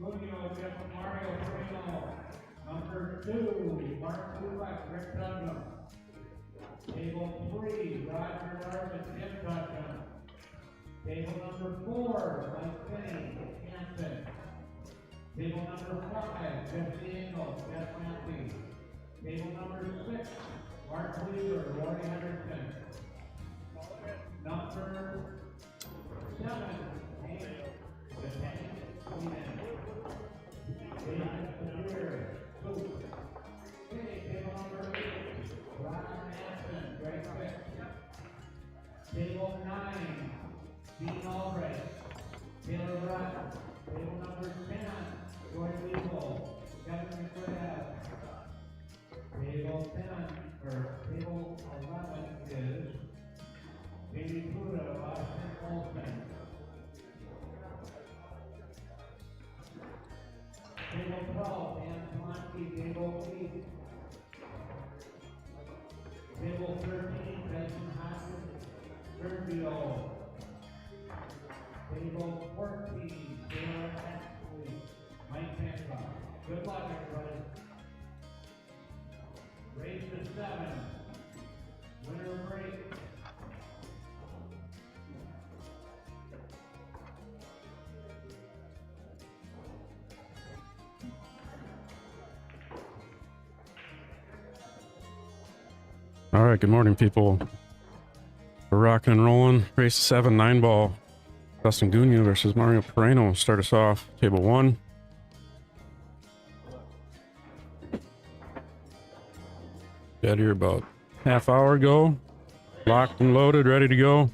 Gunia, Seco Varani Invitational. Number 2, Mark Rivas, Rick Dustin. Table 3, Roger Rivas, Jim Dustin. Table number 4, Mike Finney, Hanson. Table number 5, Jesse Engel, Jeff Matthews. Table number 6, Mark Weaver, Rory Hendrickson. Number 7, Engel, Leinen. Table number 8, Mattson, Brenke. Table 9, Dean Albright, Taylor Rush. Table number 10, Roy Legal, Kevin McGrath. Table 11 is JD Pluta, Dustin. Table 12, Dan Polanski, Table 8. Table 13, Benson Hodges, Sergio. Table 14, Sarah Axley, Mike Hancock. Good luck, everybody. Race to 7. Winner break. All right, good morning, people. We're rocking and rolling. Race 7, 9-ball. Dustin Gunia versus Mario Parayno. Start us off. Table 1. Got here about half hour ago. Locked and loaded, ready to go.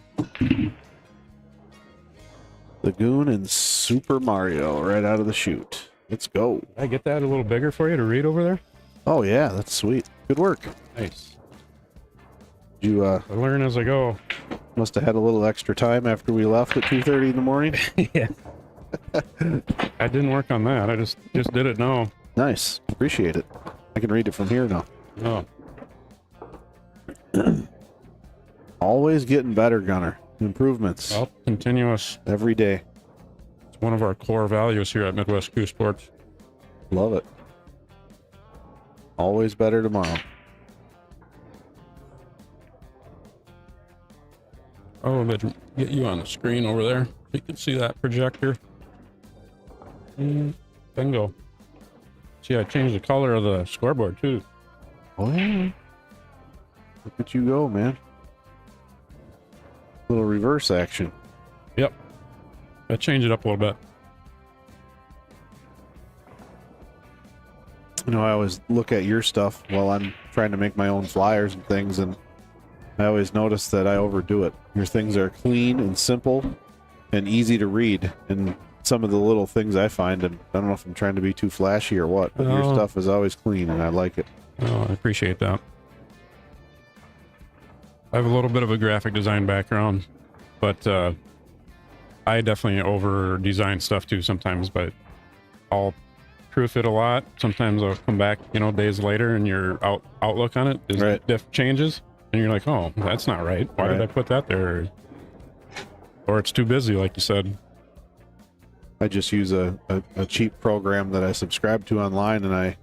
The Goon and Super Mario right out of the chute. Let's go. Did I get that a little bigger for you to read over there? Oh yeah, that's sweet. Good work. Nice. You I learn as I go. must have had a little extra time after we left at 2:30 in the morning. Yeah. I didn't work on that. I just did it now. Nice. Appreciate it. I can read it from here now. Oh. Always getting better, Gunner. Improvements. Well, continuous. Every day. It's one of our core values here at Midwest Crew Sports. Love it. Always better tomorrow. Oh, but get you on the screen over there. You can see that projector. Bingo. See, I changed the color of the scoreboard too. Oh yeah. Look at you go, man. Little reverse action. Yep. I changed it up a little bit. You know, I always look at your stuff while I'm trying to make my own flyers and things, and I always notice that I overdo it. Your things are clean and simple and easy to read, and some of the little things I find, and I don't know if I'm trying to be too flashy or what, but your stuff is always clean, and I like it. Oh, I appreciate that. I have a little bit of a graphic design background, but I definitely over design stuff too sometimes, but I'll proof it a lot. Sometimes I'll come back, days later, and your outlook on it is Right. changes, and you're like, oh, that's not right. Why did I put that there? Or it's too busy, like you said. I just use a cheap program that I subscribe to online, and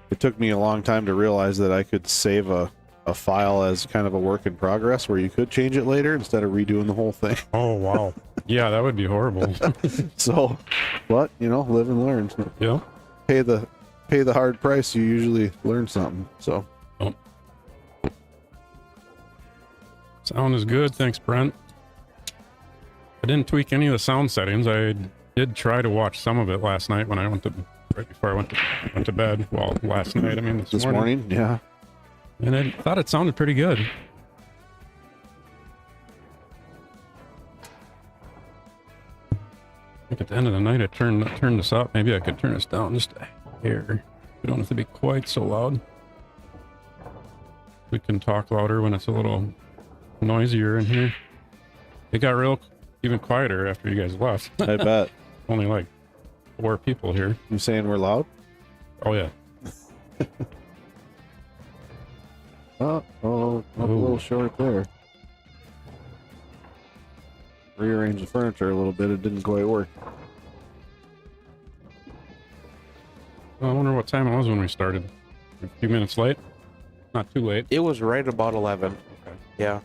it took me a long time to realize that I could save a file as kind of a work in progress where you could change it later instead of redoing the whole thing. Oh, wow. Yeah, that would be horrible. So, but, live and learn. Yeah. Pay the hard price, you usually learn something. So, sound is good. Thanks, Brent. I didn't tweak any of the sound settings. I did try to watch some of it last night when I right before I went to bed. Well, last night, I mean this morning. Yeah. And I thought it sounded pretty good. I think at the end of the night I turned this up. Maybe I could turn this down just a hair. We don't have to be quite so loud. We can talk louder when it's a little noisier in here. It got even quieter after you guys left. I bet. Only like 4 people here. You saying we're loud? Oh yeah. Up a little short there. Rearrange the furniture a little bit. It didn't quite work. time it was when we started? A few minutes late? Not too late. It was right about 11. Okay. Yeah.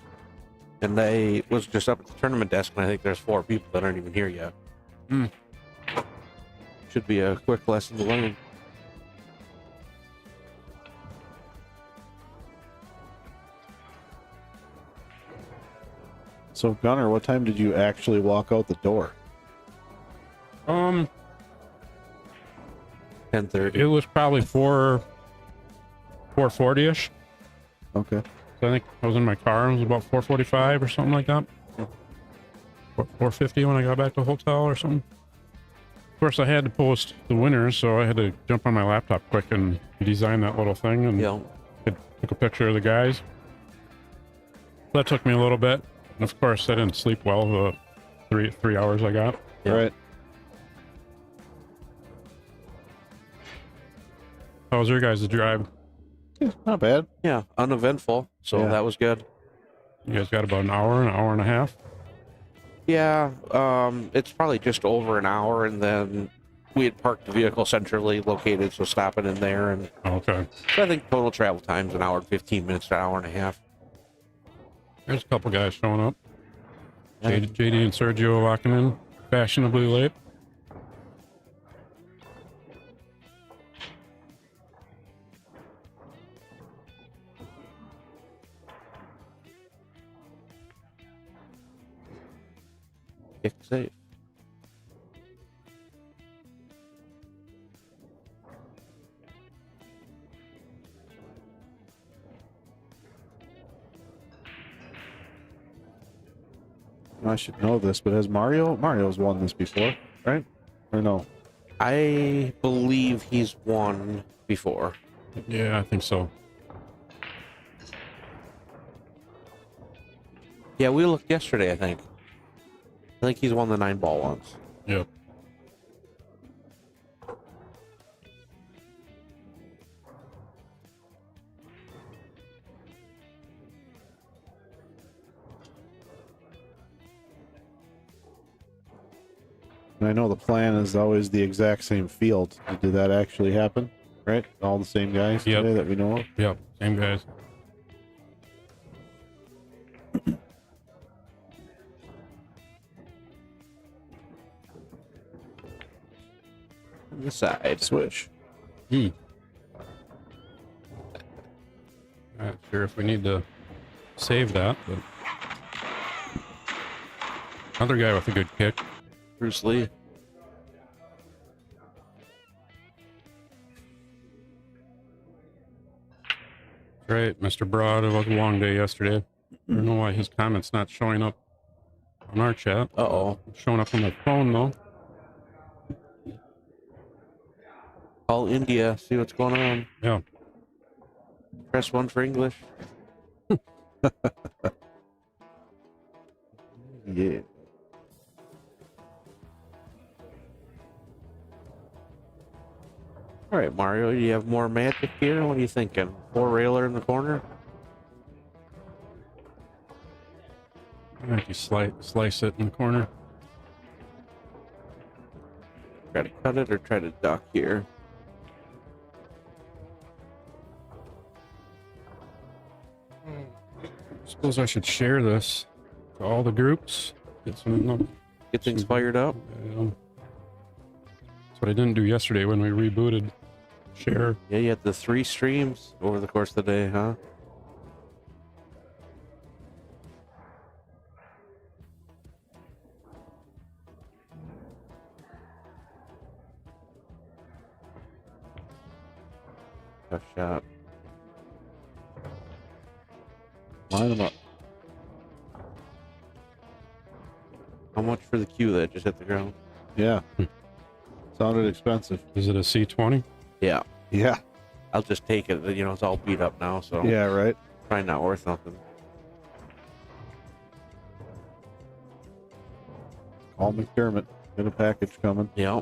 And they was just up at the tournament desk, and I think there's 4 people that aren't even here yet. Hmm. Should be a quick lesson to learn. So, Gunner, what time did you actually walk out the door? 10:30. It was probably 4:40ish. Okay. So I think I was in my car. It was about 4:45 or something like that. 4:50 when I got back to the hotel or something. Of course, I had to post the winners, so I had to jump on my laptop quick and design that little thing, and Yeah. I took a picture of the guys. That took me a little bit, and of course, I didn't sleep well the three hours I got. Yeah. Right. How was your guys' drive? Not bad. Yeah, uneventful. So Yeah. that was good. You guys got about an hour and a half. Yeah, it's probably just over an hour, and then we had parked the vehicle centrally located, so stopping in there, and Okay. so I think total travel time's an hour and 15 minutes to an hour and a half. There's a couple guys showing up. Yeah. JD and Sergio walking in fashionably late. Kick safe. I should know this, but has Mario's won this before, right? Or no? I believe he's won before. Yeah, I think so. Yeah, we looked yesterday, I think. I think he's won the 9-ball once. Yep. And I know the plan is always the exact same field. Did that actually happen? Right? All the same guys Yep. today that we know of? Yep. Same guys. On the side. Switch. Not sure if we need to save that, but another guy with a good kick. Bruce Lee. Right, Mr. Broad. It was a long day yesterday. I don't know why his comment's not showing up on our chat. Uh-oh. It's showing up on my phone though. Call India, see what's going on. Yeah. Press 1 for English. Yeah. All right, Mario, do you have more magic here? What are you thinking? 4-railer in the corner? I think you slice it in the corner. Try to cut it or try to duck here? Suppose I should share this to all the groups. Get some. Get things fired up? That's what I didn't do yesterday when we rebooted. Share. Yeah, you had the 3 streams over the course of the day, huh? Tough shot. Line them up. How much for the cue that just hit the ground? Yeah. Sounded expensive. Is it a C20? Yeah. Yeah. I'll just take it. You know, it's all beat up now, so Yeah, right? probably not worth nothing. Call McDermott. Get a package coming. Yeah.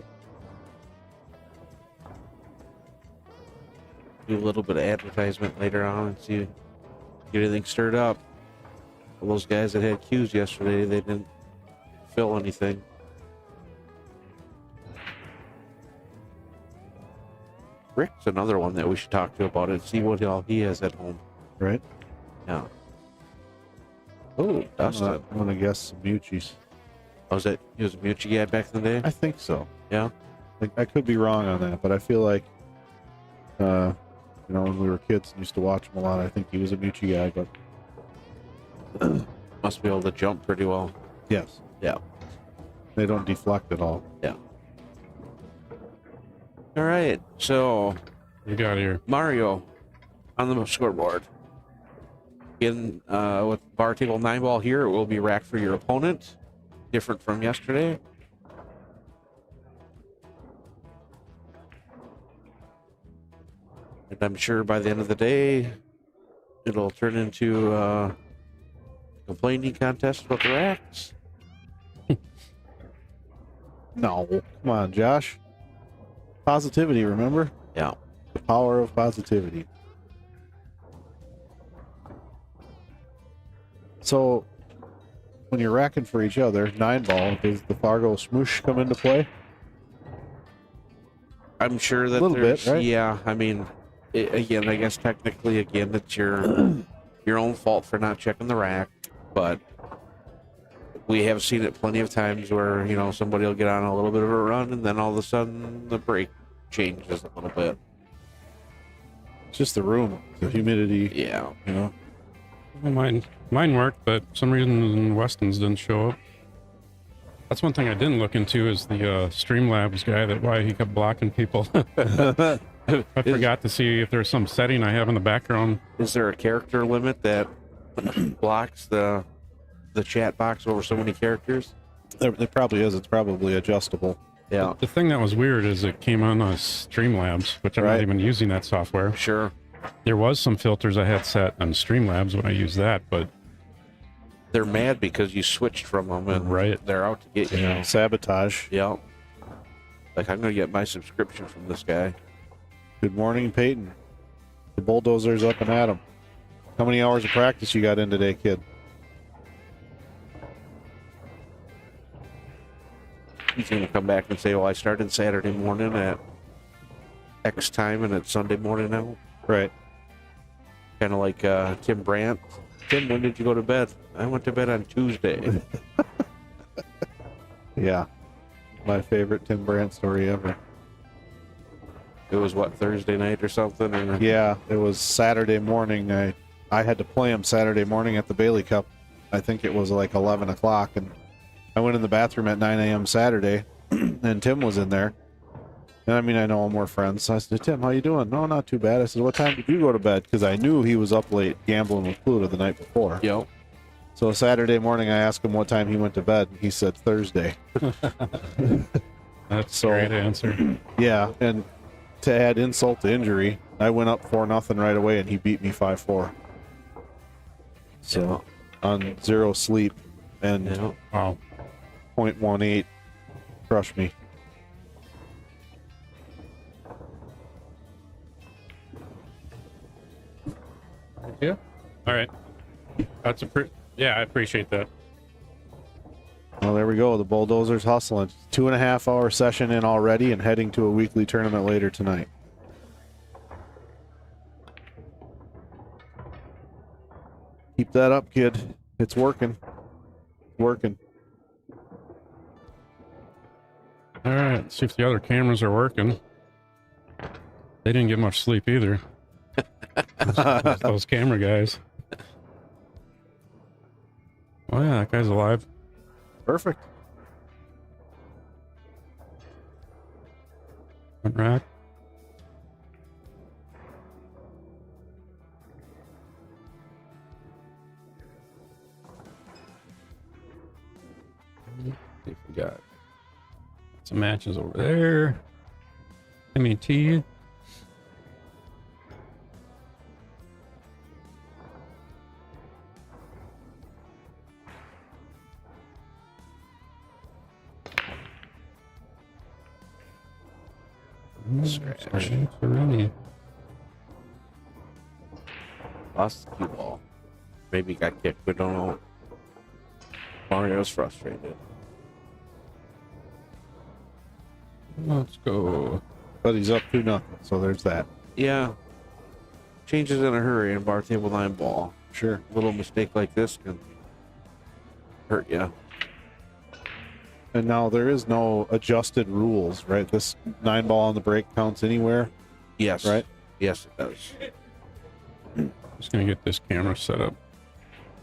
Do a little bit of advertisement later on and see, get everything stirred up. All those guys that had cues yesterday, they didn't fill anything. Rick's another one that we should talk to about it. See what all he has at home. Right? Yeah. Oh, Dustin. I'm gonna guess some Muchis. Oh, was it? He was a Mucci guy back in the day? I think so. Yeah. I could be wrong on that, but I feel like, when we were kids and used to watch him a lot, I think he was a Mucci guy. But Must be able to jump pretty well. yes, Yeah. they don't deflect at all. Yeah. All right. So, We got here. Mario on the scoreboard. In with bar table 9 ball here, it will be racked for your opponent. Different from yesterday. And I'm sure by the end of the day, it'll turn into a complaining contest about the racks. No, come on, Josh. Positivity, remember? Yeah. The power of positivity. So, when you're racking for each other, 9 ball, does the Fargo smoosh come into play? I'm sure that A little there's, bit, right? yeah, I mean, again, I guess technically, again, it's your own fault for not checking the rack, but we have seen it plenty of times where, somebody will get on a little bit of a run and then all of a sudden the break changes a little bit. It's just the room, the humidity, Yeah. Well, mine worked, but for some reason Weston's didn't show up. That's one thing I didn't look into is the Streamlabs guy, why he kept blocking people. I forgot to see if there's some setting I have in the background. Is there a character limit that blocks the chat box over so many characters? There probably is. It's probably adjustable. Yeah. The thing that was weird is it came on Streamlabs, which I'm Right. not even using that software. Sure. There was some filters I had set on Streamlabs when I used that, but They're mad because you switched from them and Right. they're out to get you. Yeah. Sabotage. Yeah. Like, I'm going to get my subscription from this guy. Good morning, Peyton. The bulldozer's up and at 'em. How many hours of practice you got in today, kid? He's going to come back and say, well, I started Saturday morning at X time and it's Sunday morning now. Right. Kind of like Tim Brandt. Tim, when did you go to bed? I went to bed on Tuesday. Yeah. My favorite Tim Brandt story ever. It was, what, Thursday night or something? Or... Yeah, it was Saturday morning. I had to play him Saturday morning at the Bailey Cup. I think it was like 11 o'clock, and I went in the bathroom at 9 a.m. Saturday, and Tim was in there. And I mean, I know him, we're friends. So I said, Tim, how you doing? No, not too bad. I said, what time did you go to bed? Because I knew he was up late gambling with Pluta the night before. Yep. So Saturday morning, I asked him what time he went to bed, and he said Thursday. that's So- a great answer. Yeah, and to add insult to injury, I went up 4-0 right away, and he beat me 5-4. So on 0 sleep and Yeah. Wow. 0.18 crushed me. Yeah. All right. That's yeah, I appreciate that. Well, there we go. The Bulldozers hustling. 2.5 hour session in already and heading to a weekly tournament later tonight. Keep that up, kid. It's working. Working. All right. Let's see if the other cameras are working. They didn't get much sleep either. Those camera guys. Oh yeah, that guy's alive. Perfect. Front rack. See if we got some matches over there. MET. Scratch. Varani. Lost the cue ball. Maybe he got kicked. We don't know. Mario's frustrated. Let's go. But he's up 2-0, so there's that. Yeah. Changes in a hurry in bar table 9 ball. Sure. A little mistake like this can hurt you. And now there is no adjusted rules, right? This 9 ball on the break counts anywhere, Yes. right? Yes, it does. Just gonna get this camera set up.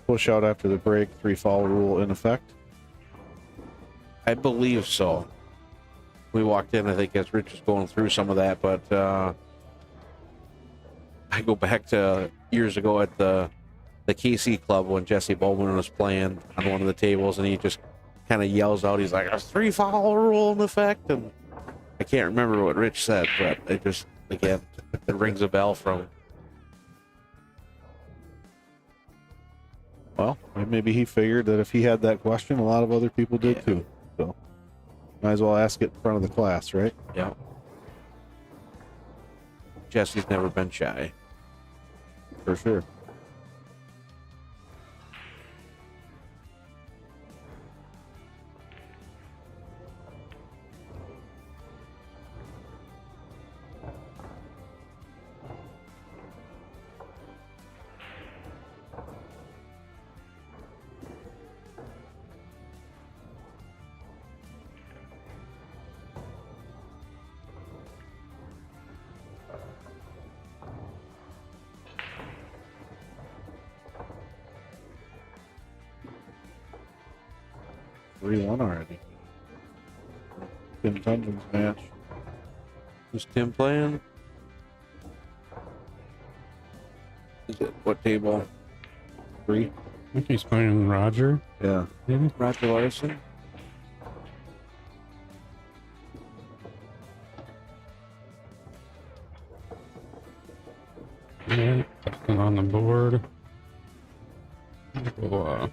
Push out after the break, 3 foul rule in effect. I believe so. We walked in, I think, as Rich was going through some of that, but I go back to years ago at the KC club when Jesse Bowman was playing on one of the tables, and he just kind of yells out, he's like, a 3 foul rule in effect, and I can't remember what Rich said, but it just, again, it rings a bell from. Well, maybe he figured that if he had that question, a lot of other people did too. So might as well ask it in front of the class, right? Yeah. Jesse's never been shy. For sure. We won already. Tim Tundren's match. Is Tim playing? Is it what table? 3. I think he's playing Roger. Yeah. Maybe. Roger Larson? Yeah, Dustin on the board. We'll,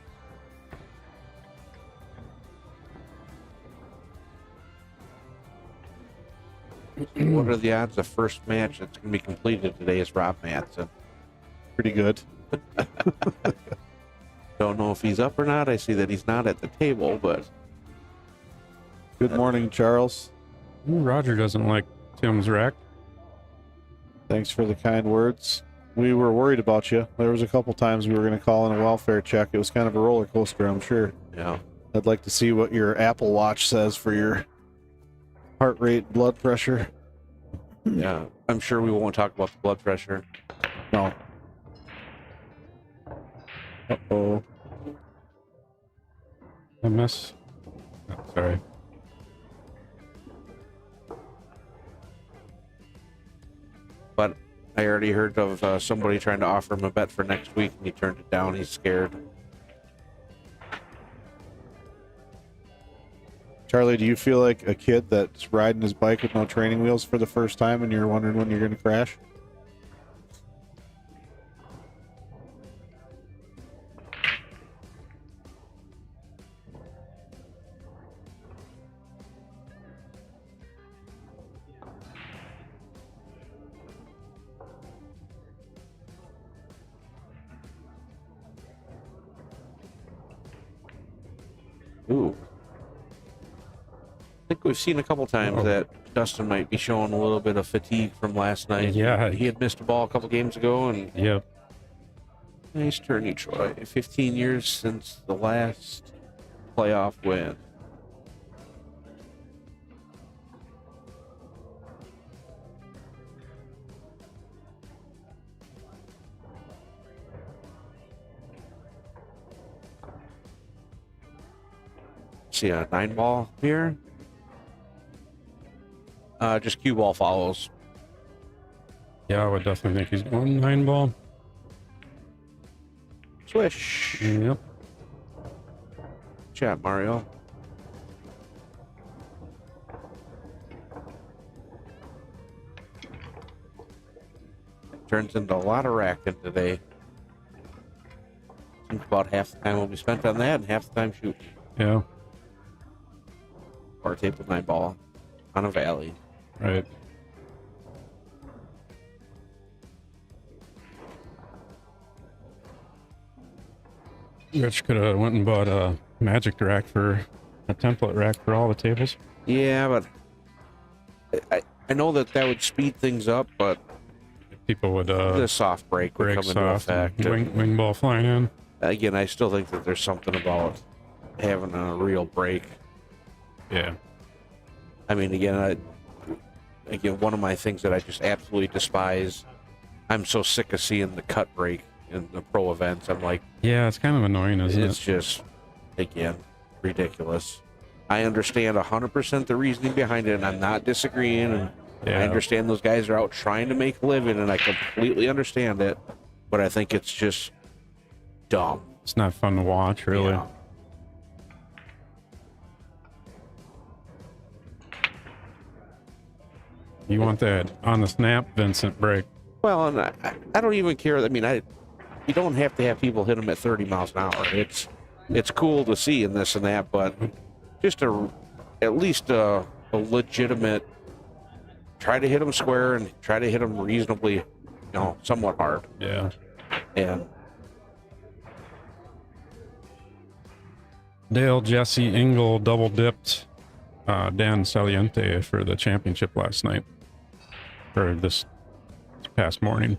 What are the odds the first match that's going to be completed today is Rob Mattson? Pretty good. Don't know if he's up or not. I see that he's not at the table, but Good morning, Charles. Roger doesn't like Tim's rack. Thanks for the kind words. We were worried about you. There was a couple times we were going to call in a welfare check. It was kind of a roller coaster, I'm sure. yeah. I'd like to see what your Apple Watch says for your heart rate, blood pressure. Yeah. I'm sure we won't talk about the blood pressure. No. Uh-oh. I miss. Oh, sorry. But I already heard of somebody trying to offer him a bet for next week, and he turned it down. He's scared. Charlie, do you feel like a kid that's riding his bike with no training wheels for the first time and you're wondering when you're going to crash? Ooh. I think we've seen a couple times that Dustin might be showing a little bit of fatigue from last night. Yeah. He had missed a ball a couple games ago, and Yep. nice turn, Troy. 15 years since the last playoff win. See a 9 ball here. Just cue ball follows. Yeah, I would definitely think he's going 9 ball. Swish. Yep. Chat, Mario. Turns into a lot of racking today. Seems about half the time will be spent on that and half the time shooting. Yeah. Or table 9 ball on a valley. Right. Rich could have went and bought a magic rack for a template rack for all the tables. Yeah, but I know that would speed things up, but People would the soft brake would break come into soft, effect. wing ball flying in. Again, I still think that there's something about having a real brake. Yeah. I mean, again, one of my things that I just absolutely despise. I'm so sick of seeing the cut brake in the pro events. I'm like, Yeah, it's kind of annoying, isn't it's it? just, again, ridiculous. I understand 100% the reasoning behind it, and I'm not disagreeing. And Yeah. I understand those guys are out trying to make a living, and I completely understand it. But I think it's just dumb. It's not fun to watch, really. Yeah. You want that on the snap, Vincent brake. Well, and I don't even care. I mean, you don't have to have people hit them at 30 miles an hour. It's cool to see and this and that, but just at least a legitimate, try to hit them square and try to hit them reasonably, somewhat hard. Yeah. And Dale, Jesse, Engel double dipped Dan Saliente for the championship last night. Or this past morning.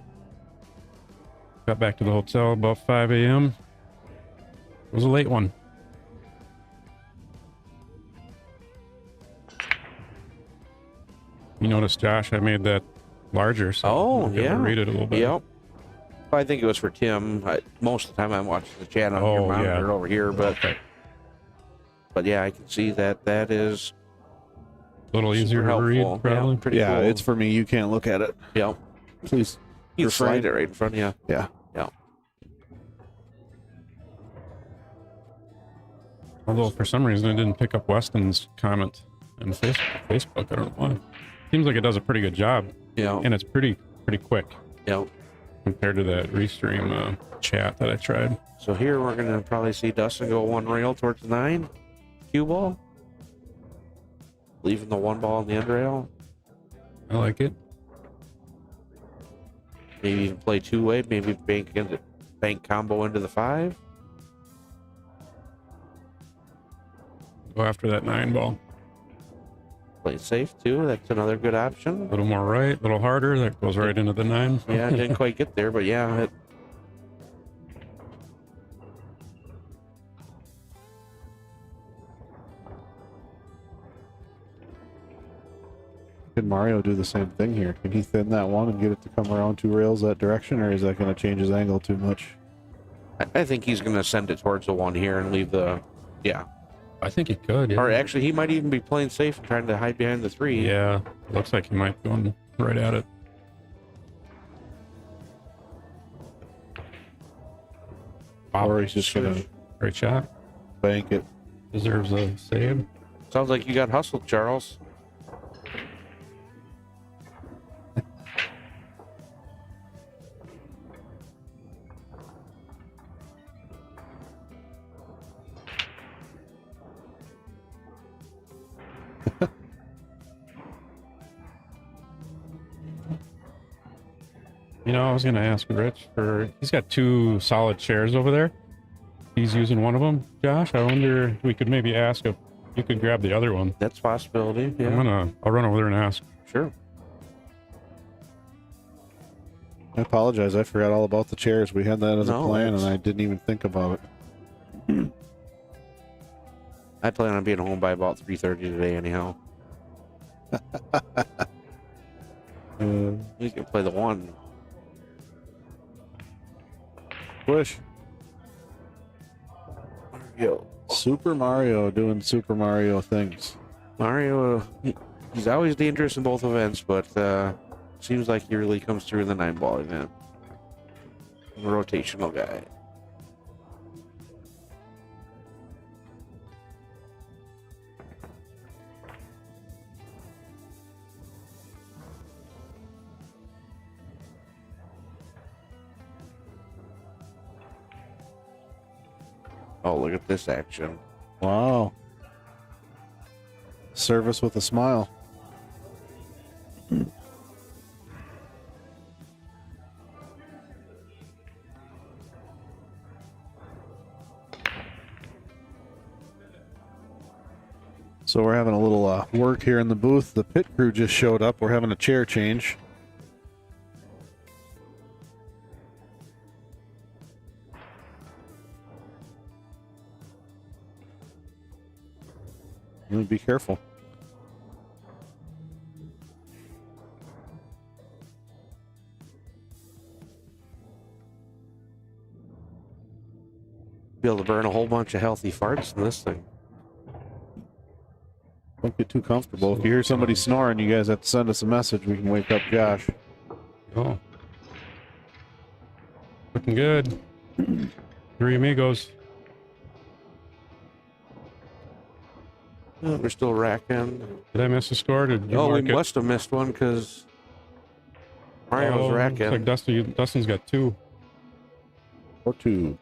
Got back to the hotel about 5 a.m. It was a late one. You notice, Josh, I made that larger, so I'll be able to read it a little bit. Yep. I think it was for Tim. Most of the time I'm watching the chat on your monitor over here, but but yeah, I can see that is a little easier to read, probably. Yeah, pretty cool. It's for me. You can't look at it. Yep. Please. You slide it right in front of you. Yeah. Yeah. Although for some reason I didn't pick up Weston's comment on Facebook. I don't know why. Seems like it does a pretty good job. Yeah. And it's pretty quick. Yep. Compared to that restream chat that I tried. So here we're gonna probably see Dustin go one rail towards the 9 cue ball, leaving the 1 ball in the end rail. I like it. Maybe even play 2-way. Maybe bank combo into the 5. Go after that 9 ball. Play safe too. That's another good option. A little more right, a little harder. That goes right into the 9. Yeah, I didn't quite get there, but yeah. Can Mario do the same thing here? Can he thin that one and get it to come around 2 rails that direction, or is that going to change his angle too much? I think he's going to send it towards the 1 here and leave the, I think he could. Yeah. Or actually, he might even be playing safe and trying to hide behind the 3. Yeah, looks like he might be going right at it. Or he's just going to Great shot. bank it. Deserves a save. Sounds like you got hustled, Charles. I was going to ask Rich he's got 2 solid chairs over there. He's using one of them. Josh, I wonder if we could maybe ask if you could grab the other one. That's a possibility. Yeah. I'll run over there and ask. Sure. I apologize. I forgot all about the chairs. We had that as a plan, and I didn't even think about it. I plan on being home by about 3:30 today anyhow. You can play the 1. Push. Super Mario doing Super Mario things. Mario, he's always dangerous in both events, but seems like he really comes through in the 9 ball event. A rotational guy. Oh, look at this action. Wow. Service with a smile. So we're having a little work here in the booth. The pit crew just showed up. We're having a chair change. Be careful. Be able to burn a whole bunch of healthy farts in this thing. Don't get too comfortable. If you hear somebody snoring, you guys have to send us a message. We can wake up Josh. Oh. Looking good. 3 amigos. Oh, we're still racking. Did I miss a score? Did you Oh, we mark it? must have missed one because Mario's racking. Looks like Dustin's got 2. Or 2.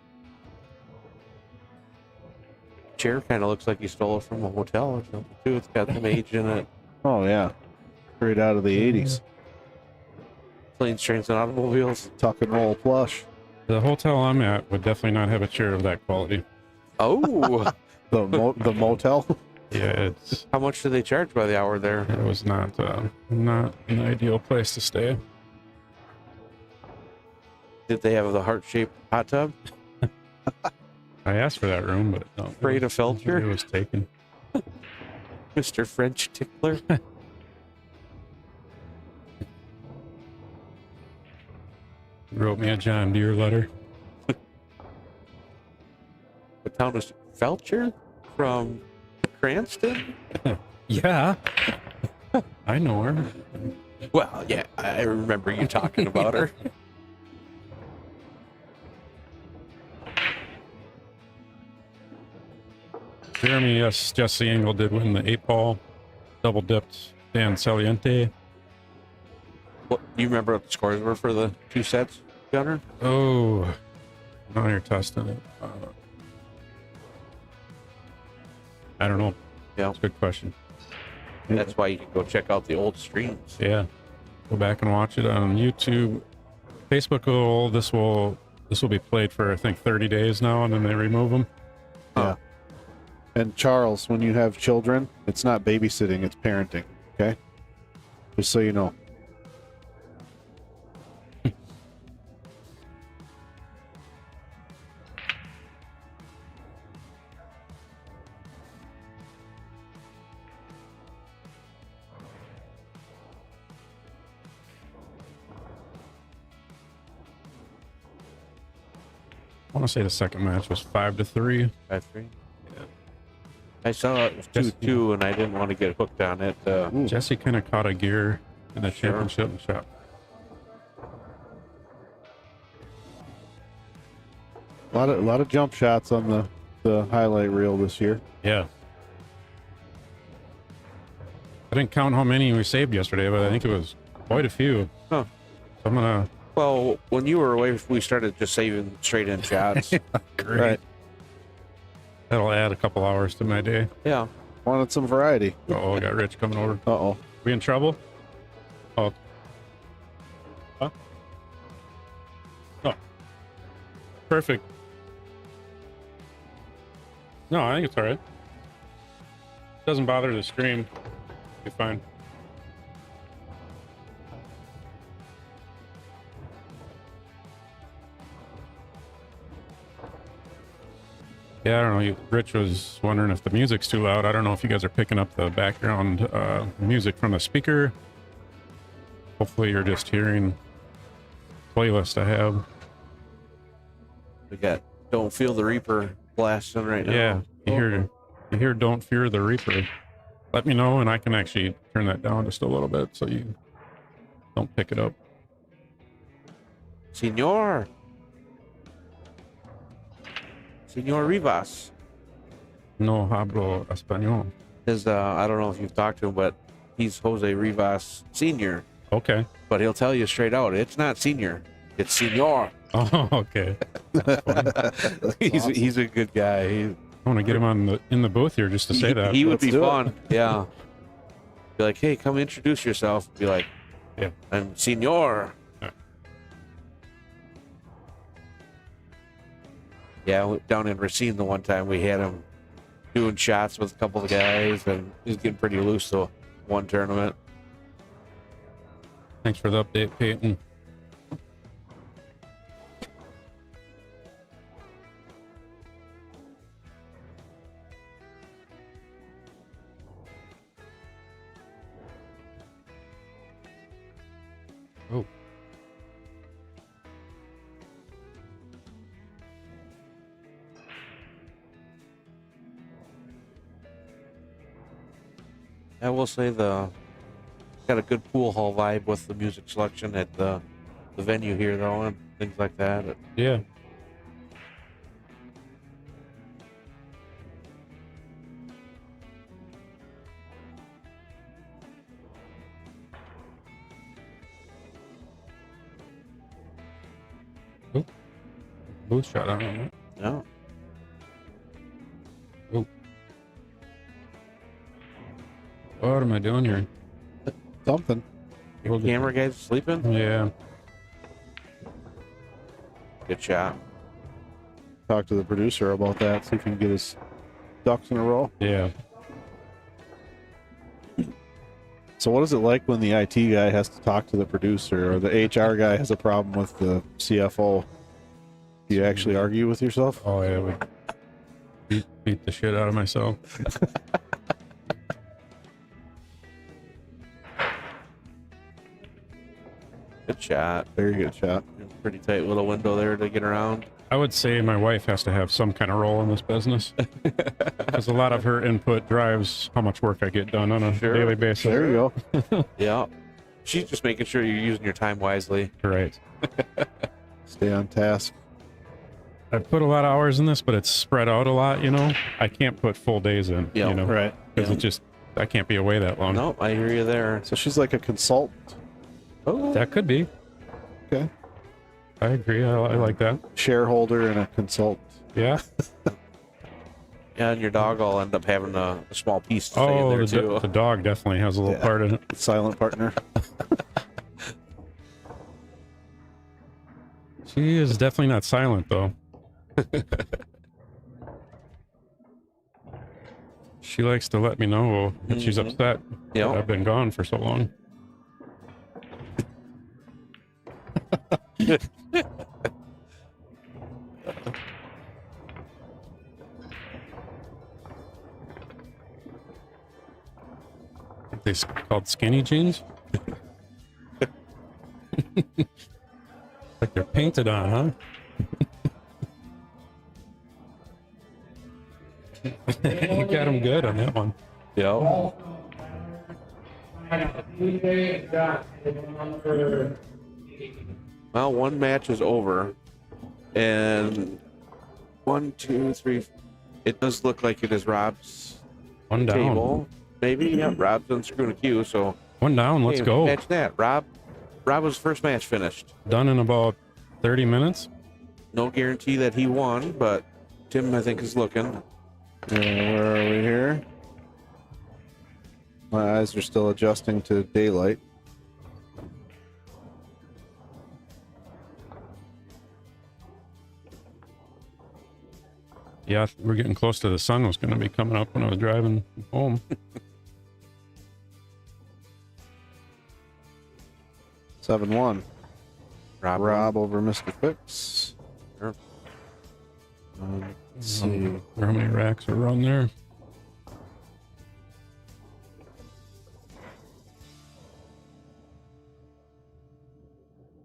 Chair kind of looks like he stole it from a hotel or something too. It's got some age in it. Oh, yeah. Straight out of the 80s. Planes, trains, and automobiles. Tuck and roll plush. The hotel I'm at would definitely not have a chair of that quality. Oh, The motel. Yeah, it's how much do they charge by the hour there? it was not an ideal place to stay. Did they have the heart-shaped hot tub? I asked for that room, but no, Afraid of Felcher? It was taken. Mr. French Tickler? Wrote me a John Deere letter. What town is Felcher? From Cranston? Yeah, I know her. Well, yeah, I remember you talking about her. Jeremy, yes, Jesse Engel did win the 8-ball. Double dipped Dan Saliente. What, you remember what the scores were for the 2 sets, Gunner? Oh, now you're testing it. I don't know. Yeah, That's a good question. that's why you can go check out the old streams. Yeah, go back and watch it on YouTube. Facebook this will be played for I think 30 days now, and then they remove them. Yeah. And Charles, when you have children, it's not babysitting, it's parenting. Okay? Just so you know. I want to say the second match was 5-3. 5-3. Yeah. I saw it was 2-2, and I didn't want to get hooked on it. Jesse kind of caught a gear in the championship shot. A lot of jump shots on the highlight reel this year. Yeah. I didn't count how many we saved yesterday, but I think it was quite a few. Huh. So I'm gonna. Well, when you were away, we started just saving straight in shots. Great. Right. That'll add a couple hours to my day. Yeah. Wanted some variety. Oh, I got Rich coming over. Uh-oh. We in trouble? Oh. Huh? Oh. Perfect. No, I think it's all right. Doesn't bother the stream. Be fine. Yeah, I don't know. Rich was wondering if the music's too loud. I don't know if you guys are picking up the background music from the speaker. Hopefully you're just hearing playlist I have. We got Don't Feel the Reaper blasting right now. Yeah, you hear Don't Fear the Reaper. Let me know and I can actually turn that down just a little bit so you don't pick it up. Senor Rivas. No hablo español. I don't know if you've talked to him, but he's Jose Rivas Sr. Okay. But he'll tell you straight out, it's not senior, it's senor. Oh, okay. He's a good guy. I want to get him in the booth here just to say that. He would Let's be do it. fun. Yeah. Be like, hey, come introduce yourself. Be like, Yeah. I'm senor. Yeah, down in Racine the one time we had him doing shots with a couple of guys, and he's getting pretty loose to one tournament. Thanks for the update, Peyton. Oh. I will say got a good pool hall vibe with the music selection at the venue here, though, and things like that. Yeah. Oh. Booth shot on it. Yeah. Oh. What am I doing here? Something. Your camera guys sleeping? Yeah. Good shot. Talk to the producer about that. See if he can get his ducks in a row. Yeah. So what is it like when the IT guy has to talk to the producer, or the HR guy has a problem with the CFO? Do you actually argue with yourself? Oh, yeah. We beat the shit out of myself. Good shot. Very good shot. Pretty tight little window there to get around. I would say my wife has to have some kind of role in this business, because a lot of her input drives how much work I get done on a daily basis. There you go. Yeah. She's just making sure you're using your time wisely. Right. Stay on task. I put a lot of hours in this, but it's spread out a lot, you know? I can't put full days in, Yeah. you know? Right. Because it just, I can't be away that long. Nope, I hear you there. So she's like a consultant. Oh, That could be. Okay. I agree. I like that. Shareholder and a consultant. Yeah. yeah, and your dog will end up having a small piece to say in Oh, there, the too. dog definitely has a little part in it. Silent partner. She is definitely not silent, though. She likes to let me know that she's upset Yep. that I've been gone for so long. They called skinny jeans? Like they're painted on, huh? You got them good on that one. Yep. Well, one match is over, and 1, 2, 3. It does look like it is Rob's One down. table. Maybe, yeah. Rob's unscrewing a cue, so One down, let's hey, go. Match that. Rob was first match finished. Done in about 30 minutes. No guarantee that he won, but Tim, I think, is looking. Where are we here? My eyes are still adjusting to daylight. Yeah, we're getting close to the sun was going to be coming up when I was driving home. 7-1. Rob over Mr. Fix. Sure. Let's see. How many racks are run there?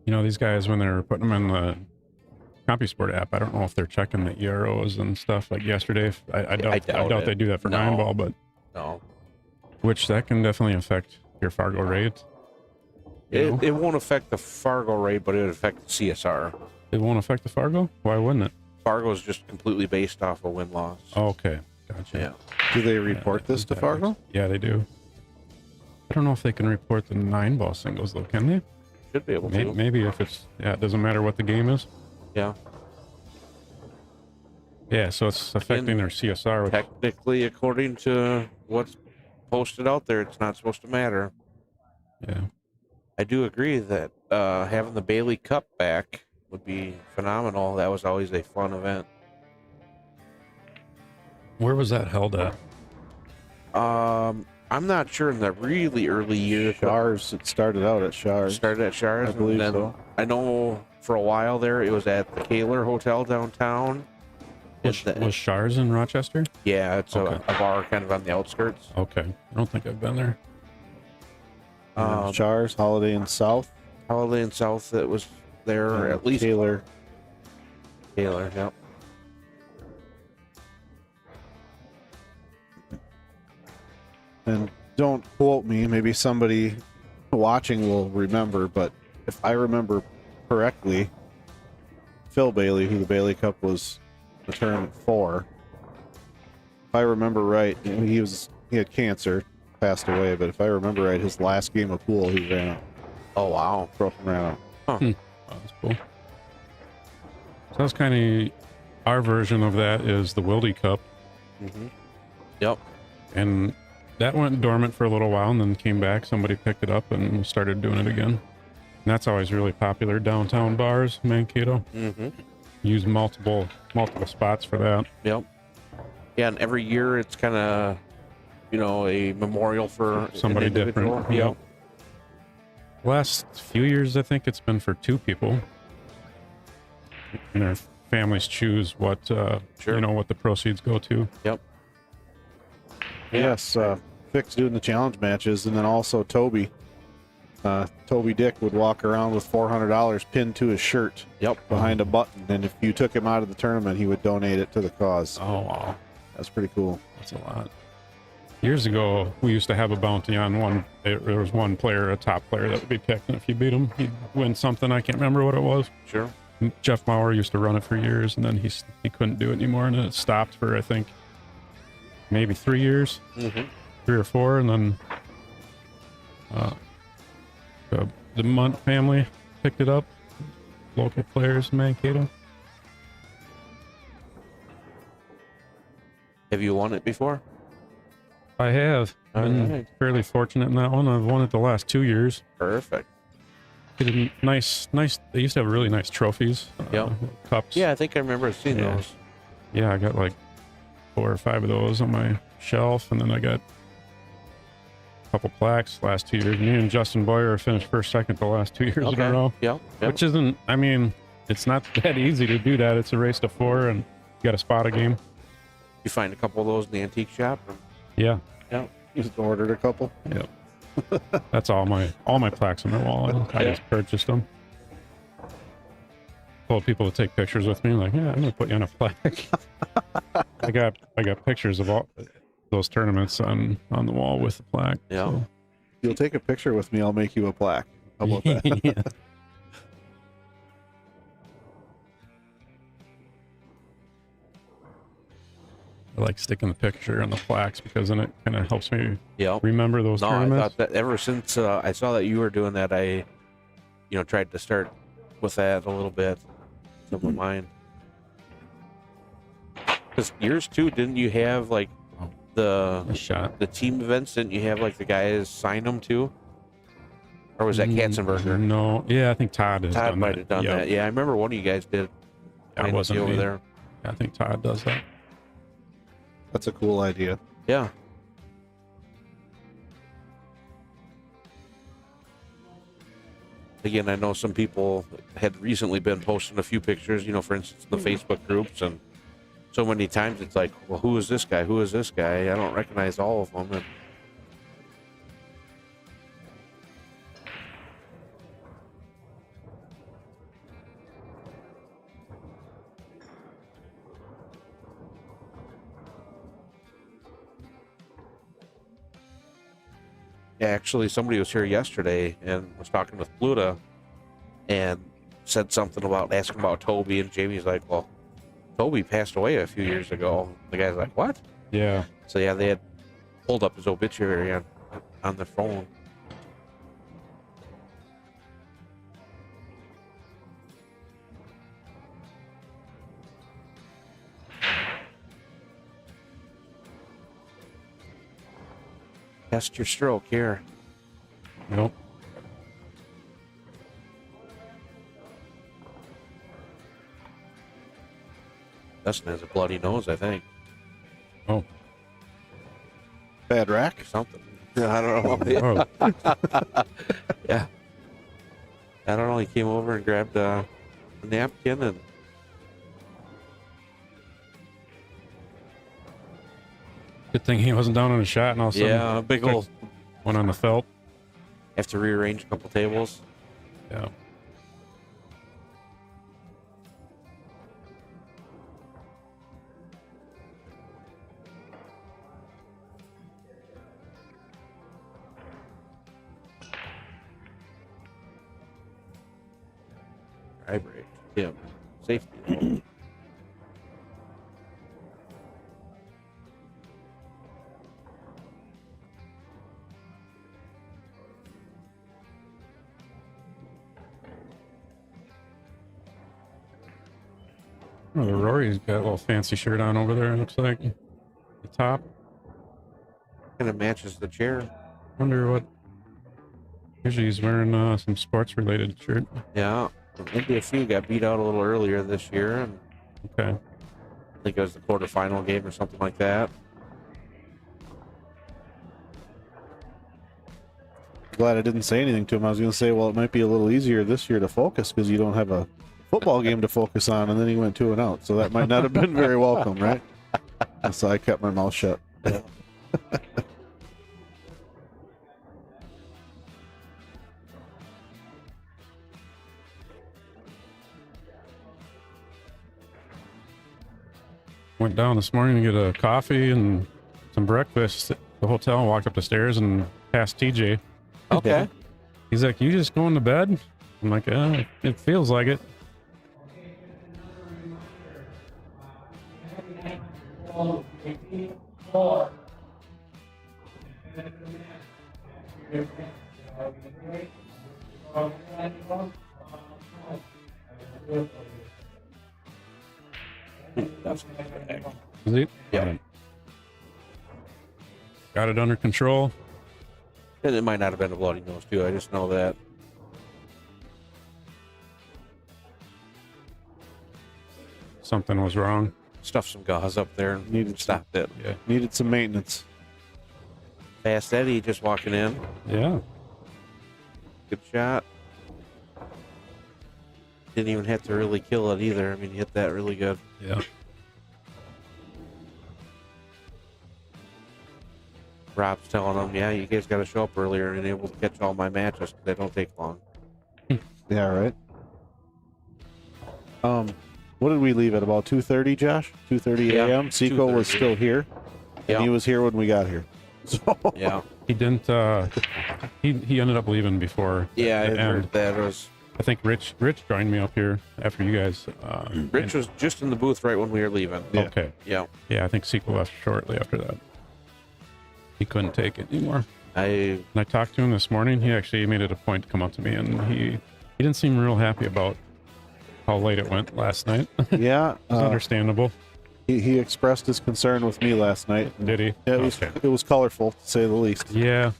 You know, these guys, when they're putting them in the CompuSport app, I don't know if they're checking the EROs and stuff like yesterday. I doubt they do that for No. 9-ball, but No. which that can definitely affect your Fargo rate. You know? It won't affect the Fargo rate, but it would affect the CSR. It won't affect the Fargo? Why wouldn't it? Fargo is just completely based off of win-loss. Oh, okay, gotcha. Yeah. Do they report this to Fargo? Yeah, they do. I don't know if they can report the 9-ball singles though, can they? Should be able to. Maybe if it's, yeah, it doesn't matter what the game is. Yeah. Yeah, so it's affecting their CSR. Which, Technically, according to what's posted out there, it's not supposed to matter. yeah. I do agree that having the Bailey Cup back would be phenomenal. That was always a fun event. Where was that held at? I'm not sure in the really early years. Shars, it started out at Shars. Started at Shars. I believe and then so. I know for a while there, it was at the Kaler Hotel downtown. Was Shars in Rochester? Yeah, it's Okay. a bar kind of on the outskirts. Okay. I don't think I've been there. Shars, Holiday Inn South. Holiday Inn South that was there, or at least Taylor. Kaler, yep. And don't quote me, maybe somebody watching will remember, but if I remember correctly, Phil Bailey, who the Bailey Cup was the tournament for, if I remember right, he had cancer, passed away, but if I remember right, his last game of pool, he ran out. Oh, wow. Broke and ran out. Oh, that's cool. So that's kind of our version of that is the Wildy Cup. Mm-hmm. Yep. And that went dormant for a little while and then came back. Somebody picked it up and started doing it again. And that's always really popular. Downtown bars, Mankato. Mm-hmm. Use multiple spots for that. Yep. Yeah, and every year it's kind of, a memorial for Somebody an individual. different. Yep. Last few years, I think it's been for two people. And their families choose what, what the proceeds go to. Yep. Yes, Fick's doing the challenge matches, and then also Toby. Toby Dick would walk around with $400 pinned to his shirt. Yep. Behind a button, and if you took him out of the tournament, he would donate it to the cause. Oh, wow. That's pretty cool. That's a lot. Years ago, we used to have a bounty on one. There was one player, a top player, that would be picked, and if you beat him, he'd win something. I can't remember what it was. Sure. Jeff Maurer used to run it for years, and then he couldn't do it anymore, and then it stopped for, I think, maybe 3 years, 3 or 4, and then the Munt family picked it up. Local players in Mankato. Have you won it before? I have. Been fairly fortunate in that one. I've won it the last 2 years. Perfect. Nice. They used to have really nice trophies. Yep. Cups. Yeah, I think I remember seeing those. Yeah, I got like 4 or 5 of those on my shelf, and then I got a couple plaques last 2 years. Me and Justin Boyer finished first, second the last 2 years in a row. Yep. Which isn't, it's not that easy to do that. It's a race to 4, and you got to spot a game. You find a couple of those in the antique shop? Yeah. Yeah. You just ordered a couple. Yep. That's all my plaques on my wall. I just purchased them. Told people to take pictures with me. Like, yeah, I'm gonna put you on a plaque. I got pictures of all those tournaments on the wall with the plaque. Yeah. So. You'll take a picture with me, I'll make you a plaque. How about that? Yeah. I like sticking the picture on the plaques because then it kind of helps me remember those I tournaments. thought that ever since I saw that you were doing that, I, tried to start with that a little bit. Some of mine. Because yours too, didn't you have like the team events? Didn't you have like the guys sign them too? Or was that Katzenberger? No, yeah, I think Todd has done that. Todd might have done that. Yeah, I remember one of you guys did. That wasn't over me. there. Yeah, I think Todd does that. That's a cool idea. Yeah. Again, I know some people had recently been posting a few pictures, for instance, in the Facebook groups, and so many times it's like, well, who is this guy? Who is this guy? I don't recognize all of them. And actually, somebody was here yesterday and was talking with Pluta and said something about asking about Toby, and Jamie's like, well, Toby passed away a few years ago. The guy's like, what? Yeah. So yeah, they had pulled up his obituary on their phone. Test your stroke here. Nope. Dustin has a bloody nose, I think. Oh. Bad rack. or something. I don't know. Oh, Yeah. I don't know. He came over and grabbed a napkin and good thing he wasn't down on a shot, and all of a sudden, yeah, a big old. went on the felt. Have to rearrange a couple tables. Yeah. Dry break. Yep. Safety. Oh, the Rory's got a little fancy shirt on over there, it looks like. The top. Kind of matches the chair. Wonder what. Usually he's wearing some sports related shirt. Yeah. Maybe a few got beat out a little earlier this year, and Okay. I think it was the quarterfinal game or something like that. Glad I didn't say anything to him. I was going to say, well, it might be a little easier this year to focus because you don't have a football game to focus on, and then he went 2-0, so that might not have been very welcome, right? So I kept my mouth shut. Yeah. Went down this morning to get a coffee and some breakfast at the hotel and walked up the stairs and passed TJ. Okay. He's like, "You just going to bed?" I'm like, "It feels like it." That's Is he? Yeah. Got it under control. And it might not have been a bloody nose too. I just know that. Something was wrong. Stuffed some gauze up there and Needed stopped it. Yeah. Needed some maintenance. Fast Eddie just walking in. Yeah. Good shot. Didn't even have to really kill it either. I mean, he hit that really good. Yeah. Rob's telling him, yeah, you guys got to show up earlier and able to catch all my matches because they don't take long. Yeah, right. What did we leave at about 2:30, Josh? 2:30 Yeah, a.m. Seco was 2:30. still here, and he Yeah. was here when we got here. So Yeah. He didn't. He ended up leaving before. Yeah, I the end. heard that. It was I think Rich joined me up here after you guys. Rich was just in the booth right when we were leaving. Yeah. Okay. Yeah. Yeah, I think Sequel left shortly after that. He couldn't take it anymore. And I talked to him this morning. He actually made it a point to come up to me, and he didn't seem real happy about how late it went last night. yeah, It's understandable. he expressed his concern with me last night. Did he? Yeah, it was colorful to say the least. Yeah.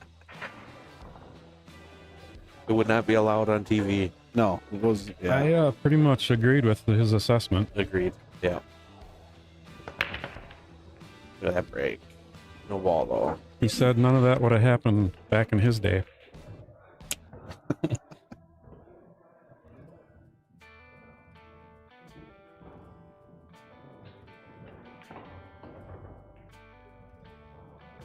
It would not be allowed on TV. No, it was. Yeah. I pretty much agreed with his assessment. Agreed. Yeah. Look at that break. No ball though. He said none of that would have happened back in his day.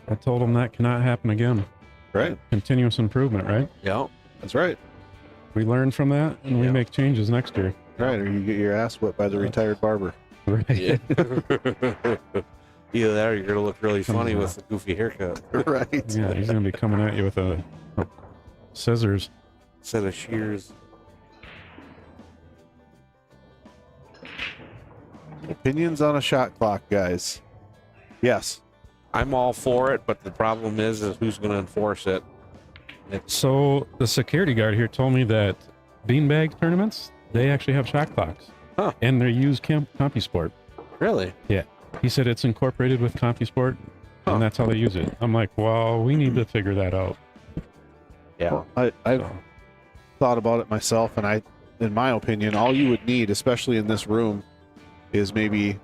I told him that cannot happen again. Right. Continuous improvement, right? Yeah. That's right. We learn from that and we Yeah. make changes next year. Right, or you get your ass whipped by the retired barber. Right. Yeah. Either that or you're gonna look really funny with a goofy haircut. Right. Yeah, he's gonna be coming at you with a scissors. Set of shears. Opinions on a shot clock, guys. Yes. I'm all for it, but the problem is who's gonna enforce it. So the security guard here told me that beanbag tournaments, they actually have shot clocks. Huh. And they use CompuSport. Really? Yeah. He said it's incorporated with CompuSport, Huh. and that's how they use it. I'm like, well, we need to figure that out. Yeah. I've thought about it myself, and in my opinion, all you would need, especially in this room, is maybe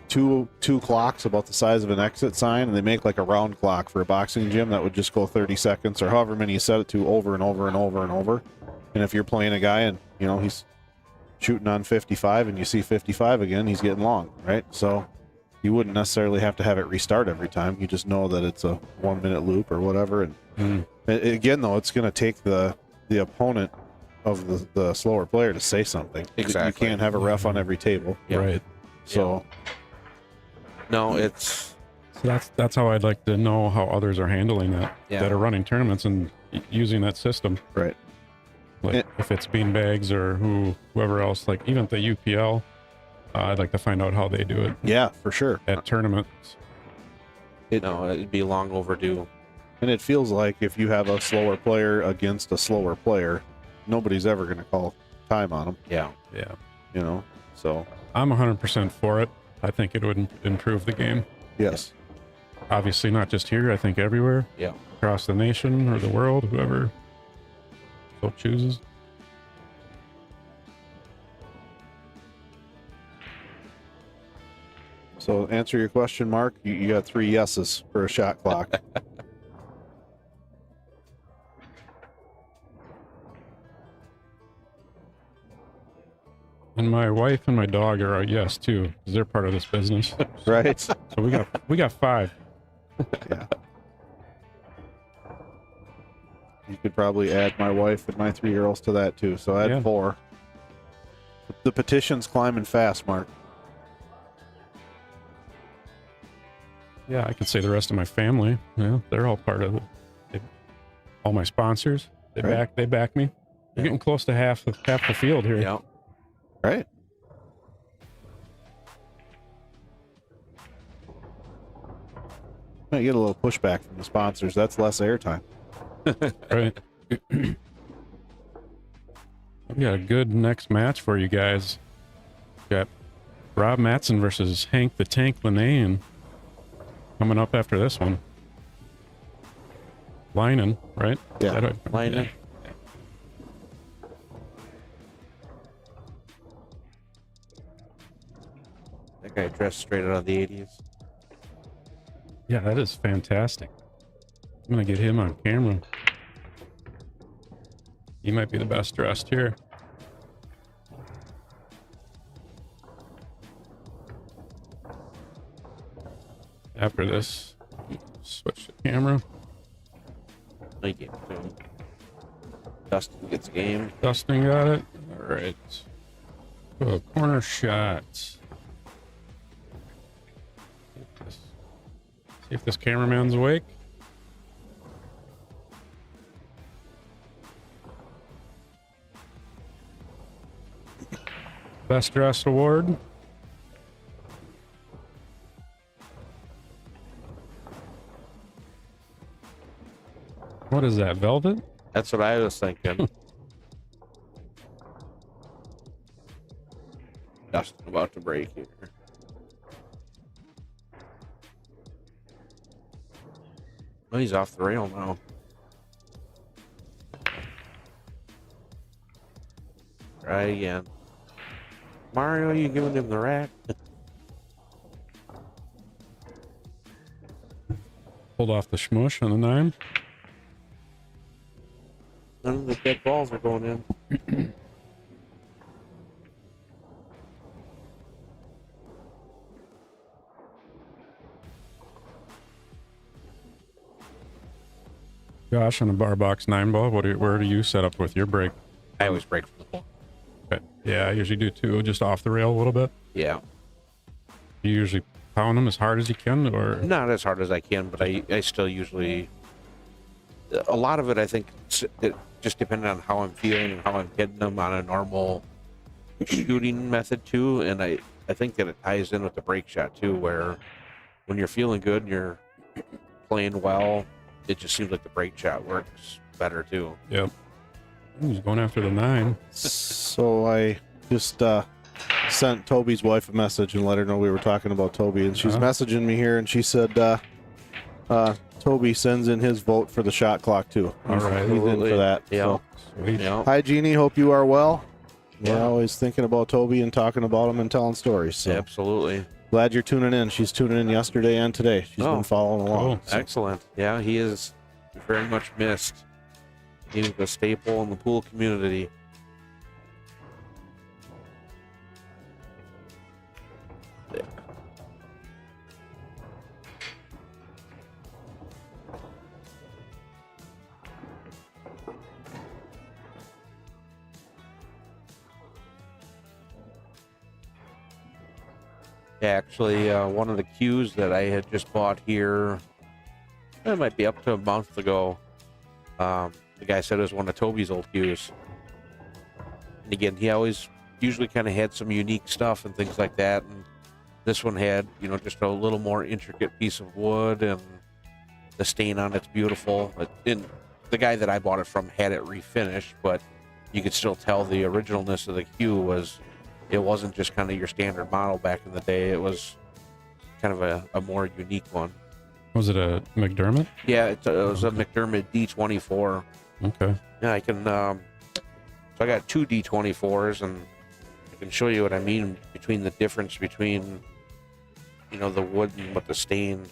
two clocks about the size of an exit sign, and they make like a round clock for a boxing gym that would just go 30 seconds or however many you set it to over and over and over and over. And if you're playing a guy and he's shooting on 55 and you see 55 again, he's getting long, right? So you wouldn't necessarily have to have it restart every time. You just know that it's a 1 minute loop or whatever. And again, though, it's going to take the opponent of the slower player to say something. Exactly. You can't have a ref on every table. Yep. Right. So No, it's So that's how I'd like to know how others are handling that, that are running tournaments and using that system. right. Like if it's beanbags or whoever else, like even at the UPL, I'd like to find out how they do it Yeah, for sure. at tournaments. it'd be long overdue. And it feels like if you have a slower player against a slower player, nobody's ever going to call time on them, Yeah. Yeah. So, I'm 100% for it. I think it would improve the game. yes. Obviously, not just here. I think everywhere. Yeah. Across the nation or the world, whoever so chooses. So, answer your question, Mark. You got 3 yeses for a shot clock. And my wife and my dog are a yes too, because they're part of this business. Right? So we got 5. Yeah. You could probably add my wife and my 3-year-olds to that too. So add 4. The petition's climbing fast, Mark. Yeah, I could say the rest of my family. Yeah, they're all part of it. All my sponsors, they back me. We're getting close to half the field here. Yeah. Right? Might get a little pushback from the sponsors. That's less airtime. Right. We got a good next match for you guys. Got Rob Mattson versus Hank the Tank Leinen coming up after this one. Leinen, right? Yeah. Is that it? Leinen. That guy dressed straight out of the 80s. Yeah, that is fantastic. I'm gonna get him on camera. He might be the best dressed here. After this, switch the camera. Thank you. Dustin gets a game. Dustin got it. All right. Oh, corner shot. See if this cameraman's awake. Best dressed award. What is that, velvet? That's what I was thinking. Dustin about to break here. Oh, he's off the rail now. Try again. Mario, you giving him the rack? Pulled off the smush on the 9. None of the dead balls are going in. Josh, on a bar box 9 ball, where do you set up with your break? I always break from the ball. Okay. Yeah, I usually do too, just off the rail a little bit. Yeah. You usually pound them as hard as you can, or Not as hard as I can, but I still usually... A lot of it, I think, it just depending on how I'm feeling and how I'm hitting them on a normal shooting method too. And I think that it ties in with the break shot too, where when you're feeling good and you're playing well, it just seems like the break shot works better too. Yep. He's going after the 9. So I just sent Toby's wife a message and let her know we were talking about Toby. And she's messaging me here, and she said Toby sends in his vote for the shot clock too. All right. He's in for that. Yeah. So. Sweet. Yeah. Hi, Jeannie. Hope you are well. Yeah. We're always thinking about Toby and talking about him and telling stories. So. Absolutely. Glad you're tuning in. She's tuning in yesterday and today. She's Oh, been following along. cool. So, Excellent. Yeah, he is very much missed. He's a staple in the pool community. Actually, one of the cues that I had just bought here, it might be up to a month ago. The guy said it was one of Toby's old cues. And again, he always usually kind of had some unique stuff and things like that. And this one had, just a little more intricate piece of wood, and the stain on it's beautiful. The guy that I bought it from had it refinished, but you could still tell the originalness of the cue it wasn't just kind of your standard model back in the day. It was kind of a more unique one. Was it a McDermott? Yeah, it was a McDermott D24. Okay. Yeah, I can. So I got two D24s, and I can show you what I mean between the difference between, the wood and what the stain.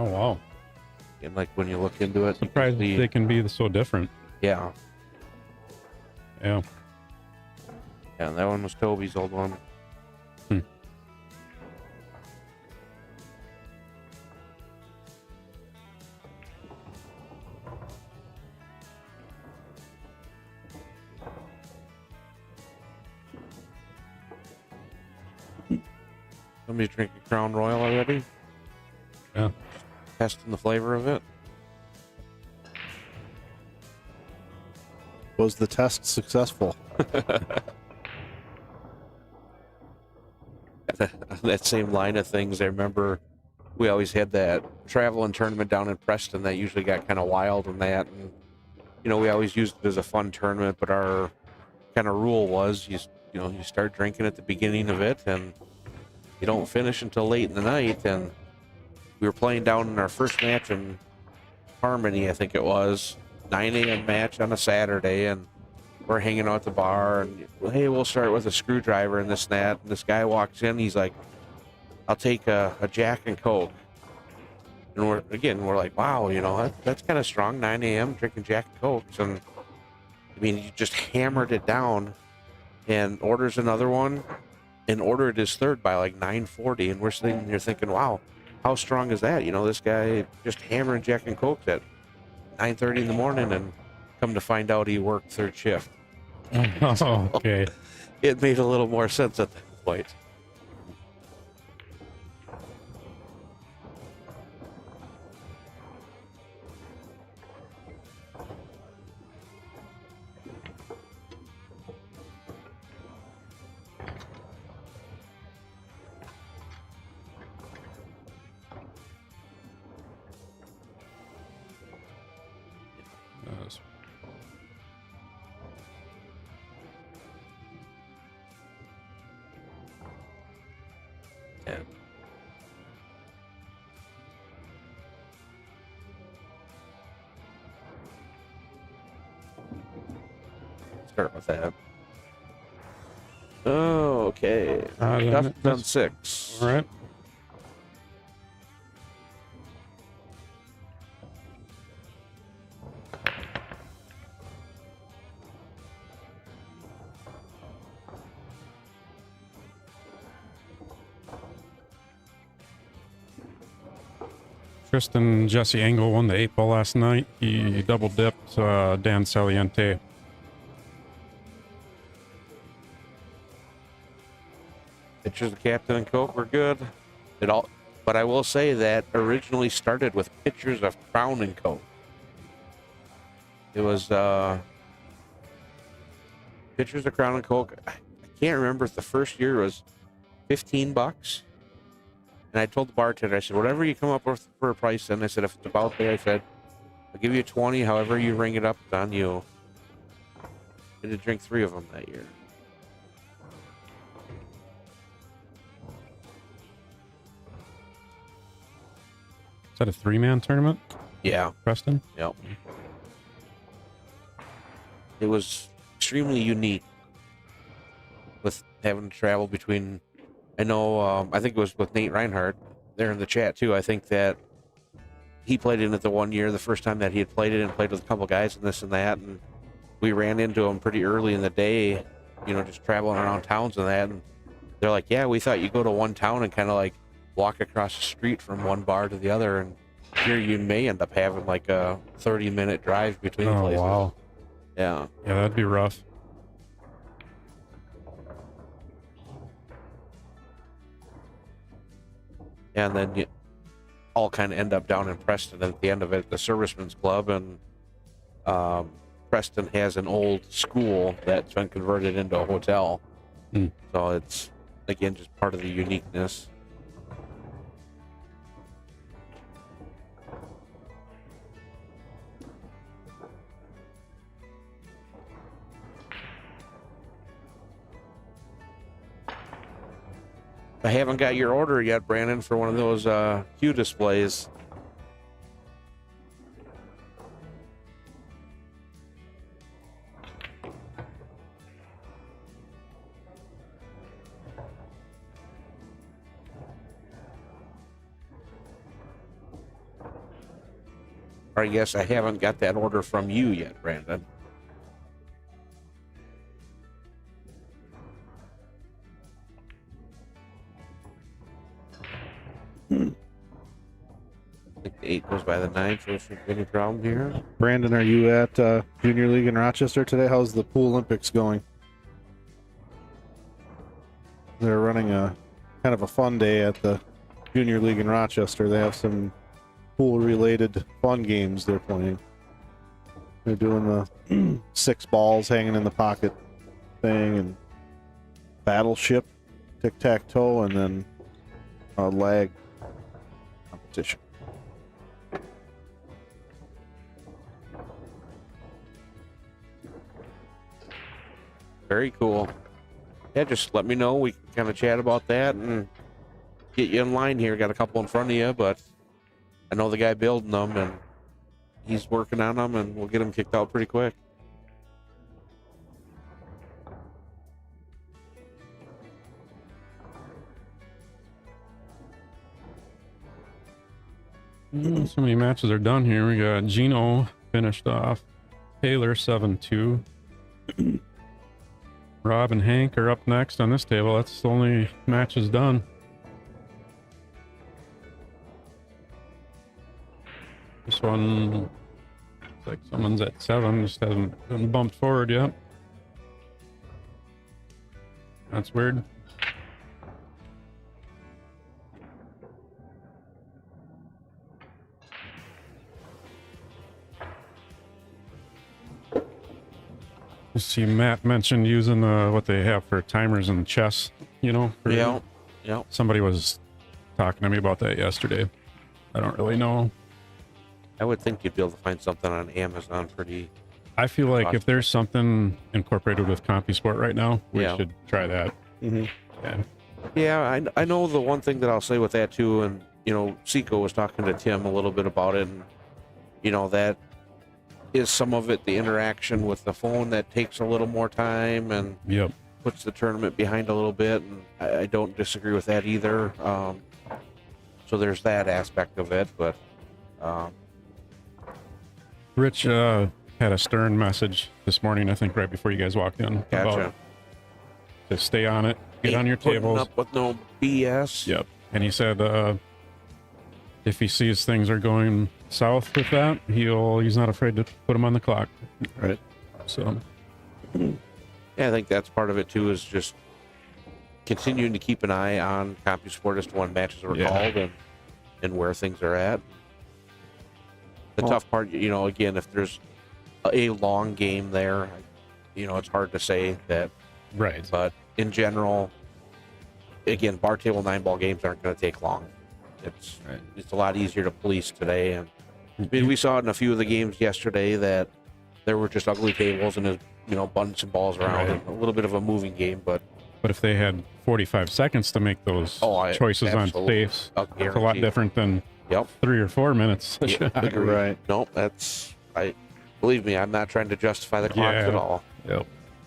Oh, wow. And like when you look into it, Surprised they can be so different. Yeah. Yeah. Yeah, that one was Toby's old one. Hmm. Somebody's drinking Crown Royal already? Yeah. Testing the flavor of it. was the test successful? That same line of things, I remember we always had that traveling tournament down in Preston that usually got kind of wild and that, and we always used it as a fun tournament, but our kind of rule was you start drinking at the beginning of it and you don't finish until late in the night. And we were playing down in our first match in Harmony, I think it was 9 a.m. match on a Saturday, and we're hanging out at the bar, and hey, we'll start with a screwdriver and this and that. And this guy walks in, he's like, I'll take a Jack and Coke. And we're like, wow, that's kind of strong, 9 a.m. drinking Jack and Cokes. And I mean, he just hammered it down and orders another one and ordered his third by like 9:40. And we're sitting there thinking, wow, how strong is that? This guy just hammering Jack and Cokes at 9:30 in the morning, and come to find out he worked third shift. Oh, okay. It made a little more sense at that point. Start with that. Oh, okay. Dustin on 6. All right. Tristan Jesse Engel won the 8-ball last night. He double dipped Dan Saliente. Pictures of Captain and Coke were good. But I will say that originally started with pictures of Crown and Coke. It was pictures of Crown and Coke. I can't remember if the first year was $15. And I told the bartender, I said, whatever you come up with for a price, and I said, if it's about there, I said, I'll give you 20, however you ring it up, it's on you. I did drink 3 of them that year. Is that a 3-man tournament, Yeah. Preston? Yep. It was extremely unique with having to travel between. I know. I think it was with Nate Reinhardt there in the chat too. I think that he played in it the one year, the first time that he had played it, and played with a couple guys and this and that, and we ran into him pretty early in the day, you know, just traveling around towns and that, and they're like, yeah, we thought you go to one town and kind of like walk across the street from one bar to the other, and here you may end up having like a 30-minute drive between places. Wow. Yeah. Yeah, that'd be rough. And then you all kind of end up down in Preston at the end of it, the Servicemen's Club, and Preston has an old school that's been converted into a hotel. So it's, again, just part of the uniqueness. I haven't got your order yet, Brandon, for one of those Q displays. Or I guess I haven't got that order from you yet, Brandon. I think the 8 goes by the 9, so there shouldn't be any problem here. Brandon, are you at Junior League in Rochester today? How's the pool Olympics going? They're running a kind of a fun day at the Junior League in Rochester. They have some pool-related fun games they're playing. They're doing the 6 balls hanging in the pocket thing, and battleship, tic-tac-toe, and then a lag competition. Very cool. Yeah, just let me know. We can kind of chat about that and get you in line here. Got a couple in front of you, but I know the guy building them, and he's working on them, and we'll get them kicked out pretty quick. So many matches are done here. We got Gino finished off. Taylor 7-2. Rob and Hank are up next on this table. That's the only matches done. This one looks like someone's at 7, just hasn't been bumped forward yet. That's weird. You see Matt mentioned using what they have for timers in chess, you know? Yeah. Somebody was talking to me about that yesterday. I don't really know. I would think you'd be able to find something on Amazon pretty. I feel like if there's something incorporated with CompuSport right now, we Yeah. should try that. Mm-hmm. Yeah. Yeah, I know the one thing that I'll say with that too, and you know, Seco was talking to Tim a little bit about it, and you know, that is some of it, the interaction with the phone that takes a little more time and Yep. puts the tournament behind a little bit, and I don't disagree with that either. So there's that aspect of it, but Rich had a stern message this morning, I think, right before you guys walked in. Gotcha. About to stay on it, get on your putting tables. up with no BS. Yep. And he said if he sees things are going south with that, he's not afraid to put them on the clock. Right. So Yeah, I think that's part of it too, is just continuing to keep an eye on CompuSport as to when matches are called and where things are at. The tough part, you know, again, if there's a long game there, you know, it's hard to say that. right. But in general, again, bar table 9-ball games aren't going to take long. It's a lot easier to police today, and I mean, we saw it in a few of the games yesterday that there were just ugly tables and you know, bunch of balls around, and a little bit of a moving game. But if they had 45 seconds to make those choices on absolutely. safes, I'll it's a lot guarantee. different than Yep. 3 or 4 minutes. Yeah, agreed. Right. Nope, believe me, I'm not trying to justify the clocks Yeah. at all. Yep.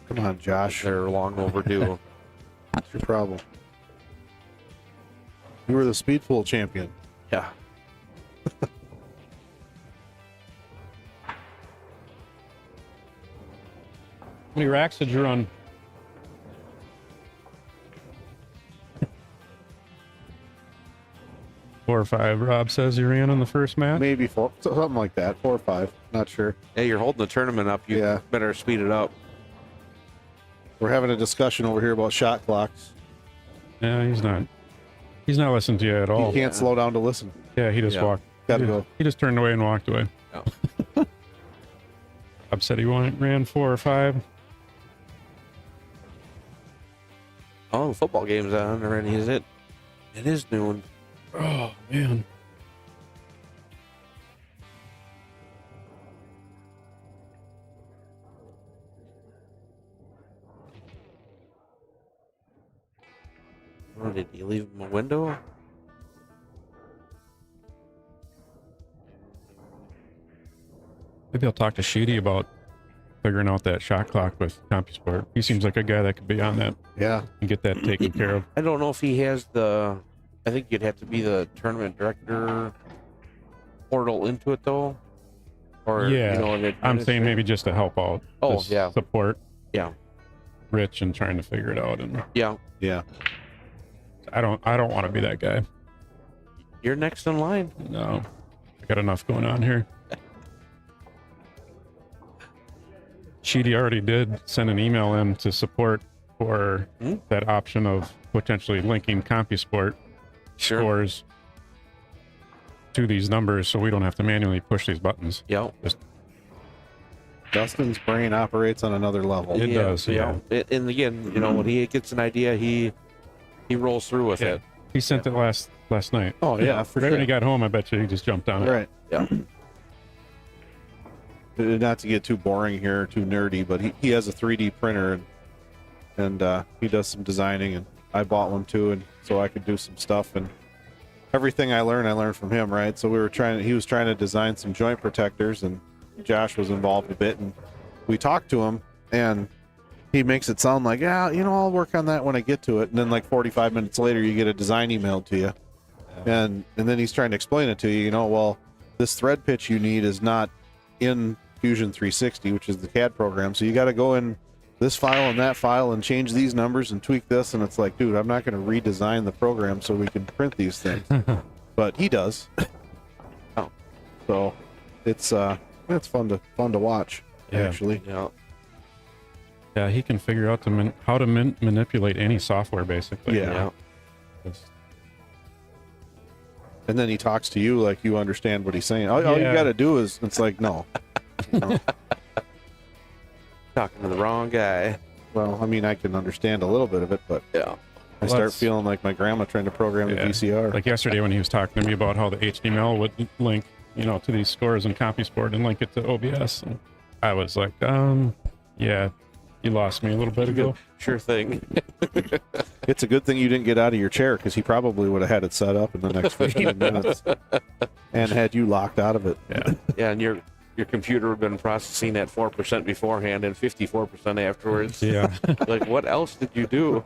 Come on, Josh. They're long overdue. What's your problem? You were the speed pool champion. Yeah. How many racks did you run? Four or 5, Rob says you ran on the first match. Maybe 4, something like that. 4 or 5. Not sure. Hey, you're holding the tournament up. You Yeah. better speed it up. We're having a discussion over here about shot clocks. Yeah, he's not listening to you at all. You can't slow down to listen. Yeah, he just Yeah. walked. Gotta go. He just turned away and walked away. Yeah. Rob said he ran 4 or 5. Oh, the football game's on already, is it? It is noon. Oh man. Oh, did you leave him a window? Maybe I'll talk to Sheedy about figuring out that shot clock with CompuSport. He seems like a guy that could be on that Yeah. and get that taken care of. I don't know if he has I think you'd have to be the tournament director portal into it though. Or Yeah, you know, an I'm saying administrator. maybe just to help out. Oh, just yeah. support Yeah. Rich and trying to figure it out. And Yeah. Yeah. I don't want to be that guy. You're next in line. No, I got enough going on here. Sheedy already did send an email in to support for that option of potentially linking CompuSport Sure. scores to these numbers so we don't have to manually push these buttons. Yeah. Dustin's brain operates on another level. It does, yeah. And again, you know, when he gets an idea, he rolls through with Yeah. it. He sent it last night. Oh, yeah, for Right sure. when he got home, I bet you he just jumped on it. Right. Yeah. Not to get too boring here, too nerdy, but he has a 3D printer and he does some designing, and I bought one too, and so I could do some stuff. And everything I learned from him, right? So he was trying to design some joint protectors, and Josh was involved a bit, and we talked to him, and he makes it sound like, yeah, you know, I'll work on that when I get to it. And then like 45 minutes later, you get a design emailed to you, and then he's trying to explain it to you. You know, well, this thread pitch you need is not in Fusion 360, which is the CAD program. So you got to go in this file and that file and change these numbers and tweak this. And it's like, dude, I'm not going to redesign the program so we can print these things. But he does. Oh. So it's fun to watch, Yeah. actually. Yeah. Yeah, he can figure out how to manipulate any software, basically. Yeah. Just- And then he talks to you like you understand what he's saying. All you Yeah. got to do is, it's like, no. No. Talking to the wrong guy. Well, I mean, I can understand a little bit of it, but Yeah. I start Let's- feeling like my grandma trying to program the Yeah. VCR. Like yesterday when he was talking to me about how the HTML would link, to these scores in CompuSport and link it to OBS. And I was like, yeah, you lost me a little bit ago. Sure thing. It's a good thing you didn't get out of your chair, because he probably would have had it set up in the next 15 minutes and had you locked out of it. Yeah. Yeah, and your computer would have been processing at 4% beforehand and 54% afterwards. Yeah. Like, what else did you do?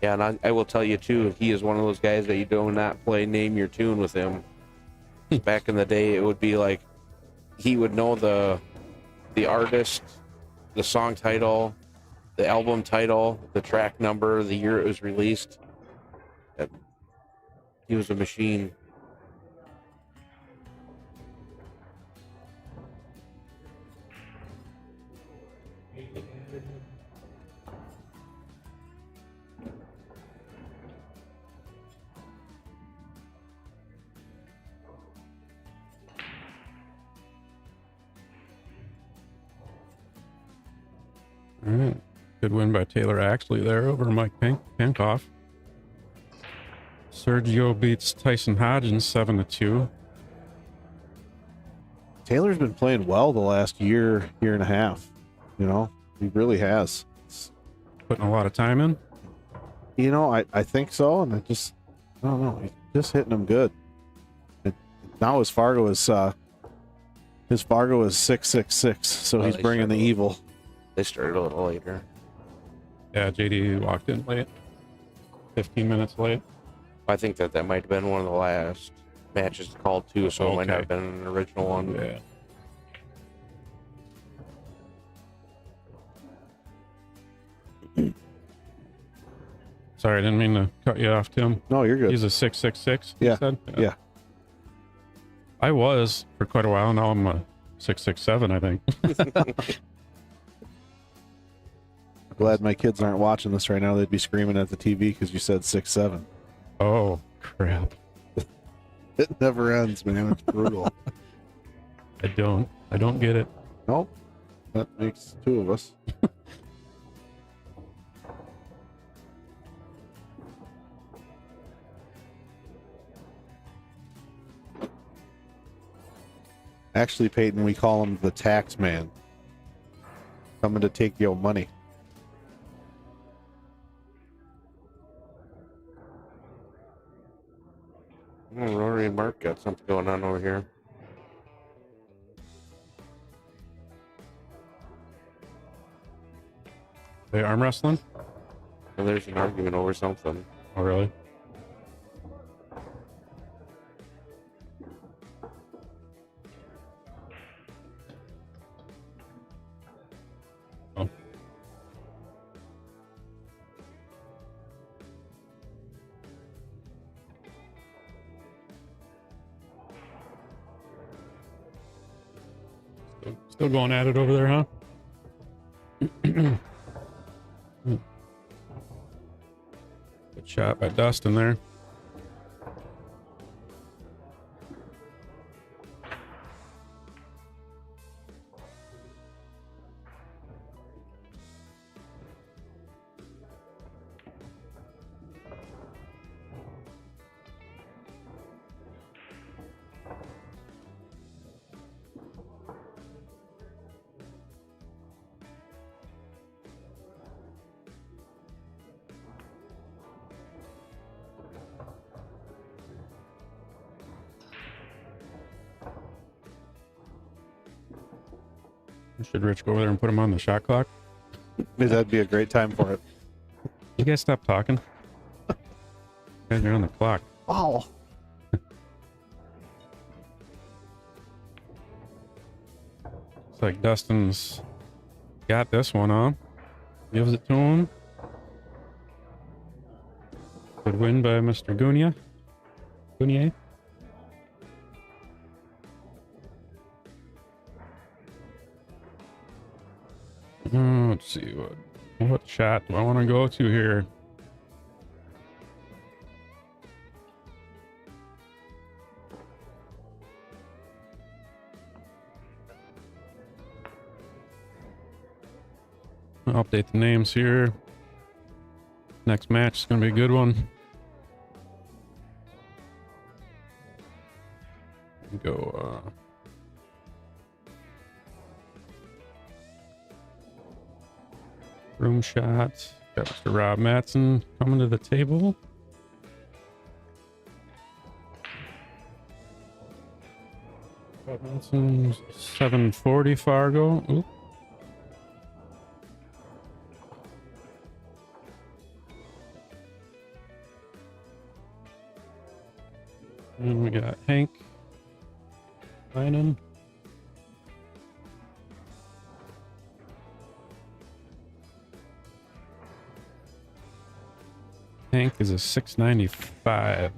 Yeah, and I will tell you, too, he is one of those guys that you do not play Name Your Tune with him. Back in the day, it would be like he would know the artist, the song title, the album title, the track number, the year it was released. He was a machine. All right. Good win by Taylor Axley there over Mike Penkoff. Sergio beats Tyson Hodgins 7-2. Taylor's been playing well the last year and a half. He really has. Putting a lot of time in. You know, I think so, and I don't know. He's just hitting them good. Now his Fargo is 666, so Oh, he's they bringing the started- evil. They started a little later. Yeah, JD walked in late. 15 minutes late. I think that might have been one of the last matches called too, so it might not Okay. have been an original one. Yeah. Sorry, I didn't mean to cut you off, Tim. No, you're good. He's a 666, you Yeah. said? Yeah. I was for quite a while. Now I'm a 667, I think. Glad my kids aren't watching this right now. They'd be screaming at the TV because you said 6'7". Oh, crap. It never ends, man. It's brutal. I don't get it. Nope. That makes two of us. Actually, Peyton, we call him the tax man. Coming to take your money. Oh, Rory and Mark got something going on over here. They arm wrestling? And there's an argument over something. Oh, really? Oh. Still going at it over there, huh? Good shot by Dustin there. Should Rich go over there and put him on the shot clock? That'd be a great time for it. You guys stop talking. You guys are on the clock. Wow. Looks like Dustin's got this one on. Gives it to him. Good win by Mr. Gunia. Gunia. Let's see what shot do I want to go to here. I'll update the names here. Next match is going to be a good one. Go, room shot. Got Mr. Rob Mattson coming to the table. Rob Mattson, 740 Fargo. Oop. And we got Hank Leinen. Hank is a 695.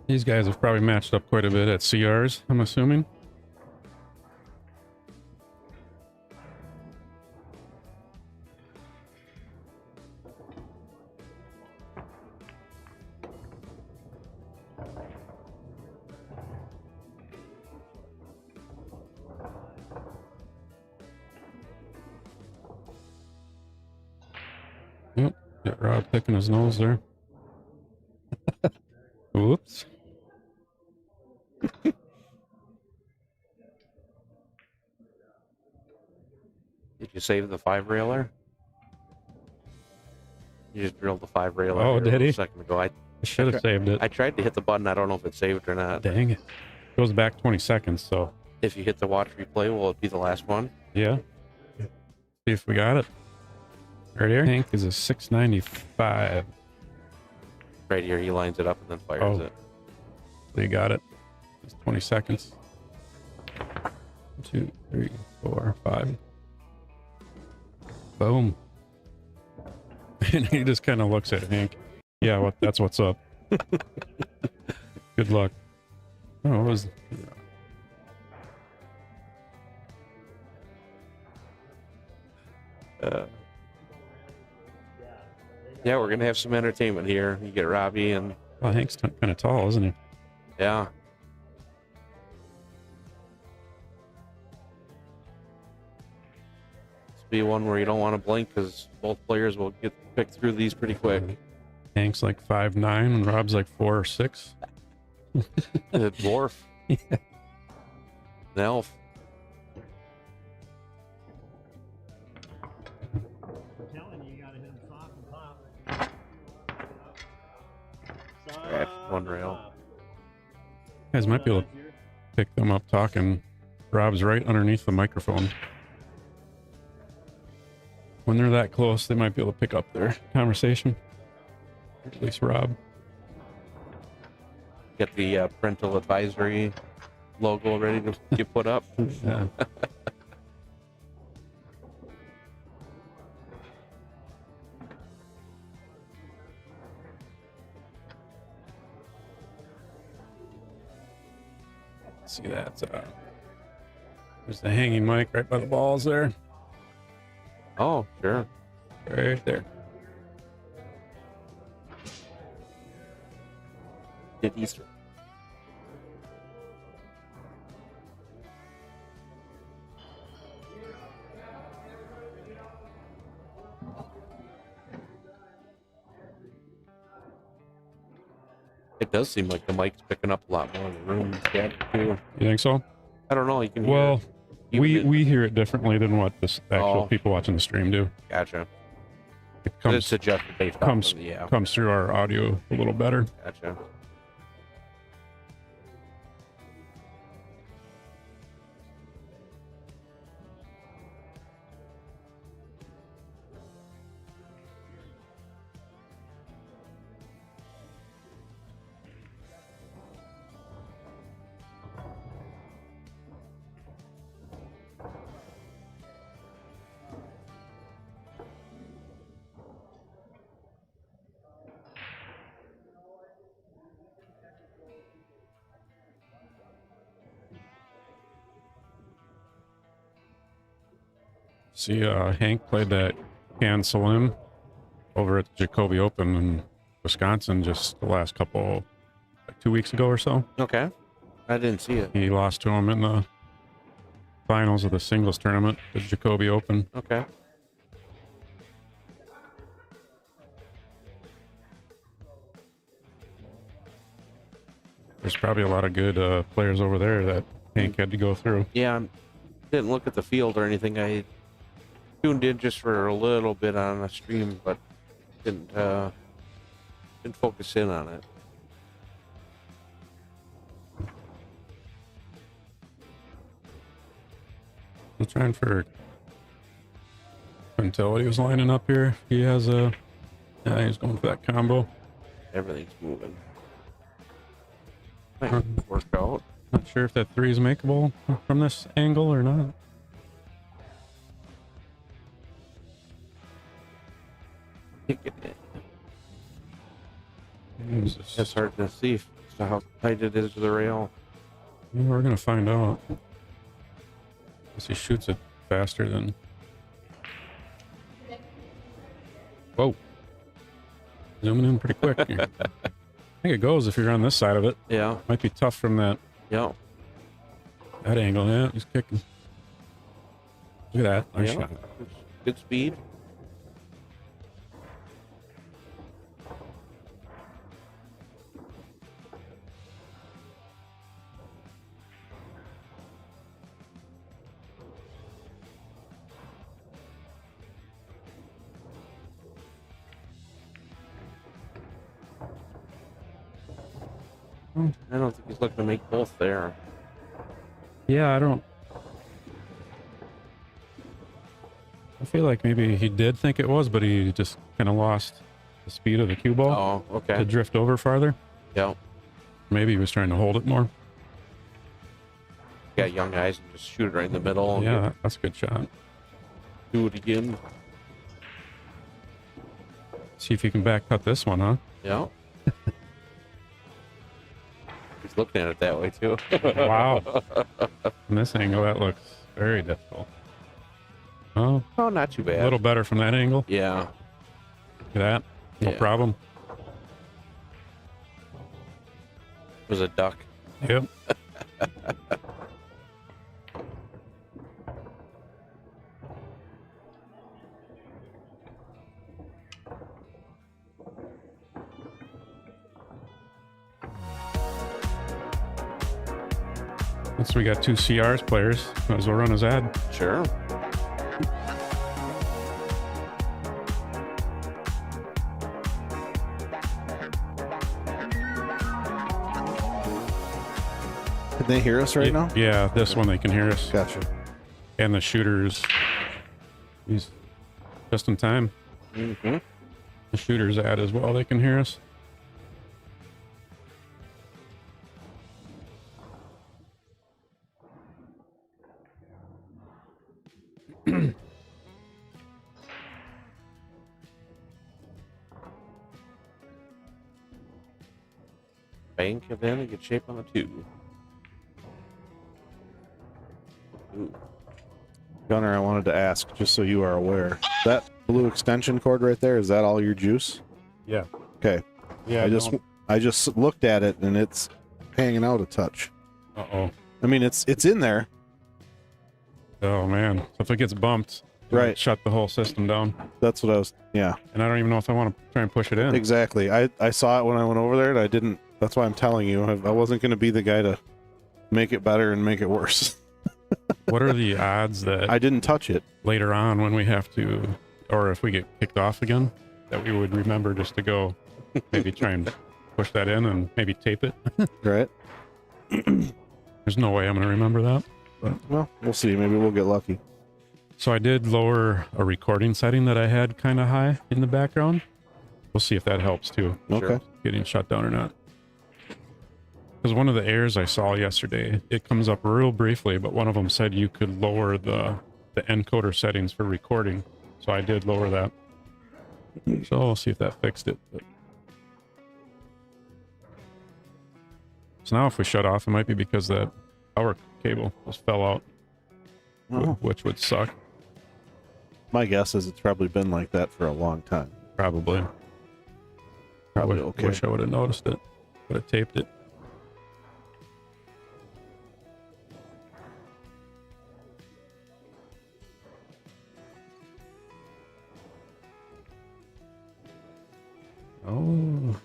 These guys have probably matched up quite a bit at CRs, I'm assuming. Yeah, Rob picking his nose there. Whoops. Did you save the 5-railer? You just drilled the 5-railer. Oh, did he? A second ago. I Should have saved it. I tried to hit the button. I don't know if it saved or not. Dang it. Goes back 20 seconds, so. If you hit the watch replay, will it be the last one? Yeah. See if we got it. Right here. Tank is a 695. Right here, he lines it up and then fires it. So you got it. It's 20 seconds. 2, 3, 4, 5. Boom. And he just kind of looks at Hank. Yeah, that's what's up. Good luck. Oh, it was. Yeah, we're gonna have some entertainment here. You get Robbie and. Well, Hank's kind of tall, isn't he? Yeah. This will be one where you don't want to blink because both players will get picked through these pretty quick. Hank's like 5'9" and Rob's like 4 or 6. The dwarf. Yeah. An elf. Scratch one rail. You guys might be able to pick them up talking. Rob's right underneath the microphone. When they're that close, they might be able to pick up their conversation. At least Rob. Get the parental advisory logo ready to get put up. Yeah. See that? There's the hanging mic right by the balls there. Oh, sure. Right there. Did Easter. It does seem like the mic's picking up a lot more in the room instead, too. You think so? I don't know. You can hear Well, it. we hear it differently than what the actual Oh. people watching the stream do. Gotcha. It It's comes adjusted based comes off of, yeah. comes through our audio a little better. Gotcha. See, Hank played that Can Salim over at the Jacoby Open in Wisconsin just the last couple, like 2 weeks ago or so. Okay. I didn't see it. He lost to him in the finals of the singles tournament, the Jacoby Open. Okay. There's probably a lot of good players over there that Hank had to go through. Yeah, I didn't look at the field or anything. I tuned in just for a little bit on a stream, but didn't focus in on it. I'm trying for Quintel. He was lining up here. He has a. Yeah, he's going for that combo. Everything's moving. Might work out. Not sure if that 3 is makeable from this angle or not. Kick it in. It's hard to see how tight it is to the rail. We're gonna find out. Guess he shoots it faster than. Whoa! Zooming in pretty quick here. I think it goes if you're on this side of it. Yeah. Might be tough from that Yeah. angle. Yeah, he's kicking. Look at that! Nice Yeah. shot. Good speed. I don't think he's looking to make both there. Yeah, I feel like maybe he did think it was, but he just kind of lost the speed of the cue ball Oh, okay. to drift over farther. Yeah. Maybe he was trying to hold it more. Got young guys and just shoot it right in the middle. Yeah, that's a good shot. Do it again. See if you can back cut this one, huh? Yeah. He's looking at it that way too. Wow. From this angle, that looks very difficult. Oh, Oh, not too bad. a little better from that angle. Yeah. Look at that. No Yeah. problem. It was a duck. Yep. So we got 2 CRs players. Might as well run his ad. Sure. Can they hear us right now? Yeah, this one they can hear us. Gotcha. And the shooters. He's just in time. Mm-hmm. The shooters ad as well. They can hear us. Bank of in a good shape on a 2. Ooh. Gunner, I wanted to ask, just so you are aware, that blue extension cord right there, is that all your juice? Yeah. Okay. Yeah. I just looked at it and it's hanging out a touch. Uh-oh. I mean, it's in there. Oh, man. So if it gets bumped, Right. shut the whole system down. That's what I was, yeah, And I don't even know if I want to try and push it in. exactly. I saw it when I went over there and I didn't, that's why I'm telling you, I wasn't going to be the guy to make it better and make it worse. What are the odds that I didn't touch it. later on when we have to, or if we get kicked off again, that we would remember just to go maybe try and push that in and maybe tape it? Right. There's no way I'm going to remember that. Well, we'll see. Maybe we'll get lucky. So I did lower a recording setting that I had kind of high in the background. We'll see if that helps too. Okay. Getting shut down or not. Because one of the errors I saw yesterday, it comes up real briefly, but one of them said you could lower the encoder settings for recording. So I did lower that. So I'll see if that fixed it. But... So now if we shut off, it might be because that power cable just fell out, Oh. which would suck. My guess is it's probably been like that for a long time. Probably. Probably I okay. wish I would have noticed it. Would have taped it. Oh.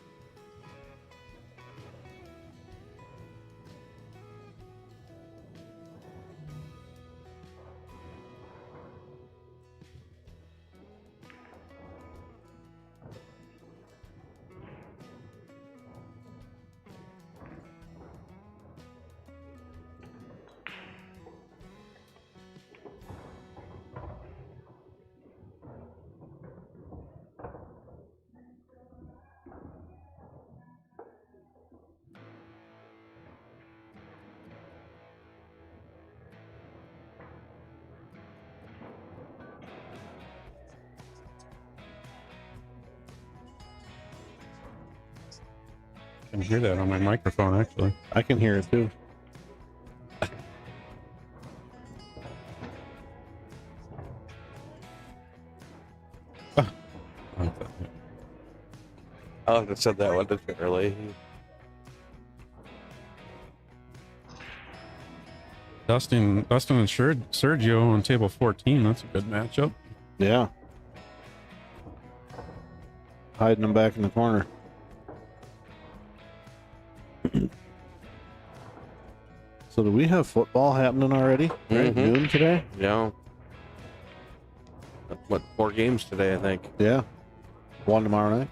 I can hear that on my microphone, actually. I can hear it too. I would have said that one early. Dustin and Sergio on table 14. That's a good matchup. Yeah. Hiding them back in the corner. So do we have football happening already? Right, Mhm. noon today? Yeah. What, 4 games today, I think. Yeah. One tomorrow night?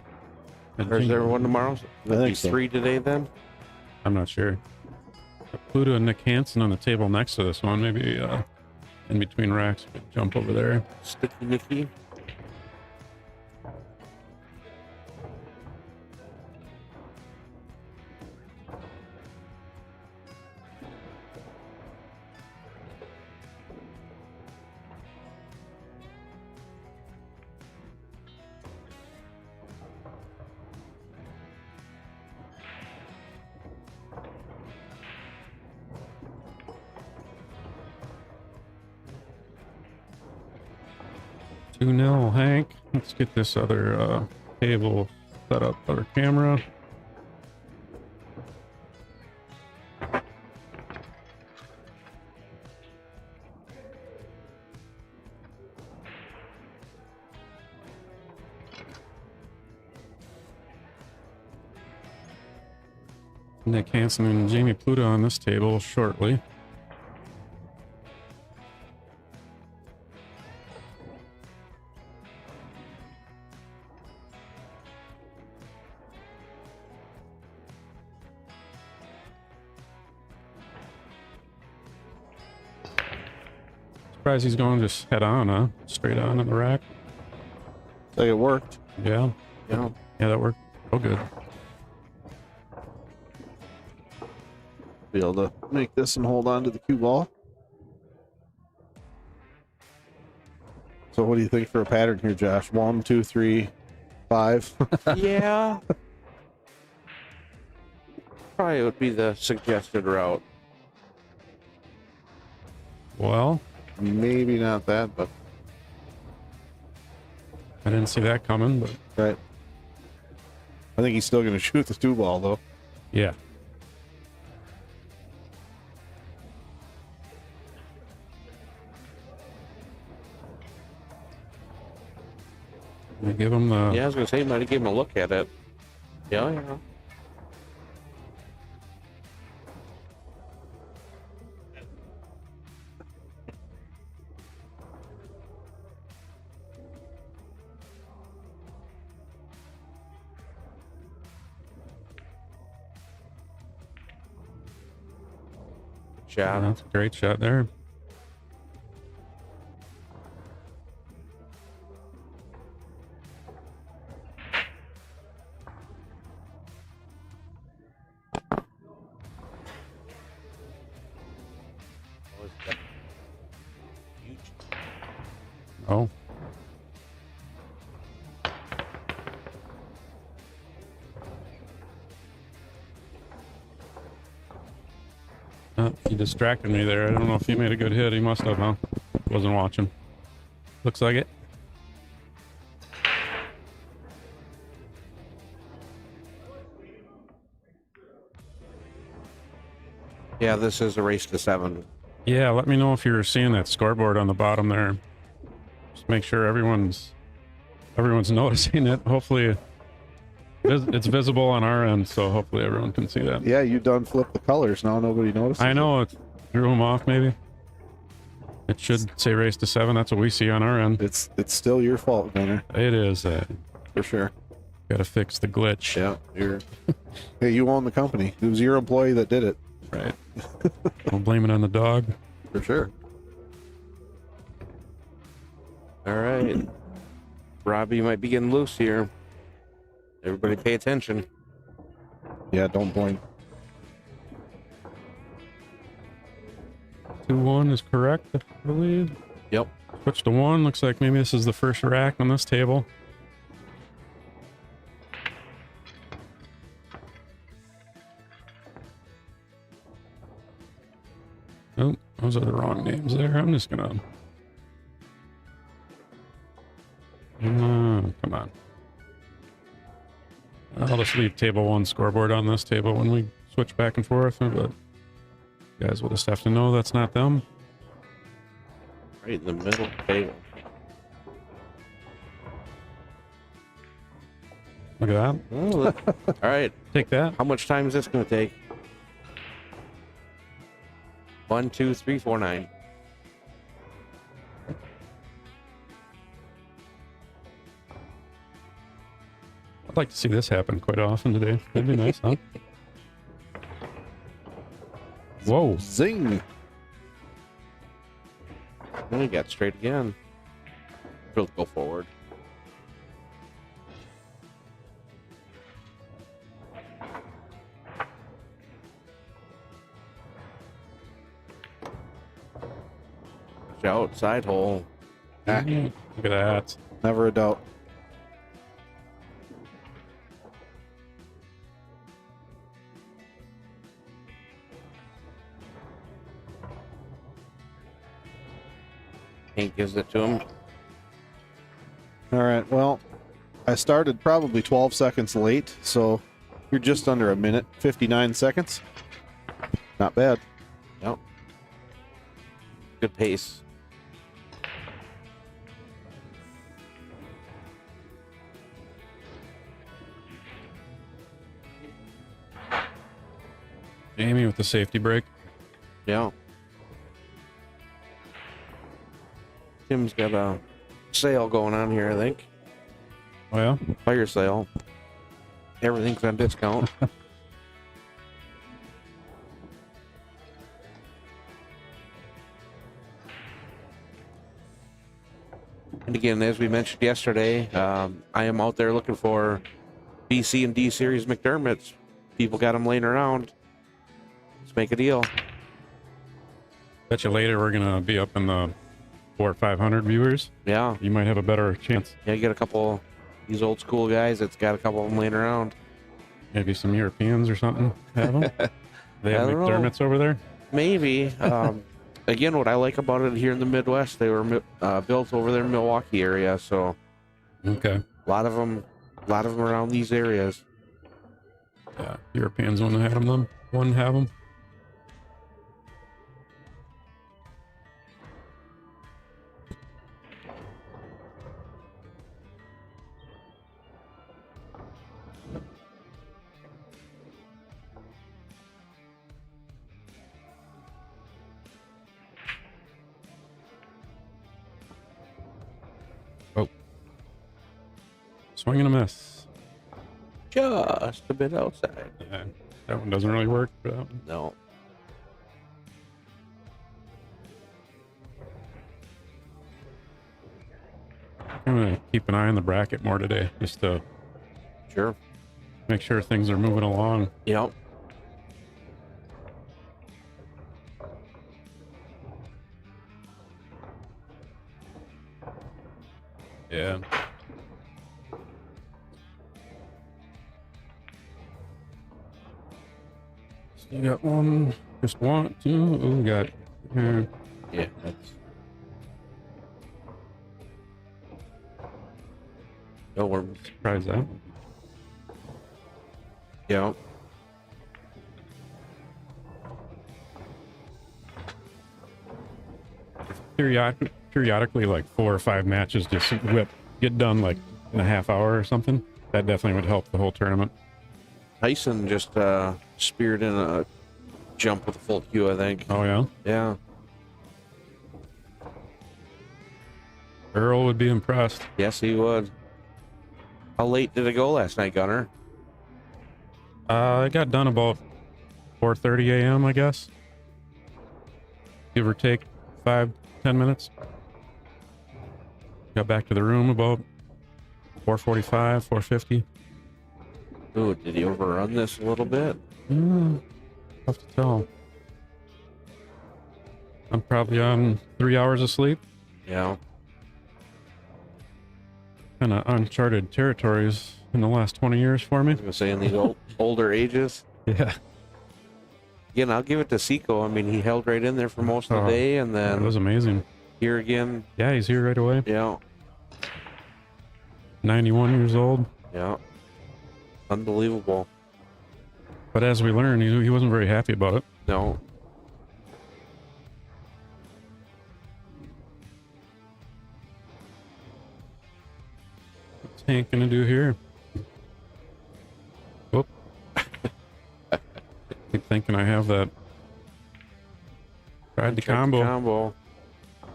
Or is there one tomorrow? I think so. 3 today then? I'm not sure. Pluta and Nick Hansen on the table next to this one. Maybe in between racks, we could jump over there. Sticky Nicky. Two 0 Hank. Let's get this other table set up, other camera. Nick Hansen and Jamie Pluta on this table shortly. Surprised he's going just head on, huh? Straight on in the rack. Like it worked. Yeah. Yeah. Yeah, that worked. Oh, good. Be able to make this and hold on to the cue ball. So what do you think for a pattern here, Josh? 1, 2, 3, 5. Yeah. Probably would be the suggested route. Well, Maybe not that, but I didn't see that coming, but right. I think he's still going to shoot the 2 ball though. yeah. I give him the Yeah, I was gonna say, might have given him a look at it. Yeah, yeah. Shot. That's a great shot there. Oh. He distracted me there. I don't know if he made a good hit. He must have, huh? Wasn't watching. Looks like it. Yeah, this is a race to 7. Yeah, let me know if you're seeing that scoreboard on the bottom there. Just make sure everyone's noticing it. Hopefully it's visible on our end, so hopefully everyone can see that. Yeah, you done flipped the colors. Now nobody noticed. I know it threw him off maybe. It should say race to 7. That's what we see on our end. It's still your fault, Gunner, It is. for sure. Gotta fix the glitch. Yeah, hey, you own the company. It was your employee that did it. Right. Don't blame it on the dog. For sure. All right. Robbie might be getting loose here. Everybody pay attention. Yeah, don't blink. 2-1 is correct, I believe. Yep. Switch to 1. Looks like maybe this is the first rack on this table. Oh, those are the wrong names there. I'm just gonna... come on. I'll just leave table 1 scoreboard on this table when we switch back and forth, but you guys will just have to know that's not them. Right in the middle table. Look at that. Oh, look. All right. Take that. How much time is this going to take? 1, 2, 3, 4, 9. I'd like to see this happen quite often today. That'd be nice, huh? Whoa. Zing. And he got straight again. He'll go forward. Watch out, side hole. Ah, Look at that. never a doubt. Hank gives it to him. All right, well, I started probably 12 seconds late, so you're just under a minute, 59 seconds. Not bad. Yep. Good pace. Jamie with the safety brake. Yeah. Tim's got a sale going on here, I think. Oh, yeah? Fire sale. Everything's on discount. And again, as we mentioned yesterday, I am out there looking for BC and D series McDermott's. People got them laying around. Let's make a deal. Bet you later we're going to be up in the 400 or 500 viewers. Yeah. You might have a better chance. Yeah, you get a couple these old school guys that's got a couple of them laying around. Maybe some Europeans or something have them. They have I don't know. McDermott's over there. Maybe. Again, what I like about it here in the Midwest, they were built over there in Milwaukee area, so Okay. a lot of them around these areas. Yeah. Europeans wouldn't have them. Wouldn't have them. Swing and a miss. Just a bit outside. Yeah, that one doesn't really work for that one. No. I'm gonna keep an eye on the bracket more today, just to Sure. make sure things are moving along. Yep. Yeah. So you got one, just one, two. Oh, we got here. Yeah, that's. No worms. Tries that. Yep. Periodically, like 4 or 5 matches just get done like in a half hour or something. That definitely would help the whole tournament. Tyson just speared in a jump with a full queue, I think. Oh yeah, Yeah. Earl would be impressed. Yes, he would. How late did it go last night, Gunner? It got done about 4:30 a.m. I guess, give or take 5-10 minutes. Got back to the room about 4:45, 4:50. Ooh, did he overrun this a little bit? Tough to tell. I'm probably on 3 hours of sleep. Yeah. Kind of uncharted territories in the last 20 years for me. I was gonna say in these older ages. Yeah. Again, I'll give it to Seco. I mean, he held right in there for most of the day, and That then was amazing. here again. Yeah, he's here right away. Yeah. 91 years old. Yeah. Unbelievable. But as we learned, he wasn't very happy about it. No. What's Hank gonna do here? Whoop. Keep thinking I have that. Tried the combo. Combo.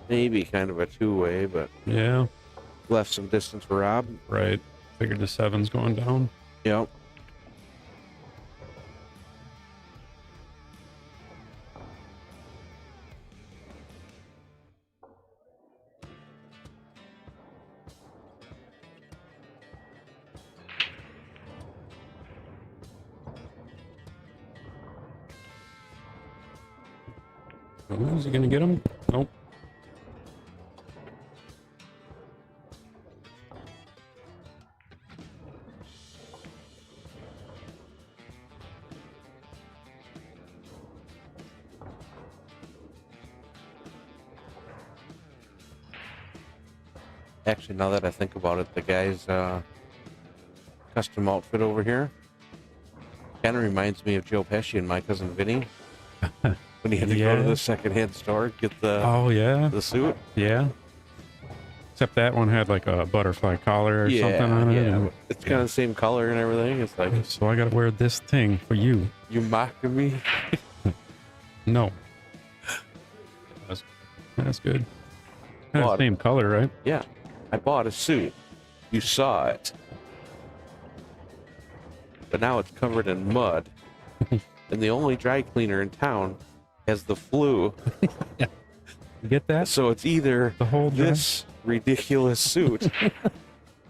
Maybe kind of a two-way, but Yeah, left some distance for Rob. right. Figured the 7's going down. Yep. Oh, is he gonna get him? Nope. Actually, now that I think about it, the guy's custom outfit over here kind of reminds me of Joe Pesci and My Cousin Vinny when he had to go to the secondhand store get the the suit. Yeah. Except that one had like a butterfly collar or something on it. Yeah, and- it's kind of the same color and everything. It's like, So I gotta wear this thing for you. you mocking me? No. That's good. Kind of What? same color, right? Yeah, I bought a suit. You saw it. But now it's covered in mud. And the only dry cleaner in town has the flu. You get that? So it's either The whole this ridiculous suit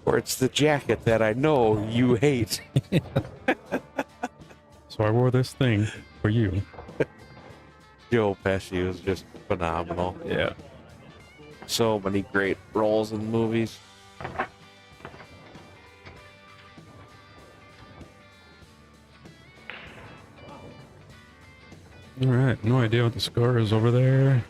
or it's the jacket that I know you hate. So I wore this thing for you. Joe Pesci was just phenomenal. Yeah. So many great roles in movies. All right. No idea what the score is over there.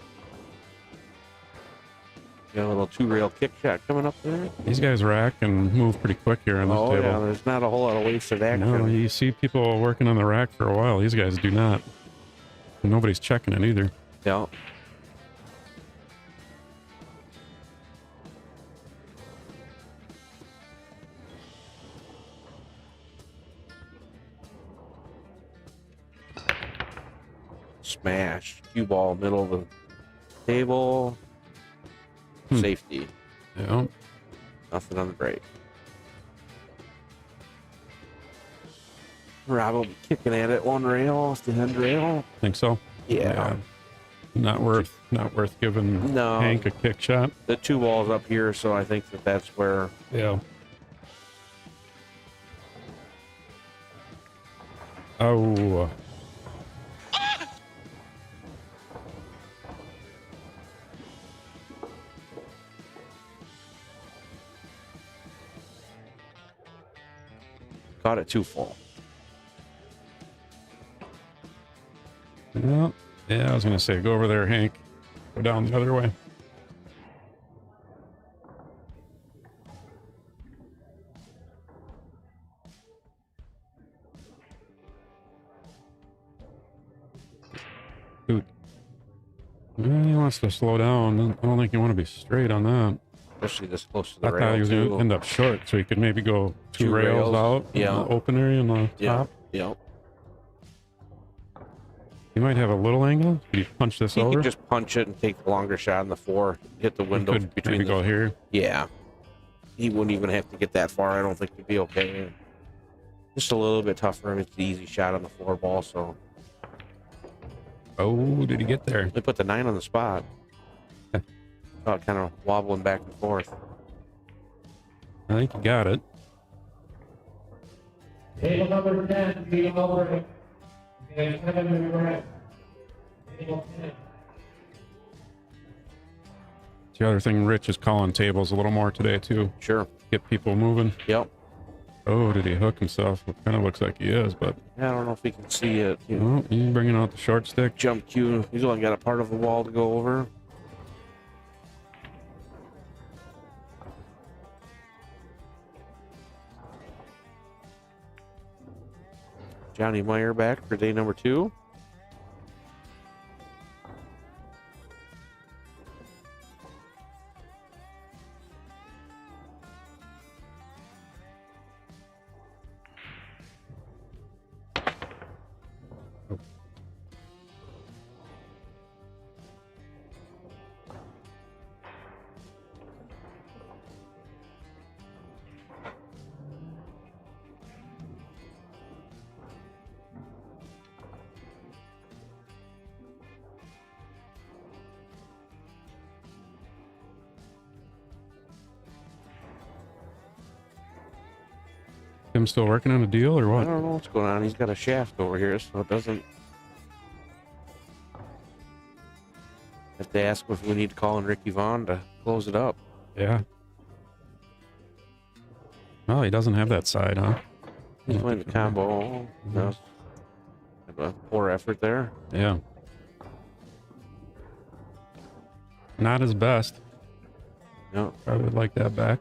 Got a little two-rail kick shot coming up there. These guys rack and move pretty quick here on this Oh, table. yeah, there's not a whole lot of wasted action. No, you see people working on the rack for a while. These guys do not. And nobody's checking it either. Yeah. Smash. Cue ball, middle of the table. Safety. Yeah. Nothing on the break. Rob will be kicking at it one rail off the end rail. Think so? Yeah. Not worth giving No. Hank a kick shot. The two balls up here, so I think that's where. Yeah. Oh. Caught it too full. Yeah. Yeah, I was gonna say, go over there, Hank. Go down the other way. Dude. He wants to slow down. I don't think you want to be straight on that. Especially this close to the I rail. thought he was going too. to end up short, so he could maybe go two Two rails rails. out. Yeah. In the open area on the Yeah. top. Yeah. You might have a little angle. Could you punch this He over? could just punch it and take the longer shot on the four. Hit the You window could between maybe the. go here. Yeah. He wouldn't even have to get that far. I don't think he'd be okay. Just a little bit tougher. It's the easy shot on the four ball, so. Oh, did he get there? They put the 9 on the spot. Kind of wobbling back and forth. I think he got it. Table number 10, being over. Okay, 7 to the right. Table 10. The other thing, Rich is calling tables a little more today too. Sure. Get people moving. Yep. Oh, did he hook himself? It kind of looks like he is, but I don't know if we can see it. You know, oh, he's bringing out the short stick. jump cue. He's only got a part of the wall to go over. Johnny Meyer back for day number 2. Him still working on a deal or I what? don't know what's going on. He's got a shaft over here, so it doesn't. to ask if we need to call in Ricky Vaughn to close it up. Yeah. Well, he doesn't have that side, huh? He's playing the combo. No, a poor effort there. Yeah. Not his best. No. I would like that back.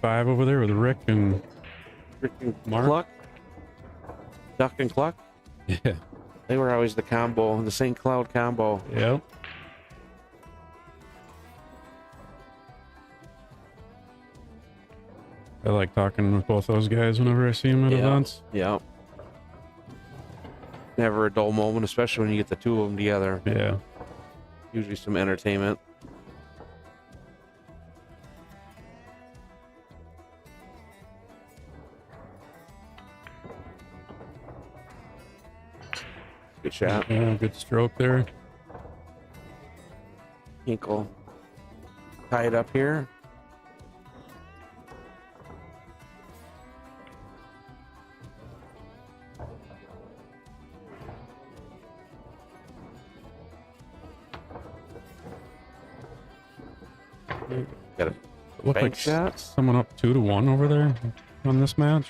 Five over there with Rick and Mark. Cluck. Duck and Cluck. Yeah. They were always the combo, the St. Cloud combo. Yep. I like talking with both those guys whenever I see them at events. Yeah. Never a dull moment, especially when you get the two of them together. Yeah. Usually some entertainment. Good shot. Yeah, good stroke there. Engel tie it up here. Got a Look bank like shot. someone up 2-1 over there on this match.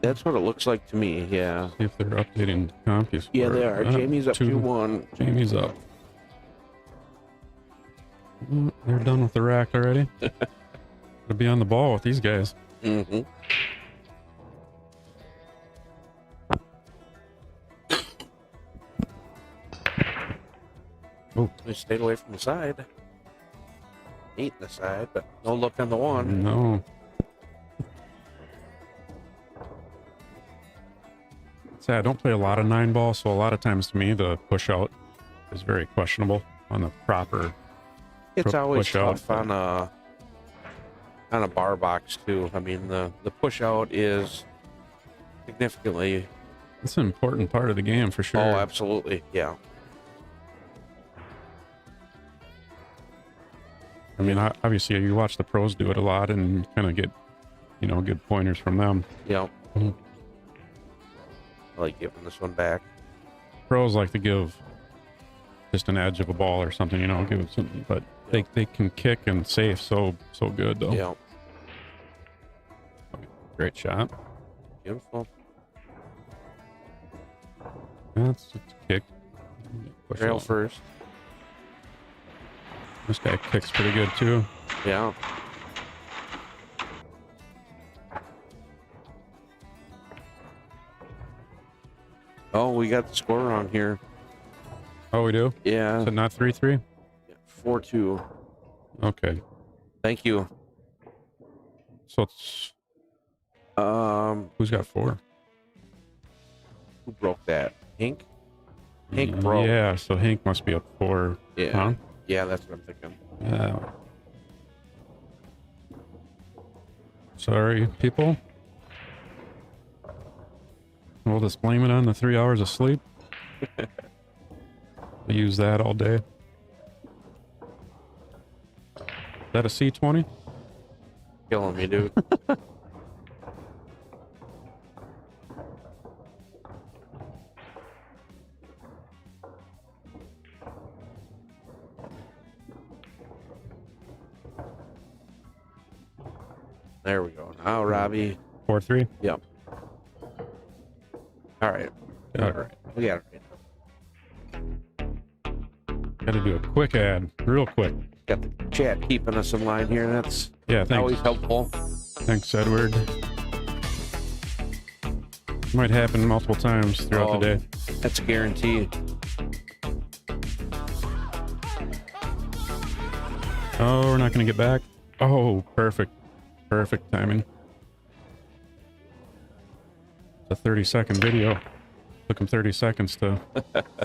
That's what it looks like to me, yeah. See if they're updating CompuScore. Yeah, they are. Jamie's up 2-1. Jamie's up. They're done with the rack already. Gotta be on the ball with these guys. Mm-hmm. Oh, We stayed away from the side. Ain't the side, but no look on the one. no. See, I don't play a lot of 9-ball, so a lot of times to me the push out is very questionable on the proper. It's always push out, tough on a bar box too. I mean, the push out is significantly. It's an important part of the game for sure. Oh, absolutely, yeah. I mean, obviously you watch the pros do it a lot and kind of get, good pointers from them. Yeah. Mhm. I like giving this one back. Pros like to give just an edge of a ball or something, give it something, but they can kick and save so good though. Yeah. Great shot. Beautiful. That's a kick. Push Trail out. first. This guy kicks pretty good too. Yeah. Oh, we got the score wrong here. Oh, we do? Yeah. Is it not 3-3? 4-2. Okay. Thank you. So it's Um, who's got 4? who broke that? Hank? Hank broke. Yeah, so Hank must be up 4. Yeah. Huh? Yeah, that's what I'm thinking. Yeah. Sorry, people. We'll just blame it on the 3 hours of sleep. I use that all day. Is that a C20? Killing me, dude. There we go. Now, Robbie. 4-3? Yep. All right. All right. We got it right. Got to do a quick ad, real quick. Got the chat keeping us in line here. That's Yeah, thanks. always helpful. Thanks, Edward. Might happen multiple times throughout the day. That's a guarantee. Oh, we're not going to get back. Oh, perfect. Perfect timing. It's a 30-second video. Took him 30 seconds to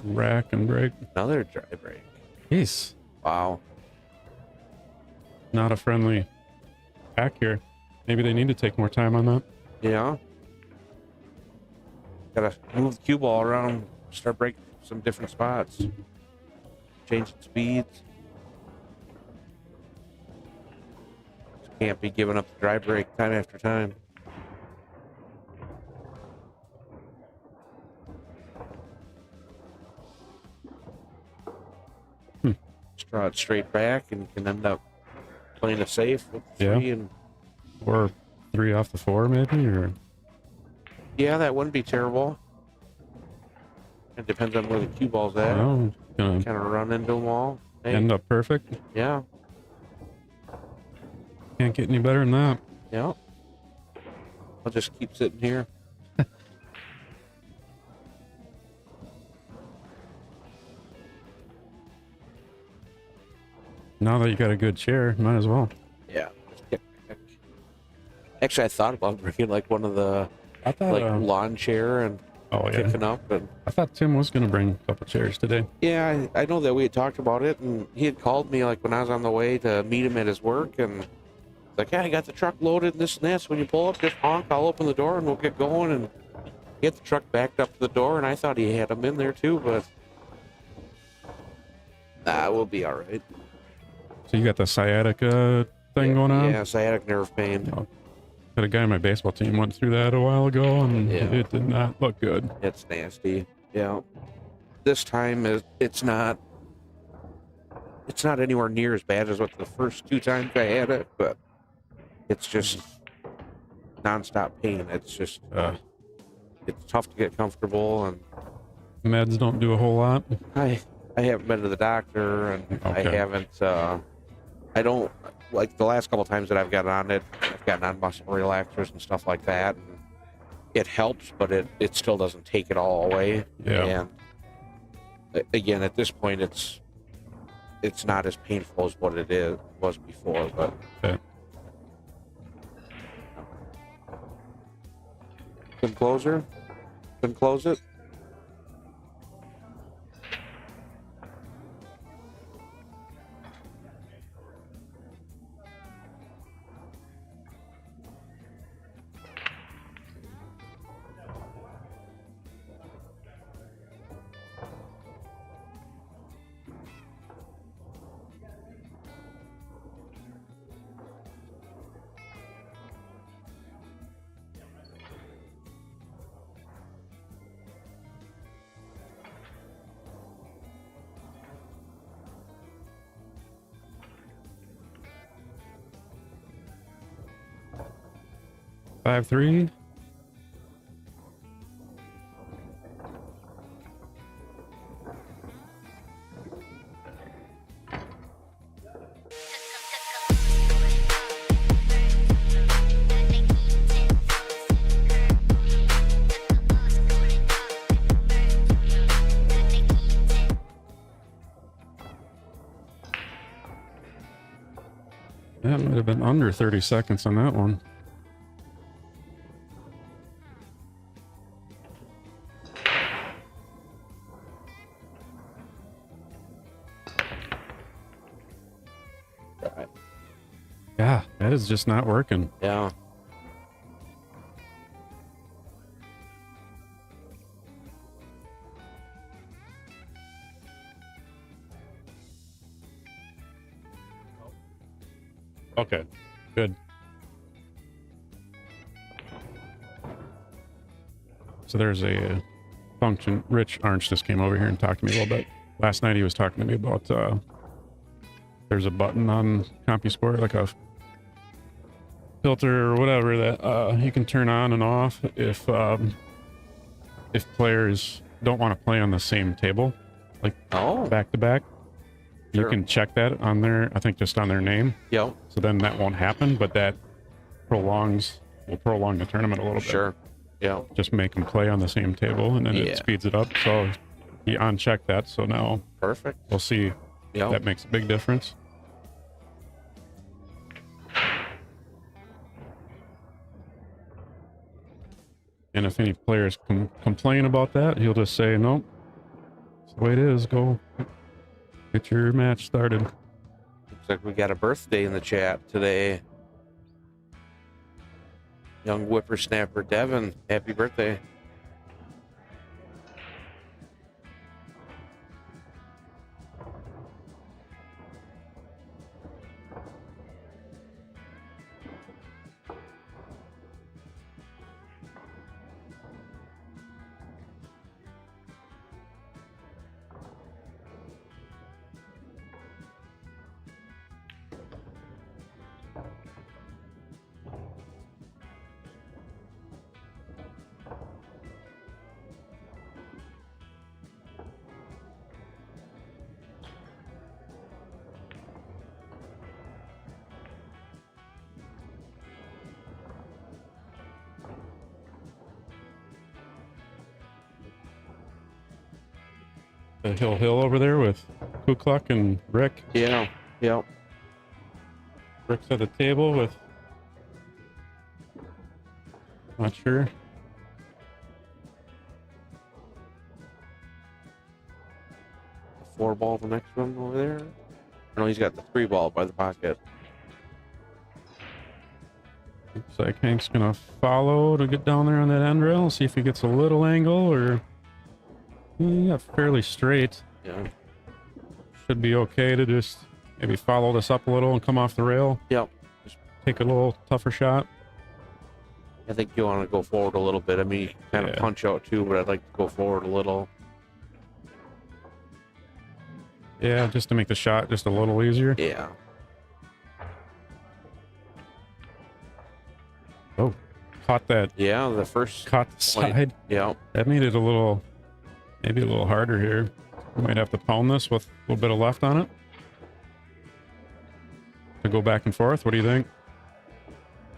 rack and break. Another dry break. Jeez. Wow. Not a friendly pack here. Maybe they need to take more time on that. Yeah. Gotta move the cue ball around, start breaking some different spots. Changing speeds. Can't be giving up the dry break time after time. Just draw it straight back and you can end up playing it safe with 3 and or 3 off the 4 maybe, or yeah, that wouldn't be terrible. It depends on where the cue ball's at. well, gonna Kind of run into them all. Hey, end up perfect. yeah, Can't get any better than that. yeah. I'll just keep sitting here. Now that you got a good chair, might as well. Yeah. Actually, I thought about bringing like one of the I thought like lawn chair and oh yeah, kicking up. And I thought Tim was gonna bring a couple chairs today. yeah, I know that we had talked about it, and he had called me like when I was on the way to meet him at his work, and like, yeah, I got the truck loaded and this and that. So when you pull up, just honk, I'll open the door and we'll get going. And get the truck backed up to the door, and I thought he had him in there too, but nah, we'll be all right. So you got the sciatica thing going on? Yeah, sciatic nerve pain. Oh. Had a guy on my baseball team went through that a while ago, and Yeah. it did not look good. It's nasty. Yeah. This time it's not anywhere near as bad as what the first 2 times I had it, but it's just nonstop pain. It's just it's tough to get comfortable, and Meds don't do a whole lot. I haven't been to the doctor, and I Okay. haven't I don't like the last couple times that I've gotten on it, I've gotten on muscle relaxers and stuff like that, and it helps, but it still doesn't take it all away. Yeah. And again, at this point, it's not as painful as what it was before, but Okay. couldn't close her, couldn't close it. Five three. That might have been under 30 seconds on that one. Yeah, that is just not working. Yeah. Okay, good. So there's a function. Rich Arnch just came over here and talked to me a little bit. Last night he was talking to me about there's a button on CompuSport, like a filter or whatever, that you can turn on and off if players don't want to play on the same table, like back to back. You Sure. can check that on their, I think just on their name. Yep. So then that won't happen, but that will prolong the tournament a little bit. Sure. Yeah. Just make them play on the same table, and then Yeah. it speeds it up. So he unchecked that, so now Perfect. we'll see. Yeah. That makes a big difference. And if any players complain about that, he'll just say, nope, it's the way it is. Go get your match started. Looks like we got a birthday in the chat today. Young whippersnapper Devin, happy birthday. The Hill over there with Kukluk and Rick. Yeah, yep. Rick's at the table with, not sure. The 4-ball, the next one over there. No, he's got the 3-ball by the pocket. Looks like Hank's gonna follow to get down there on that end rail, see if he gets a little angle or yeah, fairly straight. Yeah. Should be okay to just maybe follow this up a little and come off the rail. Yep. Just take a little tougher shot. I think you want to go forward a little bit. I mean, you can kind of punch out too, but I'd like to go forward a little. Yeah, just to make the shot just a little easier. Yeah. Oh, caught that. Yeah, the first Caught the side. Yeah. That made it a little, maybe a little harder here. We might have to pound this with a little bit of left on it to go back and forth. What do you think?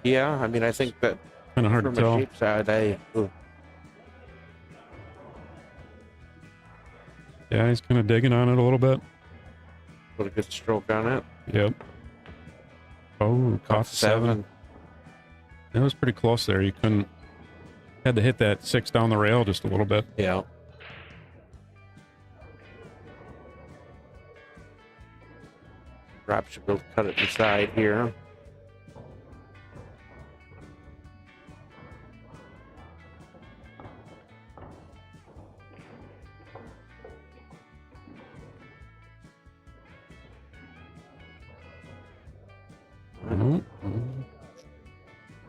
Yeah, I mean, I think that Kind of hard from to tell. a shape side, Yeah, he's kind of digging on it a little bit. put a good stroke on it. Yep. Oh, caught the 7. It was pretty close there. You couldn't, had to hit that 6 down the rail just a little bit. Yeah. Drop should be able to cut it inside here.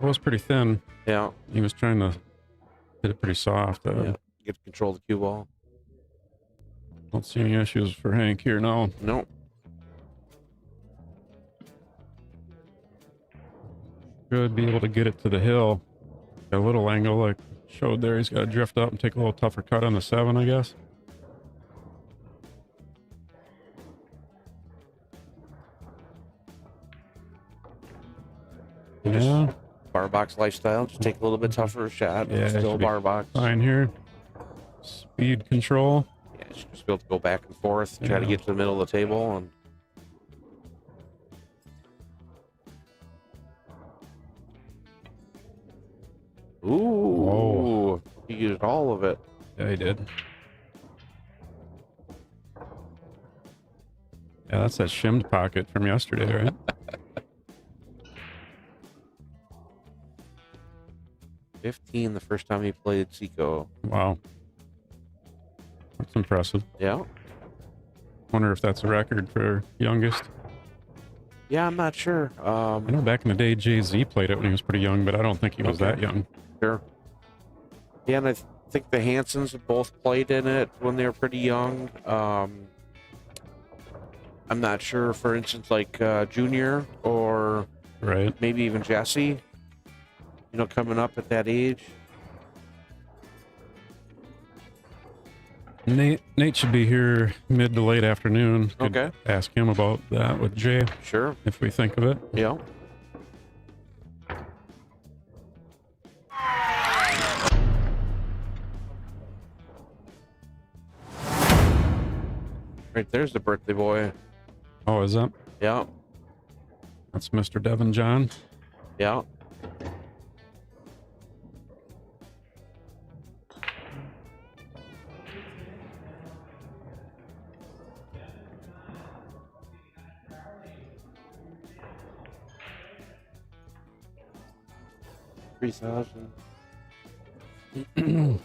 It was pretty thin. Yeah. He was trying to hit it pretty soft. Yeah. Get to control the cue ball. Don't see any issues for Hank here now. Nope. Should be able to get it to the hill. Got a little angle like showed there. He's got to drift up and take a little tougher cut on the 7, I guess. Yeah. Bar box lifestyle. Just take a little bit tougher shot. Yeah, Still should be bar box. Fine here. Speed control. Yeah, you should just be able to go back and forth. Try to Yeah. get to the middle of the table. And ooh. Oh. He used all of it. Yeah, he did. Yeah, that's that shimmed pocket from yesterday, right? 15 the first time he played Seco. Wow. That's impressive. Yeah. Wonder if that's a record for youngest. Yeah, I'm not sure. I know back in the day, Jay-Z played it when he was pretty young, but I don't think he was that young. Sure. Yeah, and I think the Hansons have both played in it when they were pretty young. I'm not sure, for instance, like Junior or Right. maybe even Jesse, coming up at that age. Nate should be here mid to late afternoon. Could Okay. ask him about that with Jay Sure. if we think of it. Yeah. Right there's the birthday boy. Oh, is that? Yeah. That's Mr. Devin John. Yeah. 3,000. Who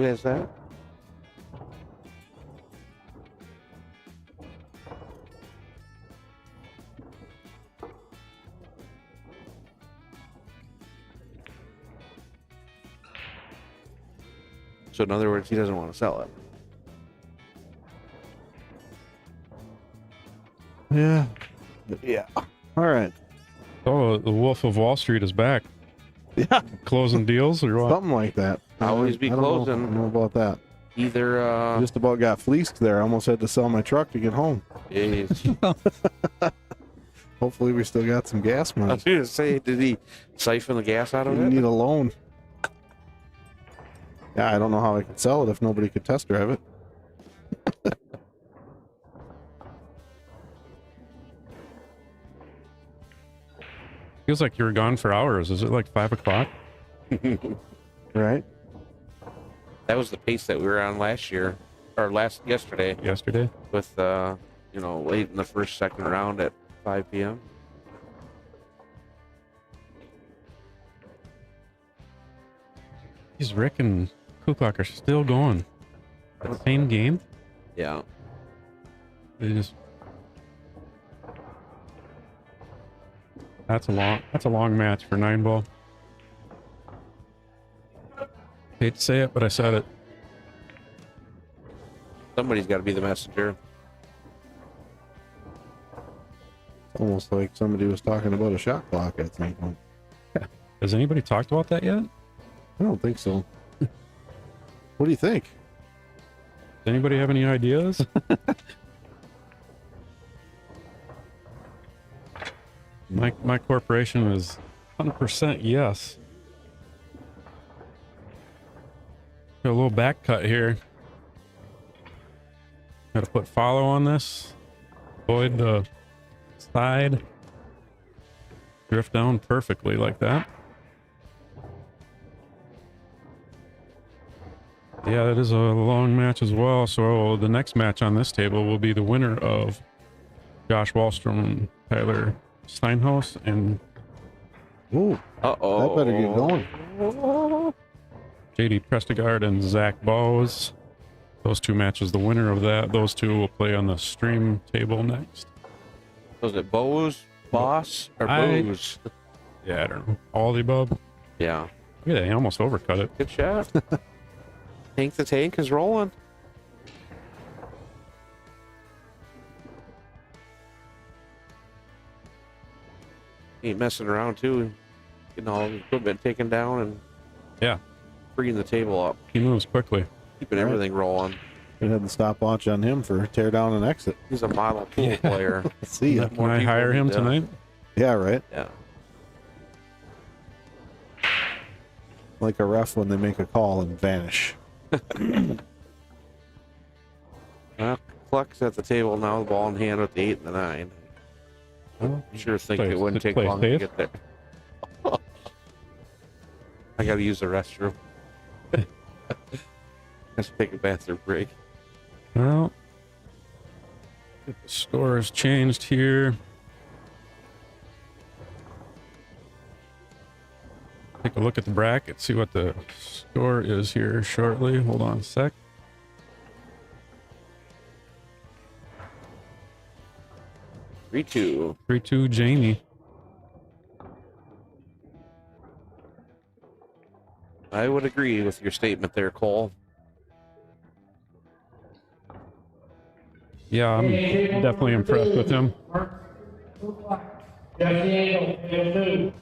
has that? So in other words, he doesn't want to sell it. Yeah. Yeah. All right. Oh, the Wolf of Wall Street is back. Yeah. Closing deals or what? Something like that. Always be I don't know. closing. I don't know about that. Either Just about got fleeced there. I almost had to sell my truck to get home. Hopefully we still got some gas I money. was going to say, did he siphon the gas out of We it? need a loan. Yeah, I don't know how I could sell it if nobody could test drive it. Feels like you were gone for hours. Is it like 5 o'clock? Right? That was the pace that we were on last year, or yesterday, Yesterday? with late in the second round at 5 p.m. These Rick and Kuklock are still going. The same game? Yeah. They just... That's a long match for 9-ball. Hate to say it, but I said it. Somebody's got to be the messenger. It's almost like somebody was talking about a shot clock at some point. Has anybody talked about that yet? I don't think so. What do you think? Does anybody have any ideas? My corporation is 100% yes. Got a little back cut here. Got to put follow on this. Avoid the side. Drift down perfectly like that. Yeah, that is a long match as well. So the next match on this table will be the winner of Josh Wallstrom and Tyler Steinhaus and Ooh, Uh-oh. that better get going. JD Prestegard and Zach Bowes. Those two matches, the winner of that, those two will play on the stream table next. Was it Bose, Boss, or I- Booze? Yeah, I don't know. All the above. Yeah. Yeah, they almost overcut it. Good shot. Tank the tank is rolling. Ain't messing around too. Getting all the equipment taken down and Yeah, freeing the table up. he moves quickly. Keeping Right. everything rolling. We had the stopwatch on him for tear down and exit. He's a model pool player. See ya. Can More I people hire him need to- tonight? Yeah, right. Yeah. Like a ref when they make a call and vanish. Cluck's at the table now, the ball in hand with the 8 and the 9. Well, Sure think Play- it wouldn't take play long to safe. get there. I gotta use the restroom. Let's take a bathroom break. well, get the scores changed here. Take a look at the bracket, see what the score is here shortly. Hold on a sec. 3-2. 3-2 Jamie. I would agree with your statement there, Cole. Yeah, I'm definitely impressed with him. Jesse Engel, field 2.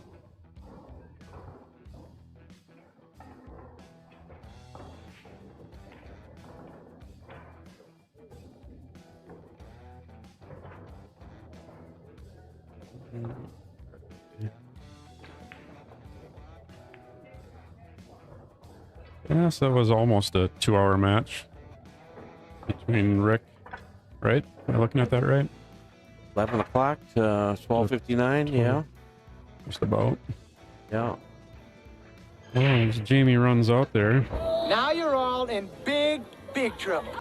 Yes, that was almost a 2-hour match between Rick, right? Am I looking at that right? 11 o'clock to 12:59. Yeah. Just about. Yeah. Oh, as Jamie runs out there. Now you're all in big, big trouble.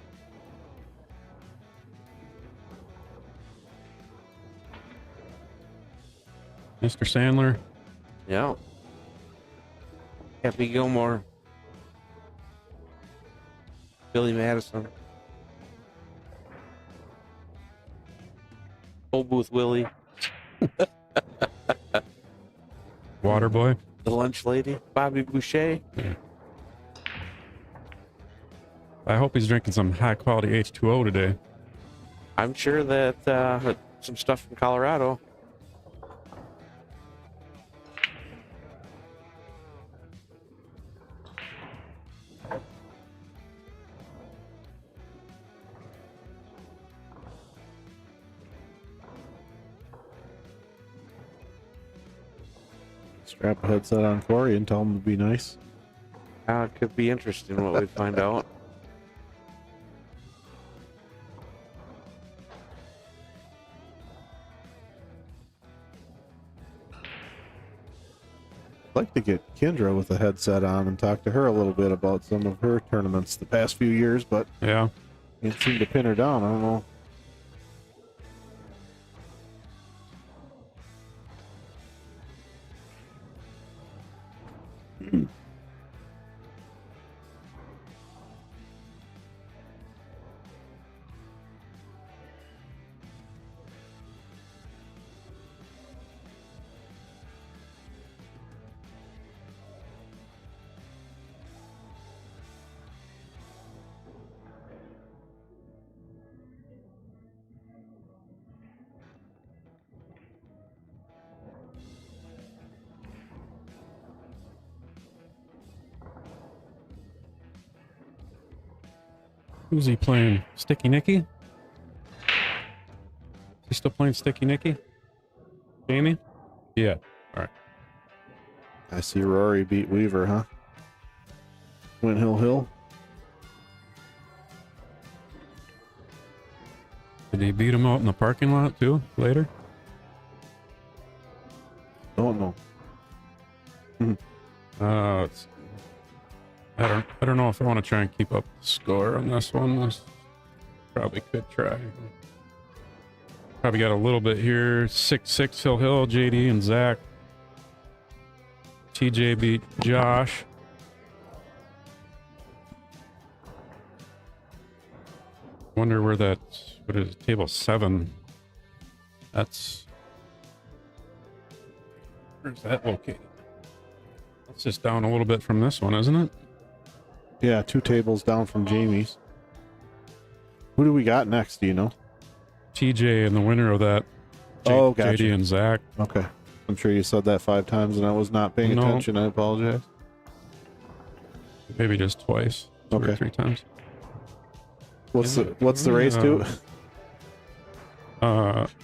Mr. Sandler Yeah. Happy Gilmore. Billy Madison. Old Booth Willie. Waterboy. The Lunch Lady. Bobby Boucher. Yeah. I hope he's drinking some high quality H2O today. I'm sure that some stuff from Colorado. Strap a headset on Corey and tell him to be nice. It could be interesting what we find out. I'd like to get Kendra with a headset on and talk to her a little bit about some of her tournaments the past few years, but Yeah. can't seem to pin her down. I don't know. Who's he playing? Sticky Nicky? Is he still playing Sticky Nicky? Jamie? Yeah. All right. I see Rory beat Weaver, huh? Win Hill. Did he beat him out in the parking lot too later? Don't know. It's, I don't know if I want to try and keep up the score on this one. This probably could try. Probably got a little bit here. 6-6 Hill, JD and Zach. TJ beat Josh. Wonder where that, what is it, table 7? That's, where's that located? That's just down a little bit from this one, isn't it? Yeah, 2 tables down from Jamie's. Who do we got next? Do you know? TJ and the winner of that. Oh, gotcha. JD and Zach. Okay. I'm sure you said that 5 times and I was not paying No. attention. I apologize. Maybe just twice. 2 Okay. or 3 times. What's the race to?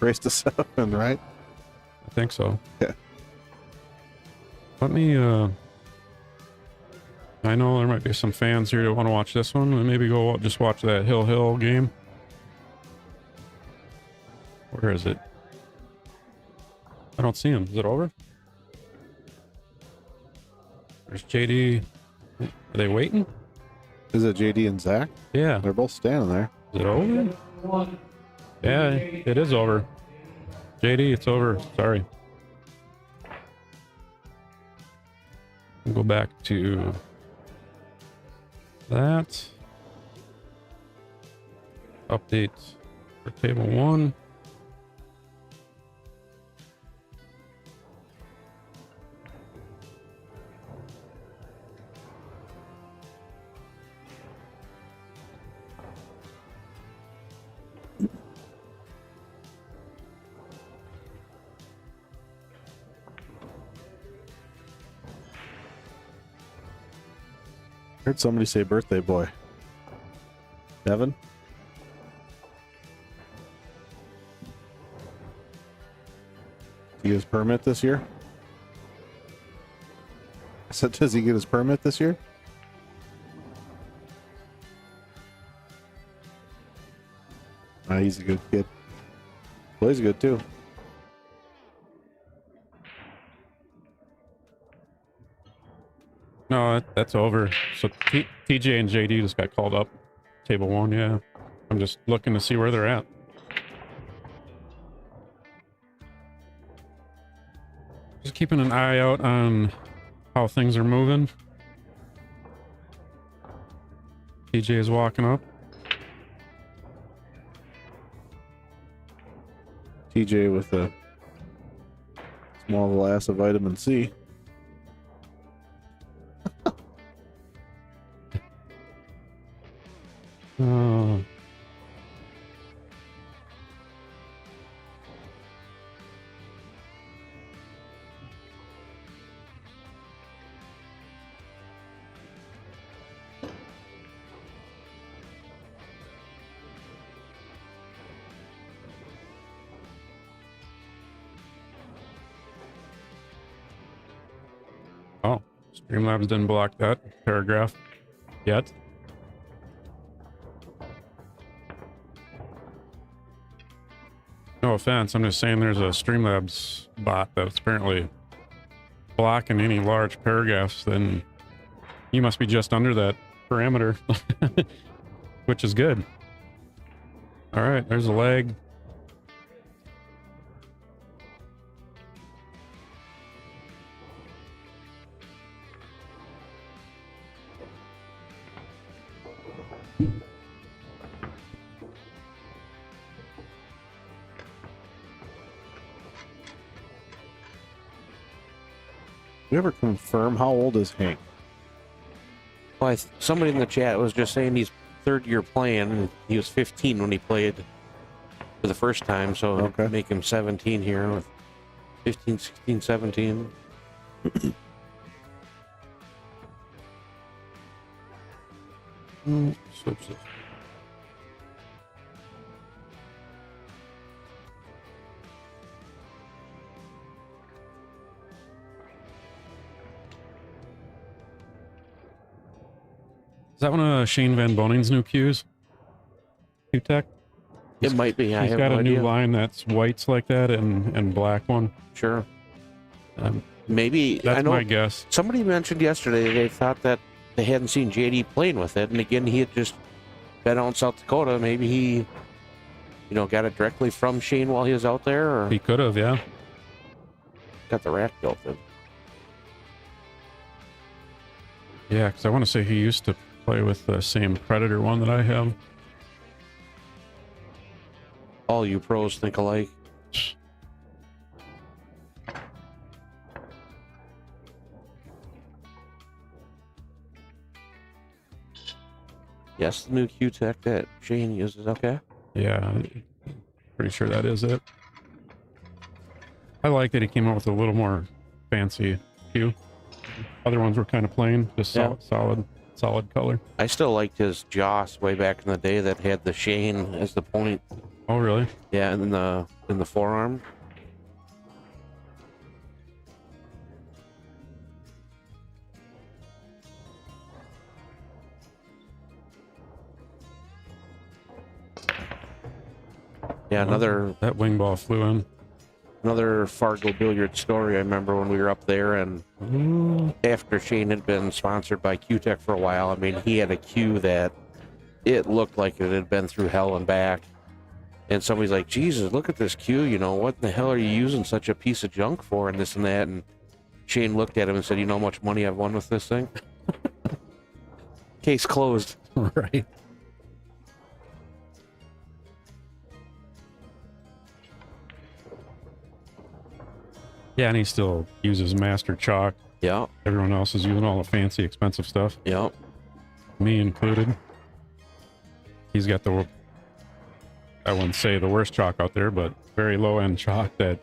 Race to 7, right? I think so. Yeah. Let me, I know there might be some fans here that want to watch this one. And maybe go just watch that Hill game. Where is it? I don't see him. Is it over? There's JD. Are they waiting? Is it JD and Zach? Yeah. They're both standing there. Is it over? Yeah, it is over. JD, it's over. Sorry. We'll go back to that. Update for table 1. Heard somebody say birthday boy. Devin? Did he get his permit this year? I said, does he get his permit this year? He's a good kid. Plays good too. No, that's over. So TJ and JD just got called up. Table 1, yeah. I'm just looking to see where they're at. keeping an eye out on how things are moving. TJ is walking up. TJ with a small glass of vitamin C. Oh. Oh, Streamlabs didn't block that paragraph yet. No offense, I'm just saying there's a Streamlabs bot that's apparently blocking any large paragraphs, then you must be just under that parameter, which is good. All right, there's a leg. We ever confirm how old is Hank? Well, somebody in the chat was just saying he's third year playing, and he was 15 when he played for the first time, so Okay. make him 17 here with 15, 16, 17. Switch this. Is that one of Shane Van Boning's new cues? Q-Tech? It might be. I He's have got no a new idea. line that's whites like that and black one. Sure. Um, Maybe. that's I know my guess. somebody mentioned yesterday they thought that they hadn't seen JD playing with it, and again, he had just been out in South Dakota. Maybe he, got it directly from Shane while he was out there, or He could have, yeah. got the rack built in. Yeah, because I want to say he used to play with the same Predator one that I have. All you pros think alike. Yes, the new Q-Tech that Shane uses. Okay. Yeah, pretty sure that is it. I like that he came out with a little more fancy cue. Other ones were kind of plain, just Yeah. solid color. I still liked his Joss way back in the day that had the Shane as the point. Oh, really? Yeah, in the forearm. Yeah, That wing ball flew in. another Fargo billiard story. I remember when we were up there, and after Shane had been sponsored by Q-Tech for a while, I mean, he had a cue that it looked like it had been through hell and back. And somebody's like, Jesus, look at this cue, what the hell are you using such a piece of junk for, and this and that. And Shane looked at him and said, you know how much money I've won with this thing? Case closed. Right. Yeah, and he still uses master chalk. Yeah, Everyone else is using all the fancy, expensive stuff, yeah. me included. He's got I wouldn't say the worst chalk out there, but very low-end chalk that,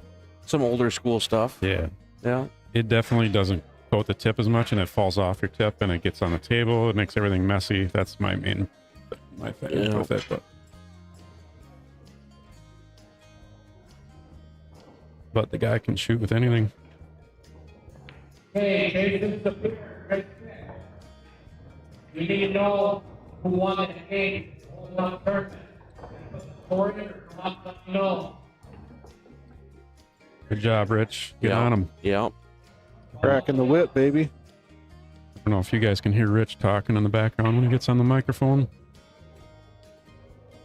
Some older school stuff. yeah, Yeah. it definitely doesn't coat the tip as much, and it falls off your tip, and it gets on the table. It makes everything messy. That's my thing Yeah. with it, but the guy can shoot with anything. Okay, Jason Sapir, right there. We need to know who won the game. Hold on, tournament. Put the score in or come up, let me know. Good job, Rich. Get Yeah. on him. Yeah. Cracking the whip, baby. I don't know if you guys can hear Rich talking in the background when he gets on the microphone.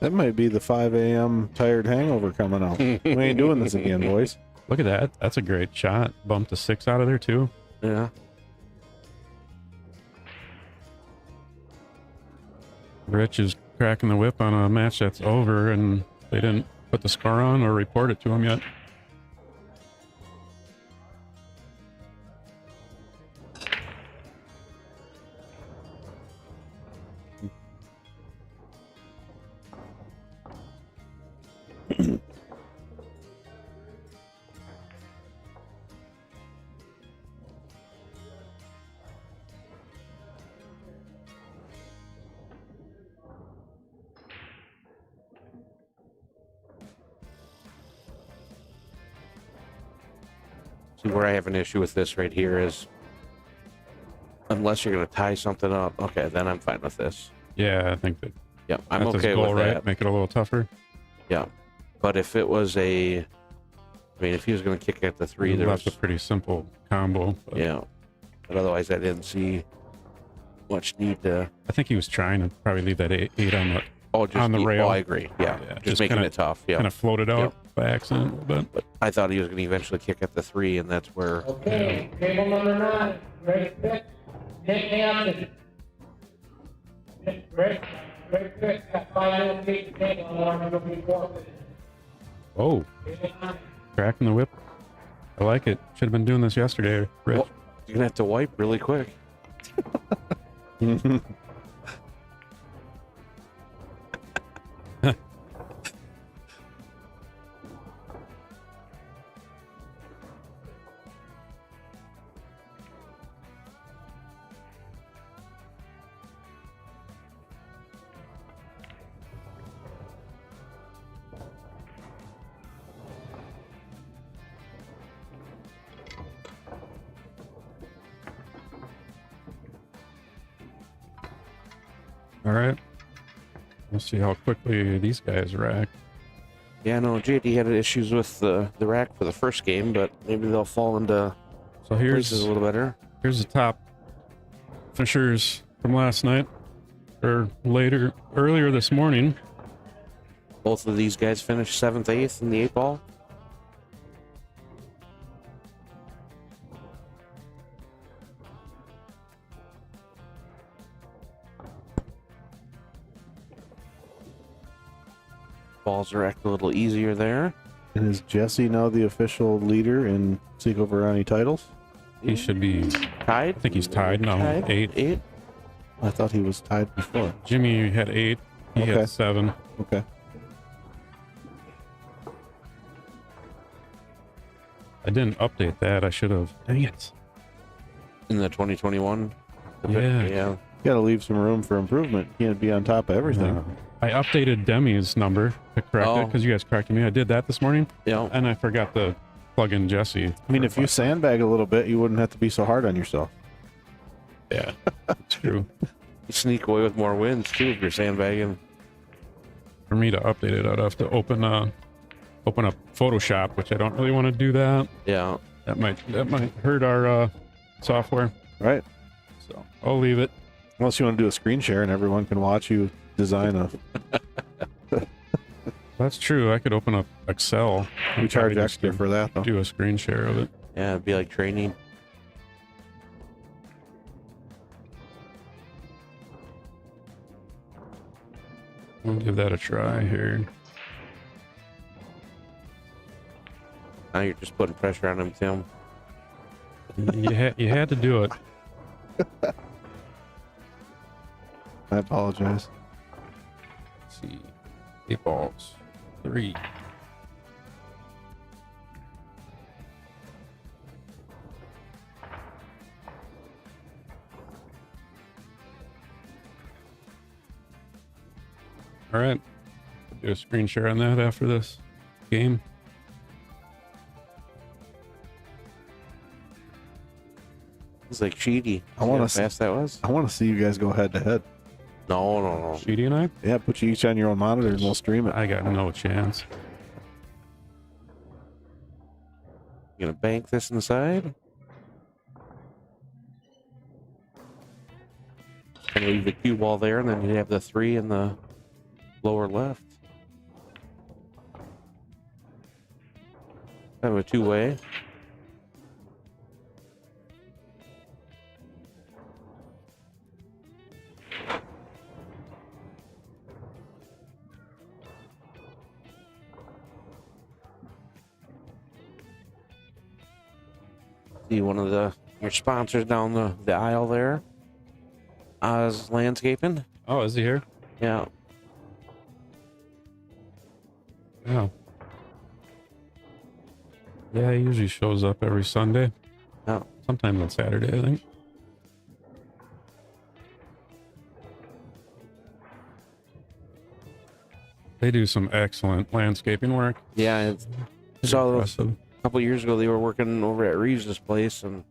That might be the 5 a.m. tired hangover coming out. We ain't doing this again, boys. Look at that. That's a great shot. Bumped a 6 out of there too. Yeah. Rich is cracking the whip on a match that's over, and they didn't put the score on or report it to him yet. See, where I have an issue with this right here is, unless you're going to tie something up, okay, then I'm fine with this. Yeah, I think that Yeah, I'm that's his okay goal, with right? that. Make it a little tougher. Yeah, but if it was I mean, if he was going to kick at the 3, there Left was, a pretty simple combo. But yeah. But otherwise, I didn't see much need to. I think he was trying to probably leave that 8 on the Just on the keep- rail. Oh, I agree. Yeah, Yeah, just just making kinda- it tough. Yeah, kind of floated out Yep. by accident a little bit. but I thought he was going to eventually kick at the 3, and that's where. Okay, table number 9, Greg Pitt, Nick Hampton. Greg Pitt got 5 feet to table, and will be forfeited. Oh, Table 9. cracking the whip. I like it. Should have been doing this yesterday, Rich. Well, you're going to have to wipe really quick. All right. We'll see how quickly these guys rack. Yeah, no, JD had issues with the rack for the first game, but maybe they'll fall into So places a little better. here's the top finishers from last night, or earlier this morning. Both of these guys finished 7th, 8th in the 8 ball. Balls are act a little easier there. And is Jesse now the official leader in Seco Varani titles? He should be. Tied? I think he's tied now. 8. 8? I thought he was tied before. Jimmy had 8. He Okay. had 7. Okay. I didn't update that. I should have. Dang it. In the 2021? Yeah. Yeah. You gotta leave some room for improvement. You can't be on top of everything. I updated Demi's number to correct it Oh. because you guys corrected me. I did that this morning, Yeah. and I forgot to plug in Jesse. I mean, if you sandbag a little bit, you wouldn't have to be so hard on yourself. Yeah, it's true. You sneak away with more wins, too, if you're sandbagging. For me to update it, I'd have to open up Photoshop, which I don't really want to do that. Yeah. That might hurt our software. Right? So I'll leave it. Unless you want to do a screen share and everyone can watch you design a. That's true. I could open up Excel. We and charge probably just extra for that, though. do a screen share of it. Yeah, it'd be like training. We'll give that a try here. Now you're just putting pressure on him, Tim. You had to do it. I apologize. Let's see. 8 balls. 3. All right. Do a screen share on that after this game. It's like cheaty. I wanna See how fast that was. I want to see you guys go head to head. No, no, no. Sheedy and I? Yeah, put you each on your own monitor and we'll stream it. I got no chance. You gonna bank this inside? And leave the cue ball there, and then you have the 3 in the lower left. I would two-way. See one of your sponsors down the aisle there. Oz Landscaping. Oh, is he here? Yeah. Yeah. Yeah, he usually shows up every Sunday. Yeah. Sometimes on Saturday, I think. They do some excellent landscaping work. Yeah. So Impressive. a couple years ago, they were working over at Rivas' place, and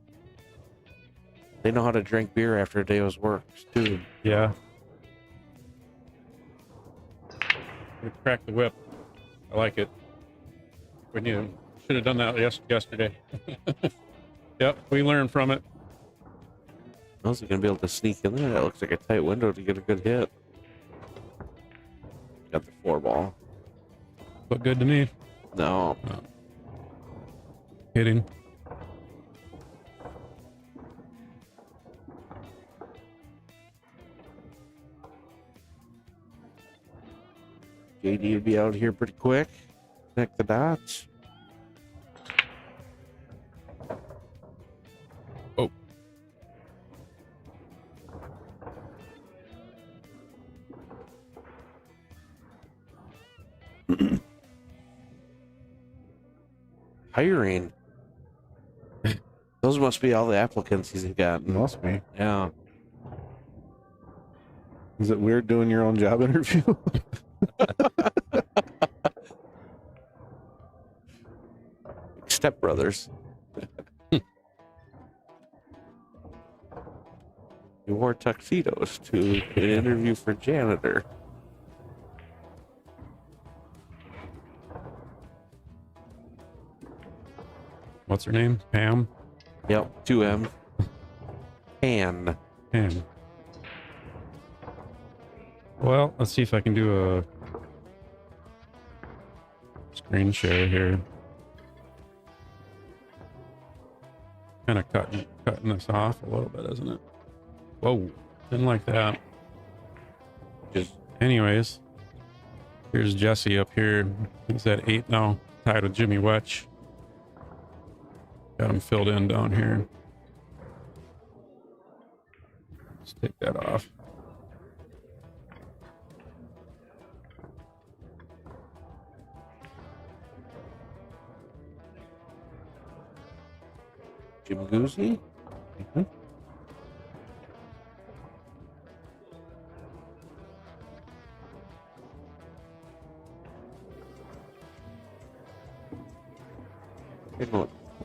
they know how to drink beer after a day of work, too. Yeah. We cracked the whip. I like it. We should have done that yesterday. Yep, we learned from it. I was going to be able to sneak in there. That looks like a tight window to get a good hit. Got the 4-ball. Looked good to me. No. Kidding. JD would be out here pretty quick. Connect the dots. Oh. Hiring. Those must be all the applicants he's gotten. Must be. Yeah. Is it weird doing your own job interview? Step Brothers. You wore tuxedos to an interview for janitor. What's her name? Pam? Yep, 2M. Pan. Pam. Well, let's see if I can do a screen share here. Kind of cutting this off a little bit, isn't it? Whoa, didn't like that. Just Anyways, here's Jesse up here. He's at 8 now, tied with Jimmy Wetch. Got him filled in down here. Let's take that off. Jim Goosey.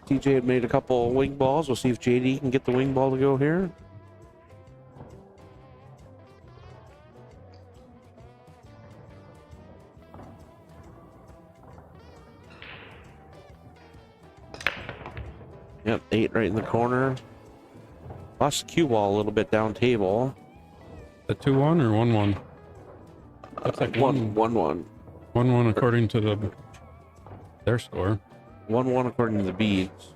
TJ had made a couple wing balls. We'll see if JD can get the wing ball to go here. Yep, 8 right in the corner. Lost the cue ball a little bit down table. The 2-1 or 1-1? Looks like 1-1. 1-1 according to their score. 1-1 according to the beads.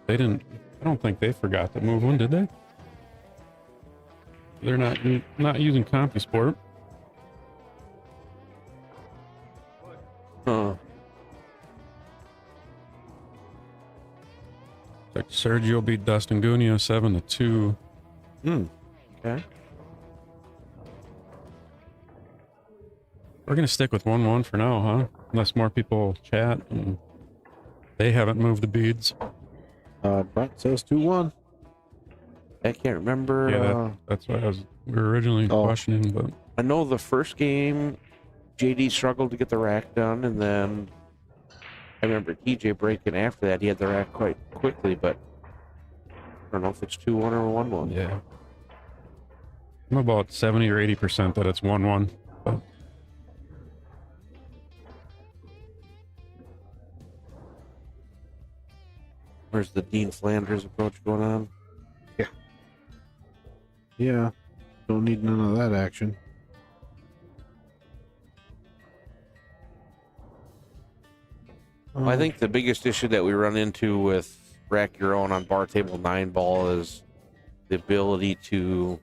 They didn't. I don't think they forgot to move one, did they? They're not using CompuSport. Huh. Like Sergio beat Dustin Gunia 7-2. Okay. We're gonna stick with 1-1 for now, huh? Unless more people chat and they haven't moved the beads. Brent says 2-1. I can't remember. Yeah, that's what we were originally questioning, but I know the first game, JD struggled to get the rack done, and then I remember TJ breaking after that. He had the rack quite quickly, but I don't know if it's 2-1 or 1-1. yeah. I'm about 70 or 80% that it's 1-1. But Where's the Dean Flanders approach going on? Yeah. Don't need none of that action. Well, I think the biggest issue that we run into with Rack Your Own on bar table 9 ball is the ability to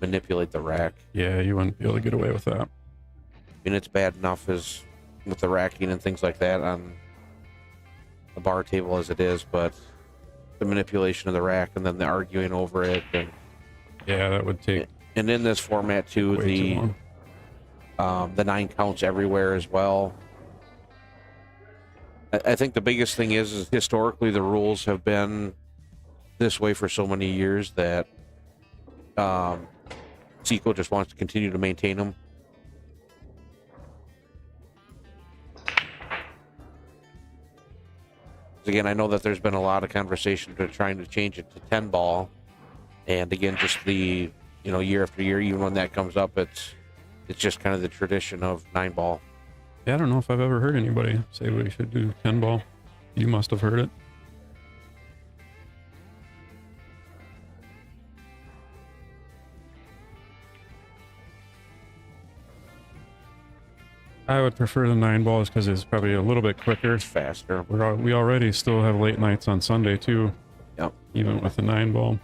manipulate the rack. Yeah, you wouldn't be able to get away with that. I mean, it's bad enough as with the racking and things like that on the bar table as it is, but the manipulation of the rack and then the arguing over it, and Yeah, that would take in this format too, way too long. the 9 counts everywhere as well. I think the biggest thing is historically the rules have been this way for so many years that Seco just wants to continue to maintain them. Again, I know that there's been a lot of conversation to trying to change it to 10 ball, and again, just the year after year, even when that comes up, it's just kind of the tradition of 9 ball. Yeah, I don't know if I've ever heard anybody say we should do 10 ball. You must have heard it. I would prefer the 9 balls because it's probably a little bit quicker. It's faster. We already still have late nights on Sunday too. Yep. Even with the 9 ball.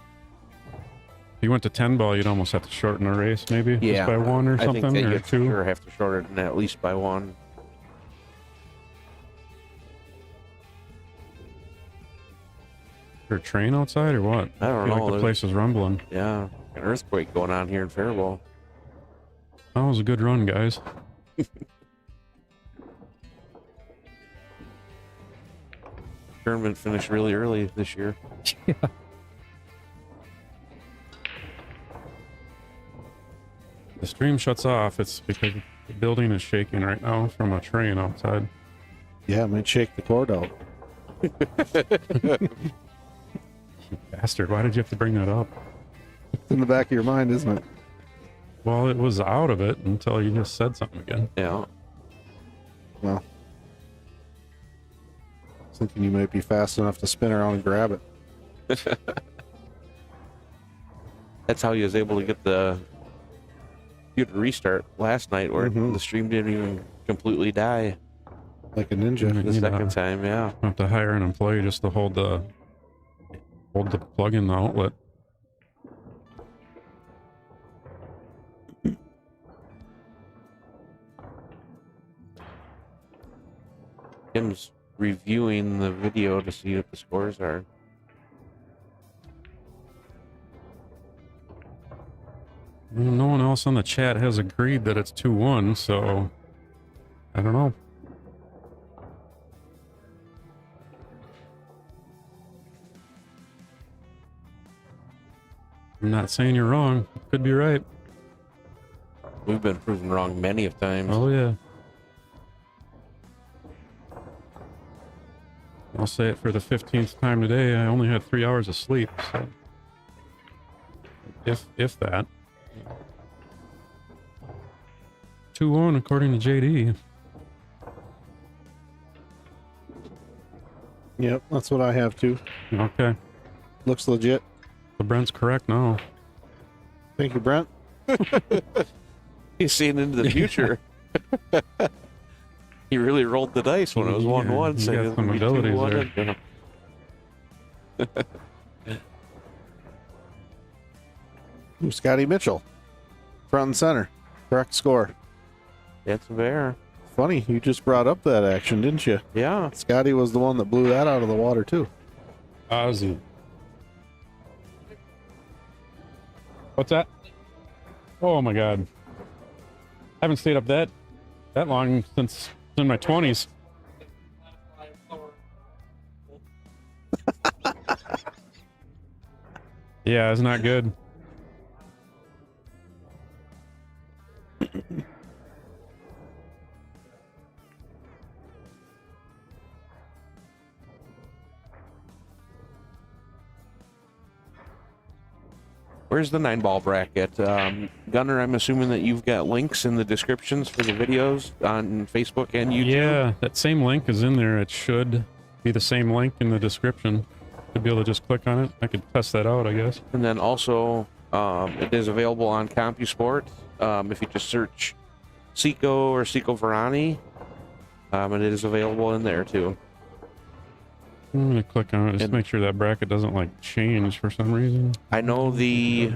If you went to 10 ball, you'd almost have to shorten the race, maybe Yeah, just by 1 or something, I think that or you 2. sure have to shorten it at least by 1. Is there a train outside or what? I don't feel know. like the place is rumbling. Yeah, an earthquake going on here in Faribault. That was a good run, guys. Tournament finished really early this year. Yeah. The stream shuts off. It's because the building is shaking right now from a train outside. Yeah, I might shake the cord out. You bastard, why did you have to bring that up? It's in the back of your mind, isn't it? Well, it was out of it until you just said something again. Yeah. Well, I was thinking you might be fast enough to spin around and grab it. That's how he was able to get the computer restart last night, where Mhm. the stream didn't even completely die Like a ninja. Mhm. the You second know. time. Yeah. I have to hire an employee just to hold the plug in the outlet. Tim's reviewing the video to see what the scores are. Well, no one else on the chat has agreed that it's 2-1, so I don't know. I'm not saying you're wrong. Could be right. We've been proven wrong many of times. Oh, yeah. I'll say it for the 15th time today. I only had 3 hours of sleep, so if that. 2-1 according to JD. Yep, that's what I have too. Okay. Looks legit. So Brent's correct now. Thank you, Brent. He's seeing into the future. He really rolled the dice when it was 1-1. he saying got it some would be abilities 2-1. Ooh, Scotty Mitchell. Front and center. Correct score. That's a bear. Funny, you just brought up that action, didn't you? Yeah. Scotty was the one that blew that out of the water, too. Ozzy. What's that? Oh my god. I haven't stayed up that long since in my 20s. Yeah, it's not good. Where's the 9-ball bracket? Gunner, I'm assuming that you've got links in the descriptions for the videos on Facebook and YouTube. Yeah, that same link is in there. It should be the same link in the description. To be able to just click on it. I could test that out, I guess. And then also, it is available on CompuSport. If you just search Seco or Seco Varani, And it is available in there too. I'm gonna click on it just to make sure that bracket doesn't like change for some reason. I know the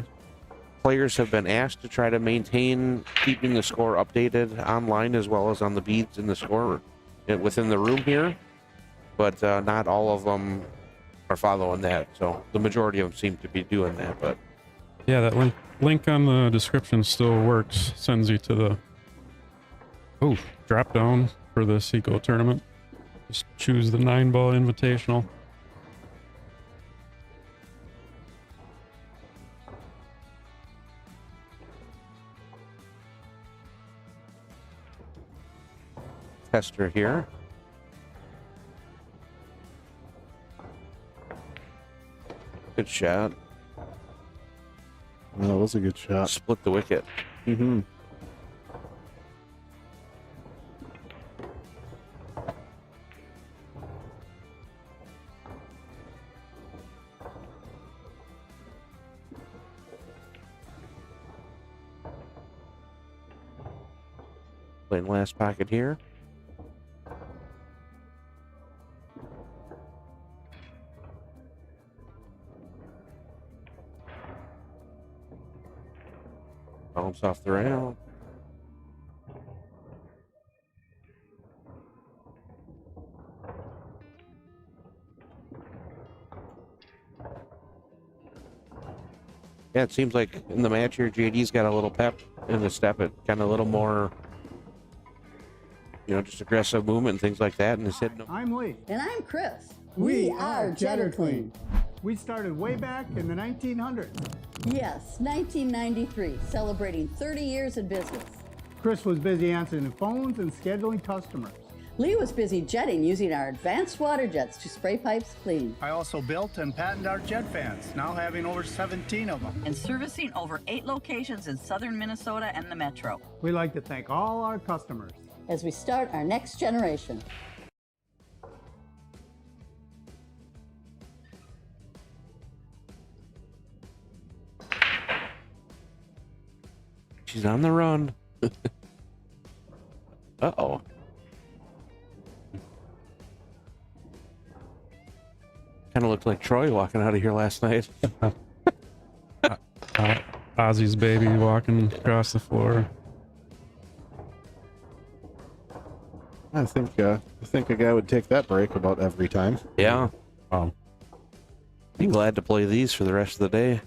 players have been asked to try to maintain keeping the score updated online as well as on the beads in the score within the room here, but not all of them are following that. So the majority of them seem to be doing that. But Yeah, that link on the description still works. Sends you to the drop down for the Seco tournament. Just choose the 9-ball invitational. tester here. Good shot. That was a good shot. Split the wicket. Mm-hmm. Playing last pocket here. Bounce off the rail. Yeah, it seems like in the match here, JD's got a little pep in the step. It kind of a little more, just aggressive movement and things like that. And it's hitting. I'm Lee. And I'm Chris. We are Jetter Clean. We started way back in the 1900s. Yes, 1993, celebrating 30 years in business. Chris was busy answering the phones and scheduling customers. Lee was busy jetting using our advanced water jets to spray pipes clean. I also built and patented our jet fans, now having over 17 of them. And servicing over 8 locations in southern Minnesota and the metro. We'd like to thank all our customers. As we start our next generation. She's on the run. Uh-oh. Kind of looked like Troy walking out of here last night. Ozzy's baby walking across the floor. I think a guy would take that break about every time. Yeah. Be glad to play these for the rest of the day.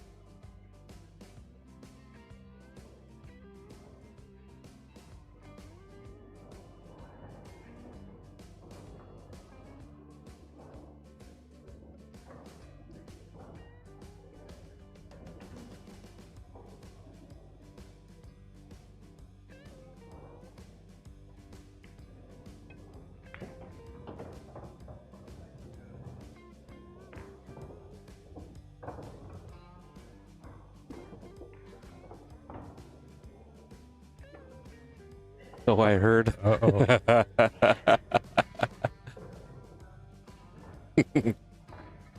So I heard. Uh-oh.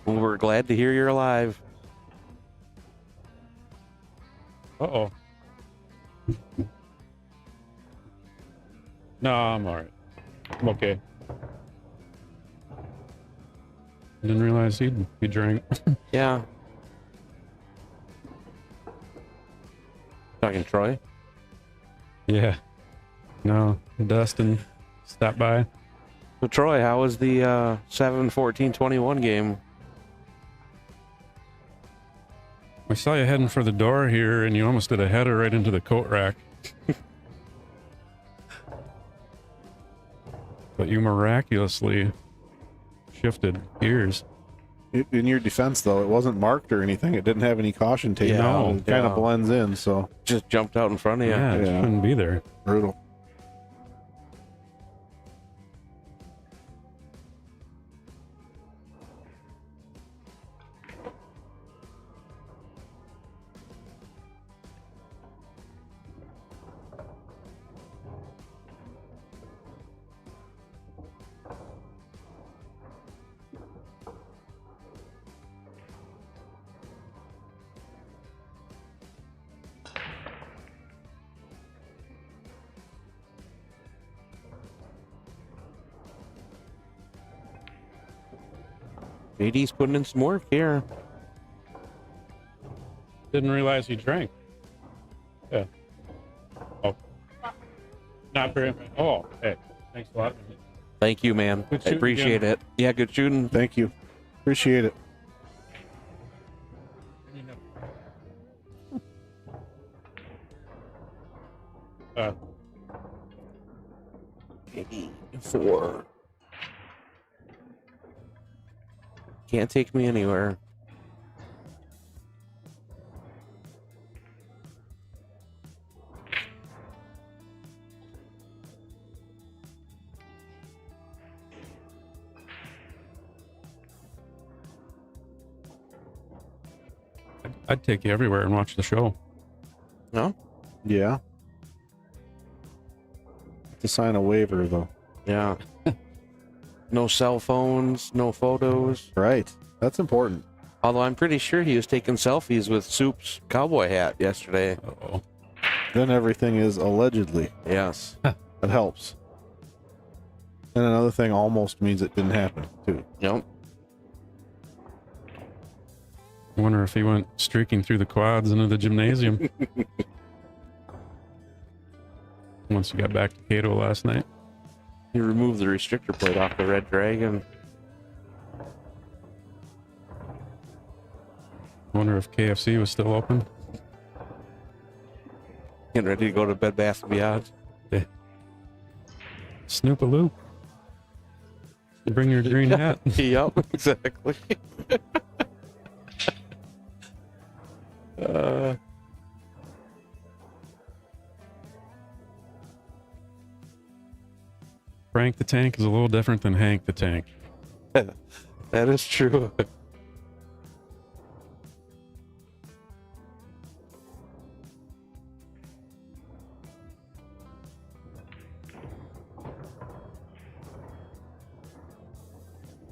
We're glad to hear you're alive. Uh-oh. No, I'm all right. I'm okay. Didn't realize he drank. Yeah. Talking Troy? Yeah. No, Dustin stopped by. So Troy, how was the 7-14-21 game? I saw you heading for the door here, and you almost did a header right into the coat rack. But you miraculously shifted gears. In your defense, though, it wasn't marked or anything. It didn't have any caution tape. Yeah, No, it kind of blends in, so Just jumped out in front of you. Yeah, it shouldn't be there. brutal. JD's putting in some work here. Didn't realize he drank. Yeah. Oh. Not very much. Oh, hey. Thanks a lot. Thank you, man. Good I shooting appreciate again. it. Yeah, good shooting. Thank you. Appreciate it. Uh, 84. Can't take me anywhere. I'd take you everywhere and watch the show. No? Yeah. To sign a waiver, though. Yeah. No cell phones, no photos. Right. That's important. Although I'm pretty sure he was taking selfies with Soup's cowboy hat yesterday. Uh-oh. Then everything is allegedly. Yes. That helps. And another thing almost means it didn't happen, too. Yep. I wonder if he went streaking through the quads into the gymnasium. Once he got back to Cato last night. He removed the restrictor plate off the Red Dragon. I wonder if KFC was still open. Getting ready to go to Bed Bath & Beyond. Yeah. Snoop a loop. Bring your green hat. Yep, exactly. Frank the Tank is a little different than Hank the Tank. That is true.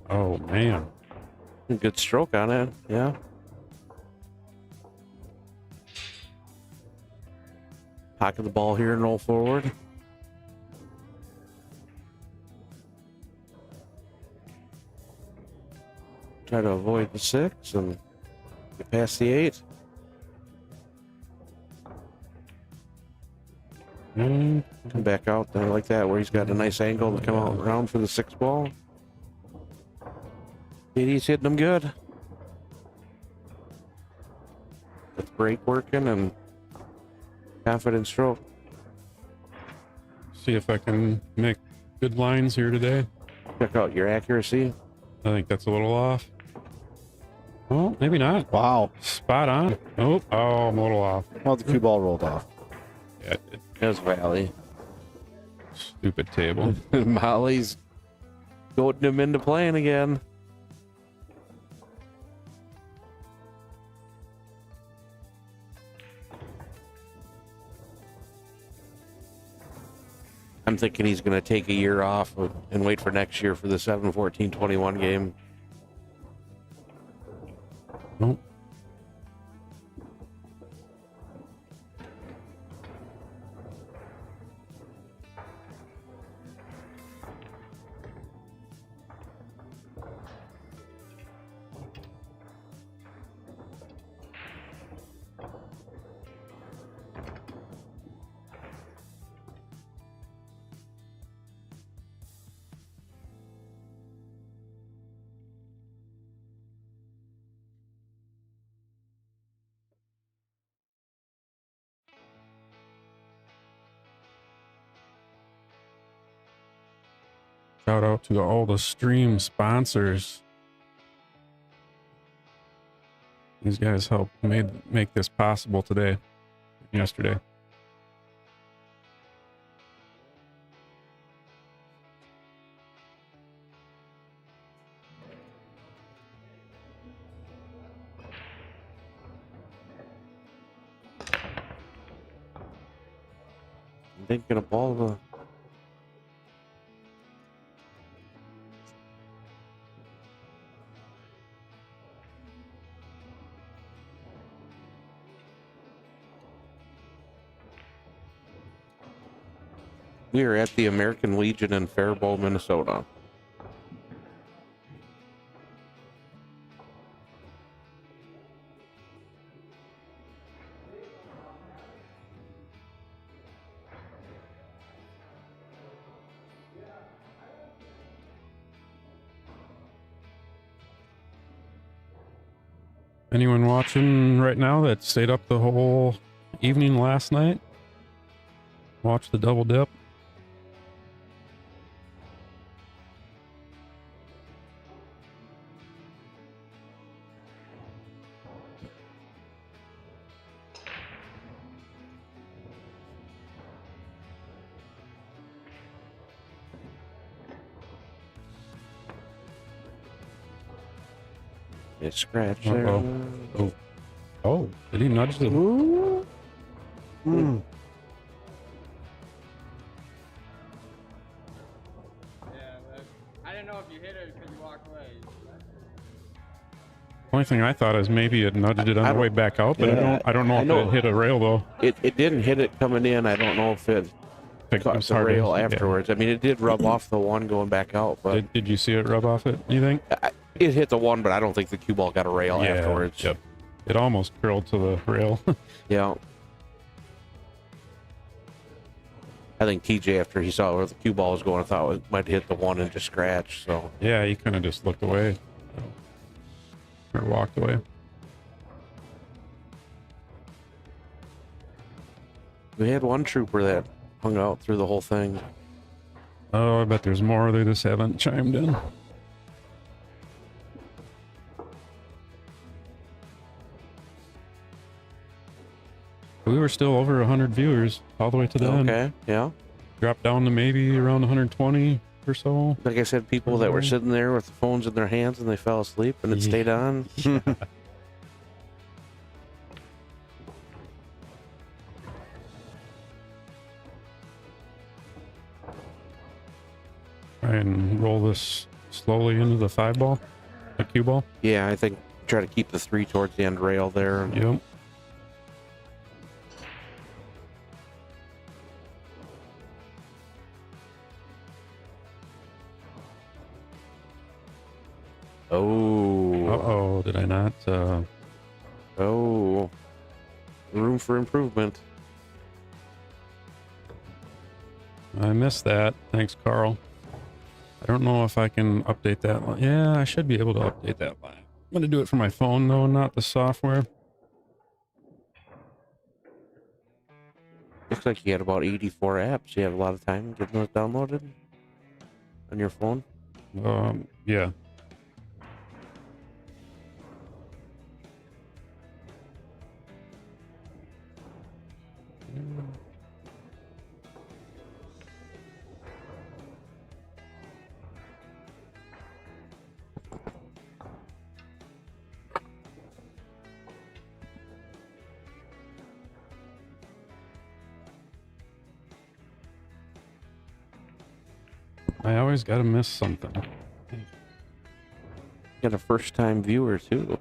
Oh, man. Good stroke on it, yeah. Pocket the ball here and roll forward. Try to avoid the 6 and get past the 8. Come back out there like that, where he's got a nice angle to come out around for the 6 ball. JD's hitting them good. With break working and confident stroke. See if I can make good lines here today. Check out your accuracy. I think that's a little off. Well, maybe not. Wow. Spot on. Oh, I'm a little off. Well, the cue ball rolled off. Yeah, There's Valley. stupid table. Molly's goading him into playing again. I'm thinking he's going to take a year off and wait for next year for the 7-14-21 game. Nope. Shout out to all the stream sponsors. These guys helped make this possible today, yesterday. Thinking of all the We are at the American Legion in Faribault, Minnesota. Anyone watching right now that stayed up the whole evening last night? Watch the double dip? It's scratch there. Oh. Oh, did he nudge the... Ooh. Mm. I didn't know if you hit it because you walked away. Only thing I thought is maybe it nudged it on the way back out, but I don't know if it hit a rail though. It didn't hit it coming in. I don't know if it caught the rail afterwards. I mean, it did rub off the one going back out, but did you see it rub off it? You think? It hit the one, but I don't think the cue ball got a rail afterwards. Yep. It almost curled to the rail. Yeah. I think TJ, after he saw where the cue ball was going, thought it might hit the one and just scratch. So yeah, he kind of just looked away or walked away. We had one trooper that hung out through the whole thing. Oh, I bet there's more. They just haven't chimed in. We were still over 100 viewers all the way to the end. Okay, yeah. Dropped down to maybe around 120 or so. Like I said, people that were sitting there with the phones in their hands and they fell asleep and it stayed on. Try and roll this slowly into the 5-ball, the cue ball. Yeah, I think try to keep the 3 towards the end rail there. Yep. Oh. Uh-oh, did I not? Oh. Room for improvement. I missed that. Thanks, Carl. I don't know if I can update that line. Yeah, I should be able to update that line. I'm going to do it from my phone, though, not the software. Looks like you had about 84 apps. You have a lot of time getting those downloaded on your phone? Yeah. I always gotta miss something. Got a first-time viewer, too.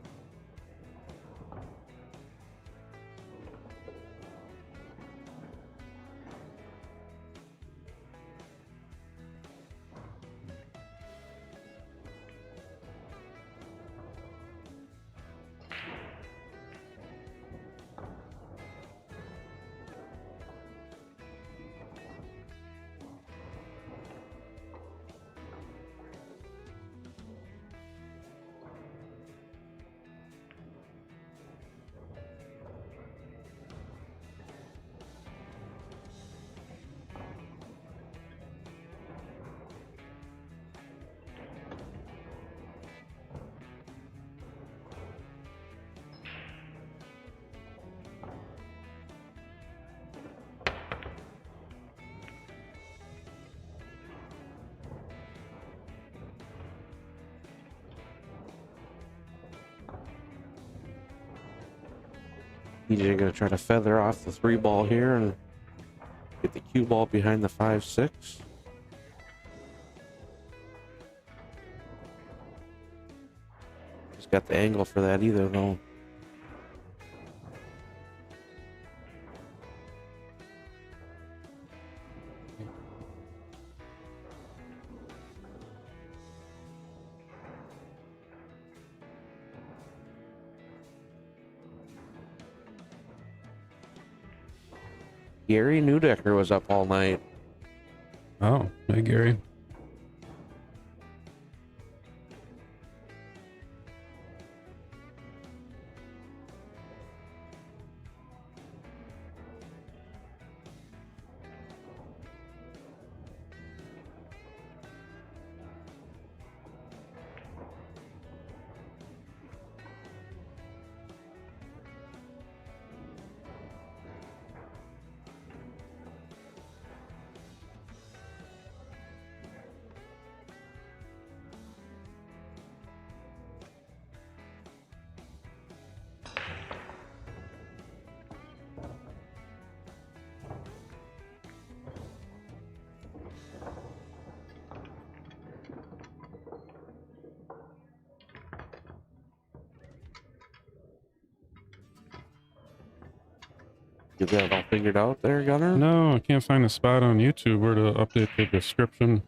He's going to try to feather off the 3-ball here and get the cue ball behind the 5-6. He's got the angle for that either, though. Gary Newdecker was up all night. Oh, hey, Gary. Get that all figured out there, Gunner? No, I can't find a spot on YouTube where to update the description.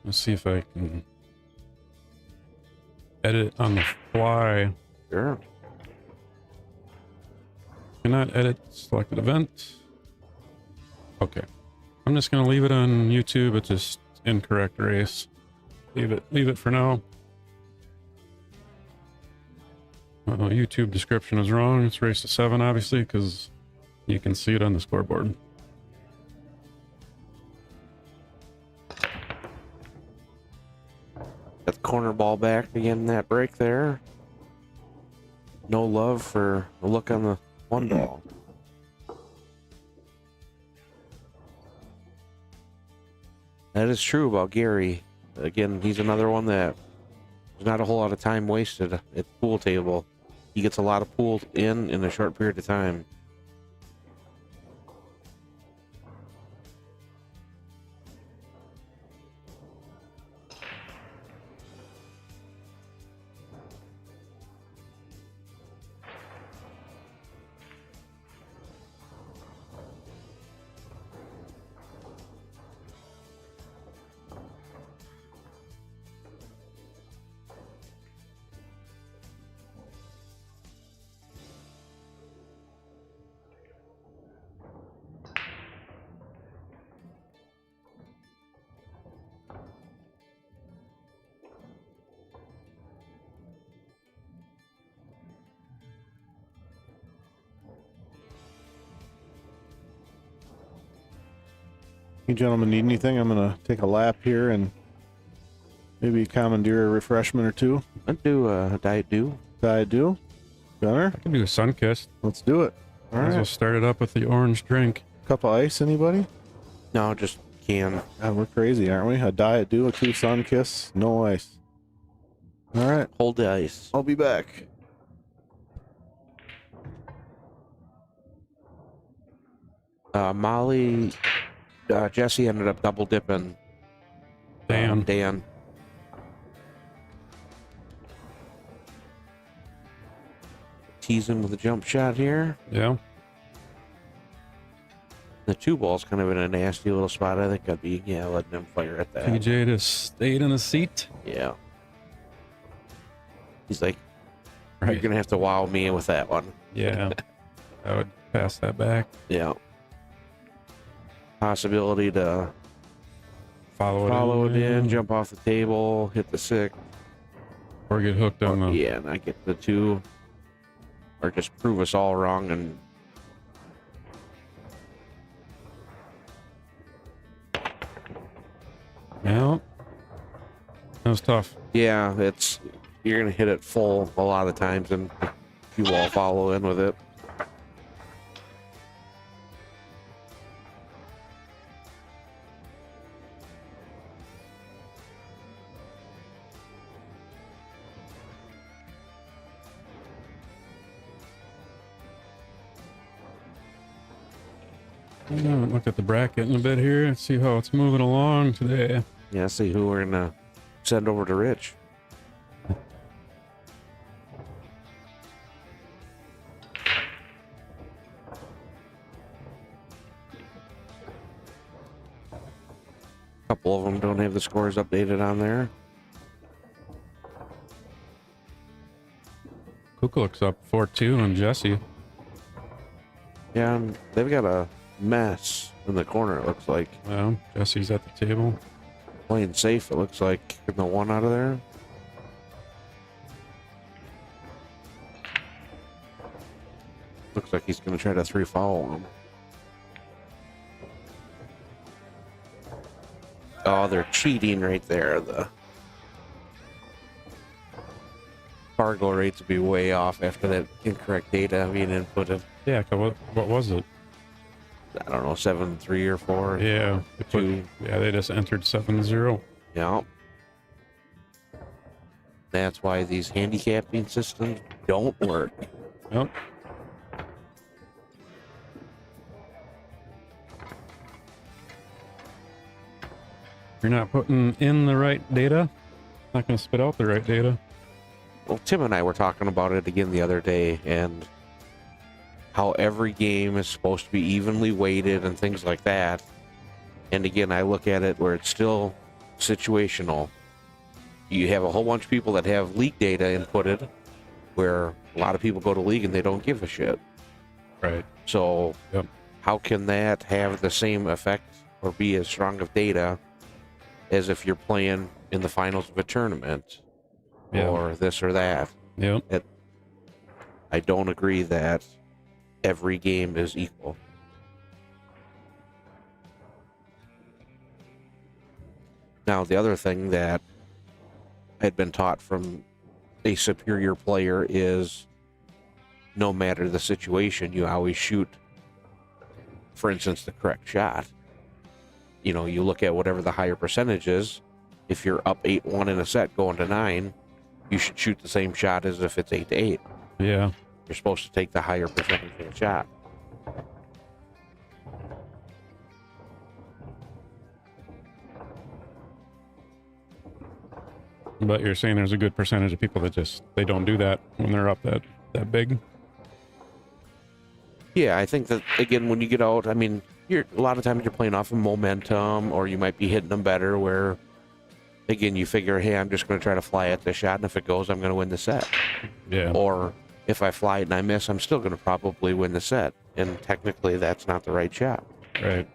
Let's see if I can edit on the fly. Sure. Cannot edit selected event. Okay. I'm just gonna leave it on YouTube. It's just incorrect race. Leave it for now. YouTube description is wrong. It's race to 7, obviously, because you can see it on the scoreboard. Got the corner ball back again in that break there. No love for the look on the one ball. That is true about Gary. Again, he's another one that there's not a whole lot of time wasted at the pool table. He gets a lot of pools in a short period of time. You gentlemen need anything? I'm gonna take a lap here and maybe commandeer a refreshment or two. I'd do a Diet Dew. Diet Dew? Gunner? I can do a sun kiss. Let's do it. All Might as well right. start it up with the orange drink. Cup of ice, anybody? No, just can. God, we're crazy, aren't we? A Diet Dew, a 2 Sun Kiss, no ice. All right. Hold the ice. I'll be back. Molly, Jesse ended up double dipping. Dan. Teasing with a jump shot here. Yeah. The 2 ball's kind of in a nasty little spot. I think I'd be, letting him fire at that. PJ just stayed in his seat. Yeah. He's like, Right. you're going to have to wow me with that one. Yeah. I would pass that back. Yeah. Possibility to Follow it in, jump off the table, hit the 6. Or get hooked on the... Yeah, and I get the 2. Or just prove us all wrong and... Yeah. That was tough. Yeah, you're going to hit it full a lot of times and you all follow in with it. Look at the bracket in a bit here and see how it's moving along today. Yeah, see who we're going to send over to Rich. A couple of them don't have the scores updated on there. Kukuluk's up 4-2 on Jesse. Yeah, and they've got a mess in the corner, it looks like. Well, Jesse's at the table. Playing safe, it looks like, getting the 1 out of there. Looks like he's going to try to 3 foul him. Oh, they're cheating right there. The cargo rates would be way off after that incorrect data being inputted. Yeah, what was it? I don't know, 7-3 or 4. Yeah, they just entered 7-0. Yeah. That's why these handicapping systems don't work. Yep. You're not putting in the right data, not going to spit out the right data. well, Tim and I were talking about it again the other day, and how every game is supposed to be evenly weighted and things like that. And again, I look at it where it's still situational. You have a whole bunch of people that have league data inputted, where a lot of people go to league and they don't give a shit. Right. So how can that have the same effect or be as strong of data as if you're playing in the finals of a tournament or this or that? I don't agree that every game is equal. Now, the other thing that I'd been taught from a superior player is no matter the situation, you always shoot, for instance, the correct shot. You know, you look at whatever the higher percentage is. If you're up 8-1 in a set going to 9, you should shoot the same shot as if it's 8-8. Yeah. You're supposed to take the higher percentage of the shot. But you're saying there's a good percentage of people that just, they don't do that when they're up that big? Yeah, I think that, again, when you get out, I mean, a lot of times you're playing off of momentum, or you might be hitting them better where, again, you figure, hey, I'm just going to try to fly at the shot, and if it goes, I'm going to win the set. Yeah. Or if I fly it and I miss, I'm still going to probably win the set. And technically, that's not the right shot. Right.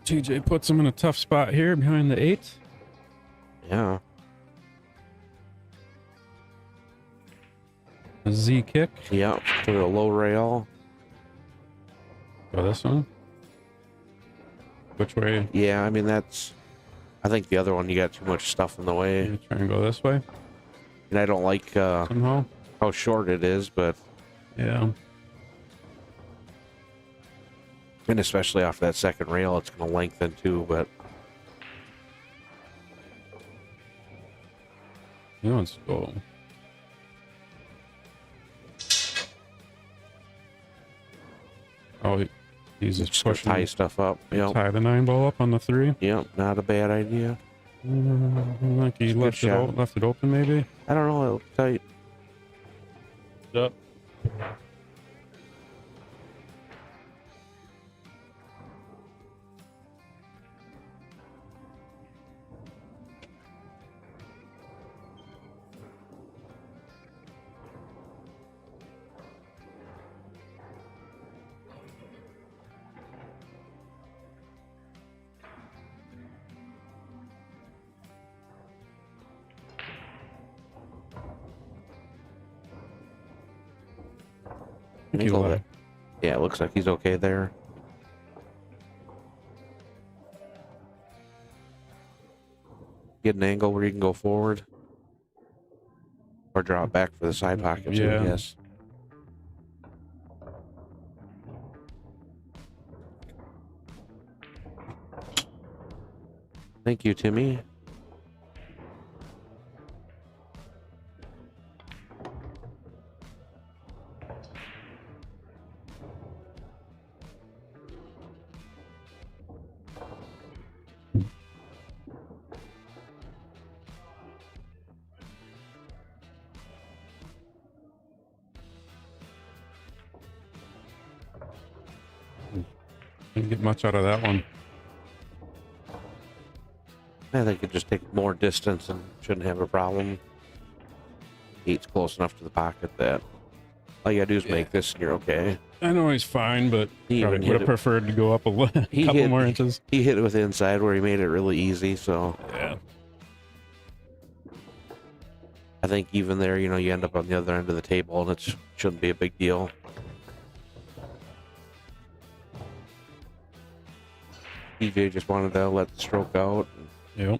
TJ puts him in a tough spot here behind the 8. Yeah. A Z kick. Yep, to a low rail. Go this one. Which way? Yeah, I mean, I think the other one, you got too much stuff in the way. You try and go this way? And I don't like somehow how short it is, but yeah. And especially off that second rail, it's going to lengthen too, but Let's go. Oh, he's just pushing. Tie stuff up. Yep. Tie the 9 ball up on the 3. Yep, not a bad idea. Like he left it open, maybe. I don't know. It looked tight. Yep. Yeah, it looks like he's okay there. Get an angle where you can go forward. Or drop back for the side pocket too, Yeah. I guess. Thank you, Timmy. Didn't get much out of that one. I think it just take more distance and shouldn't have a problem. 8's close enough to the pocket that all you gotta do is make this and you're okay. I know he's fine, but He probably even would hit have it- preferred to go up a couple more inches. He hit it with the inside where he made it really easy, so Yeah. I think even there, you end up on the other end of the table and it shouldn't be a big deal. DJ just wanted to let the stroke out. Yep.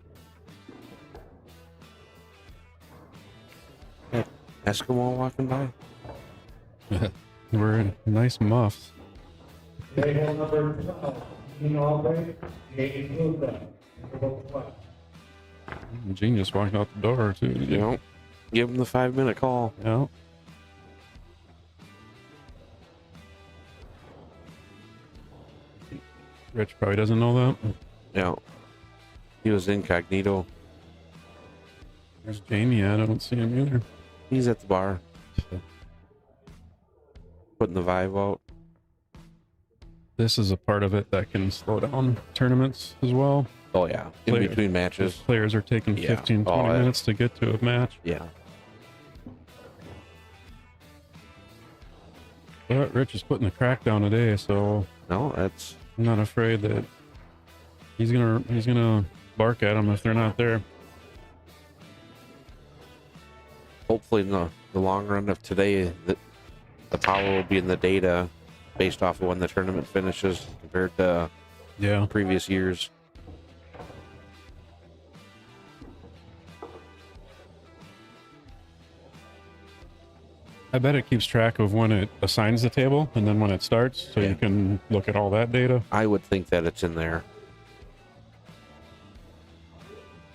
Eskimo walking by. We're in nice muffs. Table number 12, Gene Albright, JD Pluta. Gene just walked out the door too. Yep. Give him the 5-minute call. Yeah. Rich probably doesn't know that. Yeah. He was incognito. There's Jamie at. I don't see him either. He's at the bar. Putting the vibe out. This is a part of it that can slow down tournaments as well. Oh, yeah. In between matches. Players are taking 15, 20 minutes to get to a match. Yeah. But Rich is putting the crack down today, so No, that's... I'm not afraid that he's gonna bark at them if they're not there. Hopefully in the long run of today, the power will be in the data based off of when the tournament finishes compared to previous years. I bet it keeps track of when it assigns the table and then when it starts, so you can look at all that data. I would think that it's in there.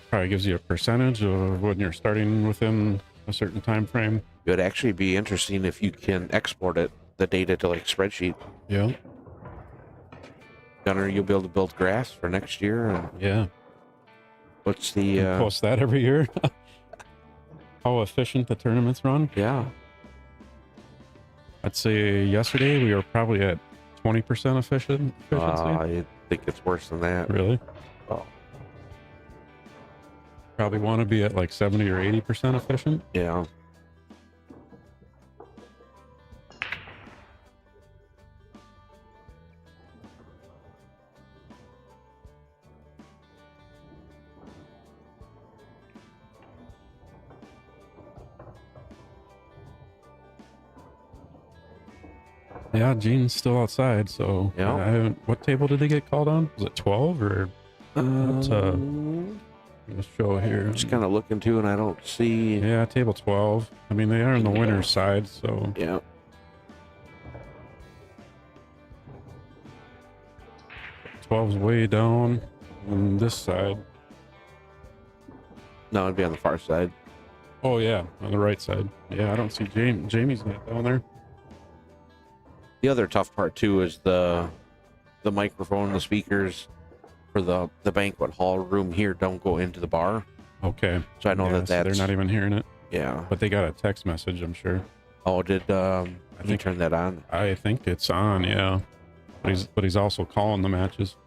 Probably gives you a percentage of when you're starting within a certain time frame. It would actually be interesting if you can export the data to like spreadsheet. Yeah. Gunner, you'll be able to build graphs for next year. And yeah. What's the post that every year? How efficient the tournaments run? Yeah. I'd say yesterday we were probably at 20% efficiency. I think it's worse than that. Really? Oh. Probably want to be at like 70 or 80% efficient. Yeah. Yeah, Gene's still outside, so yeah. I haven't. What table did they get called on? Was it 12 or? Let's show here. Just kind of looking too, and I don't see. Yeah, table 12. I mean, they are on the winner's side, so. Yeah. Twelve's way down on this side. No, it'd be on the far side. Oh yeah, on the right side. Yeah, I don't see Jamie's not down there. The other tough part too is the microphone and the speakers for the banquet hall room here don't go into the bar. Okay. So I know that's... they're not even hearing it. Yeah. But they got a text message, I'm sure. Oh, did he turn that on? I think it's on, yeah. But he's also calling the matches.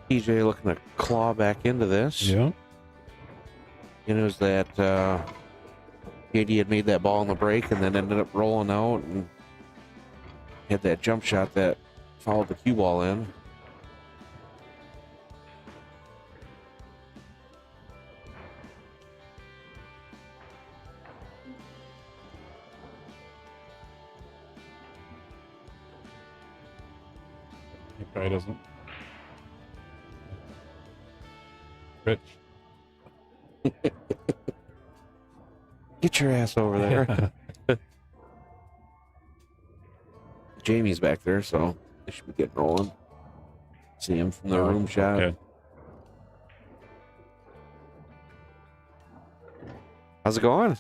TJ looking to claw back into this. Yeah. And it was that JD had made that ball on the break and then ended up rolling out and had that jump shot that followed the cue ball in. He probably doesn't. Rich. Get your ass over there. Jamie's back there, so they should be getting rolling. See him from the room shot. Okay. How's it going?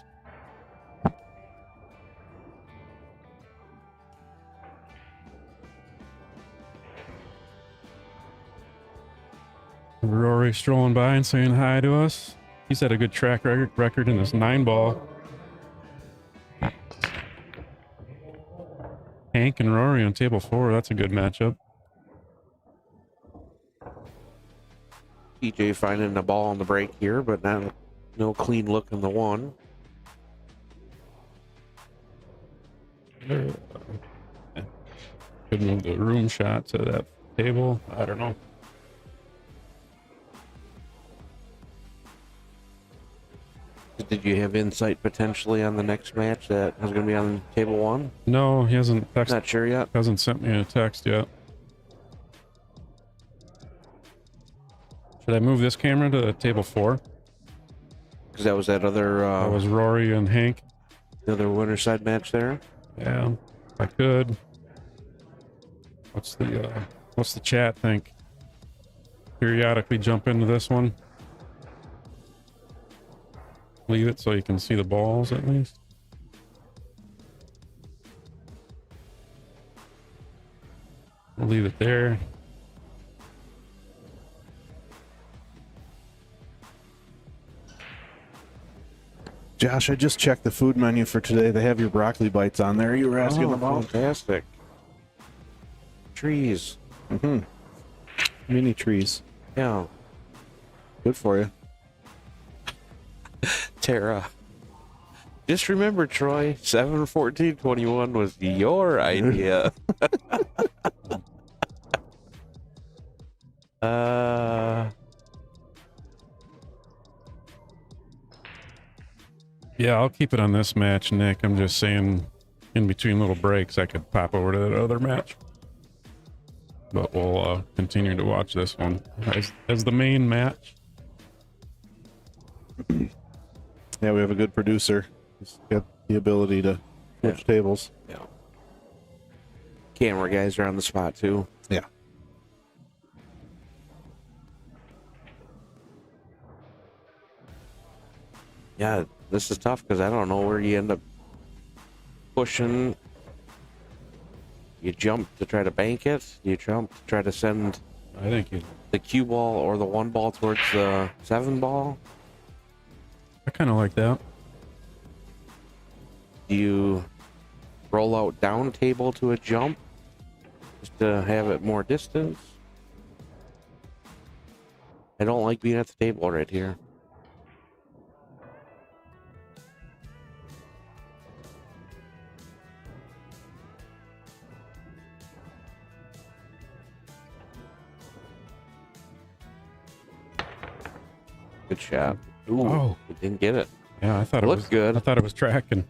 Rory strolling by and saying hi to us. He's had a good track record in this 9-ball. Hank and Rory on table 4. That's a good matchup. TJ finding the ball on the break here, but no clean look in the one. Could move the room shot to that table. I don't know. Did you have insight potentially on the next match that was going to be on table 1? No, he hasn't texted. Not sure yet. Hasn't sent me a text yet. Should I move this camera to table 4? Because that was that other That was Rory and Hank. the other winner side match there. Yeah, if I could. What's the chat think? Periodically jump into this one. Leave it so you can see the balls at least. We'll leave it there. Josh, I just checked the food menu for today. They have your broccoli bites on there. You were asking about. Fantastic. Trees. Mm-hmm. Mini trees. Yeah. Good for you. Tara. Just remember, Troy, 7-14-21 was your idea. Yeah, I'll keep it on this match, Nick. I'm just saying, in between little breaks, I could pop over to that other match. But we'll continue to watch this one as the main match. Yeah, we have a good producer. He's got the ability to switch tables. Yeah. Camera guys are on the spot, too. Yeah. Yeah, this is tough because I don't know where you end up pushing. You jump to try to bank it. You jump to try to send I think the cue ball or the 1 ball towards the 7 ball. I kind of like that. Do you roll out down a table to a jump just to have it more distance? I don't like being at the table right here. Good shot. Ooh, Oh. you didn't get it. Yeah, I thought it Looked was good. I thought it was tracking.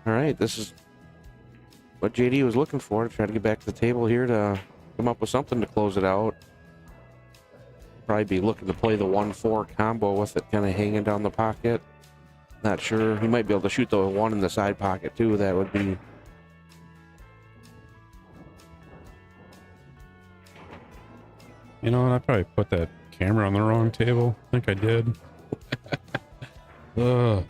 All right, this is what JD was looking for, to try to get back to the table here to come up with something to close it out. Probably be looking to play the 1-4 combo with it kind of hanging down the pocket. Not sure. He might be able to shoot the 1 in the side pocket too. That would be... You know what? I probably put that camera on the wrong table. I think I did. Ugh.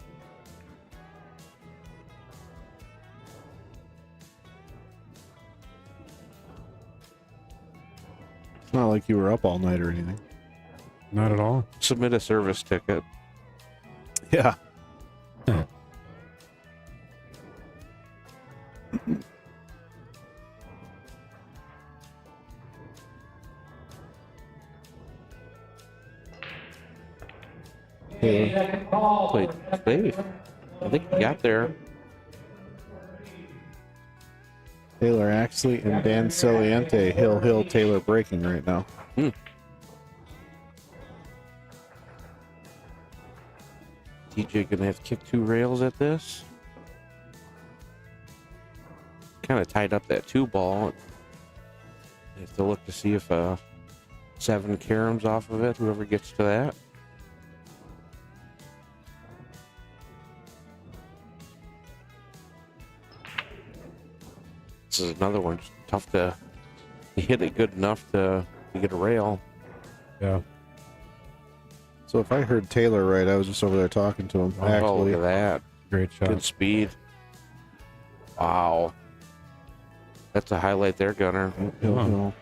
It's not like you were up all night or anything. Not at all. Submit a service ticket. Yeah. Played safe. I think he got there. Taylor Axley and Dan Saliente, Hill, Taylor breaking right now. TJ gonna have to kick 2 rails at this. Kind of tied up that 2 ball. You have to look to see if 7 caroms off of it, whoever gets to that. This is another one. It's tough to hit it good enough to get a rail. Yeah. So if I heard Taylor right, I was just over there talking to him. Oh, look at that. Great shot. Good speed. Wow. That's a highlight there, Gunner. Hill.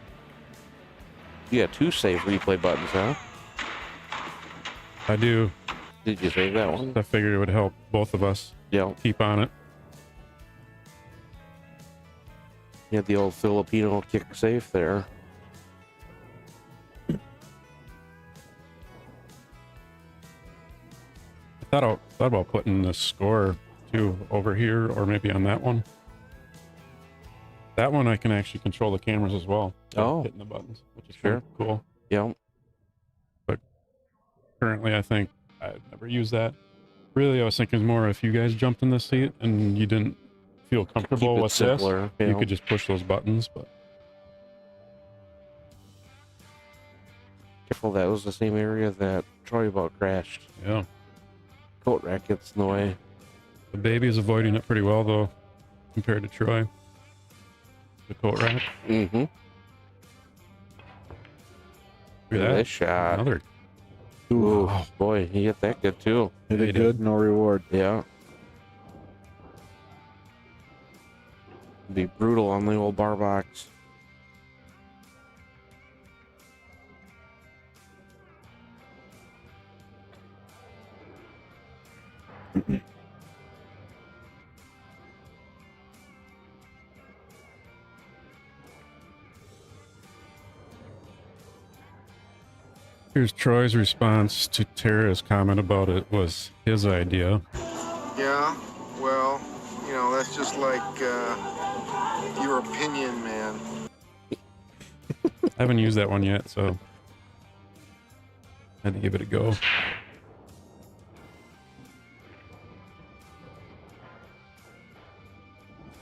You got 2 save replay buttons, huh? I do. Did you save that one? I figured it would help both of us. Yeah. Keep on it. You had the old Filipino kick safe there. I thought about putting the score too over here or maybe on that one. That one I can actually control the cameras as well. Oh. Hitting the buttons, which is Sure. cool. Yeah. But currently I think I'd never use that. Really, I was thinking more if you guys jumped in the seat and you didn't feel comfortable Keep it with simpler, this, you you could just push those buttons. But Careful, that was the same area that Troy about crashed. Yeah. Coat rack gets in the way. The baby is avoiding it pretty well, though, compared to Troy. The coat rack. Mm-hmm. Look at Look at that. this shot. Another. Ooh, boy, he hit that good too. Hit He it did. good, no reward. Yeah. Be brutal on the old bar box. Here's Troy's response to Tara's comment about it was his idea. Yeah, well, you know, that's just like your opinion, man. I haven't used that one yet, so had to give it a go.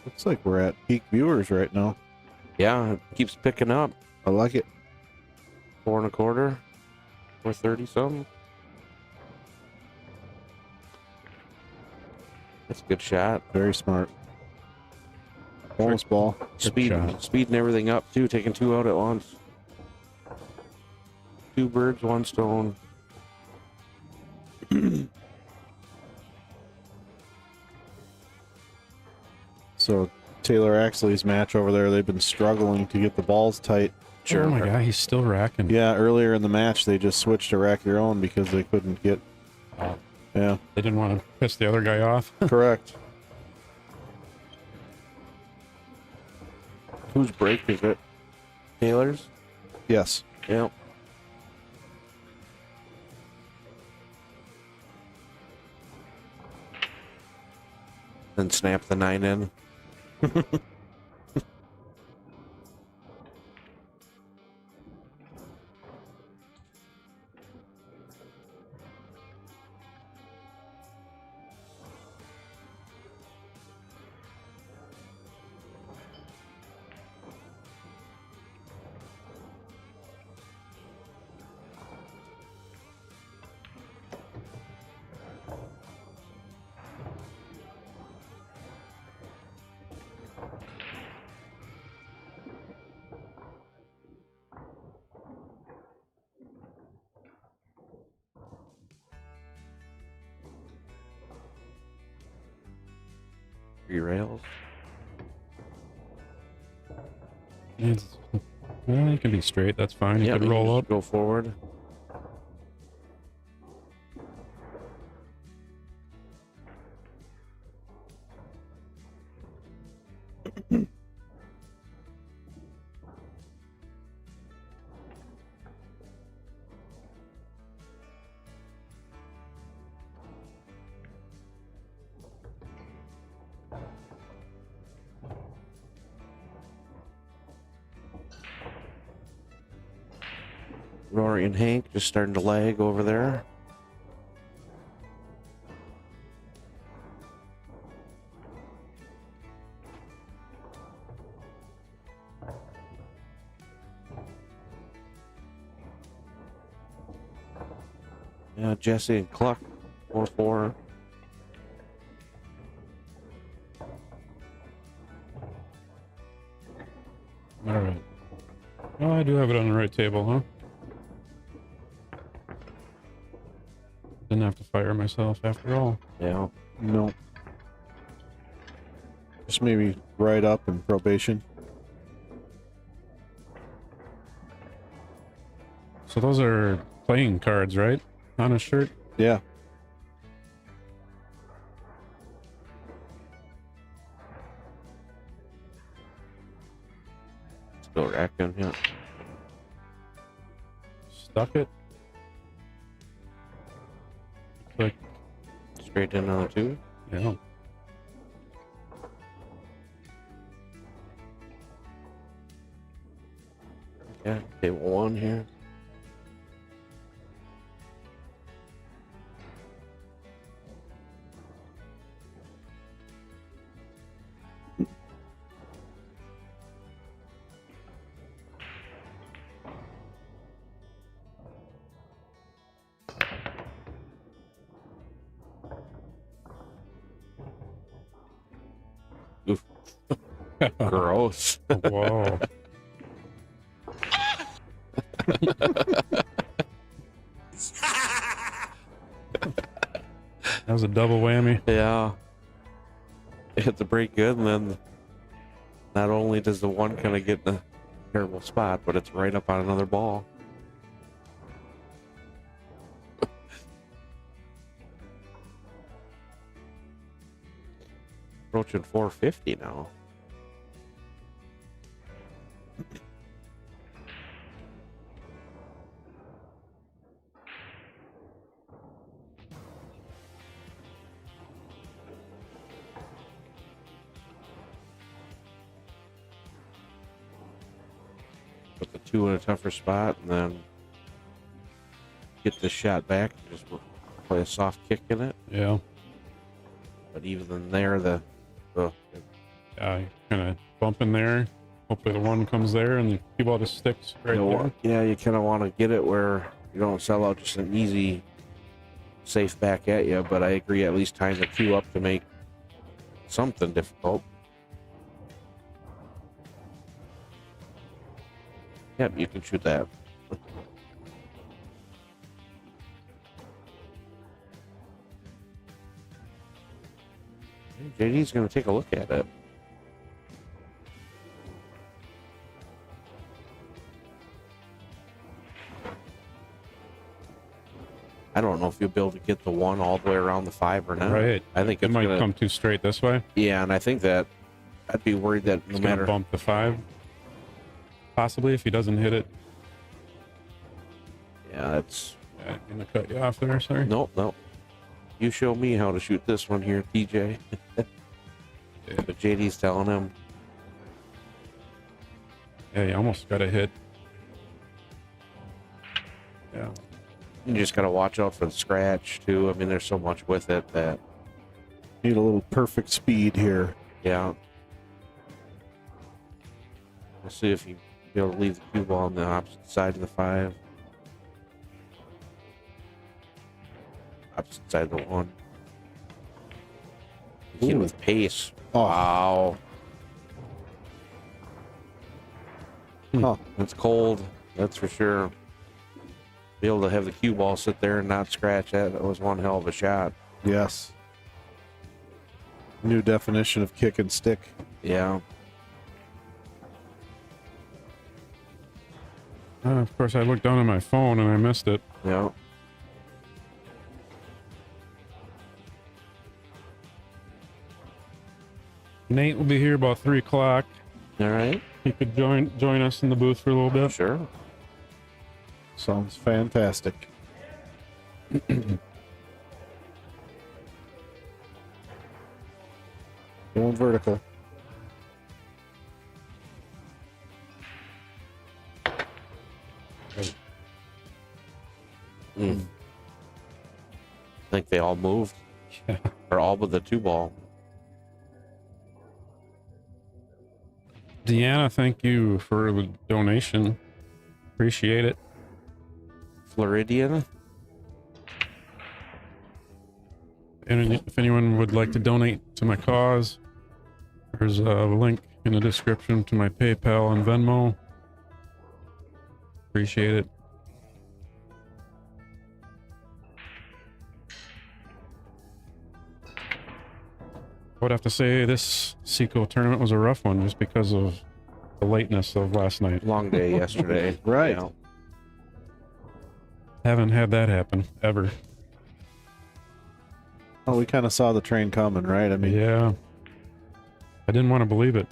Looks like we're at peak viewers right now. Yeah, it keeps picking up. I like it. 4 1/4. 430 something. That's a good shot. Very smart. Bonus ball. Speeding everything up too, taking 2 out at once. 2 birds, 1 stone. So Taylor Axley's match over there, they've been struggling to get the balls tight. Oh my god, he's still racking. Yeah, earlier in the match they just switched to rack your own because they couldn't get. Yeah. They didn't want to piss the other guy off. Correct. Whose break is it? Taylor's? Yes. Yep. Then snap the 9 in. Rails. Well, you can be straight. That's fine. You could roll up. Go forward. Rory and Hank just starting to lag over there. Yeah, Jesse and Cluck, 4-4. All right. Oh, I do have it on the right table, huh? Didn't have to fire myself after all. Yeah. No. Just maybe write up in probation. So those are playing cards, right? On a shirt? Yeah. Still racking, yeah. Stuck it. Looks like straight in on the 2. Yeah. Yeah, table 1 here. Gross. Whoa. That was a double whammy. Yeah. It hit the brake good, and then not only does the one kind of get in a terrible spot, but it's right up on another ball. Approaching 450 now. Put the two in a tougher spot, and then get this shot back. Just play a soft kick in it. Yeah. But even there, the kind of bump in there. Hopefully the one comes there and the cue ball just sticks right there. Yeah, you kind of want to get it where you don't sell out just an easy, safe back at you. But I agree, at least tying the cue up to make something difficult. Yep, you can shoot that. JD's going to take a look at it. I don't know if you'll be able to get the one all the way around the 5 or not. Right. I think It it's might gonna come too straight this way. Yeah, and I think that I'd be worried that no It's gonna matter bump the 5. Possibly if he doesn't hit it. Yeah, it's I'm gonna cut you off there, sorry. nope. You show me how to shoot this one here, TJ. But JD's telling him. Yeah, you almost got a hit. Yeah. You just got to watch out for the scratch, too. I mean, there's so much with it that... Need a little perfect speed here. Yeah. We'll see if you be able to leave the cue ball on the opposite side of the 5. Opposite side of the 1. Hit with pace. Oh. Wow. Huh. It's cold. That's for sure. Be able to have the cue ball sit there and not scratch that was one hell of a shot. Yes. New definition of kick and stick. Yeah. Of course, I looked down at my phone and I missed it. Yeah. Nate will be here about 3 o'clock. All right. He could join us in the booth for a little bit. Sure. Sounds fantastic. Going vertical. I think they all moved. Yeah. Or all but the 2 ball. Deanna, thank you for the donation. Appreciate it. Floridian. And if anyone would like to donate to my cause, there's a link in the description to my PayPal and Venmo. Appreciate it. I would have to say this Seco tournament was a rough one just because of the lateness of last night. Long day yesterday. Right. Yeah. Haven't had that happen ever. Oh, we kind of saw the train coming, right? I mean, Yeah. I didn't want to believe it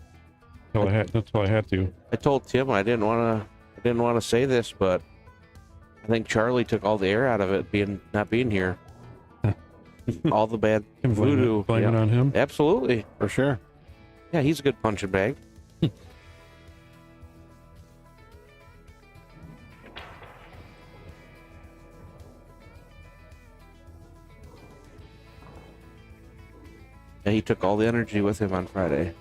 until I had to. I told Tim I didn't want to say this, but I think Charlie took all the air out of it not being here. All the bad voodoo. Blame it on him. Absolutely. for sure. Yeah, he's a good punching bag. Yeah, he took all the energy with him on Friday.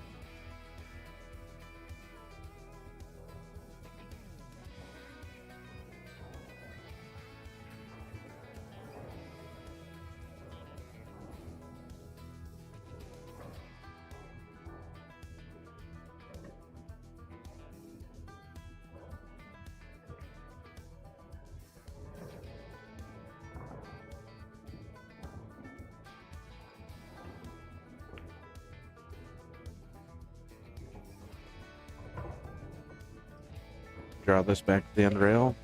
draw this back to the end rail.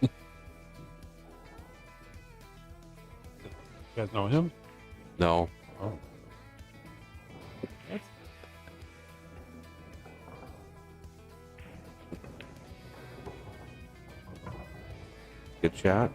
You guys know him? No. Oh. Good shot.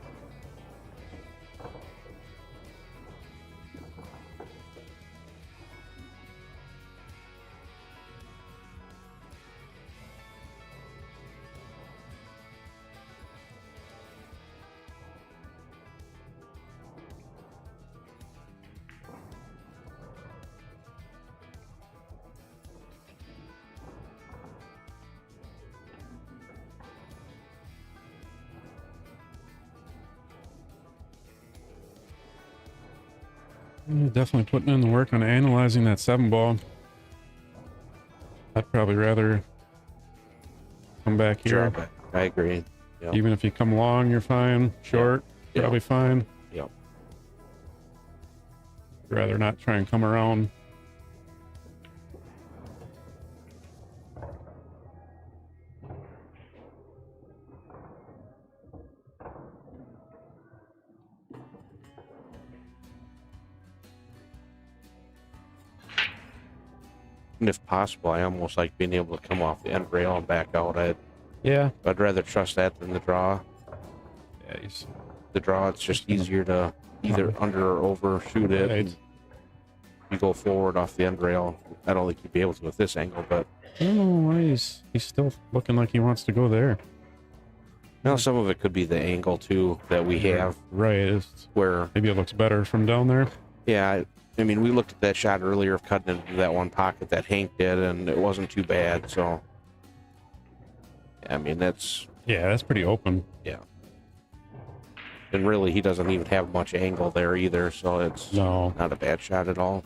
Definitely putting in the work on analyzing that 7-ball. I'd probably rather come back here. Drop it. I agree. Yep. Even if you come long, you're fine. Short, Yep. probably fine. Yep. Rather not try and come around. And if possible, I almost like being able to come off the end rail and back out. I'd rather trust that than the draw. Yeah, the draw, it's just easier to either under or overshoot it. Right. And you go forward off the end rail. I don't think you'd be able to with this angle, but I don't know why he's still looking like he wants to go there. now some of it could be the angle too that we have. Right. It's, where maybe it looks better from down there. Yeah, I mean, we looked at that shot earlier of cutting into that one pocket that Hank did, and it wasn't too bad. So, I mean, that's pretty open. Yeah. And really, he doesn't even have much angle there either, so it's not a bad shot at all.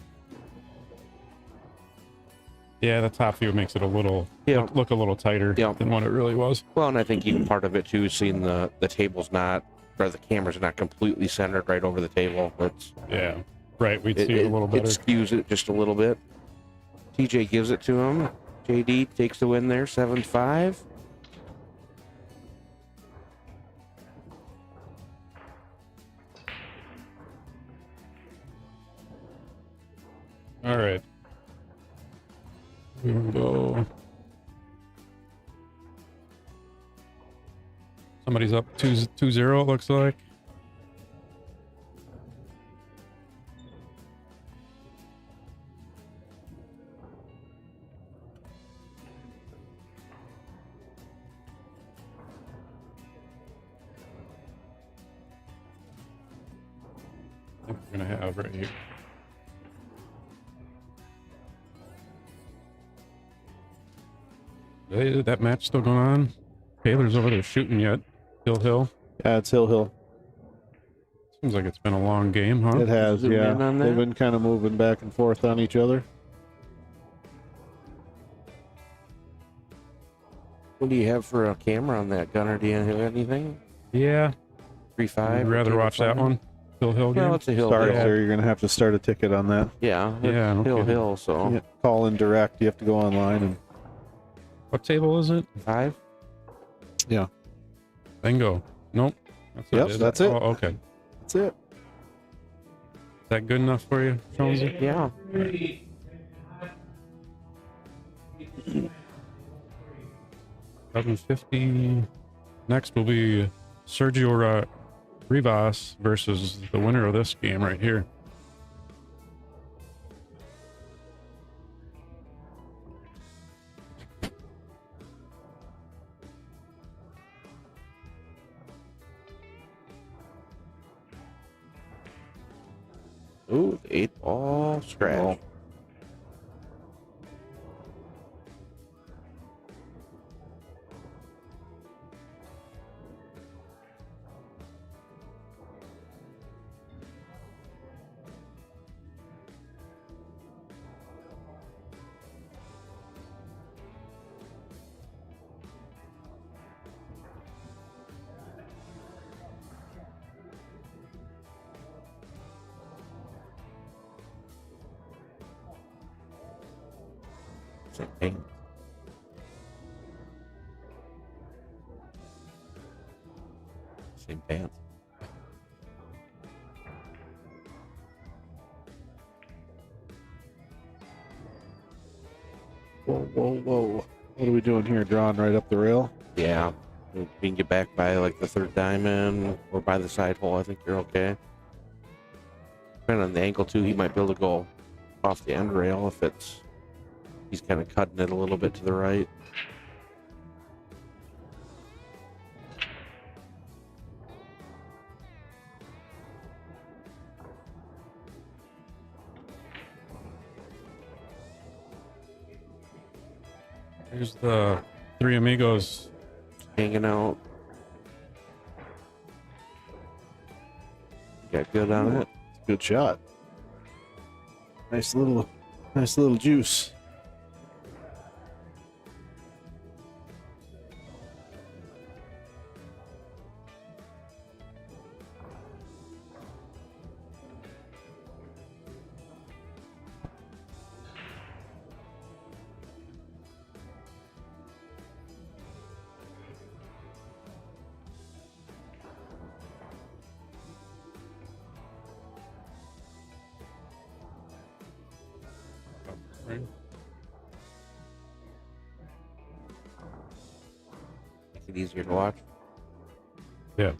Yeah, the top view makes it a little look a little tighter than what it really was. Well, and I think even part of it too is seeing the table's not, or the camera's not completely centered right over the table. It's right. We'd see it a little better. It skews it just a little bit. TJ gives it to him. JD takes the win there, 7-5. All right. We will go. Somebody's up 2-0, it looks like. I think we're going to have right here. That match still going on? Taylor's over there shooting yet. Hill. Yeah, it's Hill. Seems like it's been a long game, huh? It has, yeah. They've been kind of moving back and forth on each other. What do you have for a camera on that, Gunner? Do you have anything? Yeah. 3-5. I'd rather watch that one. Hill game. Well, it's a Hill. Sorry, sir. You're going to have to start a ticket on that. Yeah. Yeah. Hill. So you call in direct. You have to go online and. What table is it? 5. Yeah. Bingo. Nope. That's it. Oh, okay. That's it. Is that good enough for you, Jonesy? Yeah. 11:50. Next will be Sergio Rivas versus the winner of this game right here. Ooh, 8-ball scratch. Same paint. Same pants. Whoa, whoa, whoa. What are we doing here? Drawing right up the rail? Yeah. If you can get back by like the third diamond or by the side hole, I think you're okay. Depending on the angle too, he might be able to go off the end rail if he's kind of cutting it a little bit to the right. Here's the three amigos hanging out. Got good on it. Good shot. Nice little juice. Make it easier to watch. Yeah.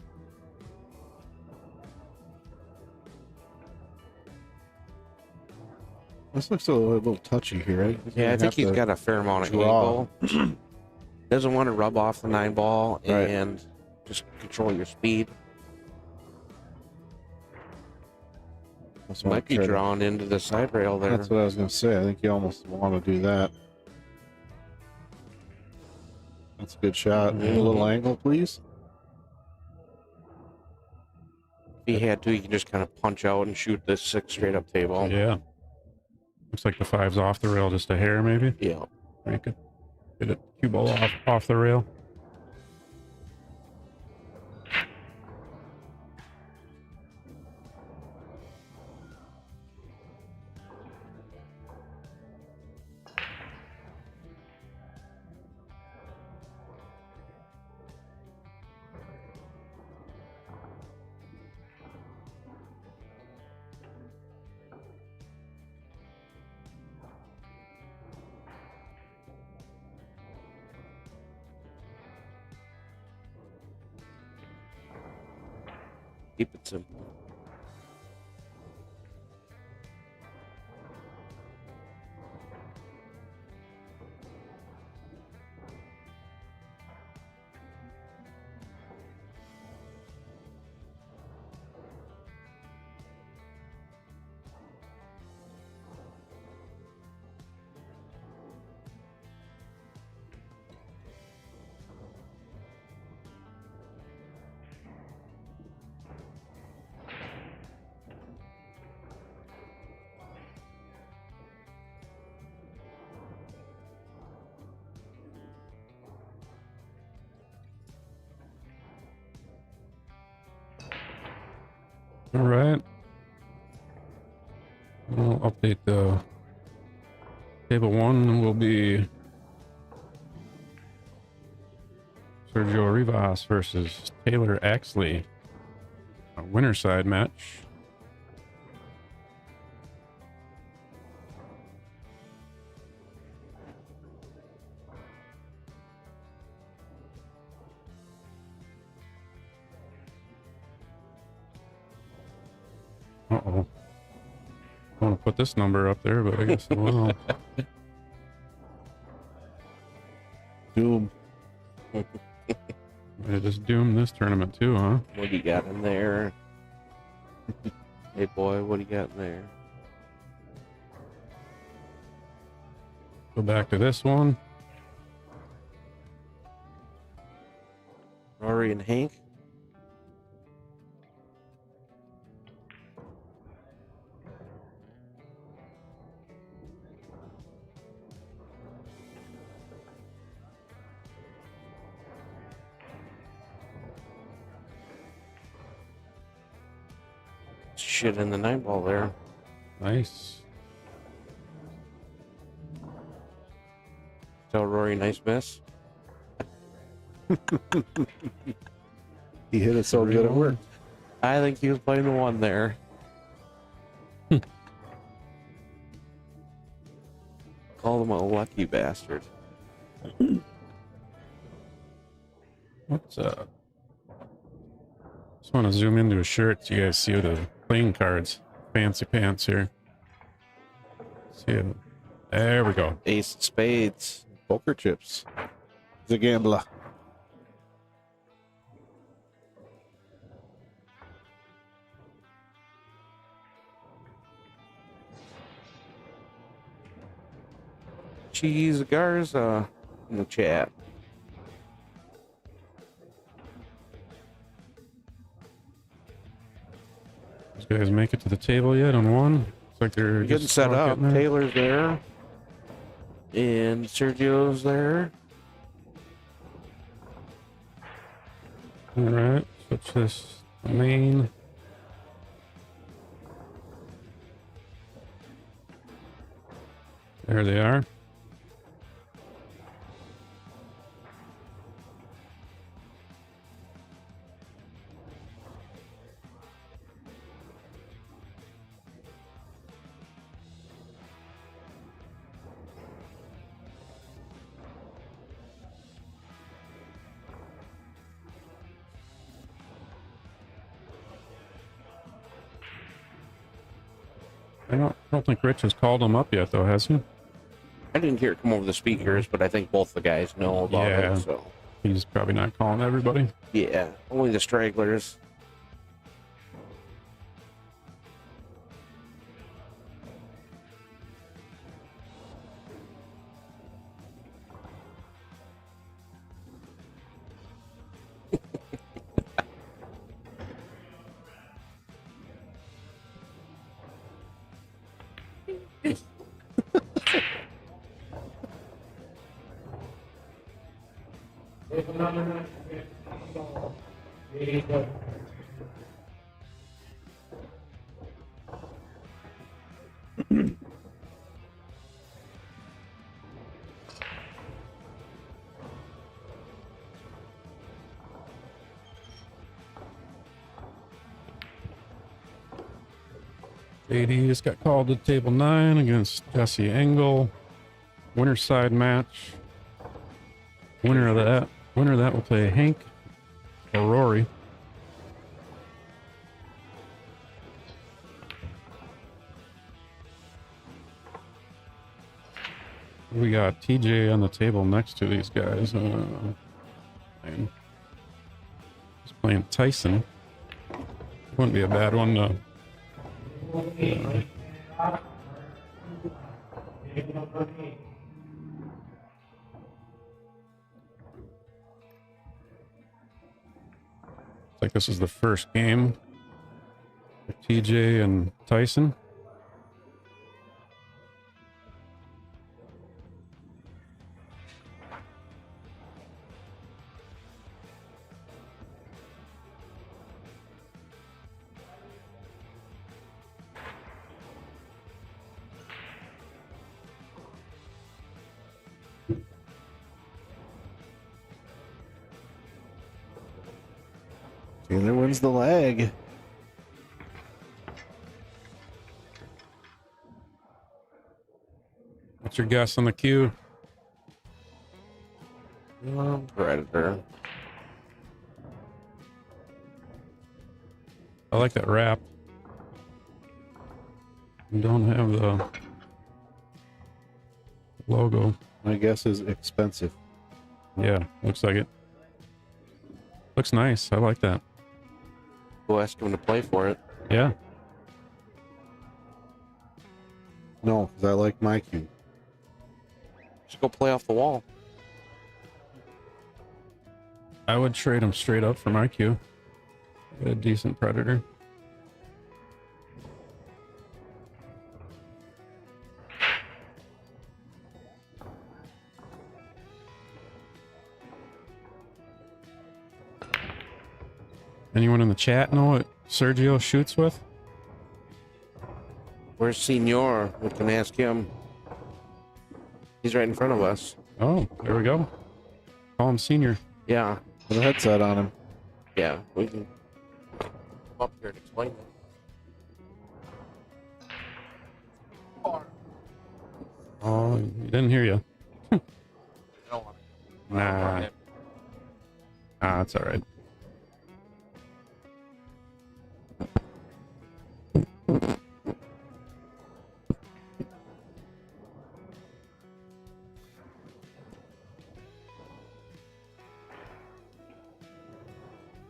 This looks a little touchy here, right? Yeah, I think he's got a fair amount of angle. Doesn't want to rub off the 9-ball and just control your speed. Might be drawn into the side rail there. That's what I was going to say. I think you almost want to do that. That's a good shot. Mm-hmm. A little angle, please. If he had to, he can just kind of punch out and shoot this 6 straight up table. Yeah. Looks like the 5's off the rail just a hair, maybe. Yeah. Or you could get it cue ball off the rail. Keep it simple. All right. We'll update the table 1 will be Sergio Rivas versus Taylor Axley. A winner side match. Uh-oh. I want to put this number up there, but I guess I will. Doom. I just doomed this tournament too, huh? What do you got in there? Hey boy, what do you got in there? Go back to this one. Rory and Hank. Shit in the 9-ball there. Nice. Tell Rory, nice miss. He hit it so good it worked. I think he was playing the one there. Call him a lucky bastard. What's just want to zoom into his shirt so you guys see the playing cards. Fancy pants here. See it. There we go. Ace of spades. Poker chips. He's a gambler. Cheese Garza in the chat. These guys make it to the table yet on one? Looks like they're Getting just set up. getting there. Taylor's there. And Sergio's there. Alright, switch this main. There they are. I don't think Rich has called him up yet, though, has he? I didn't hear it come over the speakers, but I think both the guys know about Yeah. it. So He's probably not calling everybody. yeah, only the stragglers. JD just got called to table 9 against Jesse Engel. Winner side match. Winner of that will play Hank or Rory. We got TJ on the table next to these guys. He's playing Tyson. Wouldn't be a bad one to like this is the first game for TJ and Tyson. Taylor wins the leg. What's your guess on the cue? Predator. I like that wrap. Don't have the logo. My guess is expensive. Yeah, looks like it. Looks nice. I like that. Go ask him to play for it. Yeah. No, because I like my cue. Just go play off the wall. I would trade him straight up for my cue. Get a decent predator. Anyone in the chat know what Sergio shoots with? Where's Senor? We can ask him. He's right in front of us. Oh, there we go. Call him senior. Yeah. Put a headset on him. Yeah. We can come up here and explain it. Oh, he didn't hear you. Nah. That's all right.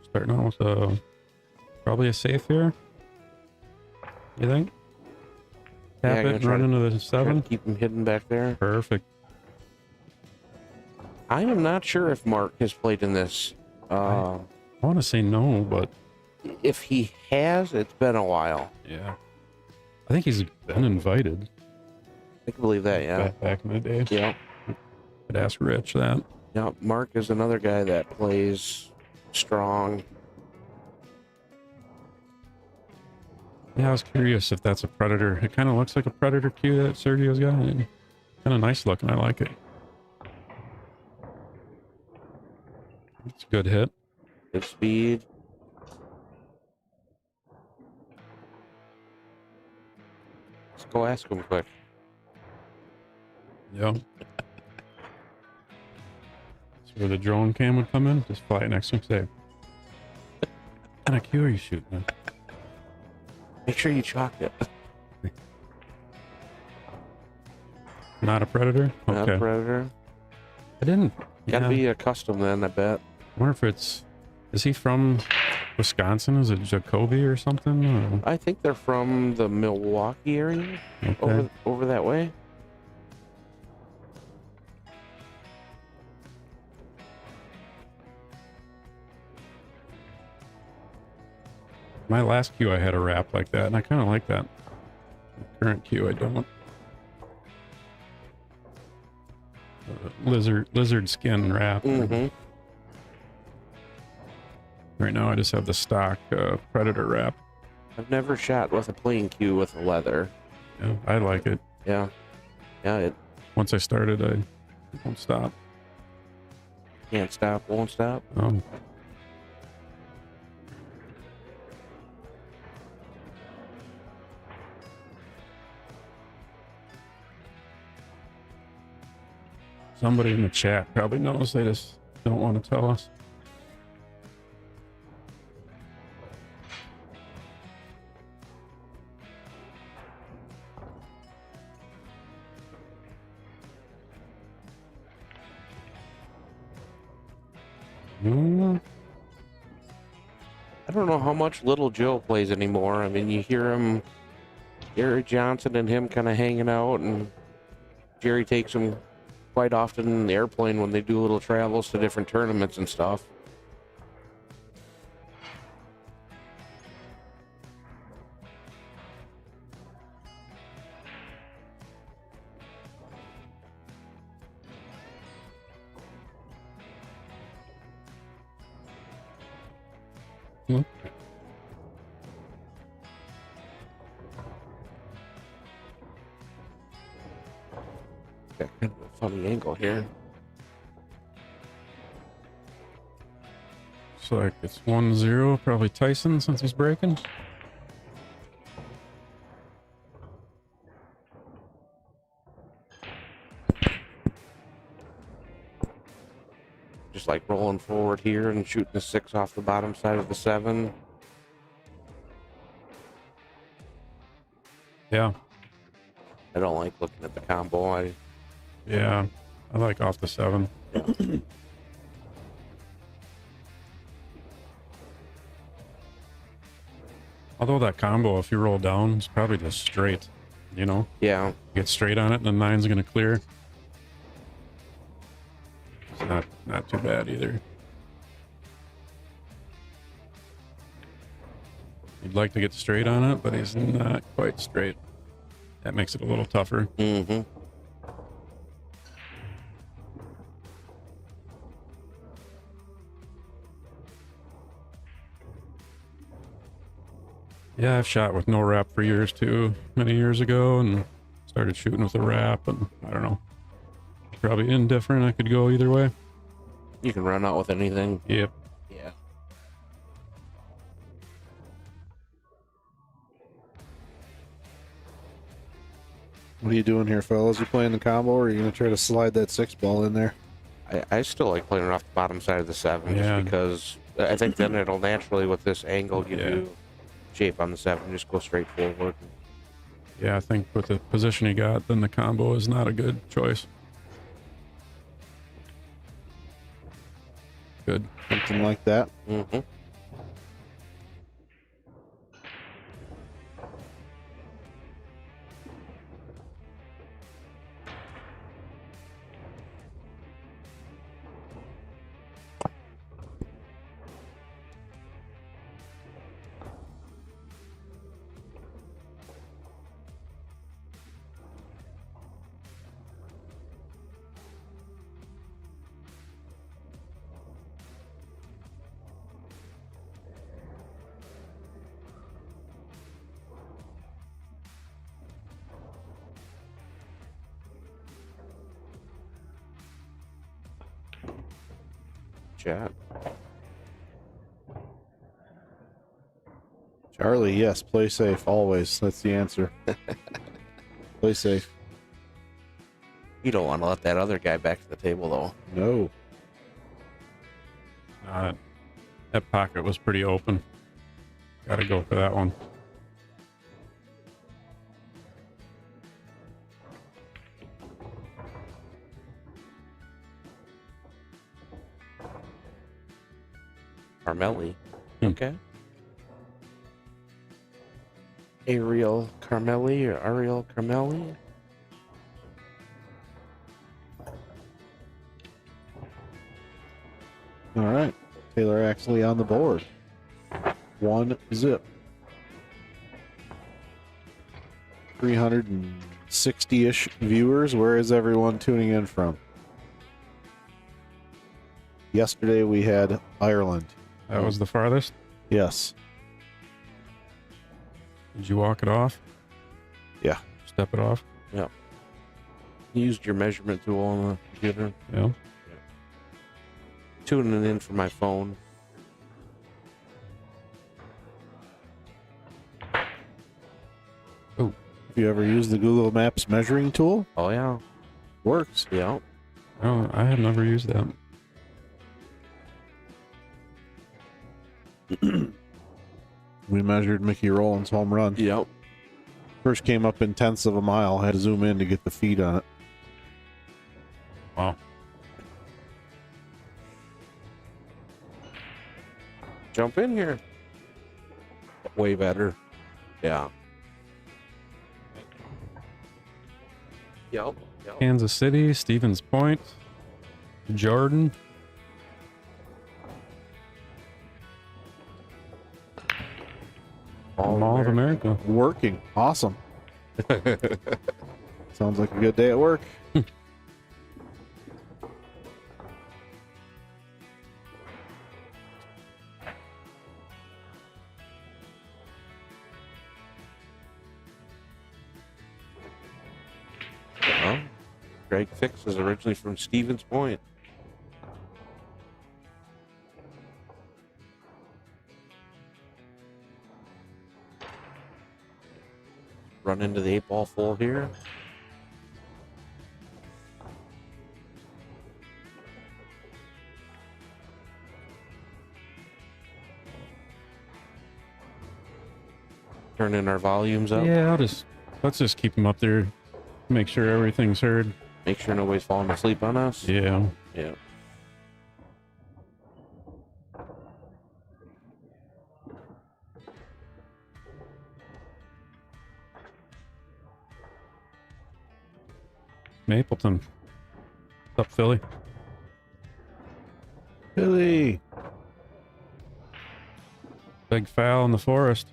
Starting out with probably a safe here. You think? Tap it and run into the 7. Keep him hidden back there. Perfect. I am not sure if Mark has played in this. I want to say no, but if he has, it's been a while. Yeah. I think he's been invited. I can believe that, yeah. Back in the day. Yeah. I'd ask Rich that. Yeah, Mark is another guy that plays strong. Yeah, I was curious if that's a Predator. It kind of looks like a Predator cue that Sergio's got. Kind of nice looking. I like it. It's a good hit. Good speed. Let's go ask him quick. Yeah. So where the drone cam would come in, just fly it next to him. Say, what kind of cue are you shooting? Make sure you chalk it. Not a Predator? Okay. Not a Predator. I didn't. Gotta be a custom then, I bet. I wonder if it's... Is he from Wisconsin? Is it Jacoby or something? Or? I think they're from the Milwaukee area. Okay. Over that way. My last cue I had a wrap like that, and I kind of like that. The current cue I don't. Lizard skin wrap. Mm-hmm. Right now I just have the stock Predator wrap. I've never shot with a plain cue with a leather. Yeah, I like it. Yeah. Yeah, Once I started, I won't stop. Can't stop, won't stop. Somebody in the chat probably knows. They just don't want to tell us. I don't know how much Little Joe plays anymore. I mean, you hear him, Jerry Johnson and him kind of hanging out, and Jerry takes him quite often in the airplane when they do little travels to different tournaments and stuff. Got kind of a funny angle here. Looks like it's 1-0, probably Tyson since he's breaking. Just like rolling forward here and shooting the 6 off the bottom side of the 7. Yeah. I don't like looking at the combo. Yeah, I like off the 7. Although that combo, if you roll down, it's probably just straight, you know? Yeah. Get straight on it and the 9's going to clear. It's not too bad either. You'd like to get straight on it, but he's not quite straight. That makes it a little tougher. Mm-hmm. Yeah, I've shot with no wrap for years too, many years ago, and started shooting with a wrap, and I don't know. probably indifferent. I could go either way. You can run out with anything. Yep. Yeah. What are you doing here, fellas? You playing the combo, or are you going to try to slide that 6-ball in there? I still like playing it off the bottom side of the 7, Yeah. just because I think then it'll naturally, with this angle, give you shape on the 7. Just go straight forward. Yeah, I think with the position he got, then the combo is not a good choice. Good. Something like that. Mm-hmm. Chat. Charlie, yes, play safe always. That's the answer. Play safe. You don't want to let that other guy back to the table, though. No. That pocket was pretty open. Got to go for that one. Carmelli. Okay. Ariel Carmelli or Ariel Carmelli? All right. Taylor Axley on the board. 1-zip. 360-ish viewers. Where is everyone tuning in from? Yesterday we had Ireland. That was the farthest? Yes. Did you walk it off? Yeah. Step it off? Yeah. You used your measurement tool on the computer? Yeah. Tuning in for my phone. Oh. Have you ever used the Google Maps measuring tool? Oh, yeah. Works. Yeah. Oh, I have never used that. We measured Mickey Rowland's home run. Yep. First came up in tenths of a mile. Had to zoom in to get the feed on it. Wow. Jump in here. Way better. Yeah. Yep. Kansas City, Stevens Point, Jordan. Mall of America. Working. Awesome. Sounds like a good day at work. Well, Greg Fix is originally from Stevens Point. Run into the 8-ball full here. Turn in our volumes up. Yeah, let's just keep them up there. Make sure everything's heard. Make sure nobody's falling asleep on us. Yeah. Yeah. Mapleton. What's up, Philly? Billy. Big foul in the forest.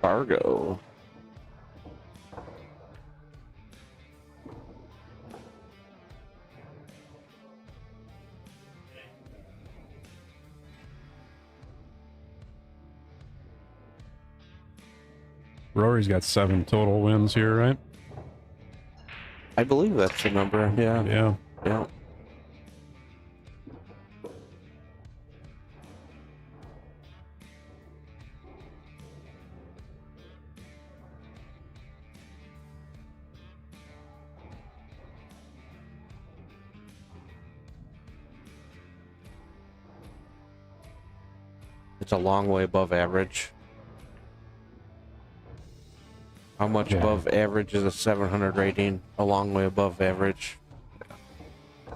Fargo. Rory's got 7 total wins here, right? I believe that's the number. Yeah. Yeah. Yeah. It's a long way above average. How much above average is a 700 rating? A long way above average.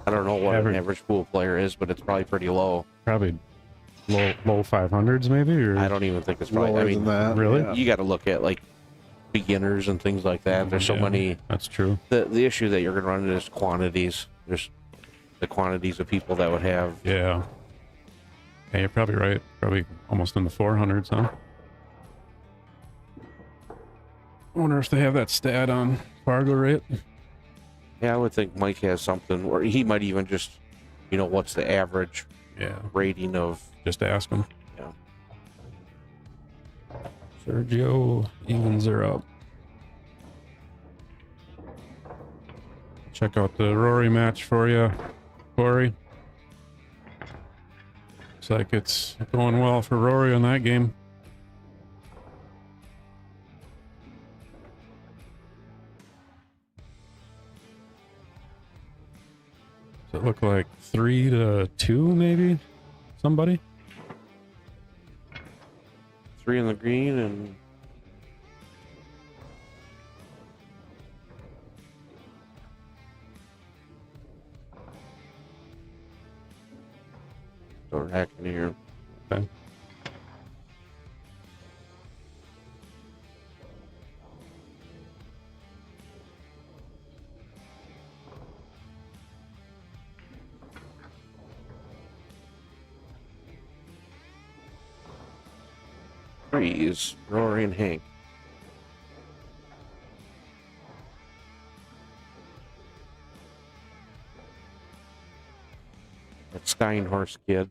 I don't know what an average pool player is, but it's probably pretty low. Probably low 500s maybe, or I don't even think it's probably. Lower I mean, than that, really? yeah. You got to look at like beginners and things like that. There's so Yeah, many. That's true. The issue that you're going to run into is quantities. There's the quantities of people that would have. Yeah. Yeah, you're probably right. Probably almost in the 400s, huh? I wonder if they have that stat on Fargo rate. Yeah, I would think Mike has something, or he might even just, what's the average rating of. Just ask him. Yeah. Sergio, evens are up. Check out the Rory match for you, Corey. Looks like it's going well for Rory on that game. Does it look like 3-2 maybe? Somebody? 3 in the green and. Start hacking here. Okay. Threes, Rory and Hank. That Steinhaus kid.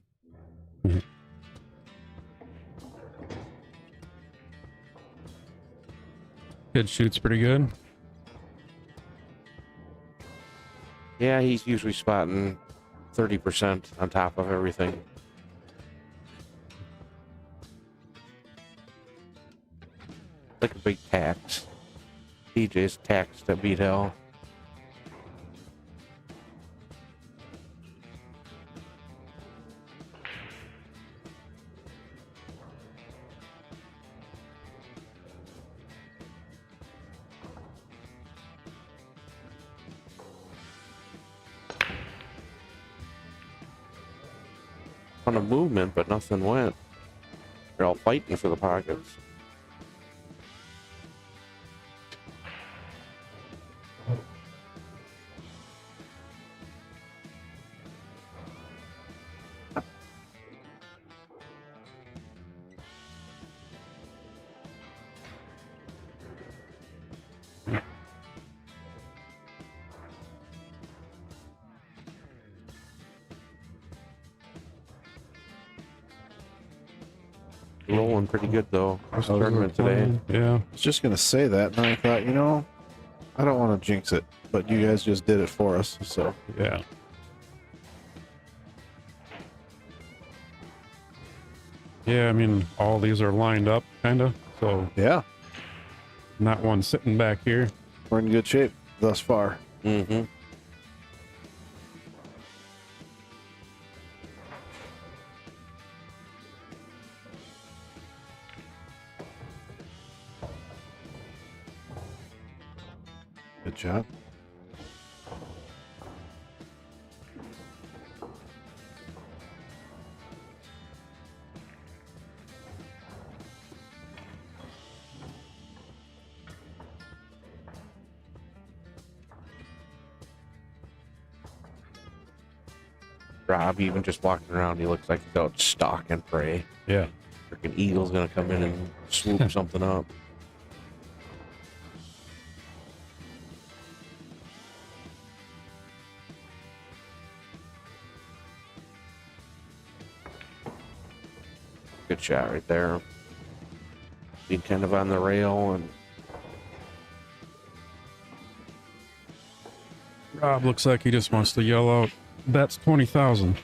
Kid shoots pretty good. Yeah, he's usually spotting 30% on top of everything. Like a big tax. DJ's tax to beat hell. Ton of movement, but nothing went. They're all fighting for the pockets. Rolling pretty good though. This tournament today. Yeah. I was just gonna say that, and I thought, I don't want to jinx it, but you guys just did it for us, so Yeah. Yeah, I mean, all these are lined up, kind of. So, yeah, not one sitting back here. we're in good shape thus far. Mm-hmm. Good job. Rob, even just walking around, he looks like he's out stalking prey. Yeah. Freaking eagle's gonna come in and swoop something up. Good shot right there. Being kind of on the rail and Rob looks like he just wants to yell out, "That's 20,000."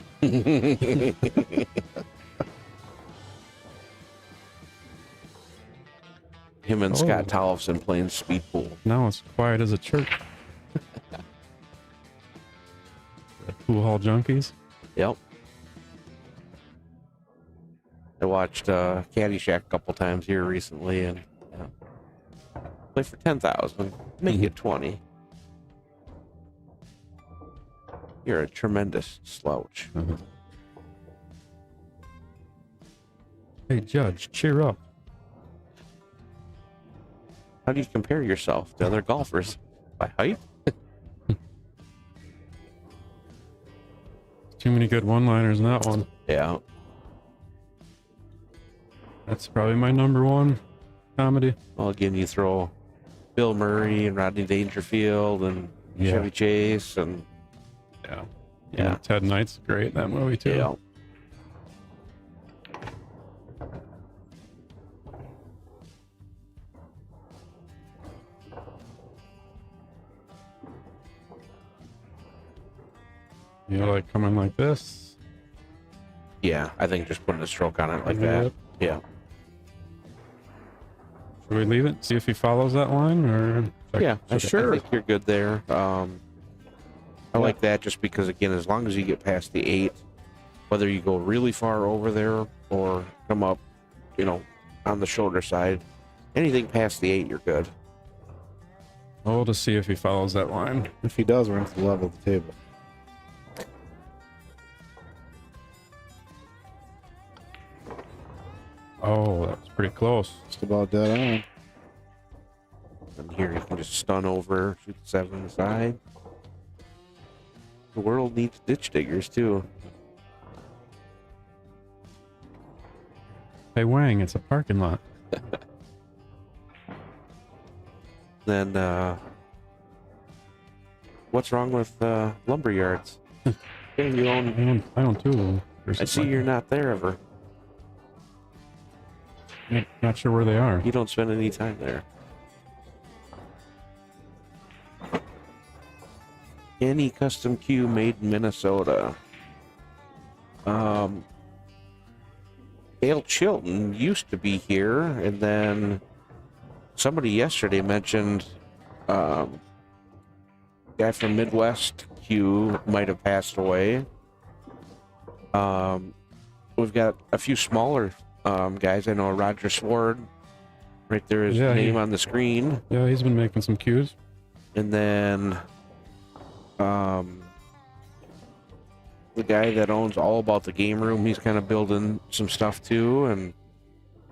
Him and Scott Tollefson playing speed pool. Now it's quiet as a church. The pool hall junkies. Yep. I watched Caddyshack a couple times here recently, and play for 10,000. Make it 20. You're a tremendous slouch. Hey, Judge, cheer up. How do you compare yourself to other golfers? By height? Too many good one-liners in that one. Yeah. That's probably my number one comedy. Well, again, you throw Bill Murray and Rodney Dangerfield and Chevy Chase and yeah. Ted Knight's great in that movie too. Yeah. You know, like coming like this. Yeah, I think just putting a stroke on it like that. Yeah. Should we leave it? See if he follows that line, or Yeah, sure. I think you're good there. I like that just because, again, as long as you get past the 8, whether you go really far over there or come up, on the shoulder side, anything past the 8, you're good. We'll just see if he follows that line. If he does, we're going to have to level the table. Oh, that was pretty close. Just about dead on. And here you can just stun over, shoot the 7 on the side. The world needs ditch diggers, too. Hey, Wang, it's a parking lot. Then, what's wrong with lumber yards? Hey, you own... I own 2. I see you're not there ever. Not sure where they are. You don't spend any time there. Any custom cue made in Minnesota. Dale Chilton used to be here, and then somebody yesterday mentioned guy from Midwest Q might have passed away. We've got a few smaller guys. I know Roger Sword. Right there is his name on the screen. Yeah, he's been making some cues. And then the guy that owns All About the Game Room, he's kind of building some stuff too.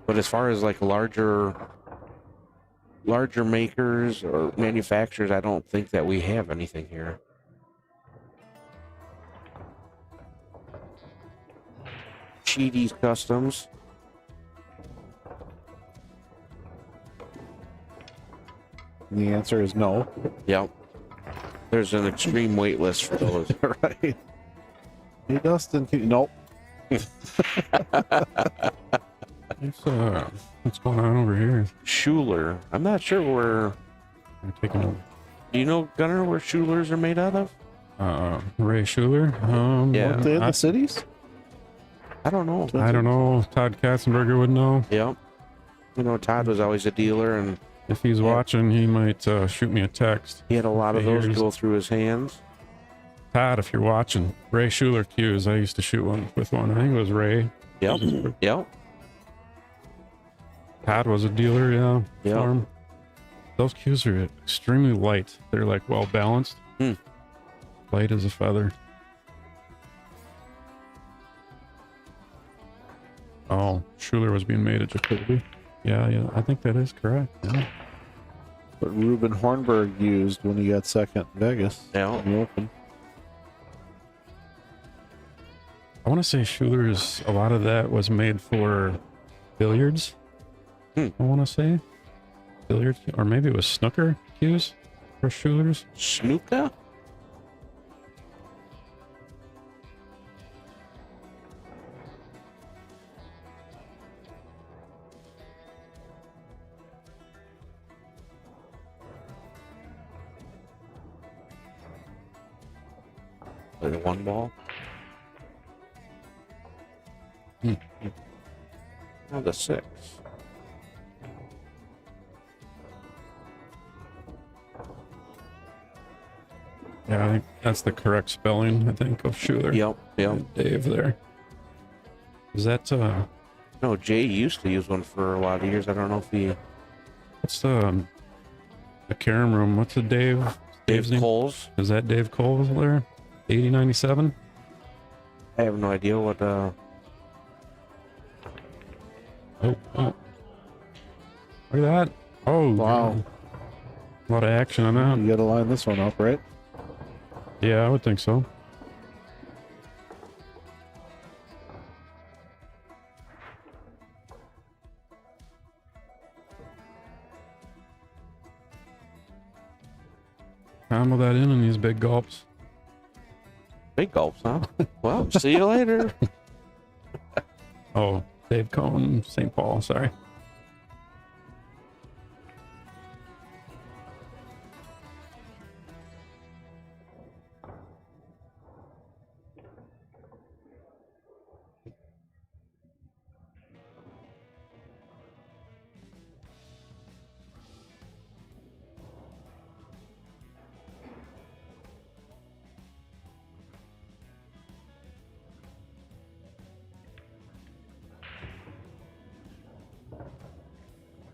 But as far as like larger makers or manufacturers, I don't think that we have anything here. Cheaty's Customs. And the answer is no. Yep. There's an extreme wait list for those. Right. Hey, Dustin. Nope. What's going on over here? Schuler. I'm not sure where. I'm taking a... Do you know, Gunnar, where Schulers are made out of? Ray Schuler. Yeah. They in the cities? I don't know. I don't know. Todd Katzenberger would know. Yep. Todd was always a dealer, and if he's watching, he might shoot me a text. He had a lot of those go through his hands. Todd, if you're watching, Ray Schuler cues. I used to shoot one with one. I think it was Ray. Yep. Yep. Todd was a dealer, yeah. Yep. Farm. Those cues are extremely light. They're like well balanced. Light as a feather. Oh, Schuler was being made at Jacoby. Yeah, I think that is correct. Yeah. What Ruben Hornberg used when he got second in Vegas. Yeah. In the Open. I want to say Schuler's, a lot of that was made for billiards. I want to say. Billiards, or maybe it was snooker cues for Schuler's. Snooker? Like the one ball. Now the 6. Yeah, I think that's the correct spelling, I think, of Schuler. Yep. Dave there. Is that, No, Jay used to use one for a lot of years. I don't know if he... what's the Carom room? What's the Dave's Dave name? Coles. Is that Dave Coles there? 8097? I have no idea what, Oh. Look at that. Oh, Wow. A lot of action on that. You got to line this one up, right? Yeah, I would think so. Combo that in these big gulps. big gulps, huh? Well, see you later. Oh, Dave Cohn, St. Paul, sorry.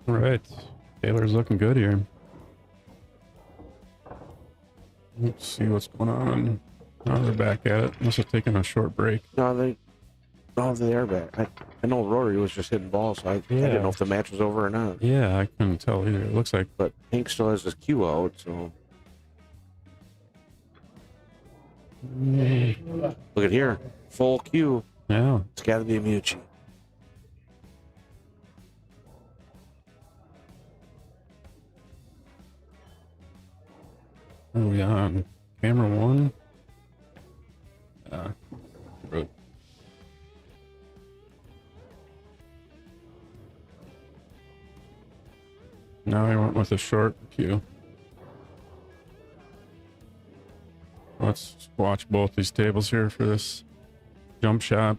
All right, Taylor's looking good here. Let's see what's going on. Now they're back at it. Must have taken a short break. No, they are back. I know Rory was just hitting balls, so I didn't know if the match was over or not. Yeah, I couldn't tell either. It looks like, but Hank still has his cue out, so. Look at here, full cue. Yeah, it's got to be a Mucci. What are we on? Camera 1? Good. Now I went with a short cue. Let's watch both these tables here for this jump shot.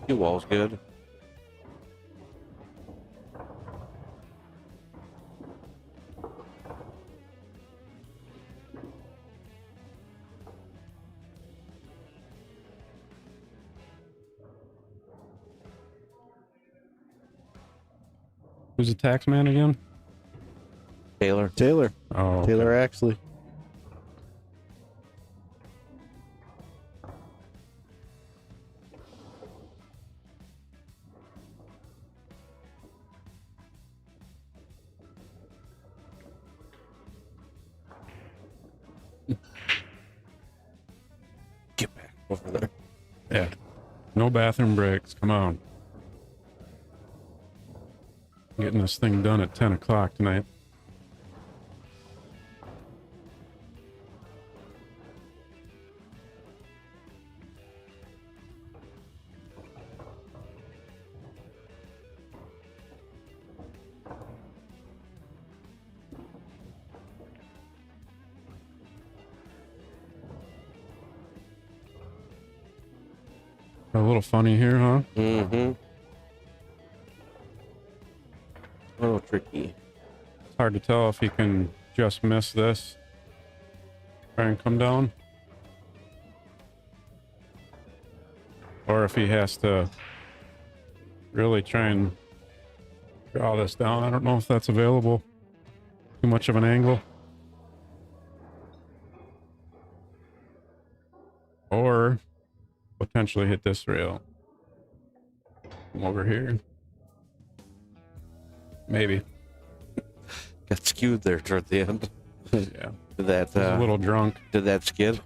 Cue wall's good. Who's the tax man again? Taylor. Taylor. Oh, okay. Taylor Axley. Get back over there. Yeah. No bathroom breaks. Come on. Getting this thing done at 10 o'clock tonight. A little funny here, huh? Mm-hmm. A little tricky. It's hard to tell if he can just miss this. Try and come down. Or if he has to really try and draw this down. I don't know if that's available. Too much of an angle. Or potentially hit this rail. From over here. Maybe. Got skewed there toward the end. Yeah. Did that, I was a little drunk. Did that skid?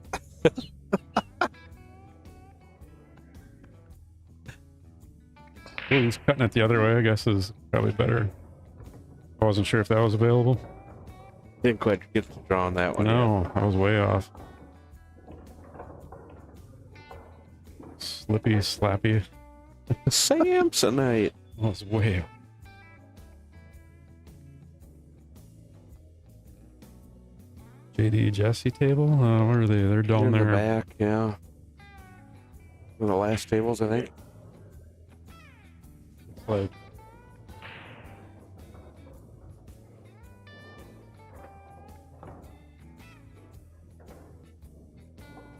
Ooh, he's cutting it the other way, I guess, is probably better. I wasn't sure if that was available. Didn't quite get to draw on that one. No, I was way off. Slippy, slappy. Samsonite. That was way. JD Jesse table? Where are they? They're down In there. the back, yeah. One of the last tables, I think. It's like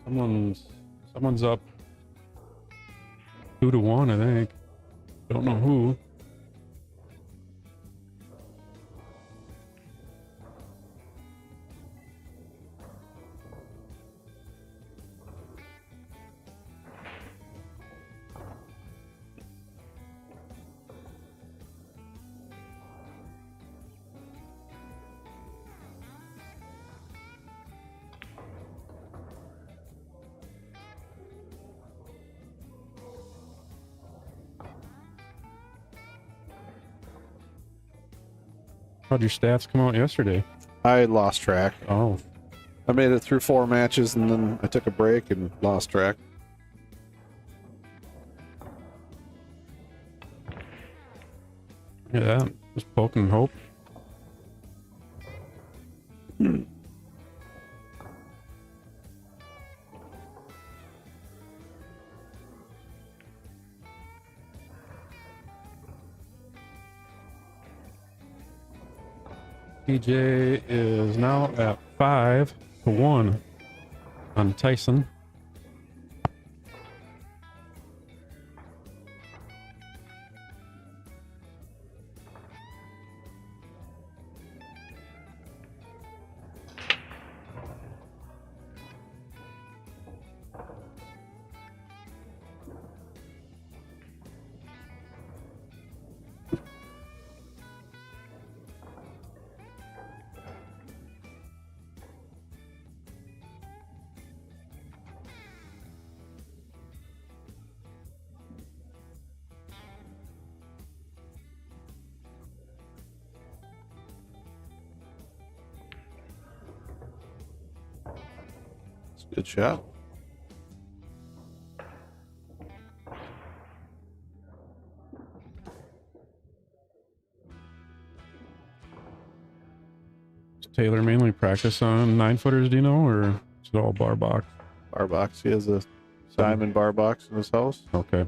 someone's up 2-1, I think. Don't know who. How'd your stats come out yesterday? I lost track. Oh, I made it through 4 matches and then I took a break and lost track. yeah, just poking hope. TJ is now at 5-1 on Tyson. Good shot. Does Taylor mainly practice on 9-footers, do you know, or is it all bar box? Bar box. He has a diamond bar box in his house. Okay.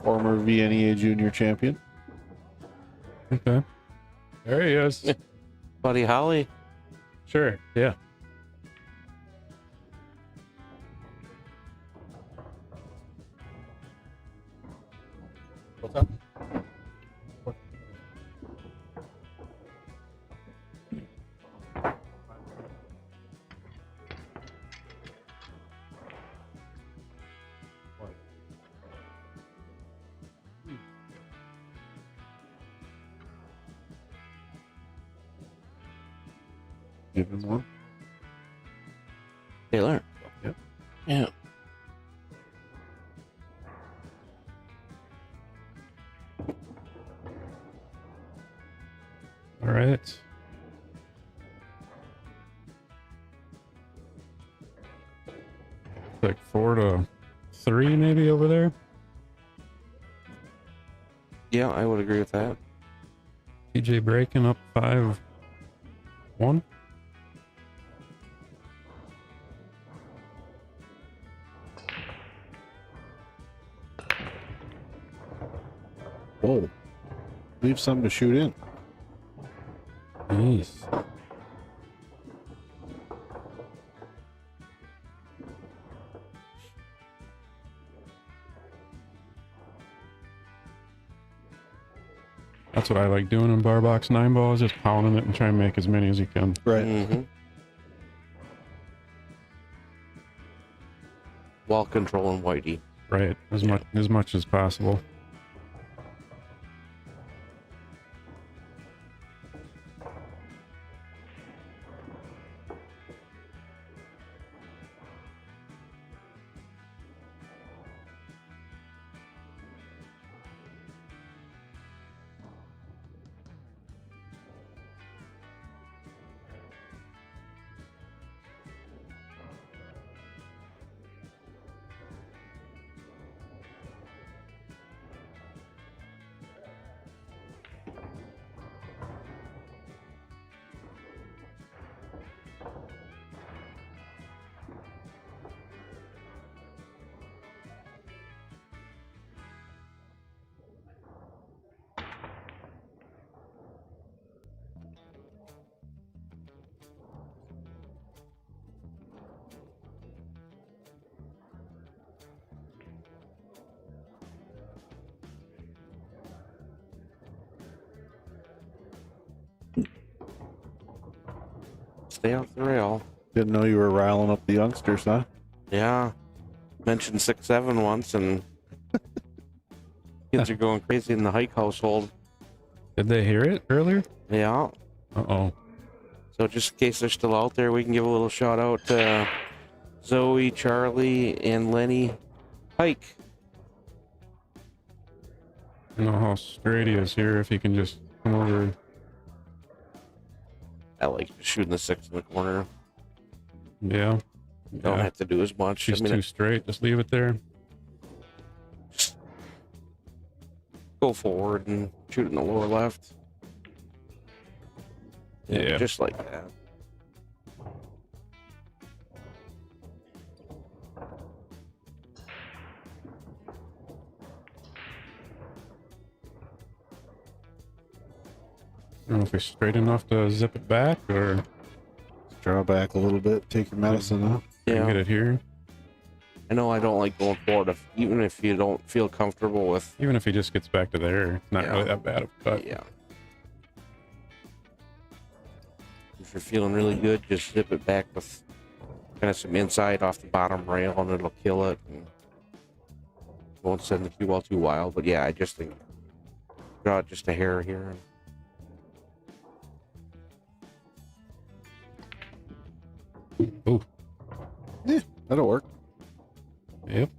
Former VNEA junior champion. Okay. There he is. Buddy Holly. Sure. Yeah. What's up? Give him one. Taylor. Yep. Yeah. All right. Like 4-3 maybe over there. Yeah, I would agree with that. TJ breaking up 5-1. Whoa. Leave some to shoot in. Nice. That's what I like doing in bar box 9 balls, just pounding it and trying to make as many as you can. Right. Mm-hmm. While controlling Whitey. Right. As much as possible. Stay off the rail. Didn't know you were riling up the youngsters, huh? Yeah. Mentioned 6'7" once, and kids are going crazy in the hike household. Did they hear it earlier? Yeah. Uh-oh. So just in case they're still out there, we can give a little shout out to Zoe, Charlie, and Lenny Hike. I don't know how straight he is here, if he can just come over. I like shooting the 6 in the corner. Yeah. Don't have to do as much. She's too straight. Just leave it there. Just go forward and shoot in the lower left. Yeah. Just like that. I don't know if we're straight enough to zip it back or Draw back a little bit. Take your medicine, huh? Yeah. get it here. I know I don't like going forward, even if you don't feel comfortable with. Even if he just gets back to there, it's not really that bad of a cut. Yeah. If you're feeling really good, just zip it back with kind of some inside off the bottom rail, and it'll kill it. And won't send the cue ball too wild, but yeah, I just think draw it just a hair here. Oh, Yeah, that'll work. yep.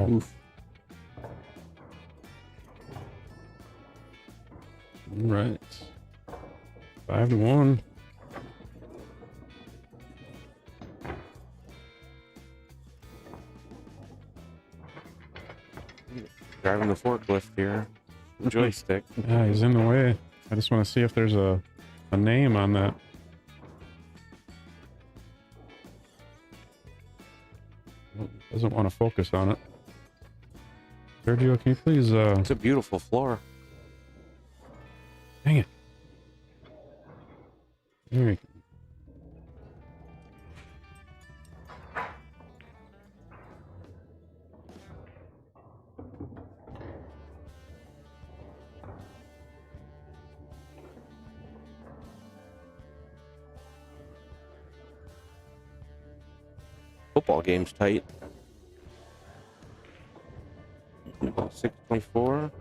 Oof. All right. 5-1. Driving the forklift here. Joystick. Yeah, he's in the way. I just want to see if there's a name on that. Doesn't want to focus on it. Sergio, can you please It's a beautiful floor. dang it. There we go. Football game's tight. 6:24.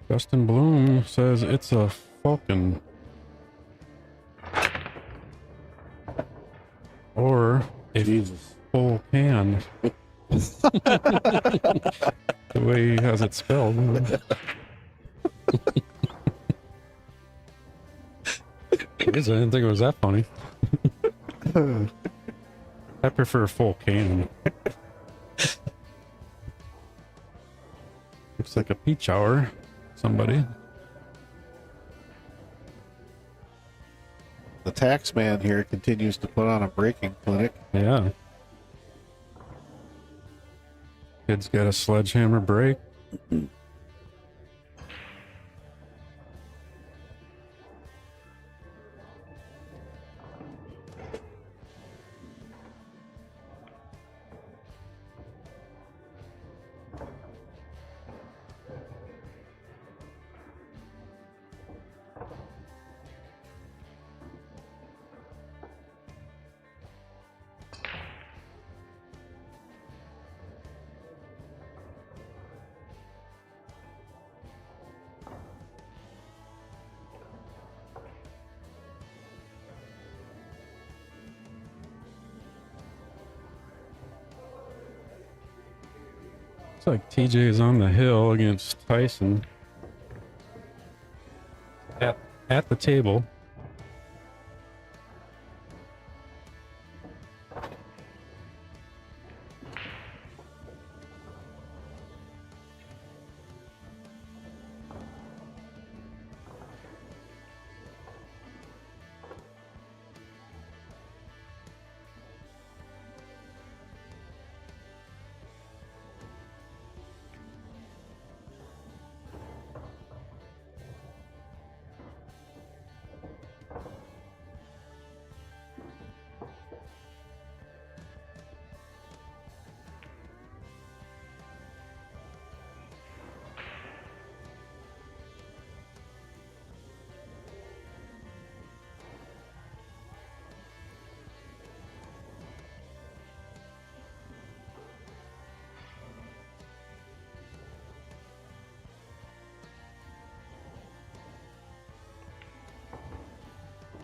Dustin Bloom says it's a Falcon. Or a full can. The way he has it spelled. I guess I didn't think it was that funny. I prefer full can. Looks like a peach hour. Somebody. The tax man here continues to put on a braking clinic. Yeah. Kid's got a sledgehammer brake. Looks like TJ is on the hill against Tyson. At the table.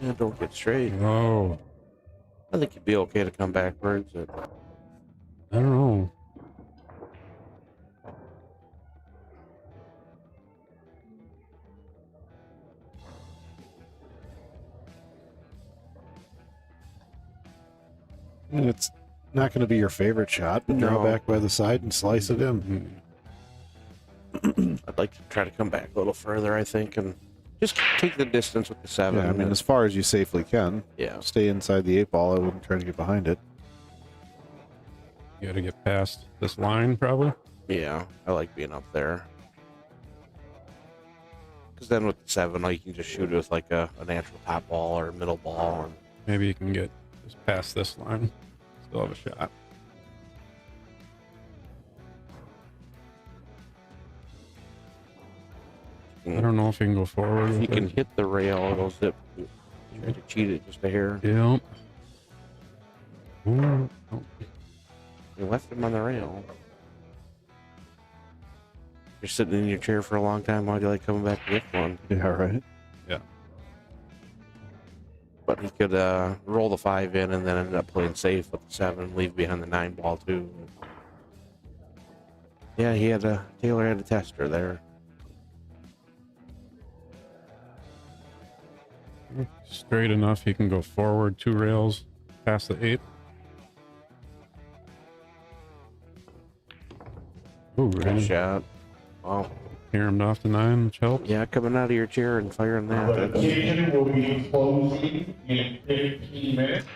Yeah, don't get straight. Oh, I think you'd be okay to come backwards. I don't know. And it's not going to be your favorite shot, but draw No. back by the side and slice it in. I'd like to try to come back a little further, I think, and just take the distance with the 7. Yeah, I mean, as far as you safely can. Yeah. Stay inside the 8 ball. I wouldn't try to get behind it. You got to get past this line, probably. Yeah, I like being up there. Because then with the 7, you can just shoot it with like a natural top ball or middle ball. And Maybe you can get just past this line. Still have a shot. I don't know if you can go forward. if you with can it. hit the rail, it'll zip. Try to cheat it just a hair. Yep. Ooh, oh. You left him on the rail. You're sitting in your chair for a long time. Why do you like coming back to get one? Yeah, right. Yeah. But he could roll the 5 in and then end up playing safe with the 7, leave behind the 9 ball too. Yeah, Taylor had a tester there. Straight enough, he can go forward 2 rails past the 8. Ooh, Good right. shot. Wow. Hammered off the 9, which helps. Yeah, coming out of your chair and firing that. The That's, kitchen will be closing in 15 minutes.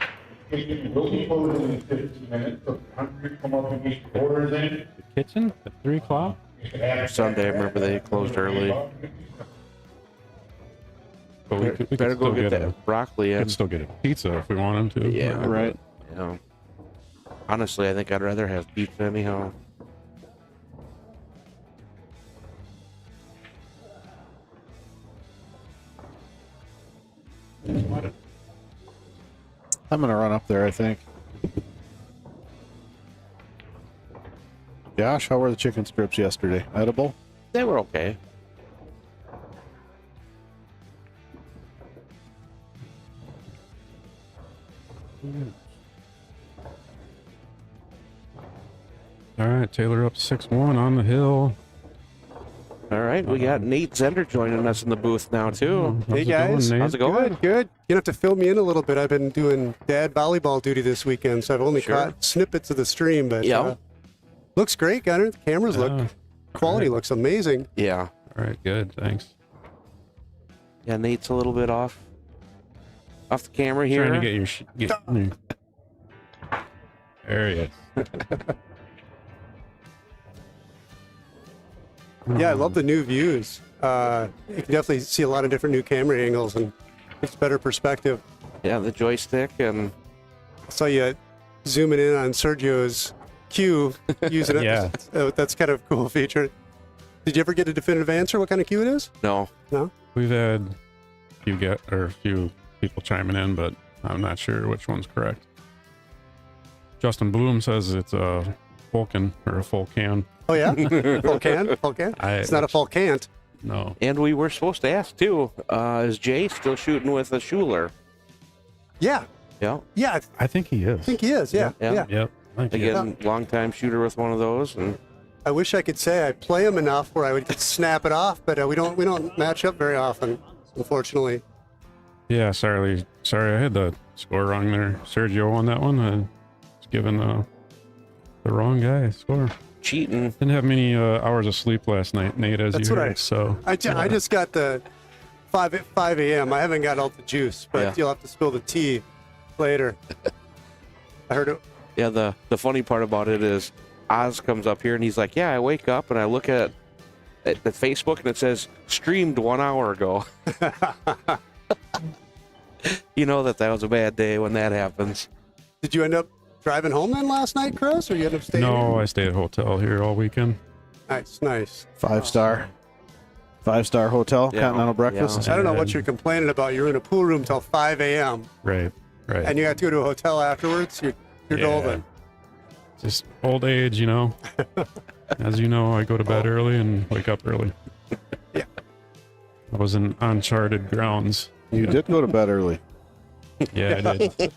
The kitchen will be closing in 15 minutes, so hungry, come up and get your orders in. The kitchen at 3 o'clock? Sunday, I remember they closed early. But we could Better go still get a, that broccoli in. could still get a pizza if we wanted to. Yeah, Right. Yeah. Honestly, I think I'd rather have pizza anyhow. I'm going to run up there, I think. Josh, how were the chicken strips yesterday? Edible? They were okay. All right, Taylor up 6-1 on the hill. All right, we got Nate Zender joining us in the booth now too. How's Hey, it guys. going, Nate? How's it going? Good, good. You have to fill me in a little bit. I've been doing dad volleyball duty this weekend, so I've only Sure. caught snippets of the stream. But Yeah. looks great, Gunner. The cameras Yeah. look, quality looks amazing. Yeah. All right, good. Thanks. Yeah, Nate's a little bit off the camera here. Trying to get your there he is. Yeah, I love the new views. You can definitely see a lot of different new camera angles and it's better perspective. Yeah, the joystick and I saw you zooming in on Sergio's cue using it. Yeah. That's kind of a cool feature. Did you ever get a definitive answer what kind of cue it is? no. No? We've had a few people chiming in, but I'm not sure which one's correct. Justin Bloom says it's a Vulcan or a full can. Oh, yeah? Full can? Full can? It's not a full can't. No. And we were supposed to ask too, is Jay still shooting with a Schuler? Yeah. Yeah. Yeah, I think he is. I think he is. Yeah. Yeah. Yeah. Yep. I think he is. Again, long-time shooter with one of those. And I wish I could say I play him enough where I would snap it off, but we don't match up very often, unfortunately. Yeah, sorry, I had the score wrong there. Sergio won that one. I was giving the wrong guy a score. cheating. Didn't have many hours of sleep last night, Nate, as That's you what heard, so. I just got the 5 a.m. I haven't got all the juice, but Yeah. you'll have to spill the tea later. I heard it. Yeah, the funny part about it is Oz comes up here and he's like, yeah, I wake up and I look at the Facebook and it says streamed 1 hour ago. You know that was a bad day when that happens. Did you end up driving home then last night, Chris, or you end up staying? No, I stayed at a hotel here all weekend. Nice, nice. 5-star hotel, Yeah. continental breakfast. I don't know what you're complaining about. You're in a pool room till 5 a.m. Right. and you got to go to a hotel afterwards. You're Yeah. golden. Just old age, you know. As you know, I go to bed early and wake up early. Yeah. I was in uncharted grounds. You did go to bed early. Yeah, I did.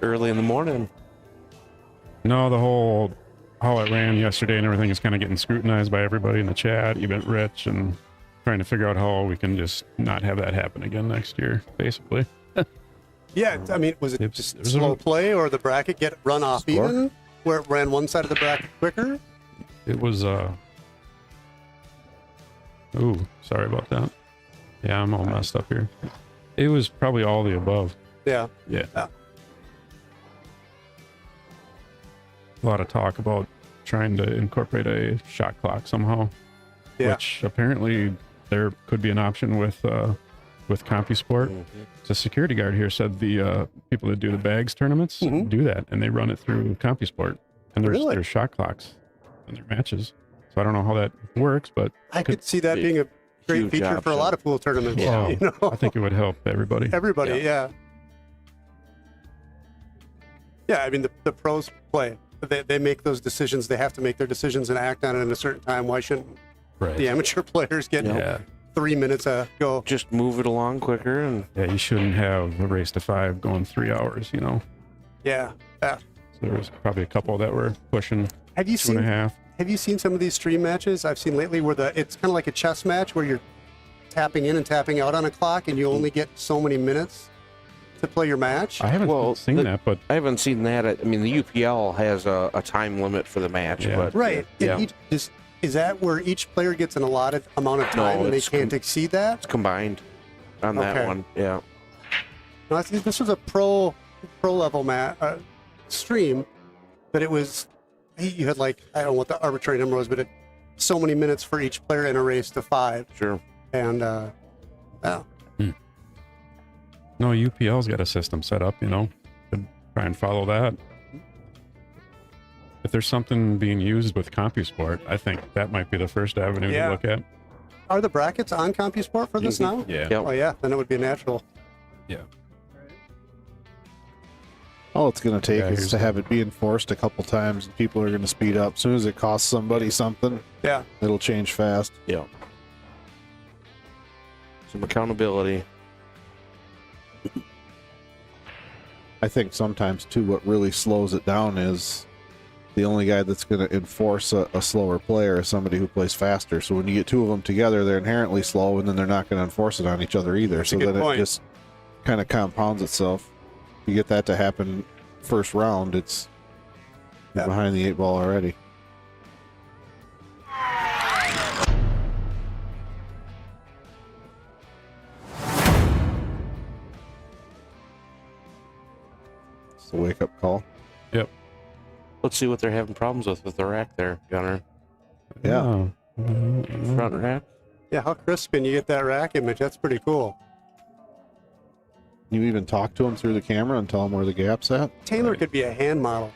Early in the morning. No, the whole how it ran yesterday and everything is kind of getting scrutinized by everybody in the chat, even Rich, and trying to figure out how we can just not have that happen again next year, basically. Yeah, I mean, was it just slow play or the bracket get run off Score? even, where it ran one side of the bracket quicker? It was, ooh, sorry about that. Yeah, I'm all messed up here. It was probably all the above. Yeah. Yeah. A lot of talk about trying to incorporate a shot clock somehow, which apparently there could be an option with CompuSport. The security guard here said the people that do the bags tournaments do that, and they run it through CompuSport, and there's shot clocks in their matches. So I don't know how that works, but I could see that being a great feature for a lot of pool tournaments. Yeah, you know? I think it would help everybody. Everybody, yeah. Yeah, I mean, the pros play. They make those decisions. They have to make their decisions and act on it in a certain time. Why shouldn't the amateur players get 3 minutes to go? Just move it along quicker. And yeah, you shouldn't have a race to 5 going 3 hours, you know? Yeah. So there was probably a couple that were pushing Have you 2.5. Have you seen some of these stream matches I've seen lately where it's kind of like a chess match where you're tapping in and tapping out on a clock and you only get so many minutes to play your match? I haven't seen that, but I haven't seen that. I mean, the UPL has a time limit for the match, but right. And is that where each player gets an allotted amount of time and they can't exceed that? It's combined on that one. Yeah. No, this was a pro level stream, but it was, you had like, I don't know what the arbitrary number was, but so many minutes for each player in a race to 5. Sure. And no, UPL's got a system set up, you know, to try and follow that. If there's something being used with CompuSport, I think that might be the first avenue to look at. Are the brackets on CompuSport for this now? Yeah. Oh yeah, then it would be natural. Yeah. All it's going to take is to have it be enforced a couple times, and people are going to speed up. As soon as it costs somebody something, it'll change fast. Yeah. Some accountability. I think sometimes too, what really slows it down is the only guy that's going to enforce a slower player is somebody who plays faster. So when you get two of them together, they're inherently slow, and then they're not going to enforce it on each other either. So then it just kind of compounds itself. You get that to happen first round, it's behind the 8 ball already. It's the wake up call. Yep. Let's see what they're having problems with the rack there, Gunner. Yeah. Front rack. Yeah, how crisp can you get that rack image? That's pretty cool. You even talk to them through the camera and tell them where the gap's at? Taylor could be a hand model.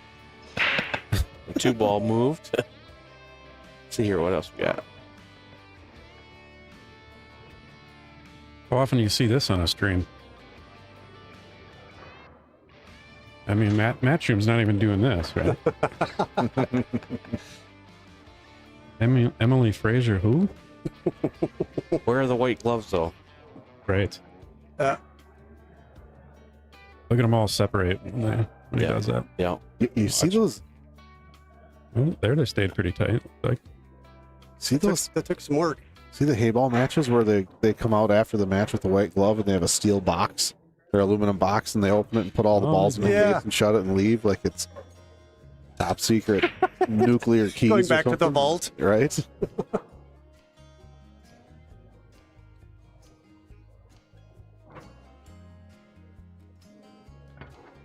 The 2 ball moved. Let's see here, what else we got? How often do you see this on a stream? I mean, Matchroom's not even doing this, right? Emily Fraser, who? Where are the white gloves, though? Right. Look at them all separate when he does that. Yeah. You see those? Oh, there they stayed pretty tight. Like, see those? That took some work. See the hayball matches where they come out after the match with the white glove and they have a steel box, their aluminum box, and they open it and put all the balls in the case and shut it and leave like it's top secret nuclear keys. Going back to the vault, right?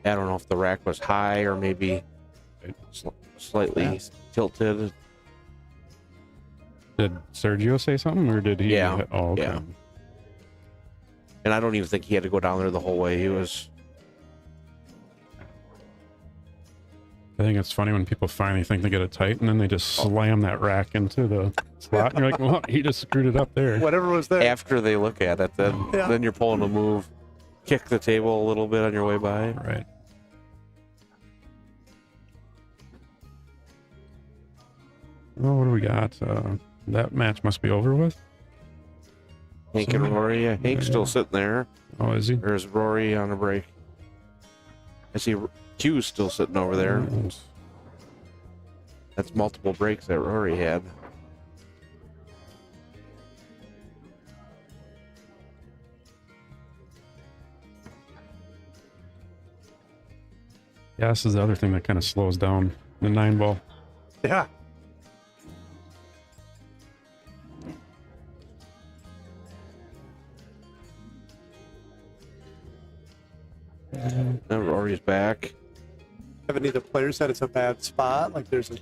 I don't know if the rack was high or maybe slightly tilted. Did Sergio say something, or did he? Yeah. Oh, okay. Yeah. And I don't even think he had to go down there the whole way. He was. I think it's funny when people finally think they get it tight, and then they just slam that rack into the slot, and you're like, well, he just screwed it up there. Whatever was there. After they look at it, then you're pulling a move, kick the table a little bit on your way by. Right. Oh, what do we got? That match must be over with. Hank and Rory. Yeah, Hank's still sitting there. Oh, is he? Or is Rory on a break? I see Q's still sitting over there. That's multiple breaks that Rory had. Yeah, this is the other thing that kind of slows down the 9-ball. Yeah. Now Rory's back. Have any of the players said it's a bad spot? Like there's a.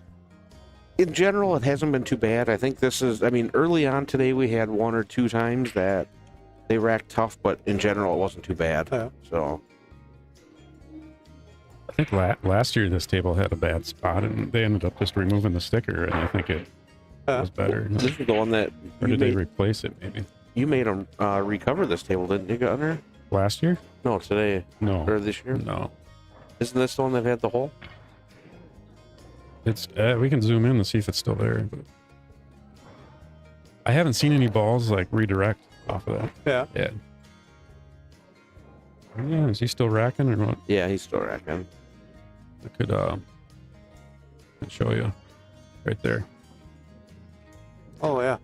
In general, it hasn't been too bad. I think this is, I mean, early on today we had 1 or 2 times that they racked tough, but in general it wasn't too bad. Yeah. So I think last year this table had a bad spot, and they ended up just removing the sticker, and I think it was better. this is the one that Or you did they made, replace it, maybe? you made them recover this table, didn't you, Gunner? Last year? No, today. No. Or this year? No. Isn't this the one that had the hole? It's we can zoom in to see if it's still there, but I haven't seen any balls like redirect off of that. Yeah. Yeah, is he still racking or what? Yeah, he's still racking. I could show you right there. Oh yeah.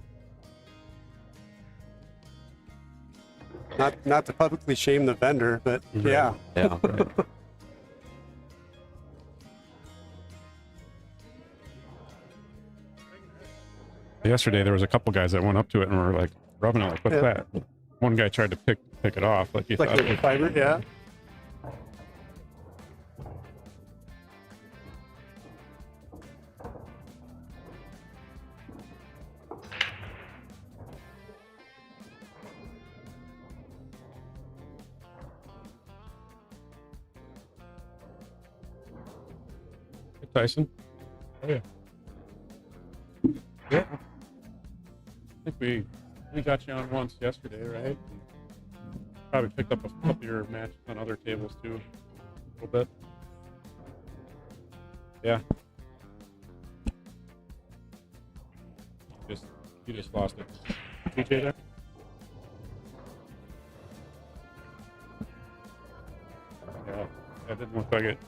Not to publicly shame the vendor, but yeah. Yeah. Right. Yesterday there was a couple guys that went up to it and were like rubbing it like, what's that? One guy tried to pick it off like he Like thought the fiber, yeah. Hey, Tyson. Oh yeah. Yeah. I think we got you on once yesterday, right? Probably picked up a couple of your matches on other tables too, a little bit. Yeah. You just lost it. TJ there? Yeah, that didn't look like it.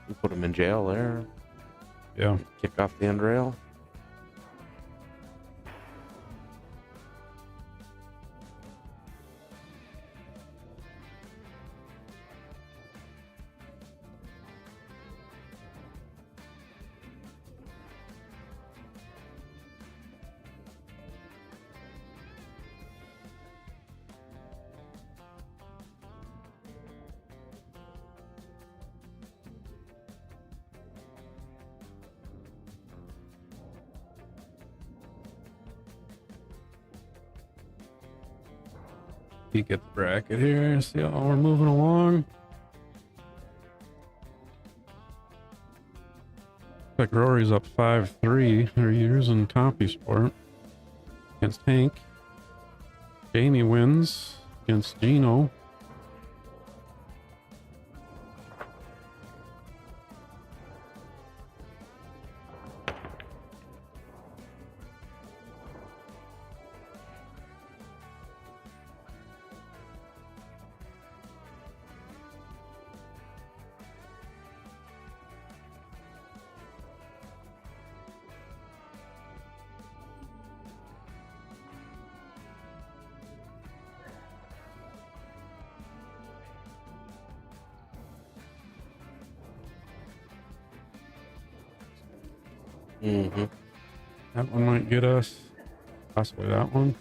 You put him in jail there. Yeah. Kick off the end rail. Peek at the bracket here, see how we're moving along. Looks like Rory's up 5-3. They're using Toppy Sport against Hank. Jamie wins against Gino. Mm-hmm. That one might get us. Possibly that one.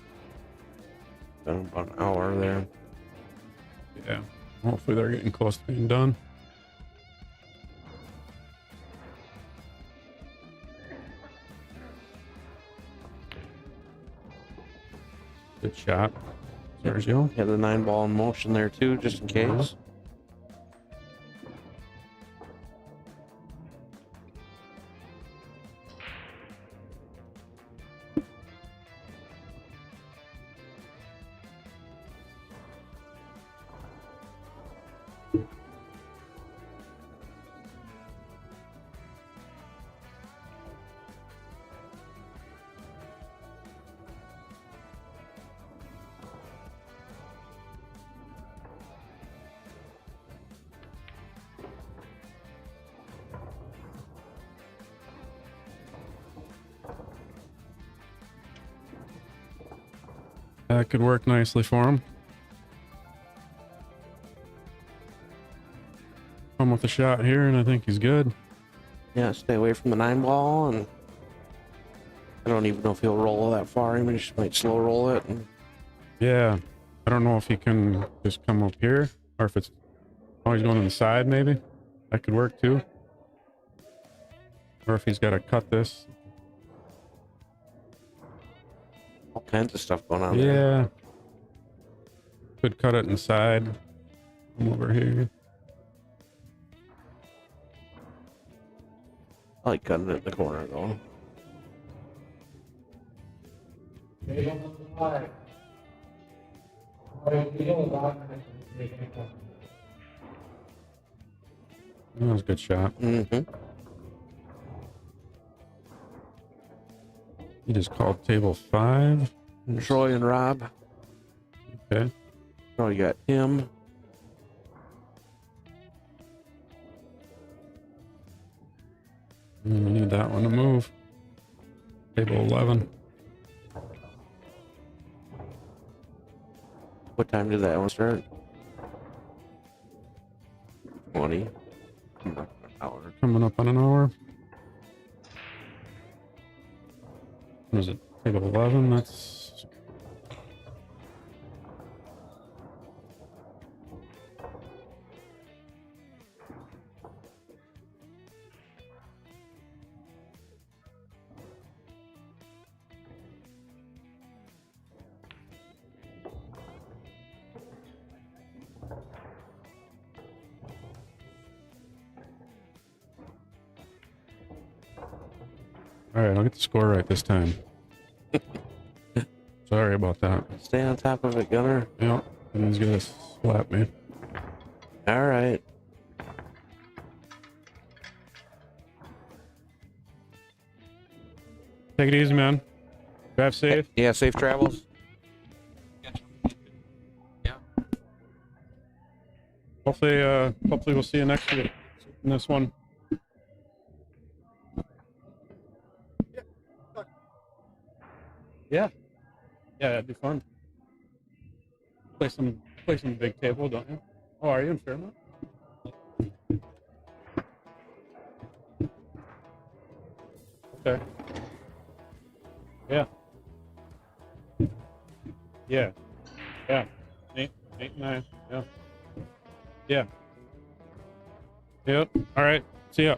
Been about an hour there. Yeah. Hopefully they're getting close to being done. Good shot, Sergio. Had the 9-ball in motion there too, just in case. That could work nicely for him. Come with a shot here, and I think he's good. Yeah, stay away from the 9 ball, and I don't even know if he'll roll that far. He just might slow roll it. And... Yeah, I don't know if he can just come up here, or if it's... Oh, he's going to the side, maybe? That could work, too. Or if he's got to cut this. All kinds of stuff going on Yeah. there. Could cut it inside. Come over here. I like cutting it in the corner, though. Table number 5. That was a good shot. Mm-hmm. He just called table 5. Troy and Rob. Okay. Oh, you got him. We need that one to move. Table 11. What time did that one start? 20. Hour. Coming up on an hour. What is it? Table 11. That's... All right, I'll get the score right this time. Sorry about that. Stay on top of it, Gunner. Yep, and he's gonna slap me. All right. Take it easy, man. Drive safe. Yeah, safe travels. Yeah. Hopefully we'll see you next week in this one. Yeah. Yeah, that'd be fun. Play some big table, don't you? Oh, are you in Fairmont? Okay. Yeah. Yeah. Yeah. 8, 9. Yeah. Yeah. Yep. All right. See ya.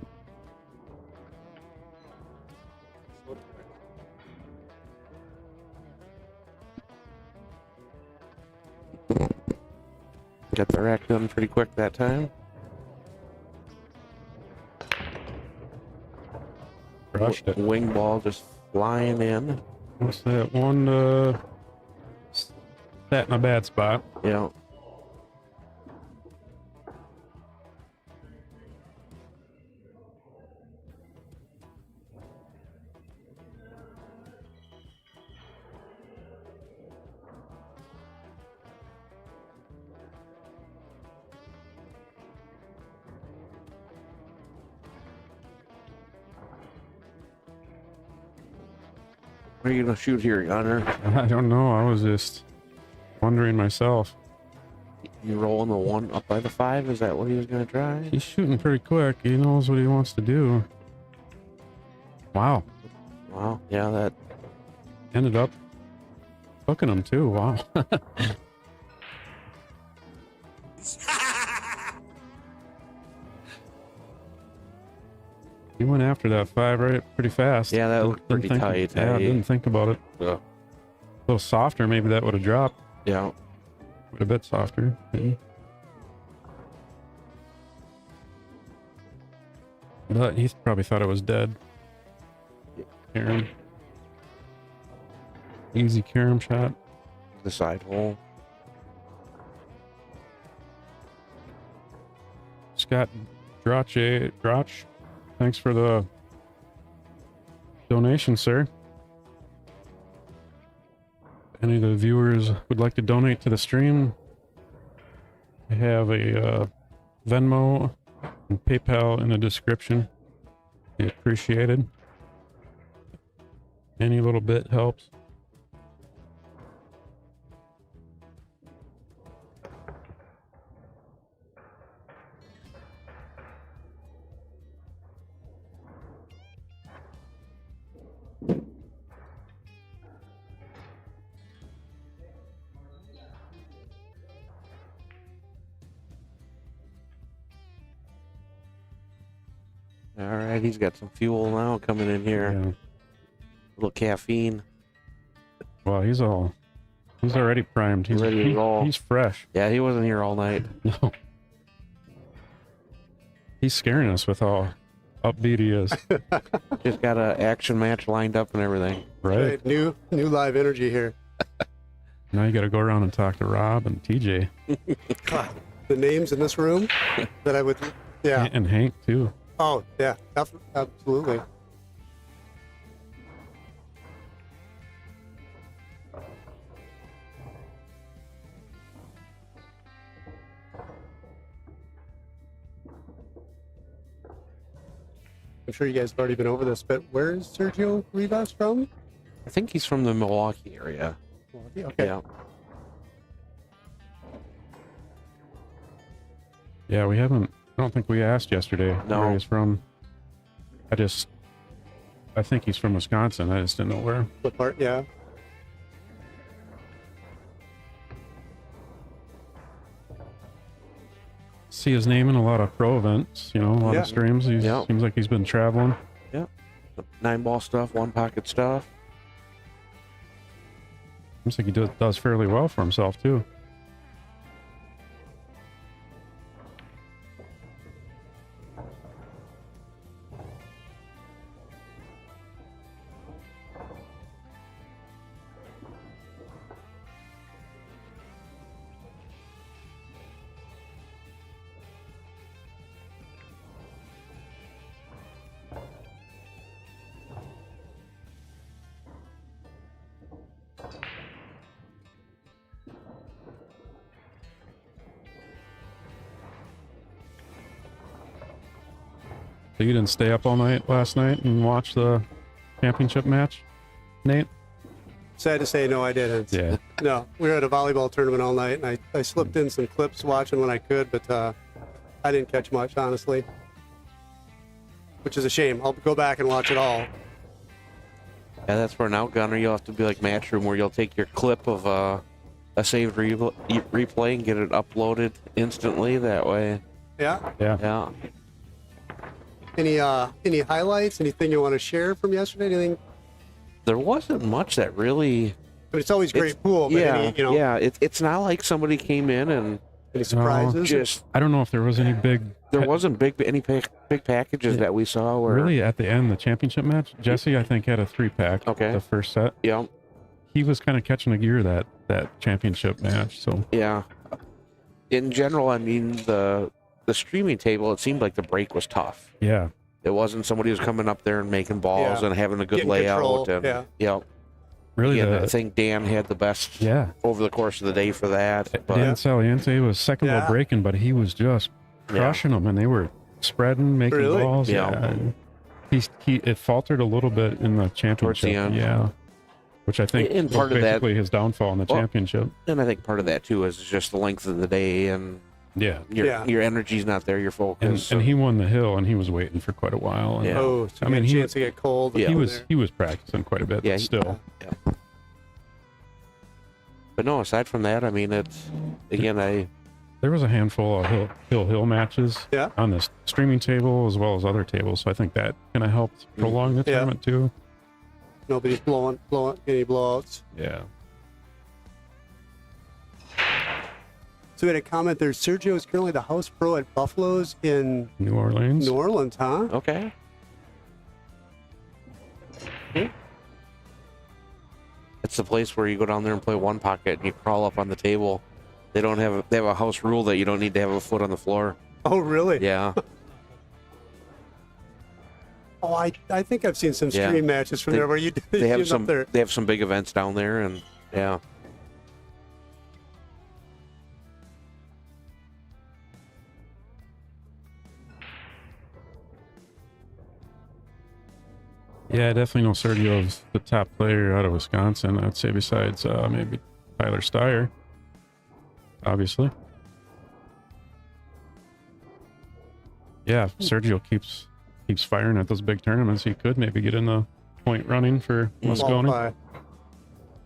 Got the rack done pretty quick that time. Crushed it. Wing ball just flying in. What's that one? Sat in a bad spot. Yeah. What are you gonna shoot here, Gunner? I don't know. I was just wondering myself. You rolling the 1 up by the 5? Is that what he was gonna try? He's shooting pretty quick. He knows what he wants to do. Wow. Wow. Yeah, that Ended up hooking him too. Wow. He went after that 5 right pretty fast. Yeah, that looked pretty tight. Yeah, I didn't think about it. Yeah. A little softer, maybe that would have dropped. Yeah. A bit softer. Maybe. But he probably thought it was dead. Carom. Easy carom shot. The side hole. Scott Drotch. Thanks for the donation, sir. Any of the viewers would like to donate to the stream, I have a Venmo and PayPal in the description. Be appreciated. Any little bit helps. All right, he's got some fuel now coming in here. Yeah. Little caffeine. Well, he's already primed. He's Ready to roll. He's fresh. Yeah, he wasn't here all night. No. He's scaring us with how upbeat he is. Just got an action match lined up and everything. Right. New live energy here. Now you got to go around and talk to Rob and TJ. God, the names in this room that I would, yeah. And Hank, too. Oh, yeah, absolutely. I'm sure you guys have already been over this, but where is Sergio Rivas from? I think he's from the Milwaukee area. Okay. Yeah. Yeah, we haven't. I don't think we asked yesterday No. where he's from. I think he's from Wisconsin. I just didn't know where. What part? Yeah. See his name in a lot of pro events, a lot of streams. He seems like he's been traveling. Yeah. 9-ball stuff, 1-pocket stuff. Seems like he does fairly well for himself, too. So you didn't stay up all night last night and watch the championship match, Nate? Sad to say, no, I didn't. Yeah. No, we were at a volleyball tournament all night, and I slipped in some clips watching when I could, but I didn't catch much, honestly. Which is a shame. I'll go back and watch it all. Yeah, that's where an outgunner, you'll have to be like Matchroom, where you'll take your clip of a saved replay and get it uploaded instantly that way. Yeah? Yeah. Any highlights? Anything you want to share from yesterday? Anything? There wasn't much that really... I mean, it's always great pool, but yeah, it's not like somebody came in and... Any surprises? Just... I don't know if there was any big... There wasn't big packages that we saw where... Really, at the end, the championship match, Jesse, I think, had a 3-pack. Okay. The first set. Yeah. He was kind of catching a gear that championship match, so... Yeah. In general, I mean, the streaming table, it seemed like the break was tough. Yeah. It wasn't somebody who was coming up there and making balls and having a good Getting layout. control, And, yeah. Really, I think Dan had the best over the course of the day for that. But Dan Saliente was second ball breaking, but he was just crushing them, and they were spreading, making balls. Yeah. It faltered a little bit in the championship. Towards the end. Yeah. Which I think and was part of basically that, his downfall in the championship. And I think part of that, too, is just the length of the day and your energy's not there, your focus. And he won the hill, and he was waiting for quite a while. And, Oh, so he had a chance to get cold. He was practicing quite a bit, but still. Yeah. But no, aside from that, I mean, it's, again, there was a handful of hill matches on the streaming table as well as other tables, so I think that kind of helped prolong the tournament, too. Nobody's blowing any blowouts. Yeah. So we had a comment there. Sergio is currently the house pro at Buffalo's in New Orleans. New Orleans, huh? Okay. It's the place where you go down there and play 1-pocket and you crawl up on the table. They have a house rule that you don't need to have a foot on the floor. Oh, really? Yeah. Oh, I think I've seen some stream matches from there where they have some up there. They have some big events down there, and yeah. Yeah, I definitely know Sergio's the top player out of Wisconsin, I'd say, besides maybe Tyler Steyer, obviously. Yeah, Sergio keeps firing at those big tournaments. He could maybe get in the point running for Moscone.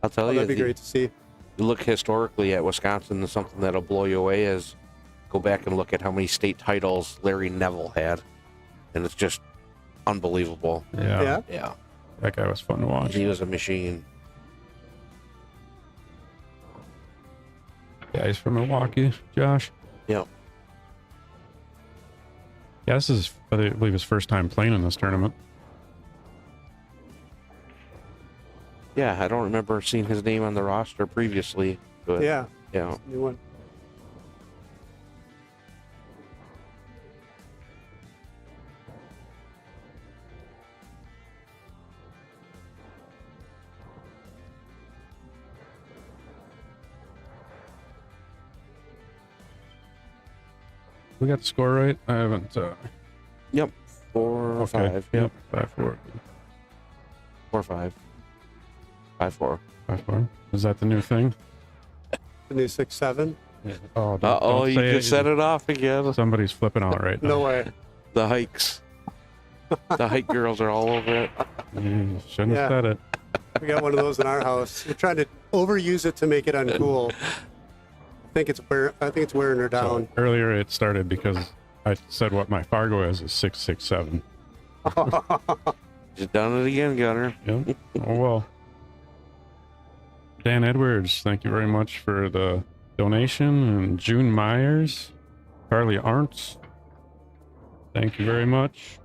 I'll tell you, that'd be great to see. You look historically at Wisconsin, and something that'll blow you away is go back and look at how many state titles Larry Neville had, and it's just unbelievable. Yeah. Yeah. That guy was fun to watch. He was a machine. Yeah, he's from Milwaukee, Josh. Yeah. Yeah, this is, I believe, his first time playing in this tournament. Yeah, I don't remember seeing his name on the roster previously. But Yeah. Yeah. New one. We got the score right? I haven't. Yep. 4-5. Yep. 5-4. 4-5. 5-4. 5-4. Is that the new thing? The new 6-7. Oh, Uh-oh, you just set it off again. Somebody's flipping out right now. No way. The hikes. The hike girls are all over it. You shouldn't Yeah. have said it. We got one of those in our house. We're trying to overuse it to make it uncool. I think it's wearing her down. So earlier it started because I said what my Fargo is 667. Just done it again, Gunner. Yep. Oh well. Dan Edwards, thank you very much for the donation. And June Myers, Carly Arntz, thank you very much.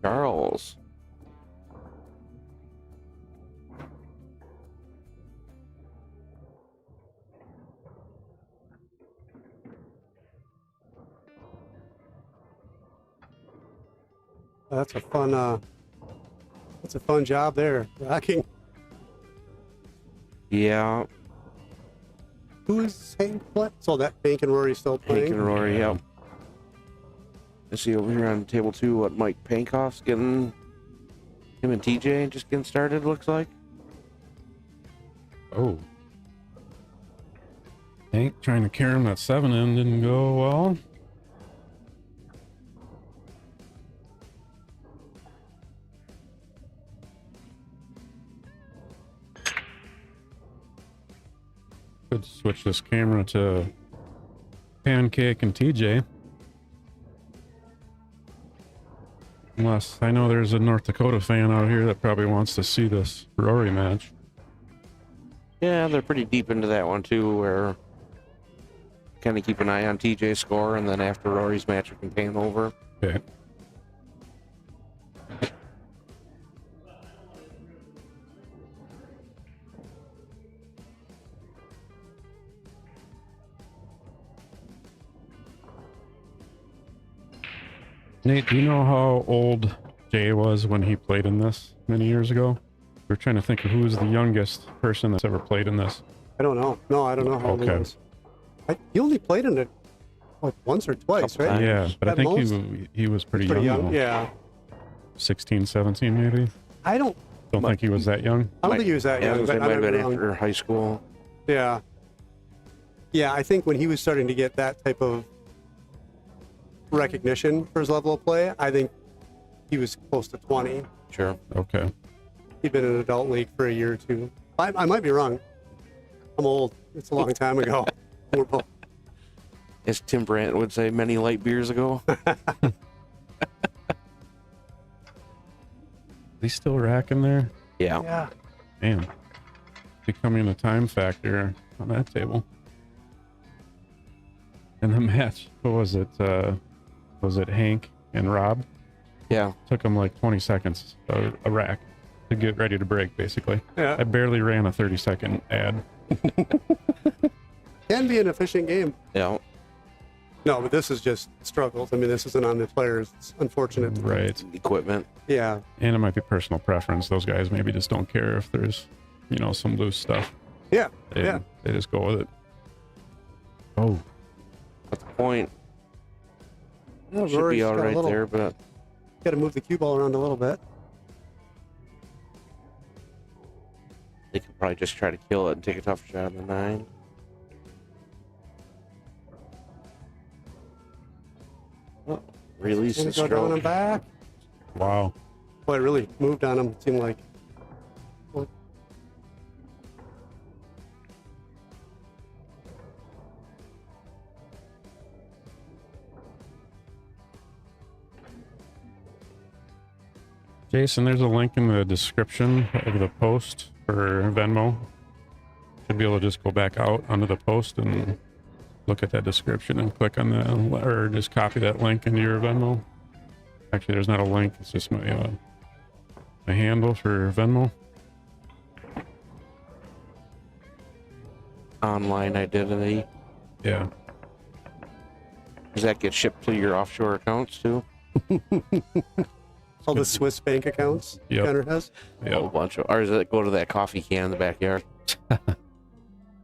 Charles. That's a fun job there. Rocking. Yeah. Who is Hank playing? So that Hank and Rory still playing? Hank and Rory, yep. Let's see over here on table 2 what Mike Pankoff's getting. Him and TJ just getting started, looks like. Oh. Hank trying to carry him that 7 in didn't go well. Could switch this camera to Pancake and TJ. Unless I know there's a North Dakota fan out here that probably wants to see this Rory match. Yeah, they're pretty deep into that one too, where kind of keep an eye on TJ's score, and then after Rory's match, we can pan over. Okay. Nate, do you know how old Jay was when he played in this many years ago? We're trying to think of who was the youngest person that's ever played in this. I don't know. No, I don't know how old he Okay. was. He only played in it like once or twice, right? Yeah, but I At think most? he was pretty, Pretty young. young. though. Yeah. 16, 17 maybe. I don't Think he was that young. think he was that Yeah, young. it But I might have might been be wrong. after high school. Yeah. Yeah, I think when he was starting to get that type of recognition for his level of play, I think he was close to 20. Sure. Okay. He'd been in an adult league for a year or two. I might be wrong. I'm old. It's a long time ago. We're both. As Tim Brandt would say, many light beers ago. He's still racking there? Yeah. Yeah. Man. Becoming a time factor on that table. And the match, what was it? Was it Hank and Rob? Yeah. Took them like 20 seconds, a rack, to get ready to break, basically. Yeah. I barely ran a 30-second ad. Can be an efficient game. Yeah. No, but this is just struggles. I mean, this isn't on the players. It's unfortunate. Right. Equipment. Yeah. And it might be personal preference. Those guys maybe just don't care if there's, some loose stuff. Yeah. They just go with it. Oh. At the point. Yeah, Should Rory's be all got a right little- there, but Got to move the cue ball around a little bit. they could probably just try to kill it and take a tough shot on the 9. Oh, release Gonna the go down and stroke. back. Wow. Boy, it really moved on him. It seemed like. Jason, there's a link in the description of the post for Venmo. Should be able to just go back out onto the post and look at that description and click on that, or just copy that link into your Venmo. Actually, there's not a link. It's just my my handle for Venmo. Online identity. Yeah. Does that get shipped to your offshore accounts too? All the Swiss bank accounts Gunner has? A whole bunch of, or does it go to that coffee can in the backyard?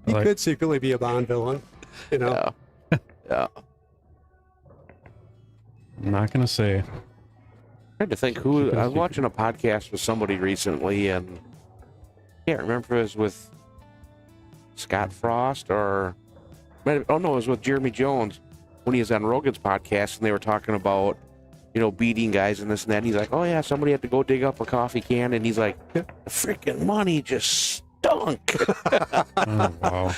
He could secretly be a Bond villain, you know? Yeah. I'm not going to say. Trying to think who, I was watching a podcast with somebody recently, and I can't remember if it was with Scott Frost or, it was with Jeremy Jones when he was on Rogan's podcast, and they were talking about, you know, beating guys and this and that. And he's like, oh yeah, somebody had to go dig up a coffee can, and he's like, the freaking money just stunk. Oh, wow.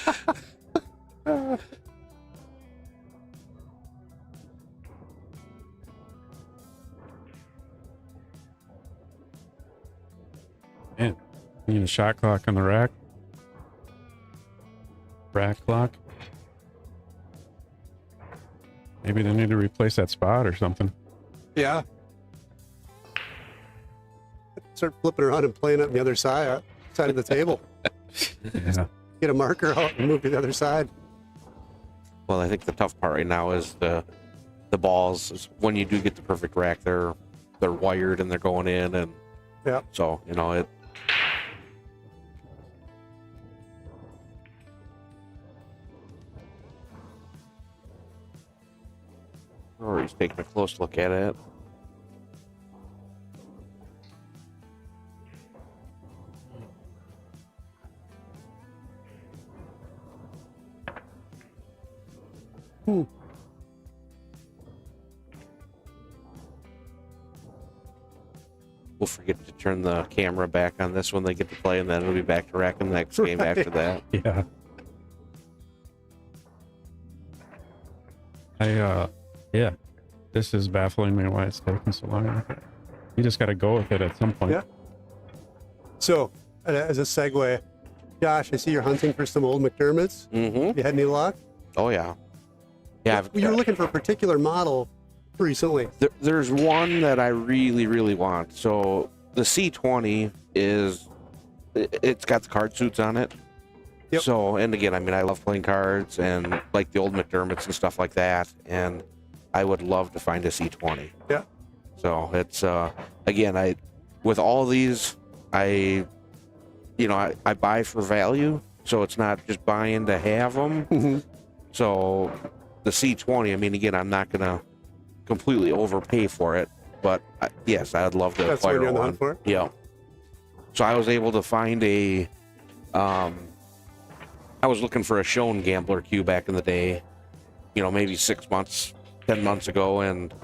Man, you need a shot clock on the rack. Rack clock. Maybe they need to replace that spot or something. Yeah. Start flipping around and playing it on the other side of the table. Yeah. Get a marker out and move to the other side. Well, I think the tough part right now is the balls. When you do get the perfect rack, they're wired and they're going in, and so you know it. Rory's taking a close look at it. We'll forget to turn the camera back on this when they get to play, and then it'll be back to rack in the next game after that. Yeah. Yeah. This is baffling me why it's taking so long. You just got to go with it at some point. Yeah. So, as a segue, Josh, I see you're hunting for some old McDermotts. Mm-hmm. You had any luck? Oh, yeah. Yeah. You were looking for a particular model recently. There's one that I really, really want. So, the C20 it's got the card suits on it. Yep. So, and again, I mean, I love playing cards and like the old McDermotts and stuff like that. And I would love to find a C20. Yeah. So it's, again, with all these, I buy for value. So it's not just buying to have them. Mm-hmm. So the C20, I mean, again, I'm not going to completely overpay for it, but yes, I'd love to acquire what you're on the one. hunt for? Yeah. So I was able to find I was looking for a Schoen Gambler cue back in the day, maybe 6 months, 10 months ago, and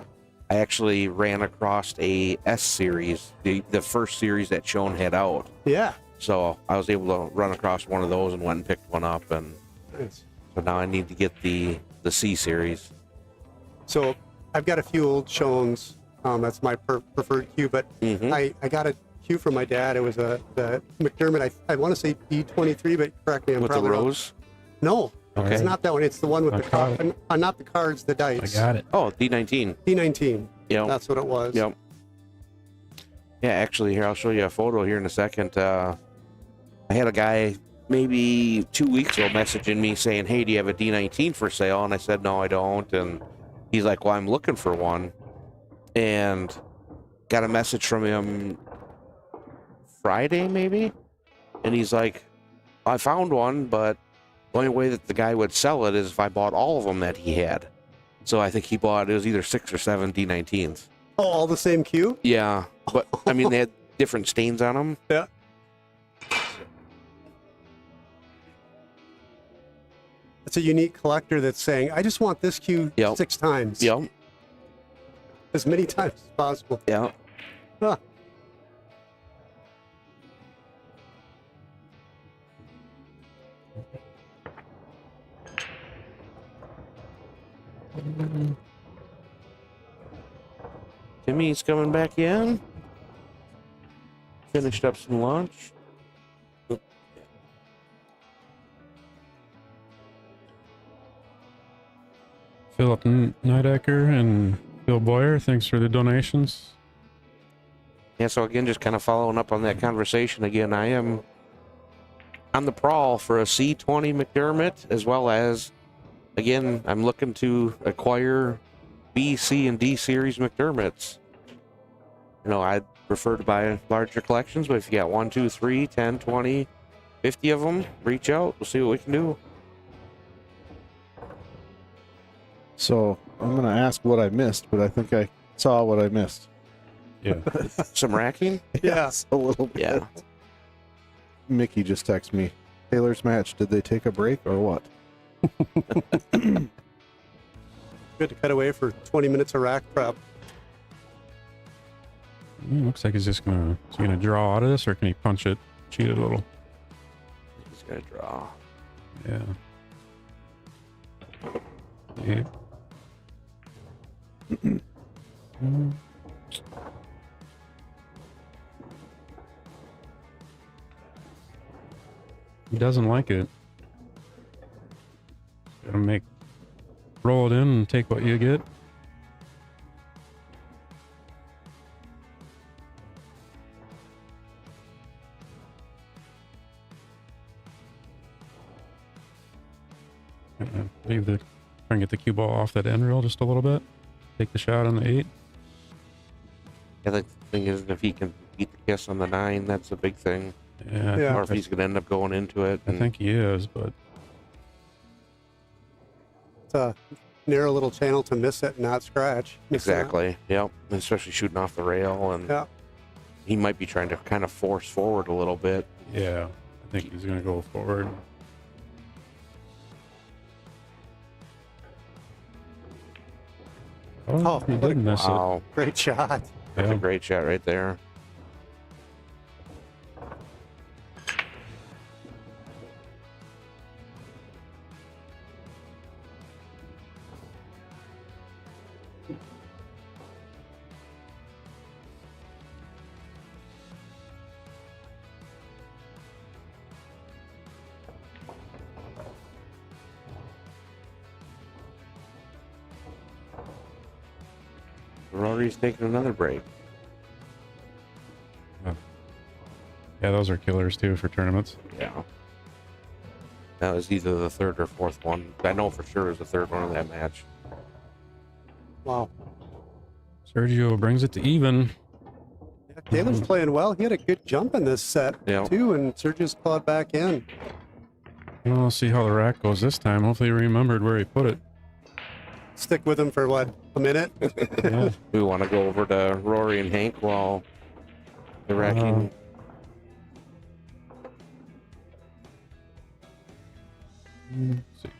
I actually ran across a S series, the first series that Schoen had out. Yeah. So I was able to run across one of those and went and picked one up, and nice. So now I need to get the C series. So I've got a few old Schoens. That's my preferred cue, but I got a cue from my dad. It was the McDermott. I want to say D23, but correct me. I'm with probably the rose? No, Okay. it's not that one. It's the one with not the cards, the dice. I got it. Oh, D19. D19. Yep. That's what it was. Yep. Yeah, actually, here, I'll show you a photo here in a second. I had a guy maybe 2 weeks ago messaging me saying, hey, do you have a D19 for sale? And I said, no, I don't. And he's like, well, I'm looking for one. And got a message from him Friday, maybe? And he's like, I found one, but the only way that the guy would sell it is if I bought all of them that he had. So I think he bought, it was either 6 or 7 D19s. Oh, all the same cue? Yeah, but I mean, they had different stains on them. Yeah. It's a unique collector that's saying, I just want this cue 6 times. Yep. As many times as possible. Yeah. Huh. Timmy's coming back in. finished up some lunch. Philip Nidecker and Bill Boyer, thanks for the donations. Yeah, so again, just kind of following up on that conversation again, I am on the prowl for a C20 McDermott, as well as, again, I'm looking to acquire B, C, and D series McDermotts. You know, I'd prefer to buy larger collections, but if you got 1, 2, 3, 10, 20, 50 of them, reach out. We'll see what we can do. So I'm going to ask what I missed, but I think I saw what I missed. Yeah. Some racking? Yes, a little bit. Yeah. Mickey just texted me. Taylor's match, did they take a break or what? Good to cut away for 20 minutes of rack prep. Looks like he's just gonna draw out of this, or can he punch it, cheat it a little? He's gonna draw. Yeah. Yeah. He doesn't like it. Gotta roll it in and take what you get. Leave the, try and get the cue ball off that end rail just a little bit. Take the shot on the 8. Yeah, the thing is, if he can beat the kiss on the 9, that's a big thing. Yeah. Or if he's going to end up going into it. I think he is, but It's a narrow little channel to miss it and not scratch. Exactly. Yep. Especially shooting off the rail, and Yeah. he might be trying to kind of force forward a little bit. yeah, I think he's gonna go forward. Oh, he did miss it. Wow. Great shot. That's Yeah. a great shot right there. Rory's taking another break. Yeah, those are killers too for tournaments. Yeah. That was either the third or fourth one. I know for sure it was the third one of that match. Wow. Sergio brings it to even. Yeah, Taylor's playing well. He had a good jump in this set, Yeah. too, and Sergio's clawed back in. Well, we'll see how the rack goes this time. Hopefully he remembered where he put it. Stick with him for what, a minute? Yeah. We want to go over to Rory and Hank while the racking. Let's see.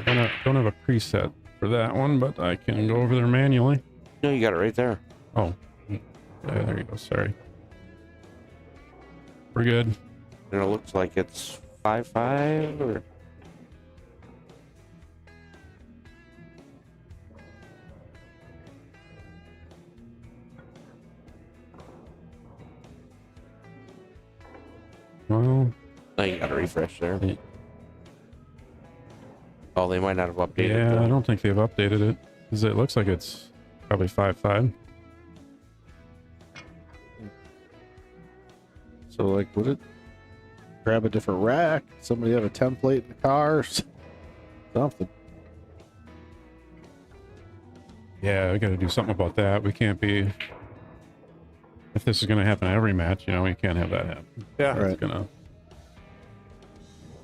I don't have a preset for that one, but I can go over there manually. No, you got it right there. Oh, yeah, there you go. Sorry. We're good. And it looks like it's 5-5 or. Well, No, you got to refresh there. Oh, they might not have updated. yeah, I don't think they've updated it, because it looks like it's probably 5-5. So, like, would it grab a different rack? Somebody have a template in the car? Something. Yeah, we got to do something about that. We can't be. If this is going to happen every match, we can't have that happen. Yeah. Right. It's gonna.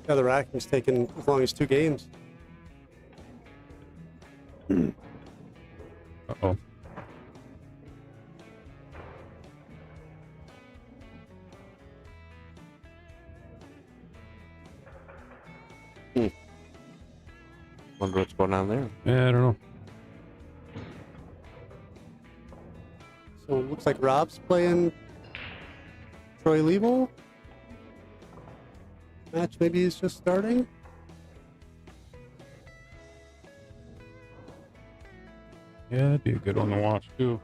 Yeah, the racking's taken as long as 2 games. Uh-oh. Wonder what's going on there. Yeah, I don't know. So it looks like Rob's playing Troy Level. Match maybe is just starting. Yeah, that'd be a good one to watch too.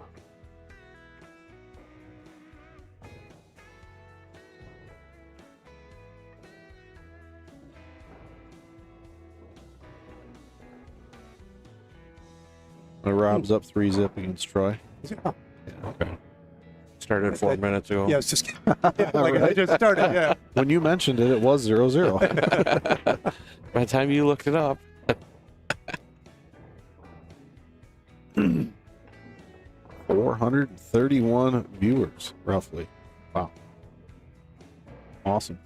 Rob's up 3-zip against Troy. Yeah. Okay. Started 4 minutes ago. Yeah, it's just like I just started. Yeah. When you mentioned it, it was 0-0. By the time you looked it up. 431 viewers, roughly. Wow. Awesome.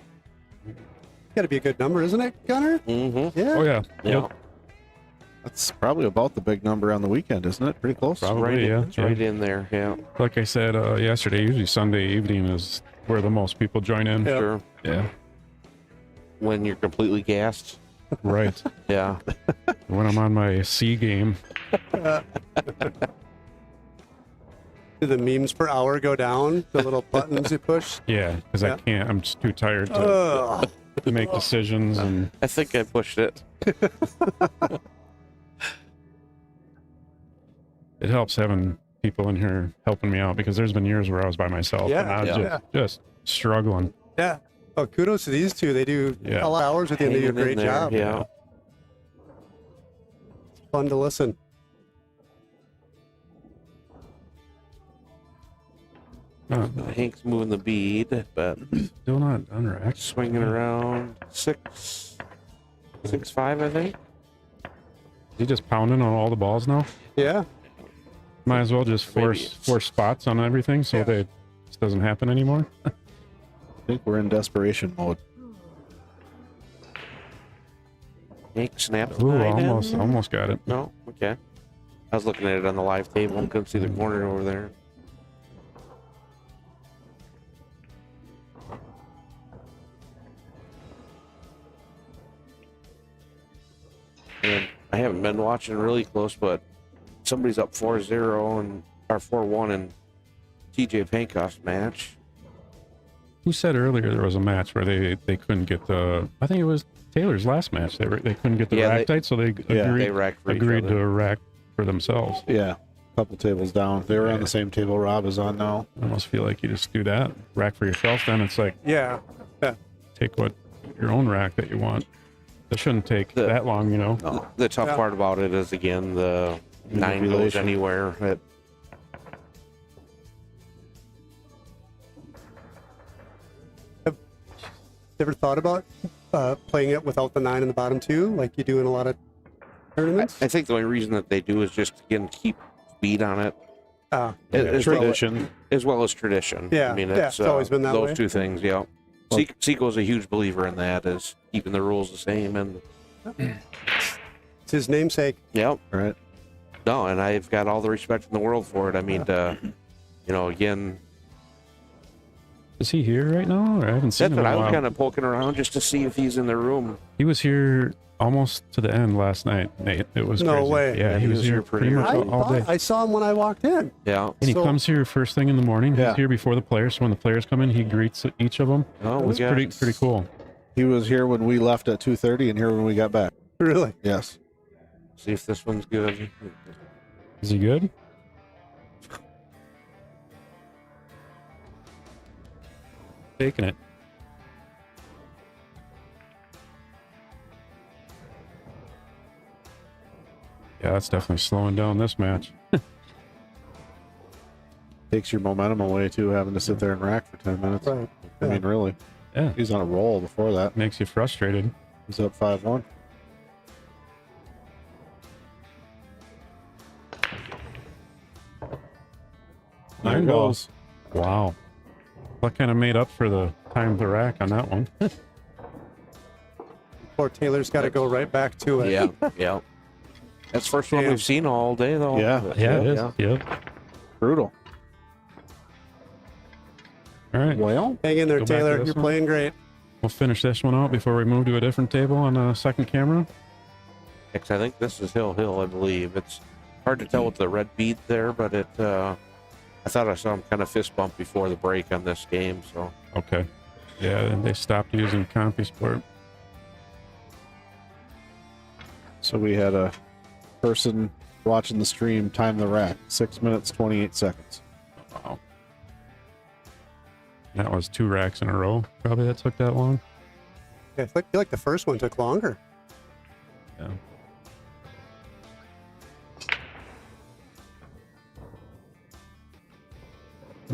Got to be a good number, isn't it, Gunner? Mm-hmm. Yeah. Oh yeah. Yeah. That's probably about the big number on the weekend, isn't it? Pretty close. Probably, Right, yeah. it's right in there. Yeah. Like I said yesterday, usually Sunday evening is where the most people join in. Yeah. Sure. Yeah. When you're completely gassed. Right. Yeah. When I'm on my C game. Do the memes per hour go down? The little buttons you push? Yeah, because Yeah. I can't. I'm just too tired to Ugh. make decisions, and I think I pushed it. it helps having people in here helping me out, because there's been years where I was by myself Yeah, and I was yeah. just struggling. Yeah. Oh, kudos to these two. They do Yeah. a lot of hours with you and they do a Hanging in great there, job. Yeah. It's fun to listen. Hank's moving the bead, but Still not unracked. swinging around 6-5, I think. Is he just pounding on all the balls now? Yeah. Might as well just Maybe force it's- force spots on everything so Yeah. that this doesn't happen anymore. I think we're in desperation mode. Hank snaps. Ooh, 9 in. almost got it. No? Okay. I was looking at it on the live table and couldn't see the corner over there. And I haven't been watching really close, but somebody's up 4-0 and or 4-1 in TJ Pankoff's match. Who said earlier there was a match where they couldn't get the? I think it was Taylor's last match. They couldn't get the Yeah, rack tight, so they agreed, They racked for each agreed other. to rack for themselves. Yeah. A couple tables down. They were on Yeah. the same table Rob is on now. I almost feel like you just do that, rack for yourself. Then it's like Yeah. take your own rack that you want. It shouldn't take The- that long, you know. No, the tough Yeah. part about it is, again, the 9 goes Manipulation. anywhere. Ever thought about playing it without the 9 in the bottom 2, like you do in a lot of tournaments? I think the only reason that they do is just, again, keep speed on it. Ah, As well- Tradition. as well as tradition. Yeah, I mean, yeah, it's, it's always been that those way. two things. Yeah, Well- Seco's a huge believer in that, is keeping the rules the same. And it's his namesake. yep, Right. no, and I've got all the respect in the world for it. I mean, again, Is he here right now? Or I haven't seen that's him in what I a was while. kind of poking around just to see if he's in the room. He was here almost to the end last night, Nate. It was No crazy. way. Yeah, he was here pretty much I, all day. thought I saw him when I walked in. Yeah. And he So- comes here first thing in the morning. Yeah. He's here before the players. So when the players come in, he greets each of them. Oh, we It's got pretty cool. He was here when we left at 2:30 and here when we got back. Really? Yes. See if this one's good. Is he good? Taking it. Yeah, that's definitely slowing down this match. Takes your momentum away too, having to sit there and rack for 10 minutes. Right. I mean, really. Yeah, He's on a roll before that. makes you frustrated. He's up 5-1. There Nine it ball. goes. Wow. What kind of made up for the time to rack on that one? Poor Taylor's got to go right back to it. Yeah, yeah. That's the first one Damn. we've seen all day, though. Yeah. But, Yeah, it is. Yep. Brutal. All right. Well, Hang in there, Go back to Taylor. this You're one. playing great. We'll finish this one out before we move to a different table on a second camera. I think this is Hill, I believe. It's hard to tell with the red bead there, but it. I thought I saw him kind of fist bump before the break on this game, so. Okay. Yeah, and they stopped using CompuSport. so we had a person watching the stream time the rack. 6 minutes, 28 seconds. Wow. That was 2 racks in a row. Probably that took that long. Yeah, I feel like the first one took longer. Yeah.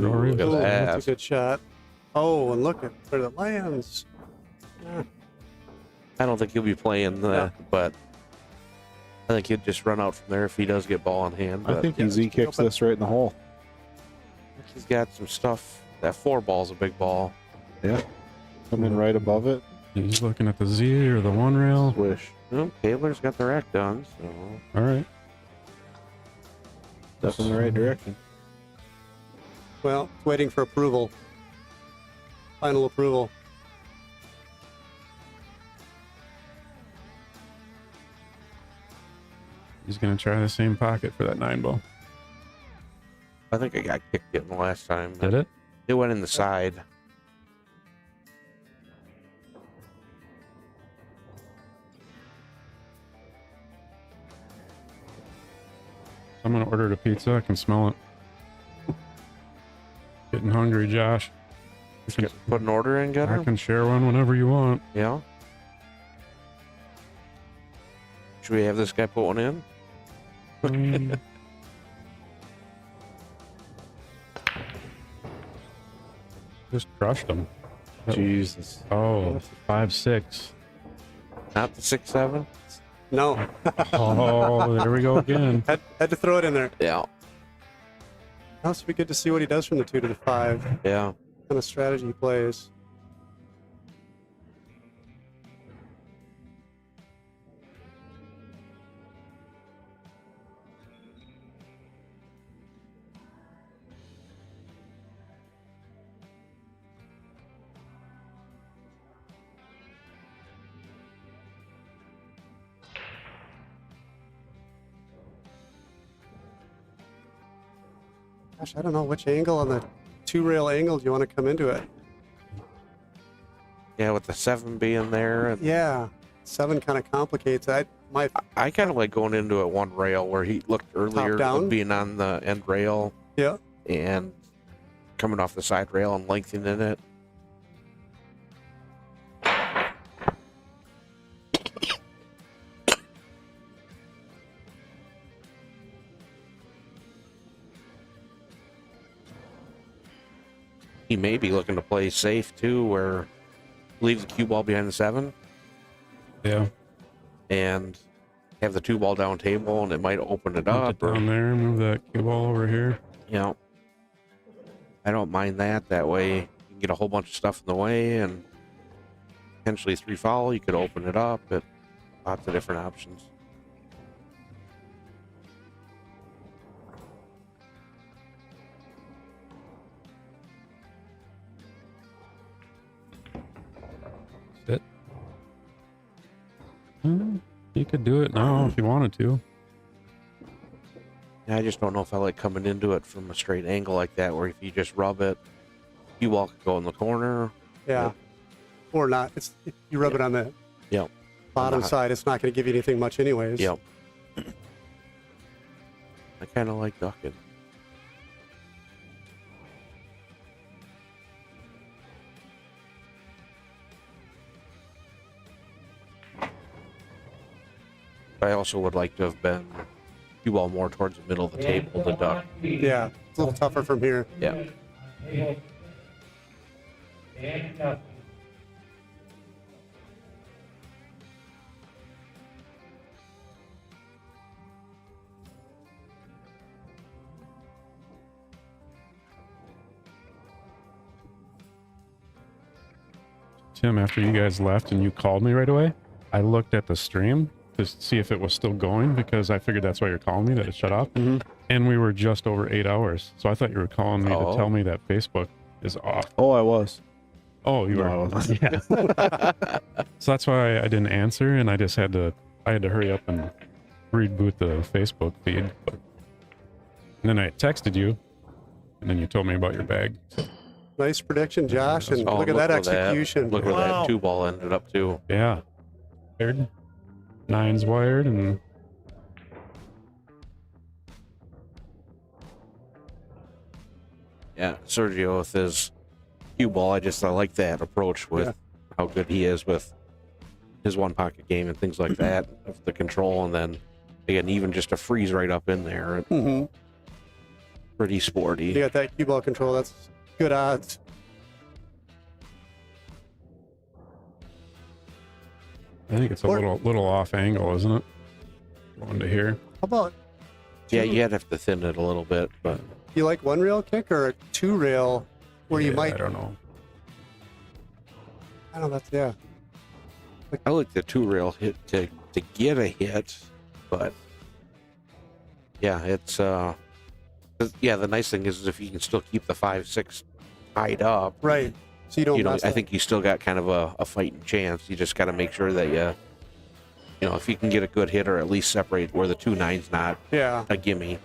Rory. Look at Ooh, that. that's a good shot. Oh, and look at where the lands. I don't think he'll be playing but I think he'd just run out from there if he does get ball in hand. I But think he Z-kicks this right in the hole. he's got some stuff. That 4 ball's a big ball. Yeah. Come in right above it. He's looking at the Z or the 1 rail. Swish. Well, Taylor's got the rack done, so All right. Step in the right direction. Well, waiting for approval. Final approval. He's going to try the same pocket for that 9 ball. I think I got kicked it the last time. Did it? It went in the side. I'm going to order the pizza. I can smell it. Getting hungry, Josh. Put an order in, I Gunner? can share one whenever you want. Yeah. Should we have this guy put one in? Just crushed him. Jesus. Oh, 5-6. Not the 6-7? No. Oh, there we go again. Had to throw it in there. Yeah. Now it'll be good to see what he does from the 2 to the 5. What Yeah. kind of strategy he plays. Gosh, I don't know which angle on the 2-rail angle do you want to come into it. Yeah, with the 7 being there. And Yeah, 7 kind of complicates it. I kind of like going into it 1 rail where he looked earlier down? of being on the end rail Yeah. and coming off the side rail and lengthening it. He may be looking to play safe too, where leave the cue ball behind the 7 Yeah. and have the 2 ball down table, and it might open it Put up. it down there. Move that cue ball over here. You know, I don't mind that. That way, you can get a whole bunch of stuff in the way, and potentially 3 foul. You could open it up. But lots of different options. Sit. You could do it now if you wanted to. Yeah, I just don't know if I like coming into it from a straight angle like that, where if you just rub it, you walk go in the corner. Yeah. Or not. It's you rub it on the Yep. bottom On the side. It's not going to give you anything much anyways. Yep. I kind of like ducking. I also would like to have been cue ball more towards the middle of the table to duck. Yeah. It's a little tougher from here. Yeah. Tim, after you guys left and you called me right away, I looked at the stream to see if it was still going because I figured that's why you're calling me, that it shut off. Mm-hmm. And we were just over 8 hours. So I thought you were calling me to Oh. tell me that Facebook is off. Oh, I was. Oh, you No, were. I wasn't. Yeah. So that's why I didn't answer, and I just had to hurry up and reboot the Facebook feed. And then I texted you, and then you told me about your bag. Nice prediction, Josh. And Oh, look at that execution. Look where that 2 ball ended up too. Yeah. Wired. 9's wired, and Yeah, Sergio with his cue ball. I like that approach with how good he is with his 1 pocket game and things like that, of the control, and then again even just a freeze right up in there. Mm-hmm. pretty sporty. You got that cue ball control. That's good odds. I think it's a little off angle, isn't it? Going to here. How about? Yeah, you have to thin it a little bit, but You like one rail kick or a two rail where you might? I don't know. I don't know. That's yeah. I like the 2-rail hit to get a hit, but yeah, it's yeah. The nice thing is if you can still keep the 5-6 tied up, Right. So you don't. Mess I up. think you still got kind of a fighting chance. You just got to make sure that you know, if you can get a good hit or at least separate where the 2-9's not Yeah. a gimme.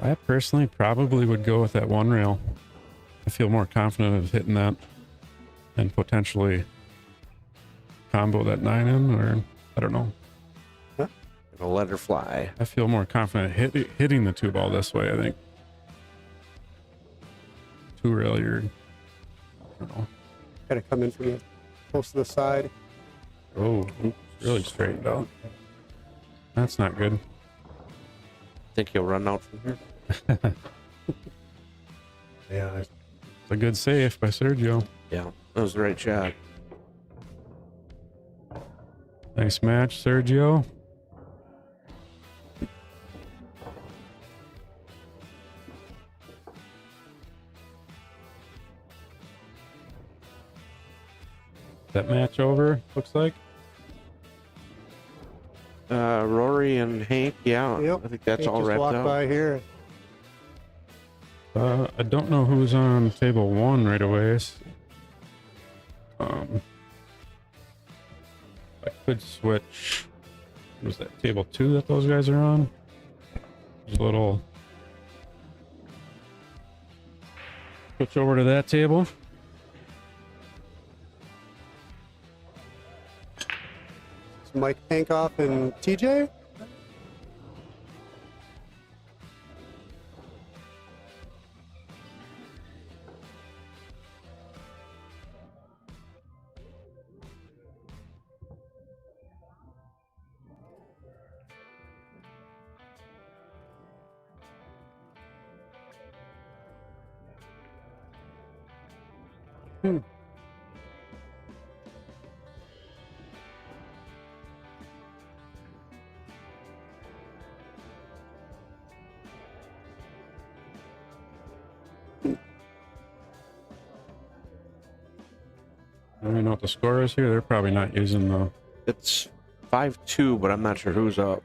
I personally probably would go with that 1 rail. I feel more confident of hitting that and potentially combo that 9 in, or I don't know. Gonna let her fly. I feel more confident hitting the 2 ball this way, I think. 2 rail, I don't know. Got to come in from the close to the side. Oh, really straightened out. That's not good. Think he'll run out from here? Yeah, it's a good save by Sergio. Yeah, that was the right shot. Nice match, Sergio. That match over, looks like. Rory and Hank, yeah, Yep. I think that's Hank all just wrapped walked up. by here. I don't know who's on table 1 right away. I could switch. Was that table 2 that those guys are on? There's a little. Switch over to that table. It's Mike Hankoff and TJ. I don't even know what the score is here. They're probably not using the. It's 5-2, but I'm not sure who's up.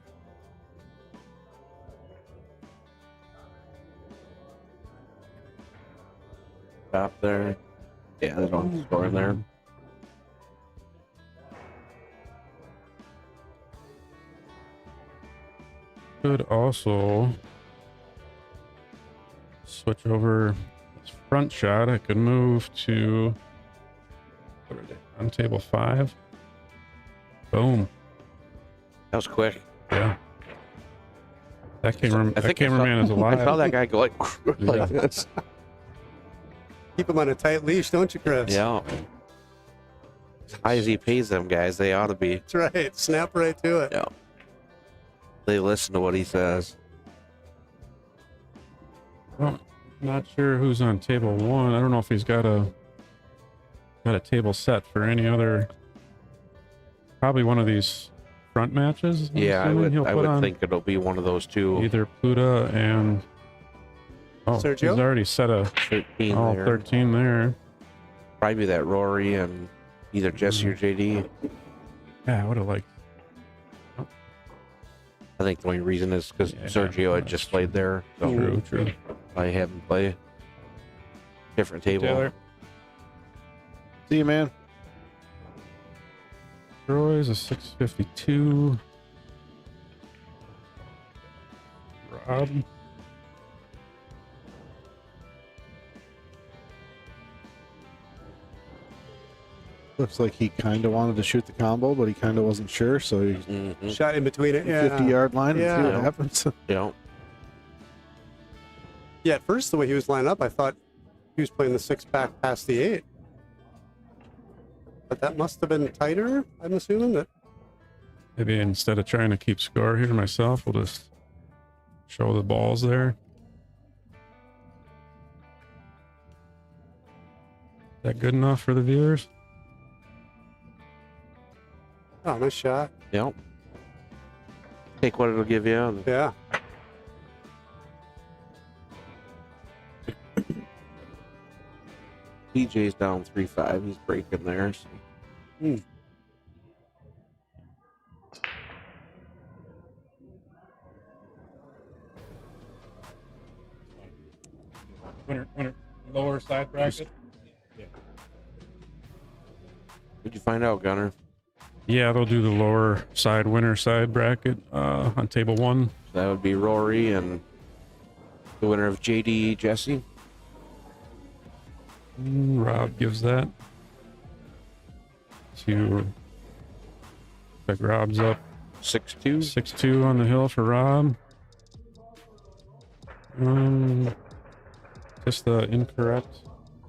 Top there. Yeah, there's no score in there. Could also switch over this front shot. I could move to. What are they on table 5? Boom. That was quick. Yeah. That camera, I think cameraman is alive. I saw that guy go like this. Keep him on a tight leash, don't you, Chris? Yeah. As high as he pays them guys, they ought to be. That's right. Snap right to it. Yeah. They listen to what he says. Well, not sure who's on table 1. I don't know if he's got a table set for any other. Probably one of these front matches. I'm Yeah, I assuming would. he'll I put would on think it'll be one of those two. either Pluta and. Oh, Sergio? he's already set a 13 all there. 13 there. Probably that Rory and either Jesse or JD. Yeah, I would have liked. I think the only reason is because Yeah, Sergio had that's just played there. So True. I have him play different table. Taylor. See you, man. Troy's a 652. Rob. Looks like he kind of wanted to shoot the combo, but he kind of wasn't sure, so he Mm-hmm. Shot in between it. Yeah. 50-yard line and see Yeah. what happens. Yeah. Yeah. At first, the way he was lining up, I thought he was playing the 6-pack past the 8. But that must have been tighter. I'm assuming that. Maybe instead of trying to keep score here myself, we'll just show the balls there. that good enough for the viewers? Oh, nice shot. Yep. Take what it'll give you. Yeah. DJ's down 3-5. He's breaking there. So. Winner, lower side bracket. What'd you find out, Gunner? Yeah, they'll do the lower side winner side bracket on table 1. That would be Rory and the winner of JD Jesse. Rob gives that to, like, Rob's up 6-2. 6-2 on the hill for Rob. Just the incorrect.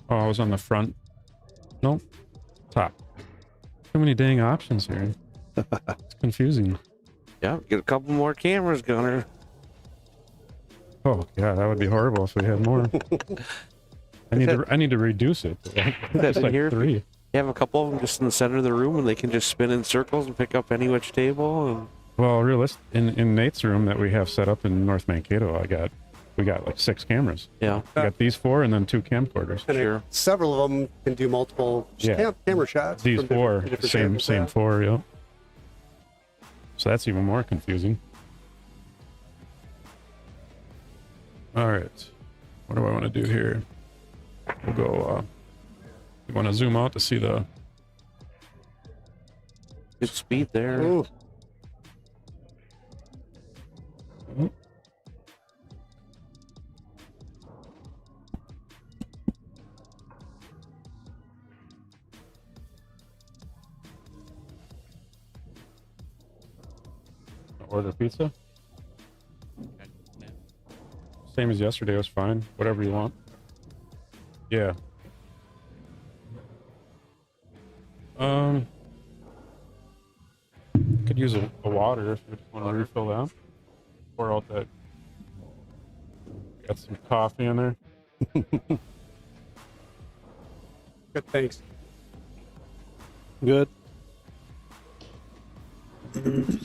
Oh, I was on the front. Nope. Top. Too many dang options here. It's confusing. Yeah, get a couple more cameras, Gunner. Oh yeah, that would be horrible if we had more. I need to reduce it. It's like here. 3. You have a couple of them just in the center of the room, and they can just spin in circles and pick up any which table. And... Well, in Nate's room that we have set up in North Mankato, we got like 6 cameras. Yeah, we got these 4 and then 2 camcorders. And sure. Several of them can do multiple camera shots. These 4, different same 4, yep. So that's even more confusing. All right, what do I want to do here? We'll go. You want to zoom out to see the good speed there. Ooh. Order pizza. Same as yesterday was fine. Whatever you want. Yeah. Could use a water if you want to refill that. Pour out that. Got some coffee in there. Good, thanks. Good. What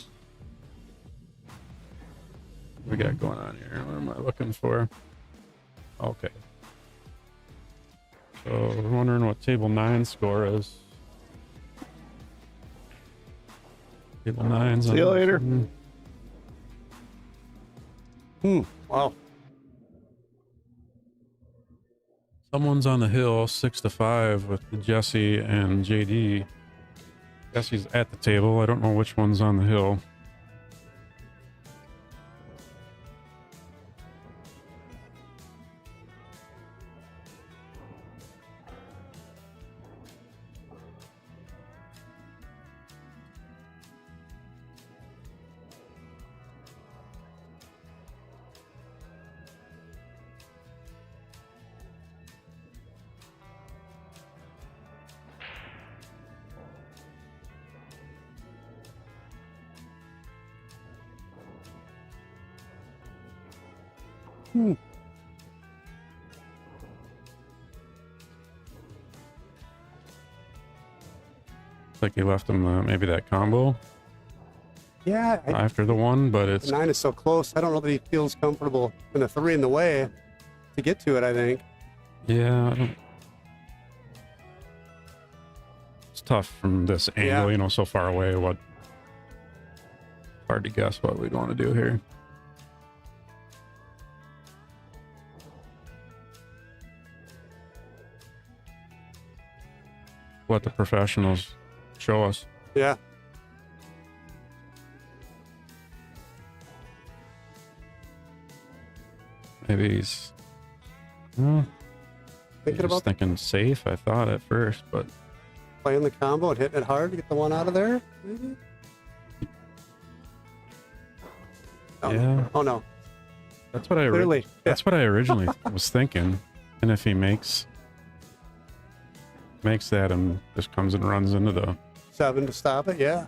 we got going on here? What am I looking for? Okay. So we're wondering what table 9 score is. Table 9's See you later. Wow. Someone's on the hill 6-5 with Jesse and JD. Jesse's at the table. I don't know which one's on the hill. Like he left him maybe that combo Yeah. after the 1, but it's 9 is so close. I don't know that he feels comfortable in the 3 in the way to get to it, I think. yeah. It's tough from this angle, you know, so far away. Hard to guess what we'd want to do here. What the professionals show us. Yeah. Maybe he's thinking safe, I thought at first, but playing the combo and hitting it hard to get the 1 out of there, maybe? Oh. yeah. Oh, no. That's what I Clearly. That's what I originally was thinking. And if he makes that and just comes and runs into the 7 to stop it, yeah.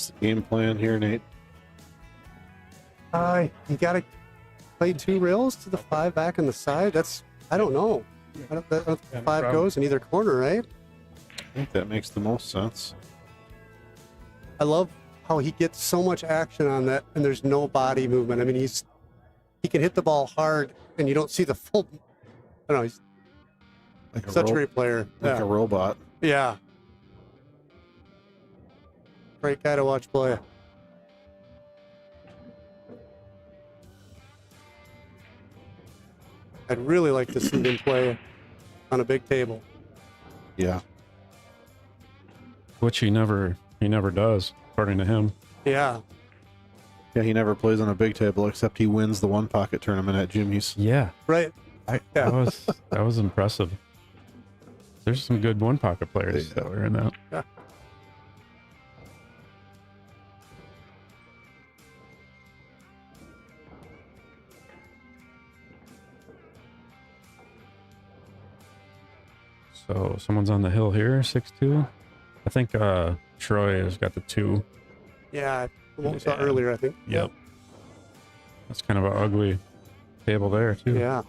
What's the game plan here, Nate? You got to play 2 rails to the 5 back on the side. I don't know. I don't know if the 5 goes in either corner, right? I think that makes the most sense. I love how he gets so much action on that, and there's no body movement. I mean, he can hit the ball hard, and you don't see the full. I don't know. He's Like such a great player. Like a robot. Yeah. Great guy to watch play. I'd really like to see him play on a big table. Yeah. Which he never does, according to him. Yeah. Yeah, he never plays on a big table except he wins the one pocket tournament at Jimmy's. Yeah. Right. That was impressive. There's some good one pocket players that were in that. Yeah. So someone's on the hill here, 6-2. I think Troy has got the 2. Yeah. What we saw earlier, I think. Yep. That's kind of an ugly table there, too. Yeah.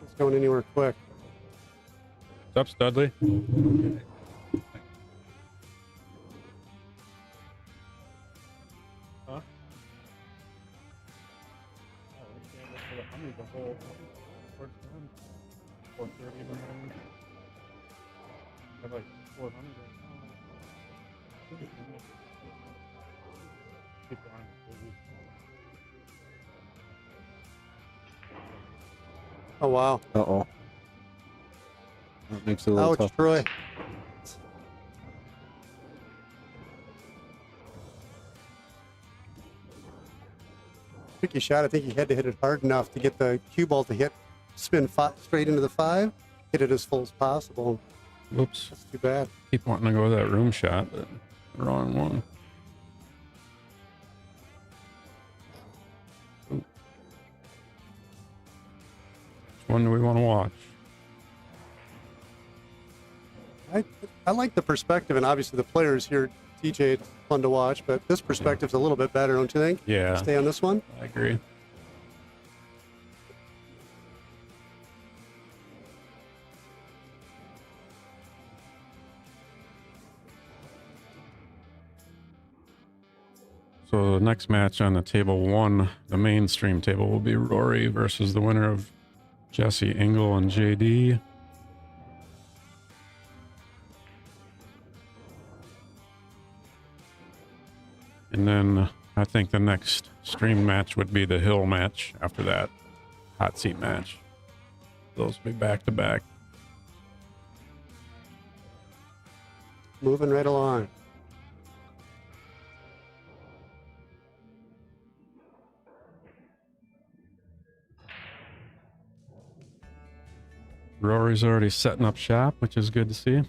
It's going anywhere quick. What's up, Studley? Huh? Oh, wow. Uh-oh. That makes it a little Ouch, tough. Troy. Tricky shot. I think he had to hit it hard enough to get the cue ball to spin straight into the 5, hit it as full as possible. Whoops. That's too bad. Keep wanting to go with that room shot, but wrong one. Ooh. Which one do we want to watch? I like the perspective, and obviously the players here, TJ, it's fun to watch, but this perspective's a little bit better, don't you think? Yeah. Stay on this one? I agree. So the next match on the table 1, the mainstream table, will be Rory versus the winner of Jesse, Engel, and JD. And then I think the next stream match would be the hill match after that. Hot seat match. Those will be back to back. Moving right along. Rory's already setting up shop, which is good to see.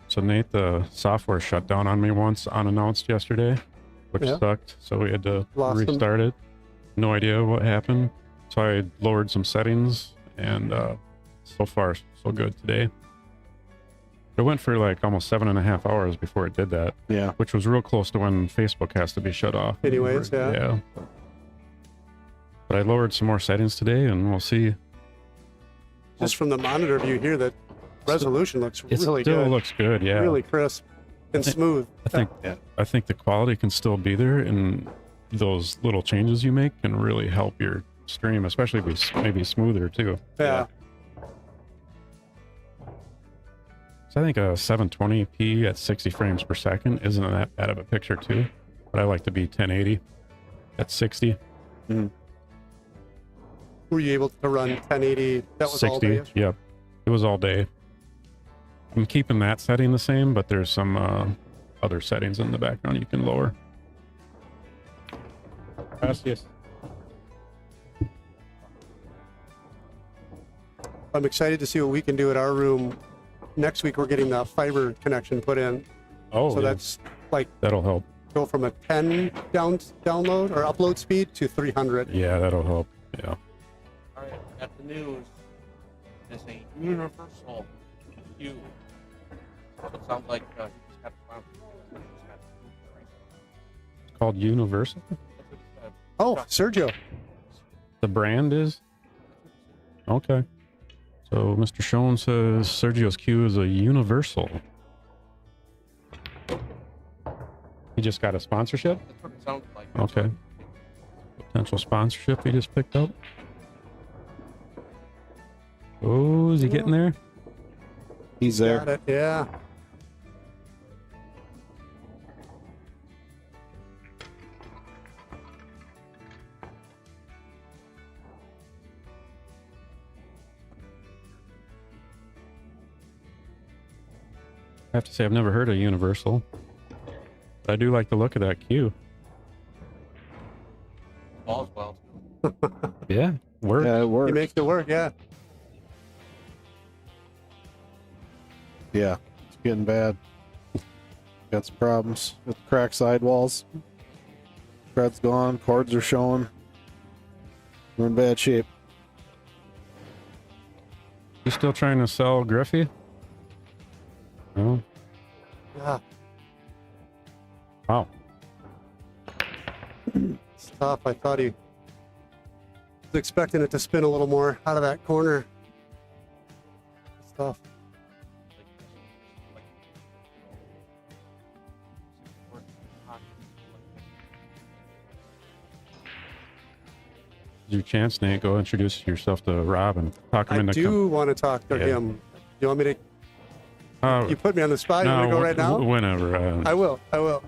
So Nate, the software shut down on me once unannounced yesterday, which sucked. So we had to restart it. No idea what happened. So I lowered some settings, and so far so good today. It went for like almost 7.5 hours before it did that. Yeah. Which was real close to when Facebook has to be shut off. Anyways, Yeah. But I lowered some more settings today, and we'll see. Just from the monitor view here, that resolution looks really good. It still looks good, yeah. Really crisp and smooth. I think the quality can still be there, and those little changes you make can really help your stream, especially be maybe smoother too. Yeah. So I think a 720p at 60 frames per second isn't that bad of a picture too, but I like to be 1080 at 60. Mm-hmm. Were you able to run 1080? That was 60, all day? Yep. It was all day. I'm keeping that setting the same, but there's some other settings in the background you can lower. Gracias. I'm excited to see what we can do at our room. Next week, we're getting the fiber connection put in. Oh, so yeah. that's like That'll help. go from a 10 download or upload speed to 300. Yeah, that'll help. Yeah. All right, got the news. It's a universal queue. So it sounds like he's got It's called Universal. Oh, Sergio. The brand is? Okay. So Mr. Schoen says Sergio's Q is a universal. He just got a sponsorship? That's what it sounds like. Okay. Potential sponsorship he just picked up. Oh, is he getting there? He's Got there. it. Yeah. I have to say I've never heard of Universal. But I do like the look of that queue. All's well. Yeah, works. Yeah, it He works. makes it work. Yeah. Yeah, it's getting bad. Got some problems with cracked sidewalls. Thread's gone. Cords are showing. We're in bad shape. You still trying to sell Griffey? No. Yeah. Wow. It's tough. I thought he was expecting it to spin a little more out of that corner. It's tough. Your chance, Nate. Go introduce yourself to Rob and talk him I into. do want to talk to him. You want me to? You put me on the spot. You want to go right now? Whenever. I will. I will.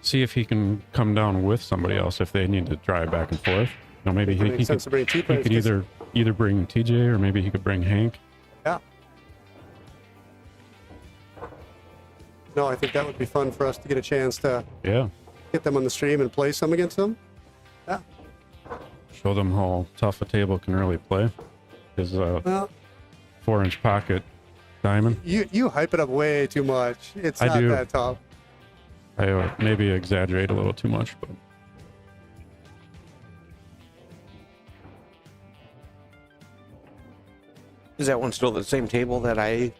See if he can come down with somebody else if they need to drive back and forth. You know, maybe It he makes sense to bring two could players, 'cause- either bring TJ or maybe he could bring Hank. Yeah. No, I think that would be fun for us to get a chance to Yeah. get them on the stream and play some against them. Yeah. Show them how tough a table can really play. His Well, 4-inch pocket diamond. you hype it up way too much. It's I not do. that tough. I maybe exaggerate a little too much, but Is that one still the same table that I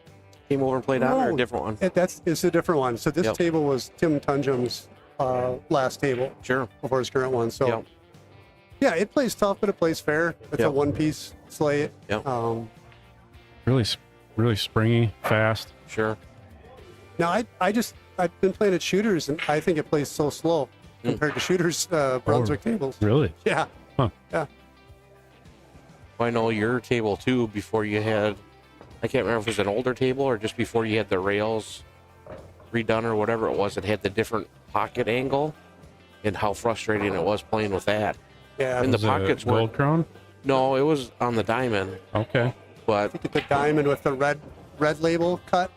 came over and played on, or a No, different one? It's a different one. So this Yep. table was Tim Tunjum's last table Sure. before his current one. So Yep. yeah, it plays tough, but it plays fair. It's a Yep. one-piece slate. Yep. really springy, fast. Sure. Now I've been playing at shooters, and I think it plays so slow compared to shooters Brunswick tables. Really? Yeah. Huh. Yeah. I know your table too. Before you had, I can't remember if it was an older table or just before you had the rails redone or whatever it was. It had the different pocket angle, and how frustrating it was playing with that. Yeah. And the Was it pockets were Gold Crown? no, it was on the diamond, Okay. but Get the diamond with the red label cut.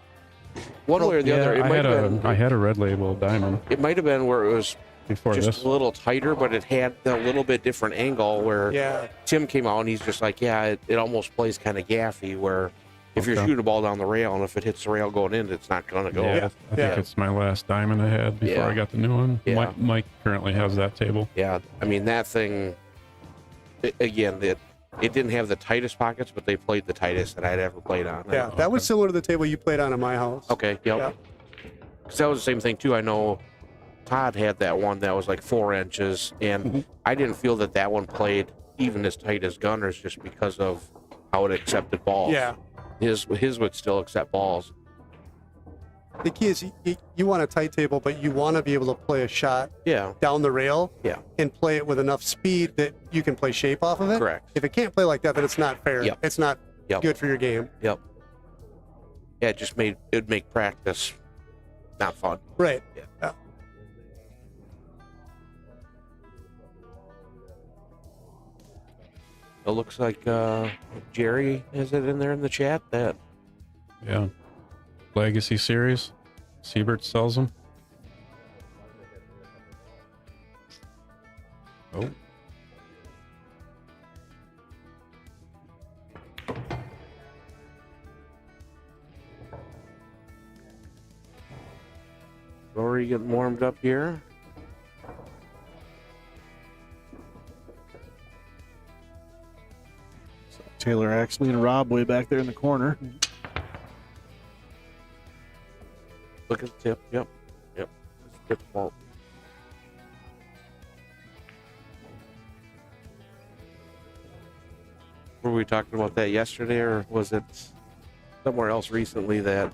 one way or the other, it I might had have been. I had a red label diamond It might have been where it was before just this. a little tighter, but it had the little bit different angle where Yeah. Tim came out and he's just like, yeah, it almost plays kind of gaffy where if you're Okay. shooting a ball down the rail and if it hits the rail going in, it's not going to go. Yeah, I think Yeah. it's my last diamond I had before Yeah. I got the new one. Yeah. Mike currently has that table. Yeah, I mean, that thing, it didn't have the tightest pockets, but they played the tightest that I'd ever played on. Yeah. That was similar to the table you played on in my house. Okay, Yeah. yep. Because that was the same thing, too. I know Todd had that one that was like 4 inches, and I didn't feel that one played even as tight as Gunner's just because of how it accepted balls. Yeah. His would still accept balls. The key is you want a tight table, but you want to be able to play a shot Yeah, down the rail yeah, and play it with enough speed that you can play shape off of it. correct. If it can't play like that, then it's not fair. Yep. It's not Yep. good for your game. Yep. Yeah, it'd make practice not fun. Right. Yeah. Yeah. It looks like Jerry has it in there in the chat that Yeah. Legacy series. Siebert sells them. Oh. Rory getting warmed up here. Taylor Axley and Rob way back there in the corner. Look at the tip. Yep. Yep. It's good fault. Were we talking about that yesterday, or was it somewhere else recently that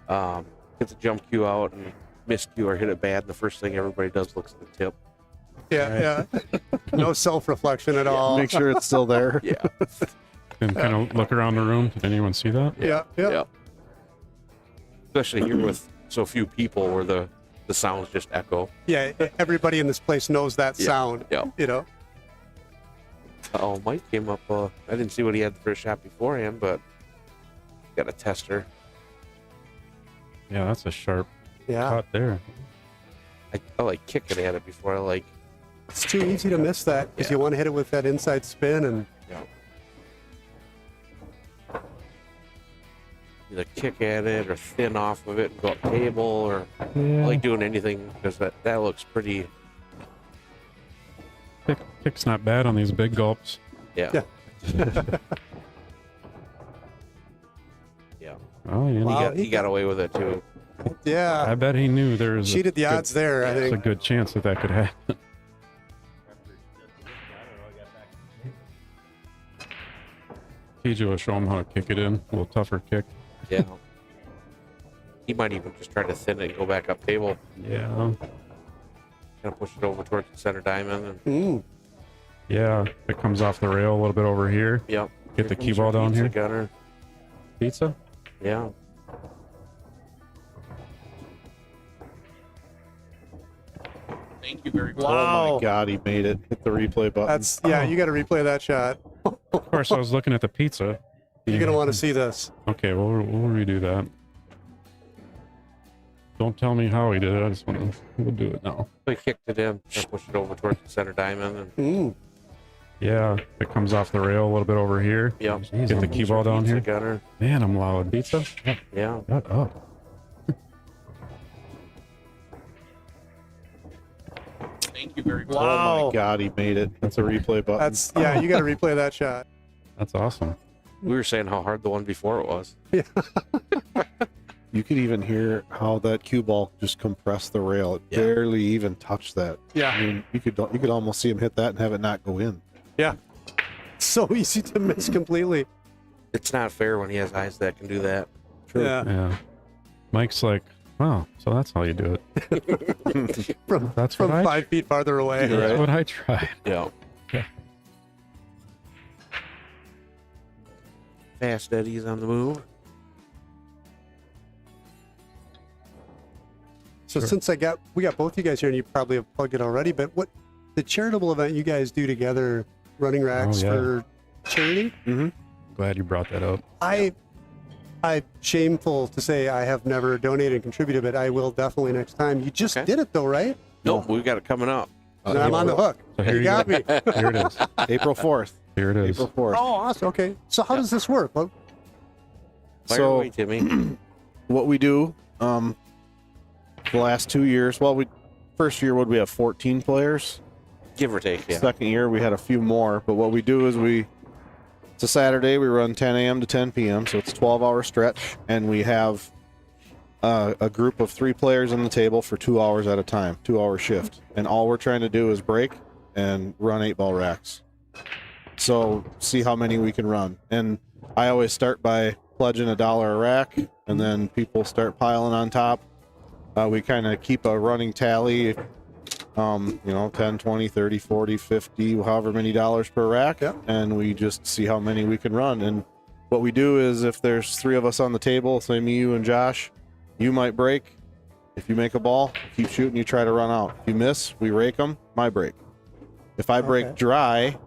get the jump cue out and miss cue or hit it bad, and the first thing everybody does looks at the tip? Yeah, yeah. No self-reflection at all. Make sure it's still there. Yeah. And kind of look around the room. Did anyone see that? Yeah, yeah. Yep. Especially here with so few people where the sounds just echo. Yeah, everybody in this place knows that sound. Yeah. You know? Oh, Mike came up. I didn't see what he had the first shot beforehand, but got a tester. Yeah, that's a sharp Yeah. cut there. I like kicking at it before I like. It's too easy to miss that because you want to hit it with that inside spin and. Yeah. Either kick at it or thin off of it and go up table, or I like doing anything because that looks pretty. Kick's not bad on these big gulps. Yeah. Yeah. Yeah. Oh, yeah. Wow. He got away with it too. Yeah. I bet he knew there was Cheated the odds there, I There's think. a good chance that could happen. TJ will show him how to kick it in. A little tougher kick. Yeah. He might even just try to thin it and go back up table. Yeah. Kind of push it over towards the center diamond. And, Yeah. It comes off the rail a little bit over here. yep. Get the Here cue comes ball your down pizza here. Gunner. Pizza? Yeah. Thank you very much. Oh my God, he made it. Hit the replay button. That's you got to replay that shot. Of course, I was looking at the pizza. You're gonna want to see this. Okay, we'll redo that. Don't tell me how he did it. I just want to. We'll do it now. We kicked it in and pushed it over towards the center diamond. And, Yeah, it comes off the rail a little bit over here. yep. Get the cue ball down Pizza here. Gunner. Man, I'm loud. Pizza? Yeah. Shut up. Thank you very much. Oh my God, he made it. Hit the replay button. That's you got to replay that shot. That's awesome. We were saying how hard the one before it was. You could even hear how that cue ball just compressed the rail. It barely even touched that. Yeah. I mean, you could almost see him hit that and have it not go in. Yeah. So easy to miss completely. It's not fair when he has eyes that can do that. Yeah. Yeah. Mike's like, wow, so that's how you do it. From That's from what I 5 feet farther away. That's what I tried. Yeah. Yeah. Fast Eddie's on the move. So since we got both you guys here, and you probably have plugged it already, but what the charitable event you guys do together, running racks for charity? Mm-hmm. Glad you brought that up. I shameful to say I have never donated and contributed, but I will definitely next time. You just did it though, right? Nope, we've got it coming up. And I'm on the hook. So here you got me. Here it is. April 4th. Here it is. April 4th. Oh, awesome. Okay. So how does this work? Well, Fire away, Timmy. What we do, the last 2 years, first year we have 14 players. Give or take, yeah. Second year we had a few more, but what we do is it's a Saturday, we run 10 a.m. to 10 p.m., so it's a 12-hour stretch, and we have a group of 3 players on the table for 2 hours at a time, 2-hour shift. And all we're trying to do is break and run 8-ball racks. So see how many we can run. And I always start by pledging $1 a rack, and then people start piling on top. We kind of keep a running tally, 10, 20, 30, 40, 50, however many dollars per rack, and we just see how many we can run. And what we do is if there's 3 of us on the table, say me, you, and Josh, you might break. If you make a ball, keep shooting, you try to run out. If you miss, we rake them, my break. If I break dry,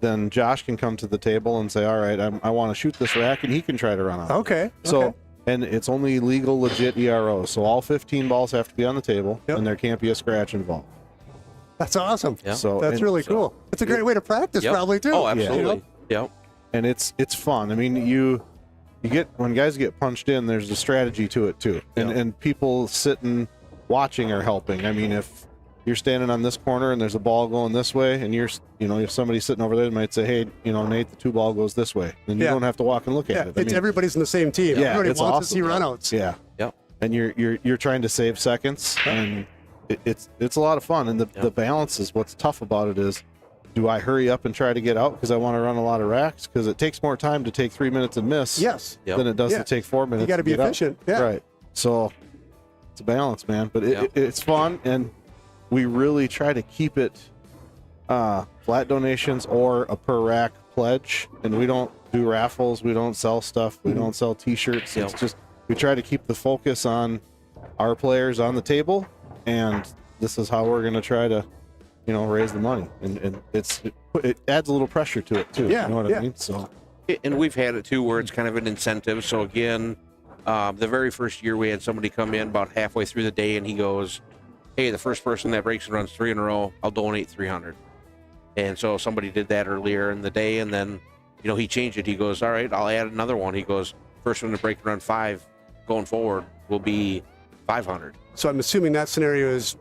then Josh can come to the table and say, all right, I want to shoot this rack, and he can try to run out. okay. So And it's only legal, legit ERO. So all 15 balls have to be on the table, and there can't be a scratch involved. That's awesome. Yeah. So That's really cool. It's a great way to practice, probably too. Oh, absolutely. Yep. And it's fun. I mean, you get when guys get punched in, there's a strategy to it too, and people sitting watching are helping. I mean, if you're standing on this corner and there's a ball going this way, and if somebody's sitting over there, they might say, "Hey, Nate, the 2 ball goes this way," then you don't have to walk and look at it. It's everybody's in the same team. Yeah, Everybody it's wants awesome. to see runouts. Yeah. Yep. And you're trying to save seconds, and it's a lot of fun. And the balance is what's tough about it is, do I hurry up and try to get out because I want to run a lot of racks? Because it takes more time to take 3 minutes and miss than it does to take 4 minutes. You got to be efficient. Yeah. Right. So it's a balance, man. But it's fun, and we really try to keep it flat donations or a per rack pledge. And we don't do raffles. We don't sell stuff. We don't sell T-shirts. It's just we try to keep the focus on our players on the table, and this is how we're going to try to raise the money, and it adds a little pressure to it too. Yeah, you know what I mean? So, and we've had it too where it's kind of an incentive. So again, the very first year we had somebody come in about halfway through the day, and he goes, "Hey, the first person that breaks and runs 3 in a row, I'll donate 300." And so somebody did that earlier in the day, and then he changed it. He goes, "All right, I'll add another one." He goes, "First one to break and run 5 going forward will be 500." So I'm assuming that scenario is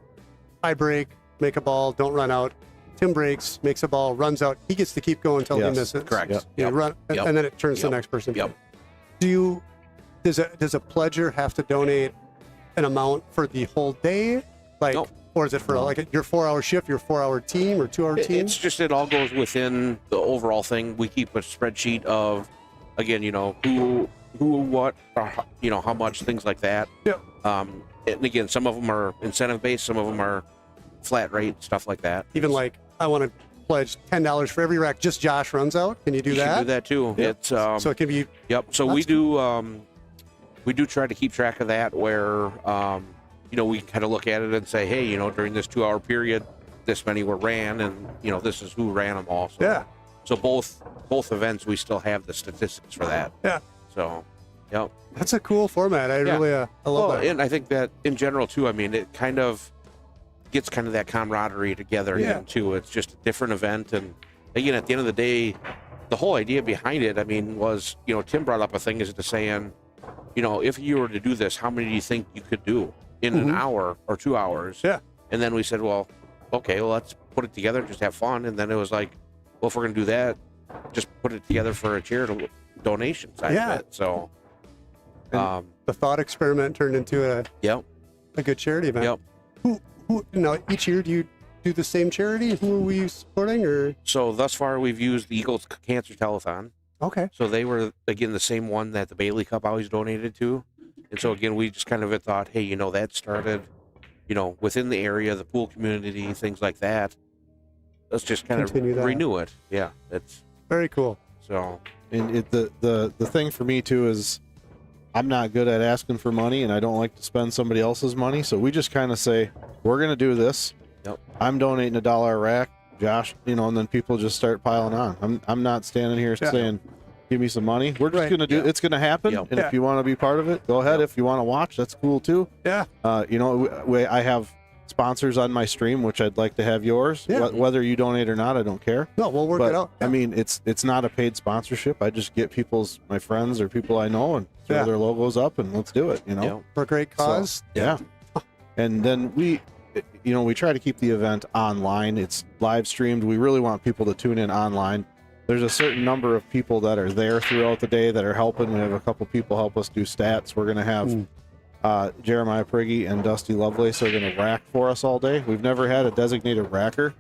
I break, make a ball, don't run out. Tim breaks, makes a ball, runs out. He gets to keep going until he misses. Correct. Yeah, Yep. run, Yep. and then it turns to the next person. Yep. Does a pledger have to donate an amount for the whole day? No. Or is it for your 4-hour shift, your 4-hour team, or 2-hour team? It's just it all goes within the overall thing. We keep a spreadsheet of, again, who, what, how much, things like that. Yeah. And again, some of them are incentive based, some of them are flat rate, stuff like that. Even like I want to pledge $10 for every rack. Just Josh runs out. Can you do that? You can do that too. Yep. It's so it can be. Yep. So we do try to keep track of that where we kind of look at it and say, hey, during this 2-hour period, this many were ran, and this is who ran them all. So, yeah. So both events, we still have the statistics for that. Yeah. So, yep. That's a cool format. I really I love that. And I think that in general too. I mean, it kind of gets kind of that camaraderie together again too. It's just a different event, and again, at the end of the day, the whole idea behind it, I mean, was Tim brought up a thing as to saying, if you were to do this, how many do you think you could do in an hour or 2 hours? Yeah. And then we said, well, okay, well, let's put it together, just have fun. And then it was like, well, if we're gonna do that, just put it together for a charitable donation side of it. So. The thought experiment turned into a good charity event. Yep. Who each year do you do the same charity? Who are we supporting? Or so thus far we've used the Eagles Cancer Telethon. Okay. So they were again the same one that the Bailey Cup always donated to, and so again we just kind of thought, hey, that started, within the area, the pool community, things like that. Let's just kind of renew it. Yeah, it's very cool. So and the thing for me too is, I'm not good at asking for money, and I don't like to spend somebody else's money. So we just kind of say, we're going to do this. Yep. I'm donating $1 a rack, Josh, and then people just start piling on. I'm not standing here saying, give me some money. We're just going to do it's going to happen. And if you want to be part of it, go ahead. If you want to watch, that's cool too. Yeah. I have sponsors on my stream, which I'd like to have yours. Yeah. Whether you donate or not, I don't care. No, we'll work it out. I mean, it's not a paid sponsorship. I just get my friends or people I know and throw their logos up, and let's do it. For a great cause. So, and then we try to keep the event online. It's live streamed. We really want people to tune in online. There's a certain number of people that are there throughout the day that are helping. We have a couple people help us do stats. We're going to have Jeremiah Priggy and Dusty Lovelace are going to rack for us all day. We've never had a designated racker.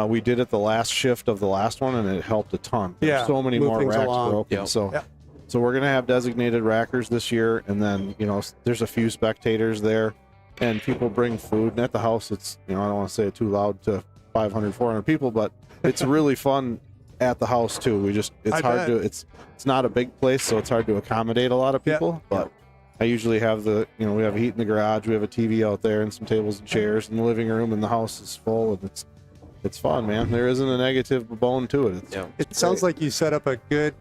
We did it the last shift of the last one, and it helped a ton. There's so many more racks broken. So we're going to have designated rackers this year, and then there's a few spectators there, and people bring food. And at the house, it's I don't want to say it too loud to 500, 400 people, but it's really fun at the house too. It's hard to it's not a big place, so it's hard to accommodate a lot of people, but. I usually have we have heat in the garage, we have a TV out there and some tables and chairs in the living room, and the house is full, and it's fun, man. There isn't a negative bone to it. It sounds like you set up a good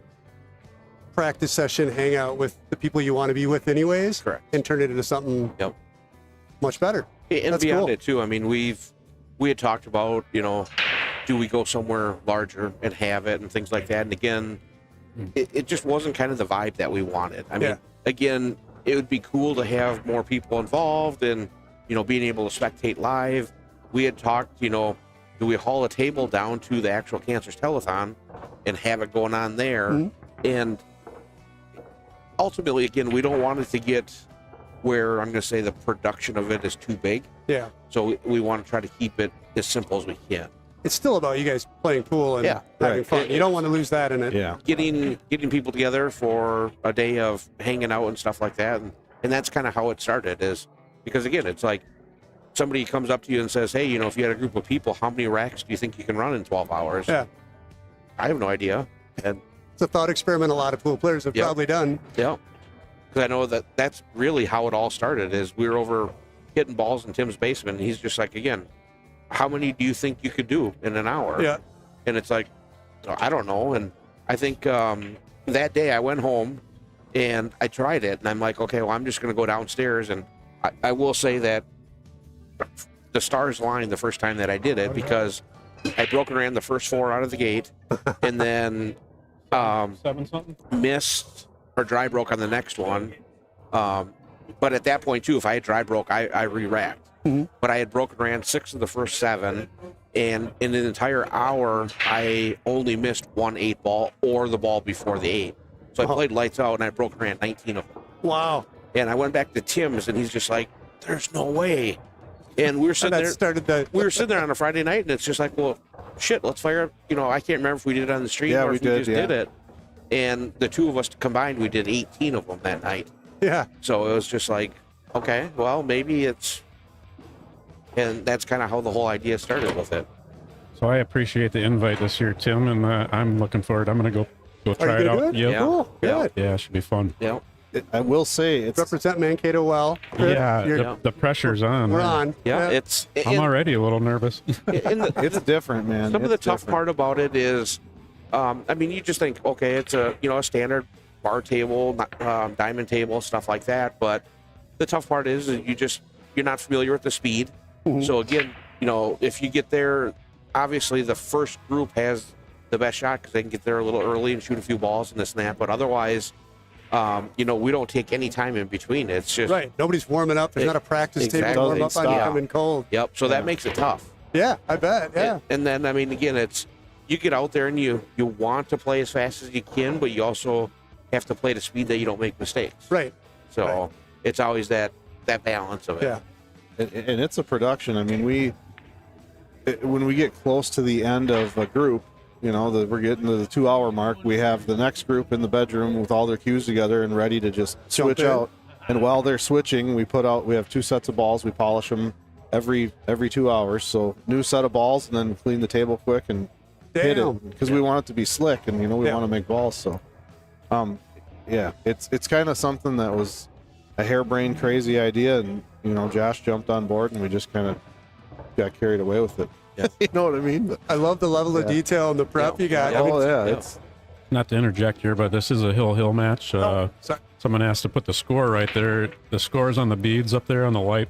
practice session hangout with the people you want to be with anyways. Correct. And turn it into something much better. And That's beyond cool. it too. I mean, we had talked about, do we go somewhere larger and have it and things like that. And again, it just wasn't kind of the vibe that we wanted. I mean, again, it would be cool to have more people involved and, being able to spectate live. We had talked, do we haul a table down to the actual Cancers Telethon and have it going on there? And ultimately, again, we don't want it to get where I'm going to say the production of it is too big. Yeah. So we want to try to keep it as simple as we can. It's still about you guys playing pool and having fun. You don't want to lose that in it. Yeah. Getting people together for a day of hanging out and stuff like that. And that's kind of how it started, is because, again, it's like somebody comes up to you and says, hey, if you had a group of people, how many racks do you think you can run in 12 hours? Yeah. I have no idea. And it's a thought experiment a lot of pool players have probably done. Yeah. Because I know that's really how it all started, is we were over hitting balls in Tim's basement, and he's just like, again, how many do you think you could do in an hour? Yeah. And it's like, I don't know. And I think that day I went home and I tried it, and I'm like, okay, well, I'm just going to go downstairs. And I will say that the stars aligned the first time that I did it, because I broke and ran the first 4 out of the gate, and then 7-something missed or dry broke on the next one. But at that point, too, if I had dry broke, I re-racked. But I had broken ran 6 of the first 7, and in an entire hour, I only missed 1 8 ball or the ball before the 8. So I played lights out, and I broke ran 19 of them. Wow. And I went back to Tim's, and he's just like, there's no way. And we were sitting we were sitting there on a Friday night, and it's just like, well, shit, let's fire up. I can't remember if we did it on the stream or if we just did it. And the two of us combined, we did 18 of them that night. Yeah. So it was just like, okay, well, maybe it's... And that's kind of how the whole idea started with it. So I appreciate the invite this year, Tim, and I'm looking forward. I'm going to go try it out. Yep. Cool. Good. Yeah, it should be fun. Yeah. I will say it's represent Mankato well. Yeah, the pressure's on. We're on. Yeah, I'm already a little nervous. it's different, man. Some of the tough part about it is, I mean, you just think, okay, it's a a standard bar table, diamond table, stuff like that. But the tough part is you're not familiar with the speed. So again, if you get there, obviously the first group has the best shot because they can get there a little early and shoot a few balls and this and that. But otherwise, we don't take any time in between. It's just nobody's warming up. There's not a practice table to warm up on. You come in cold. Yep. So that makes it tough. Yeah, I bet. Yeah. And then, I mean, again, it's you get out there and you want to play as fast as you can, but you also have to play at a speed that you don't make mistakes. Right. So it's always that balance of it. Yeah. And it's a production. I mean, when we get close to the end of a group, we're getting to the 2-hour mark, we have the next group in the bedroom with all their cues together and ready to just switch out. And while they're switching, we have 2 sets of balls. We polish them every 2 hours. So new set of balls, and then clean the table quick and hit it, because we want it to be slick, and we want to make balls. So, it's kind of something that was a harebrained, crazy idea, and Josh jumped on board, and we just kind of got carried away with it. Yeah. You know what I mean? But, I love the level of detail and the prep you got. It's not to interject here, but this is a hill match. Someone asked to put the score right there. The score's on the beads up there on the white.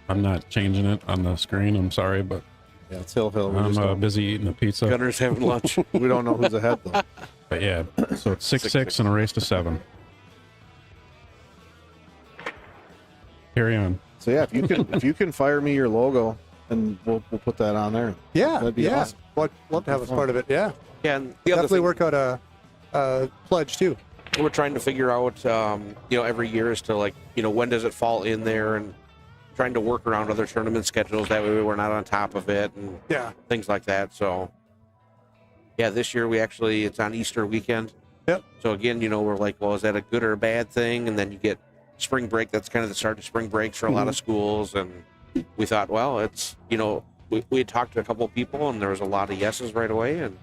I'm not changing it on the screen. I'm sorry, but it's hill. I'm busy eating a pizza. Gunner's having lunch. We don't know who's ahead though. But yeah, so it's 6-6 and a race to 7. Carry on. So yeah, if you can fire me your logo, and we'll put that on there. Yeah, that'd be awesome. Well, I'd love to have us part of it. Yeah. And definitely work out a pledge too. We're trying to figure out, every year as to when does it fall in there, and trying to work around other tournament schedules. That way we're not on top of it and things like that. So yeah, this year it's on Easter weekend. Yep. So again, we're like, well, is that a good or a bad thing? And then you get spring break. That's kind of the start of spring breaks for a lot of schools. And we thought, well, it's, we had talked to a couple of people, and there was a lot of yeses right away. And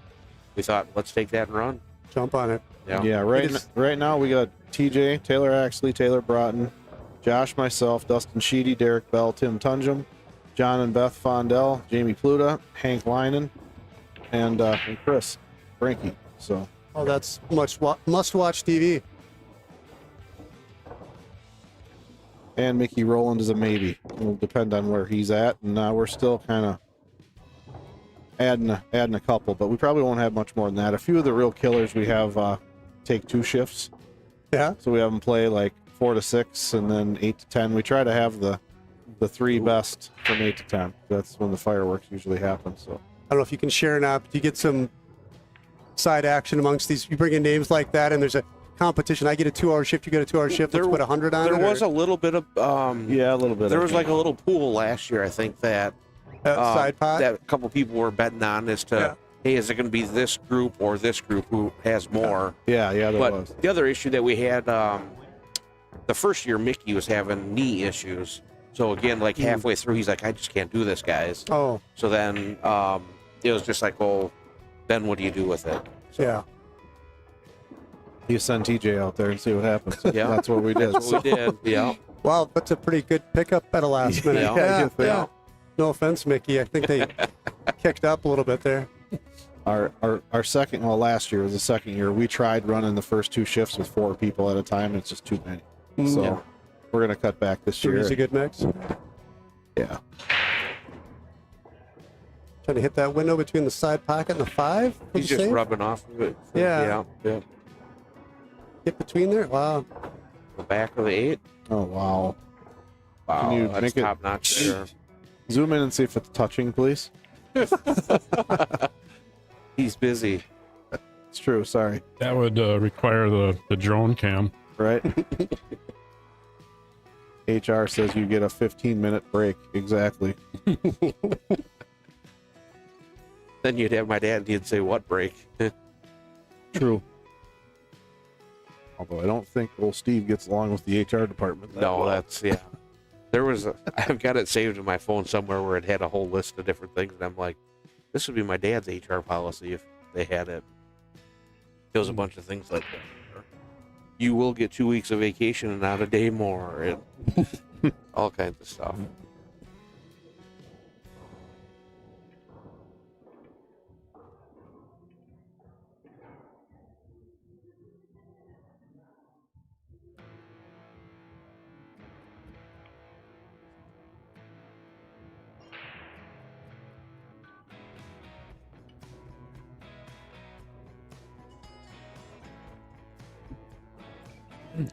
we thought, let's take that and run. Jump on it. Yeah. Right now we got TJ, Taylor Axley, Taylor Broughton, Josh, myself, Dustin Sheedy, Derek Bell, Tim Tunjum, John and Beth Fondell, Jamie Pluta, Hank Leinen, and Chris Brenke. So Oh, that's must-watch TV. And Mickey Rowland is a maybe. It'll depend on where he's at, and we're still kind of adding a couple, but we probably won't have much more than that. A few of the real killers we have take 2 shifts. Yeah. So we have them play like 4 to 6, and then 8 to 10. We try to have the 3 best from 8 to 10. That's when the fireworks usually happen. So I don't know if you can share or not, but you get some side action amongst these. You bring in names like that, and there's a competition. I get a 2-hour shift, you get a 2-hour shift. Let's put 100 on it. There was a little bit of yeah, a little bit. There was like a little pool last year, I think, that side pot that a couple people were betting on as to hey, is it going to be this group or this group who has more? Yeah, there but was. The other issue that we had the first year, Mickey was having knee issues. So again, like halfway through, he's like, I just can't do this, guys. Oh. So then it was just like, well, then what do you do with it? So, yeah. You send TJ out there and see what happens. Yeah. That's what we did. That's what we did. Yeah. Wow, that's a pretty good pickup at a last minute. Yeah. No offense, Mickey. I think they kicked up a little bit there. Our second, well, last year was the second year. We tried running the first 2 shifts with 4 people at a time. And it's just too many. So we're going to cut back this year. Three's a good mix. Yeah. Trying to hit that window between the side pocket and the 5. He's just rubbing off of it. Yeah. Get between there. Wow. The back of the 8. Oh, wow. Wow. Can you that's make it top notch there. Zoom in and see if it's touching, please. He's busy. It's true. Sorry. That would require the drone cam. Right. HR says you get a 15-minute break. Exactly. Then you'd have my dad and he'd say, what break? True. Although I don't think old Steve gets along with the HR department. No, that's, yeah. There was I've got it saved in my phone somewhere where it had a whole list of different things. And I'm like, this would be my dad's HR policy if they had it. There was a bunch of things like that. You will get 2 weeks of vacation and not a day more. And all kinds of stuff.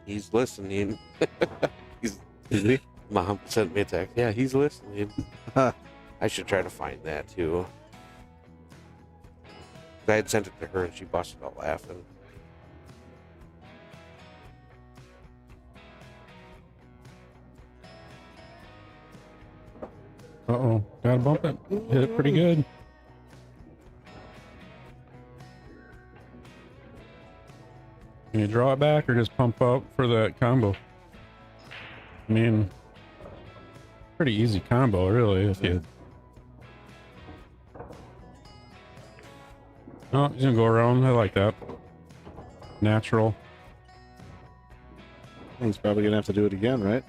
He's listening. Is he? Mom sent me a text. Yeah, he's listening. I should try to find that too. I had sent it to her and she busted out laughing. Uh-oh. Gotta bump it. Hit it pretty good. Can you draw it back or just pump up for that combo? I mean, pretty easy combo, really, if you... Oh, he's gonna go around. I like that. Natural. He's probably gonna have to do it again, right?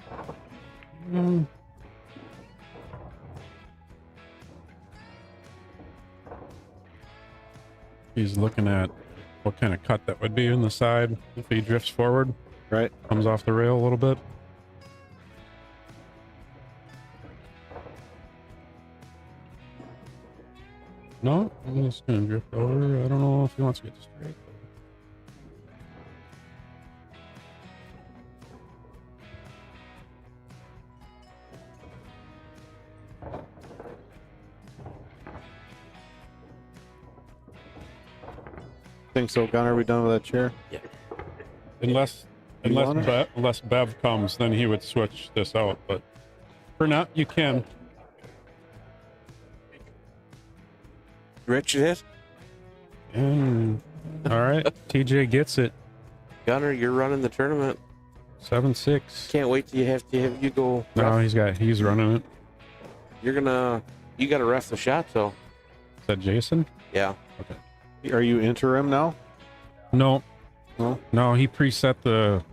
He's looking at what kind of cut that would be in the side if he drifts forward. Right. Comes off the rail a little bit. No, I'm just gonna drift over. I don't know if he wants to get straight. Think so, Gunnar? Are we done with that chair? Yeah. Unless Bev comes, then he would switch this out. But for now, you can. Rich it? All right, TJ gets it. Gunnar, you're running the tournament. 7-6. Can't wait till you have you go. No, he's running it. You gotta ref the shot though. Is that Jason? Yeah. Okay. Are you interim now? No. No? No, he preset the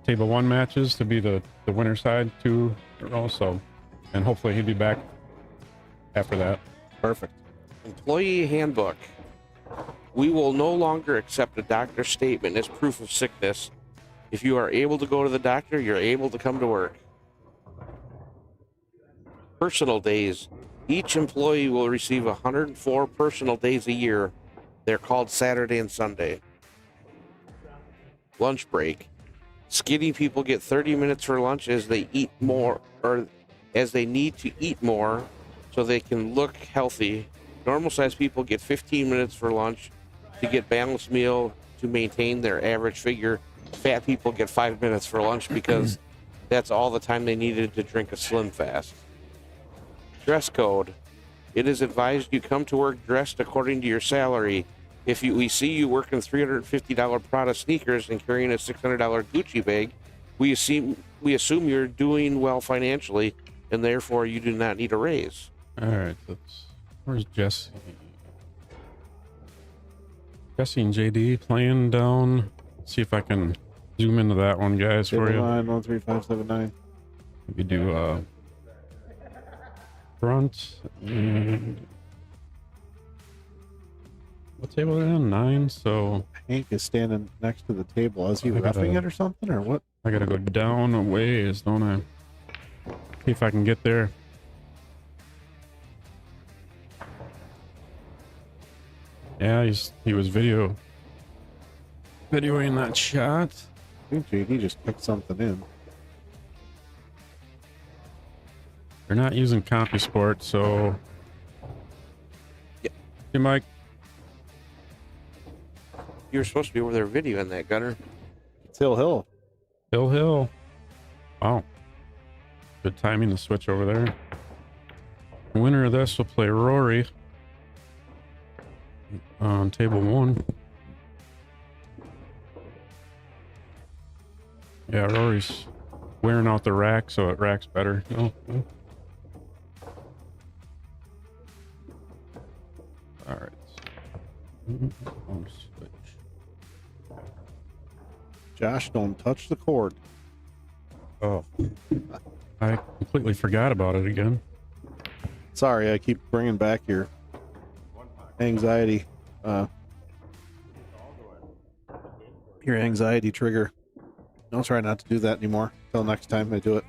table 1 matches to be the winner side 2 in a row, so, and hopefully he'd be back after that. Perfect. Employee handbook. We will no longer accept a doctor's statement as proof of sickness. If you are able to go to the doctor, you're able to come to work. Personal days. Each employee will receive 104 personal days a year. They're called Saturday and Sunday. Lunch break. Skinny people get 30 minutes for lunch as they eat more, or as they need to eat more so they can look healthy. Normal sized people get 15 minutes for lunch to get balanced meal to maintain their average figure. Fat people get 5 minutes for lunch because that's all the time they needed to drink a Slim Fast. Dress code. It is advised you come to work dressed according to your salary. If we see you working $350 Prada sneakers and carrying a $600 Gucci bag, we assume you're doing well financially, and therefore you do not need a raise. All right, where's Jesse? Jesse and JD playing down. See if I can zoom into that one, guys, for you. 13579. We do front and what table are they on? 9. So Hank is standing next to the table. Is he roughing it or something, or what? I gotta go down a ways, don't I? See if I can get there. Yeah, he was videoing that shot. I think JD just picked something in. They're not using CompuSport, so yeah. Hey, Mike. You were supposed to be over there videoing that, Gunner. It's Hill. Hill. Wow. Good timing to switch over there. The winner of this will play Rory on table 1. Yeah, Rory's wearing out the rack, so it racks better. Oh. All right. Switch. Josh, don't touch the cord. Oh. I completely forgot about it again. Sorry, I keep bringing back your anxiety. Your anxiety trigger. I'll try not to do that anymore until next time I do it.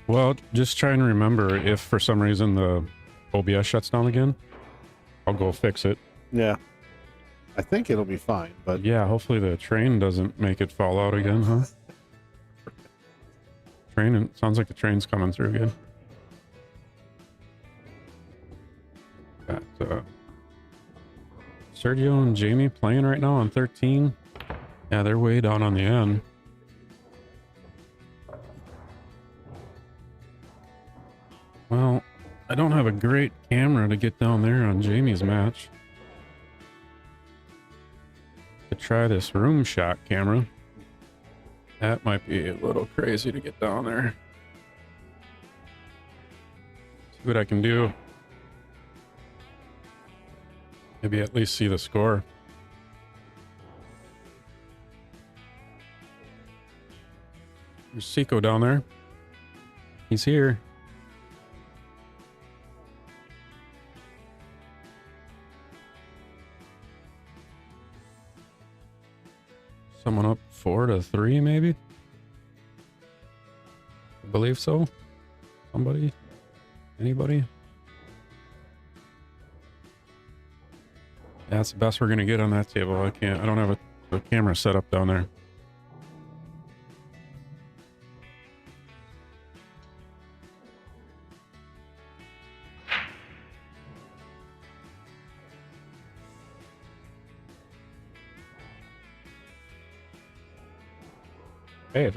Well, just try and remember if for some reason the OBS shuts down again, I'll go fix it. Yeah. I think it'll be fine, but yeah, hopefully the train doesn't make it fall out again, huh? Train, sounds like the train's coming through again. Got Sergio and Jamie playing right now on 13. Yeah, they're way down on the end. Well, I don't have a great camera to get down there on Jamie's match. To try this room shot camera. That might be a little crazy to get down there. See what I can do. Maybe at least see the score. There's Seco down there. He's here. Someone up 4-3, maybe? I believe so. Somebody? Anybody? That's the best we're gonna get on that table. I don't have a camera set up down there. Hey,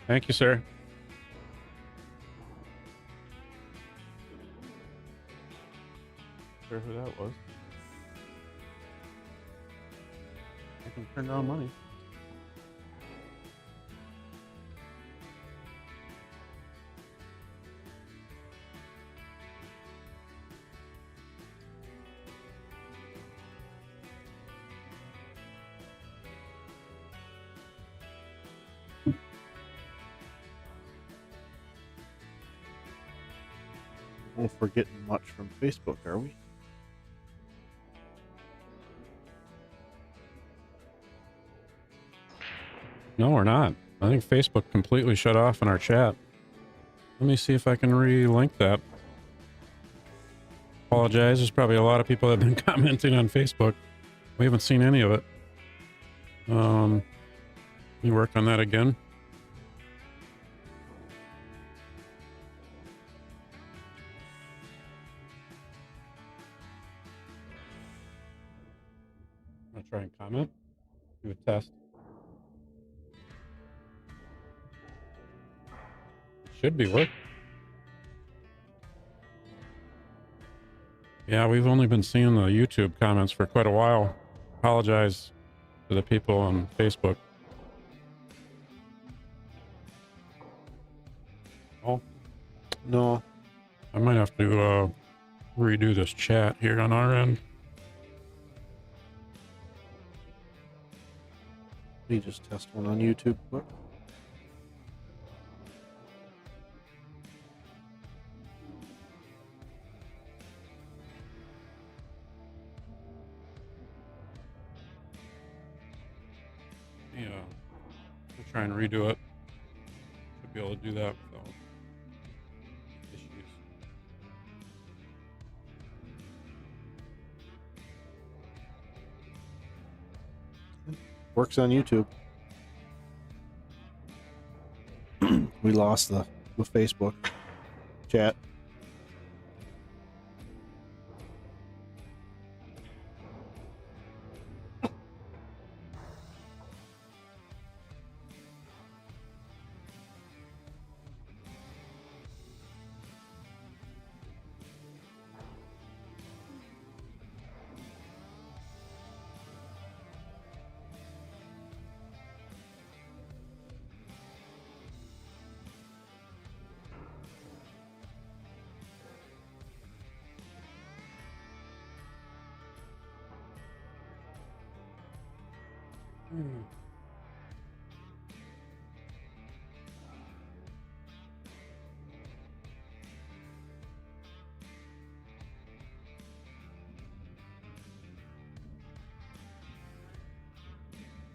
thank you, sir. Sure who that was. I can turn down money. We're getting much from Facebook, are we? No, we're not. I think Facebook completely shut off in our chat. Let me see if I can re-link that. Apologize. There's probably a lot of people that have been commenting on Facebook. We haven't seen any of it. You work on that again. I'm gonna try and comment. Do a test. It should be working. Yeah, we've only been seeing the YouTube comments for quite a while. Apologize to the people on Facebook. Oh, No. I might have to redo this chat here on our end. Let me just test one on YouTube quick. Yeah, we'll try and redo it. Should be able to do that without issues. Works on YouTube. We lost the Facebook chat.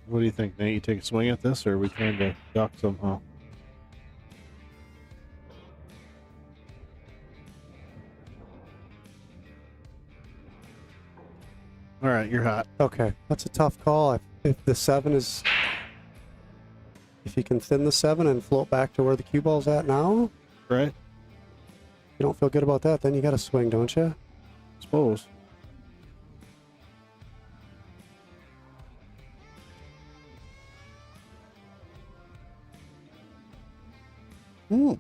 What do you think, Nate? You take a swing at this, or are we trying to duck somehow? All right, you're hot. Okay, that's a tough call. If the 7 is... If you can thin the 7 and float back to where the cue ball's at now, Right? you don't feel good about that, then you got to swing, don't you? Suppose. Hmm.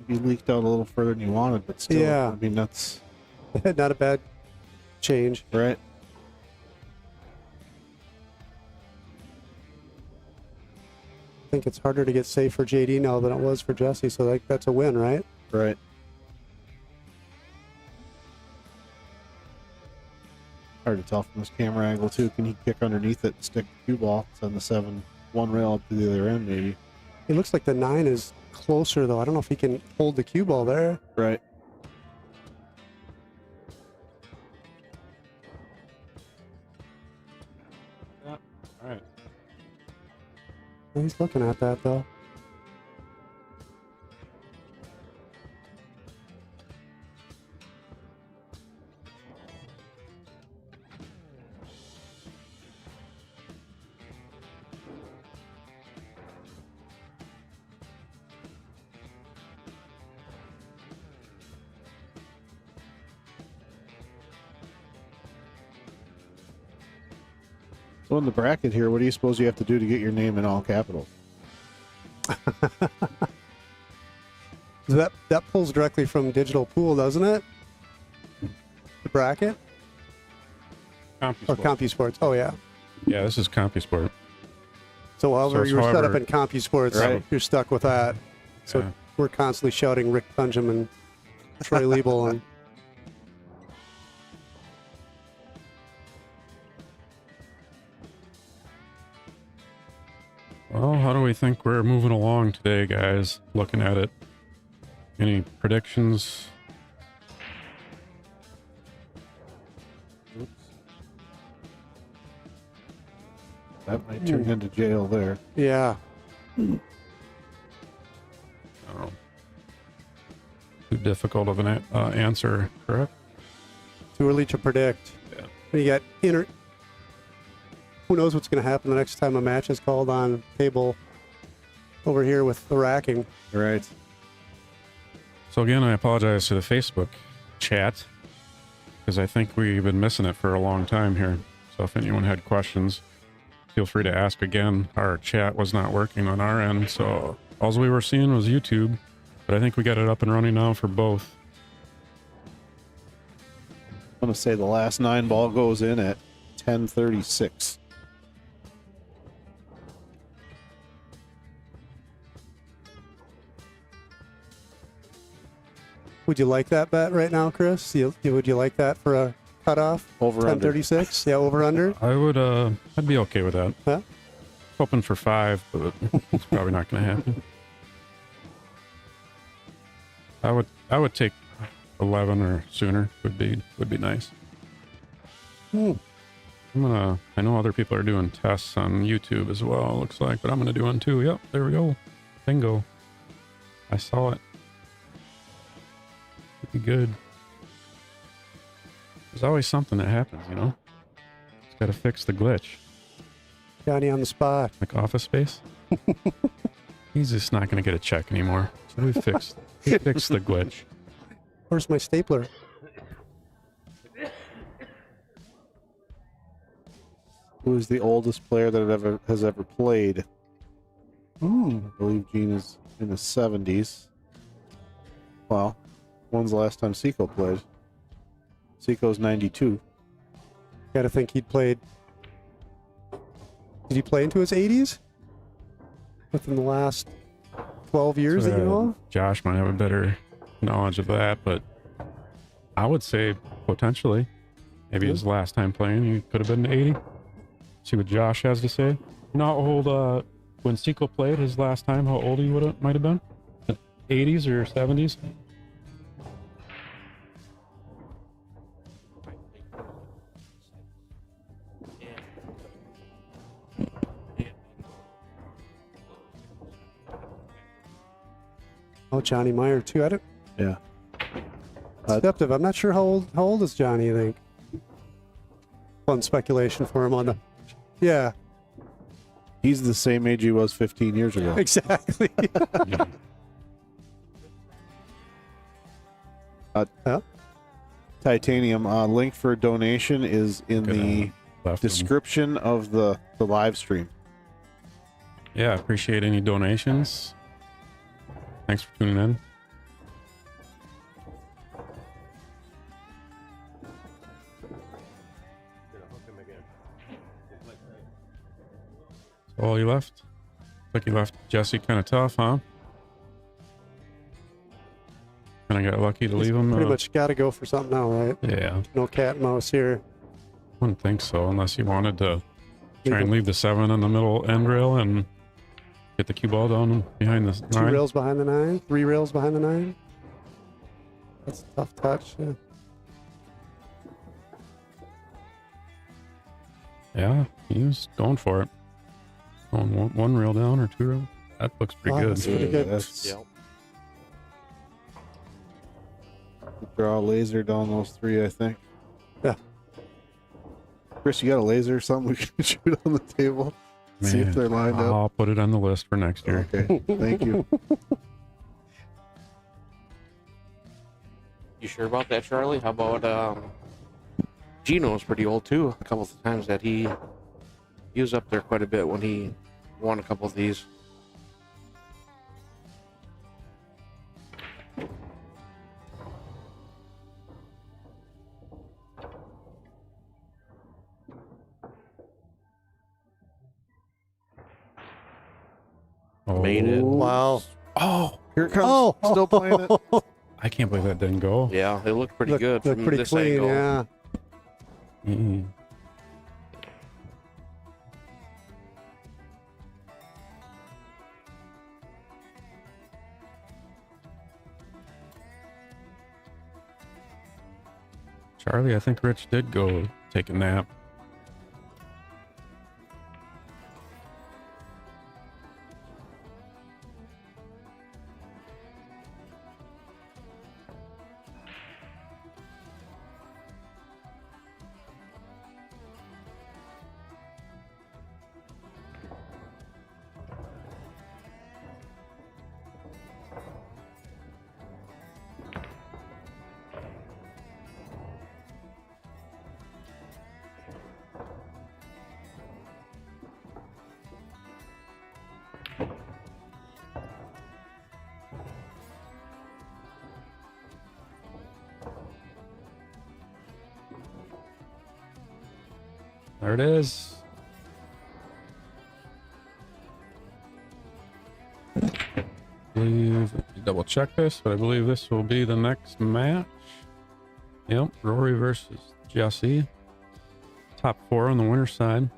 You leaked out a little further than you wanted, but still, Yeah. I mean, that's Not a bad change. right. I think it's harder to get safe for JD now than it was for Jesse, so like that's a win, right? Right. Hard to tell from this camera angle, too. Can he kick underneath it and stick the cue ball? Send the 7 one rail up to the other end, maybe. It looks like the 9 is closer, though. I don't know if he can hold the cue ball there. Right. Yeah. All right. He's looking at that, though. So in the bracket here, what do you suppose you have to do to get your name in all capitals? That pulls directly from Digital Pool, doesn't it? The bracket? Or CompuSports. Oh, yeah. Yeah, this is CompuSport. So however it's you were set however- up in CompuSports, Right. you're stuck with that. So Yeah. we're constantly shouting Rick Tunjum and Troy Liebel and Well, how do we think we're moving along today, guys? Looking at it. Any predictions? Oops. That might turn into jail there. Yeah. Oh. Too difficult of an answer, correct? Too early to predict. Yeah. You got who knows what's going to happen the next time a match is called on table over here with the racking. Right. So again, I apologize to the Facebook chat because I think we've been missing it for a long time here. So if anyone had questions, feel free to ask again. Our chat was not working on our end, so all we were seeing was YouTube, but I think we got it up and running now for both. I'm going to say the last 9 ball goes in at 10:36. Would you like that bet right now, Chris? Would you like that for a cutoff? Over under. 10:36? Yeah, over under? I would, I'd be okay with that. Huh? Hoping for 5, but it's probably not going to happen. I would take 11 or sooner. Would be nice. I know other people are doing tests on YouTube as well, it looks like, but I'm gonna do one too. Yep, there we go. Bingo. I saw it. Could be good. There's always something that happens, you know? Just gotta fix the glitch. Johnny on the spot. Like Office Space. He's just not gonna get a check anymore. So we fixed the glitch. Where's my stapler? Who is the oldest player that has ever played? I believe Gene is in his 70s. Well, when's the last time Seco played? Seco's 92. Gotta think he'd played. Did he play into his 80s? Within the last 12 years that you know of? Josh might have a better knowledge of that, but I would say potentially. Maybe his last time playing, he could have been 80. See what Josh has to say. You know how old, when Seco played his last time, how old he might have been? 80s or 70s? Oh, Johnny Meyer too. I don't. Yeah. Deceptive. I'm not sure how old is Johnny. I think. Fun speculation for him on the. Yeah. He's the same age he was 15 years ago. Exactly. Titanium link for donation is in the description of the live stream. Yeah, appreciate any donations. Thanks for tuning in. Oh, you left? Like you left Jesse kind of tough, huh? And I got lucky to leave him. Pretty much got to go for something now, right? Yeah. No cat and mouse here. I wouldn't think so, unless you wanted to try and leave the 7 in the middle end rail and get the cue ball down behind the 9. 2 rails behind the 9, 3 rails behind the 9. That's a tough touch. Yeah. Yeah, he was going for it. Going one rail down or 2 rail. That looks pretty good. That's pretty good. Draw a laser down those 3, I think. Yeah. Chris, you got a laser or something we can shoot on the table? Man, see if they're lined up. I'll put it on the list for next year. Okay, thank you. You sure about that, Charlie? How about Gino's pretty old too. A couple of times that he was up there quite a bit when he won a couple of these. Made it. Wow. Oh, here it comes. Still playing it. I can't believe that didn't go. Yeah, it looked pretty good from pretty this clean, angle. yeah. Mm-mm. Charlie, I think Rich did go take a nap. There it is. I believe, double check this, but I believe this will be the next match. Yep, Rory versus Jesse. Top 4 on the winner's side.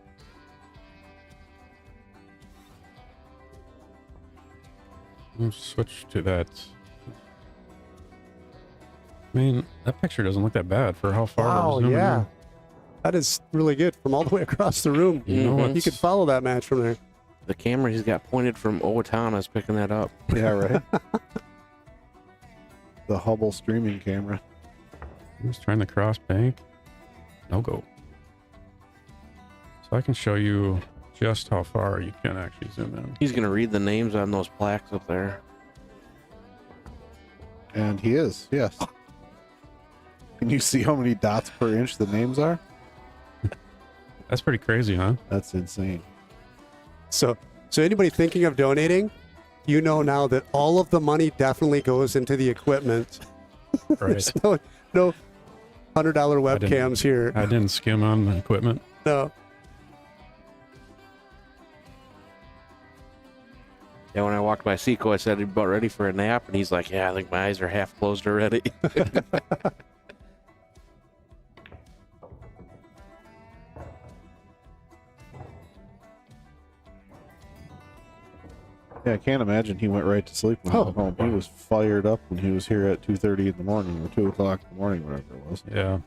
We'll switch to that. I mean, that picture doesn't look that bad for how far Wow, we're zooming yeah. in. That is really good from all the way across the room. You know You could follow that match from there. The camera he's got pointed from Owatonna is picking that up. Yeah, right. The Hubble streaming camera. I'm just trying to cross bank. No go. So I can show you just how far you can actually zoom in. He's going to read the names on those plaques up there. And he is, yes. Can you see how many dots per inch the names are? That's pretty crazy, huh? That's insane. So anybody thinking of donating, you know now that all of the money definitely goes into the equipment. Right. There's no $100 webcams here. I didn't skim on the equipment. No. Yeah, when I walked by Seco, I said he's about ready for a nap, and he's like, yeah, I think my eyes are half closed already. Yeah, I can't imagine he went right to sleep when he got home. He was fired up when he was here at 2:30 in the morning or 2 o'clock in the morning, whatever it was. Yeah.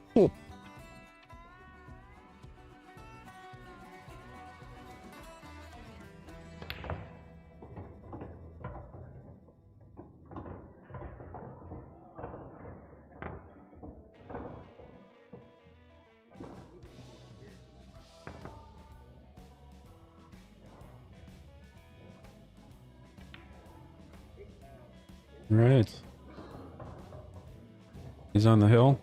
Right. He's on the hill.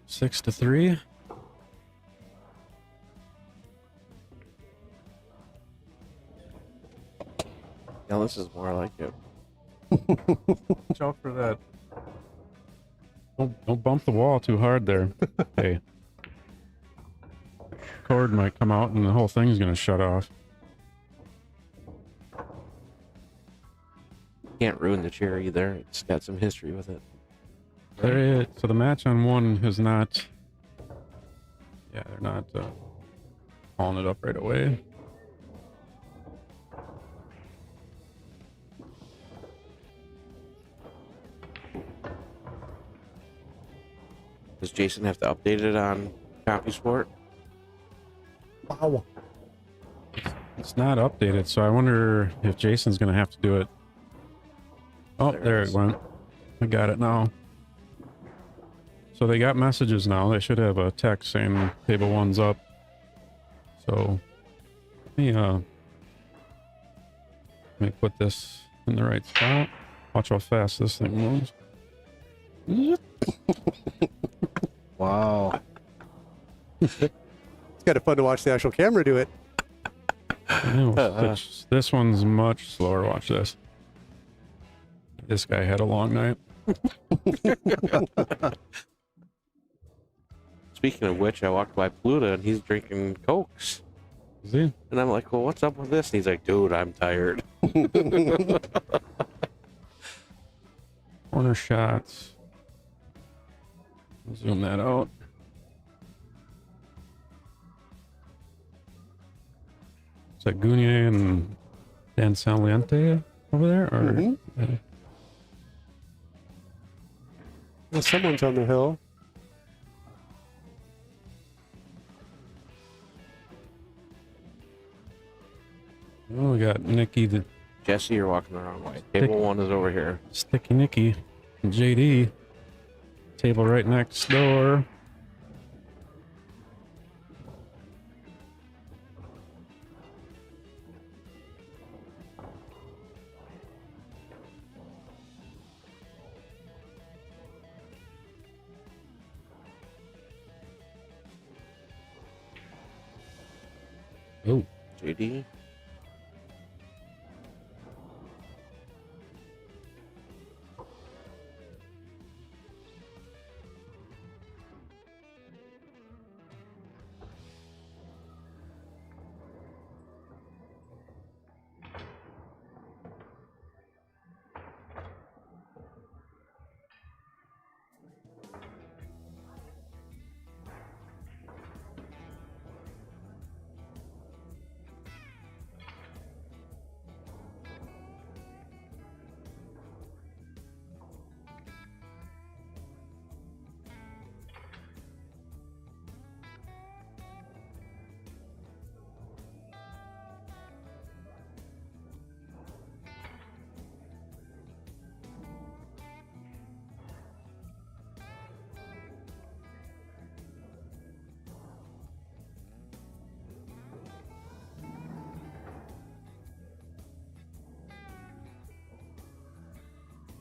6-3. Yeah, this is more like it. Watch out for that. Don't bump the wall too hard there. Hey. Cord might come out and the whole thing's gonna shut off. Can't ruin the chair either. It's got some history with it. There so the match on one is not. Yeah, they're not calling it up right away. Does Jason have to update it on CompuSport? Wow. It's not updated, so I wonder if Jason's gonna have to do it. Oh, there it went. I got it now. So they got messages now. They should have a text saying table 1's up. So let me put this in the right spot. Watch how fast this thing moves. Wow. It's kind of fun to watch the actual camera do it. This one's much slower. Watch this. This guy had a long night. Speaking of which, I walked by Pluta and he's drinking Cokes. Is he? And I'm like, well, what's up with this? And he's like, dude, I'm tired. Corner shots. Zoom that out. Is that Gunia and Saliente over there? Or Well, someone's on the hill. Oh, we got Nikki, the Jesse, you're walking the wrong way. Table 1 is over here. Sticky Nikki, and JD. Table right next door. Oh, JD.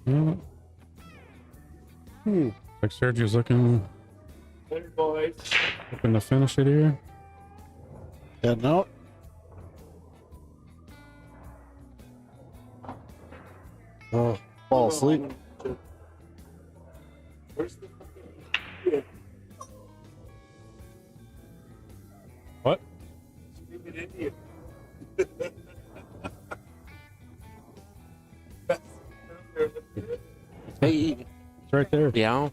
Yeah. Like Sergio's looking to finish it here. Heading out. Oh, fall asleep. What? Hey, It's right there. yeah.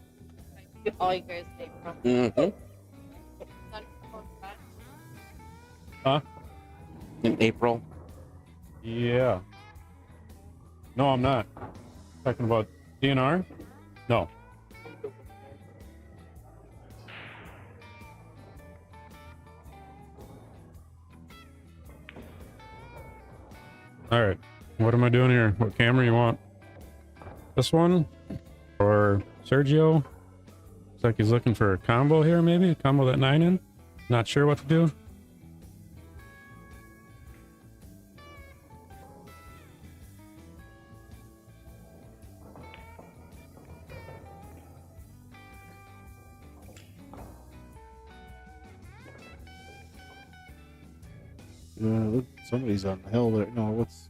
All you guys take from. Mm-hmm. Huh? In April. Yeah. No, I'm not. Talking about DNR? No. All right. What am I doing here? What camera you want? This one? Or Sergio? Looks like he's looking for a combo here, maybe? Combo that 9 in? Not sure what to do. Look, somebody's on the hill there. No, what's...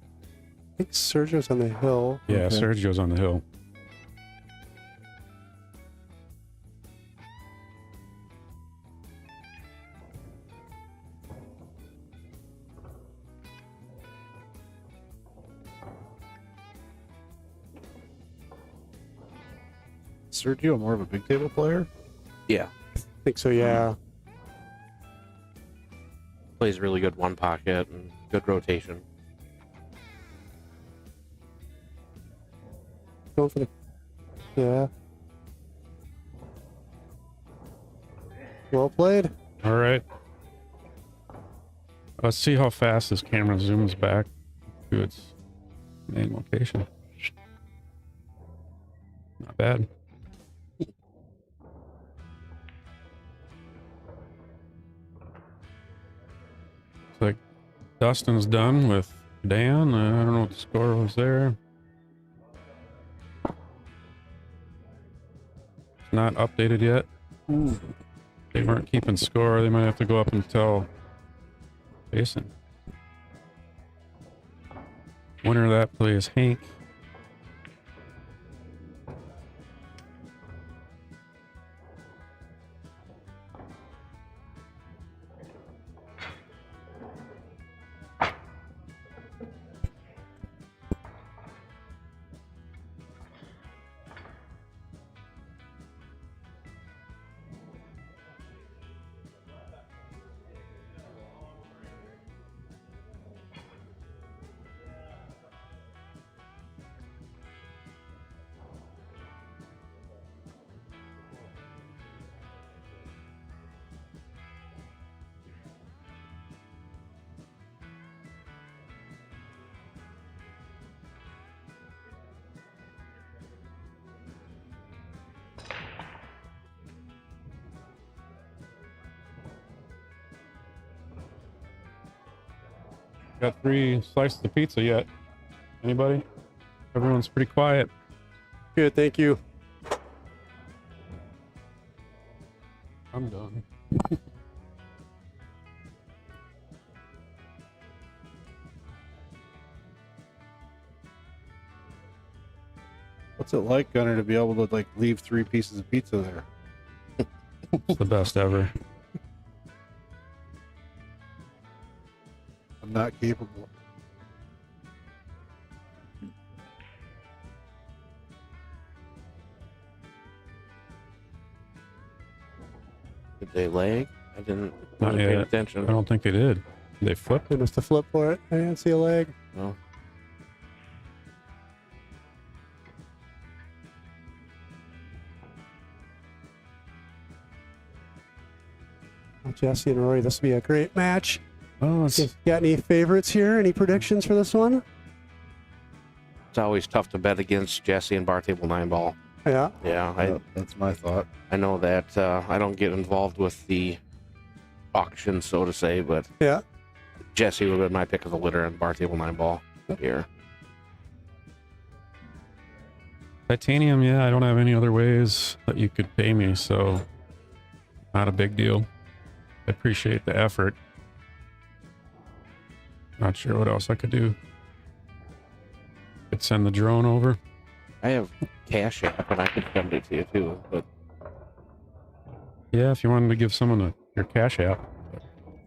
I think Sergio's on the hill. Yeah, Okay. Sergio's on the hill. Sergio more of a big table player? Yeah. I think so, yeah. Plays really good one pocket and good rotation. Going for the... Yeah. Well played. All right. Let's see how fast this camera zooms back to its main location. Not bad. Looks like Dustin's done with Dan. I don't know what the score was there. It's not updated yet. They weren't keeping score. They might have to go up and tell Jason. Winner of that play is Hank. Got 3 slices of pizza yet? Anybody? Everyone's pretty quiet. Good, thank you. I'm done. What's it like, Gunner, to be able to like leave 3 pieces of pizza there? It's the best ever. I'm not capable. Did they lag? I didn't Not pay yet. attention. I don't think they did. They flipped. They must have flipped for it. I didn't see a leg. No. Jesse and Rory, this will be a great match. Oh, it's Got any favorites here? Any predictions for this one? It's always tough to bet against Jesse and Bar Table 9 Ball. Yeah. Yeah, That's my thought. I know that I don't get involved with the auction, so to say, but Yeah. Jesse would have been my pick of the litter and Bar Table 9 Ball here. Titanium, yeah, I don't have any other ways that you could pay me, so not a big deal. I appreciate the effort. Not sure what else I could do. Could send the drone over. I have Cash App, and I could send it to you too. But yeah, if you wanted to give someone your Cash App.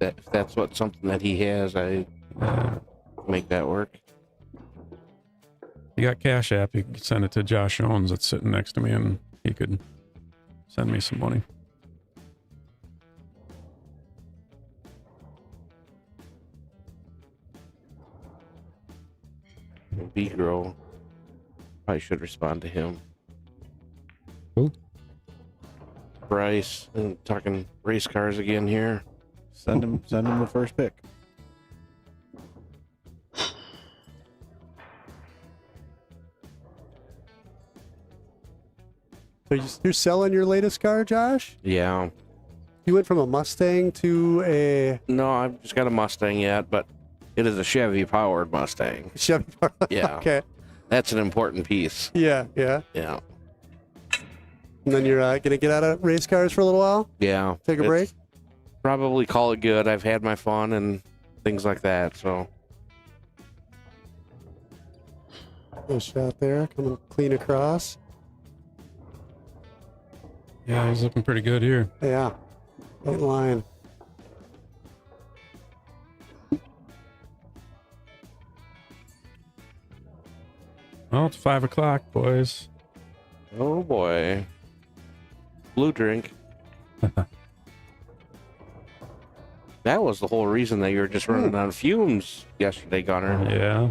if that's what something that he has, I make that work. You got Cash App, you could send it to Josh Owens that's sitting next to me, and he could send me some money. B-Grow. Probably should respond to him. Who? Bryce. And talking race cars again here. Send him the first pick. So you're selling your latest car, Josh? Yeah. You went from a Mustang to a... No, I've just got a Mustang yet, but it is a Chevy powered Mustang. Chevy. Yeah. Okay. That's an important piece. Yeah, yeah. Yeah. And then you're going to get out of race cars for a little while? Yeah. Take a break? Probably call it good. I've had my fun and things like that, so. Nice shot there. Coming clean across. Yeah, he's looking pretty good here. Yeah. Right line. Well, it's 5 o'clock, boys. Oh boy. Blue drink. That was the whole reason that you were just running on fumes yesterday, Gunner. Yeah.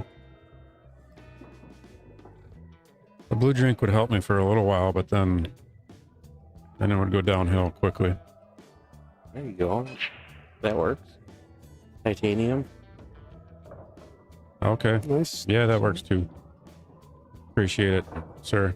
The blue drink would help me for a little while, but then it would go downhill quickly. There you go. That works. Titanium. Okay. Nice. Yeah, that works too. Appreciate it, sir.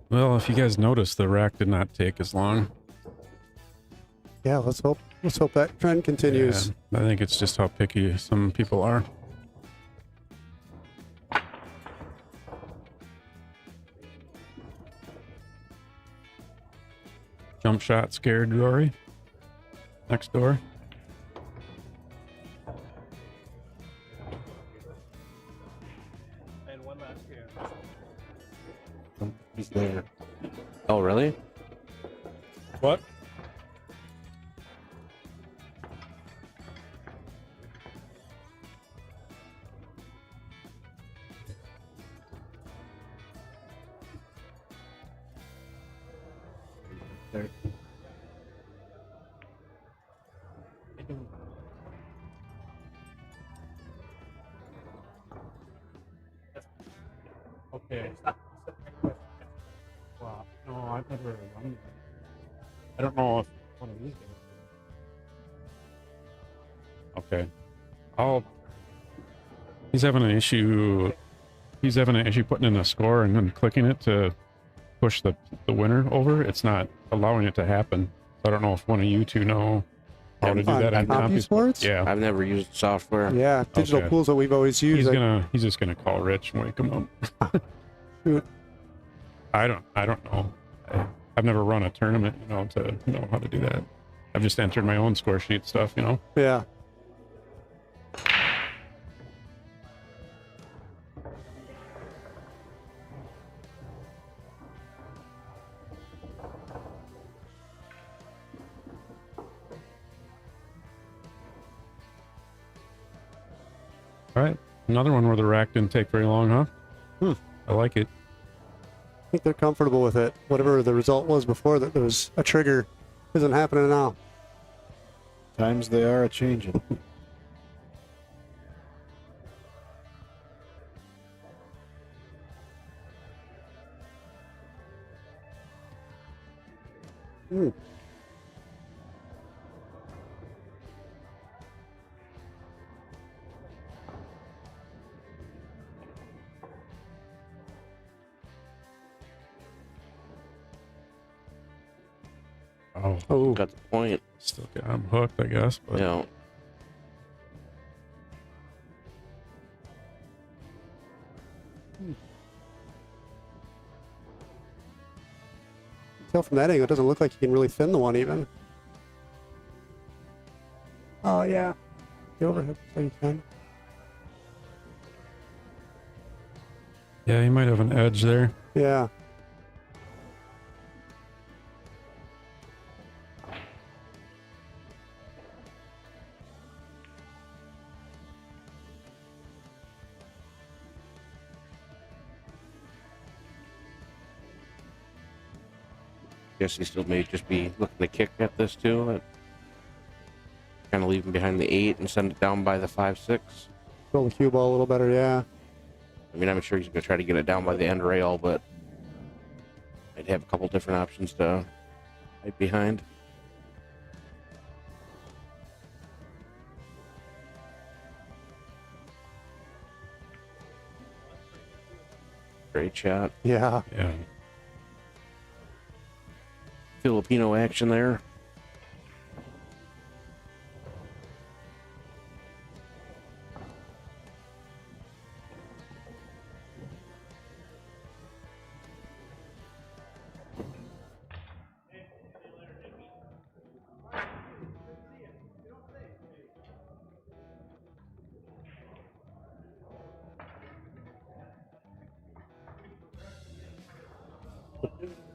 Well, if you guys noticed, the rack did not take as long. Yeah, let's hope that trend continues. Yeah, I think it's just how picky some people are. Jump shot scared Rory. Next door. And one last year. He's there. Oh, really? What? There. Okay. Wow. No, I've never run. I don't know if one of these guys. Okay. He's having an issue. He's having an issue putting in a score and then clicking it to push the winner over. It's not allowing it to happen. So I don't know if one of you two know how to do that on CompuSports? Yeah. I've never used the software. Yeah, digital Okay. pools that we've always used. He's just gonna call Rich and wake him up. Shoot. I don't know. I've never run a tournament, to know how to do that. I've just entered my own score sheet stuff, Yeah. All right, another one where the rack didn't take very long, huh? I like it. I think they're comfortable with it. Whatever the result was before that there was a trigger isn't happening now. Times they are a changing. Oh, Got the point. still got him hooked, I guess. But Yeah. Tell from that angle, it doesn't look like you can really thin the one even. Oh yeah, the overhead so you can. yeah, he might have an edge there. Yeah. Guess he still may just be looking to kick at this too. Kind of leave him behind the 8 and send it down by the 5-6. Roll the cue ball a little better, yeah. I mean, I'm sure he's going to try to get it down by the end rail, but I'd have a couple different options to hide behind. Great shot. Yeah. Yeah. Filipino action there.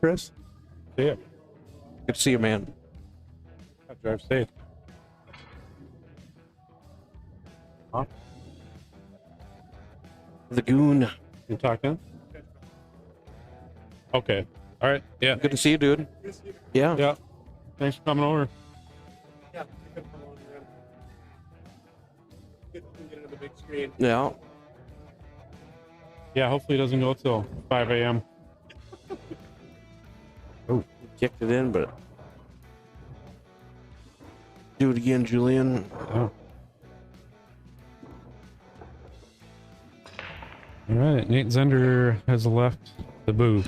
Chris? See ya. Good to see you, man. Drive safe. Huh? The Goon. You talking? Okay. All right. Yeah. Good to see you, dude. Yeah. Yeah. Thanks for coming over. Yeah. Get it on the big screen. Yeah. Yeah. Hopefully it doesn't go till 5 a.m. Oh, kicked it in, but do it again, Julian. Oh. All right. Nate Zender has left the booth.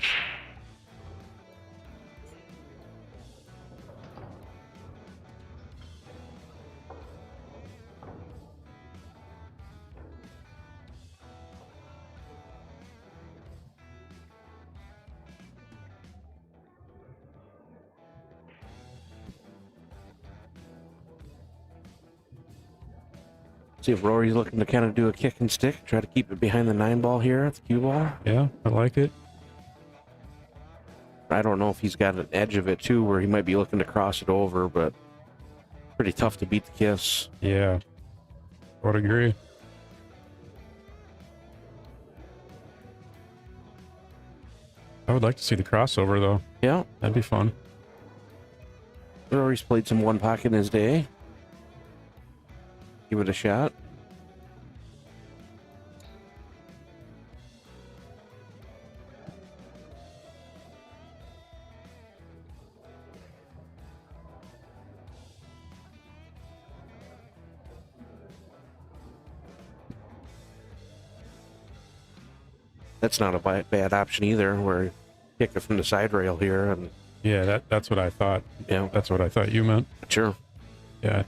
See if Rory's looking to kind of do a kick and stick, try to keep it behind the 9 ball here at the cue ball. Yeah, I like it. I don't know if he's got an edge of it too, where he might be looking to cross it over, but pretty tough to beat the kiss. Yeah, I would agree. I would like to see the crossover though. Yeah, that'd be fun. Rory's played some one pocket in his day. Give it a shot. That's not a bad option either, where you kick it from the side rail here. And yeah, that's what I thought. Yeah, that's what I thought you meant. Sure. Yeah,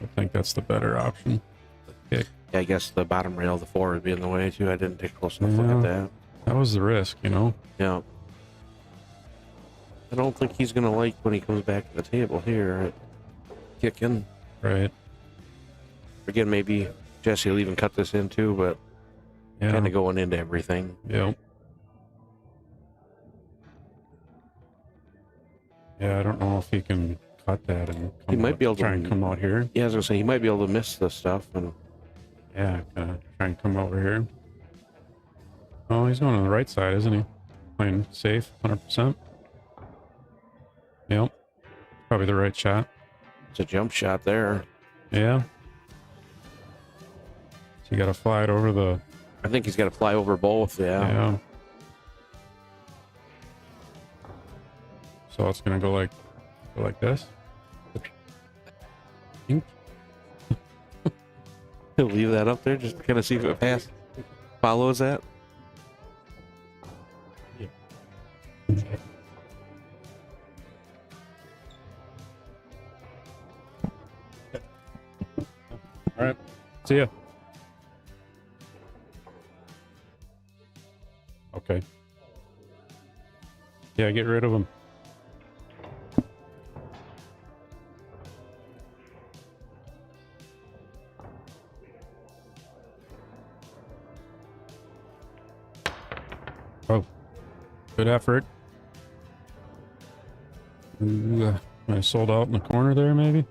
I think that's the better option. Yeah, I guess the bottom rail, the 4 would be in the way too. I didn't take a close enough look at that. That was the risk, you know? Yeah. I don't think he's going to like when he comes back to the table here. Kicking. Right. Again, maybe Jesse will even cut this in too, but yeah, kind of going into everything. Yep. Yeah, I don't know if he can cut that and He might be able to try and come out here. Yeah, I was gonna say he might be able to miss this stuff and yeah, try and come over here. Oh, he's going on the right side, isn't he? Playing safe, 100%. Yep, probably the right shot. It's a jump shot there. Yeah. So you got to fly it over the. I think he's got to fly over both. Yeah. Yeah. So it's gonna go like this. He'll leave that up there just to kind of see if it follows that. See ya. Okay. Yeah, get rid of them. Oh, good effort. Ooh, I sold out in the corner there, maybe?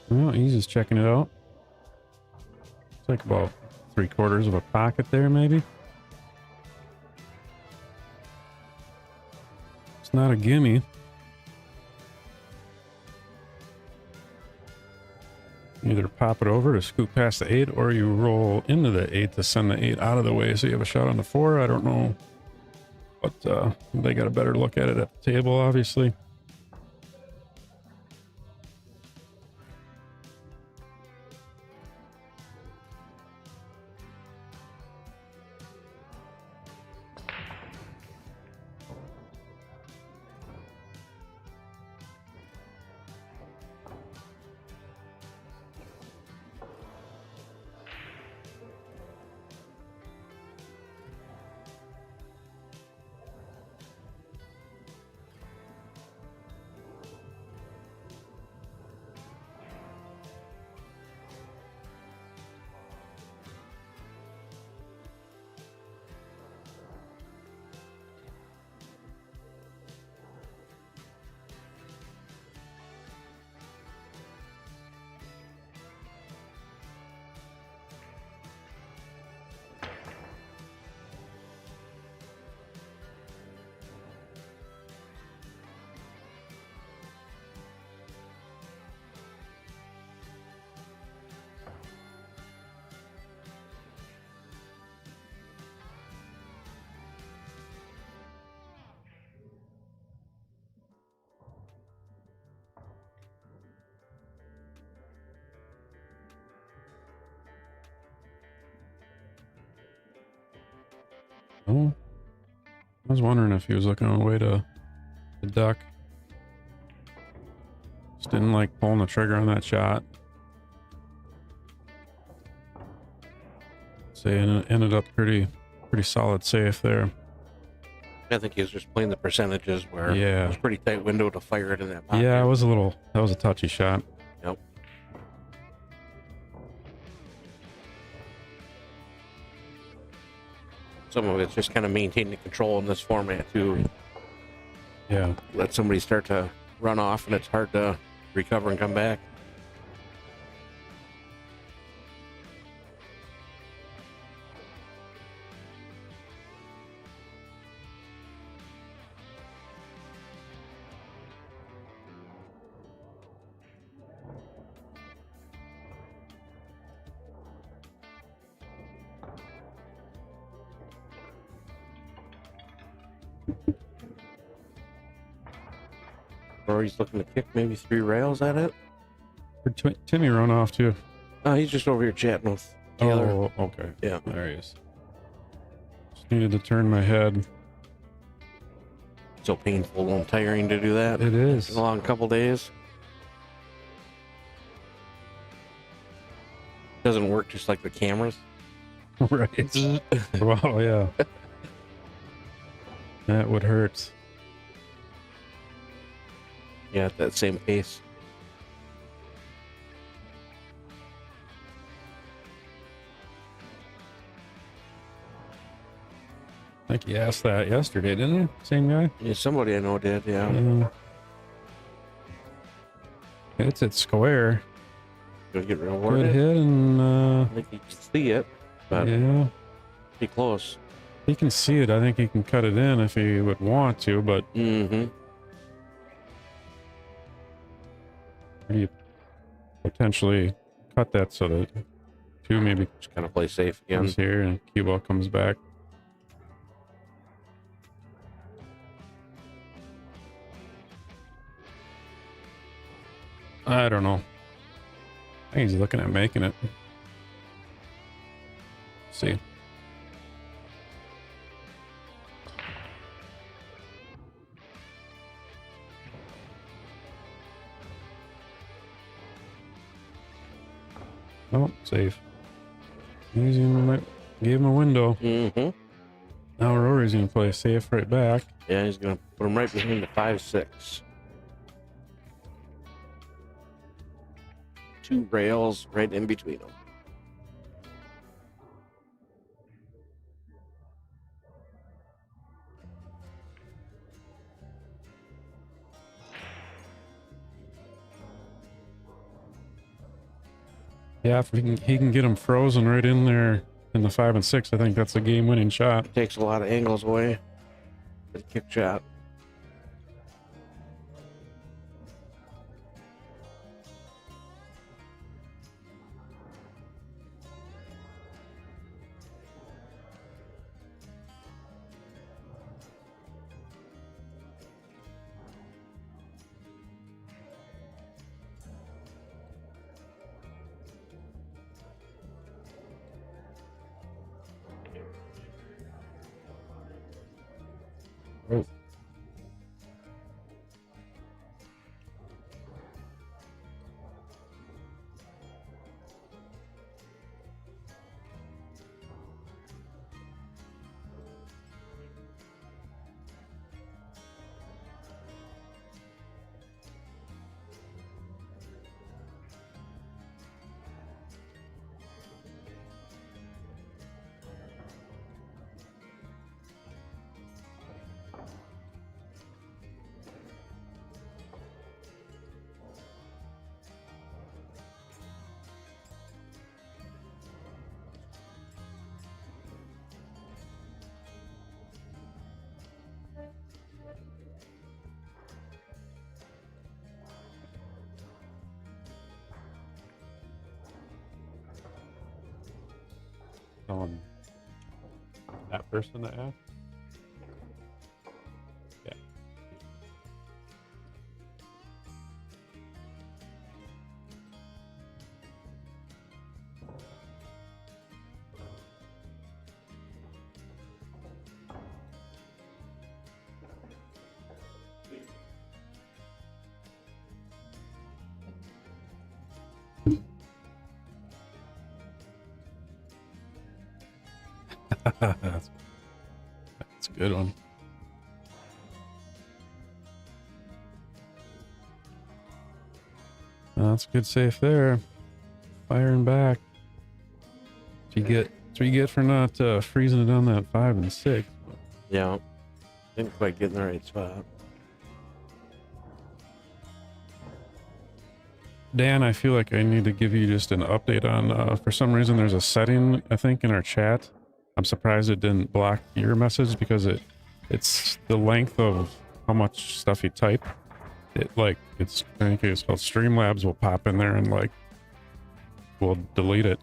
Well, he's just checking it out. It's like about 3/4 of a pocket there, maybe? It's not a gimme. Either pop it over to scoop past the 8, or you roll into the 8 to send the 8 out of the way so you have a shot on the 4. I don't know. But they got a better look at it at the table, obviously. Oh, I was wondering if he was looking on the way to the duck. Just didn't like pulling the trigger on that shot. So it ended up pretty solid safe there. I think he was just playing the percentages where Yeah. it was a pretty tight window to fire it in that pocket. Yeah, that was a touchy shot. Yep. Some of it's just kind of maintaining control in this format too. Yeah. Let somebody start to run off and it's hard to recover and come back. Rory's looking to kick maybe 3 rails at it. Where'd Timmy run off to? Oh, he's just over here chatting with Taylor. Oh, okay. Yeah. There he is. Just needed to turn my head. So painful and tiring to do that. It is. A long couple days. Doesn't work just like the cameras. Right. Wow, yeah. That would hurt. Yeah, at that same pace. I think he asked that yesterday, didn't he? Same guy? Yeah, somebody I know did, yeah. Yeah. It's at square. Good get Good rewarded. hit, and I think you can see it, but yeah, pretty close. he can see it. I think he can cut it in if he would want to, but Mm-hmm. he potentially cut that so that 2 maybe Just kind of play safe again. comes here and cue ball comes back. I don't know. I think he's looking at making it. See. Oh, safe. Easy, gave him a window. Mm-hmm. Now Rory's gonna play safe right back. Yeah, he's gonna put him right behind the 5-6. 2 rails right in between them. Yeah, if he can get him frozen right in there in the 5 and 6, I think that's a game-winning shot. Takes a lot of angles away. Good kick shot. Oh. That person that asked? Yeah. That's a good one. That's a good safe there. Firing back. That's what you get for not freezing it on that 5 and 6. Yeah. Didn't quite get in the right spot. Dan, I feel like I need to give you just an update on, for some reason there's a setting, I think, in our chat. I'm surprised it didn't block your message because it's the length of how much stuff you type. I think it's called Streamlabs will pop in there and will delete it.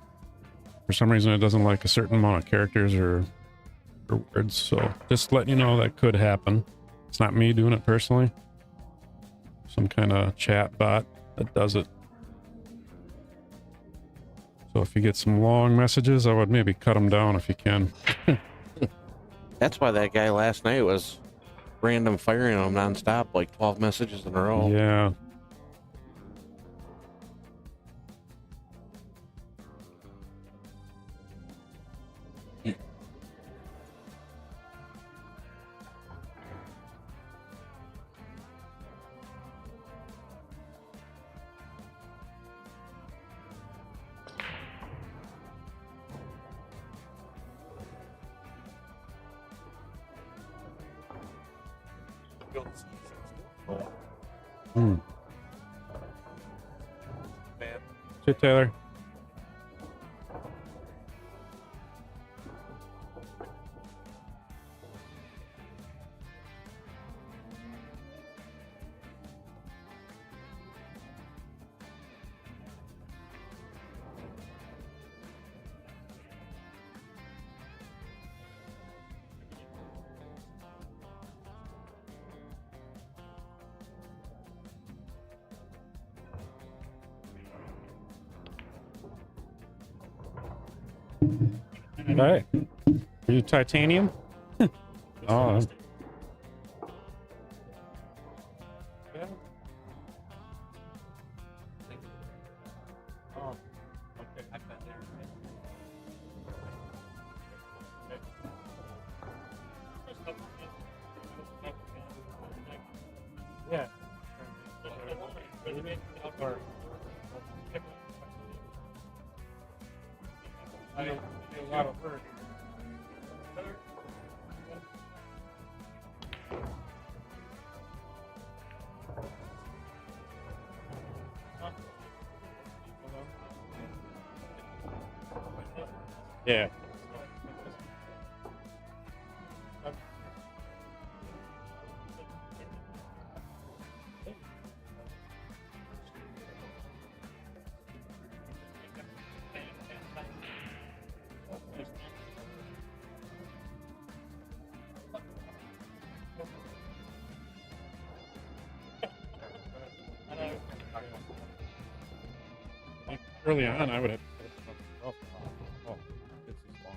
For some reason it doesn't like a certain amount of characters or words. So just letting you know that could happen. It's not me doing it personally. Some kind of chat bot that does it. So if you get some long messages, I would maybe cut them down if you can. That's why that guy last night was random firing them nonstop, like 12 messages in a row. Yeah. Shit, Taylor. Hey, are you titanium? Oh. Yeah. Oh, okay. Yeah. Early on, I would have. Oh, this is long.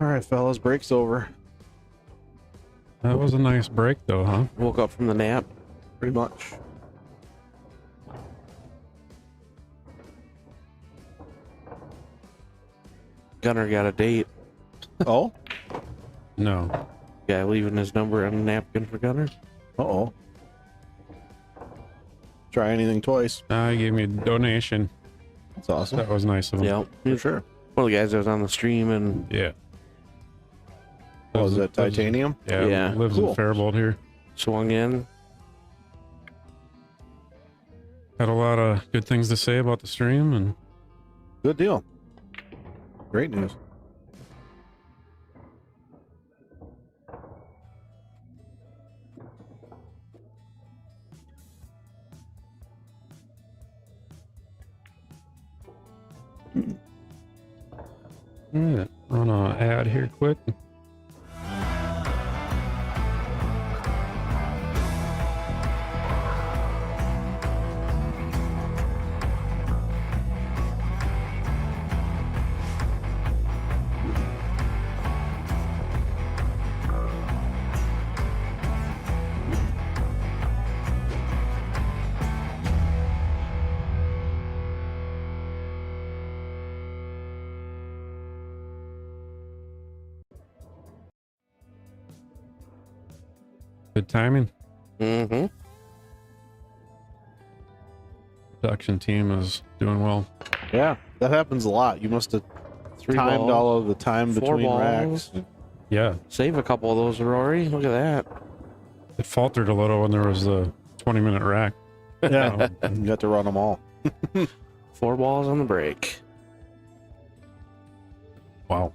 All right, fellas, break's over. That was a nice break, though, huh? Woke up from the nap. Pretty much. Gunner got a date. Oh? No. Guy leaving his number on a napkin for Gunner. Uh-oh. Try anything twice. He gave me a donation. That's awesome. That was nice of him. Yeah, For sure. one of the guys that was on the stream, and Yeah. Oh, is that titanium? Yeah, Yeah. lives Cool. in Faribault here. swung in. Had a lot of good things to say about the stream, and Good deal. Great news. yeah, run an ad here quick. Good timing. Mm-hmm. Production team is doing well. Yeah, that happens a lot. You must have Three timed balls, all of the time 4 between balls. racks. Yeah, Save a couple of those, Rory. Look at that. it faltered a little when there was a 20-minute rack. Yeah, you got to run them all. 4 balls on the break. Wow.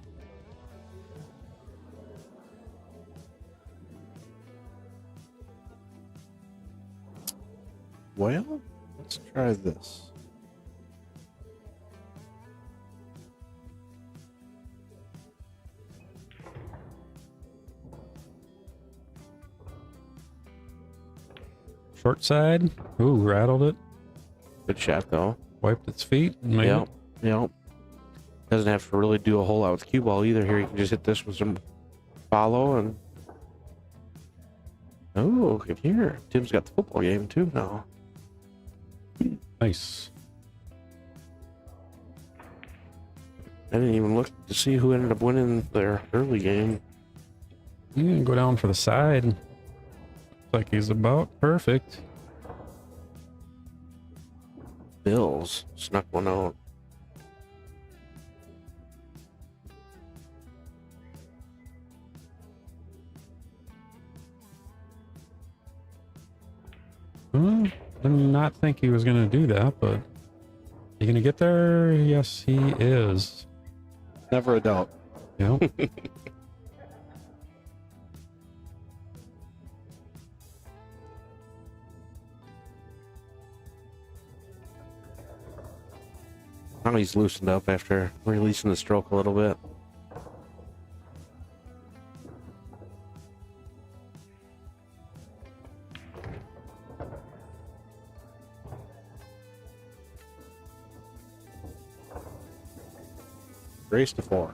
Well, let's try this. Short side. Ooh, rattled it. Good shot, though. Wiped its feet. And made Yep. it. Yep. Doesn't have to really do a whole lot with cue ball either. Here, you can just hit this with some follow and. Oh, look at here. Tim's got the football game too now. Nice. I didn't even look to see who ended up winning their early game. You can go down for the side. Looks like he's about perfect. Bills snuck one out. Well, I did not think he was going to do that, but you going to get there? Yes, he is. Never a doubt. Yep. Now he's loosened up after releasing the stroke a little bit. Race to 4.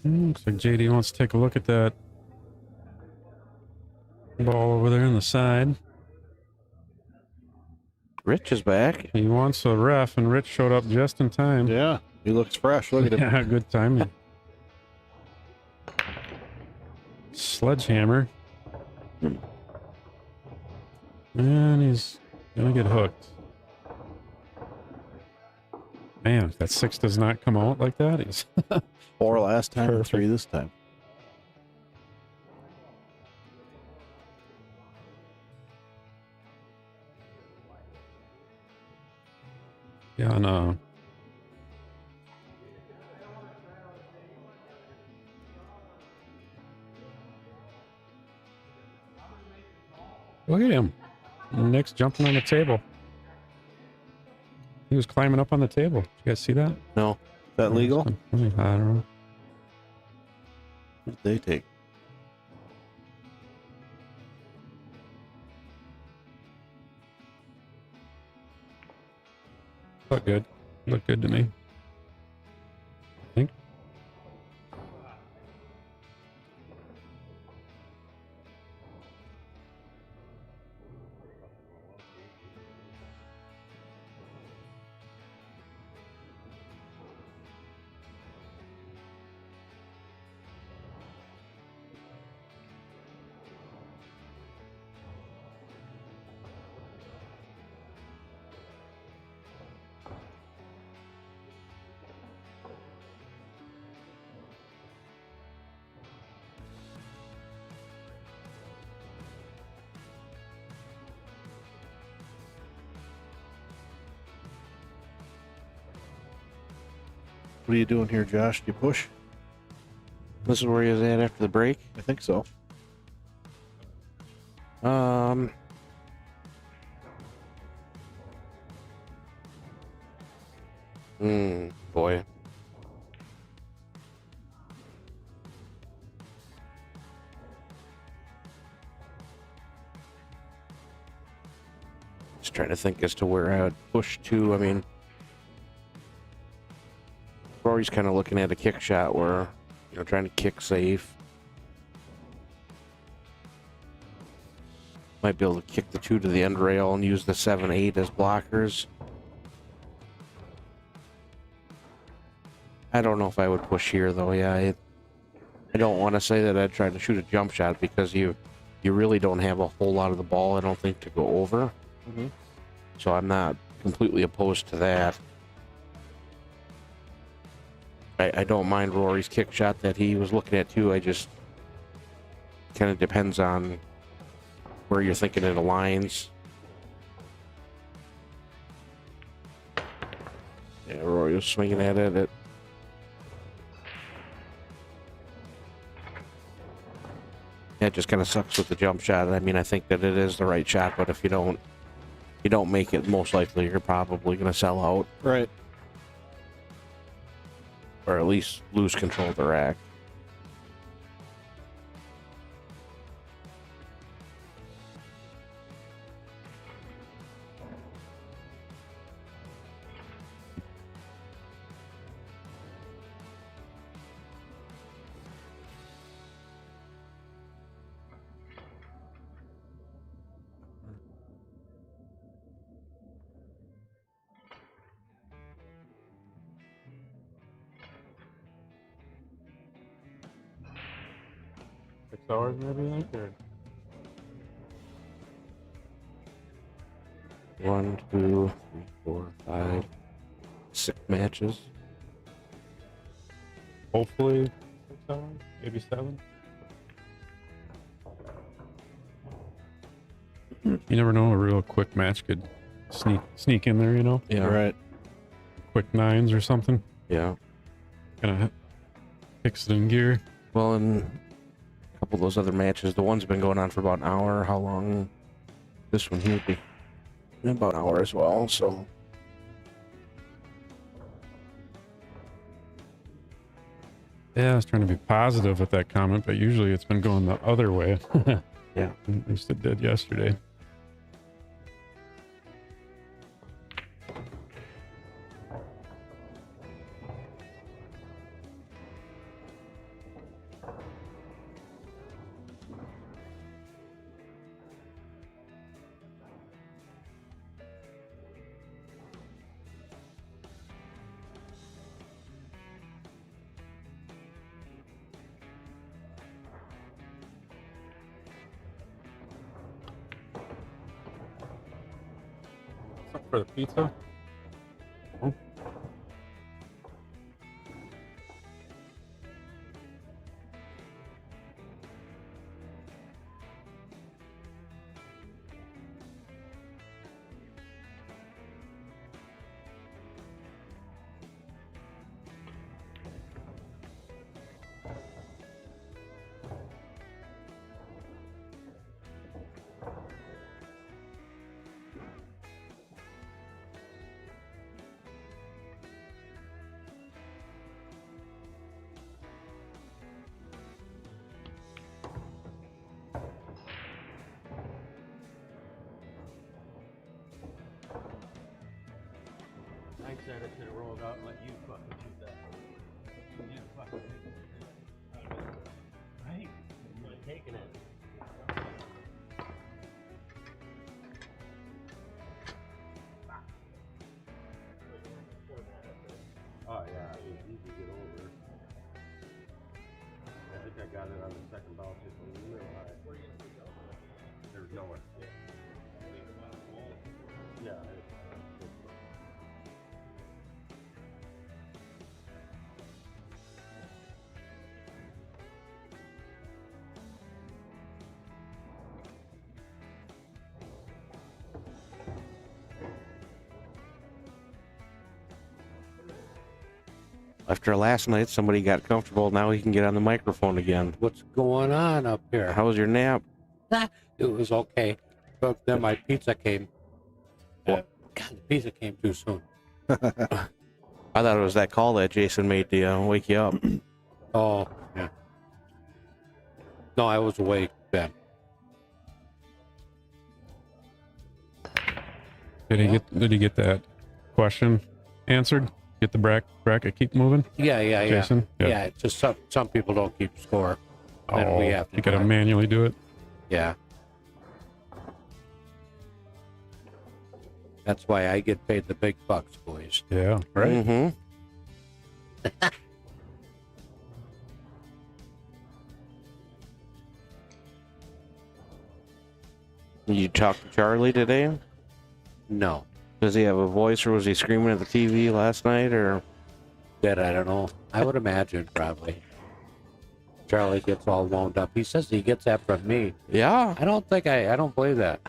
Looks like JD wants to take a look at that ball over there on the side. Rich is back. He wants a ref, and Rich showed up just in time. Yeah, he looks fresh. Look at him. Yeah, good timing. Sledgehammer. And he's gonna get hooked. Man, if that 6 does not come out like that, he's 4 last time and Perfect. 3 this time. yeah, Look at him. Nick's jumping on the table. He was climbing up on the table. Did you guys see that? No. Is that legal? I don't know. What did they take? Look good. Look good to me. I think. What are you doing here, Josh? Do you push? This is where he was at after the break. I think so. Boy. Just trying to think as to where I would push to. I mean, Rory's kind of looking at a kick shot where, you know, trying to kick safe. Might be able to kick the 2 to the end rail and use the 7-8 as blockers. I don't know if I would push here though. Yeah, I don't want to say that I'd try to shoot a jump shot because you really don't have a whole lot of the ball, I don't think, to go over. Mm-hmm. So I'm not completely opposed to that. I don't mind Rory's kick shot that he was looking at too. I just kind of depends on where you're thinking it aligns. Yeah, Rory was swinging at it. Yeah, it just kind of sucks with the jump shot. I mean, I think that it is the right shot, but if you don't make it, most likely you're probably going to sell out. Right. Or at least lose control of the rack. Hours maybe, I think, or 1, 2, 3, 4, 5, 6 matches. hopefully 6 hours, maybe 7. You never know, a real quick match could sneak in there, you know? Yeah. Right. Quick 9s or something. Yeah. Kind of kicks it in gear. Well, and a couple of those other matches, the one's been going on for about an hour. How long? This one here would be about an hour as well, so. Yeah, I was trying to be positive with that comment, but usually it's been going the other way. Yeah. At least it did yesterday. For the pizza? Oh. I should have rolled out and let you fucking shoot that. You fucking right? You would have taken it. Oh yeah, it was easy to get over. I think I got it on the second bounce just a little high. There's nowhere. Yeah. After last night, somebody got comfortable. Now he can get on the microphone again. What's going on up here? How was your nap? It was okay. But then my pizza came. God, the pizza came too soon. I thought it was that call that Jason made to wake you up. Oh, yeah. No, I was awake then. Did he get that question answered? Get the bracket keep moving? Yeah. Jason? Yeah, it's just some people don't keep score. Then we have to you gotta do it. manually do it? Yeah. That's why I get paid the big bucks, boys. Yeah, right? Mm-hmm. You talked to Charlie today? No. Does he have a voice, or was he screaming at the TV last night, or? That I don't know. I would imagine probably. Charlie gets all wound up. He says he gets that from me. Yeah. I don't believe that.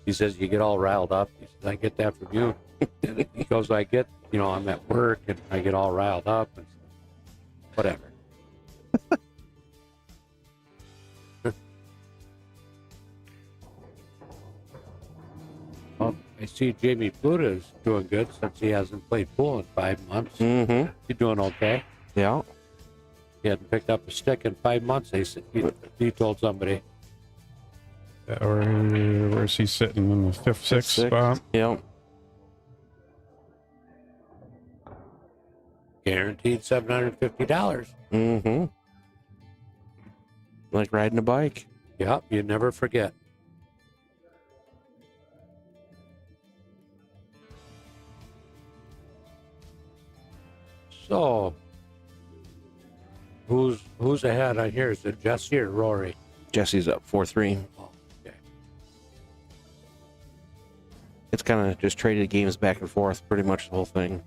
He says you get all riled up. He says, I get that from you. He goes, I'm at work and I get all riled up and whatever. Well, I see Jamie Pluta is doing good since he hasn't played pool in 5 months. Mm-hmm. He's doing okay. Yeah. He hadn't picked up a stick in 5 months. He told somebody. Or where's he sitting in the fifth, sixth spot? Yeah. Guaranteed $750. Mm-hmm. Like riding a bike. Yep, you never forget. So, who's ahead on here? Is it Jesse or Rory? Jesse's up 4-3. Oh, okay. It's kind of just traded games back and forth, pretty much the whole thing.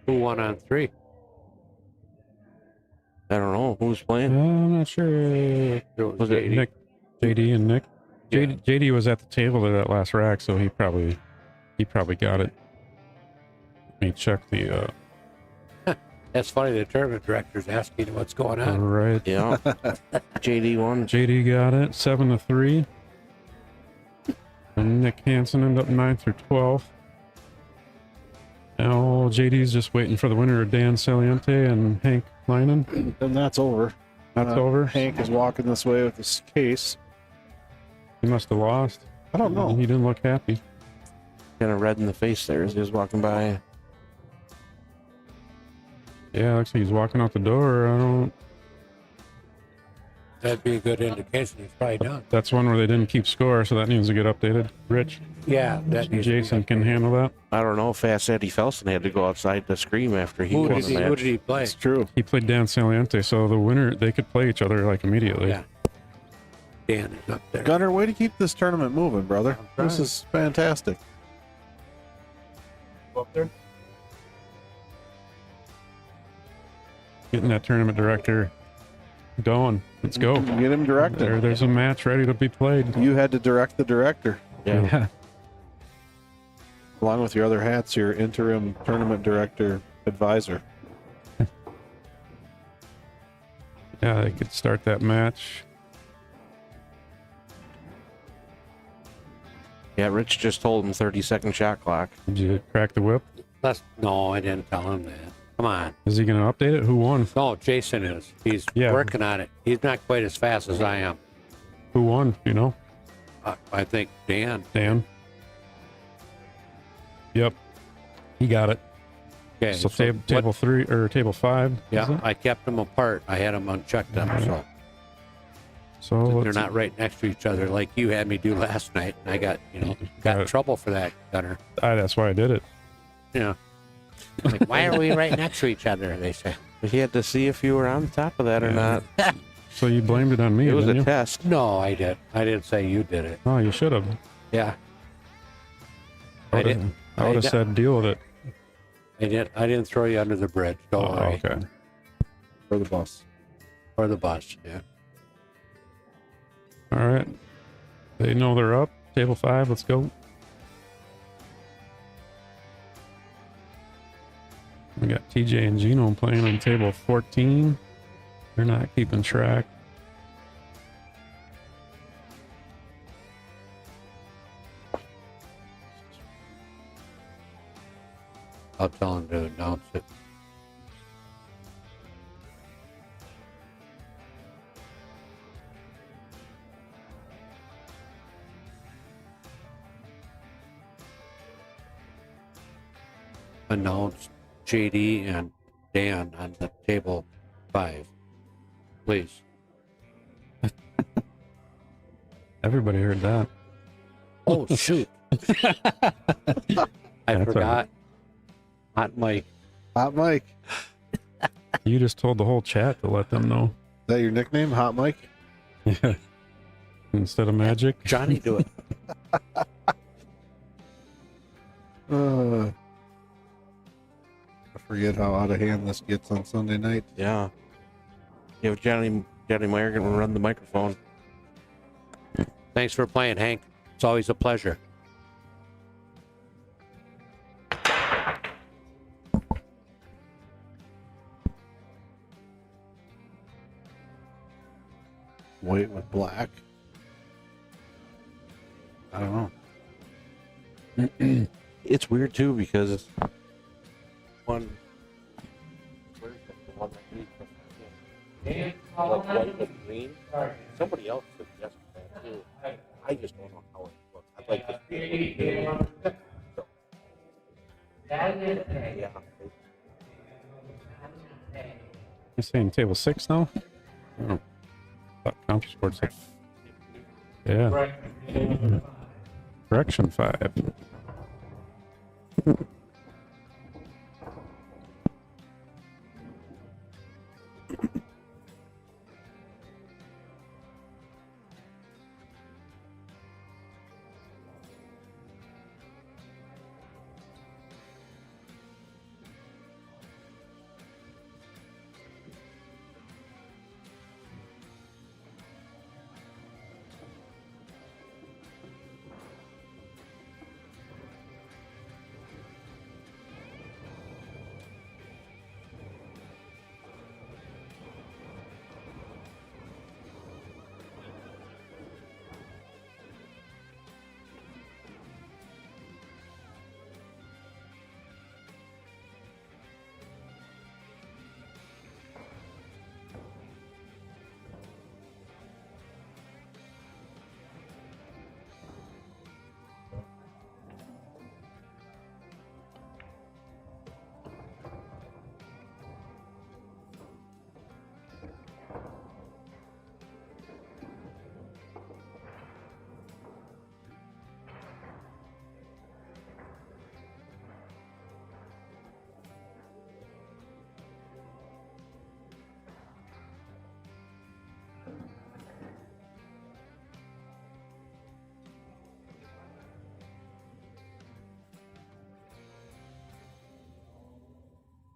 Who won on 3? I don't know. Who's playing? I'm not sure. Was it Nick, JD and Nick? Yeah. JD was at the table of that last rack, so he probably got it. Let me check the. That's funny. The tournament director's asking what's going on. Right. Yeah. JD won. JD got it 7-3. And Nick Hansen ended up 9-12. Now JD's just waiting for the winner of Dan Saliente and Hank Leinen. Then that's over. That's over. Hank is walking this way with his case. He must have lost. I don't know. He didn't look happy. Kind of red in the face there as he was walking by. Yeah, looks like he's walking out the door. I don't. That'd be a good indication he's probably done. That's one where they didn't keep score, so that needs to get updated. Rich? Yeah, that needs Jason can handle that. I don't know. Fast Eddie Felson had to go outside to scream after he won the match. Who did he play? It's true. He played Dan Saliente, so the winner, they could play each other like immediately. Yeah. Dan is up there. Gunner, way to keep this tournament moving, brother. This is fantastic. Go up there. Getting that tournament director going. Let's go. Get him directed. There's a match ready to be played. You had to direct the director. Yeah. Along with your other hats, your interim tournament director advisor. Yeah, they could start that match. Yeah, Rich just told him 30-second shot clock. Did you crack the whip? No, I didn't tell him that. Come on. Is he going to update it? Who won? No, Jason is. He's Yeah. working on it. He's not quite as fast as I am. Who won? You know? I think Dan. Dan. Yep. He got it. Okay. So, table 3 or table 5. Yeah, I kept them apart. I had them unchecked them. So they're not right next to each other like you had me do last night. And I got in trouble for that, Gunner. That's why I did it. Yeah. Like, why are we right next to each other? They say. He had to see if you were on top of that or not. So you blamed it on me. It was didn't a you? test. No, I did. I didn't say you did it. Oh, you should have. Yeah. I would have said deal with it. I didn't throw you under the bridge. Don't worry. Okay. For the bus. Or the bus, yeah. All right. They know they're up. Table 5. Let's go. We got TJ and Gino playing on table 14. They're not keeping track. I'll tell him to announce it. Announce JD and Dan on the table 5, please. Everybody heard that. Oh, shoot. I forgot. Hot Mike. Hot Mike. You just told the whole chat to let them know. Is that your nickname, Hot Mike? Yeah. Instead of Magic. Johnny, do it. I forget how out of hand this gets on Sunday night. Yeah. You have Johnny Meyer going to run the microphone. Thanks for playing, Hank. It's always a pleasure. White with black. I don't know. It's weird too because one. Like white with green. Somebody else suggested that too. I just don't know how it looks. I'd like to see it. Yeah. You're saying table 6 now? Oh. Counter sports. Yeah. Correction 5.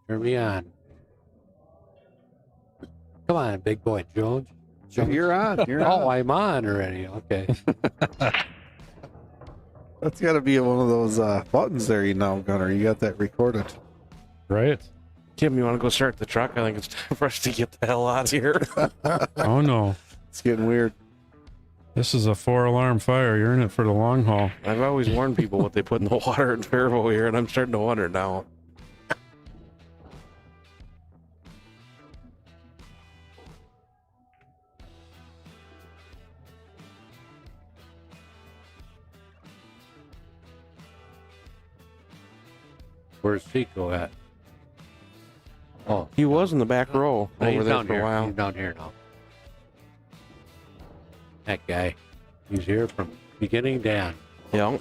Turn me on. Come on, big boy Jones. You're on. You're on. Oh, I'm on already. Okay. That's got to be one of those buttons there, Gunner. You got that recorded. Right. Tim, you want to go start the truck? I think it's time for us to get the hell out of here. Oh, no. It's getting weird. This is a 4-alarm fire. You're in it for the long haul. I've always warned people what they put in the water in Faribault here, and I'm starting to wonder now. Where's Seco at? Oh, He was in the back row no, over he's there down for here. a while. He's down here now. That guy. He's here from beginning to end. Yeah.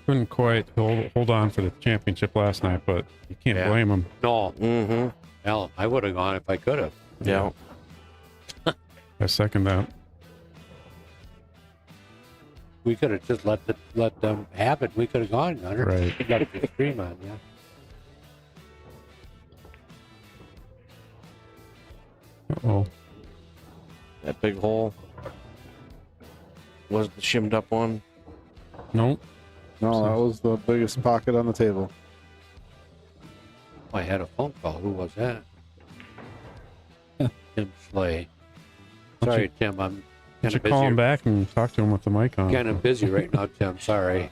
Couldn't quite hold on for the championship last night, but you can't Yeah. blame him. No. Mm-hmm. Hell, I would have gone if I could have. Yeah. I second that. We could have just let them have it. We could have gone, Gunner. Right. We got the stream on, yeah. Oh, That big hole was the shimmed up one. no. No, that was the biggest pocket on the table. I had a phone call. Who was that? Tim Slay. Why don't Sorry, you- Tim. I'm You kind should of call him busy. back and talk to him with the mic on. Kind of busy right now, Tim. Sorry.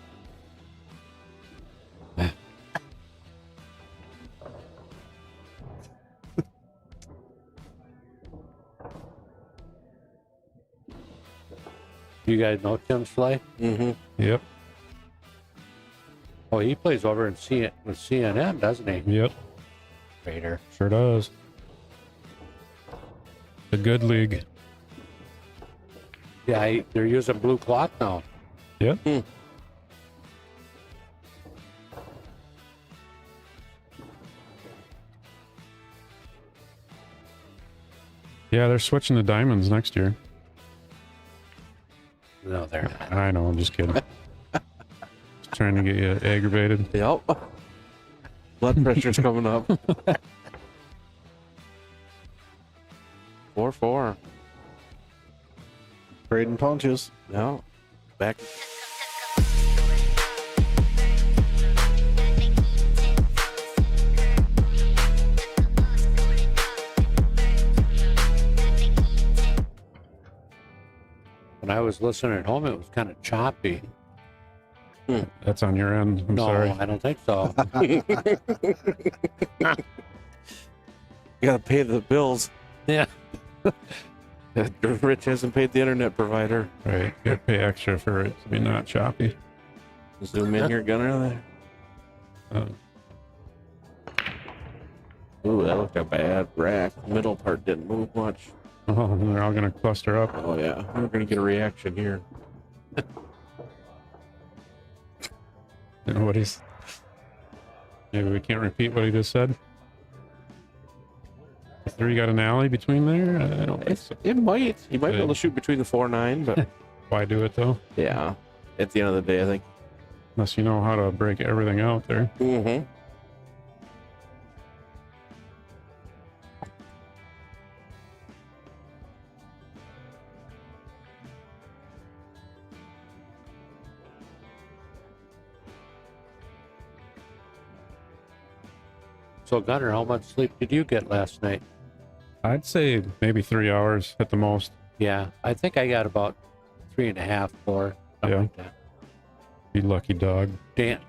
You guys know Tim Slay? Mm-hmm. Yep. Oh, he plays over in with CNN, doesn't he? Yep. Raider. Sure does. The good league. Yeah, they're using blue cloth now. Yep. Yeah, they're switching to diamonds next year. No, they're not. I know, I'm just kidding. Just trying to get you aggravated. Yep. Blood pressure's coming up. 4-4. Trading punches. No. Back. When I was listening at home, it was kind of choppy. That's on your end. I'm no, sorry. I don't think so. You gotta pay the bills. Yeah. Rich hasn't paid the internet provider. Right. You gotta pay extra for it to be not choppy. Zoom in here, Gunner. Uh, Ooh, that looked a bad rack. Middle part didn't move much. oh, and they're all gonna cluster up. Oh yeah, we're gonna get a reaction here. You know what he's. Maybe we can't repeat what he just said. The three got an alley between there? I don't think so. It might. He might be able to shoot between the 4-9, but Why do it though? yeah. At the end of the day, I think. Unless you know how to break everything out there. Mm-hmm. So, Gunner, how much sleep did you get last night? I'd say maybe 3 hours at the most. Yeah, I think I got about 3.5, 4, something Yeah. like that. You lucky dog. Dan,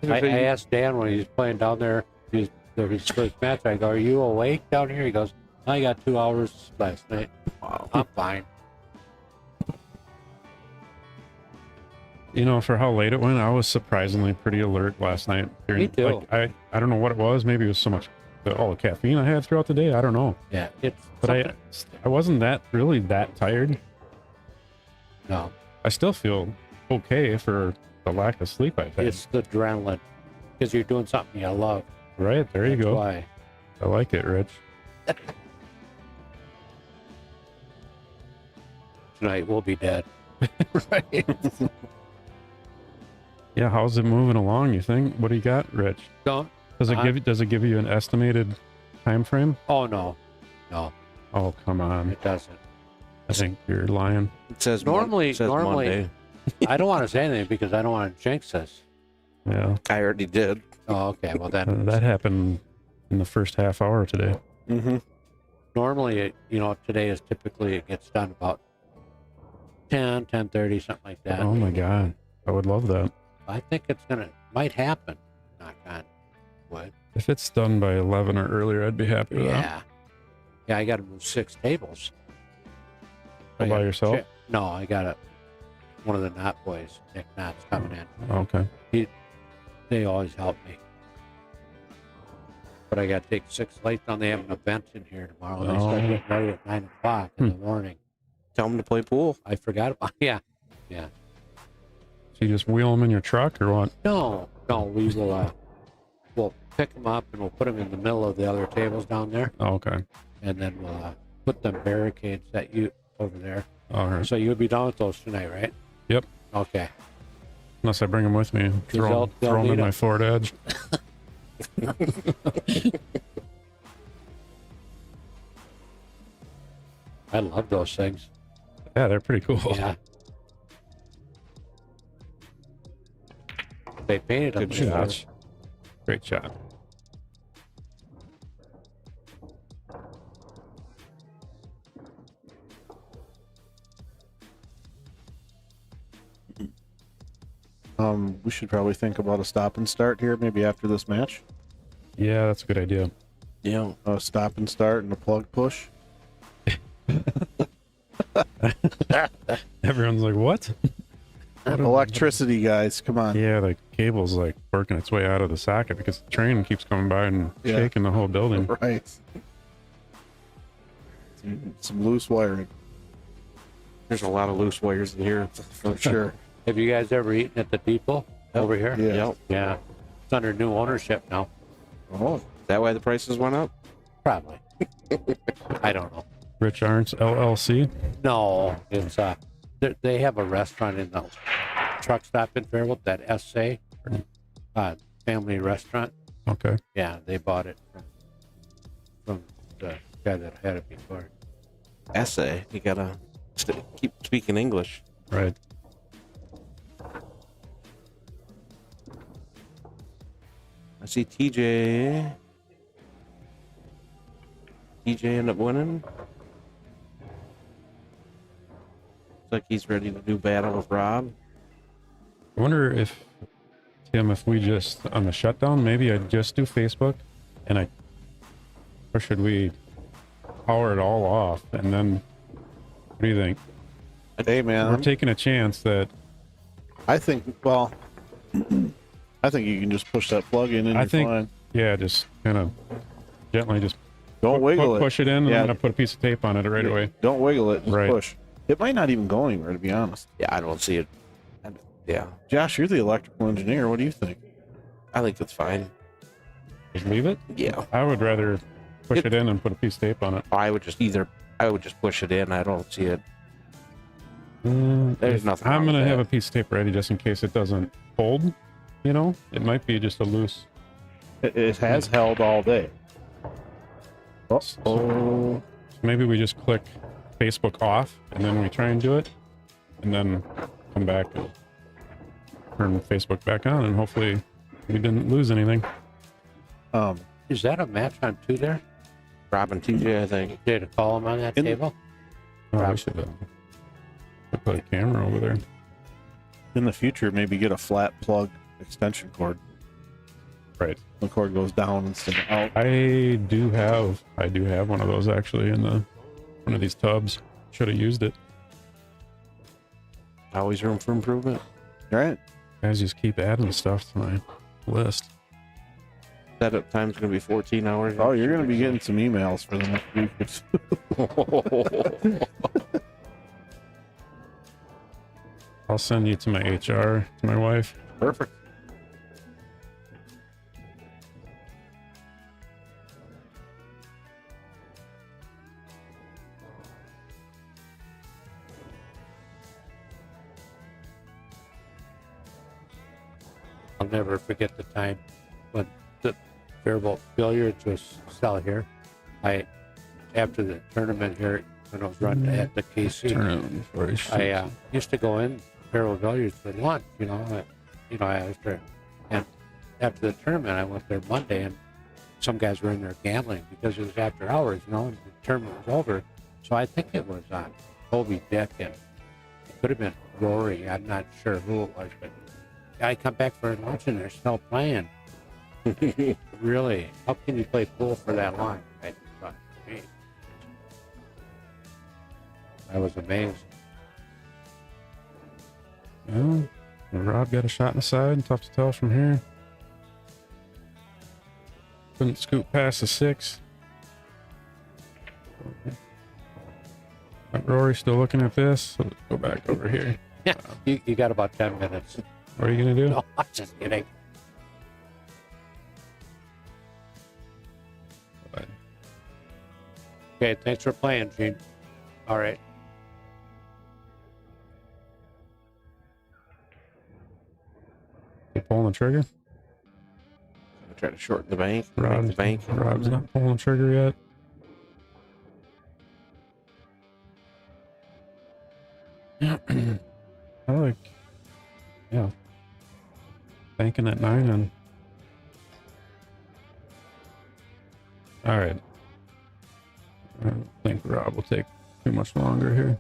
I asked Dan when he was playing down there, his first match, I go, are you awake down here? He goes, I got 2 hours last night. Wow. I'm fine. You know, for how late it went, I was surprisingly pretty alert last night. Me too. Like, I don't know what it was. Maybe it was so much all the caffeine I had throughout the day. I don't know. Yeah, it's But I wasn't really that tired. No, I still feel okay for the lack of sleep I've had. it's the adrenaline because you're doing something you love. Right, there you That's go. Why? I like it, Rich. Tonight we'll be dead. Right. Yeah, how's it moving along, you think? What do you got, Rich? Don't. Does it give you an estimated time frame? Oh no, no, Oh, come on. it doesn't. I think you're lying. It says Normally, it says Monday. I don't want to say anything because I don't want to jinx this. Yeah. I already did. Oh, okay. Well, then That happened in the first half hour today. Mm-hmm. normally, today is typically it gets done about 10:30, something like that. Oh my God. I would love that. I think might happen. Knock on wood. If it's done by 11 or earlier, I'd be happy with that. Yeah. Yeah, I got to move 6 tables. All by yourself? No, I got to one of the Knott boys, Nick Knott's coming in. Okay. They always help me. But I got to take 6 lights on. They have an event in here tomorrow. They start getting ready at 9 o'clock in the morning. Tell them to play pool. I forgot about Yeah. So you just wheel them in your truck or what? No, we will we'll pick them up and we'll put them in the middle of the other tables down there. Oh, okay. And then we'll put them barricades that you over there. All right. So you'll be down with those tonight, right? Yep. Okay. Unless I bring them with me. Throw they'll them in need my Ford Edge. I love those things. Yeah, they're pretty cool. Yeah. They painted them. Good shot. Great shot. We should probably think about a stop and start here, maybe after this match. Yeah, that's a good idea. Yeah. A stop and start and a plug push. Everyone's like, what? Electricity, guys, come on. Yeah, the cable's like working its way out of the socket because the train keeps coming by and shaking the whole building. Right. Some loose wiring. There's a lot of loose wires in here for sure. Have you guys ever eaten at the depot over here? Yeah. Yep. Yeah. It's under new ownership now. Oh, is that why the prices went up? Probably. I don't know. Rich Arns LLC. No, it's they have a restaurant in the truck stop in Faribault, that SA family restaurant. Okay. Yeah, they bought it from the guy that had it before. Essay. You gotta keep speaking English. Right. I see TJ. TJ ended up winning. Looks like he's ready to do battle with Rob. I wonder if, Tim, if we just, on the shutdown, maybe I just do Facebook or should we power it all off and then, what do you think? Hey, man. We're taking a chance that. I think, well, I think you can just push that plug in and you're fine. Yeah, just kind of gently just don't wiggle it. Push it in and then I put a piece of tape on it right away. Don't wiggle it, just push. It might not even go anywhere, to be honest. Yeah, I don't see it. Yeah. Josh, you're the electrical engineer. What do you think? I think that's fine. Just leave it? Yeah. I would rather push it in and put a piece of tape on it. I would just push it in. I don't see it. There's nothing. I'm going to have a piece of tape ready just in case it doesn't hold. You know, it might be just a loose. It has held all day. So maybe we just click Facebook off and then we try and do it and then come back and turn Facebook back on and hopefully we didn't lose anything. Is that a match on 2 there? Rob and TJ, I think. Did it call him on that table? Oh, we should put a camera over there. In the future, maybe get a flat plug extension cord. Right. The cord goes down instead of out. I do have one of those actually in one of these tubs. Should have used it. Always room for improvement. Right. Guys just keep adding stuff to my list. Setup time's going to be 14 hours. Oh, you're going to be getting some emails for the next week. I'll send you to my HR, to my wife. Perfect. I'll never forget the time when the Faribault Billiards was still here. After the tournament here, when I was running at the KC, I used to go in Faribault Billiards for lunch. After the tournament, I went there Monday, and some guys were in there gambling because it was after hours. And the tournament was over. So I think it was Toby Dick, and it could have been Rory. I'm not sure who it was, but I come back for lunch and they're still playing. Really? How can you play pool for that long? I was amazed. Well, Rob got a shot in the side. Tough to tell from here. Couldn't scoop past the 6. Rory still looking at this. So let's go back over here. Yeah, you got about 10 minutes. What are you going to do? No, I'm just kidding. Okay, thanks for playing, Gene. All right. You pulling the trigger? I'm trying to shorten the bank. Rob's, The bank. Rob's not pulling the trigger yet. I like, yeah, banking at 9 and. All right. I don't think Rob will take too much longer here.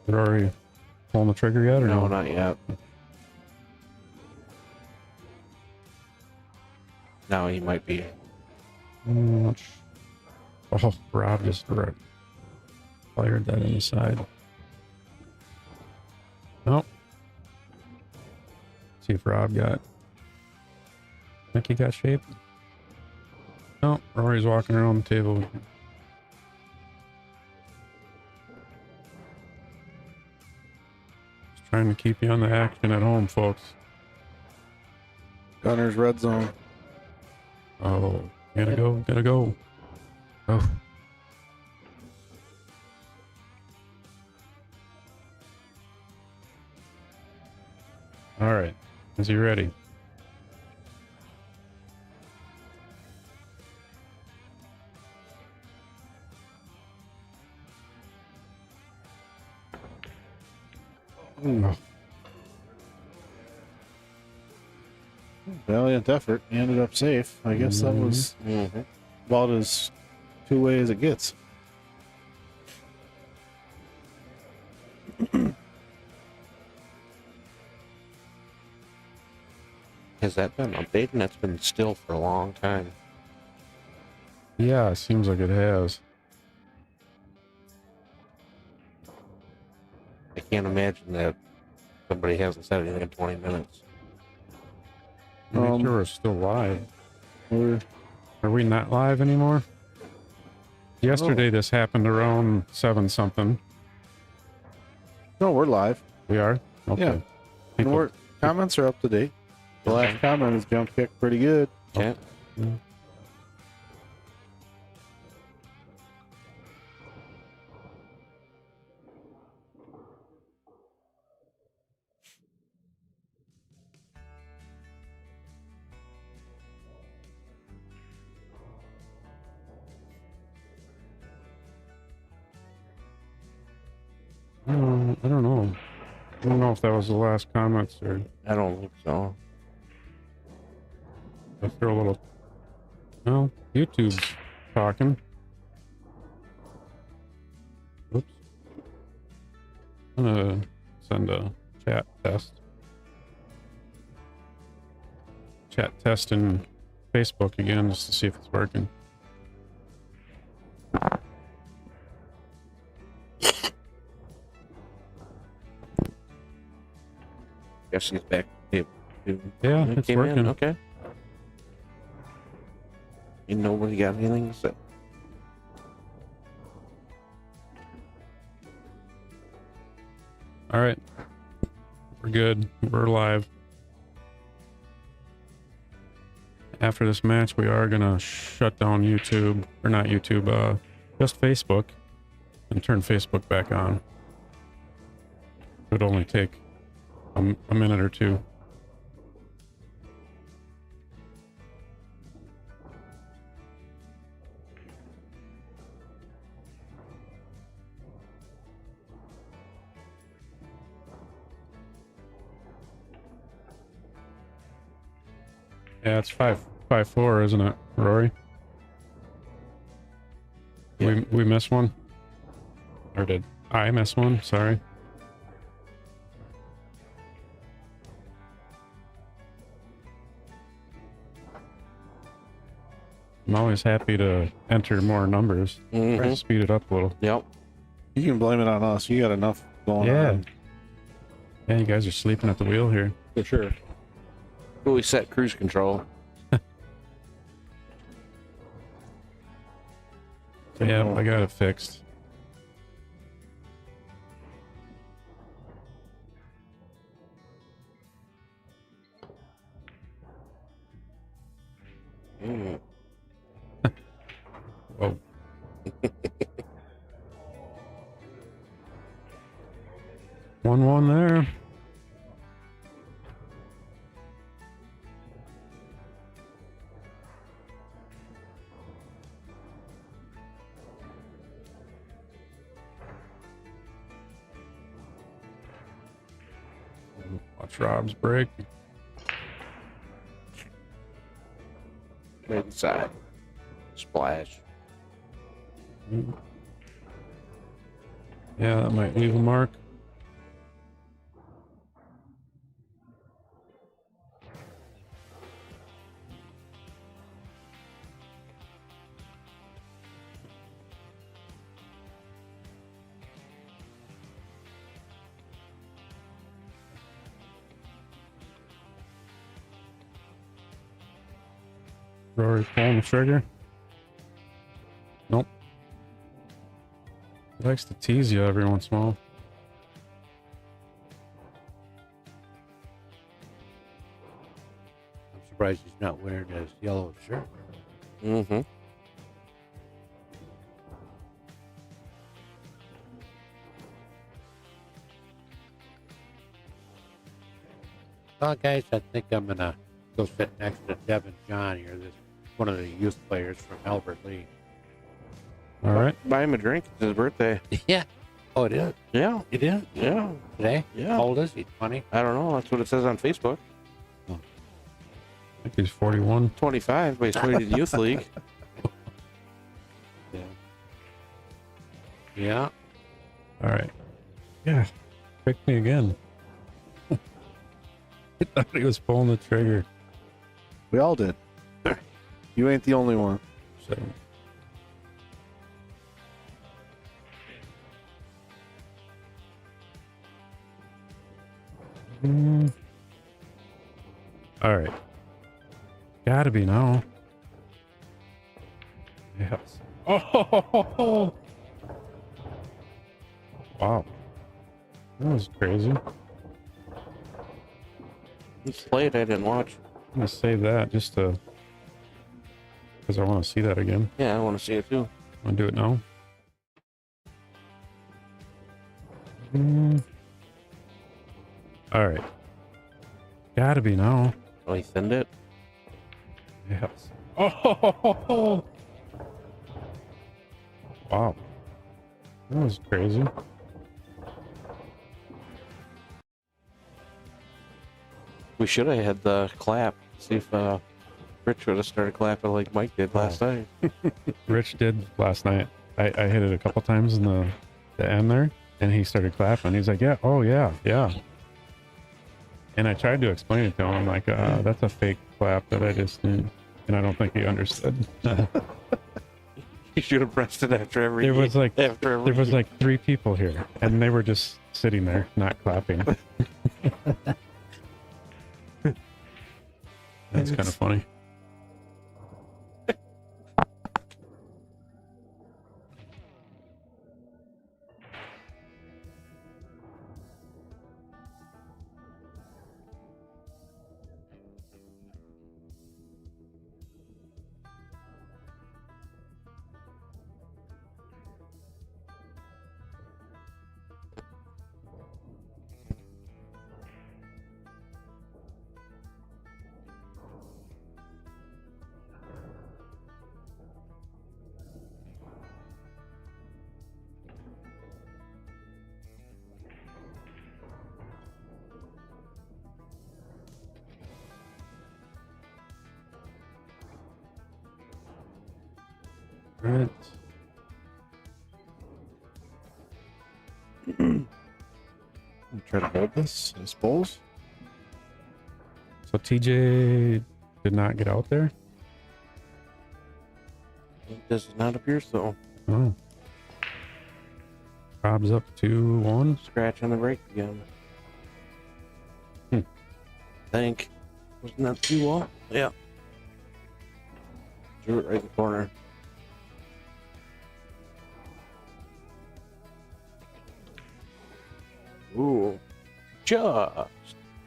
Rory pulling the trigger yet or no? No, not yet. No, he might be. Oh, Rob just fired that in the side. Nope. See if Rob got. Think he got shaped? No, Rory's walking around the table. Trying to keep you on the action at home, folks. Gunner's red zone. Oh, gotta go. Oh. All right. Is he ready? Oh. Valiant effort. He ended up safe. I guess that was about as two-way as it gets. Has that been updated? That's been still for a long time. Yeah, it seems like it has. I can't imagine that somebody hasn't said anything in 20 minutes. Make sure we're still live. Are we not live anymore? Yesterday this happened around 7 something. No, we're live. We are? Okay. Yeah. And comments are up to date. The last comment is jump kick pretty good. Okay. I don't know. I don't know if that was the last comments or. I don't think so. Let's throw a little. Well, YouTube's talking. Oops. I'm gonna send a chat test. Chat test in Facebook again just to see if it's working. Guess he's back. Yeah, it's working. Okay. And nobody got anything to say. All right. We're good. We're live. After this match, we are going to shut down YouTube. Or not YouTube, just Facebook. And turn Facebook back on. It would only take a minute or two. Yeah, it's 5-4, isn't it, Rory? Yeah. We missed one? Or did I miss one? Sorry. I'm always happy to enter more numbers. Try to speed it up a little. Yep. You can blame it on us. You got enough going on. Yeah, you guys are sleeping at the wheel here. For sure. We set cruise control. Yeah, I got it fixed. Whoa. 1-1 there. Watch Rob's break. Right side. Splash. Yeah, that might leave a mark. Rory pulling the trigger. Nope. He likes to tease you every once in a while. I'm surprised he's not wearing his yellow shirt. Mm-hmm. Well, guys, I think I'm gonna go sit next to Devin John here. This one of the youth players from Albert Lee. All right. Buy him a drink. It's his birthday. Yeah. Oh, it is. Yeah. It is. Yeah. Today. Yeah. How old is he? 20. I don't know. That's what it says on Facebook. I think he's 41. 25, but he's playing in the youth league. Yeah. Yeah. All right. Yeah. Pick me again. I thought he was pulling the trigger. We all did. You ain't the only one. So. All right. Gotta be now. Yes. Oh! Wow. That was crazy. He played. I didn't watch. I'm gonna save that just to, because I want to see that again. Yeah, I want to see it too. Want to do it now? All right. Gotta be now. Oh, he thinned it? Yes. Oh! Wow. That was crazy. I'm We should have had the clap. See if Rich would have started clapping like Mike did last night. Rich did last night. I hit it a couple times in the end there, and he started clapping. He's like, yeah, oh yeah, yeah. And I tried to explain it to him. I'm like, that's a fake clap that I just did. And I don't think he understood. You should have pressed it after every There was like after every there was like 3 people here, and they were just sitting there, not clapping. That's kind of funny. Right. Try to hold this, I suppose. So TJ did not get out there? It does not appear so. Oh. Rob's up 2-1. Scratch on the brake again. Think. Wasn't that too long? Yeah. Drew it right in the corner. Ooh. Just.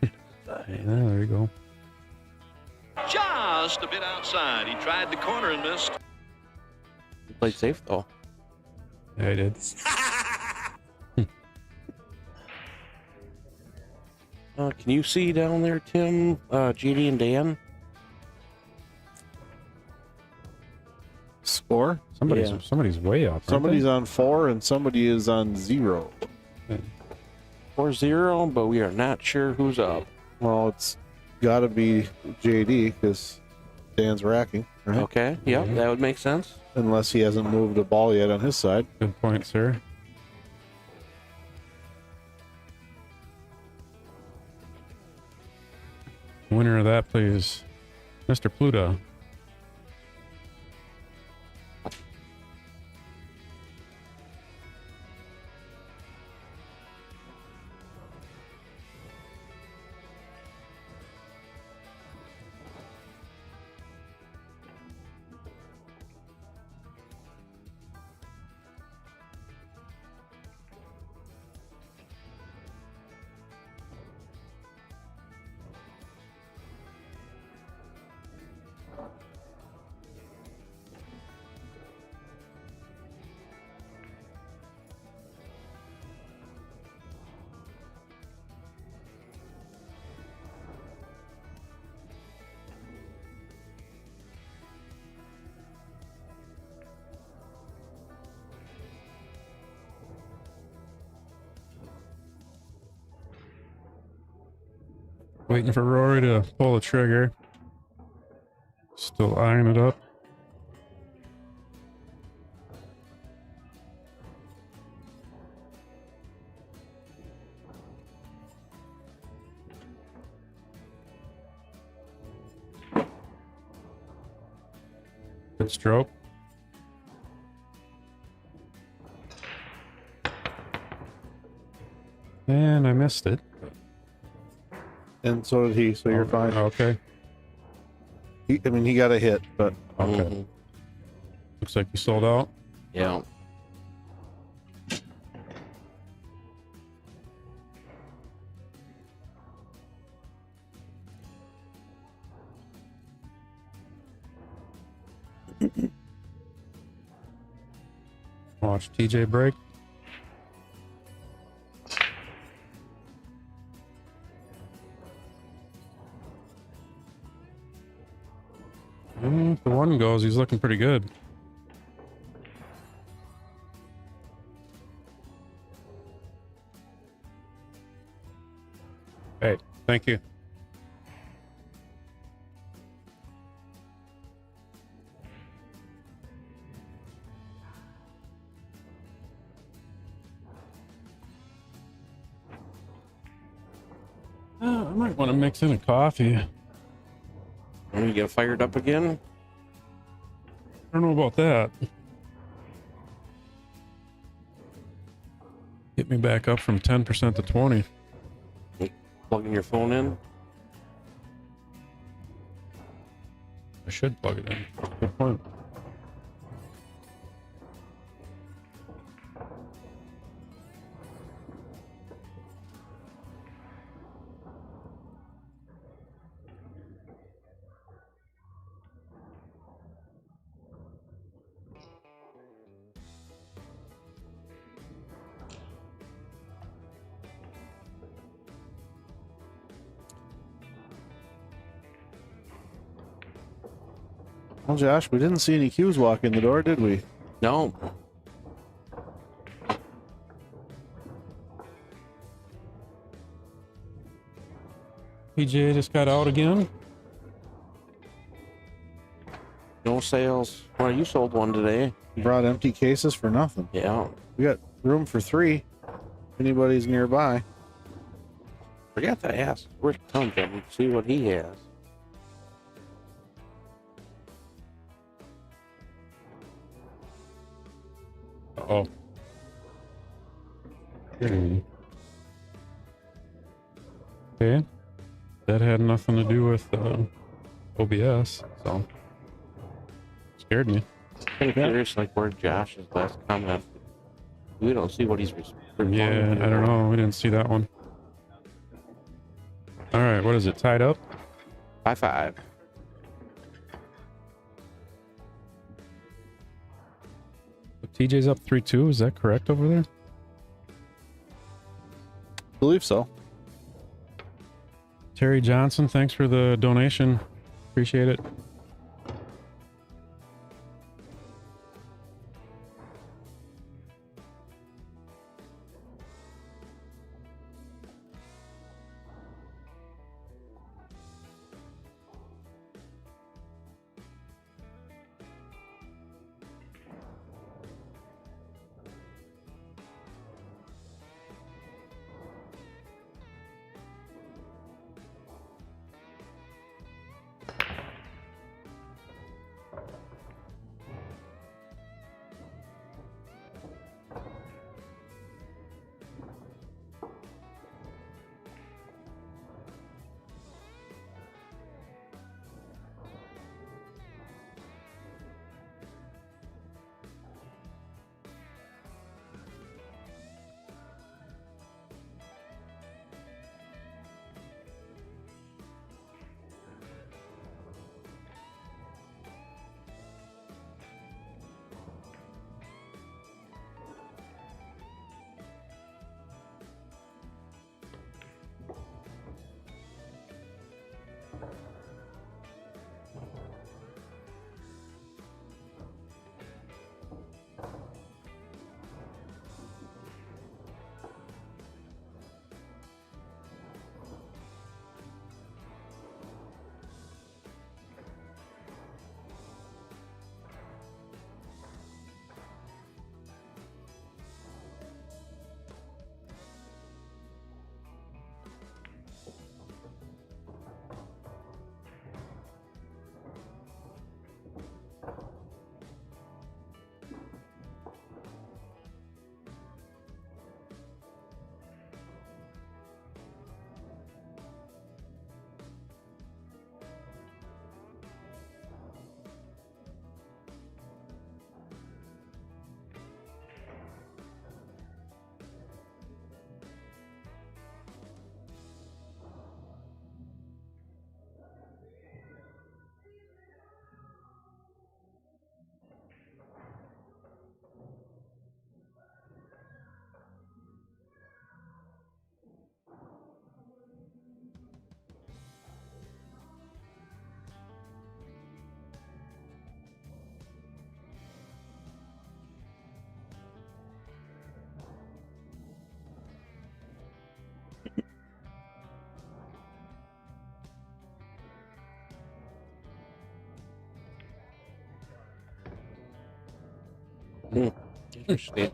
Yeah, there you go. Just a bit outside. He tried the corner and missed. He played safe though. Yeah, he did. Can you see down there, Tim, JD and Dan? Score? Somebody's way up. aren't Somebody's they? on 4 and somebody is on 0. 4-0, but we are not sure who's up. Well, it's got to be JD because Dan's racking, right? Okay, yep, that would make sense. Unless he hasn't moved a ball yet on his side. Good point, sir. Winner of that, please. Mr. Pluta. Waiting for Rory to pull the trigger. Still eyeing it up. Good stroke. And I missed it. And so did he, so you're fine. Okay. He got a hit, but okay. Looks like you sold out. Yeah. Watch TJ break. If the one goes, he's looking pretty good. Hey, thank you. I might want to mix in a coffee. Want to get fired up again? I don't know about that. Get me back up from 10% to 20. Plugging your phone in? I should plug it in. Good point. well, Josh, we didn't see any cues walk in the door, did we? No. PJ just got out again. No sales. Well, you sold one today. Brought empty cases for nothing. Yeah. We got room for 3. If anybody's nearby. Forgot to ask Rick Tundrum and see what he has. Oh. Okay. That had nothing to do with OBS, so scared me. I'm curious, like where Josh's last comment. We don't see what he's responding. Yeah, I don't know. We didn't see that one. All right, what is it? Tied up? 5-5. TJ's up 3-2. Is that correct over there? I believe so. Terry Johnson, thanks for the donation. Appreciate it. Interesting.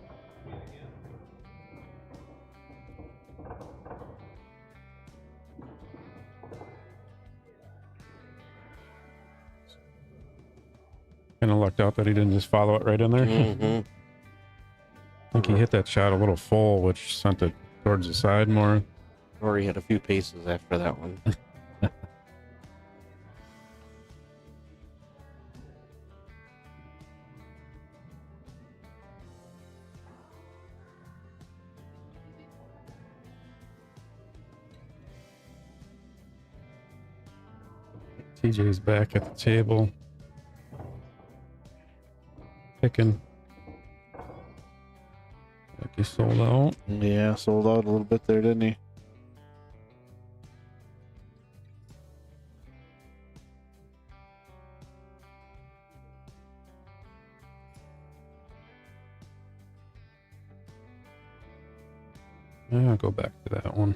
Kind of lucked out that he didn't just follow it right in there. Mm-hmm. I think he hit that shot a little full, which sent it towards the side more. Rory had a few paces after that one. TJ's back at the table. Picking. Like he sold out. Yeah, sold out a little bit there, didn't he? Yeah, I'll go back to that one.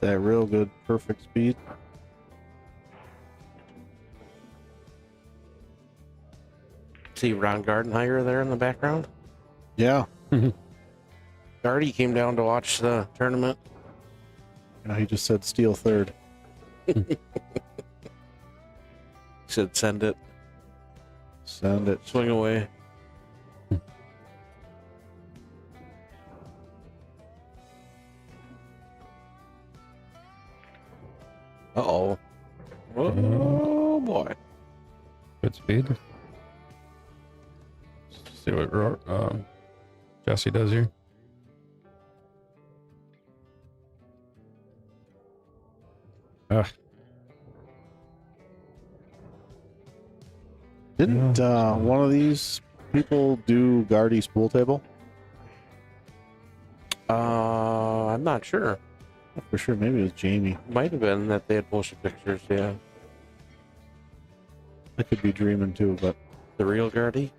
that real good, perfect speed. See Ron Gardenhire there in the background? Yeah. Gardy came down to watch the tournament. No, he just said steal third. He said send it. Send it. Swing away. Uh-oh. Oh, boy. Good speed. See what Jesse does here. Didn't one of these people do Gardy's pool table? I'm not sure. Not for sure. Maybe it was Jamie. Might have been that they had posted pictures, yeah. I could be dreaming too, but The real Gardy?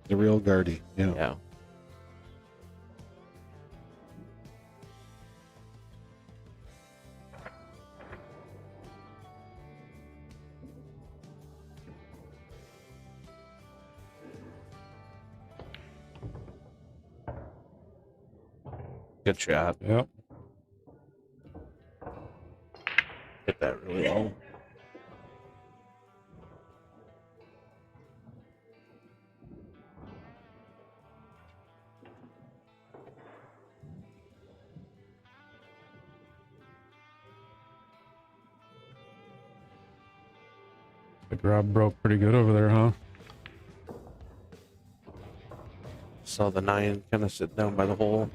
the real Gardy. Yeah. Yeah. Good shot. Yep. Hit that really low. The grab broke pretty good over there, huh? Saw the 9 kind of sit down by the hole.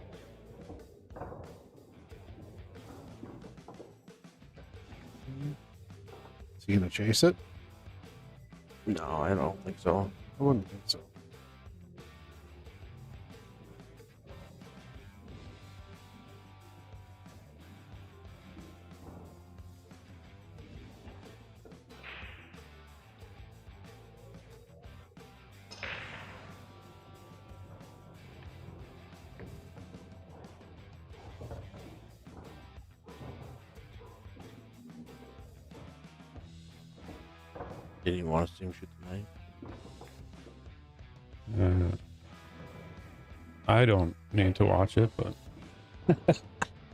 Is he gonna chase it? No, I don't think so. I wouldn't think so. Didn't you want to see him shoot the 9? I don't need to watch it, but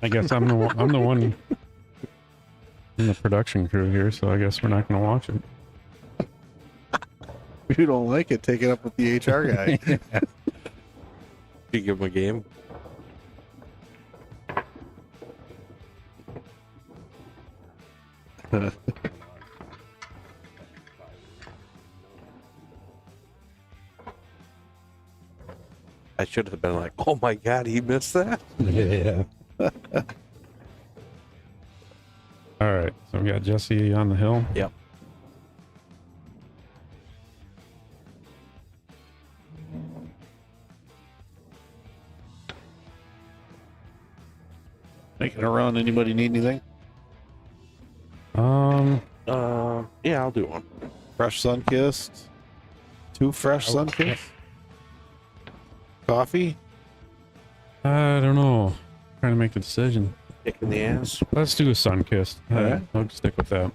I guess I'm the one in the production crew here, so I guess we're not going to watch it. If you don't like it, take it up with the HR guy. You give him a game. I should have been like, oh my God, he missed that? Yeah. All right, so we got Jesse on the hill. Yep. Making a run. Anybody need anything? Yeah, I'll do one. Fresh sun-kissed. 2 fresh sun-kissed. Coffee? I don't know. Trying to make the decision. Kick in the ass. Let's do a sun kiss. All right. I'll stick with that.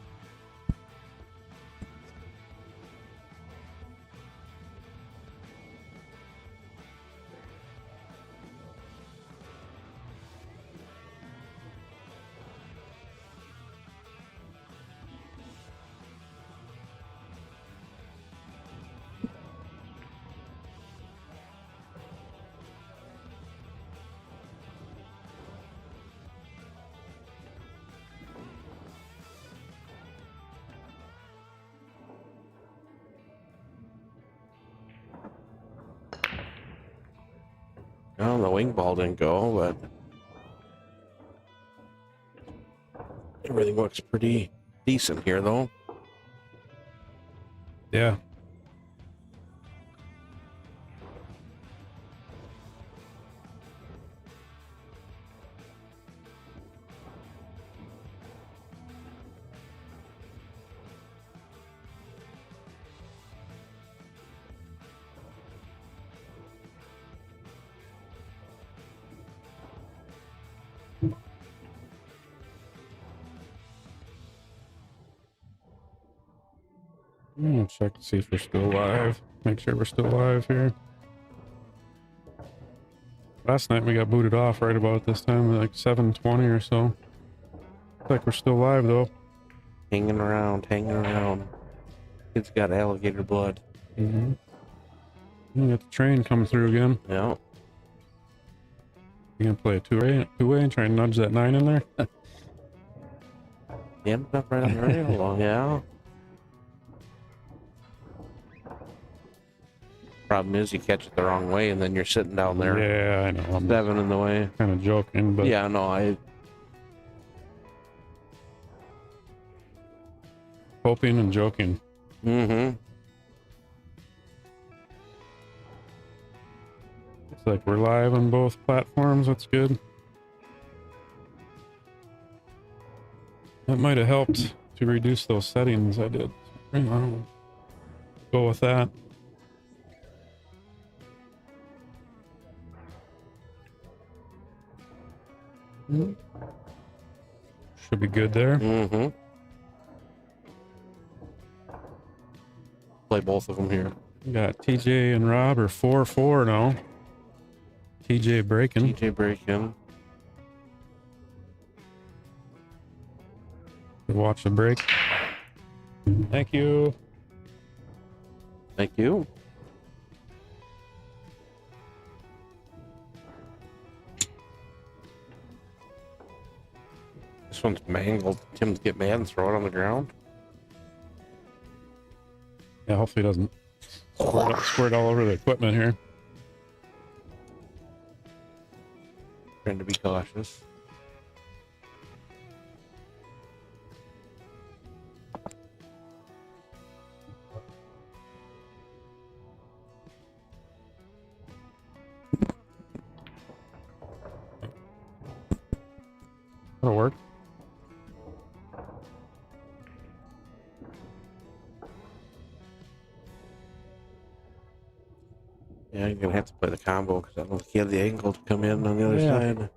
Well, the wing ball didn't go, but everything looks pretty decent here, though. Yeah. Check to see if we're still live. Make sure we're still live here. Last night we got booted off right about this time, like 7:20 or so. Looks like we're still live though. Hanging around, hanging around. It's got alligator blood. Mm-hmm. You got the train coming through again. Yeah. You gonna play a two-way and try and nudge that 9 in there? Yeah, up right on the rail. Yeah. Problem is, you catch it the wrong way, and then you're sitting down there. Yeah, I know. I'm 7 in the way. kind of joking, but Yeah, no, I. hoping and joking. Mm-hmm. Looks like we're live on both platforms. That's good. That might have helped to reduce those settings I did. I'll go with that. Should be good there. Mm-hmm. Play both of them here. We got TJ and Rob are 4-4 now. TJ breaking. TJ breaking. Watch the break. Thank you. Thank you. This one's mangled. Tim's get mad and throw it on the ground. Yeah, hopefully it doesn't squirt all over the equipment here. Trying to be cautious. That'll work. Yeah, you're gonna have to play the combo because I don't think he had the angle to come in on the other side.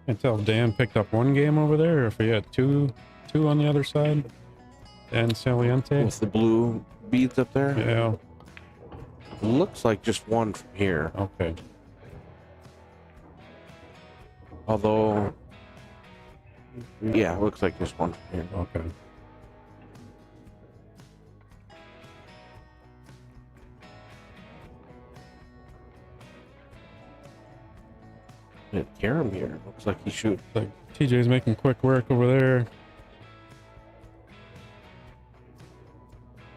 Can't tell if Dan picked up one game over there or if he had two on the other side. And Saliente. With the blue beads up there? Yeah. Looks like just one from here. Okay. Although, yeah, looks like just one from here. Okay. Karam here. Looks like he shoots. Like TJ's making quick work over there.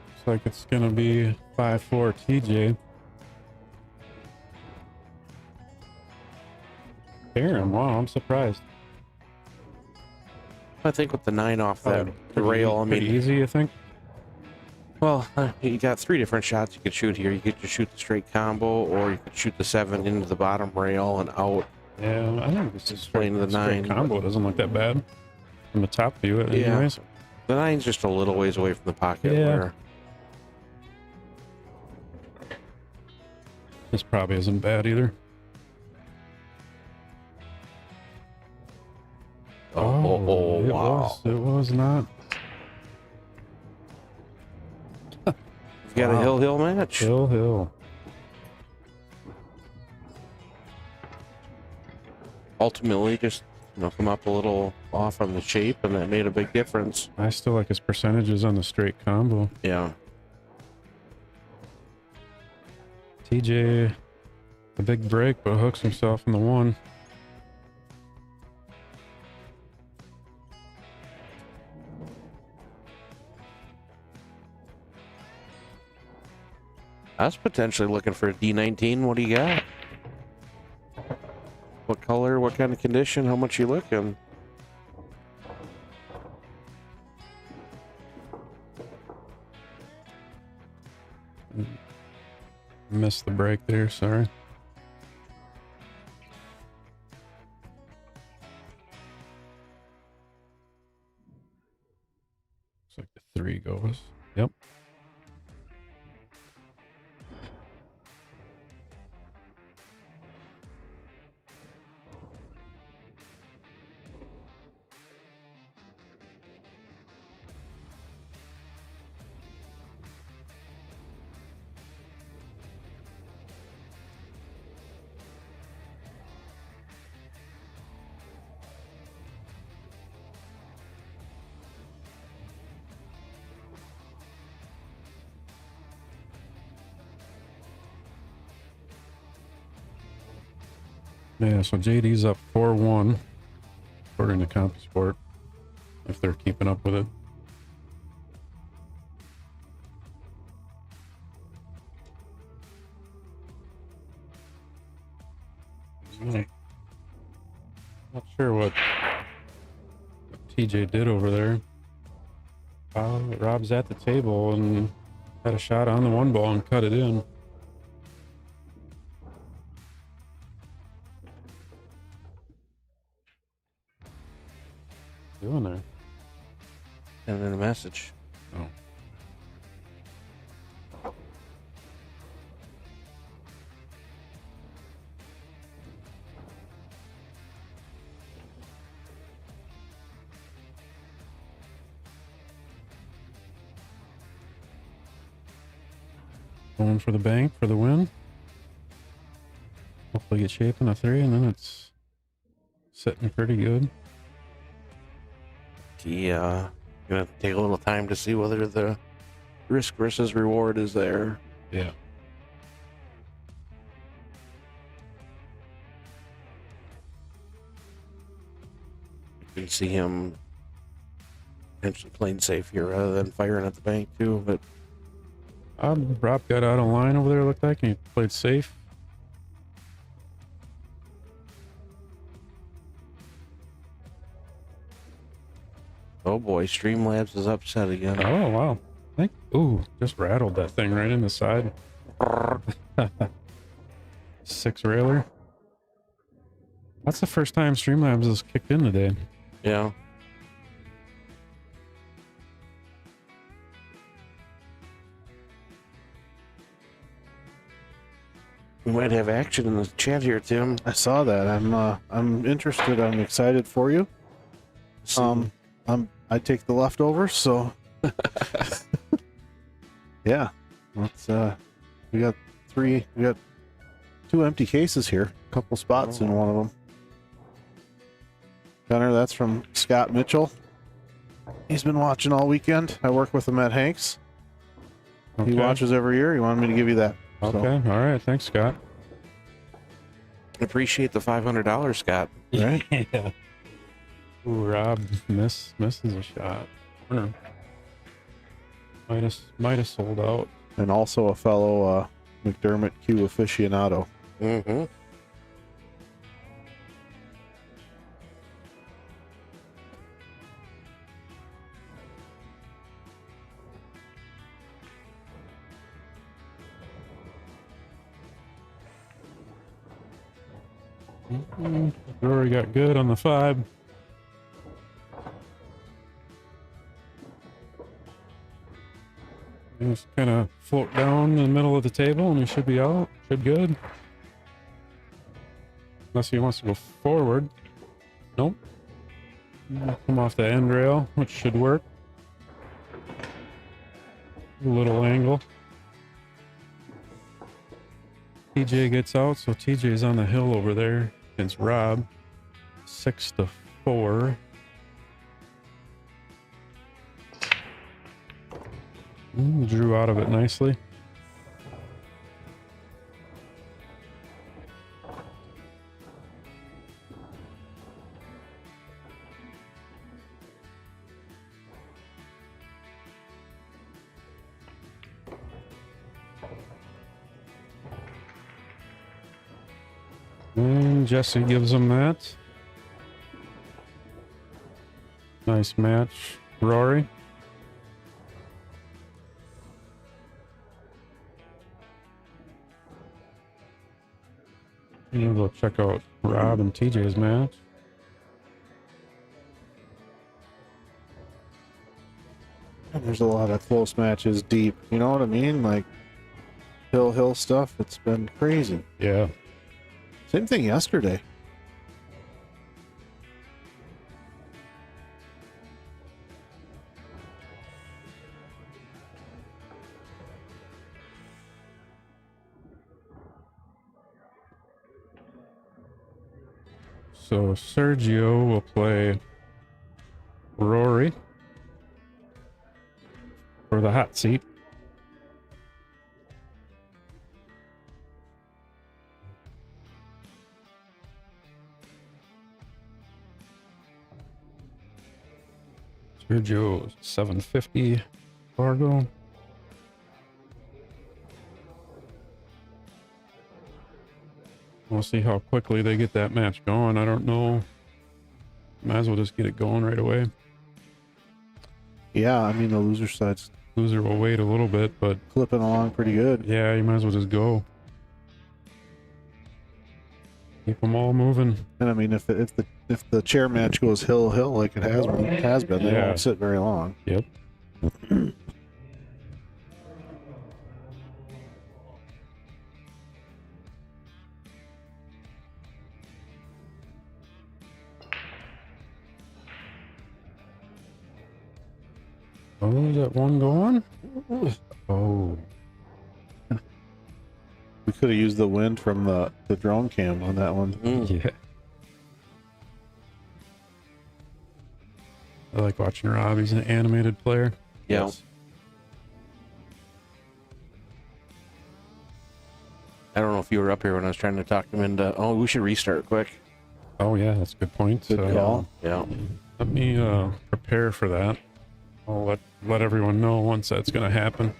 Looks like it's gonna be 5-4 TJ. Karam, wow, I'm surprised. I think with the 9 off that rail, I mean, pretty easy, you think? Well, you got 3 different shots you could shoot here. You could just shoot the straight combo, or you could shoot the 7 into the bottom rail and out. Yeah, I think this is Playing the 9 combo doesn't look that bad from the top view. Anyways. Yeah, the 9's just a little ways away from the pocket. Yeah. Where This probably isn't bad either. Oh, it wow! It was not. You've got a hill match. Hill. Ultimately, just come up a little off on the shape, and that made a big difference. I still like his percentages on the straight combo. Yeah. TJ, a big break, but hooks himself in the 1. I was potentially looking for a D19. What do you got? What color? What kind of condition? How much you looking? Missed the break there, sorry. Looks like the Yeah, so JD's up 4-1, according to CompuSport, if they're keeping up with it. Not sure what TJ did over there. Rob's at the table and had a shot on the one ball and cut it in. Doing there? And then a message. Oh. Going for the bank for the win. Hopefully get shape in a 3, and then it's sitting pretty good. Gonna take a little time to see whether the risk versus reward is there. Yeah. You can see him potentially playing safe here rather than firing at the bank too, but Rob got out of line over there, looked like, and he played safe. oh boy, Streamlabs is upset again. Oh, wow. Ooh, just rattled that thing right in the side. 6 railer. That's the first time Streamlabs has kicked in today. Yeah. We might have action in the chat here, Tim. I saw that. I'm interested. I'm excited for you. I take the leftovers, so yeah. Let's we got 2 empty cases here. A couple spots in one of them. Gunner, that's from Scott Mitchell. He's been watching all weekend. I work with him at Hanks. Okay. He watches every year. He wanted me to give you that. Okay, all right. Thanks, Scott. Appreciate the $500, Scott. Right? Yeah. Ooh, Rob misses a shot. Might have sold out. And also a fellow McDermott Q aficionado. Mm-hmm. Rory got good on the 5. Just kind of float down in the middle of the table and he should be out. Should good. Unless he wants to go forward. Nope. Come off the end rail, which should work. A little angle. TJ gets out, so TJ's on the hill over there against Rob. 6-4. Drew out of it nicely. And Jesse gives him that. Nice match, Rory. And we'll check out Rob and TJ's match. There's a lot of close matches deep. You know what I mean? Like hill stuff. It's been crazy. Yeah. Same thing yesterday. So Sergio will play Rory for the hot seat. Sergio 750 Fargo. We'll see how quickly they get that match going. I don't know. Might as well just get it going right away. Yeah, I mean, the loser will wait a little bit, but clipping along pretty good. Yeah, you might as well just go. Keep them all moving. And I mean, if the chair match goes hill like it has been, they won't sit very long. Yep. Oh, is that one going? Oh. We could have used the wind from the drone cam on that one. Yeah. I like watching Rob. He's an animated player. Yeah. Yes. I don't know if you were up here when I was trying to talk him into. Oh, we should restart quick. Oh yeah, that's a good point. Good call. Yeah. Let me prepare for that. I'll let everyone know once that's going to happen.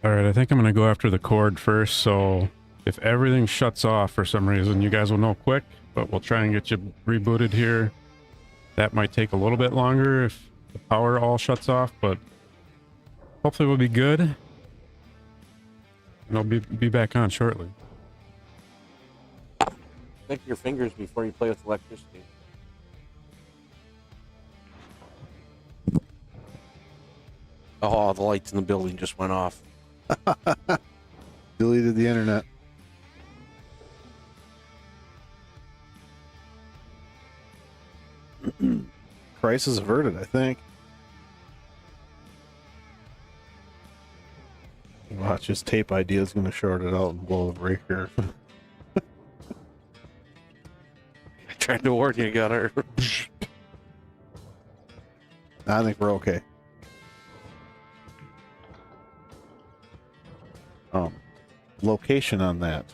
All right, I think I'm going to go after the cord first, so if everything shuts off for some reason, you guys will know quick, but we'll try and get you rebooted here. That might take a little bit longer if the power all shuts off, but hopefully we'll be good. And I'll be back on shortly. Think your fingers before you play with electricity. Oh, the lights in the building just went off. Deleted the internet. Crisis averted, I think. Watch, his tape idea is going to short it out and blow the breaker. I tried to warn you, Gunner. I think we're okay. Location on that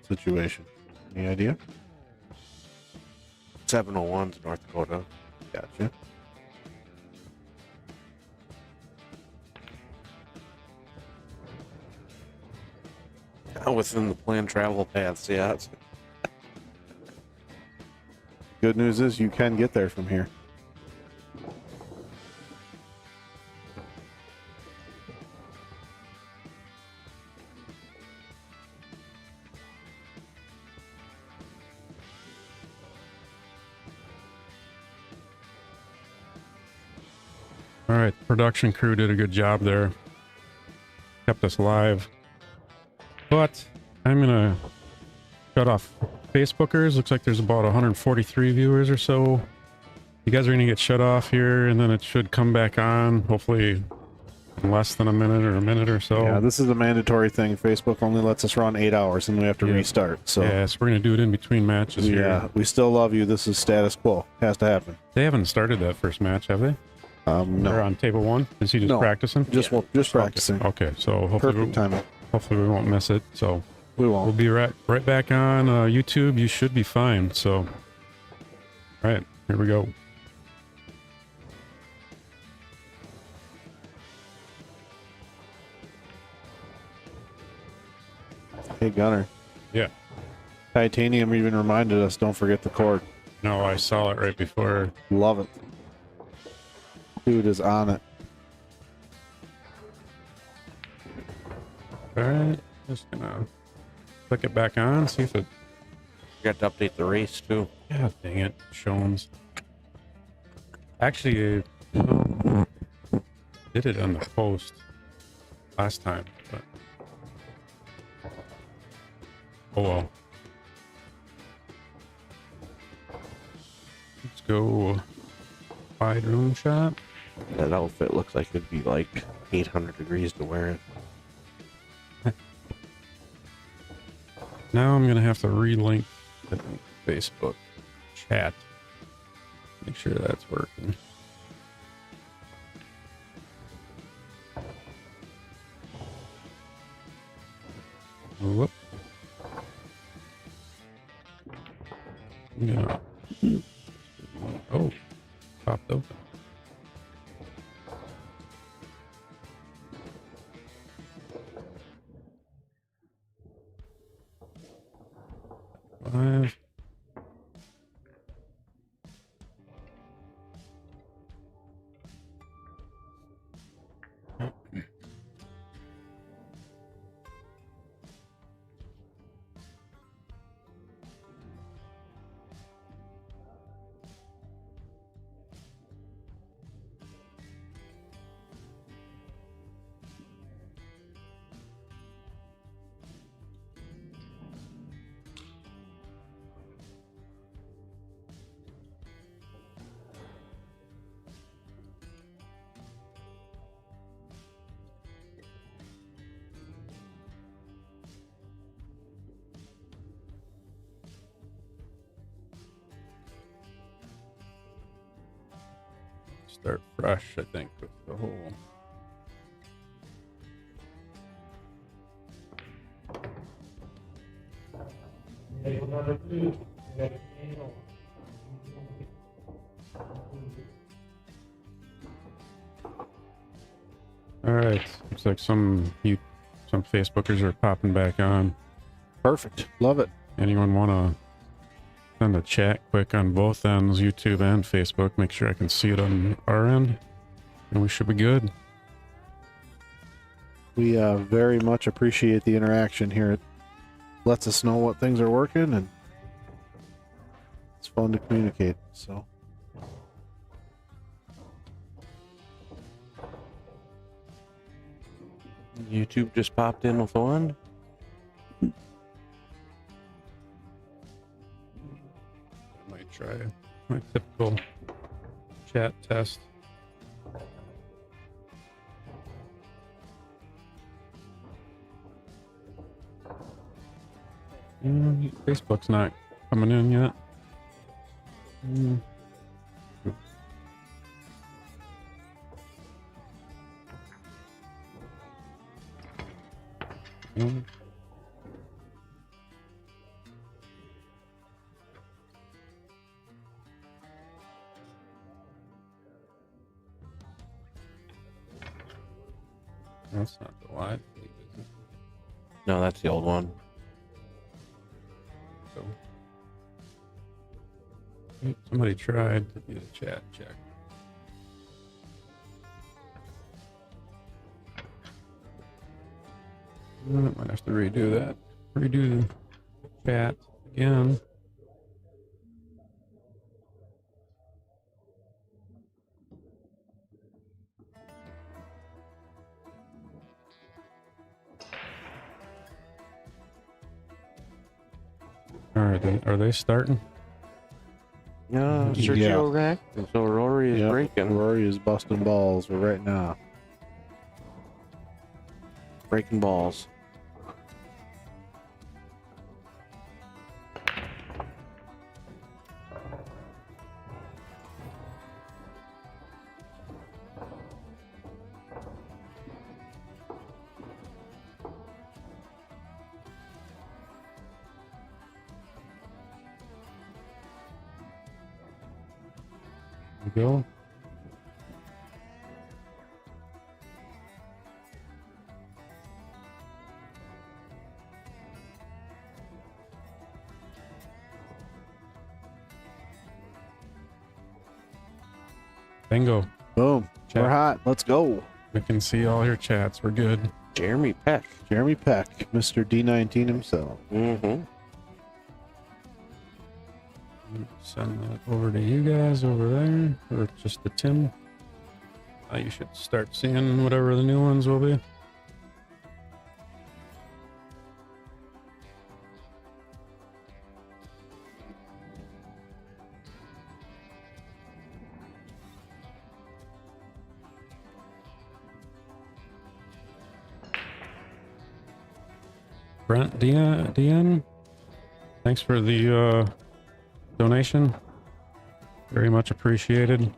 situation. Any idea? 701's North Dakota. Gotcha. Within the planned travel paths, yeah. Good news is you can get there from here. All right, production crew did a good job there. Kept us live. But I'm going to shut off Facebookers. Looks like there's about 143 viewers or so. You guys are going to get shut off here, and then it should come back on, hopefully in less than a minute or so. Yeah, this is a mandatory thing. Facebook only lets us run 8 hours, and we have to restart. So yeah, so we're going to do it in between matches here. Yeah, we still love you. This is status quo. Has to happen. They haven't started that first match, have they? No. They're on table one. Is he just practicing? Just practicing. Okay, so Perfect timing. Hopefully we won't miss it. So we won't. We'll be right back on YouTube. You should be fine. So, all right, here we go. Hey Gunner. Yeah. Titanium even reminded us, don't forget the cord. No, I saw it right before. Love it. Dude is on it. All right, just gonna click it back on, see if it. You got to update the race too. Yeah, dang it, Shones. Actually, Did it on the post last time, but oh well. Let's go wide room shot. That outfit looks like it'd be like 800 degrees to wear it. Now I'm gonna have to relink the Facebook chat. Make sure that's working. Whoop. Yeah. Oh, popped open. Five. Start fresh, I think, with the whole. Table number 2, we got Engel. All right, looks like some Facebookers are popping back on. Perfect. Love it. Anyone want to send a chat quick on both ends, YouTube and Facebook? Make sure I can see it on our end, and we should be good. We very much appreciate the interaction here. It lets us know what things are working, and it's fun to communicate. So. YouTube just popped in with one. Might try my typical chat test. Facebook's not coming in yet. That's not the live feed, is it? No, that's the old one. So, somebody tried to do the chat check. I might have to redo that. Redo the chat again. All right, are they starting? Yeah, Sergio rack. And so Rory is breaking. Rory is busting balls right now. Breaking balls. Go. Bingo. Boom. Chat. We're hot. Let's go. We can see all your chats. We're good. Jeremy Peck. Jeremy Peck, Mr. D19 himself. Mm-hmm. Send that over to you guys over there, or just to Tim. You should start seeing whatever the new ones will be. Brent DN, thanks for the donation. Very much appreciated.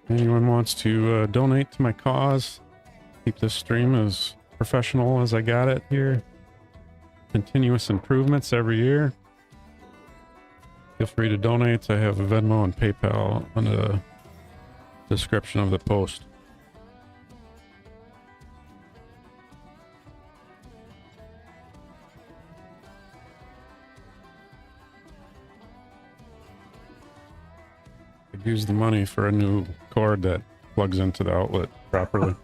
Anyone wants to donate to my cause, keep this stream as professional as I got it here, continuous improvements every year, feel free to donate. I have a Venmo and PayPal on the description of the post. Use the money for a new cord that plugs into the outlet properly.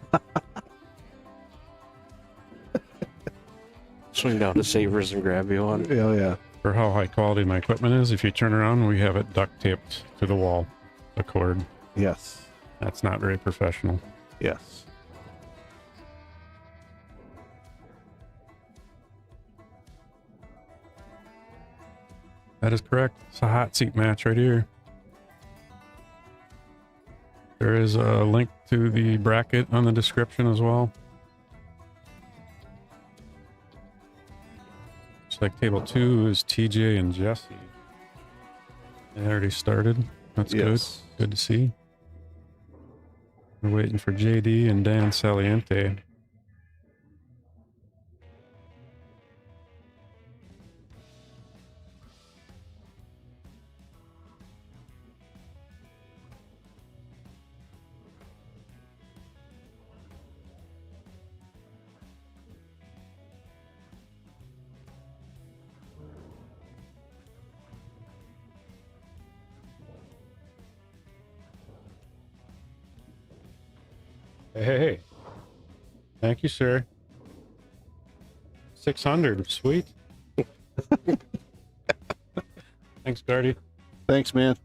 Swing down to Savers and grab you one. Yeah, yeah. For how high quality my equipment is, if you turn around, we have it duct taped to the wall, the cord. Yes. That's not very professional. Yes. That is correct. It's a hot seat match right here. There is a link to the bracket on the description as well. Looks like table 2 is TJ and Jesse. They already started. That's Yes. good. Good to see. We're waiting for JD and Dan Saliente. Hey. Thank you, sir. 600. Sweet. Thanks, Guardy. Thanks, man.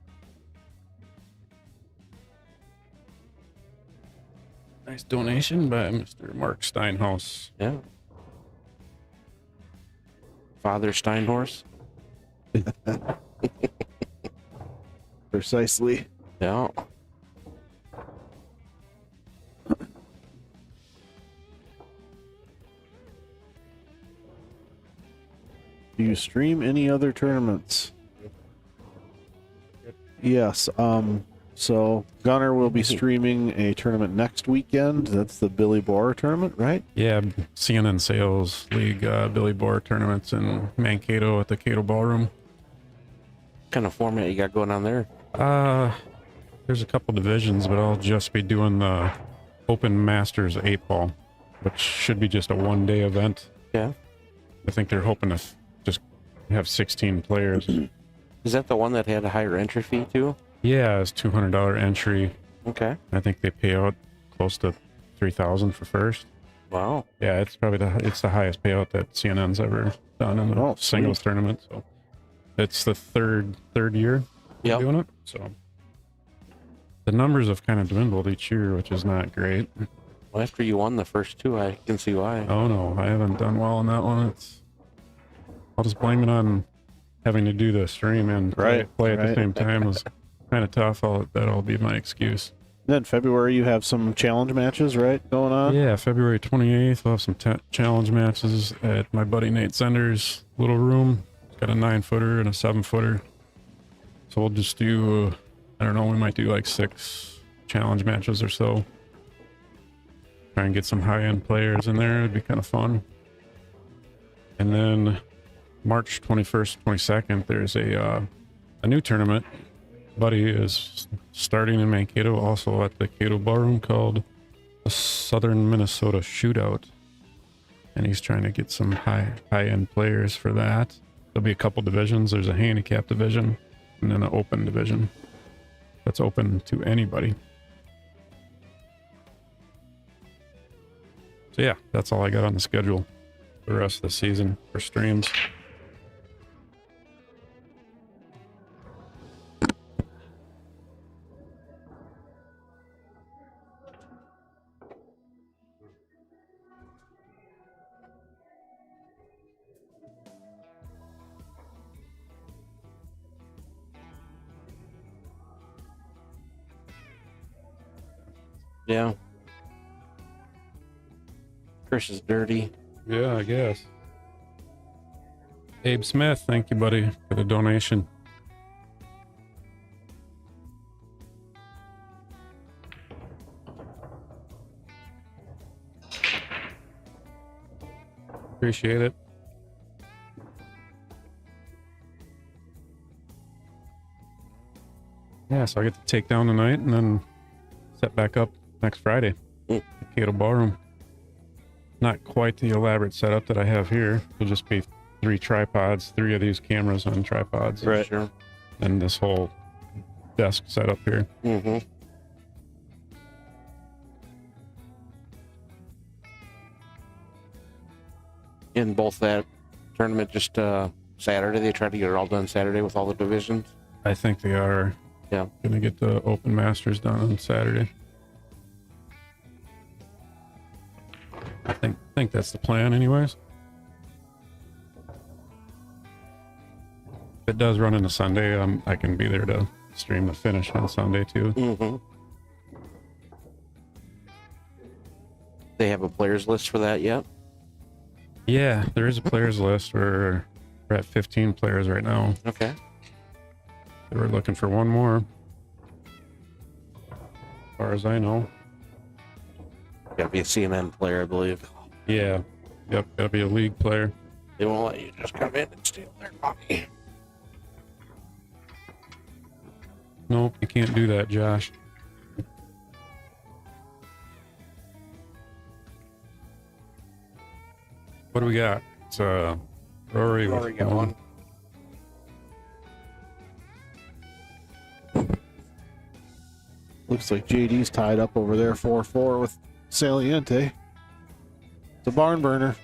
Nice donation by Mr. Mark Steinhaus. Yeah. Father Steinhorse. Precisely. Yeah. Do you stream any other tournaments? Yes. So Gunner will be streaming a tournament next weekend. That's the Billy Bohr tournament, right? Yeah, CNN Sales League Billy Bohr tournaments in Mankato at the Cato Ballroom. What kind of format you got going on there? There's a couple divisions, but I'll just be doing the Open Masters 8-ball, which should be just a one-day event. Yeah. I think they're hoping to just have 16 players. Is that the one that had a higher entry fee too? Yeah, it's $200 entry. Okay. I think they pay out close to $3,000 for first. Wow. Yeah, it's probably the highest payout that CNN's ever done in the singles tournament. So it's the third year doing it. So the numbers have kind of dwindled each year, which is not great. Well, after you won the first two, I can see why. Oh no, I haven't done well on that one. I'll just blame it on having to do the stream and play at the same time was kind of tough. That'll be my excuse. Then February you have some challenge matches, right, going on? Yeah, February 28th we'll have some challenge matches at my buddy Nate Sender's little room. It's got a 9-footer and a 7-footer. So we'll just do, I don't know, we might do like 6 challenge matches or so. Try and get some high-end players in there. It'd be kind of fun. And then March 21st, 22nd, there's a new tournament. Buddy is starting in Mankato, also at the Cato Ballroom, called the Southern Minnesota Shootout. And he's trying to get some high-end players for that. There'll be a couple divisions. There's a handicap division and then an open division. That's open to anybody. So yeah, that's all I got on the schedule for the rest of the season for streams. Yeah. Chris is dirty. Yeah, I guess. Abe Smith, thank you, buddy, for the donation. Appreciate it. Yeah, so I get to take down tonight and then set back up next Friday. The Cato Ballroom. Not quite the elaborate setup that I have here. It'll just be 3 tripods, 3 of these cameras on tripods. Right. Sure. And this whole desk setup here. Mm-hmm. In both that tournament, just Saturday, they tried to get it all done Saturday with all the divisions. I think they are. Yeah. Gonna get the Open Masters done on Saturday. I think that's the plan, anyways. If it does run into Sunday, I can be there to stream the finish on Sunday too. Mm-hmm. They have a players list for that yet? Yeah, there is a players list. We're at 15 players right now. Okay. We're looking for one more, as far as I know. Gotta be a CNN player, I believe. Yeah. Yep, gotta be a league player. They won't let you just come in and steal their money. Nope, you can't do that, Josh. What do we got? It's Rory. Rory got one. Looks like JD's tied up over there 4-4 with Saliente. It's a barn burner.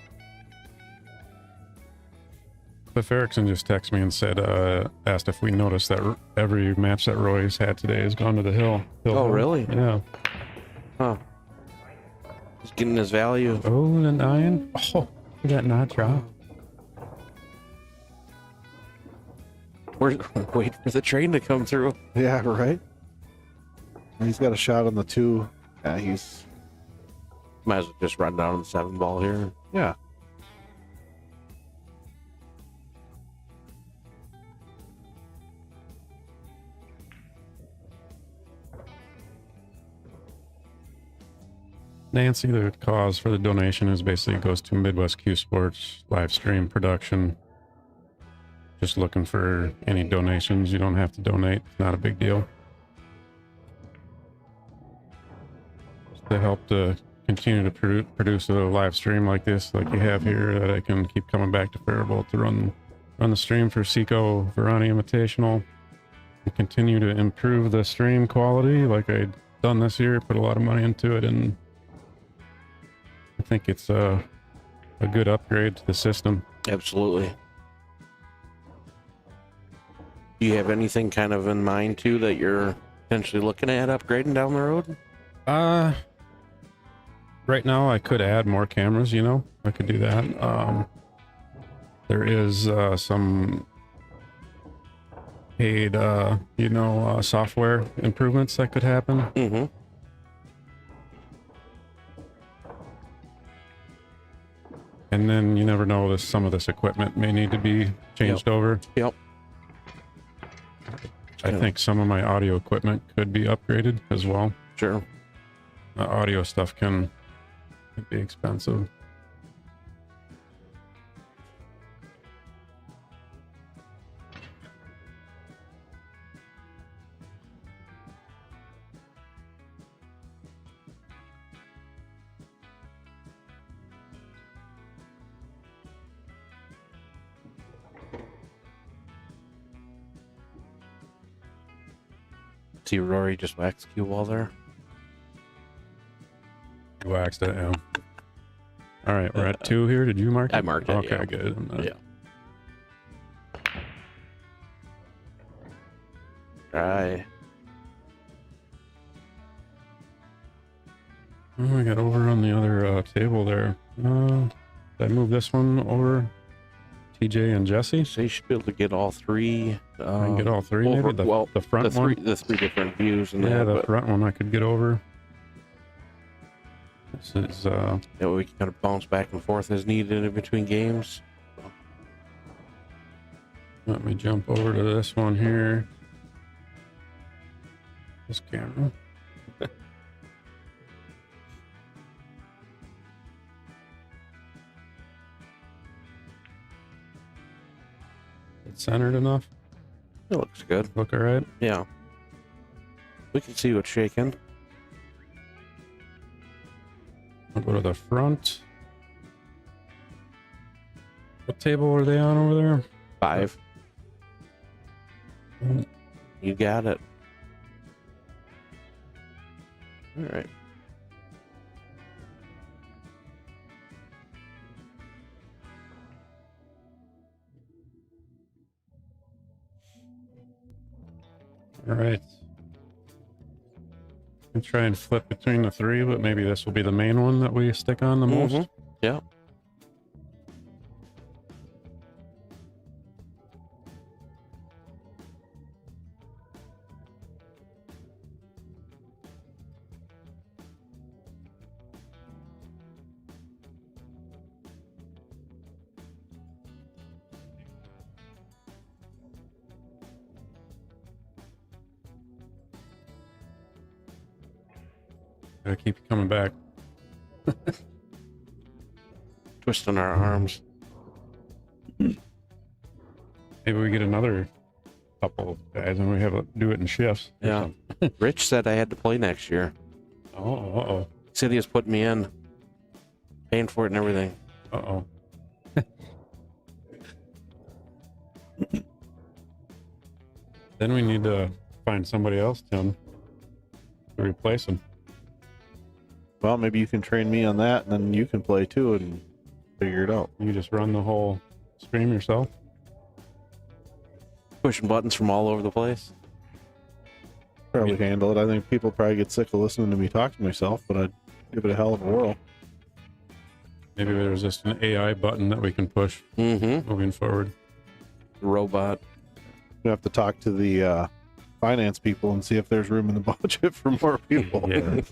Cliff Erickson just texted me and said, asked if we noticed that every match that Roy's had today has gone to the hill. Oh, really? Yeah. Huh. He's getting his value. Oh, the 9. Oh, we got not drop. We're waiting for the train to come through. Yeah, right? He's got a shot on the 2. Yeah, he's... Might as well just run down on the 7 ball here. Yeah. Nancy, the cause for the donation is basically goes to Midwest Q Sports live stream production. Just looking for any donations. You don't have to donate. It's not a big deal. Just to help to continue to produce a live stream like this, like you have here, that I can keep coming back to Faribault to run the stream for Seco Varani Invitational. And continue to improve the stream quality like I've done this year. Put a lot of money into it, and I think it's a good upgrade to the system. Absolutely. Do you have anything kind of in mind too that you're potentially looking at upgrading down the road? Right now I could add more cameras, you know. I could do that. There is some paid software improvements that could happen. Mm-hmm. And then you never know, some of this equipment may need to be changed over. Yep. I think some of my audio equipment could be upgraded as well. Sure. Audio stuff can be expensive. See Rory just waxed cue wall there. You waxed it, yeah. All right, we're at 2 here. Did you mark it? I marked it. Okay, yeah. good. Yeah. Try. Oh, I got over on the other table there. Did I move this one over? TJ and Jesse? So you should be able to get all 3. I can get all 3, maybe? The front one? The 3 different views. And yeah, the front one I could get over. This is That way we can kind of bounce back and forth as needed in between games. let me jump over to this one here. This camera. It's centered enough. It looks good. Look all right. Yeah. We can see what's shaking. I'll go to the front. What table are they on over there? 5. You got it. All right. All right. And try and flip between the 3, but maybe this will be the main one that we stick on the most. Yeah. Gotta keep it coming back. Twisting our arms. Maybe we get another couple guys and we have to do it in shifts. Yeah. Rich said I had to play next year. Oh, uh-oh. City has put me in. Paying for it and everything. Uh-oh. Then we need to find somebody else, Tim, to replace him. Well, maybe you can train me on that, and then you can play too and figure it out. You just run the whole stream yourself? Pushing buttons from all over the place. Probably handle it. I think people probably get sick of listening to me talk to myself, but I'd give it a hell of a whirl. Maybe there's just an AI button that we can push moving forward. Robot. We have to talk to the finance people and see if there's room in the budget for more people. Yeah.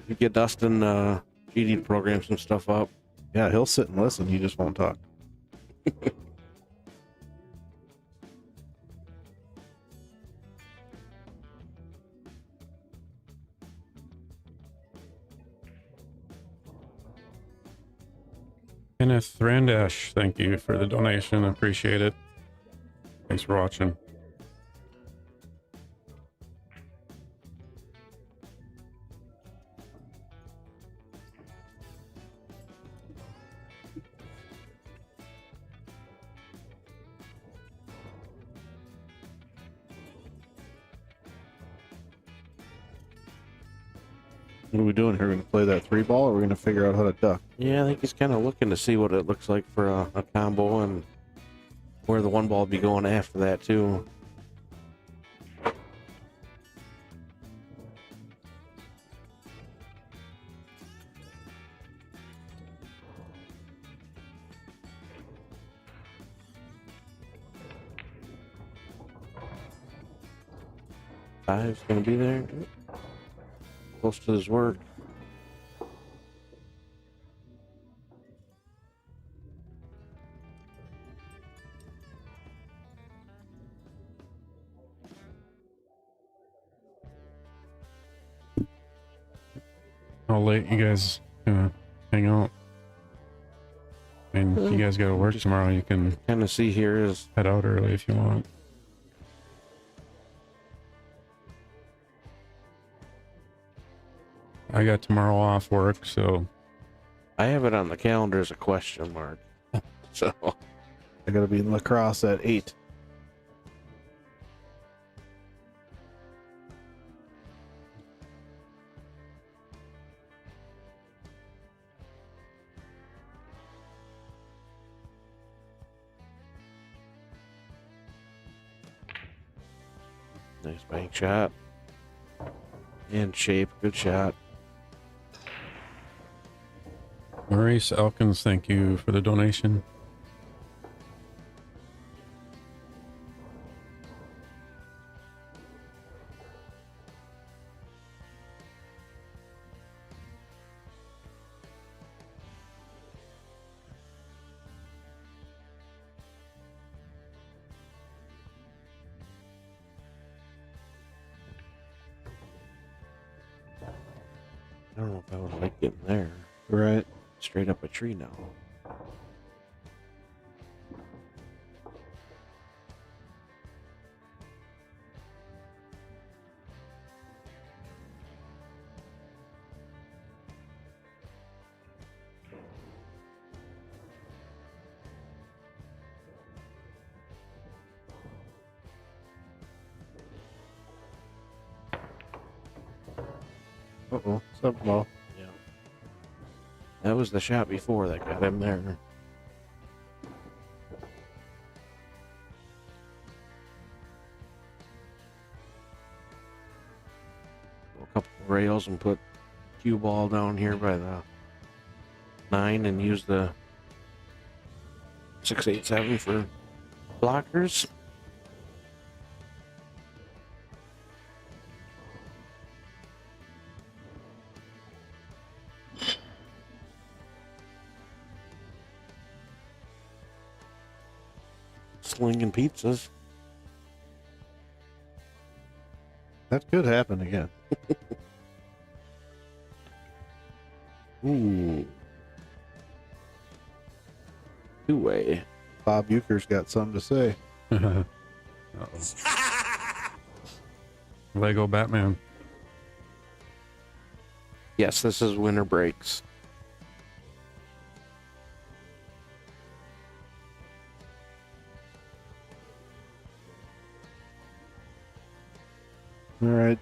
You get Dustin, JD to program some stuff up. Yeah, he'll sit and listen. He just won't talk. Kenneth Randash, thank you for the donation. I appreciate it. Thanks for watching. What are we doing here? We're going to play that 3-ball, or we're going to figure out how to duck? Yeah, I think he's kind of looking to see what it looks like for a combo and where the 1 ball will be going after that, too. Five's going to be there. Close to his work. How late you guys gonna hang out? I mean, if you guys gotta work tomorrow, you can kind of see here is head out early if you want. I got tomorrow off work, so I have it on the calendar as a question mark. So I got to be in lacrosse at 8. Nice bank shot. In shape, good shot. Maurice Elkins, thank you for the donation. I don't know if I would like getting there. Right. Straight up a tree now. Uh-oh. Something low. Yeah. That was the shot before that got him there. A couple of rails and put cue ball down here by the 9 and use the 687 for blockers. Slinging pizzas. That could happen again. Ooh. Two-way. Bob Euchre's got something to say. Lego Batman. Yes, this is winter breaks. All right.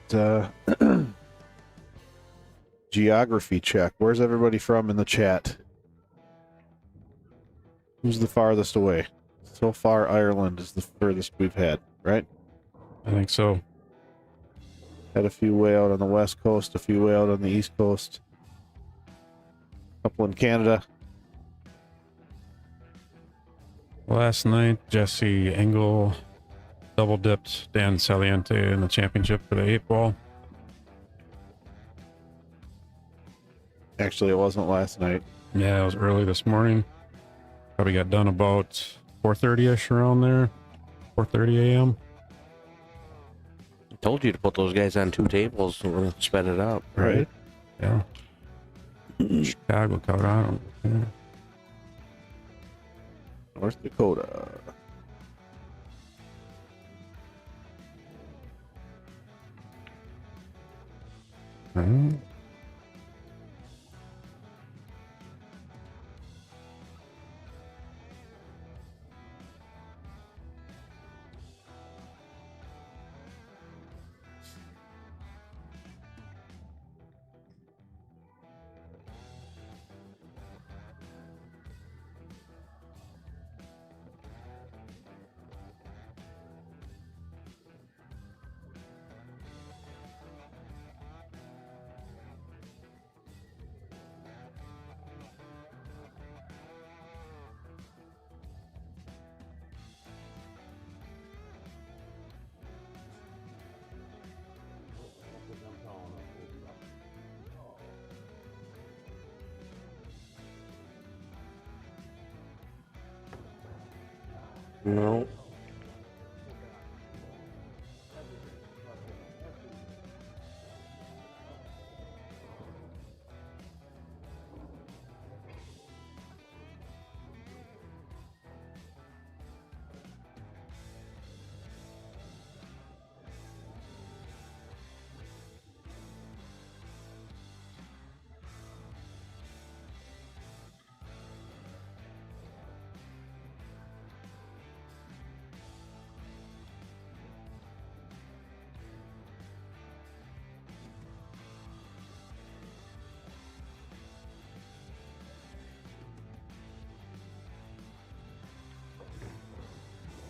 Geography check. Where's everybody from in the chat? Who's the farthest away? So far, Ireland is the furthest we've had, right? I think so. Had a few way out on the west coast, a few way out on the east coast. A couple in Canada. Last night, Jesse Engel double dipped Dan Saliente in the championship for the 8-ball. Actually, it wasn't last night. Yeah, it was early this morning. Probably got done about 4:30ish around there. 4:30 a.m. I told you to put those guys on 2 tables and sped it up. Right. Yeah. Chicago, Colorado. Yeah. North Dakota. Right. No.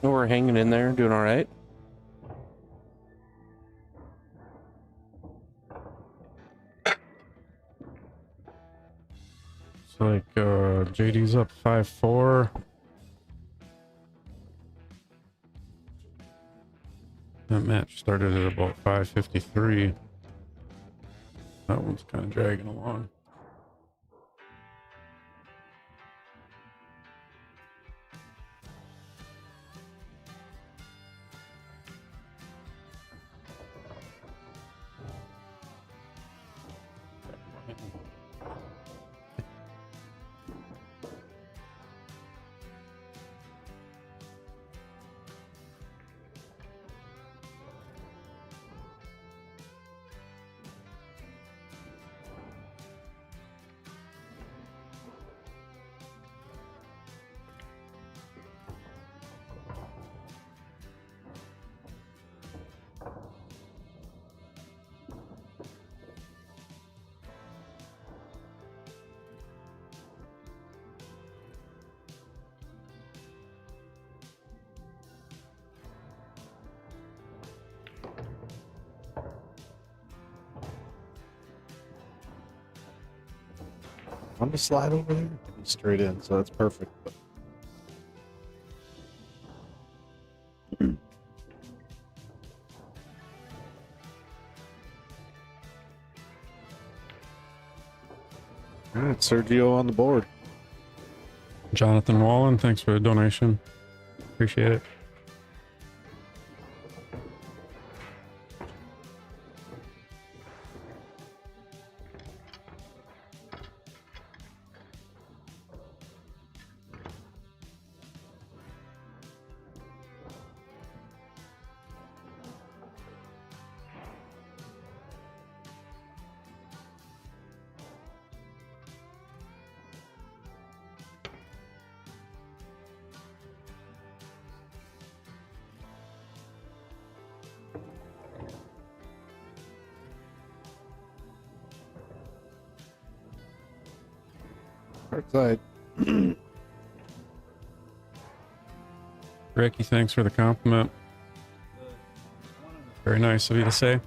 We're hanging in there, doing all right. It's like JD's up 5-4. That match started at about 5:53. That one's kind of dragging along. On the slide over there, straight in, so that's perfect. All right, Sergio on the board. Jonathan Wallen, thanks for the donation. Appreciate it. Hard side. Ricky, thanks for the compliment. Very nice of you to say.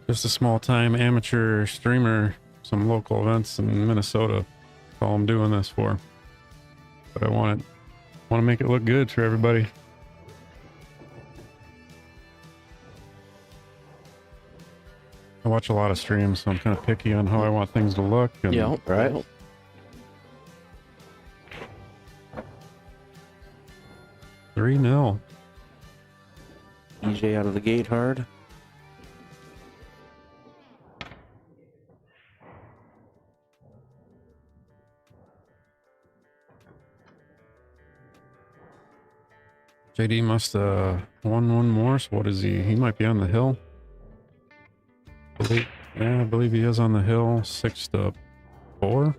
Just a small-time amateur streamer, some local events in Minnesota. That's all I'm doing this for. But I want to make it look good for everybody. I watch a lot of streams, so I'm kind of picky on how I want things to look. And Yeah, right. 3-0. EJ out of the gate hard. JD must won one more, so what is he? He might be on the hill. I believe he is on the hill. 6-4.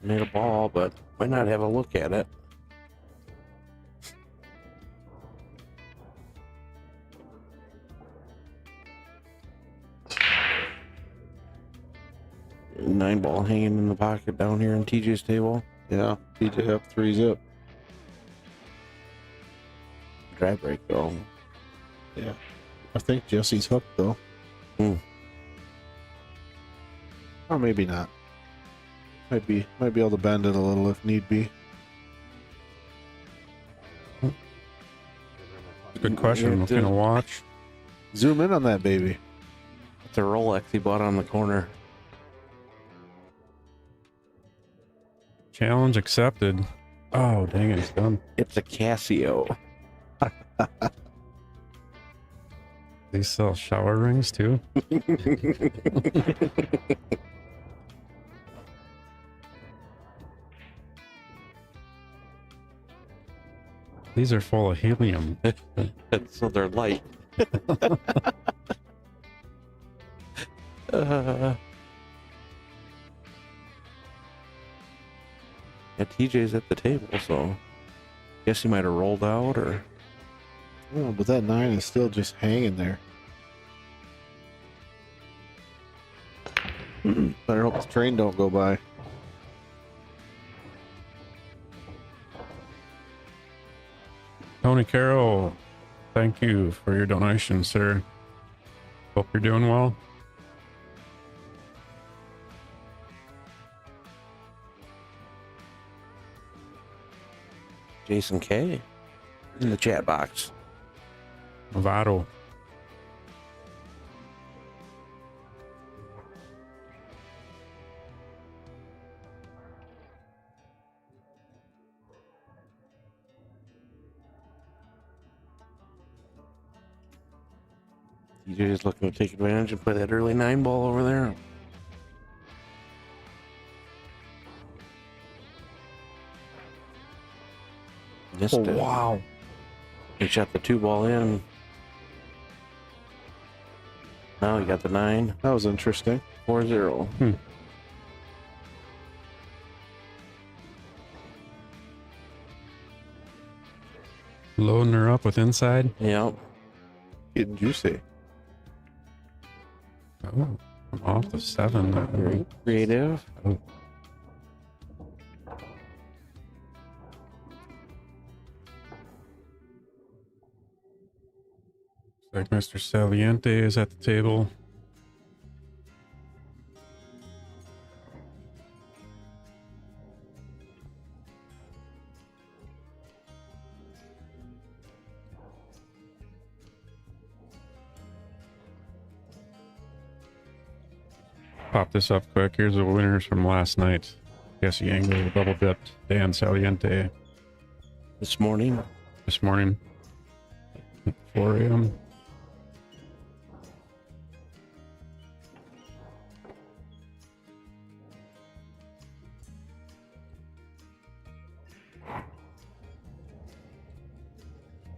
Made a ball, but might not have a look at it. Nine ball hanging in the pocket down here on TJ's table. Yeah, TJ up, 3 up. Dry break though. Yeah. I think Jesse's hooked though. Or maybe not. Might be able to bend it a little if need be. Good question. We're gonna watch. Zoom in on that baby. It's a Rolex he bought on the corner. Challenge accepted. Oh, dang it, it's done. It's a Casio. They sell shower rings too. These are full of helium. So they're light. Yeah, TJ's at the table, so guess he might have rolled out or. Oh, but that 9 is still just hanging there. Better hope the train don't go by. Tony Carroll, thank you for your donation, sir. Hope you're doing well. Jason K in the chat box. Novato. TJ's looking to take advantage and play that early 9 ball over there. Missed it. Wow. He shot the 2 ball in. Now he got the 9. That was interesting. 4-0. Loading her up with inside. Yep. Getting juicy. Oh, I'm off the 7. Very creative. Oh. Like Mr. Saliente is at the table. pop this up quick. Here's the winners from last night. Jesse Engel double dipped. Dan Saliente This morning. at 4 a.m.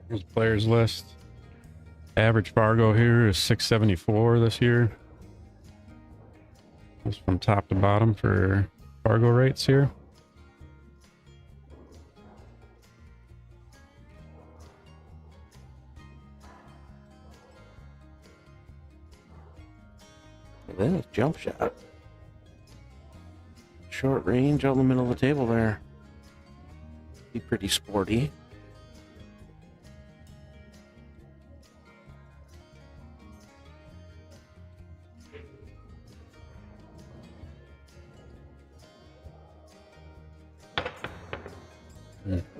Here's the players list. Average Fargo here is 674 this year. Just from top to bottom for Fargo rates here. Then it's jump shot. Short range out in the middle of the table there. Be pretty sporty.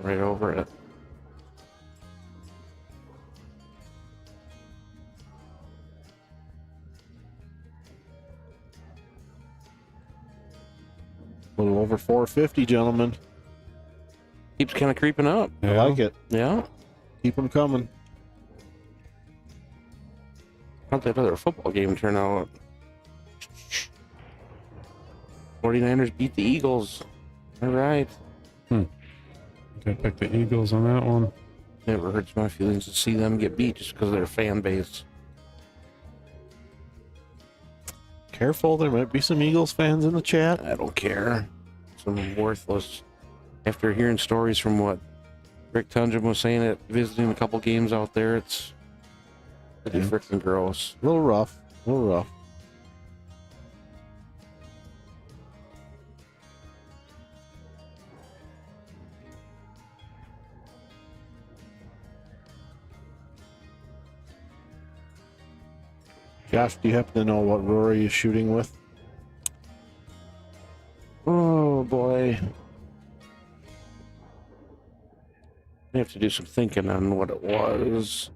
Right over it. A little over 450, gentlemen. Keeps kind of creeping up. I like it. Yeah. Keep them coming. How'd that other football game turn out? 49ers beat the Eagles. All right. I picked the Eagles on that one. Never hurts my feelings to see them get beat just because of their fan base. Careful, there might be some Eagles fans in the chat. I don't care. Some worthless. After hearing stories from what Rick Tundrum was saying at visiting a couple games out there, it's pretty freaking gross. A little rough. A little rough. Josh, do you happen to know what Rory is shooting with? Oh boy. I have to do some thinking on what it was.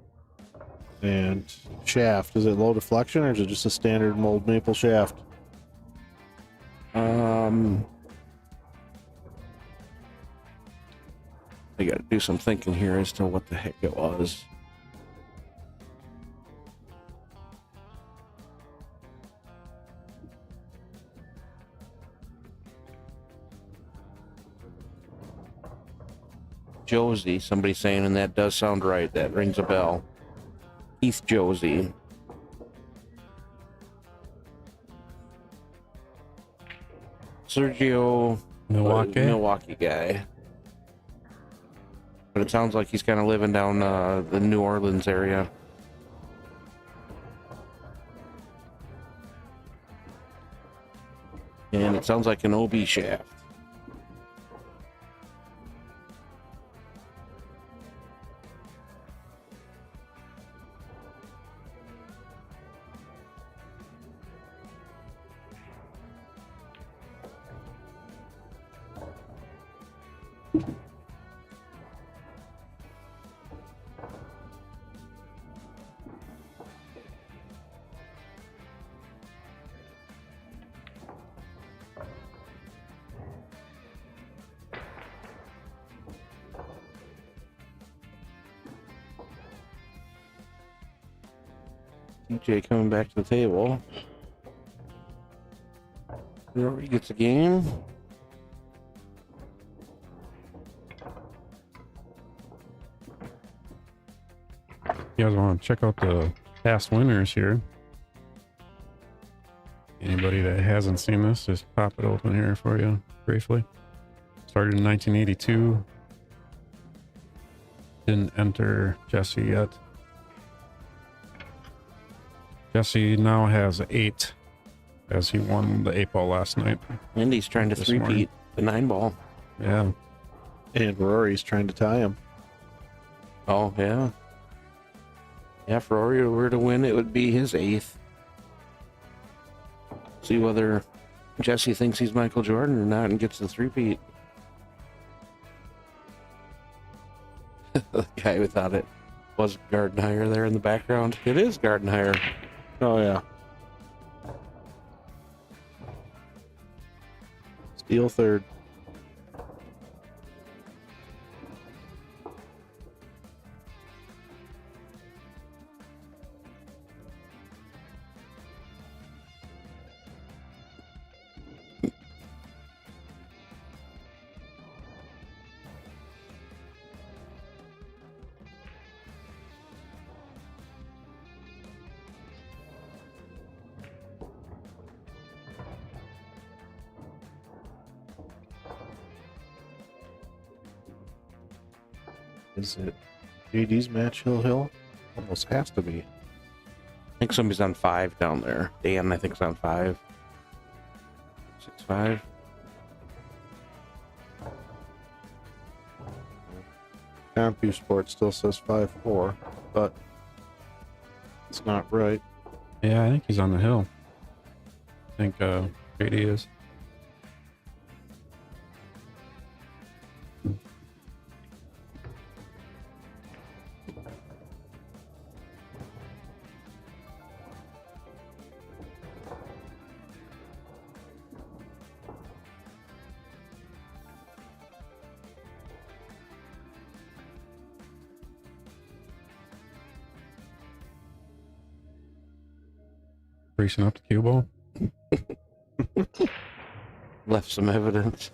And shaft, is it low deflection or is it just a standard mold maple shaft? I gotta do some thinking here as to what the heck it was. Josie, somebody saying, and that does sound right. That rings a bell. Keith Josie. Sergio, Milwaukee guy. But it sounds like he's kind of living down the New Orleans area. And it sounds like an OB shaft. DJ coming back to the table. Rory gets a game. You guys want to check out the past winners here? Anybody that hasn't seen this, just pop it open here for you briefly. Started in 1982. Didn't enter Jesse yet. Jesse now has 8 as he won the 8-ball last night. And he's trying to three-peat the 9-ball. Yeah. And Rory's trying to tie him. Oh, yeah. Yeah, if Rory were to win, it would be his 8th. See whether Jesse thinks he's Michael Jordan or not and gets the three-peat. The guy who thought it was Gardenhire there in the background. It is Gardenhire. Oh, yeah. Steel third. Is it JD's match Hill? Almost has to be. I think somebody's on 5 down there. Dan, I think, is on 5. 6-5. CompuSport still says 5-4, but it's not right. Yeah, I think he's on the hill. I think JD is. Racing up the cue ball. Left some evidence.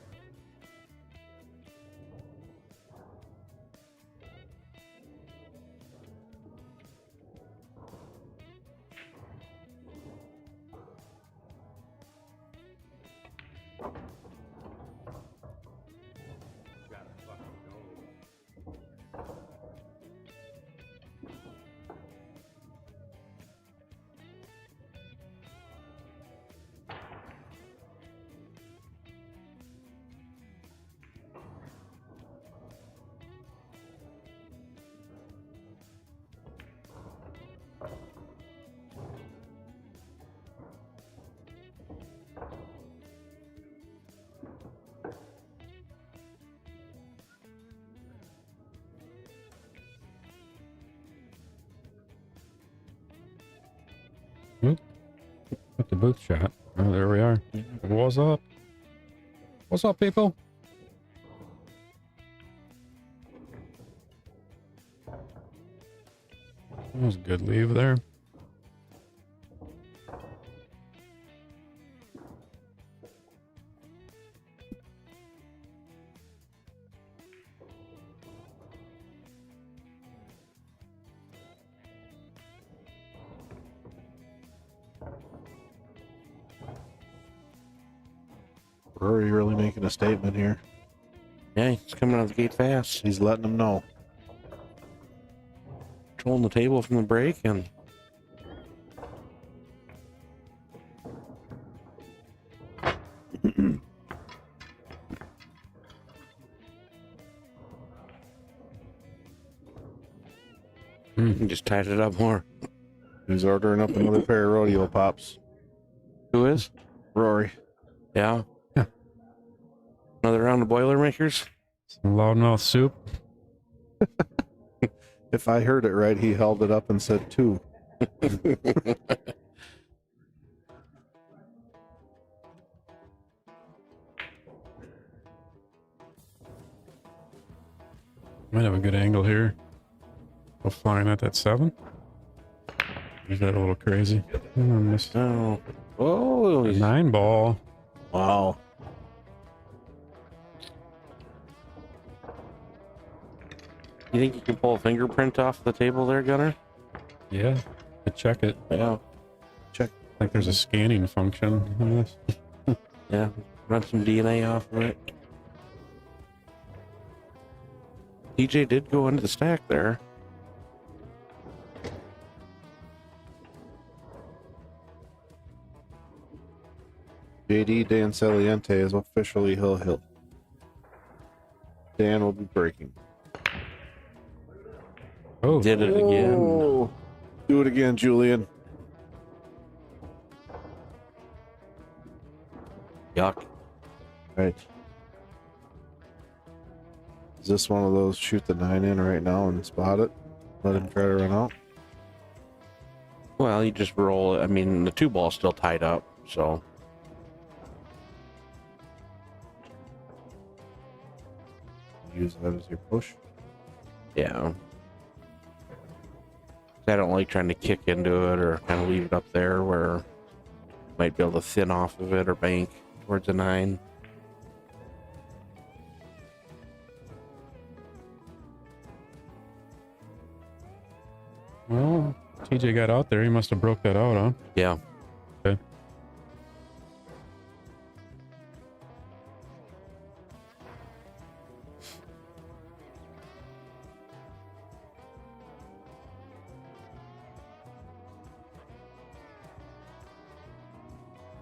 With the booth shot. Oh, there we are. What's up? What's up, people? That was a good leave there. Rory really making a statement here. Yeah, he's coming out of the gate fast. He's letting them know. Controlling the table from the break and he just tied it up more. He's ordering up another pair of rodeo pops. Who is? Rory. Yeah. Another round of Boilermakers? Some loudmouth soup. If I heard it right, he held it up and said 2. Might have a good angle here. Go flying at that 7. Is that a little crazy? Oh, oh, 9 ball. Wow. You think you can pull a fingerprint off the table there, Gunner? Yeah, I check it. Yeah. Check. Like there's a scanning function on this. Yeah, run some DNA off of it. DJ did go into the stack there. JD Dan Saliente is officially Hill. Dan will be breaking. Oh, did it again. Oh. Do it again, Julian. Yuck. Right. Is this one of those shoot the 9 in right now and spot it? Let him try to run out? Well, you just roll it. I mean, the 2 ball's still tied up, so. use that as your push. Yeah. I don't like trying to kick into it or kind of leave it up there where you might be able to thin off of it or bank towards a 9. Well, TJ got out there. He must have broke that out, huh? Yeah. Okay.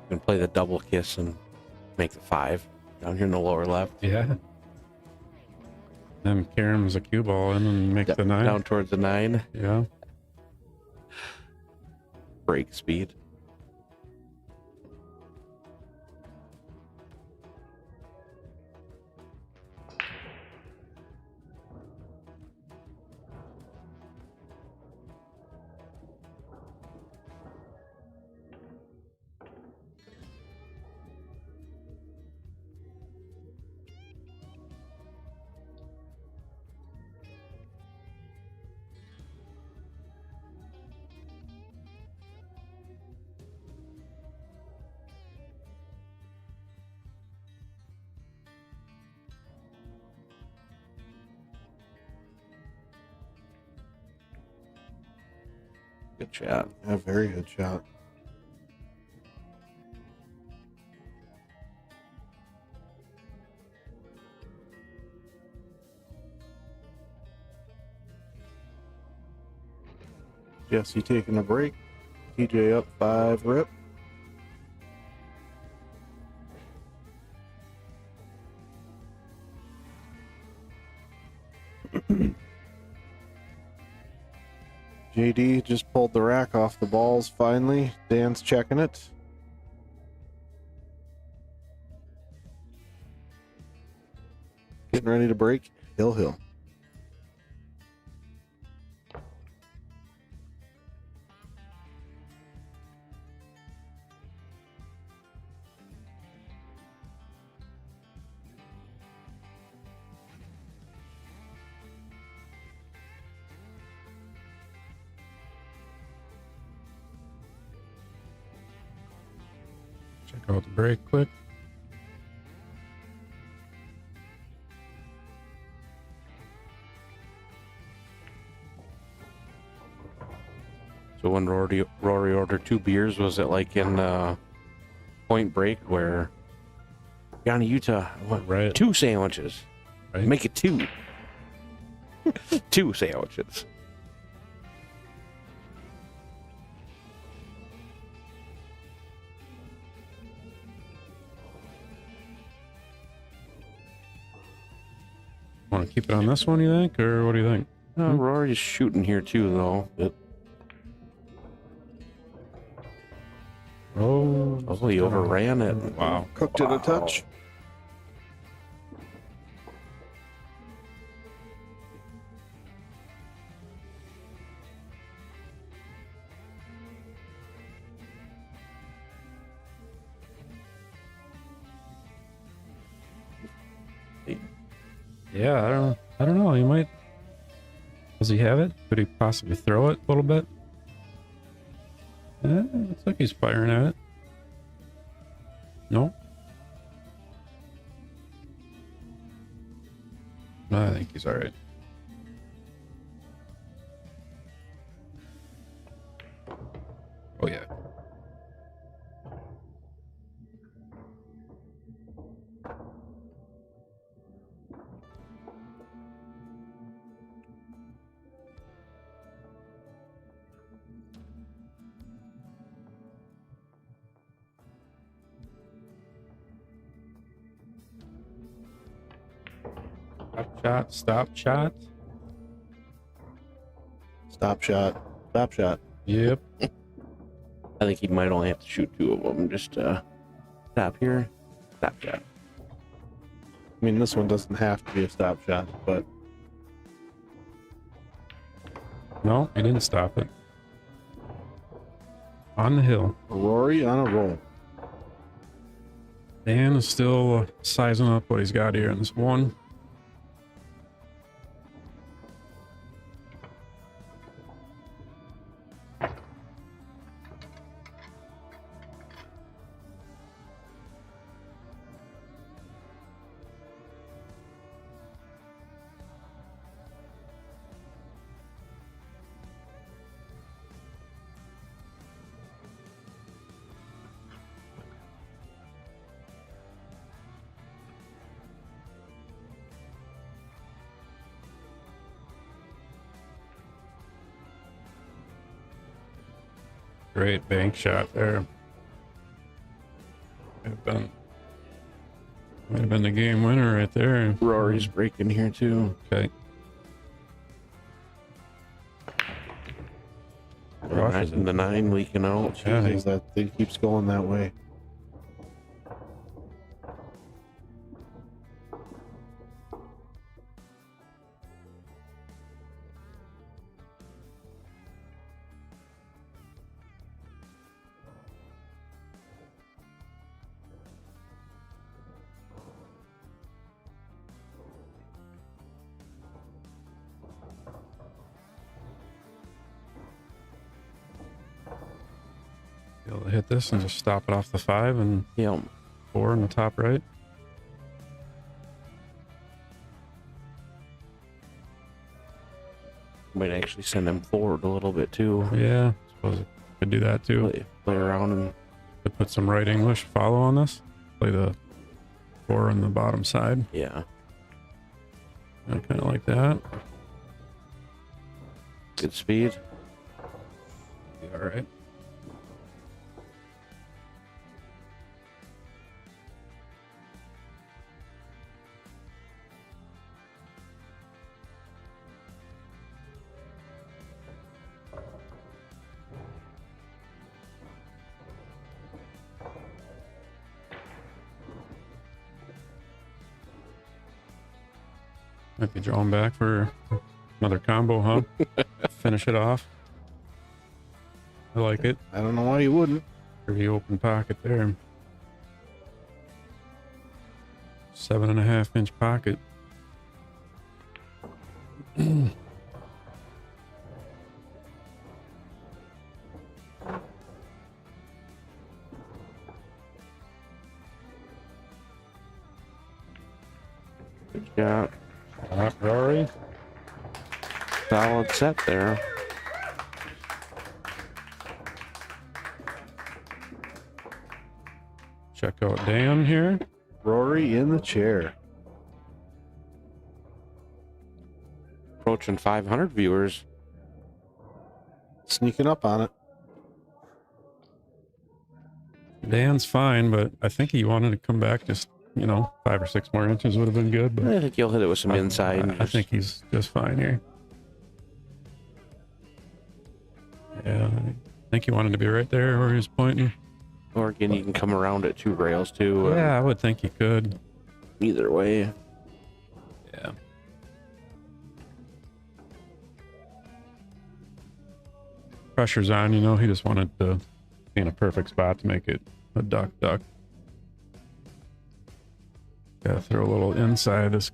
You can play the double kiss and make the 5 down here in the lower left. Yeah. Then Karen's a cue ball in and make the 9. Down towards the 9. Yeah. Break speed. Good shot. A very good shot. Jesse taking a break. TJ up 5 rip. JD just pulled the rack off the balls finally. Dan's checking it. Getting ready to break. Hill. Check out the break quick. So when Rory ordered 2 beers, was it like in Point Break where Yanni Utah what, right. 2 sandwiches? Right. Make it 2. 2 sandwiches. Want to keep it on this one, you think, or what do you think? Rory's shooting here too, though. Oh, he overran it. Wow. Cooked it a touch. Yeah, I don't know. He might. Does he have it? Could he possibly throw it a little bit? Looks like he's firing at it. No? I think he's all right. Oh, yeah. Stop shot. Stop shot. Yep. I think he might only have to shoot 2 of them. Just stop here, stop shot. I mean, this one doesn't have to be a stop shot, but No, he didn't stop it. On the hill. Rory on a roll. Dan is still sizing up what he's got here in this one. Great bank shot there. Might have been the game winner right there. Rory's breaking here too. Okay. And the 9 leaking out. Jesus, that thing keeps going that way. Be able to hit this and just stop it off the 5 and 4 in the top right. Might actually send him forward a little bit too. Yeah, I suppose it could do that too. Play around and could put some right English follow on this. Play the 4 on the bottom side. Yeah. I kind of like that. Good speed. Be all right. Might be drawing back for another combo, huh? Finish it off. I like it. I don't know why you wouldn't. Pretty open pocket there. 7.5 inch pocket. Good job. Rory. Solid set there. Check out Dan here. Rory in the chair. Approaching 500 viewers. Sneaking up on it. Dan's fine, but I think he wanted to come back just, 5 or 6 more inches would have been good. But I think he'll hit it with some inside. I think he's just fine here. Yeah, I think he wanted to be right there where he was pointing. Or again, you can come around at 2 rails too. Yeah, I would think he could. Either way. Yeah. Pressure's on, he just wanted to be in a perfect spot to make it a duck. Gotta throw a little inside this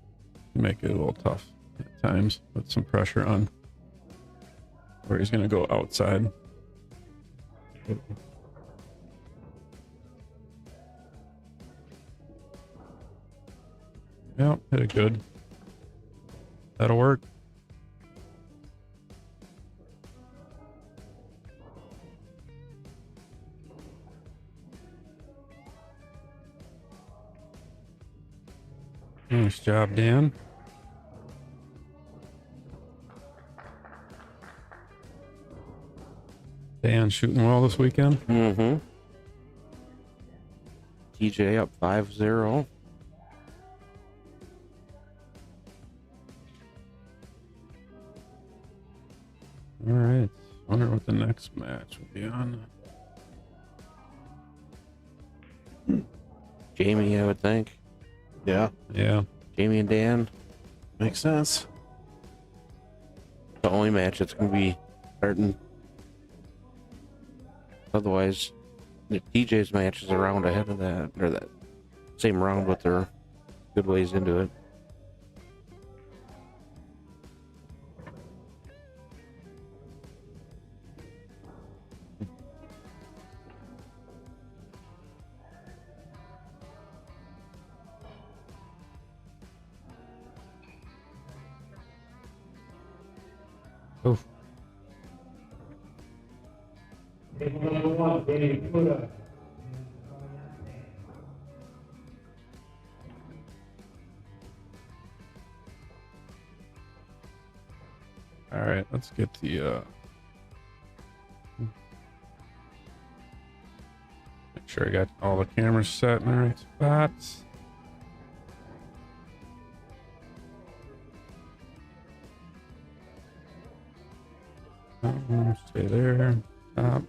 to make it a little tough at times. Put some pressure on where he's gonna go outside. Yeah, hit it good. That'll work. Nice job, Dan. Dan shooting well this weekend. Mm-hmm. TJ up 5-0. All right. Wonder what the next match will be on. Jamie, I would think. Yeah. Yeah. Jamie and Dan. Makes sense. The only match that's going to be starting. Otherwise, the TJ's match is a round ahead of that, or that same round, but they're good ways into it. Oof. Pluta. All right, let's get the sure I got all the cameras set in the right spots. Stay there. All right.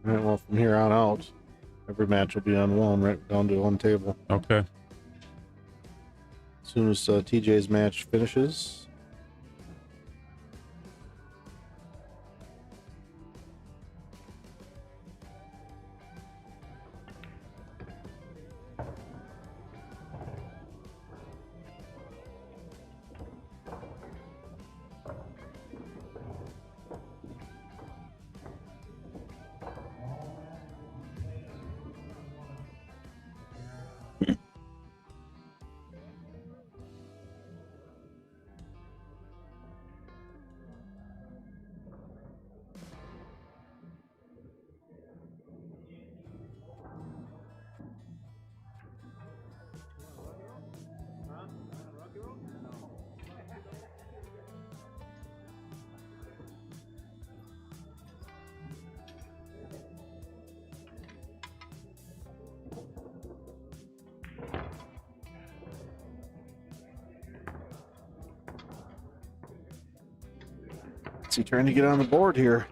All right, well, from here on out, every match will be on one, right down to one table. Okay. As soon as TJ's match finishes. What's he trying to get on the board here?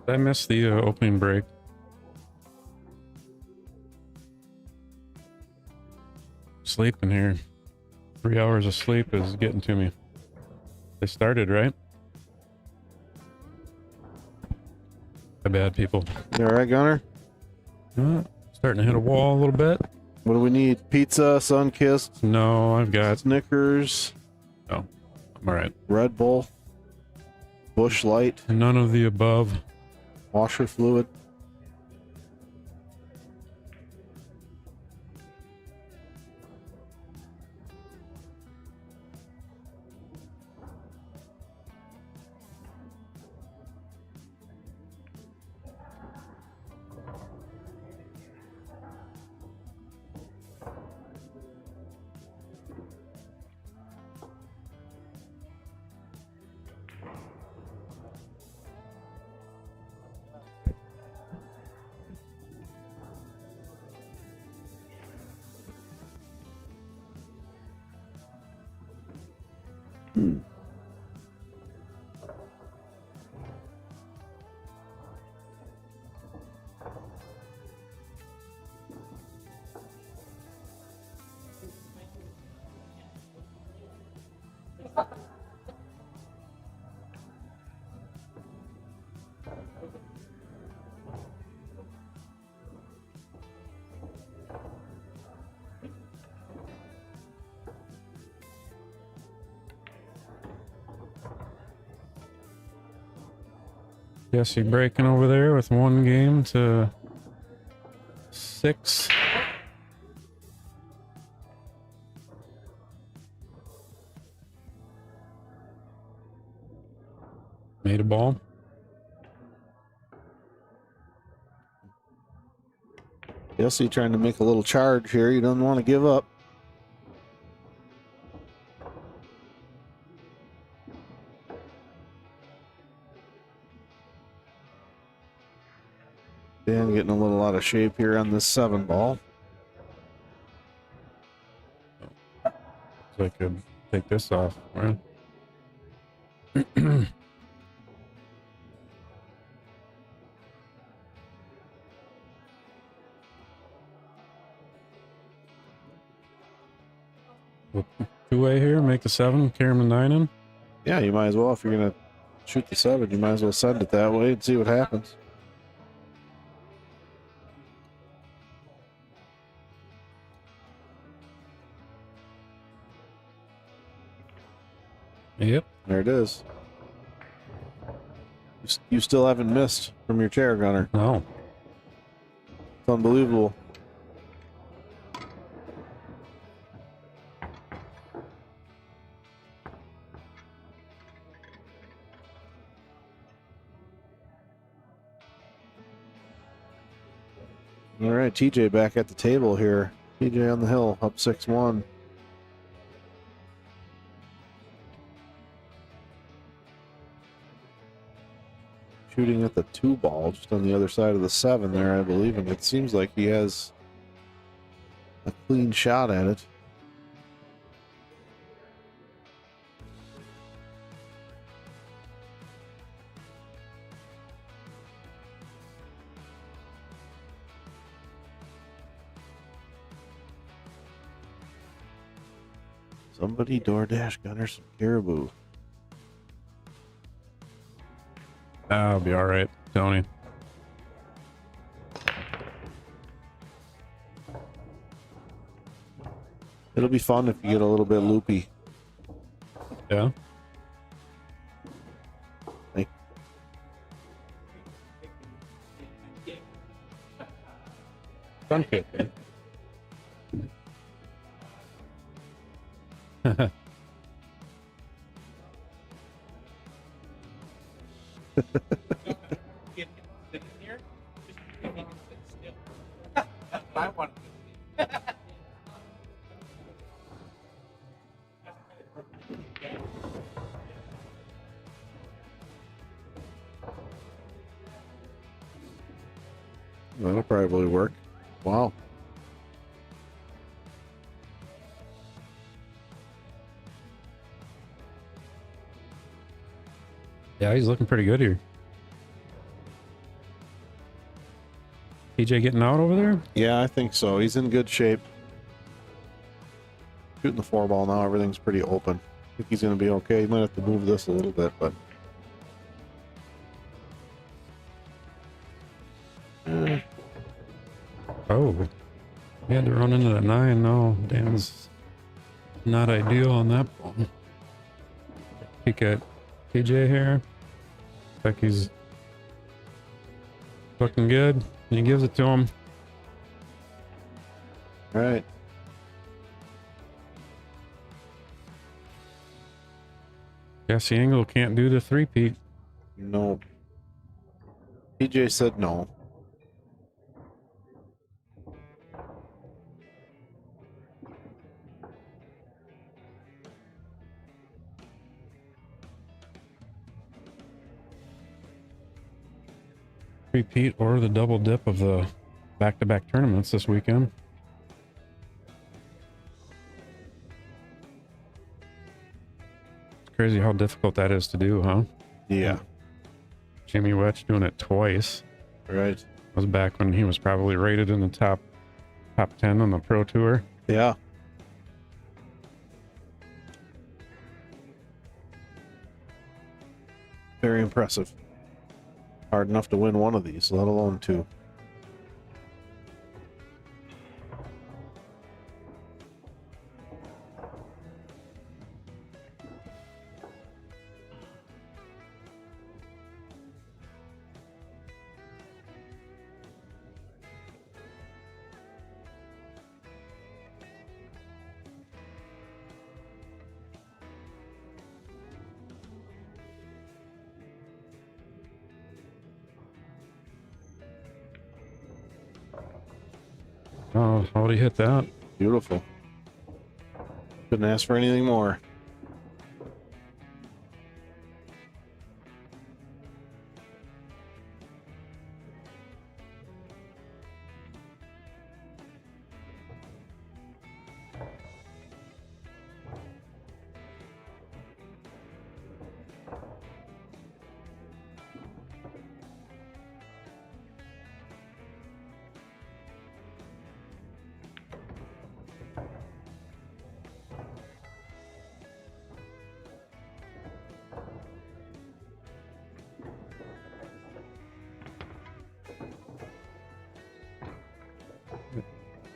I missed the opening break. Sleeping here. 3 hours of sleep is getting to me. They started, right? My bad, people. You all right, Gunner? Starting to hit a wall a little bit. What do we need? Pizza, Sunkist? No, I've got Snickers. No, I'm all right. Red Bull. Bush Light. None of the above. Washer fluid. Jesse breaking over there with 1 game to 6. Made a ball. Jesse trying to make a little charge here. He doesn't want to give up. Dan getting a little out of shape here on this 7 ball. So I could take this off, right? Two-way here, make the 7, carry him the 9 in. Yeah, you might as well. If you're going to shoot the 7, you might as well send it that way and see what happens. Yep. There it is. You still haven't missed from your chair gunner. No. It's unbelievable. All right, TJ back at the table here. TJ on the hill, up 6-1. Shooting at the 2 ball, just on the other side of the 7 there, I believe, and it seems like he has a clean shot at it. Somebody DoorDash Gunner some caribou. I'll be all right, Tony. It'll be fun if you get a little bit loopy. Yeah. Like, Sun kick. That'll probably work. Wow. Yeah, he's looking pretty good here. TJ getting out over there? Yeah, I think so. He's in good shape. Shooting the 4 ball now, everything's pretty open. I think he's going to be okay. He might have to move this a little bit, but... Oh, he had to run into the 9. No, Dan's not ideal on that ball. Peek at TJ here. Looks like he's looking good. And he gives it to him. All right. Guess the Engel can't do the 3-peat. No. TJ said no. Repeat or the double dip of the back-to-back tournaments this weekend. It's crazy how difficult that is to do, huh? Yeah. Jimmy Wetch doing it twice. Right. That was back when he was probably rated in the top 10 on the Pro Tour. Yeah. Very impressive. Hard enough to win one of these, let alone 2. Oh, how did he hit that? Beautiful. Couldn't ask for anything more.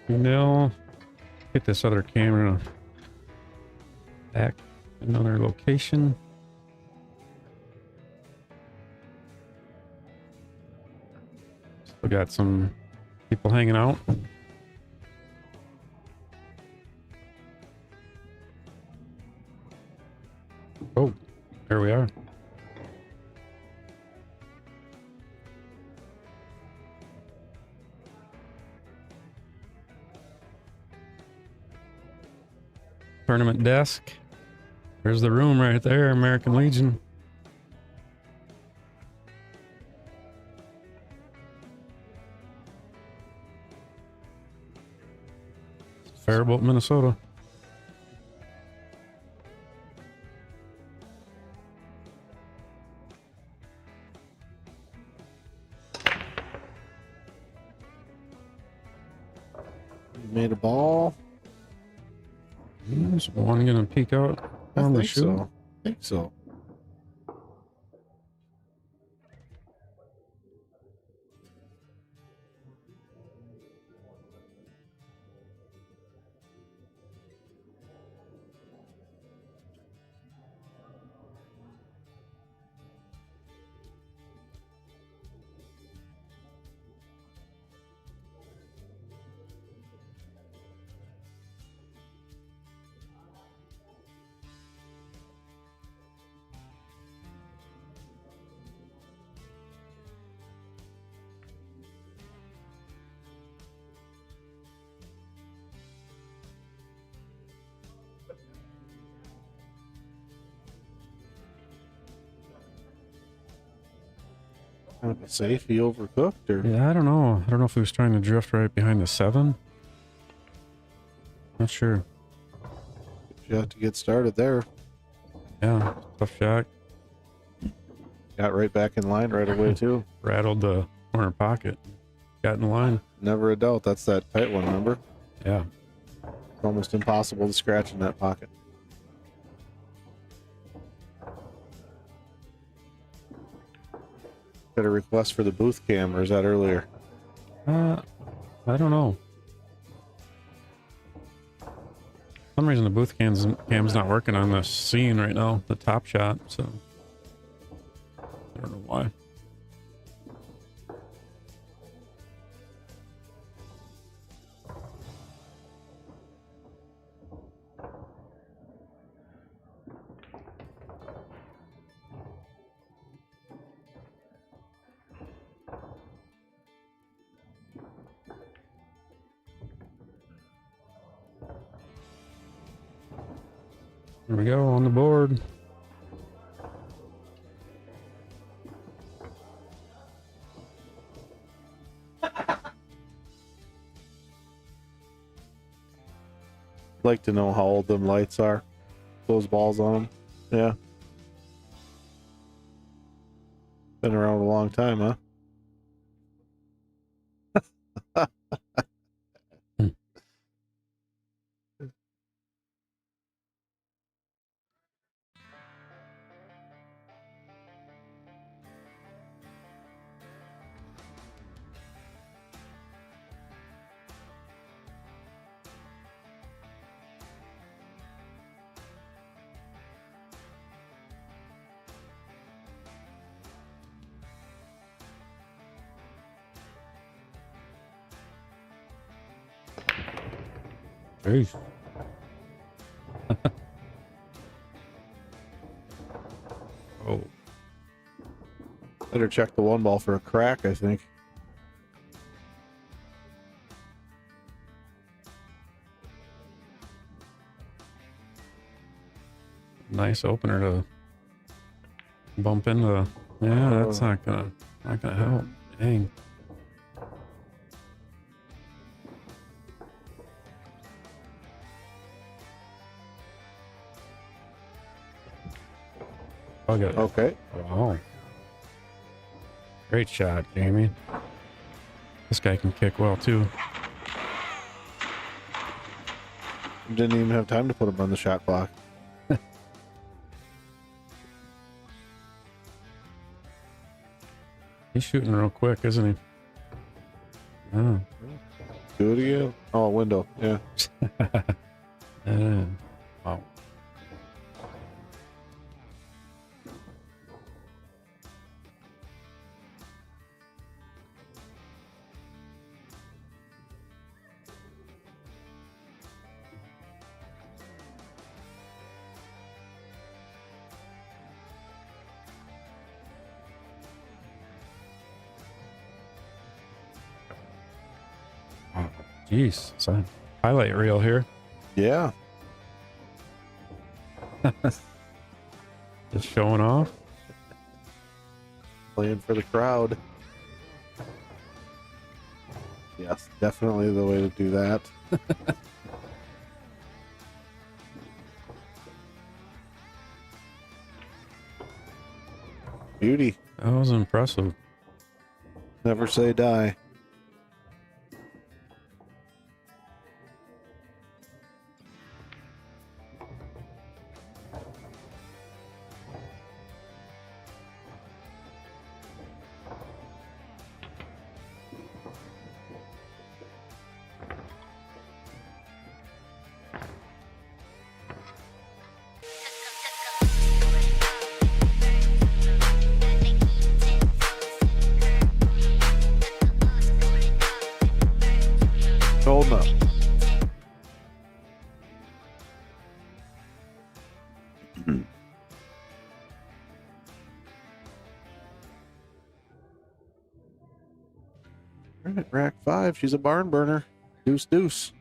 Nil. Get this other camera back. Another location. Still got some people hanging out. Oh, there we are. Tournament desk. There's the room right there, American Legion. Faribault, Minnesota. Made a ball. Is one gonna peek out on the shoe? I think so. Kind of a safe, he overcooked, or Yeah, I don't know. I don't know if he was trying to drift right behind the 7. Not sure. you have to get started there. Yeah, tough shot. Got right back in line right away too. Rattled the corner pocket. Got in line. Never a doubt. That's that tight one, remember? Yeah. It's almost impossible to scratch in that pocket. Got a request for the booth cam, or is that earlier? I don't know. For some reason the booth cam's not working on this scene right now, the top shot, so I don't know why. There we go, on the board. Like to know how old them lights are. Those balls on them. Yeah. Been around a long time, huh? Jeez. Oh. Better check the one ball for a crack, I think. nice opener to bump into. Yeah, that's not gonna help. Dang. Okay. Wow. Great shot, Jamie. This guy can kick well too. Didn't even have time to put him on the shot clock. He's shooting real quick, isn't he? Oh. Do it again. Oh, window. Yeah. Wow. Jeez, it's a highlight reel here. Yeah. Just showing off. Playing for the crowd. Yes, definitely the way to do that. Beauty. That was impressive. Never say die. Holding up. All right, rack 5. She's a barn burner. Deuce, deuce.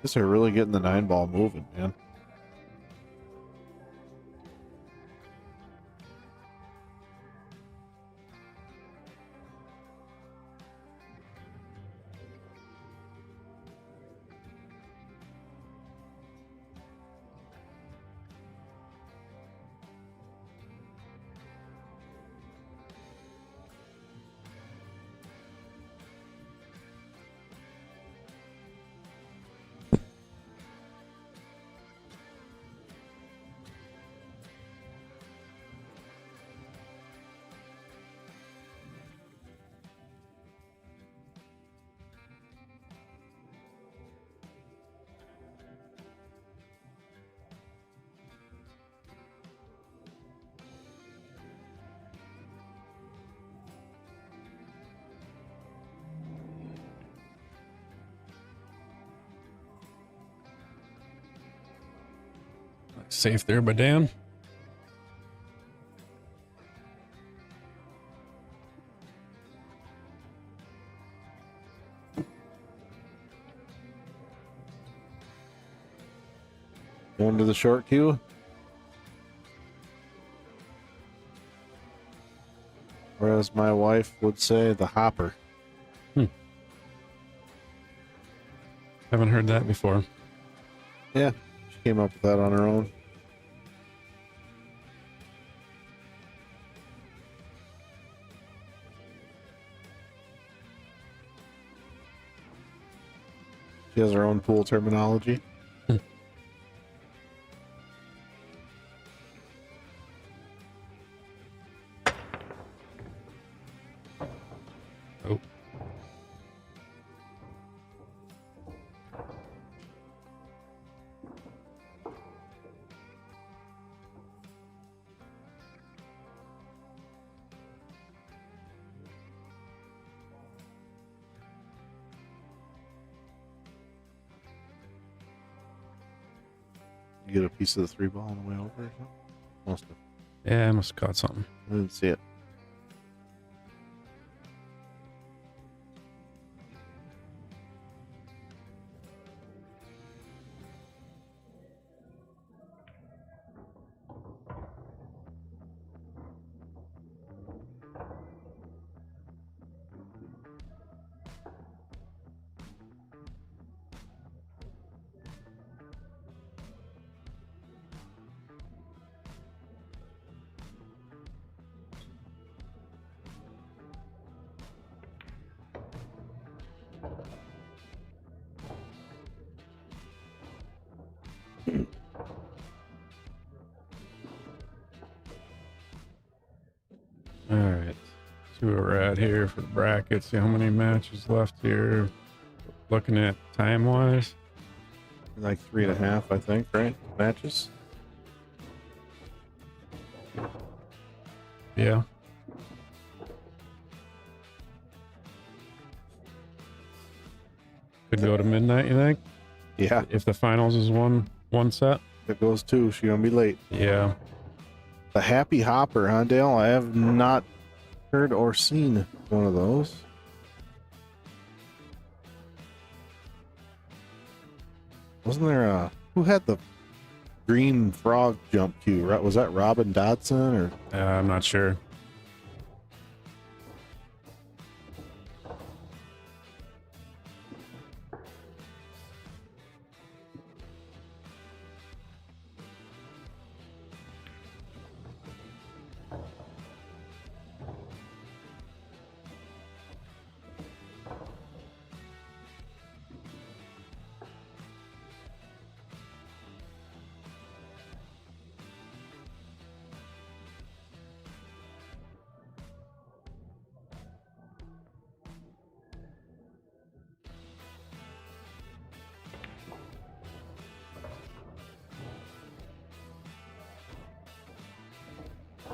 Guess they're really getting the 9-ball moving, man. Safe there by Dan. Going to the short queue. Or as my wife would say, the hopper. Haven't heard that before. Yeah, she came up with that on her own. She has her own pool terminology. Oh. You get a piece of the 3 ball on the way over or something? Must have. Yeah, I must have caught something. I didn't see it. All right, see where we're at here for the brackets. See how many matches left here. Looking at time wise, Like 3.5, I think, right? Matches. yeah. Could go to midnight, you think? Yeah. If the finals is one set. If it goes 2, she's gonna be late. Yeah. The Happy Hopper, huh, Dale? I have not heard or seen one of those. Wasn't there a... Who had the green frog jump cue? Right? Was that Robin Dodson or... I'm not sure.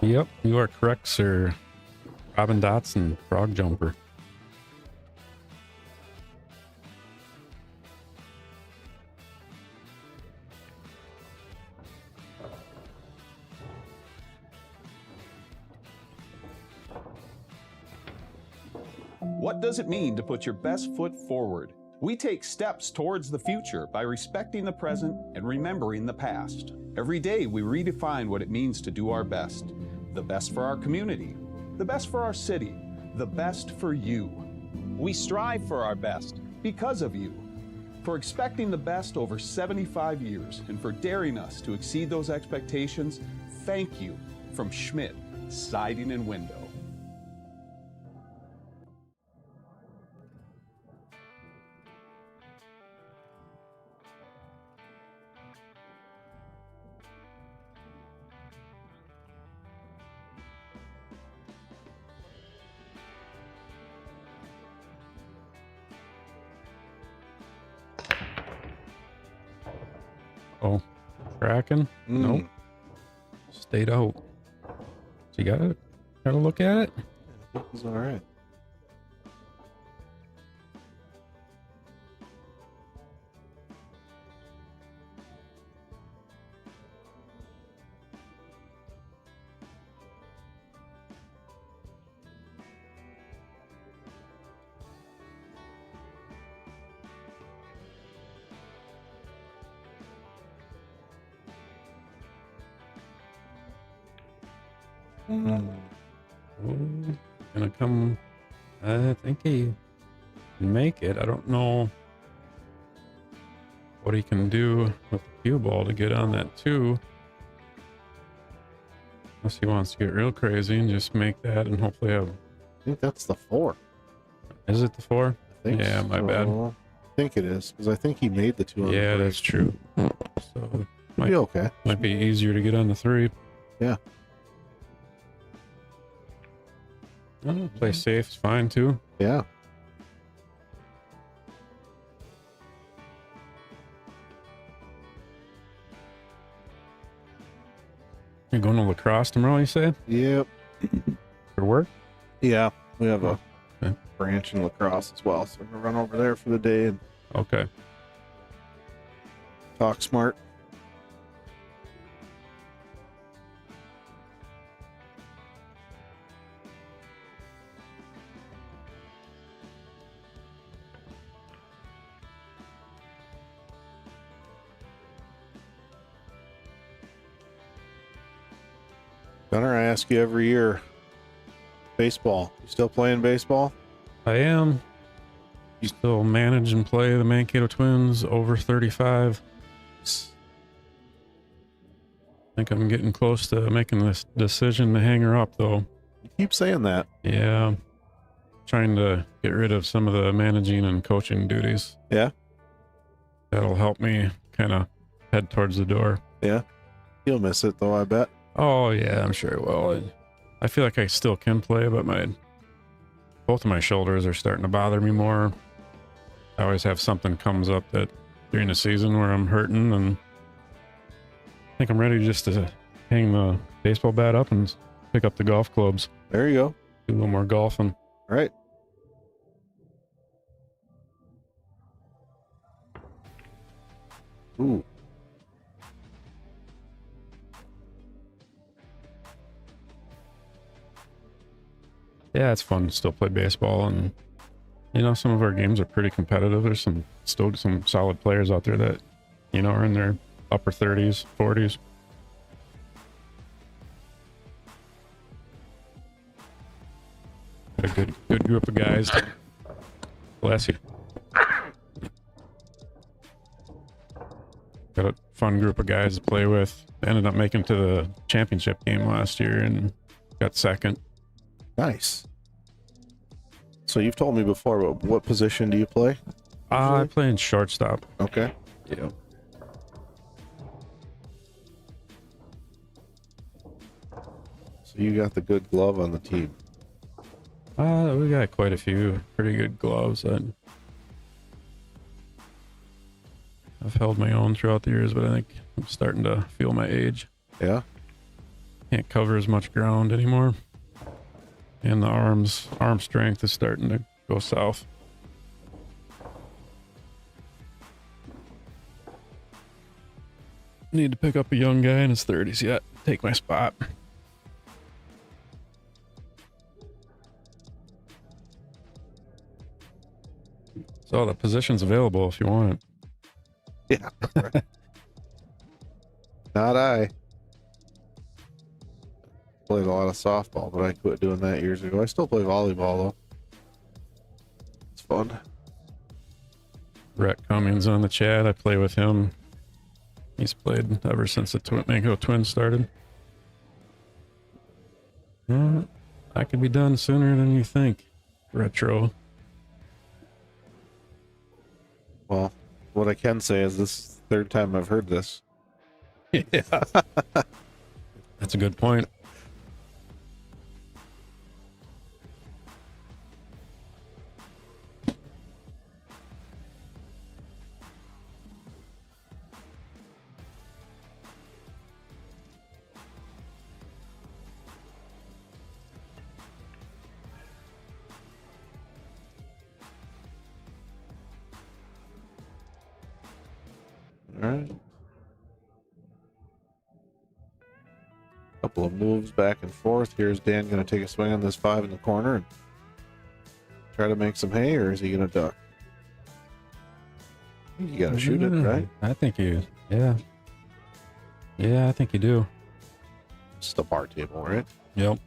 Yep, you are correct, sir. Robin Dotson, frog jumper. What does it mean to put your best foot forward? We take steps towards the future by respecting the present and remembering the past. Every day we redefine what it means to do our best. The best for our community, the best for our city, the best for you. We strive for our best because of you. For expecting the best over 75 years and for daring us to exceed those expectations, thank you from Schmidt Siding and Window. Oh, tracking? Nope. Stayed out. So you gotta look at it? It was all right. Gonna come. I think he can make it. I don't know what he can do with the cue ball to get on that 2. Unless he wants to get real crazy and just make that and hopefully have. I think that's the 4. Is it the 4? I think yeah, my bad. I think it is because I think he made the 2 on Yeah, the that's true. So might be okay. Might be easier to get on the 3. Yeah. Oh, play safe is fine too. Yeah. You're going to lacrosse tomorrow, you say? Yep. For work? Yeah. We have a branch in lacrosse as well, so we're gonna run over there for the day and okay. talk smart. Gunnar, I ask you every year. Baseball. You still playing baseball? I am. You still manage and play the Mankato Twins over 35. I think I'm getting close to making this decision to hang her up, though. You keep saying that. Yeah. Trying to get rid of some of the managing and coaching duties. Yeah? That'll help me kind of head towards the door. Yeah? You'll miss it, though, I bet. Oh, yeah, I'm sure it will. I feel like I still can play, but both of my shoulders are starting to bother me more. I always have something comes up that during the season where I'm hurting, and I think I'm ready just to hang the baseball bat up and pick up the golf clubs. There you go. Do a little more golfing. All right. Ooh. Yeah, it's fun to still play baseball, and some of our games are pretty competitive. There's still some solid players out there that are in their upper 30s, 40s. Got a good group of guys. Bless you. Got a fun group of guys to play with. Ended up making to the championship game last year and got second. Nice. So you've told me before, but what position do you play? I play in shortstop. Okay. Yeah. So you got the good glove on the team. We got quite a few pretty good gloves. I've held my own throughout the years, but I think I'm starting to feel my age. Yeah. Can't cover as much ground anymore. And the arm strength is starting to go south. Need to pick up a young guy in his 30s yet. Take my spot. So the position's available if you want it. Yeah. Not I. Played a lot of softball, but I quit doing that years ago. I still play volleyball though. It's fun. Brett Cummings on the chat. I play with him. He's played ever since the Mankato Twins started. I could be done sooner than you think. Retro. Well, what I can say is this is the third time I've heard this. Yeah. That's a good point. All right. Couple of moves back and forth. Here's Dan going to take a swing on this 5 in the corner and try to make some hay, or is he going to duck? I think you got to shoot it, right? I think you, yeah. Yeah, I think you do. It's the bar table, right? Yep.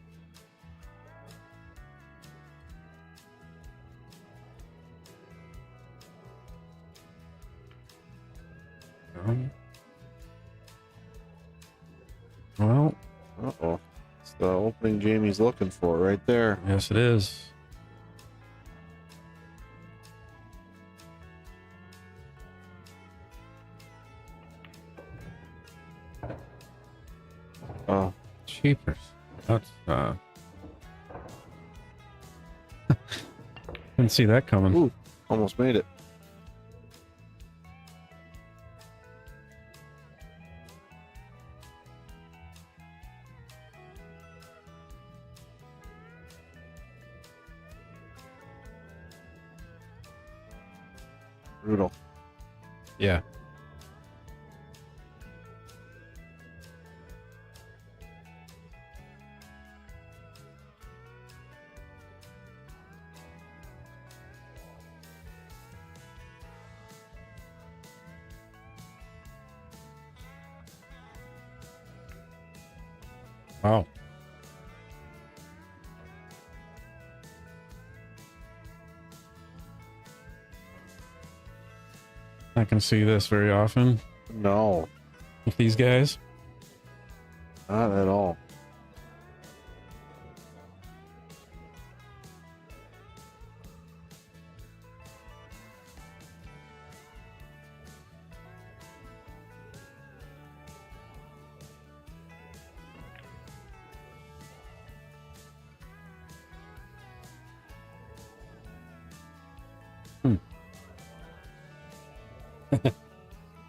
Well, uh-oh. It's the opening Jamie's looking for right there. Yes, it is. Oh, cheapers. That's didn't see that coming. Ooh, almost made it. Brutal. Yeah. Wow. not going to see this very often No, with these guys. not at all.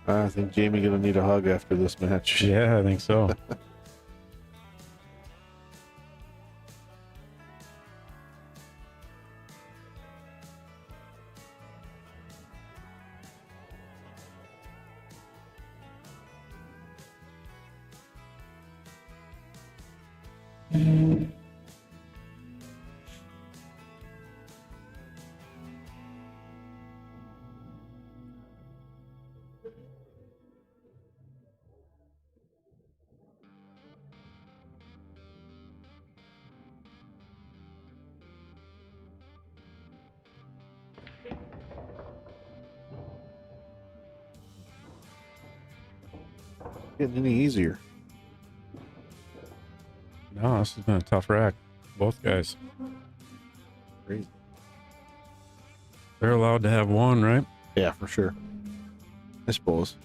I think Jamie gonna need a hug after this match. Yeah, I think so. Getting any easier. No, this has been a tough rack. Both guys. Crazy. They're allowed to have one, right? Yeah, for sure. I suppose.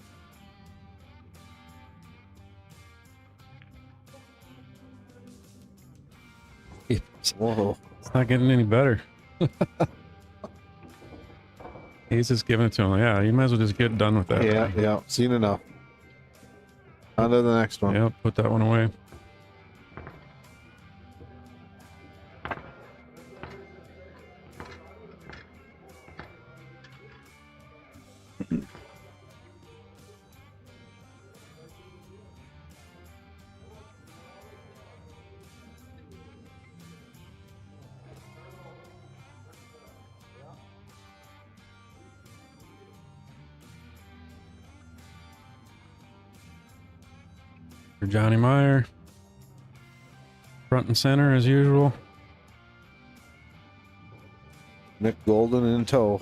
Whoa. It's not getting any better. He's just giving it to him. Yeah, you might as well just get done with that. Yeah. Seen enough. On to the next one. Yeah, put that one away. For Johnny Meyer, front and center as usual. Nick Golden in tow.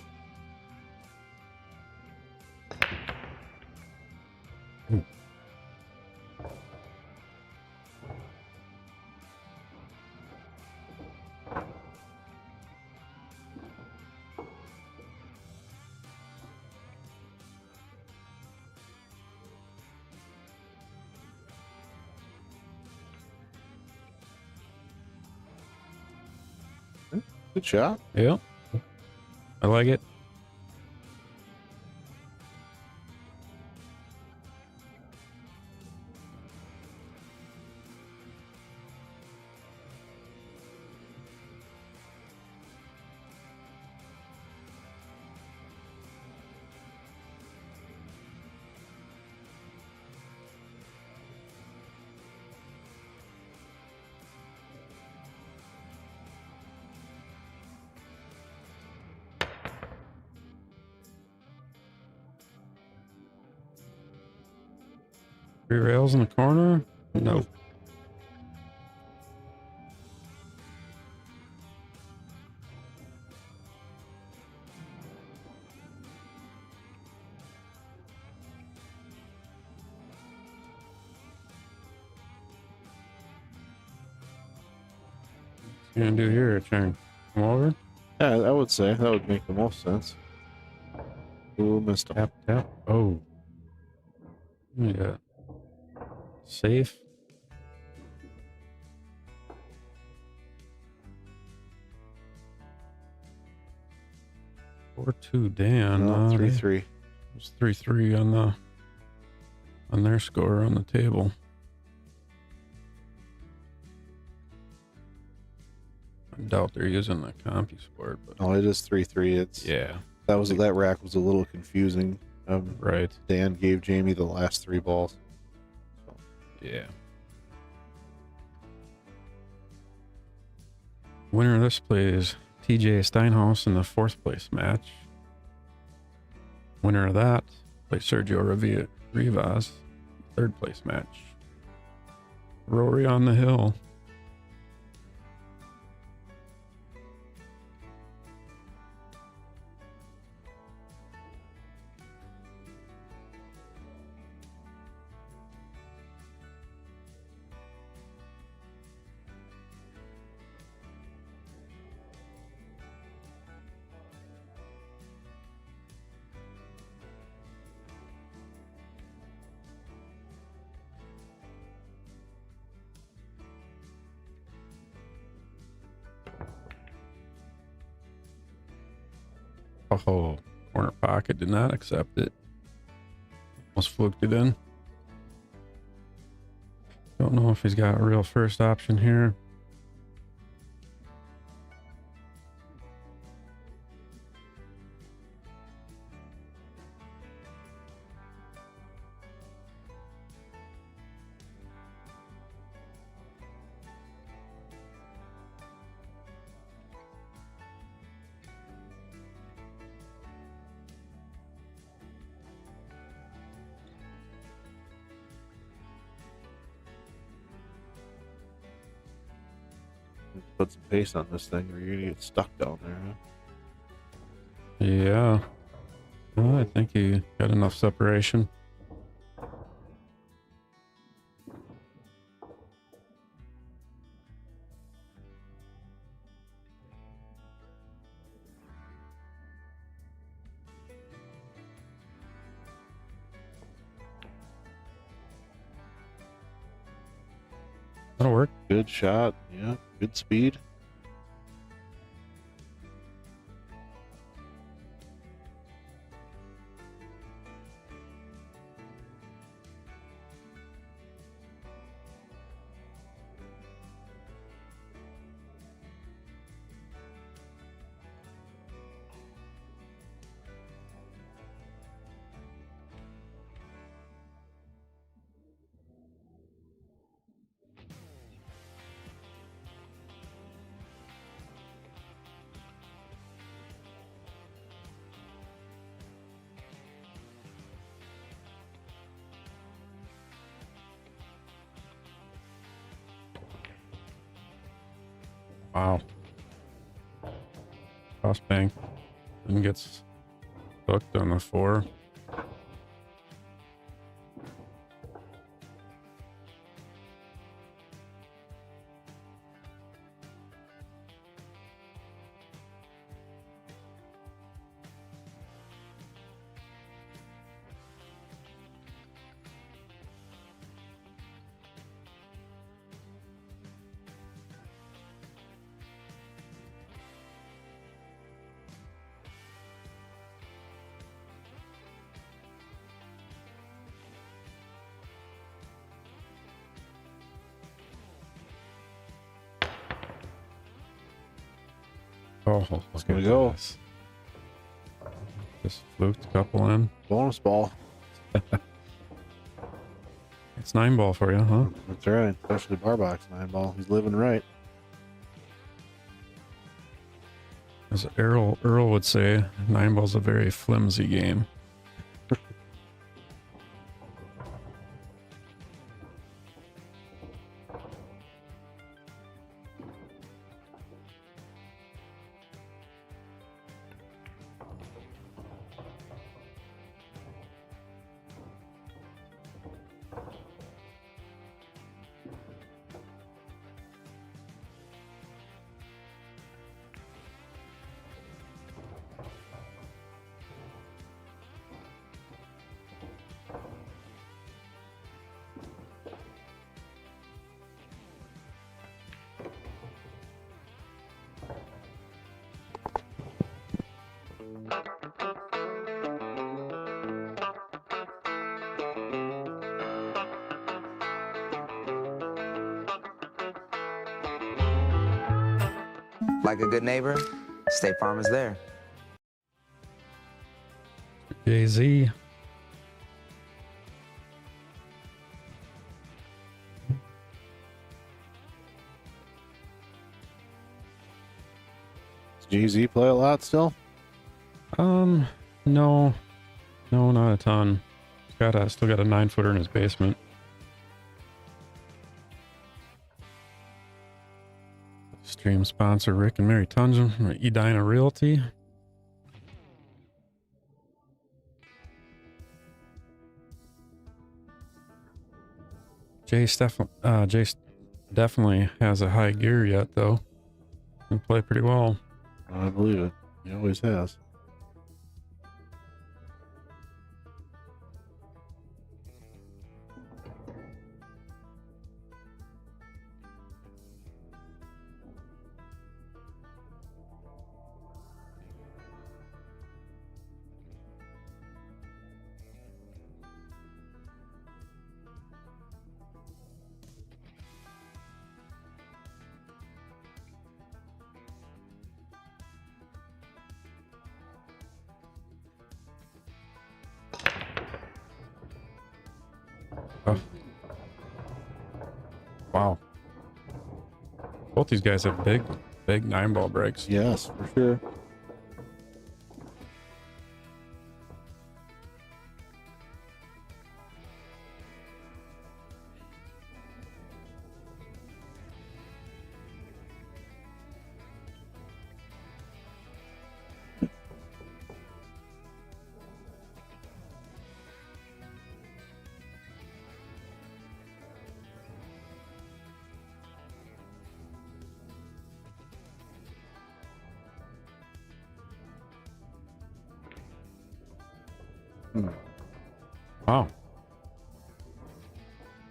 Good shot. Yeah. I like it. Three rails in the corner? Nope. What's he gonna do here? Turn come over? Yeah, I would say that would make the most sense. Ooh, missed him. Tap, tap. Oh. Yeah. Safe. Or 2 Dan. No, 3-3. It's 3-3 on their score on the table. I doubt they're using the CompuSport, but No, it is 3-3. It's yeah. That rack was a little confusing. Right. Dan gave Jamie the last 3 balls. Yeah. Winner of this plays TJ Steinhaus in the 4th place match. Winner of that plays Sergio Rivas, 3rd place match. Rory on the hill. Oh, corner pocket did not accept it. Almost fluked it in. Don't know if he's got a real first option here. Put some pace on this thing, or you're gonna get stuck down there. Huh? Yeah. Well, I think he got enough separation. That'll work. Good shot. Yeah. Good speed. Wow. Cross bank and gets hooked on the 4. Oh, Let's go. Just fluked a couple in. Bonus ball. It's 9 ball for you, huh? That's right. Especially bar box 9 ball. He's living right. As Earl would say, 9 ball's a very flimsy game. Like a good neighbor, State Farm is there. Jay-Z. Does Jay-Z play a lot still? No, not a ton. He's still got a 9-footer in his basement. Stream sponsor Rick and Mary Tungem from Edina Realty. Jace definitely has a high gear yet, though. Can play pretty well. I believe it. He always has. Both these guys have big 9-ball brakes. Yes, for sure. Wow.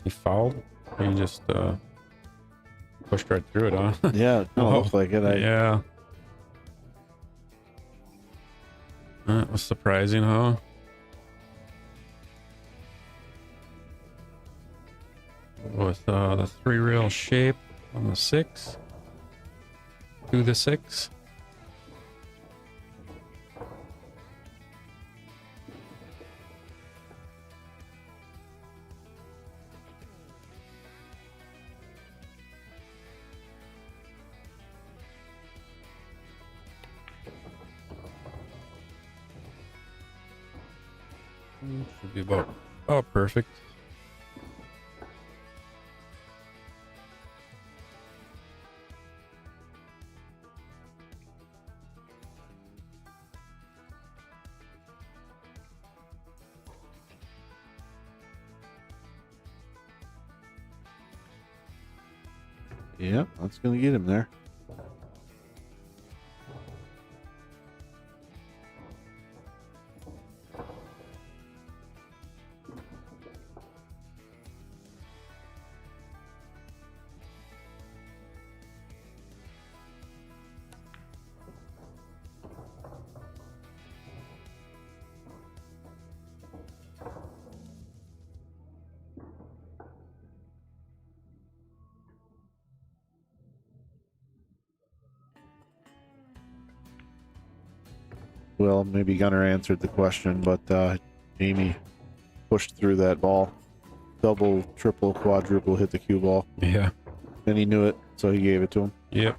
He fouled? Or he just pushed right through it, huh? Yeah, it kinda looked like it. Yeah. That was surprising, huh? With the 3-rail shape on the 6 to the 6. Should be about perfect. Yep, that's gonna get him there. Well, maybe Gunner answered the question, but Jamie pushed through that ball. Double, triple, quadruple hit the cue ball. Yeah. And he knew it, so he gave it to him. Yep.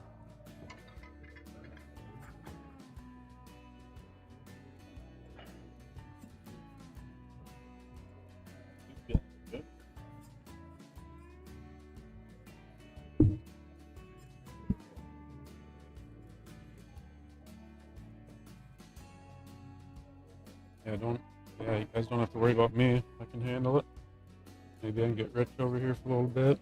Yeah, you guys don't have to worry about me. I can handle it. Maybe I can get Rich over here for a little bit.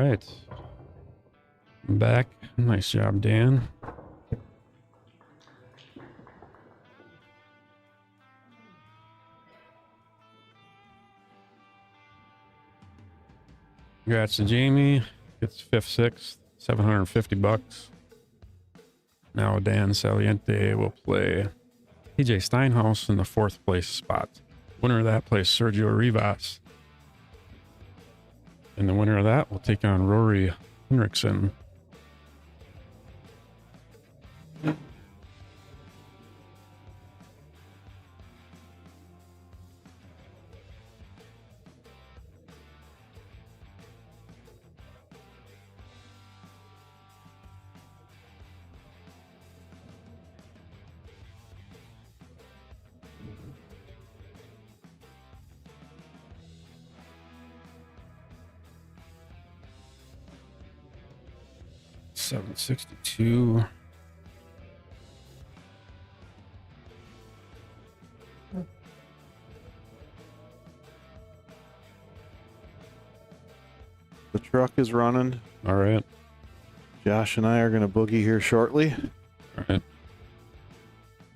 right. I'm back. Nice job, Dan. Congrats to Jamie. Gets 5th, 6th, $750. Now Dan Saliente will play TJ Steinhaus in the 4th place spot. Winner of that plays Sergio Rivas. And the winner of that will take on Rory Hendrickson. $762. The truck is running. All right. Josh and I are going to boogie here shortly. All right.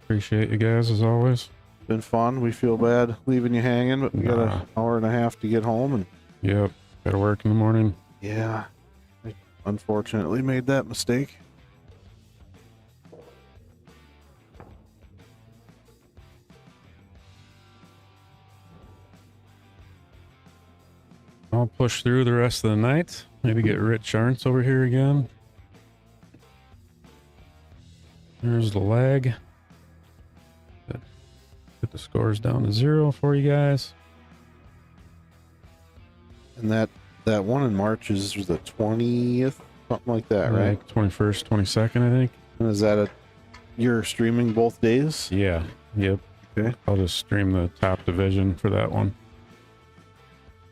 Appreciate you guys as always. Been fun. We feel bad leaving you hanging, but we got an hour and a half to get home. And yep, gotta work in the morning. Yeah, I unfortunately made that mistake. I'll push through the rest of the night. Maybe get Rich Arntz over here again. There's the lag. Put the scores down to 0 for you guys. And that one in March is the 20th, something like that, right? 21st, 22nd, I think. And is that you're streaming both days? Yeah. Yep. Okay. I'll just stream the top division for that one.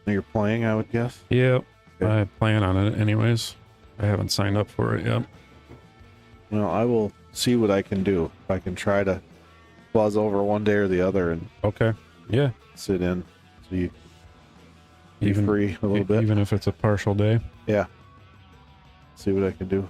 And you're playing, I would guess? Yep. Okay. I plan on it anyways. I haven't signed up for it yet. Well, I will see what I can do. If I can try to buzz over one day or the other and okay. Yeah. Sit in so you be free a little bit. Even if it's a partial day. Yeah. See what I can do.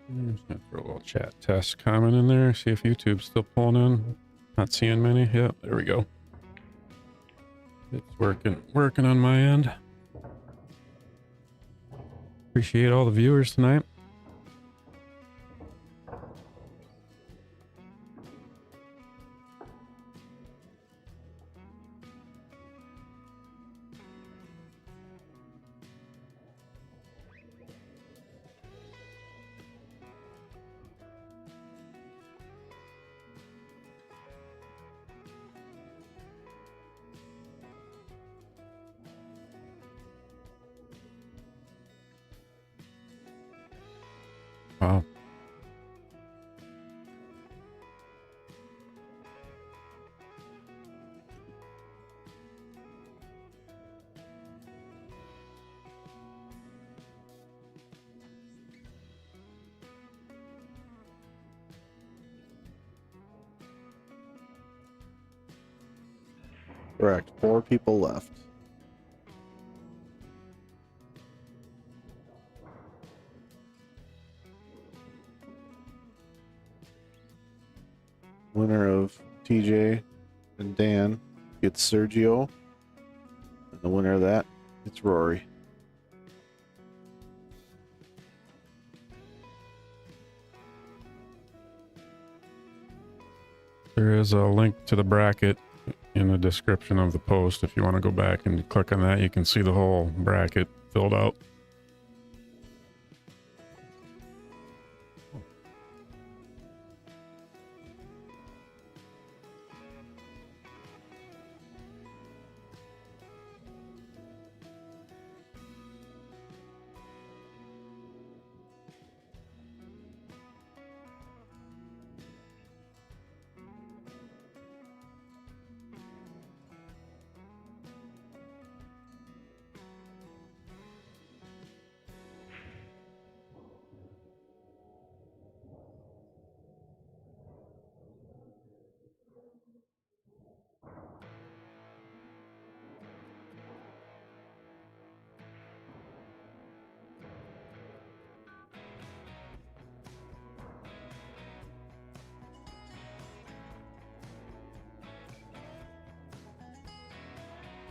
I'm just gonna throw a little chat test comment in there, see if YouTube's still pulling in. Not seeing many. Yep, there we go. It's working on my end. Appreciate all the viewers tonight. Wow. Correct. 4 people left. Winner of TJ and Dan gets Sergio. And the winner of that, it's Rory. There is a link to the bracket in the description of the post. If you want to go back and click on that, you can see the whole bracket filled out.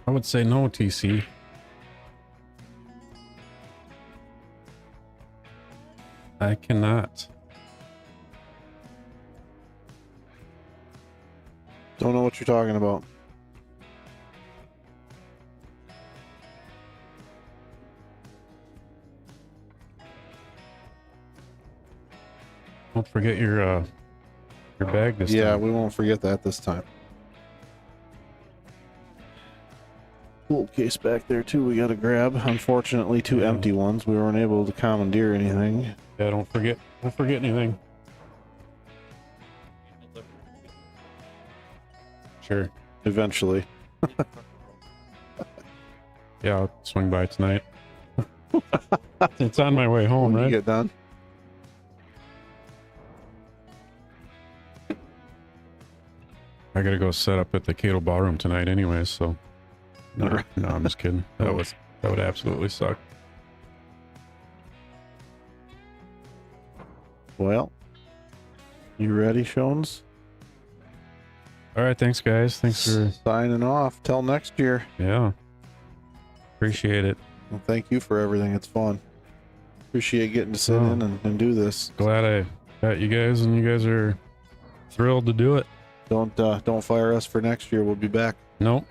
I would say no, TC. I cannot. Don't know what you're talking about. Don't forget your bag this time. Yeah, we won't forget that this time. Tool case back there too. We got to grab. Unfortunately, two empty ones. We weren't able to commandeer anything. Yeah, don't forget anything. Sure. Eventually. Yeah, I'll swing by tonight. It's on my way home, When right? you get done. I gotta go set up at the Cato Ballroom tonight anyways, so no, I'm just kidding. That would absolutely suck. Well, you ready, Shones? All right, thanks guys. Thanks for signing off. Till next year. Yeah. Appreciate it. Well, thank you for everything. It's fun. Appreciate getting to sit in and do this. Glad I got you guys, and you guys are thrilled to do it. Don't fire us for next year. We'll be back. Nope.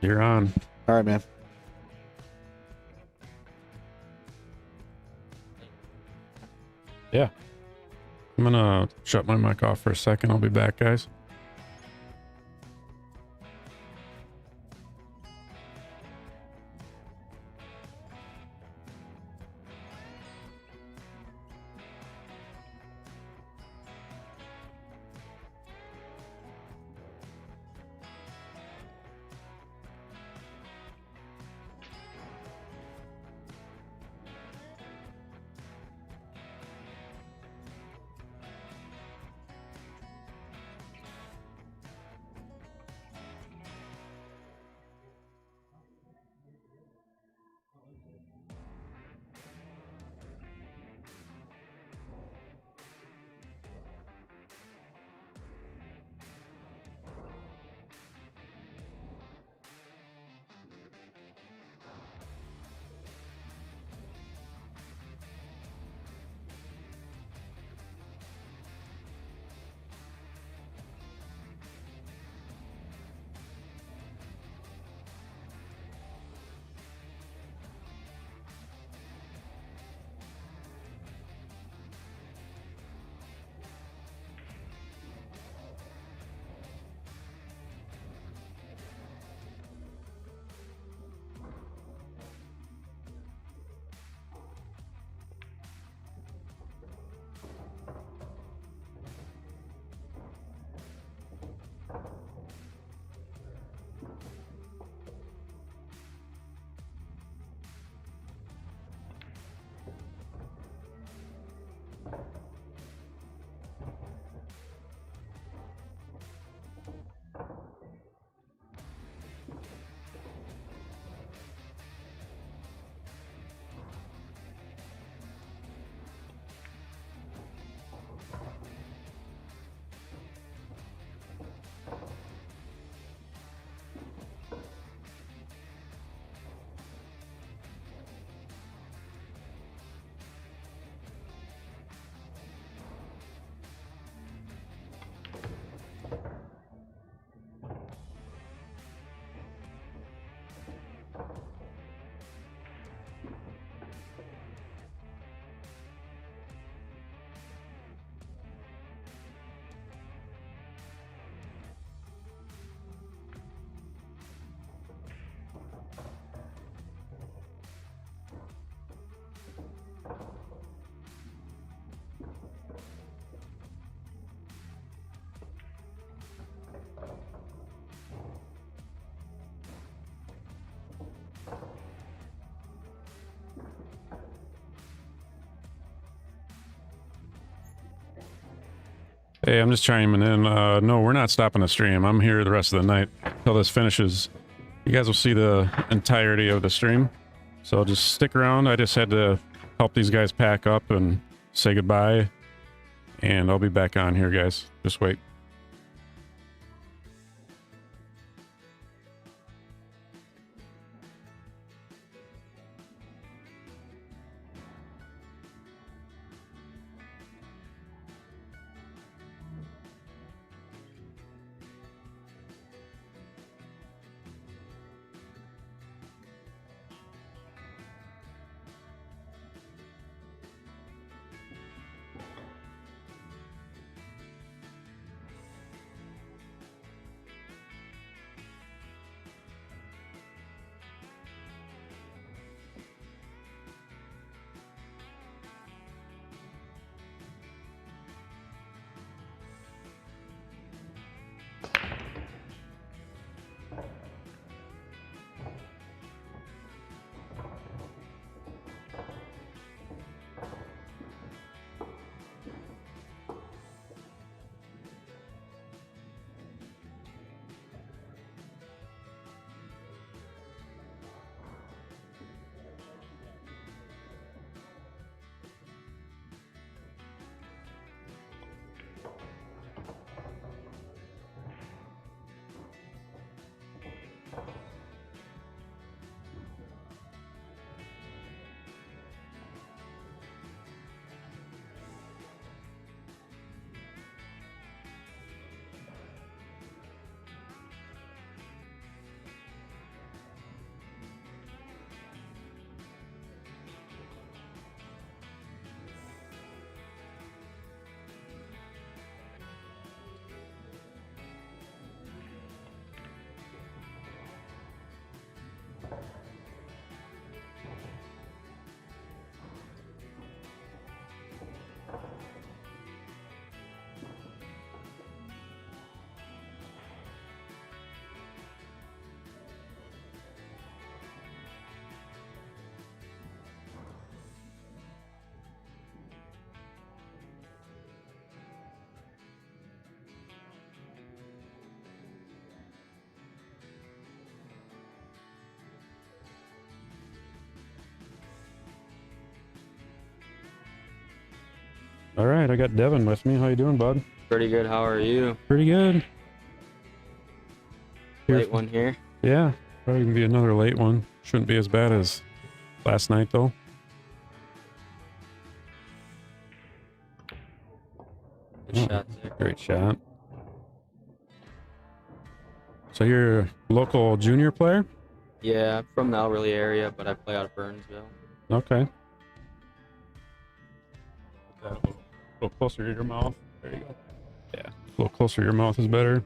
You're on. All right, man. Yeah. I'm gonna shut my mic off for a second. I'll be back, guys. Hey, I'm just chiming in. No, we're not stopping the stream. I'm here the rest of the night till this finishes. You guys will see the entirety of the stream. So just stick around. I just had to help these guys pack up and say goodbye. And I'll be back on here, guys. Just wait. All right, I got Devin with me. How you doing, bud? Pretty good. How are you? Pretty good. Late one here. Yeah, probably gonna be another late one. Shouldn't be as bad as last night, though. Good shot there. Great shot. So you're a local junior player? Yeah, I'm from the Elverly area, but I play out of Burnsville. Okay. Put that a little closer to your mouth. There you go. Yeah, a little closer to your mouth is better.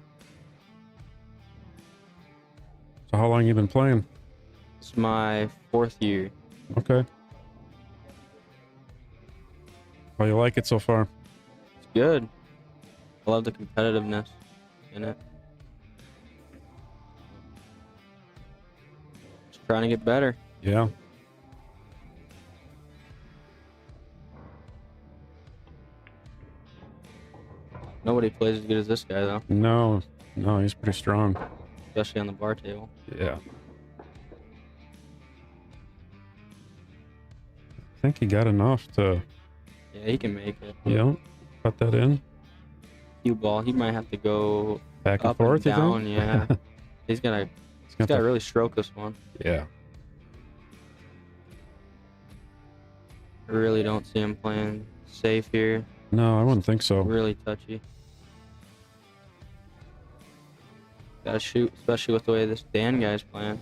So how long you been playing? It's my 4th year. Okay. How you like it so far? It's good. I love the competitiveness in it. Just trying to get better. Yeah. Nobody plays as good as this guy, though. No, he's pretty strong. Especially on the bar table. Yeah. I think he got enough to... Yeah, he can make it. Yeah, cut that in. Cue ball. He might have to go back and up forth, and down. you think? Yeah. He's got to really stroke this one. Yeah. I really don't see him playing safe here. No, I wouldn't think so. Really touchy. Gotta shoot, especially with the way this Dan guy's playing.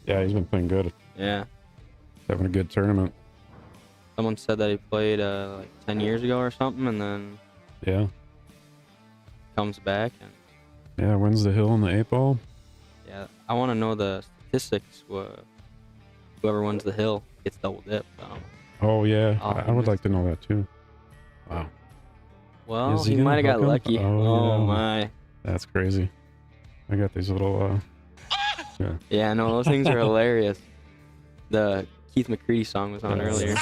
Yeah, he's been playing good. Yeah. Having a good tournament. Someone said that he played like 10 years ago or something, and then Yeah. comes back. And Yeah, wins the hill in the 8-ball. yeah, I want to know the statistics. Whoever wins the hill gets double dip. So. Oh, yeah. I would like to know that, too. Wow. Well, Is he gonna might have got hook him? lucky. Oh, yeah. my. That's crazy. I got these little, yeah. Yeah, no, those things are hilarious. The Keith McCready song was on Yeah. earlier.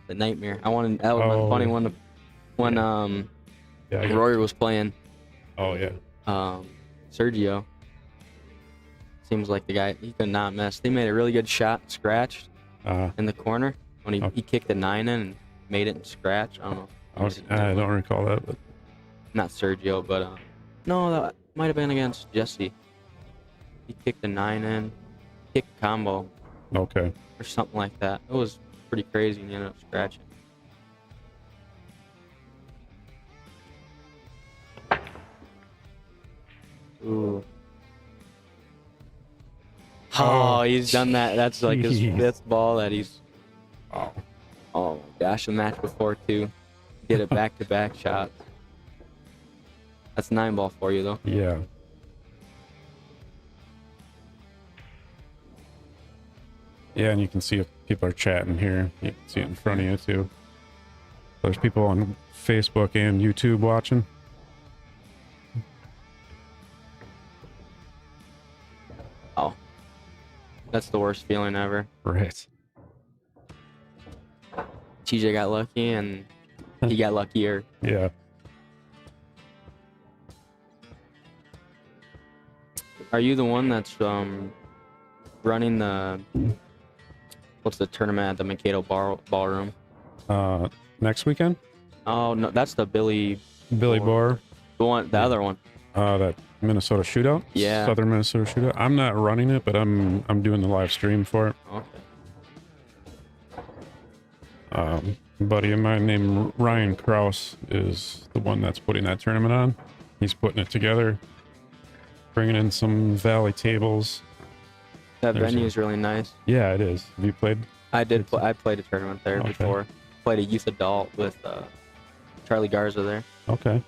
The Nightmare. That would have been funny when Yeah. Rory was playing. Oh yeah. Sergio. Seems like the guy, he could not miss. They made a really good shot, scratched in the corner when he kicked the 9 in and made it in scratch. I don't know. I don't recall that, but not Sergio, but no, that might have been against Jesse. He kicked the 9 in, kicked combo. Okay. Or something like that. It was pretty crazy, and he ended up scratching. Ooh. Oh, he's done that. That's like his 5th ball that he's. Oh my gosh, the match before too. Did it back-to-back shots. That's 9 ball for you though. Yeah. Yeah, and you can see if people are chatting here. You can see it in front of you too. There's people on Facebook and YouTube watching. Oh. That's the worst feeling ever. Right. TJ got lucky and he got luckier. Yeah. Are you the one that's running the what's the tournament at the Mikado ballroom? Next weekend? Oh no, that's the Billy Bar. The other one. That Minnesota shootout? Yeah. Southern Minnesota shootout. I'm not running it, but I'm doing the live stream for it. Okay. A buddy of mine named Ryan Kraus is the one that's putting that tournament on. He's putting it together, bringing in some valley tables. That venue is really nice. Yeah, it is. Have you played? I did. I played a tournament there before. Played a youth adult with Charlie Garza there. Okay.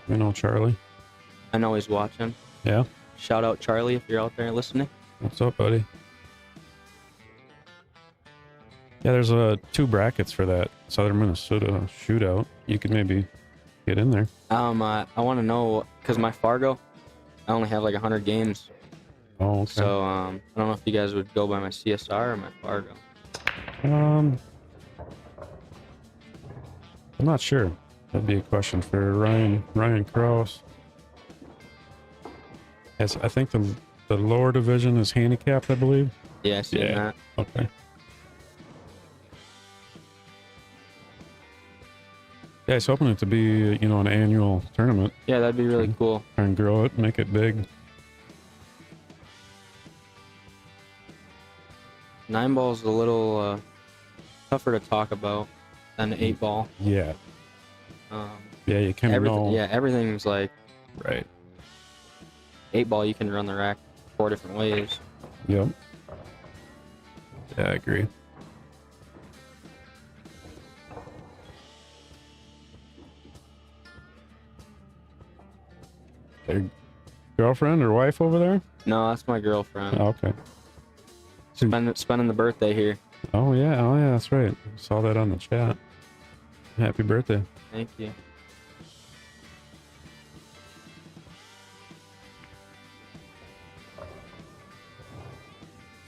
You know Charlie? I know he's watching. Yeah. Shout out Charlie if you're out there listening. What's up, buddy? Yeah, there's 2 brackets for that Southern Minnesota shootout. You could maybe get in there. I want to know because my Fargo, I only have like 100 games. Oh, okay. So I don't know if you guys would go by my CSR or my Fargo. I'm not sure. That'd be a question for Ryan Kraus. Yes, I think the lower division is handicapped, I believe. Yeah, I seen that. Okay. Yeah, I was hoping it to be, an annual tournament. Yeah, that'd be really cool. Try and grow it, make it big. 9 ball's a little tougher to talk about than 8 ball. Yeah. Yeah, you kind of know. Yeah, everything's like. Right. 8 ball, you can run the rack 4 different ways. Yep. Yeah, I agree. Your girlfriend or wife over there? No, that's my girlfriend. Oh, okay. Spending the birthday here. Oh yeah, that's right. Saw that on the chat. Happy birthday. Thank you.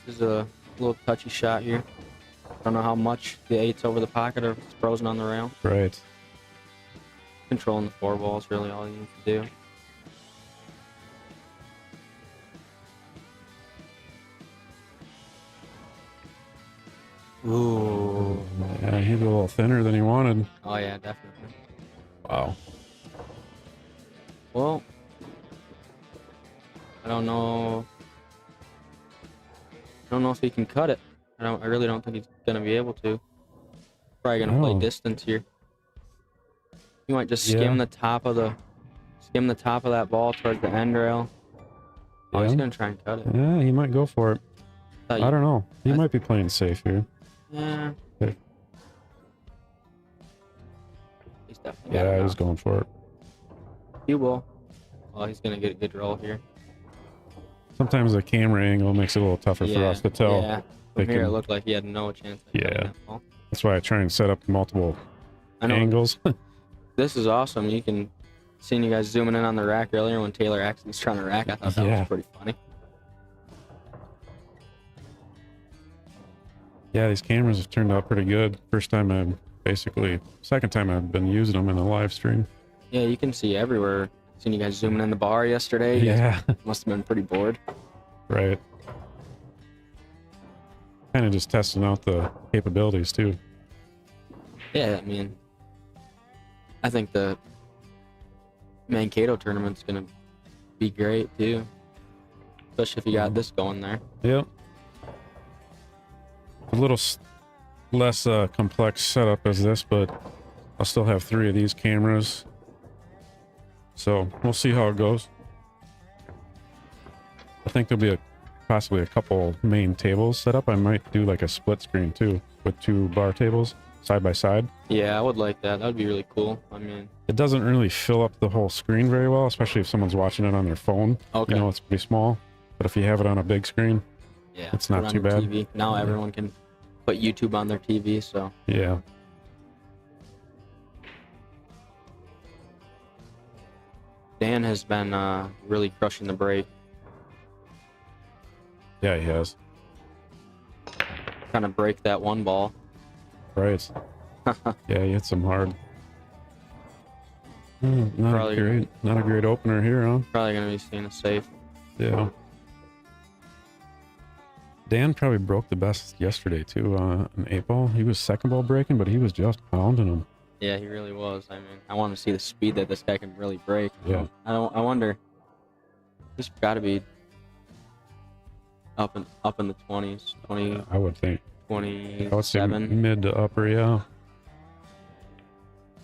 This is a little touchy shot here. I don't know how much the 8's over the pocket or if it's frozen on the rail. Right. Controlling the 4 ball is really all you need to do. Ooh. Yeah, he's a little thinner than he wanted. Oh yeah, definitely. Wow. Well, I don't know. I don't know if he can cut it. I really don't think he's gonna be able to. Probably gonna play distance here. He might just skim the top of that ball towards the end rail. Oh, he's gonna try and cut it. Yeah, he might go for it. I don't know. He might be playing safe here. Yeah. Okay. He's definitely got it Yeah, now. he's going for it. Cue ball. Oh, he's gonna get a good roll here. Sometimes the camera angle makes it a little tougher for us to tell. Yeah. From here, it looked like he had no chance. Yeah. That's why I try and set up multiple angles. This is awesome. You can see you guys zooming in on the rack earlier when Taylor Axley was trying to rack. I thought that was pretty funny. Yeah, these cameras have turned out pretty good. First time basically. Second time I've been using them in the live stream. Yeah, you can see everywhere. Seen you guys zooming in the bar yesterday. You Yeah. guys must have been pretty bored. Right. Kind of just testing out the capabilities too. Yeah, I mean, I think the Mankato tournament's gonna be great too, especially if you got this going there. Yep. A little less complex setup as this, but I'll still have 3 of these cameras. So we'll see how it goes. I think there'll be possibly a couple main tables set up. I might do like a split screen too with 2 bar tables side by side. Yeah, I would like that. That would be really cool. I mean, it doesn't really fill up the whole screen very well, especially if someone's watching it on their phone. Okay. You know, it's pretty small. But if you have it on a big screen, yeah, it's put it not on too your bad. TV. Now everyone can put YouTube on their TV, so. Yeah. Dan has been really crushing the break. Yeah, he has. Trying to break that one ball. Right. Yeah, he hit some hard. Not Probably- not a great opener here, huh? Probably gonna be seeing a safe. Yeah. Dan probably broke the best yesterday too. An 8-ball. He was second ball breaking, but he was just pounding them. Yeah, he really was. I mean, I want to see the speed that this guy can really break. Yeah. I wonder. He's got to be up in the 20s, 20. I would think. I would say 27. mid to upper, yeah.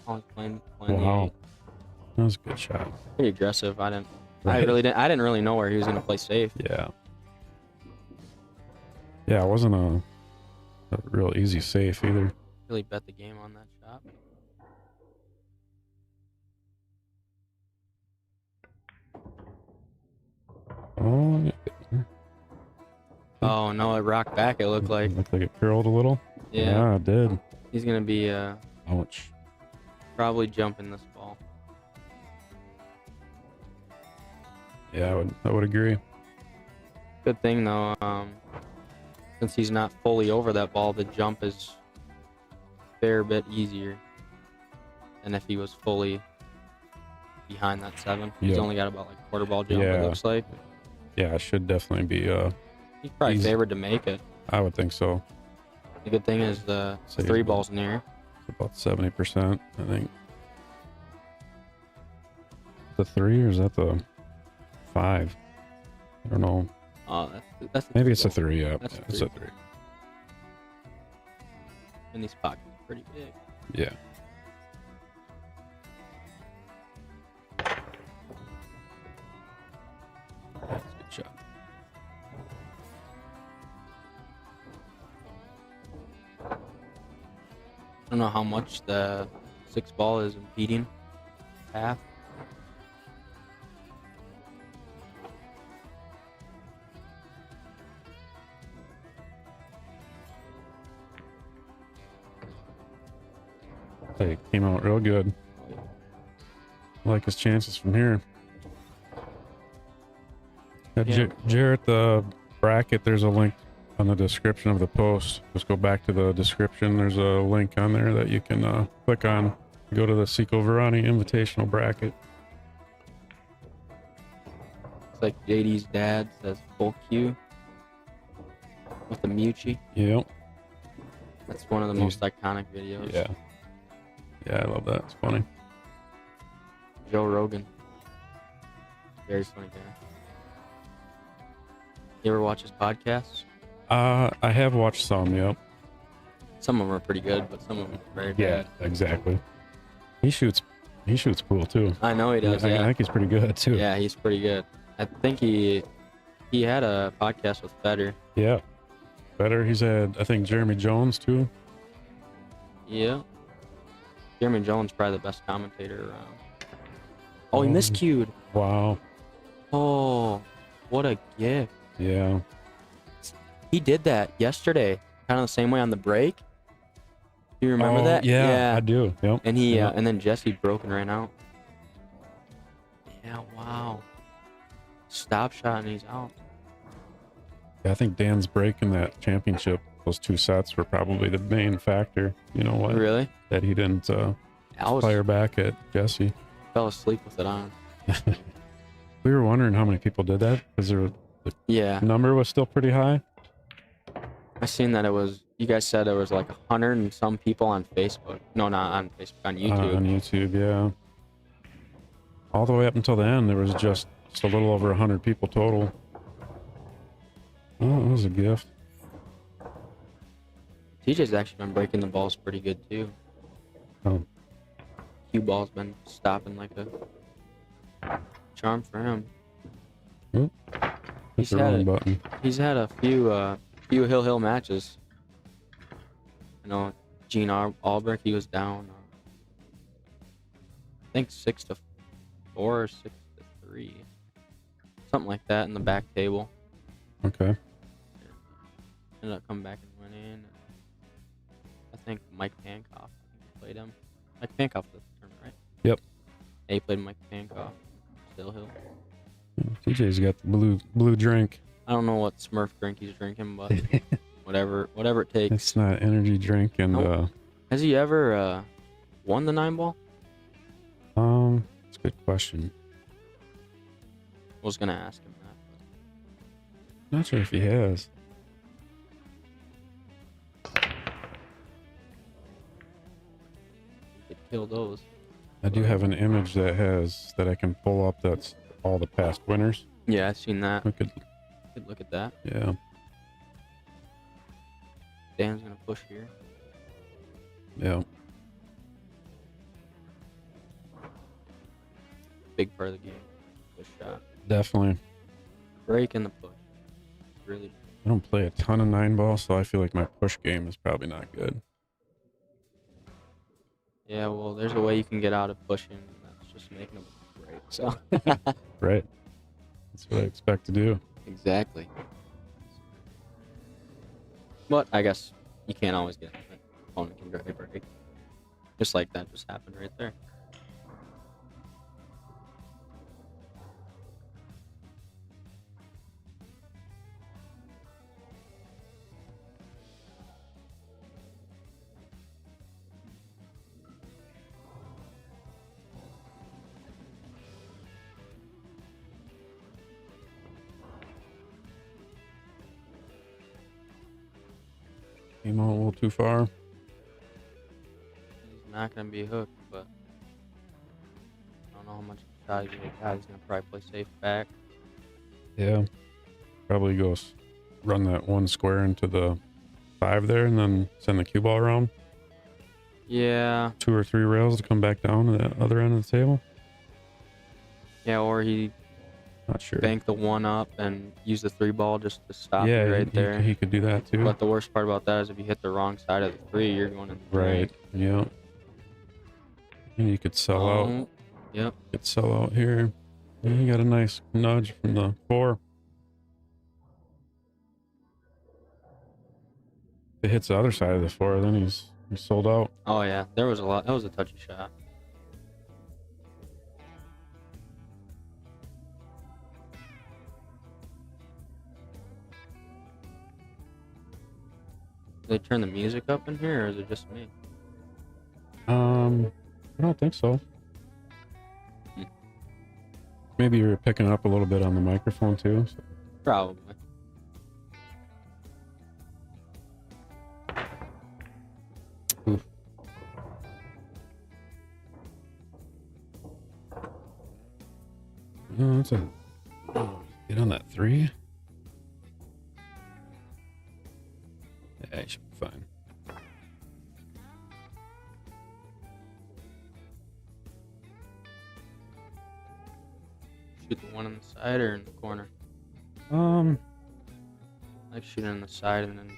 Oh, he's playing Wow. the That was a good shot. pretty aggressive. I didn't Right. really know where he was gonna play safe. Yeah. Yeah, it wasn't a real easy safe either. Really bet the game on that shot. Oh, yeah. Oh no, it rocked back. It looked like. Looked like it curled a little. Yeah. It did. He's gonna be Ouch. probably jumping this ball. Yeah, I would agree. Good thing though, since he's not fully over that ball, the jump is a fair bit easier than if he was fully behind that 7. He's Yeah. only got about like quarter ball jump. Yeah. It looks like Yeah, it should definitely be. he's probably Easy. favored to make it. I would think so. The good thing is the So he's 3 about- ball's near. It's about 70%, I think. The 3 or is that the 5? I don't know. Oh, that's the Maybe 3 it's a ball. 3. Yeah, That's a it's a 3. And these pockets are pretty big. Yeah. That's a good shot. I don't know how much the 6 ball is impeding path. It came out real good. I like his chances from here. Jarrett, the bracket, there's a link on the description of the post. Just go back to the description. There's a link on there that you can click on. Go to the Seco Varani Invitational bracket. It's like JD's dad says full Q with the Mucci. Yep. That's one of the most iconic videos. Yeah. Yeah, I love that. It's funny. Joe Rogan. Very funny guy. You ever watch his podcasts? I have watched some, yep. Some of them are pretty good, but some of them are very Yeah, bad. exactly. He shoots cool too. I know he does. I Yeah, think he's pretty good too. yeah, he's pretty good. I think he had a podcast with Feder. Yeah. Better. He's had, I think, Jeremy Jones too. Yeah. Jeremy Jones probably the best commentator around. Oh, he miscued. Wow. Oh, what a gift. Yeah. He did that yesterday, kind of the same way on the break. Do you remember Oh, that? yeah, I do. Yep. And he Yep. and then Jesse broke and ran out. Yeah, wow. Stop shot and he's out. Yeah, I think Dan's breaking that championship those 2 sets were probably the main factor. You know what? Really? That he didn't I was- fire back at Jesse. Fell asleep with it on. We were wondering how many people did that because the Yeah. number was still pretty high. I seen that it was. You guys said there was like 100 and some people on Facebook. No, not on Facebook. On YouTube. On YouTube, yeah. All the way up until the end, there was just a little over 100 people total. Oh, it was a gift. TJ's actually been breaking the balls pretty good too. Oh. Cue ball's been stopping like a charm for him. Oop. Hit the wrong button. He's had a few hill matches. I know Gene Albrecht, he was down. I think 6-4 or 6-3, something like that in the back table. Okay. Ended up coming back and winning. I think Mike Pankoff played him. Mike Pankoff was the tournament, right? Yep. Yeah, he played Mike Pankoff. Still Hill. TJ's got the blue drink. I don't know what Smurf drink he's drinking, but whatever it takes. It's not energy drink, and Nope. Has he ever won the 9-ball? it's a good question. I was gonna ask him that. Not sure if he has. He could kill those. I do have an image that I can pull up. That's all the past winners. Yeah, I've seen that. We could look at that. Yeah. Dan's gonna push here. Yeah. Big part of the game. Push shot. Definitely. Break in the push. Really. I don't play a ton of 9-ball, so I feel like my push game is probably not good. Yeah, well, there's a way you can get out of pushing. And that's just making a break. So. Right. That's what I expect to do. Exactly. But I guess you can't always get it. Opponent can drive break. Just like that just happened right there. Came out a little too far. He's not going to be hooked, but I don't know how much shot he's going to got. He's going to probably play safe back. Yeah. Probably goes run that one square into the 5 there and then send the cue ball around. Yeah. 2 or 3 rails to come back down to the other end of the table. Yeah, or he not sure. Bank the 1 up and use the 3-ball just to stop Yeah, you right there. He could do that too. But the worst part about that is if you hit the wrong side of the 3, you're going in the Right. drink. Yeah. And you could sell out. Yep. Could sell out here. Yeah, you got a nice nudge from the 4. If it hits the other side of the 4, then he's sold out. Oh yeah, there was a lot. That was a touchy shot. Do they turn the music up in here, or is it just me? I don't think so. Maybe you're picking up a little bit on the microphone too. So. Probably. Oof. Oh, that's a get on that 3. Yeah, you should be fine. Shoot the 1 on the side or in the corner? I shoot it on the side and then.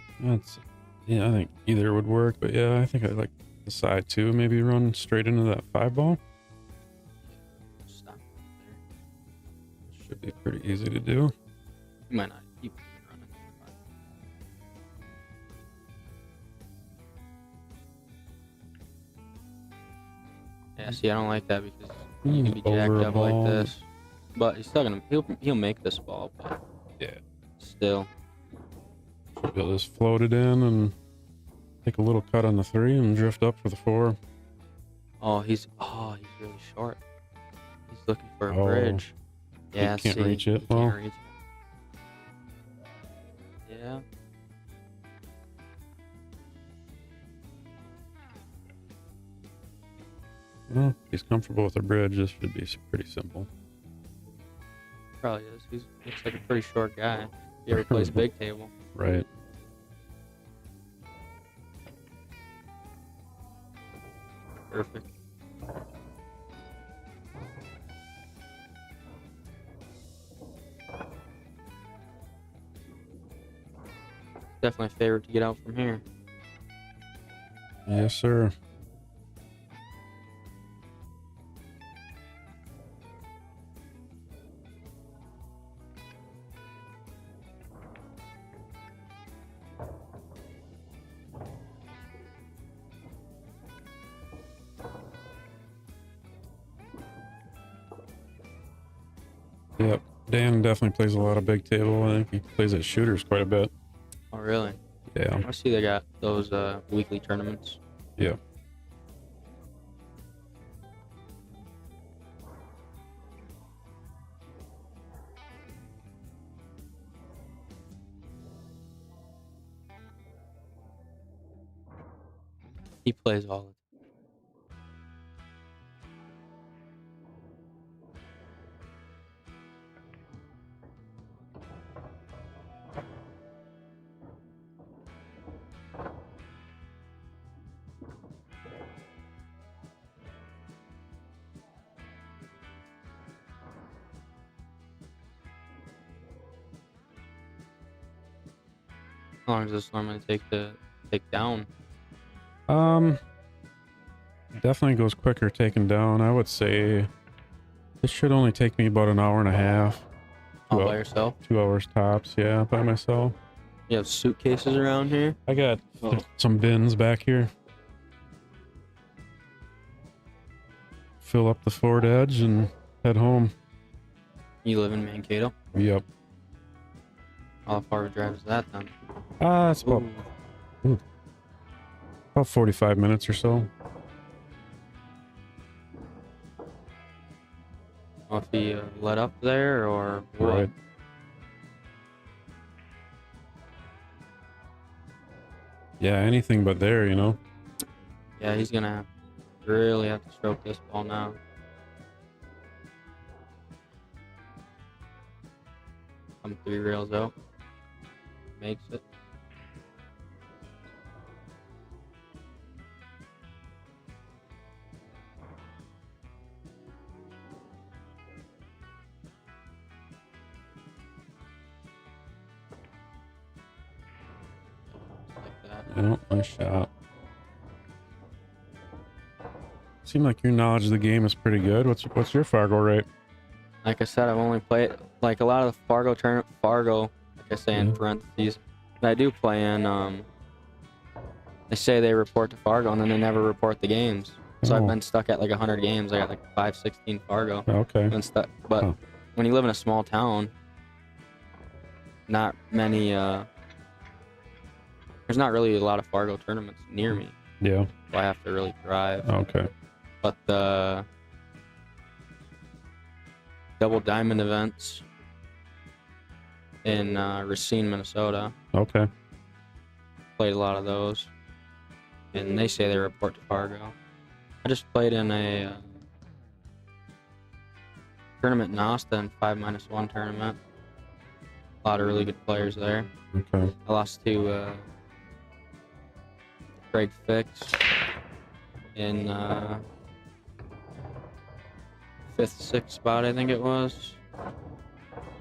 Yeah, I think either would work, but yeah, I think I like the side too. Maybe run straight into that 5-ball. Stop there. Should be pretty easy to do. You might not keep running. Yeah, see, I don't like that because you can be jacked Over a up like ball. this. But he's still gonna he'll make this ball, but yeah, still Should be able to just float it in and take a little cut on the 3 and drift up for the 4. Oh, he's really short. He's looking for a Oh, bridge. he Yeah, can't see, reach it. he Well, can't reach it. Yeah. well, he's comfortable with a bridge. This should be pretty simple. Probably is. He looks like a pretty short guy. He ever plays big table. Right. Perfect. Definitely a favorite to get out from here. Yes, sir. Yep. Dan definitely plays a lot of big table. I think he plays at shooters quite a bit. Oh, really? Yeah. I see they got those weekly tournaments. Yeah. He plays all of it. How long does this normally take to take down? Definitely goes quicker taken down. I would say it should only take me about an hour and a half. All by yourself? 2 hours tops, yeah, by myself. You have suitcases around here? I got some bins back here. Fill up the Ford Edge and head home. You live in Mankato? Yep. How far of a drive is that then? It's about 45 minutes or so. Well, if he let up there or what? Right. Yeah, anything but there, you know. Yeah, he's gonna really have to stroke this ball now. Come 3 rails out. Makes it. Yeah, nice shot. Seemed like your knowledge of the game is pretty good. What's your Fargo rate? Like I said, I've only played like a lot of the Fargo tournament. Fargo, like I say in parentheses, that I do play in. They say they report to Fargo and then they never report the games. So I've been stuck at like 100 games. I got like 516 Fargo. Okay. Been stuck, but when you live in a small town, not many. There's not really a lot of Fargo tournaments near me. Yeah. So I have to really drive. Okay. But the double diamond events in Racine, Minnesota. Okay. Played a lot of those. And they say they report to Fargo. I just played in a tournament in Austin, 5-1 tournament. A lot of really good players there. Okay. I lost to Craig Fix in 5th, 6th spot, I think it was.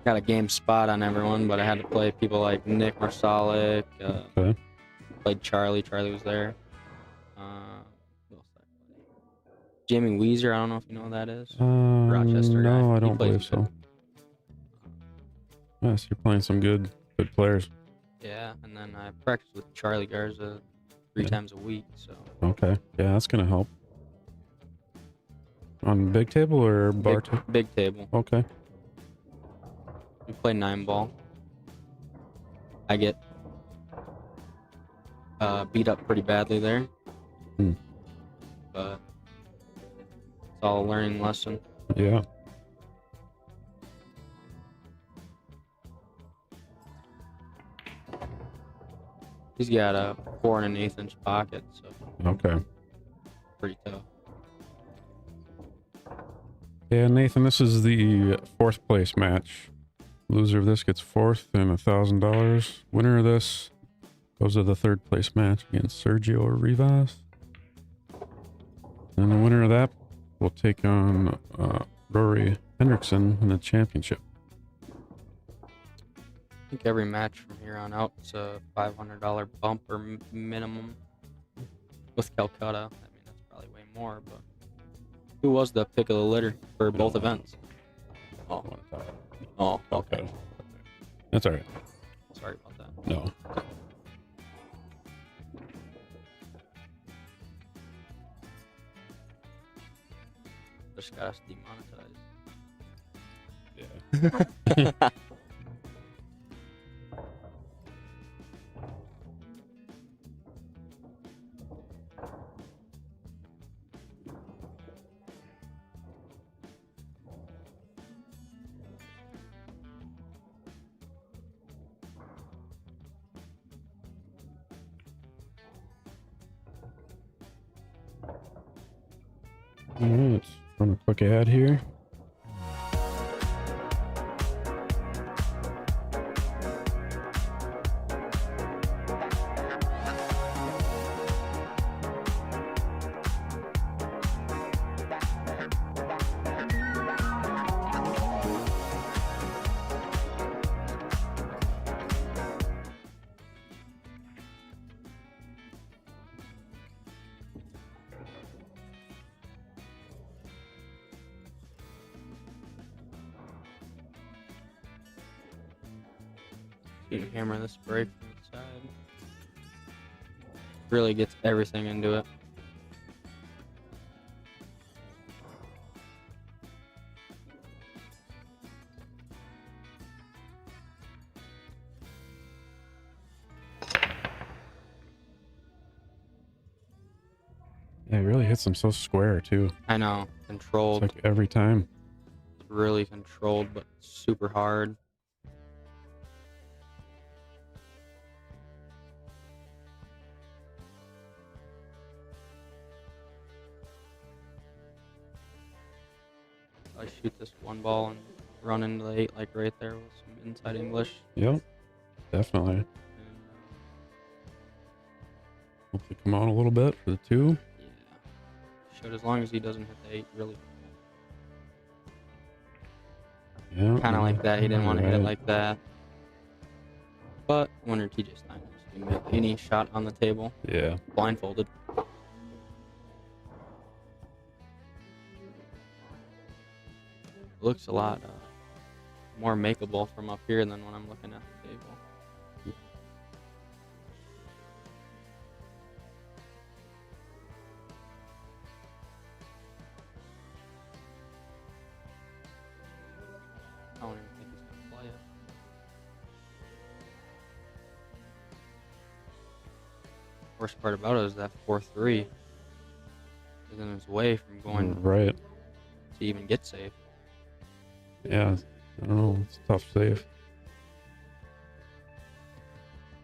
Got a game spot on everyone, but I had to play people like Nick Marsalik. Okay. Played Charlie. Charlie was there. Who else did I play? Jamie Weezer. I don't know if you know who that is. Rochester guy. No, I He don't plays believe so. Yes, you're playing some good players. Yeah, and then I practice with Charlie Garza 3 times a week. So Okay. Yeah, that's gonna help. On big table or bar table? big table. Okay. We play 9 ball. I get beat up pretty badly there. Hmm. But it's all a learning lesson. Yeah. He's got a 4 1/8 inch pocket, so Okay. pretty tough. Yeah, Nathan, this is the 4th place match. Loser of this gets 4th and $1,000. Winner of this goes to the 3rd place match against Sergio or Rivas. And the winner of that will take on Rory Hendrickson in the championship. I think every match from here on out is a $500 bump or minimum. With Calcutta, I mean, that's probably way more, but who was the pick of the litter for both events? Oh, okay. That's all right. Sorry about that. No. Just got us demonetized. Yeah. All right, let's run a quick ad here. You can hammer the spray from the side. Really gets everything into it. Yeah, it really hits them so square too. I know, controlled. It's like every time. It's really controlled, but super hard. I shoot this one ball and run into the 8 like right there with some inside English. Yep, definitely. Hopefully come out a little bit for the 2. Yeah. Should, as long as he doesn't hit the 8, really. Yeah. Kind of like that. He didn't want to hit it like that. But winner TJ Steinhaus. You can make any shot on the table. Yeah. Blindfolded. Looks a lot more makeable from up here than when I'm looking at the table. I don't even think he's gonna play it. Worst part about it is that 4-3 is in his way from going right to even get safe. Yeah, I don't know. It's a tough save.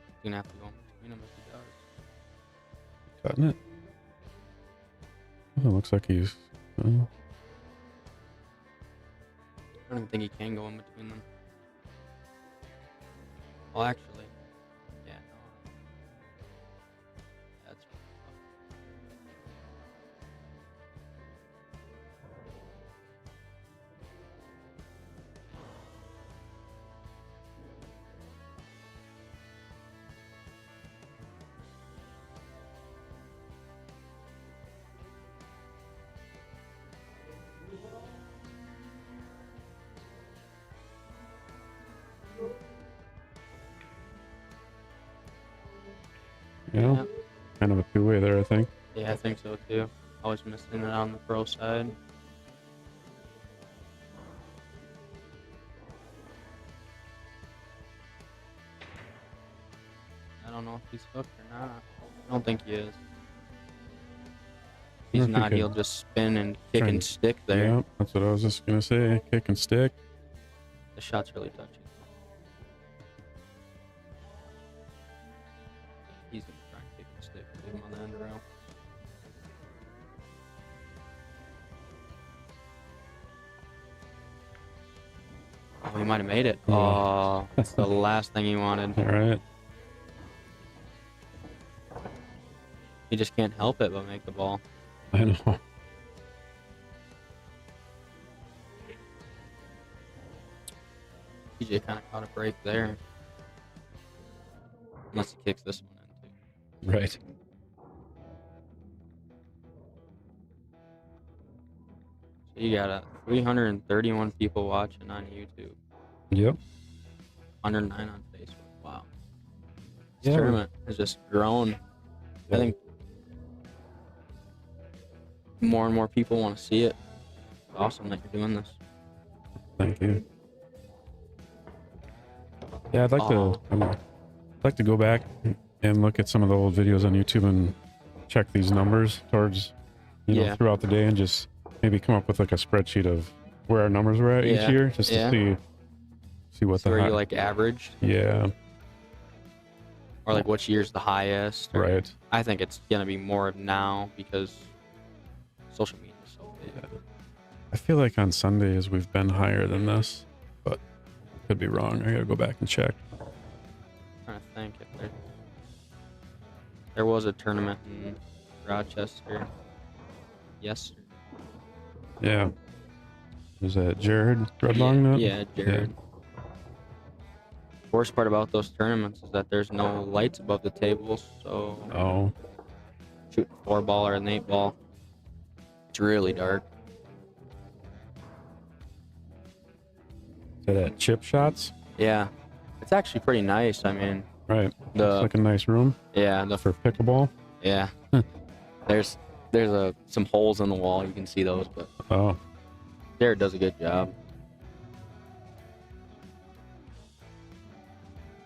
He's gonna have to go in between them if he does. Cutting it. Oh, looks like he's. I don't even think he can go in between them. Well, actually, yeah, no. That's Yeah, Yep. kind of a 2-way there, I think. Yeah, I think so too. Always missing it on the pro side. I don't know if he's hooked or not. I don't think he is. If Wonder he's if he not, could he'll just spin and kick try and and- stick there. Yeah, that's what I was just gonna say. Kick and stick. The shot's really touchy. He's gonna try and kick and stick. Leave him on the end rail. Oh, he might have made it. Yeah. Oh, that's the last thing he wanted. All right. He just can't help it but make the ball. I know. TJ kind of caught a break there. Unless he kicks this one in too. Right. So you got 331 people watching on YouTube. Yep. 109 on Facebook. Wow. This Yeah. tournament has just grown. Yeah. I think more and more people want to see it. It's awesome that you're doing this. Thank you. Yeah, I'd like to go back and look at some of the old videos on YouTube and check these numbers towards, Yeah. throughout the day, and just maybe come up with like a spreadsheet of where our numbers were at each year, just to see what So the where high. you like averaged, Yeah, or like which year's the highest. Or right. I think it's gonna be more of now because social media is so big. I feel like on Sundays we've been higher than this, but could be wrong. I gotta go back and check. Trying to think if there was a tournament in Rochester yesterday. Yeah. Was that Jared Redlong? Yeah, Jared. Worst part about those tournaments is that there's no lights above the tables, so Oh. shoot 4-ball or an 8-ball. It's really dark. Is that at chip shots? Yeah, it's actually pretty nice. I mean, Right. The- It's like a nice room yeah, for pickleball. yeah. there's some holes in the wall. You can see those, but Oh. Jared does a good job.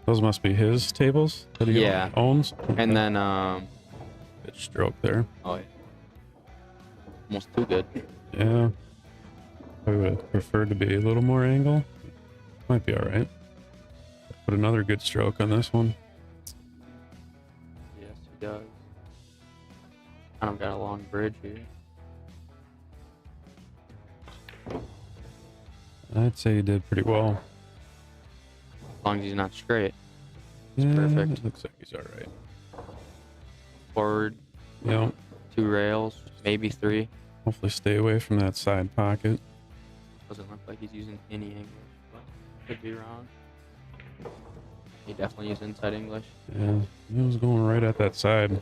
Those must be his tables that he Yeah. owns. And then Good stroke there. oh yeah, almost too good. Yeah. I would have preferred to be a little more angle. Might be alright. Put another good stroke on this one. Yes, he does. Kind of got a long bridge here. I'd say he did pretty well. As long as he's not straight. It's Yeah, perfect. It looks like he's alright. Forward, Yeah. 2 rails, maybe 3. Hopefully stay away from that side pocket. Doesn't look like he's using any English, but could be wrong. He definitely used inside English. Yeah. He was going right at that side.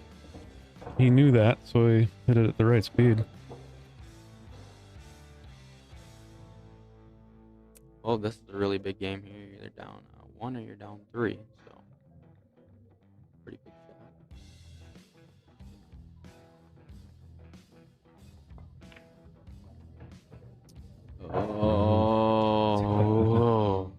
He knew that, so he hit it at the right speed. Well, this is a really big game here. You're either down 1 or you're down 3, so pretty big shot. Oh.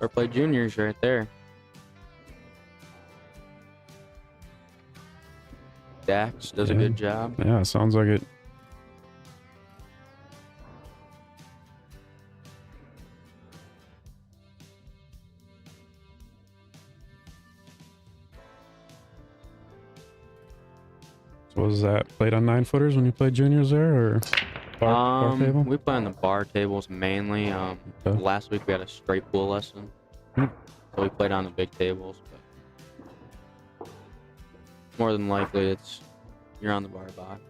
Or play juniors right there. Dax does a Yeah. good job. Yeah, sounds like it. So was that played on 9-footers when you played juniors there, or bar table? We play on the bar tables mainly. Okay. Last week we had a straight pool lesson, Hmm. so we played on the big tables. But more than likely, you're on the bar box.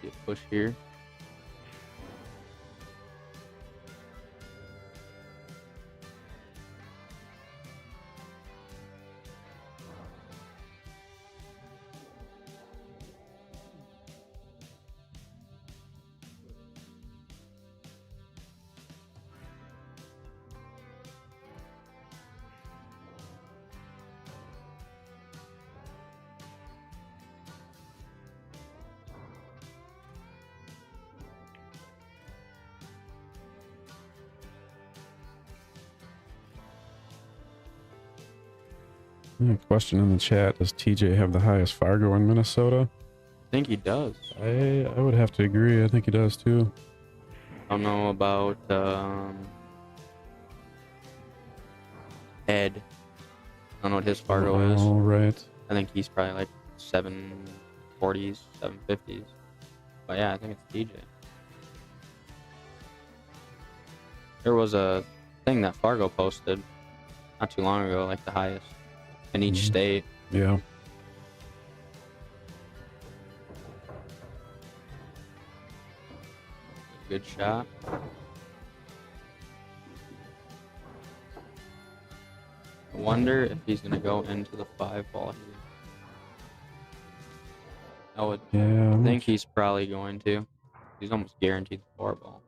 See get pushed here. Question in the chat: does TJ have the highest Fargo in Minnesota? I think he does. I would have to agree. I think he does too. I don't know about Ed. I don't know what his Fargo is. Oh, right. I think he's probably like 740s, 750s. But yeah, I think it's TJ. There was a thing that Fargo posted not too long ago, like the highest in each state. Yeah. Good shot. I wonder if he's going to go into the 5-ball here. I would think he's probably going to. He's almost guaranteed the 4-ball.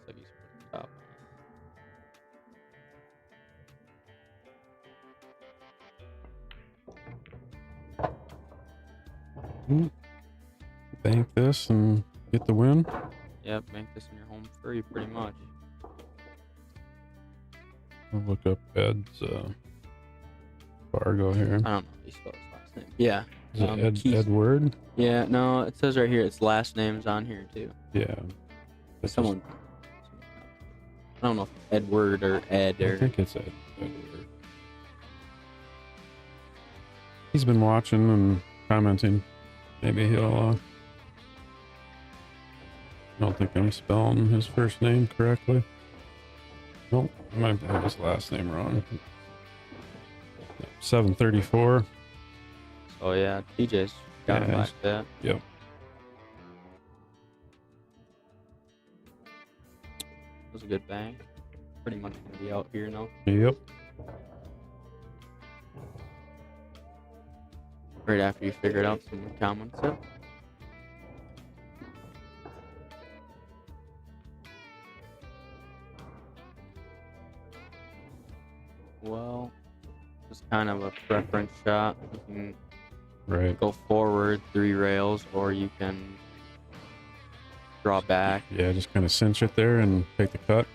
Looks like he's putting the top Bank this and get the win. Yep, make this in your home free pretty much. I'll look up Ed's Fargo here. I don't know how you spell his last name. Yeah. Is it Edward? Yeah, no, it says right here, its last name's on here too. Yeah. Someone, I don't know if Edward or Ed or... I think it's Edward. He's been watching and commenting. Maybe he'll, I don't think I'm spelling his first name correctly. Nope, I might have his last name wrong. 734. Oh yeah, TJ's got him like that. Yep. That was a good bang. Pretty much gonna be out here now. Yep. Right after you figured out some comments. Yep. Well, just kind of a preference shot. You can go forward 3 rails, or you can draw back. Yeah, just kind of cinch it there and take the cut.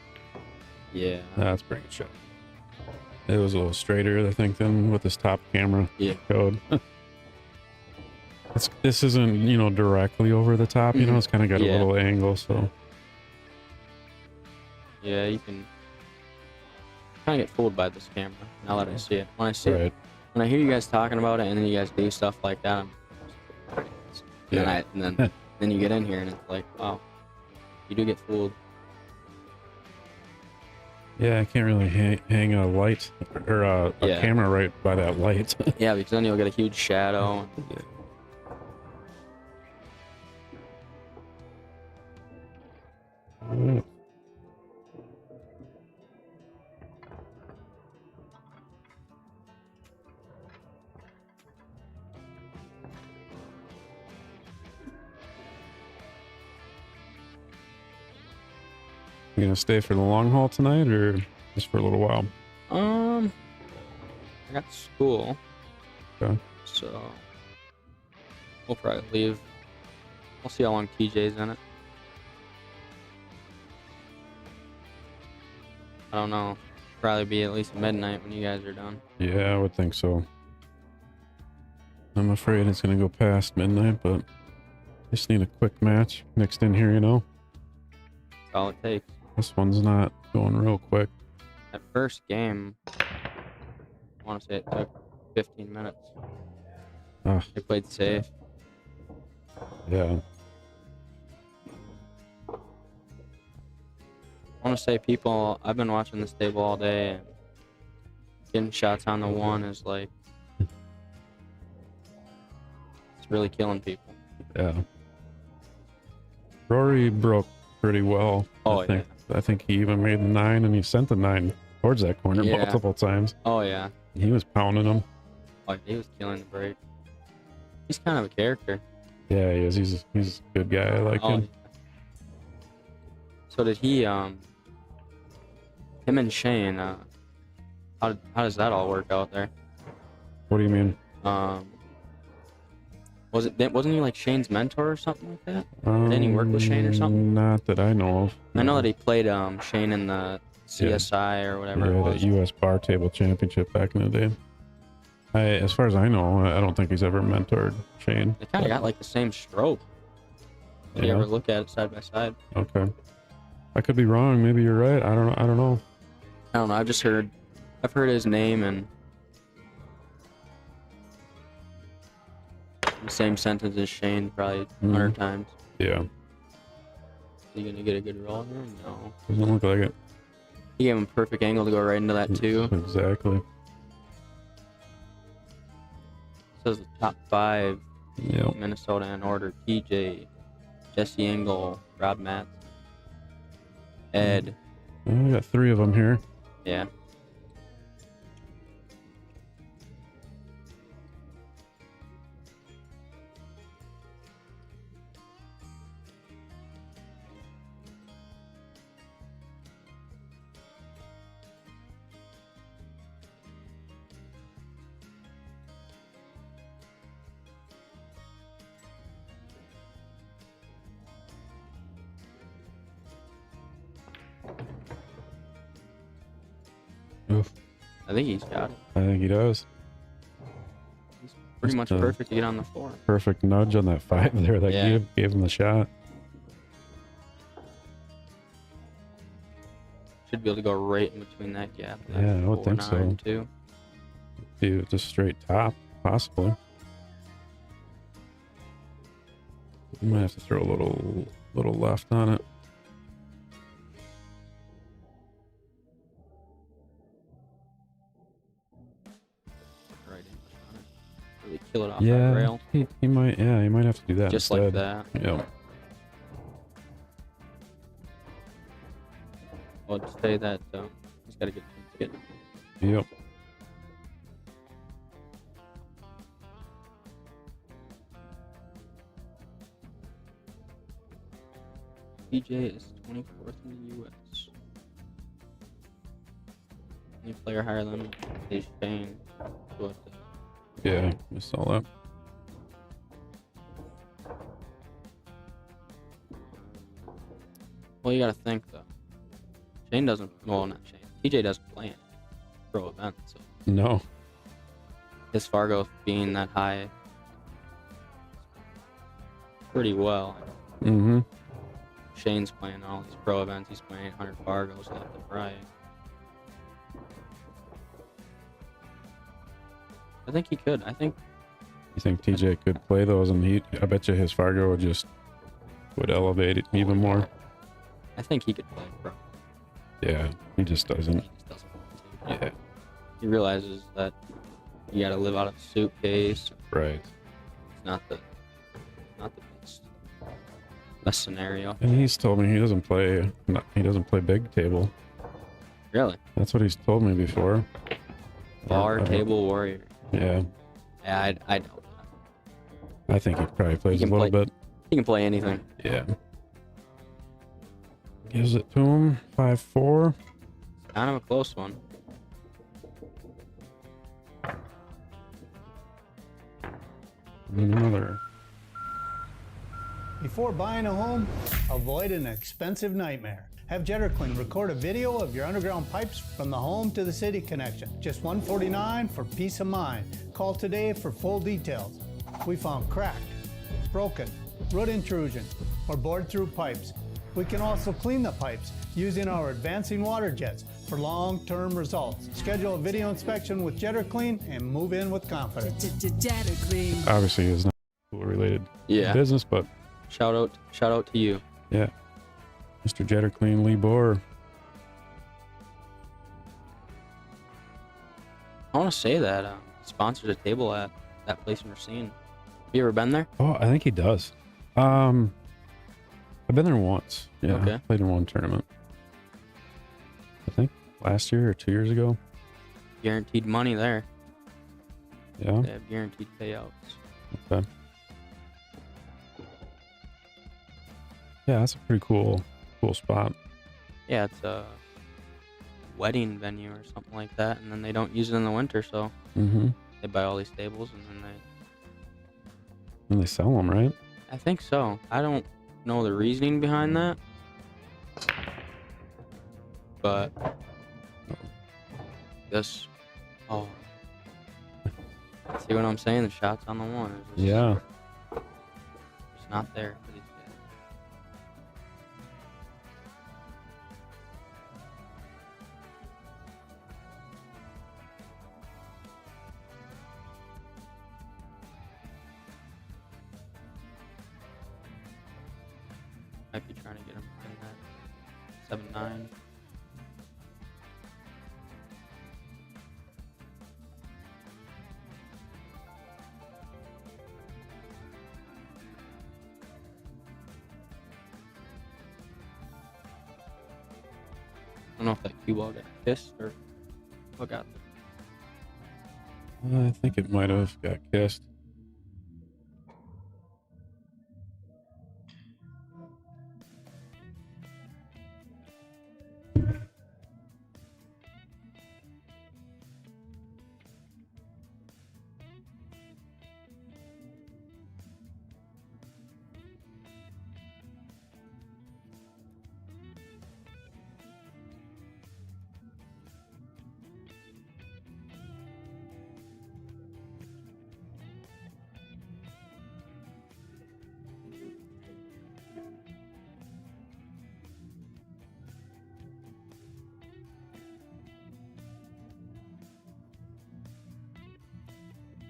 Yeah. That's a pretty good shot. It was a little straighter, I think, than with this top camera code. This isn't, you know, directly over the top, you know, it's kind of got a little angle, so. Yeah, you can kind of get fooled by this camera now that I see it. When I see it, when I hear you guys talking about it and then you guys do stuff like that, then you get in here and it's like, wow, you do get fooled. Yeah, I can't really hang a light or a camera right by that light. Yeah, because then you'll get a huge shadow. Right. You gonna stay for the long haul tonight, or just for a little while? I got school. Okay. So we'll probably leave. We'll see how long TJ's in it. I don't know. Probably be at least midnight when you guys are done. Yeah, I would think so. I'm afraid it's gonna go past midnight, but just need a quick match mixed in here, you know. That's all it takes. This one's not going real quick. That first game, I want to say it took 15 minutes. They played safe. Yeah. I want to say people, I've been watching this table all day, and getting shots on the one is like, it's really killing people. Yeah. Rory broke pretty well. Oh, I think he even made the 9, and he sent the 9 towards that corner Yeah. multiple times. Oh yeah. He was pounding them. Oh, he was killing the break. He's kind of a character. Yeah, he is. He's a good guy. I like him. Yeah. So did he? Him and Shane. How does that all work out there? What do you mean? Wasn't he like Shane's mentor or something like that? Didn't he work with Shane or something? Not that I know of. I know that he played Shane in the CSI or whatever it was. The U.S. Bar Table Championship back in the day. As far as I know, I don't think he's ever mentored Shane. They kind of got like the same stroke. If you ever look at it side by side. Okay. I could be wrong. Maybe you're right. I don't know. I don't know. I've heard his name and the same sentence as Shane probably 100 times. Yeah. Is he gonna get a good roll here? No. Doesn't look like it. He gave him a perfect angle to go right into that too. Exactly. Says the top 5 Yep. Minnesota in order: TJ, Jesse Engel, Rob Mattson, Ed. Well, we got 3 of them here. Yeah. Oof. I think he's got it. I think he does. He's pretty much perfect to get on the floor. Perfect nudge on that 5 there that gave him the shot. Should be able to go right in between that gap. Yeah, I would think so. Too. Do just straight top, possibly. You might have to throw a little left on it. Really kill it off that rail. He might. Yeah, he might have to do that. Just instead. like that. Yeah. Well, to say that he's got to get. Yep. PJ is 24th in the U.S. Any player higher than him is Shane. But, Yeah, I saw that. well, you got to think though. Shane doesn't. Well, not Shane. TJ doesn't play in pro event, so No. his Fargo being that high, pretty well. Mm-hmm. Shane's playing all these pro events. He's playing 800 Fargos left and right. I think he could. I think. You think TJ could play those, and I bet you his Fargo would elevate it even more. I think he could play pro. Yeah, he just doesn't. He just doesn't want to. Yeah. He realizes that you got to live out of a suitcase. Right. It's not the best scenario. And he's told me he doesn't play big table. Really? That's what he's told me before. Bar table warrior. Yeah. Yeah, I don't. I think he probably plays a little bit. He can play anything. Yeah. Gives it to him. 5-4. Kind of a close one. And another. Before buying a home, avoid an expensive nightmare. Have JetterClean record a video of your underground pipes from the home to the city connection. Just $149 for peace of mind. Call today for full details. We found cracked, broken, root intrusion, or bored through pipes. We can also clean the pipes using our advancing water jets for long-term results. Schedule a video inspection with JetterClean and move in with confidence. Obviously, it's not related business, but shout out to you. Yeah, Mr. JetterClean Lee Bohr. I want to say that sponsors a table at that place in Racine. You ever been there? Oh, I think he does. I've been there once. Yeah, Okay. played in one tournament. I think last year or 2 years ago. Guaranteed money there. Yeah. They have guaranteed payouts. Okay. Yeah, that's a pretty cool spot. Yeah, it's a wedding venue or something like that, and then they don't use it in the winter, so they buy all these tables and then they sell them, right? I think so. I don't know the reasoning behind that, but this. Oh, see what I'm saying? The shots on the one. Just, Yeah. It's not there for these guys. Might be trying to get him in that 7-9. I don't know if that cue ball got kissed or what got there. I think it might have got kissed.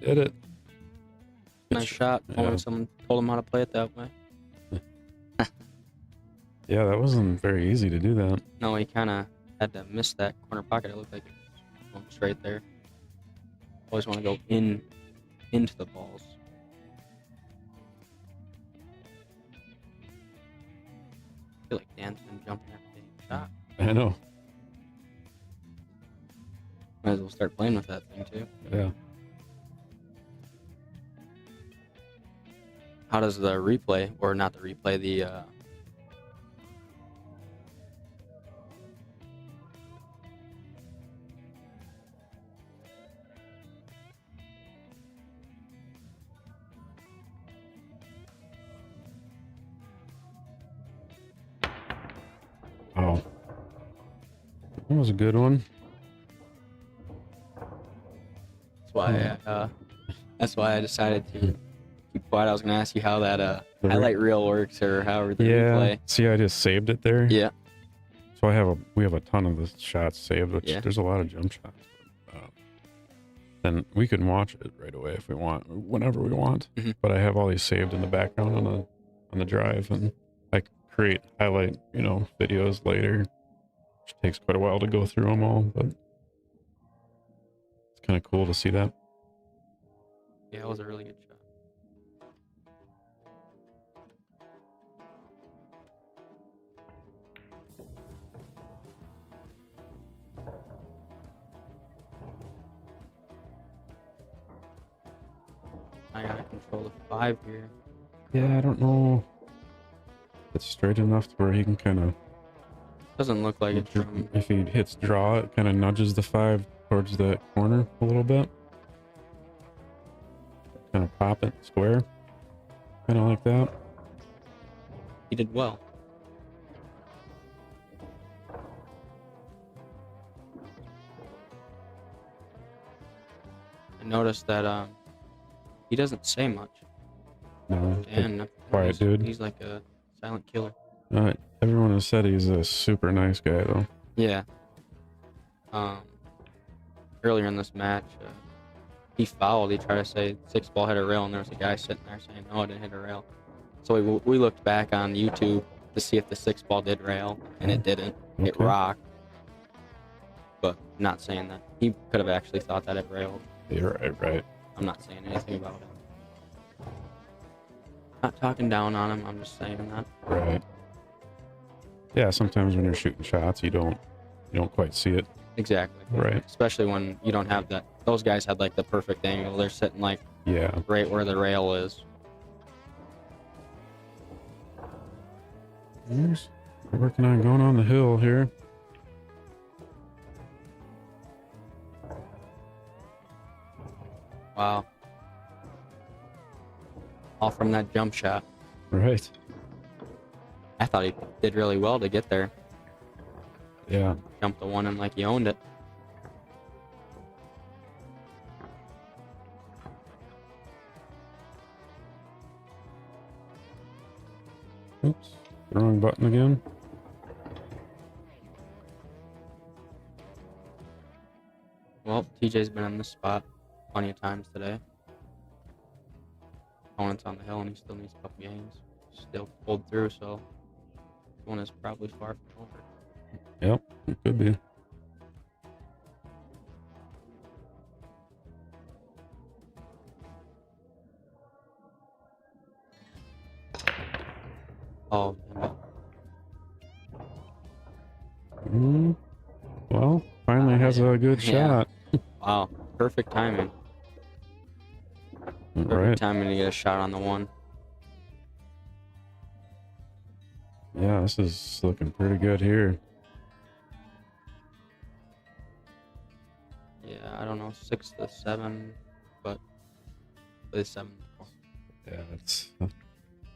Did it. Nice shot. Yeah. Only someone told him how to play it that way. Yeah, that wasn't very easy to do that. No, he kind of had to miss that corner pocket. It looked like it was going straight there. Always want to go into the balls. I feel like Dan's been jumping every day shot. I know. Might as well start playing with that thing too. Yeah. How does the replay, or not the replay, the Oh. That was a good one. that's why I decided to keep quiet. I was gonna ask you how that highlight reel works, or however the replay. See, I just saved it there. Yeah. So we have a ton of the shots saved, which there's a lot of jump shots. Then we can watch it right away if we want, whenever we want. But I have all these saved in the background on the drive, and I create highlight videos later, which takes quite a while to go through them all. But it's kind of cool to see that. Yeah, it was a really good shot. I gotta control the 5 here. Yeah, I don't know if it's straight enough to where he can kind of... Doesn't look like it. If he hits draw, it kind of nudges the 5 towards the corner a little bit. Kind of pop it square. Kind of like that. He did well. I noticed that he doesn't say much. No, And quiet dude. He's like a silent killer. Everyone has said he's a super nice guy, though. Yeah. Earlier in this match, he fouled. He tried to say 6 ball hit a rail, and there was a guy sitting there saying, no, it didn't hit a rail. So we looked back on YouTube to see if the 6 ball did rail, and it didn't. It Okay. rocked. But not saying that. He could have actually thought that it railed. You're right. I'm not saying anything about it. Not talking down on him. I'm just saying that. Right. Yeah, sometimes when you're shooting shots, you don't quite see it. Exactly. Right. Especially when you don't have that. Those guys had like the perfect angle. They're sitting like right where the rail is. We're working on going on the hill here. Wow. All from that jump shot. Right. I thought he did really well to get there. Yeah. Jumped the one in like he owned it. Oops. Wrong button again. Well, TJ's been in this spot plenty of times today. Opponent's on the hill and he still needs a couple games. Still pulled through, so this one is probably far from over. Yep, it could be. Oh, Well, finally has a good shot. Wow, perfect timing. Perfect Right. timing to get a shot on the one. Yeah, this is looking pretty good here. Yeah, I don't know, 6 to 7, but it's 7. Yeah, it's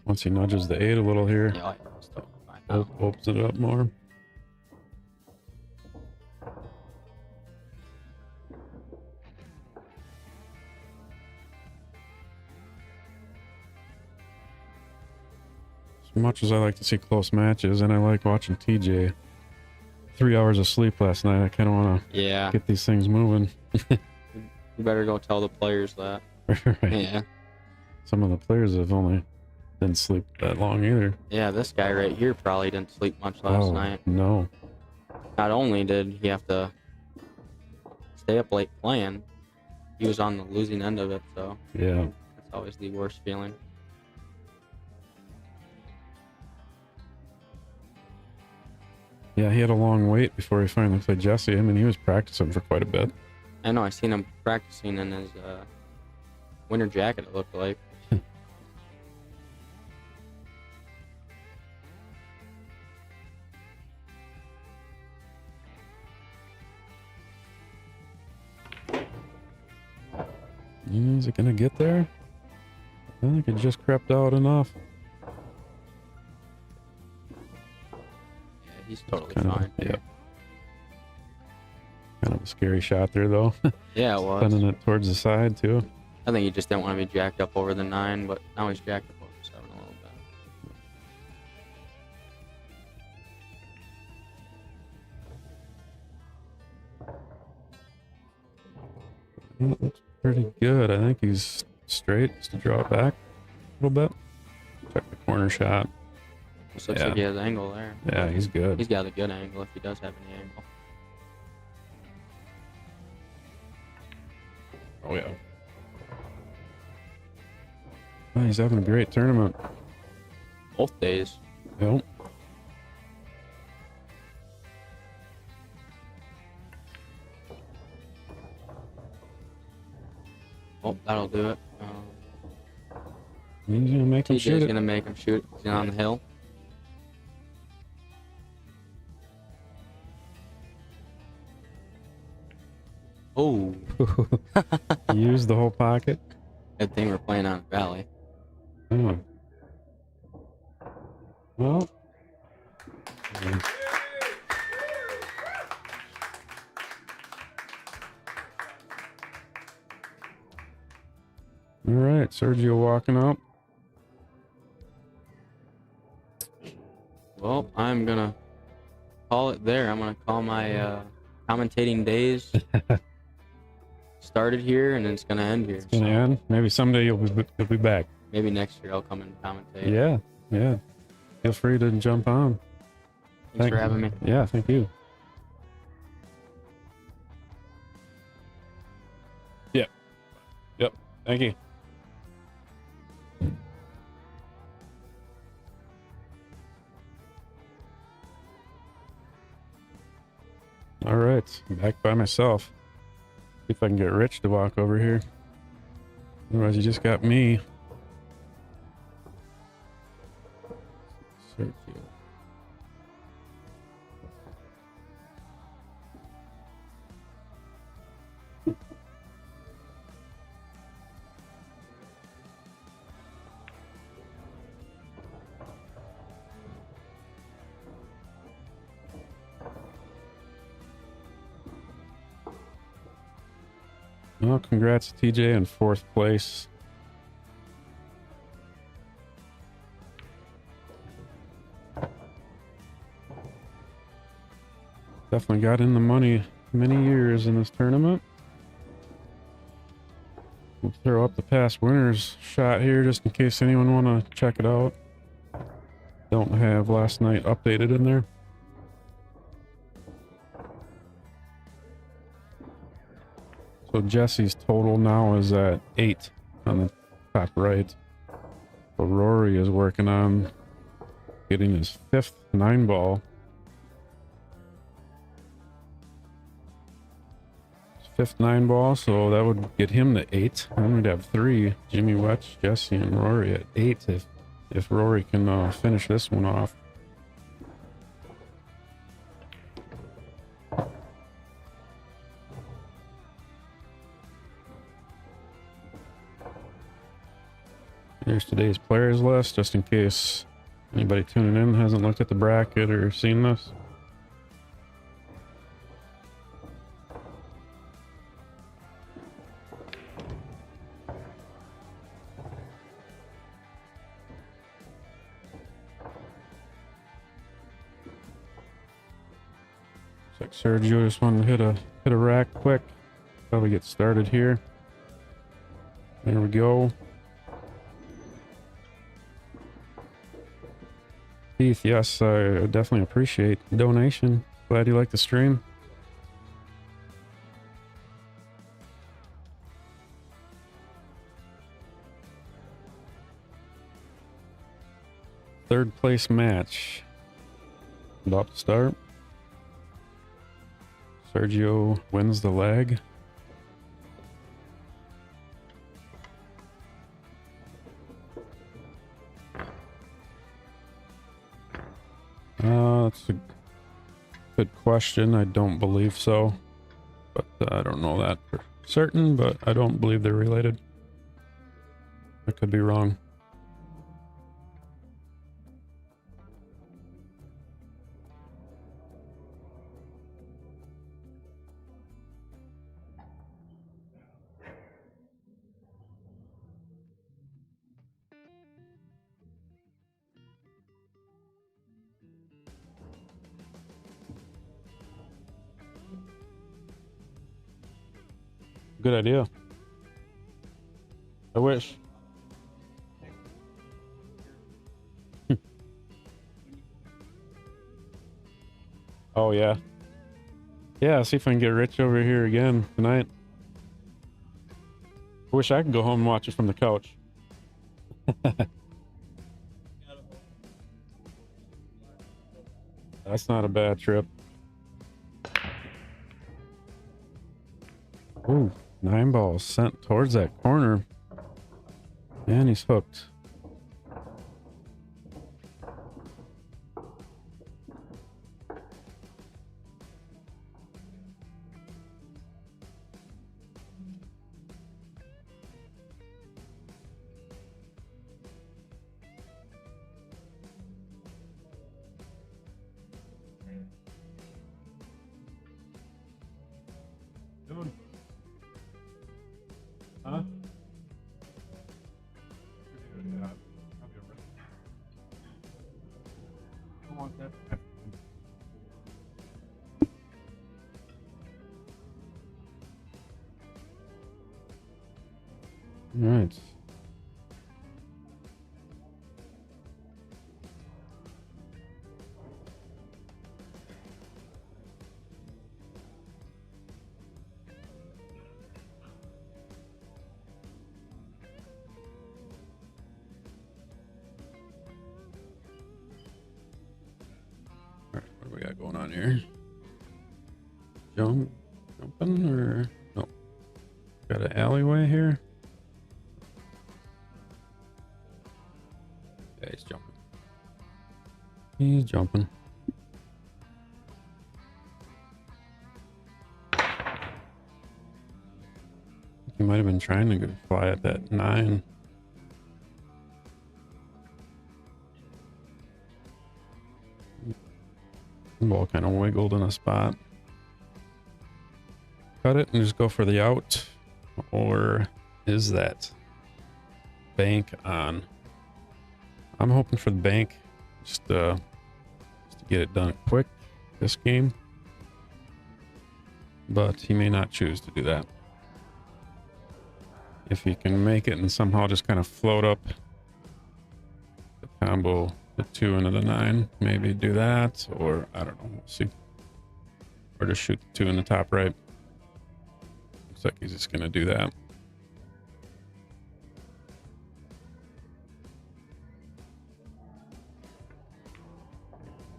once he nudges the 8 a little here, Yeah, still fine. opens it up more. As much as I like to see close matches, and I like watching TJ, 3 hours of sleep last night. I kind of want to get these things moving. You better go tell the players that. Right. Yeah. Some of the players have only didn't sleep that long either. Yeah, this guy right here probably didn't sleep much last night. No. Not only did he have to stay up late playing, he was on the losing end of it, so Yeah. that's always the worst feeling. Yeah, he had a long wait before he finally played Jesse. I mean, he was practicing for quite a bit. I know, I seen him practicing in his winter jacket, it looked like. Is it gonna get there? I think it just crept out enough. Yeah, he's totally Kind of, fine. yeah. Kind of a scary shot there, though. Yeah, it was. Spinning it towards the side, too. I think he just didn't want to be jacked up over the 9, but now he's jacked up over 7 a little bit. That looks pretty good. I think he's straight just to draw it back a little bit. Check the corner shot. This looks like he has angle there. Yeah, he's good. He's got a good angle if he does have any angle. Oh, yeah. Oh, he's having a great tournament. Both days. Yep. Oh, that'll do it. He's gonna make him shoot TJ's it. gonna make him shoot. He's on the hill. Oh. Use the whole pocket. Good thing we're playing on Valley. Oh. Well. All right, Sergio walking up. Well, I'm gonna call it there. I'm gonna call my commentating days started here, and it's gonna end here. It's gonna end. Maybe someday you'll be back. Maybe next year I'll come and commentate. Yeah, yeah. Feel free to jump on. Thanks for having me. Yeah, thank you. Yep. Thank you. right, back by myself. See if I can get Rich to walk over here. Otherwise, you just got me. Sergio. Well, congrats to TJ in 4th place. Definitely got in the money many years in this tournament. We'll throw up the past winners shot here just in case anyone want to check it out. Don't have last night updated in there. So Jesse's total now is at 8 on the top right. So Rory is working on getting his 5th 9-ball. His 5th 9-ball, so that would get him to 8. And we'd have 3, Jimmy Wetch, Jesse, and Rory at 8 if Rory can finish this one off. Here's today's players list, just in case anybody tuning in hasn't looked at the bracket or seen this. Looks like Sergio just wanted to hit a rack quick. Probably get started here. There we go. Keith, yes, I definitely appreciate the donation. Glad you like the stream. Third place match. About to start. Sergio wins the leg. That's a good question. I don't believe so, but I don't know that for certain, but I don't believe they're related. I could be wrong. Good idea. I wish. Oh yeah. Yeah, see if I can get Rich over here again tonight. I wish I could go home and watch it from the couch. That's not a bad trip. Ooh. 9 balls sent towards that corner. And he's hooked. Dude. Huh? Yeah, I don't want that. All right. What do we got going on here? Jumping or no? Got an alleyway here. Yeah, he's jumping. He's jumping. He might have been trying to go fly at that 9. The ball kind of wiggled in a spot. Cut it and just go for the out. Or is that bank on? I'm hoping for the bank. Just to get it done quick this game. But he may not choose to do that. If he can make it and somehow just kind of float up the combo, the 2 into the 9, maybe do that, or I don't know, we'll see. Or just shoot the 2 in the top right. Looks like he's just gonna do that.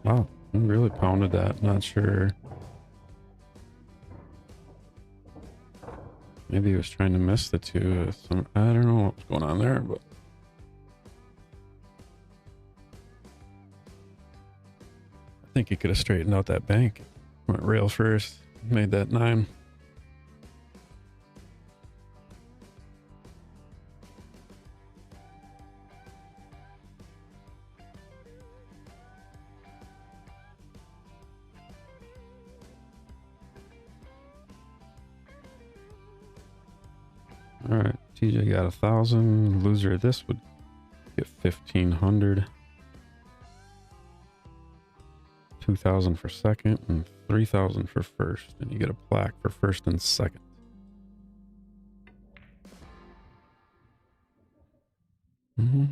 Wow, he really pounded that. Not sure. Maybe he was trying to miss the 2. I don't know what was going on there, but I think he could have straightened out that bank. Went rail first, made that 9. All right, TJ got 1,000. Loser of this would get 1,500. 2,000 for second and 3,000 for first, and you get a plaque for first and second. So you're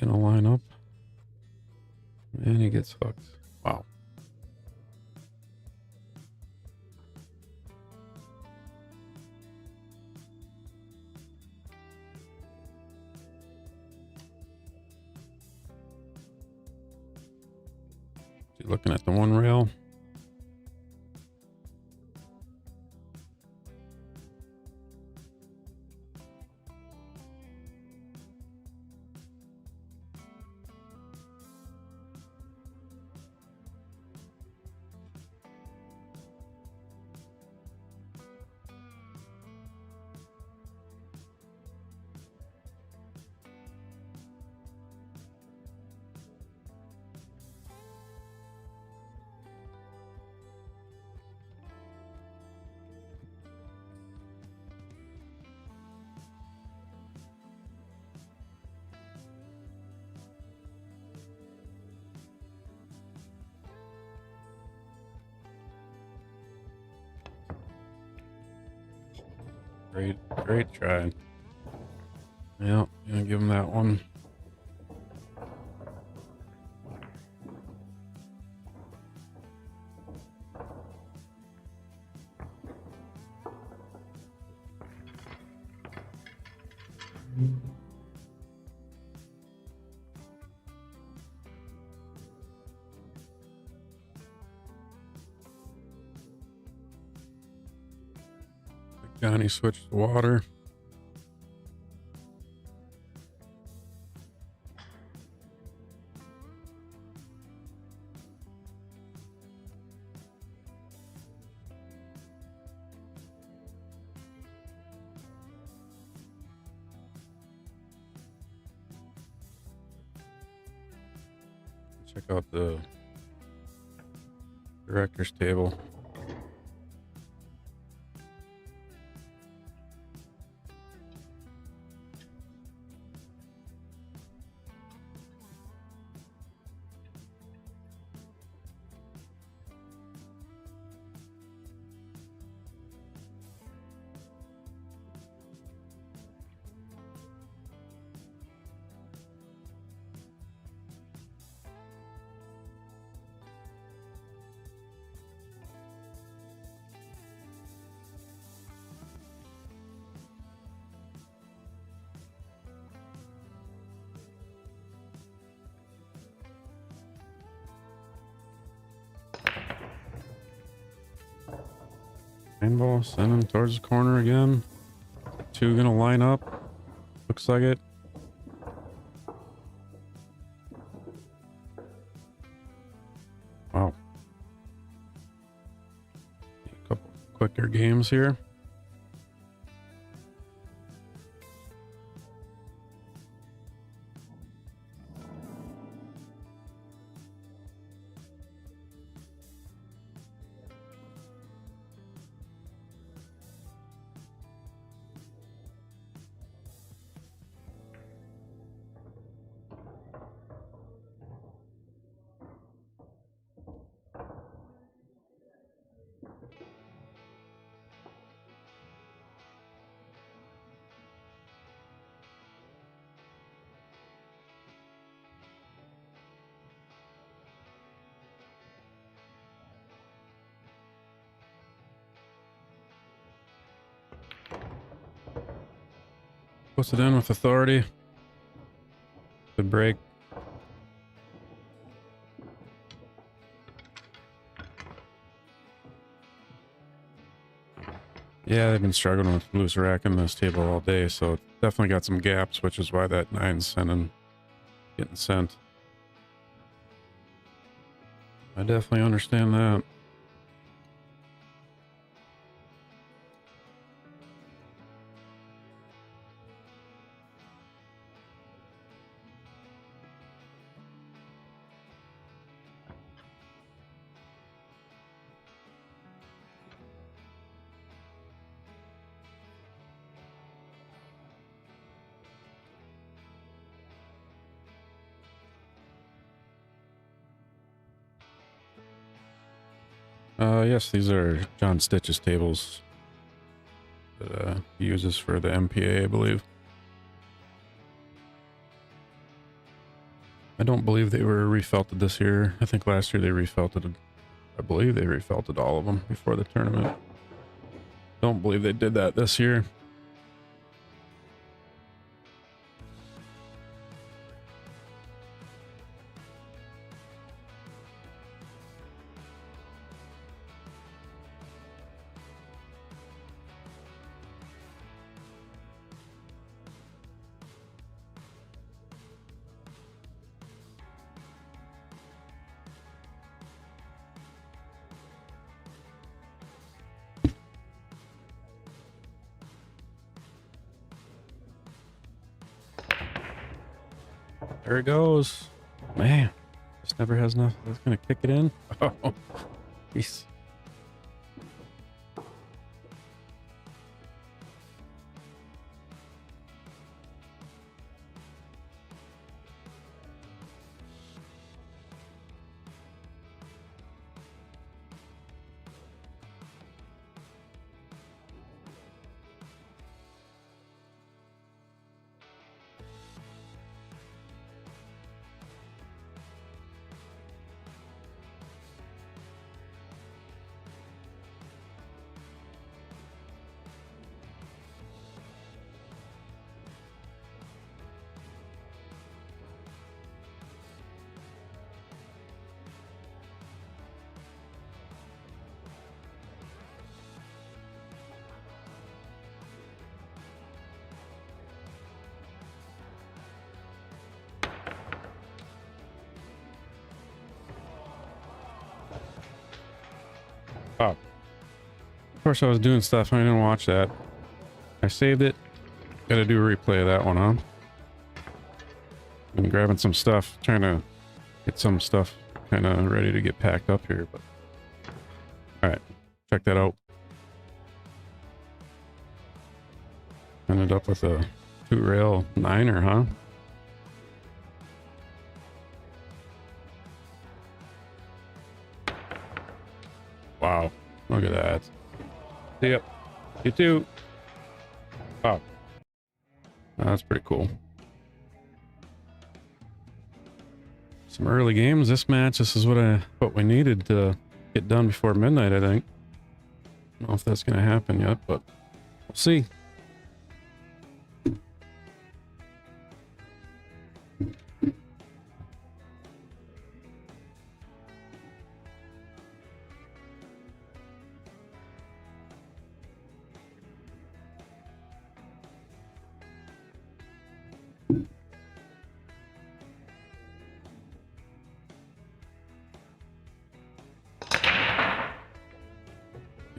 gonna line up, and he gets hooked. Wow. Looking at the 1 rail. Great try. Yeah, gonna give him that one. Johnny switched to water. Check out the director's table. Rainbow, send him towards the corner again. Two gonna line up. Looks like it. Wow. A couple quicker games here. Puts it in with authority. Good break. Yeah, they've been struggling with loose rack in this table all day, so definitely got some gaps, which is why that 9's getting sent. I definitely understand that. Yes, these are John Stitch's tables that he uses for the MPA, I believe. I don't believe they were refelted this year. I think last year they refelted, I believe they refelted all of them before the tournament. Don't believe they did that this year. There it goes. Man, just never has enough. That's gonna kick it in. Oh, jeez. Oh. Of course I was doing stuff. I didn't watch that. I saved it. Gotta do a replay of that one, huh? Been grabbing some stuff, trying to get some stuff kind of ready to get packed up here, but all right, check that out. Ended up with a 2-rail 9er, huh? Wow, look at that. See ya. You too. Wow. That's pretty cool. Some early games. This match, this is what we needed to get done before midnight, I think. I don't know if that's going to happen yet, but we'll see.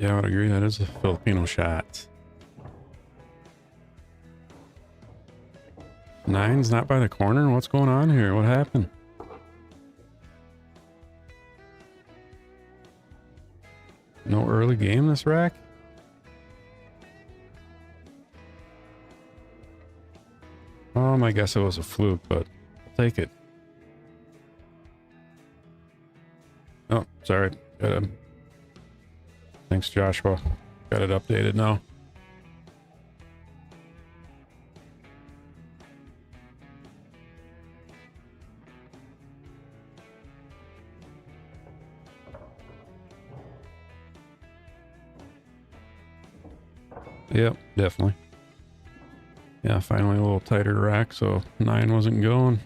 Yeah, I would agree. That is a Filipino shot. 9's not by the corner. What's going on here? What happened? No early game this rack? I guess it was a fluke, but I'll take it. Oh, sorry. Thanks, Joshua. Got it updated now. Yep, definitely. Yeah, finally a little tighter rack, so 9 wasn't going.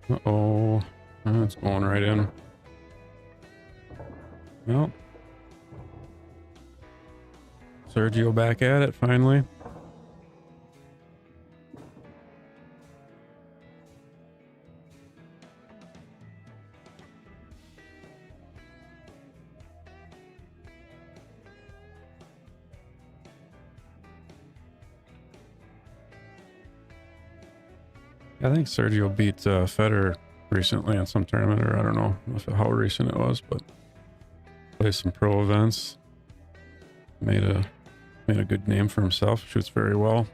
Uh-oh. It's going right in. Well. Sergio back at it, finally. I think Sergio beat Federer recently in some tournament, or I don't know how recent it was, but played some pro events. Made a good name for himself. Shoots very well.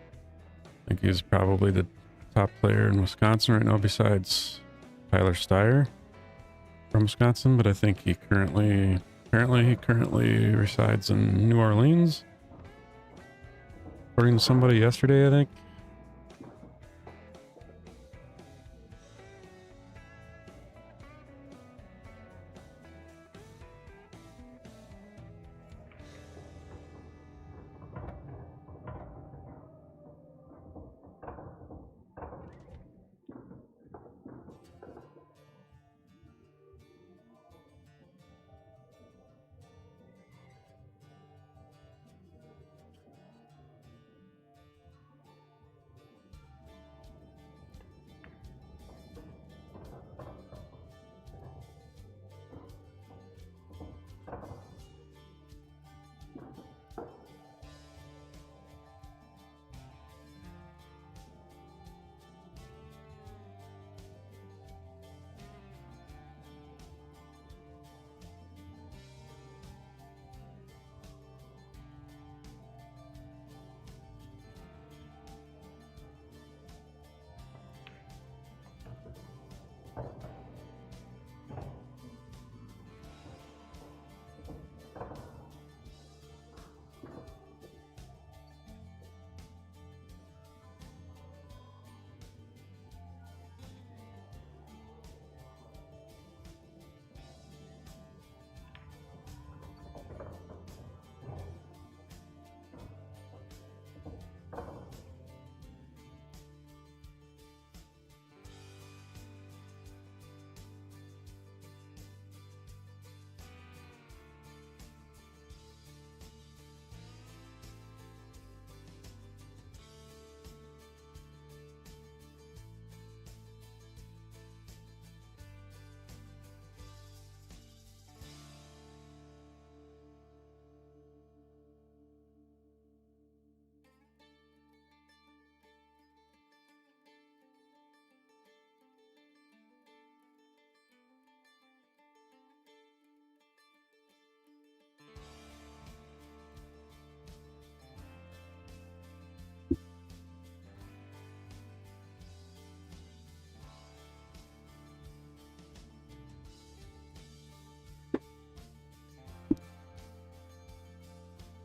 I think he's probably the top player in Wisconsin right now, besides Tyler Steyer from Wisconsin. But I think he currently resides in New Orleans, according to somebody yesterday, I think.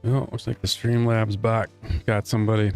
Oh, looks like the Streamlabs bot got somebody.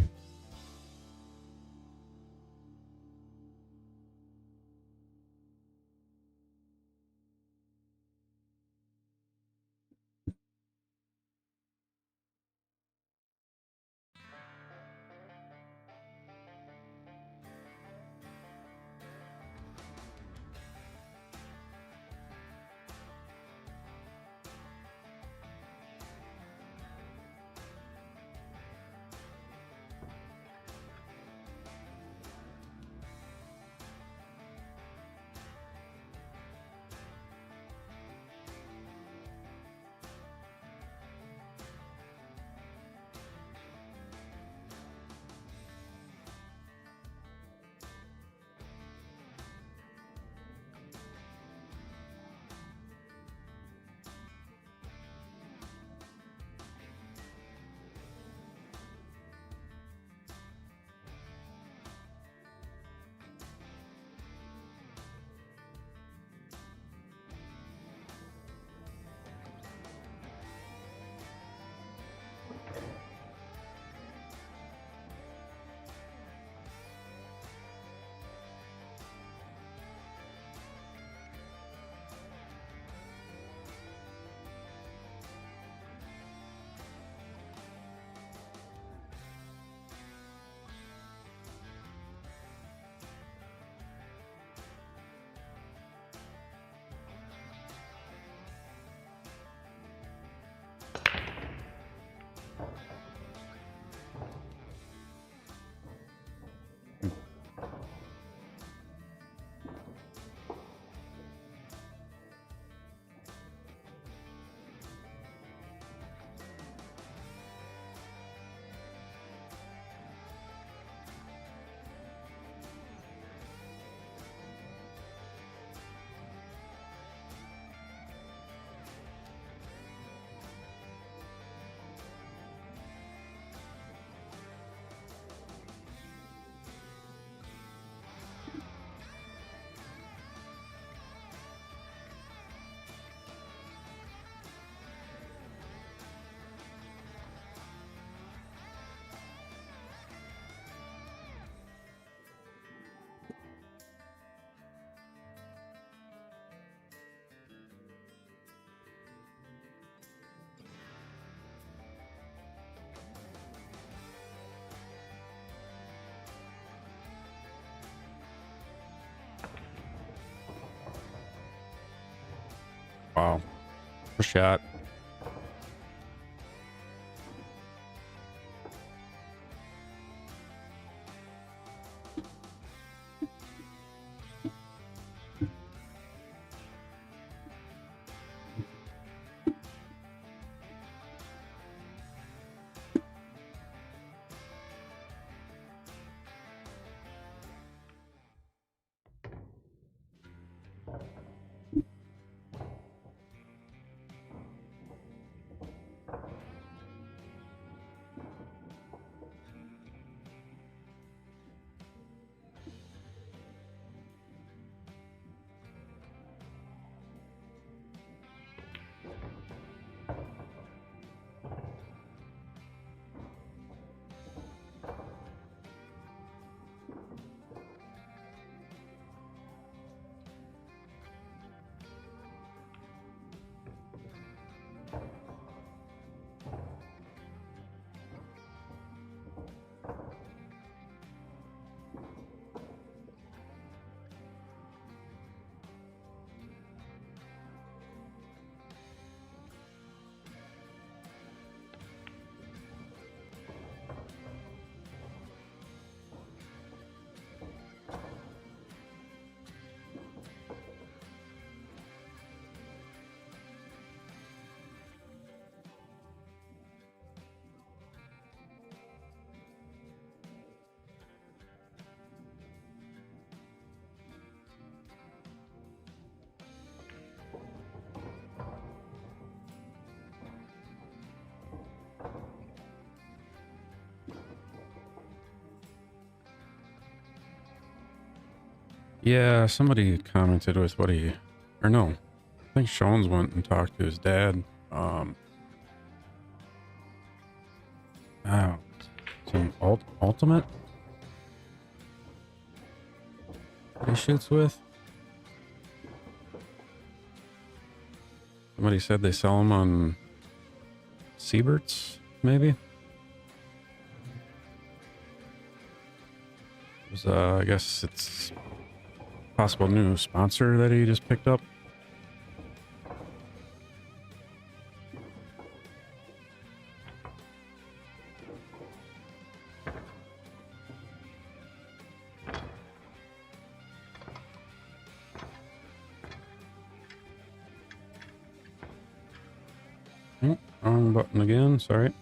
Wow. For shot. Yeah, somebody commented with what he, or no, I think Sean's went and talked to his dad. Some ultimate that he shoots with. Somebody said they sell them on Siebert's, maybe. It was, I guess it's a possible new sponsor that he just picked up. Wrong button again, sorry.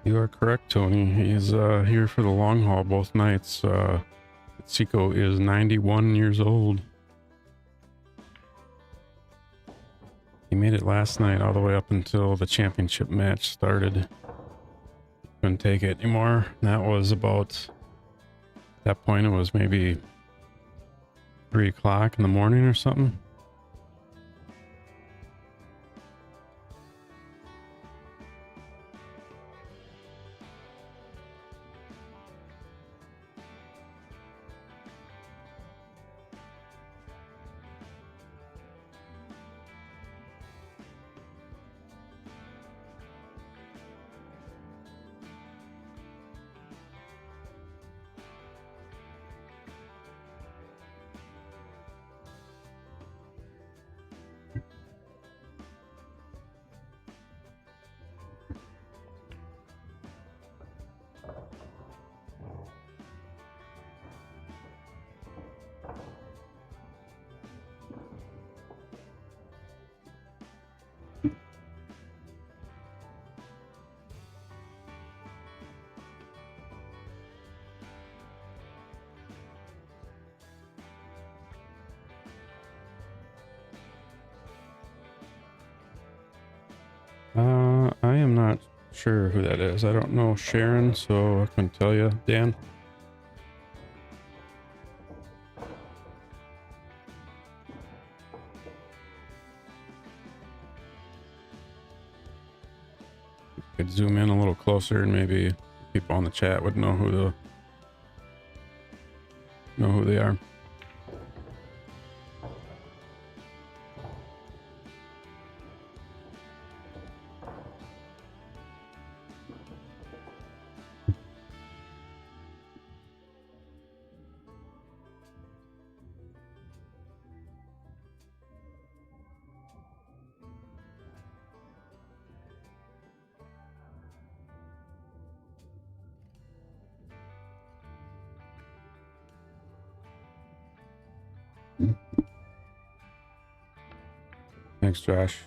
You are correct, Tony. He's here for the long haul both nights. Seco is 91 years old. He made it last night all the way up until the championship match started. Couldn't take it anymore. That was about, at that point, it was maybe 3 o'clock in the morning or something. I am not sure who that is. I don't know Sharon, so I couldn't tell you. Dan? Could zoom in a little closer and maybe people on the chat would know who they are. Thanks, Josh.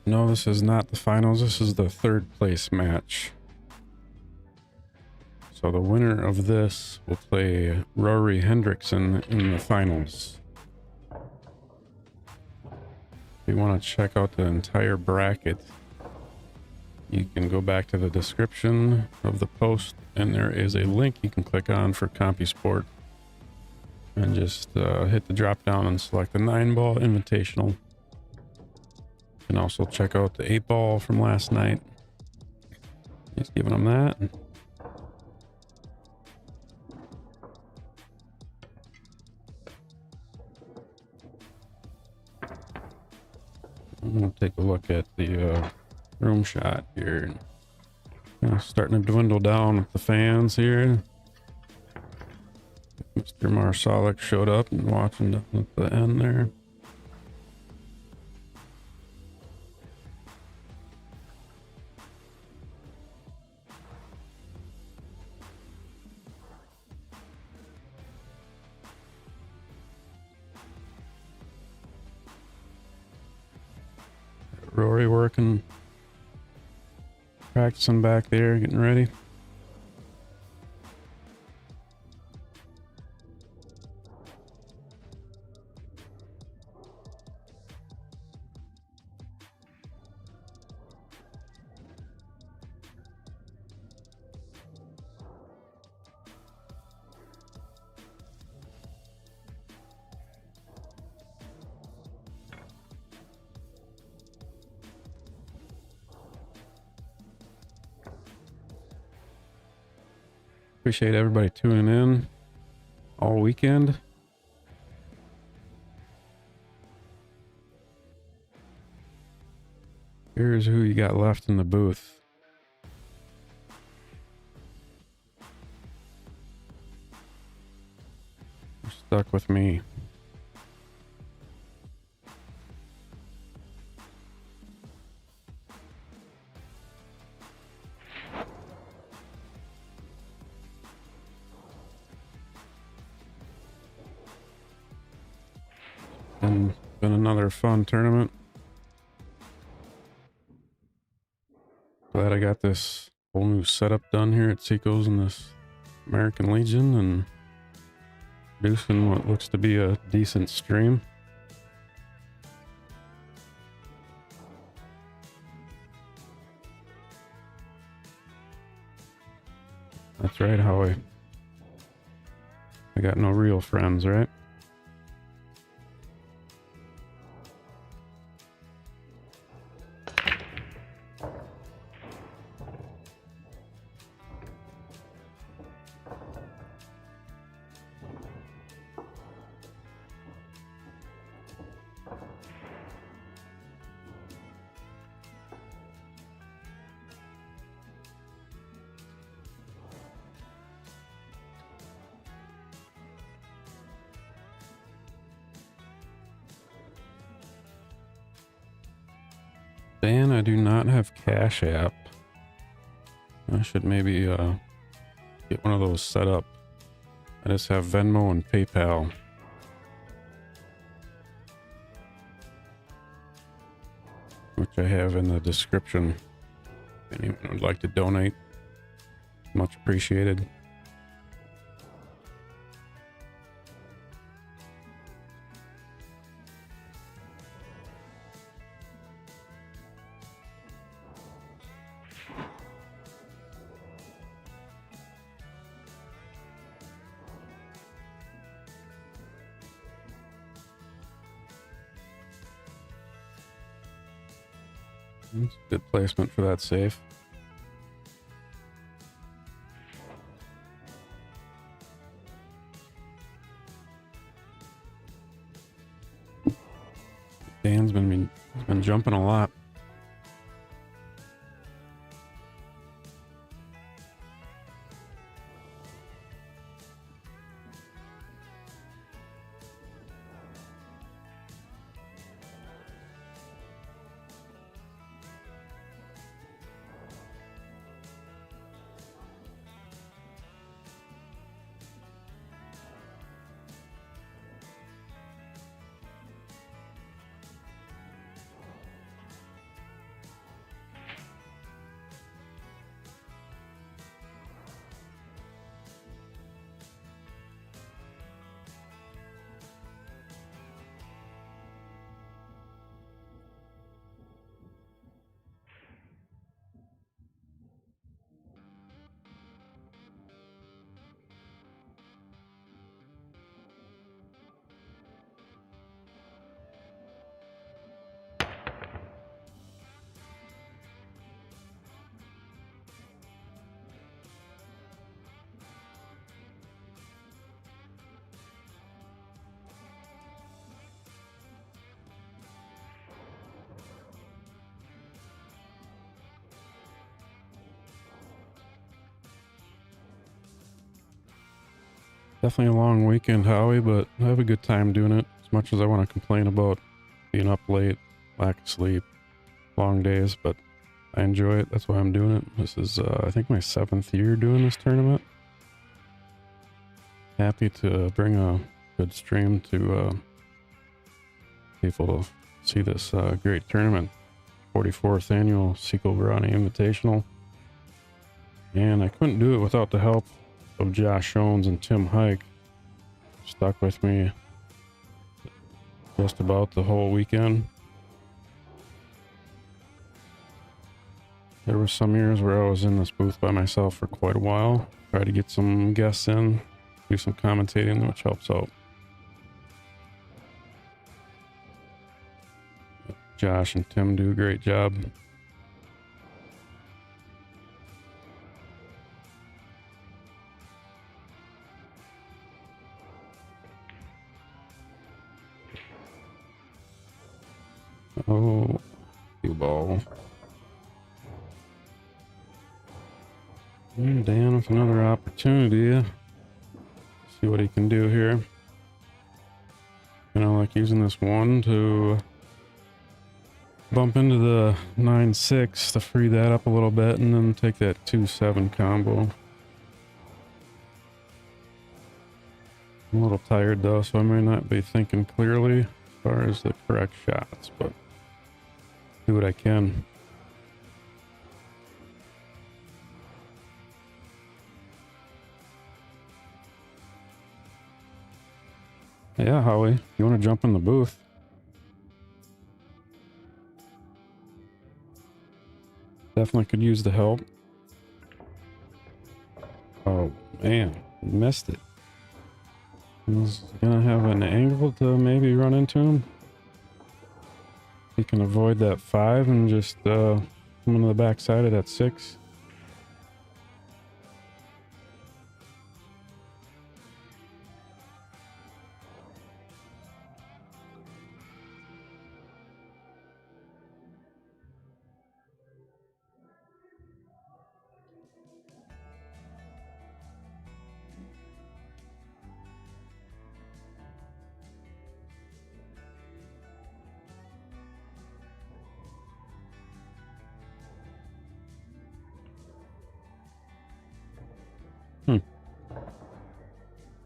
No, this is not the finals. This is the third place match. So the winner of this will play Rory Hendrickson in the finals. If you want to check out the entire bracket, you can go back to the description of the post and there is a link you can click on for CompuSport and just hit the drop down and select the 9-ball invitational. You can also check out the 8-ball from last night. Just giving them that. I'm going to take a look at the room shot here. Starting to dwindle down with the fans here. Mr. Marsalik showed up and watching at the end there. Rory working, practicing back there, getting ready. Appreciate everybody tuning in all weekend. Here's who you got left in the booth. You're stuck with me. And been another fun tournament. Glad I got this whole new setup done here at Seco's in this American Legion and producing what looks to be a decent stream. That's right, Howie. I got no real friends, right? Dan, I do not have Cash App. I should maybe get one of those set up. I just have Venmo and PayPal. Which I have in the description. If anyone would like to donate, much appreciated. That's a good placement for that safe. Dan's been jumping a lot. Definitely a long weekend, Howie, but I have a good time doing it. As much as I want to complain about being up late, lack of sleep, long days, but I enjoy it. That's why I'm doing it. This is, I think, my 7th year doing this tournament. Happy to bring a good stream to people to see this great tournament. 44th annual Seco Varani Invitational. And I couldn't do it without the help of Josh Jones and Tim Hike. Stuck with me just about the whole weekend. There were some years where I was in this booth by myself for quite a while. Tried to get some guests in, do some commentating, which helps out. Josh and Tim do a great job. Oh, cue ball. And Dan with another opportunity. See what he can do here. You know, like using this one to bump into the 9-6 to free that up a little bit and then take that 2-7 combo. I'm a little tired though, so I may not be thinking clearly. far as the correct shots, but do what I can. Yeah, Howie, you want to jump in the booth? Definitely could use the help. Oh, man, missed it. He's gonna have an angle to maybe run into him. He can avoid that 5 and just come into the backside of that 6.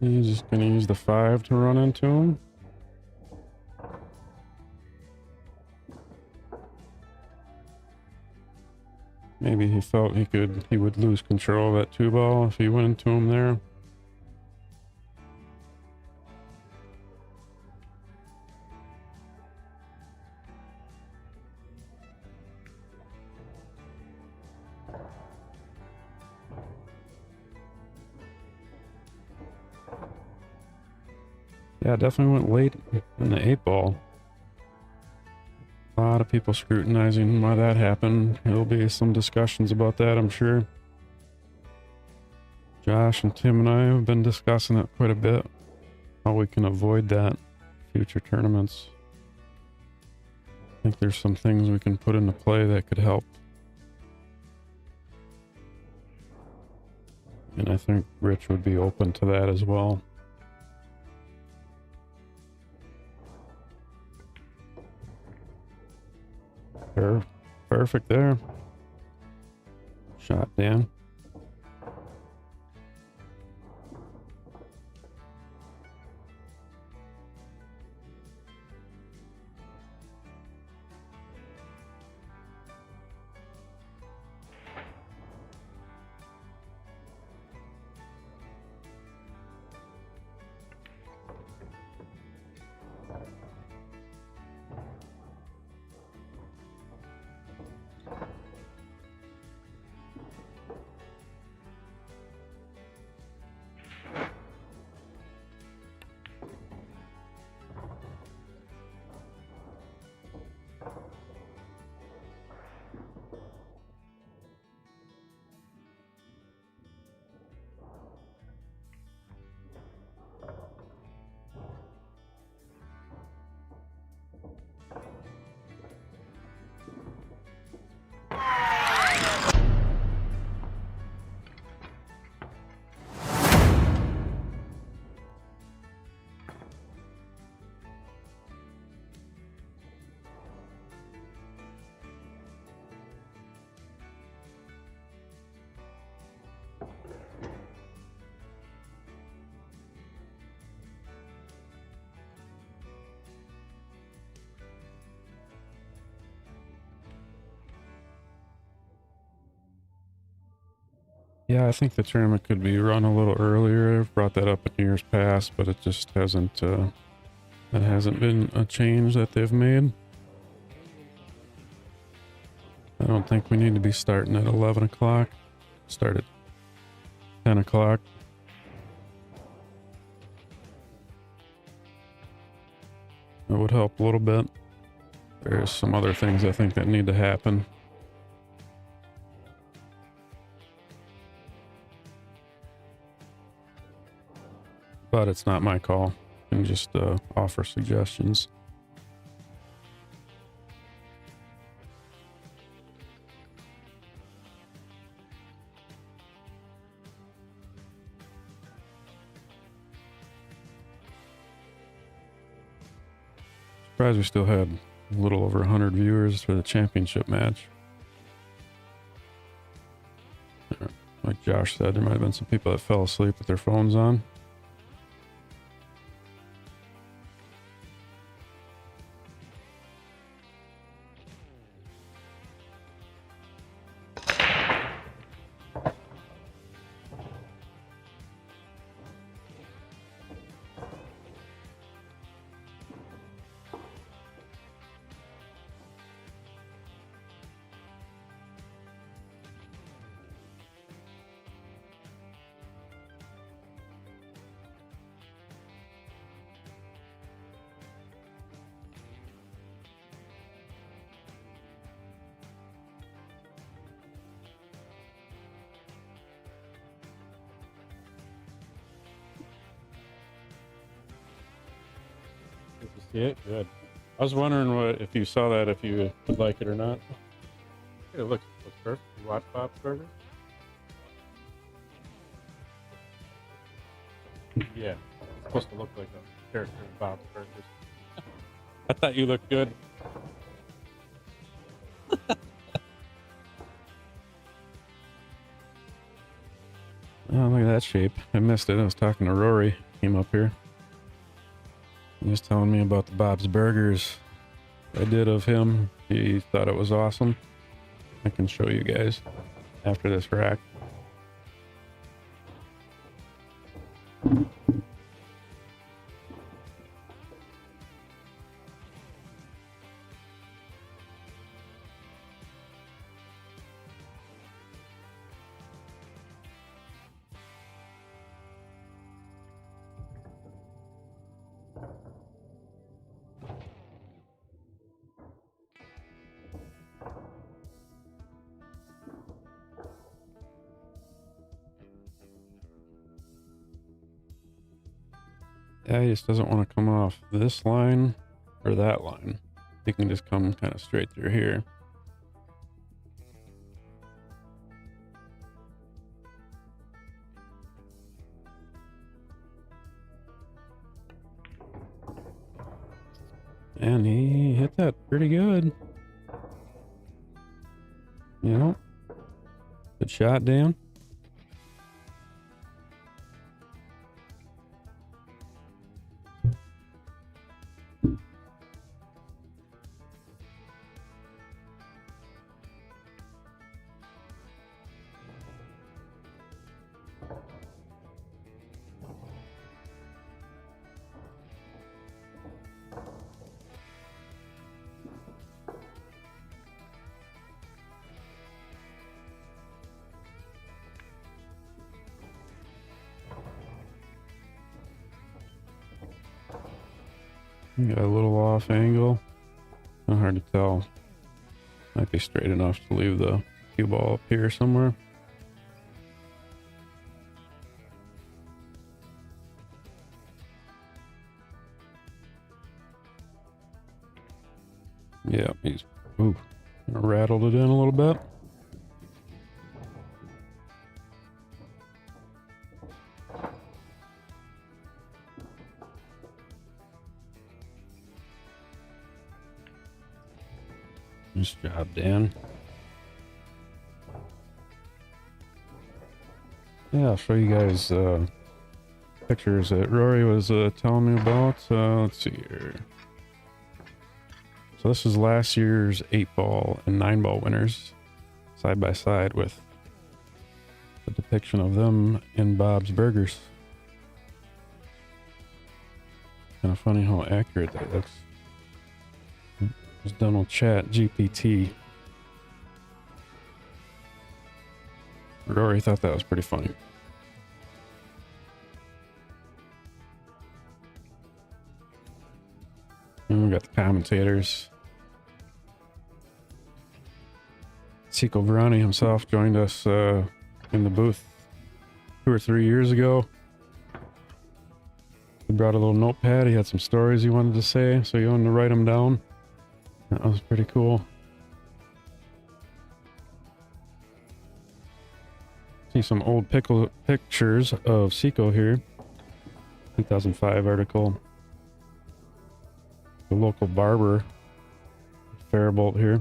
He's just gonna use the 5 to run into him. Maybe he felt he would lose control of that 2 ball if he went into him there. Yeah, definitely went late in the 8 ball. A lot of people scrutinizing why that happened. There'll be some discussions about that, I'm sure. Josh and Tim and I have been discussing it quite a bit. How we can avoid that in future tournaments. I think there's some things we can put into play that could help. And I think Rich would be open to that as well. Perfect there. Shot down. Yeah, I think the tournament could be run a little earlier. I've brought that up in years past, but it just hasn't been a change that they've made. I don't think we need to be starting at 11 o'clock. Start at 10 o'clock. It would help a little bit. There's some other things I think that need to happen. But it's not my call. I can just offer suggestions. Surprised we still had a little over 100 viewers for the championship match. Like Josh said, there might have been some people that fell asleep with their phones on. See it? Good. I was wondering if you saw that, if you would like it or not. It looks perfect. You watch Bob's Burgers? Yeah. It's supposed to look like a character in Bob's Burgers. I thought you looked good. Oh, look at that shape. I missed it. I was talking to Rory. Came up here. He was telling me about the Bob's Burgers I did of him. He thought it was awesome. I can show you guys after this rack. Yeah, he just doesn't want to come off this line or that line. He can just come kind of straight through here. And he hit that pretty good. You know, good shot, Dan. Got a little off angle. Not hard to tell. Might be straight enough to leave the cue ball up here somewhere. Yeah, he's rattled it in a little bit. Nice job, Dan. Yeah, I'll show you guys pictures that Rory was telling me about. Let's see here. So this is last year's 8-ball and 9-ball winners, side by side with the depiction of them in Bob's Burgers. Kind of funny how accurate that looks. It was done with Chat GPT. Rory thought that was pretty funny. And we got the commentators. Seco Varani himself joined us in the booth 2 or 3 years ago. He brought a little notepad. He had some stories he wanted to say, so he wanted to write them down. That was pretty cool. See some old pictures of Seco here. 2005 article. The local barber, Faribault here.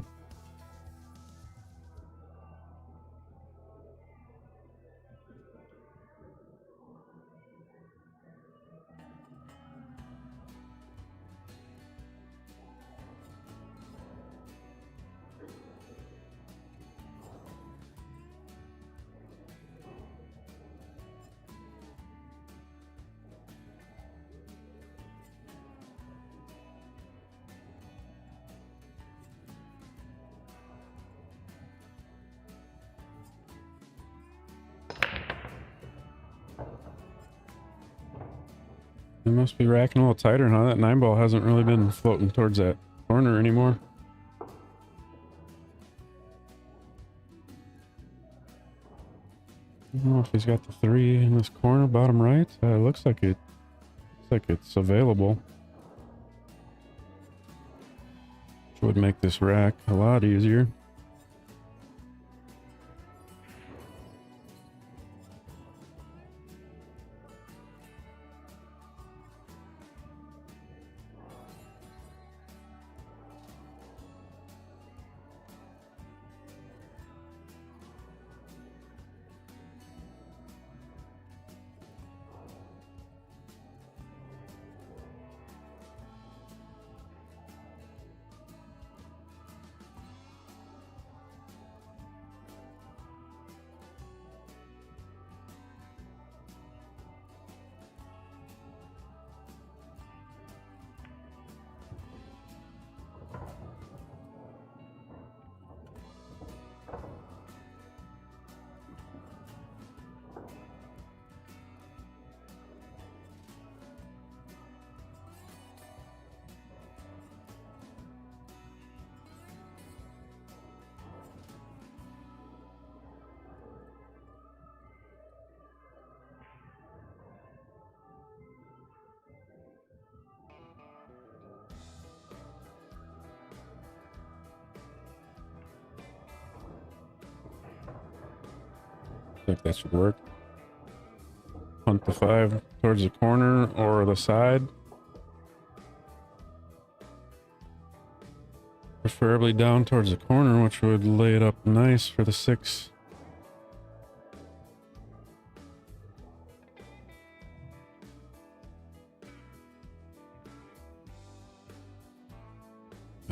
It must be racking a little tighter now. That 9-ball hasn't really been floating towards that corner anymore. I don't know if he's got the 3 in this corner, bottom right. Looks like it's available. Would make this rack a lot easier. I think that should work. Punt the 5 towards the corner or the side. Preferably down towards the corner, which would lay it up nice for the 6.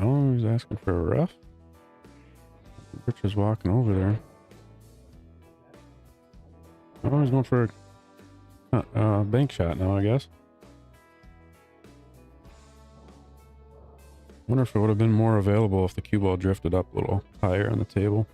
Oh, he's asking for a rough. Rich is walking over there. Oh, he's going for a bank shot now, I guess. Wonder if it would have been more available if the cue ball drifted up a little higher on the table.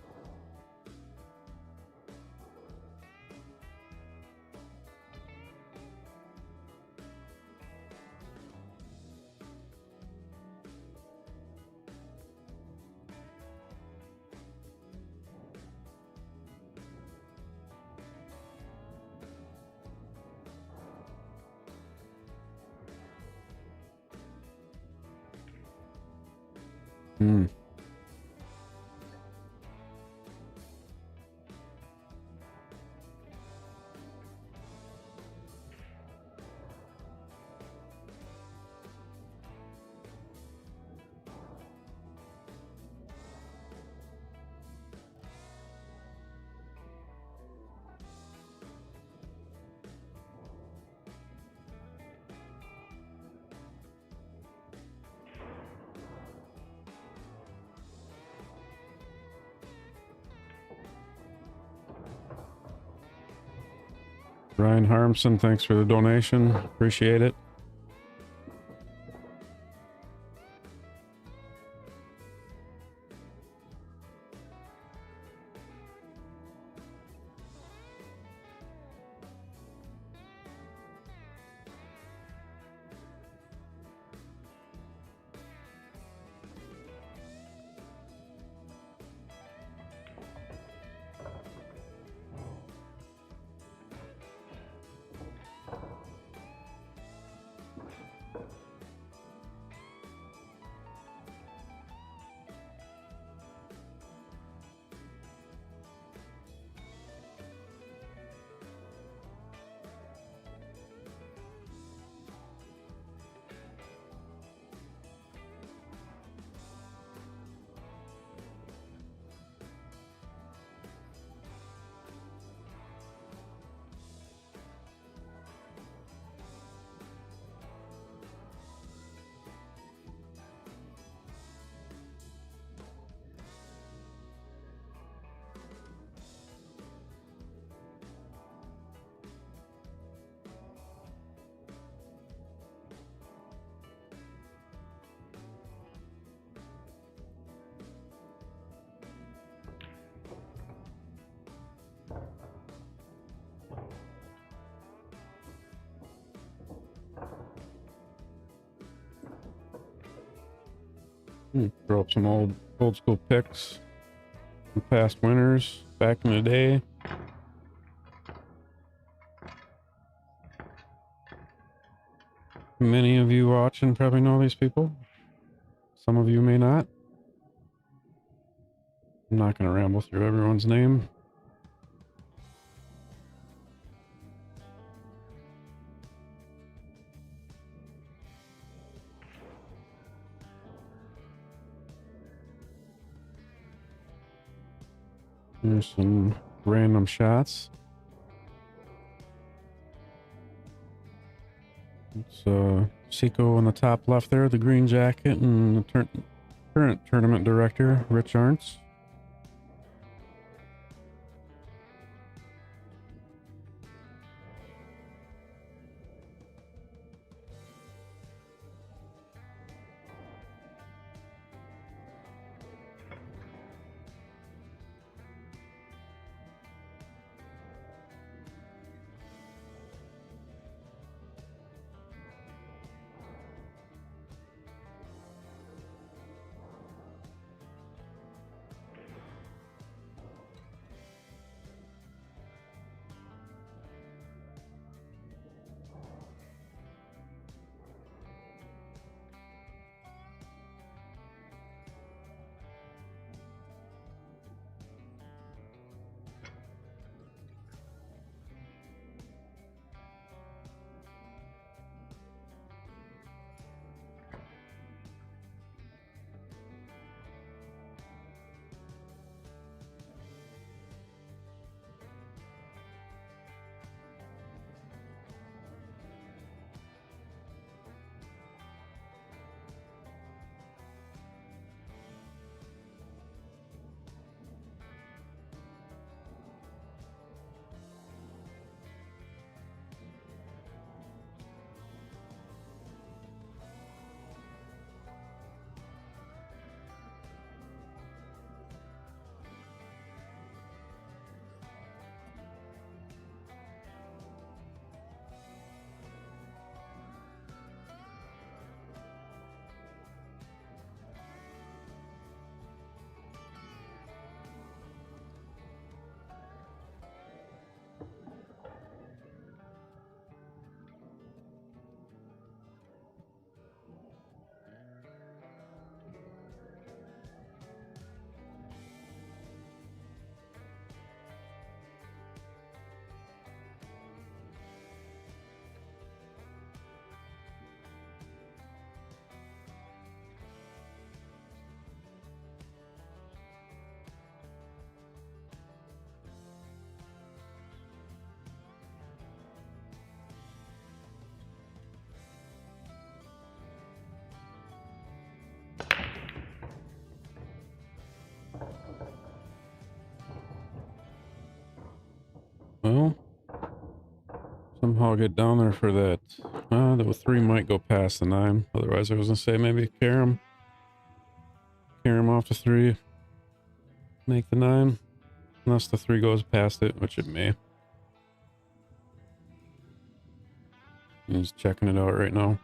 Hmm. Ryan Harmson, thanks for the donation. Appreciate it. Throw up some old school picks from past winners back in the day. Many of you watching probably know these people. Some of you may not. I'm not going to ramble through everyone's name. There's some random shots. It's Seco on the top left there, the green jacket, and the current tournament director, Rich Arntz. Well, somehow I'll get down there for that. The 3 might go past the 9. Otherwise, I was going to say maybe carry him off the 3. Make the 9. Unless the 3 goes past it, which it may. He's checking it out right now.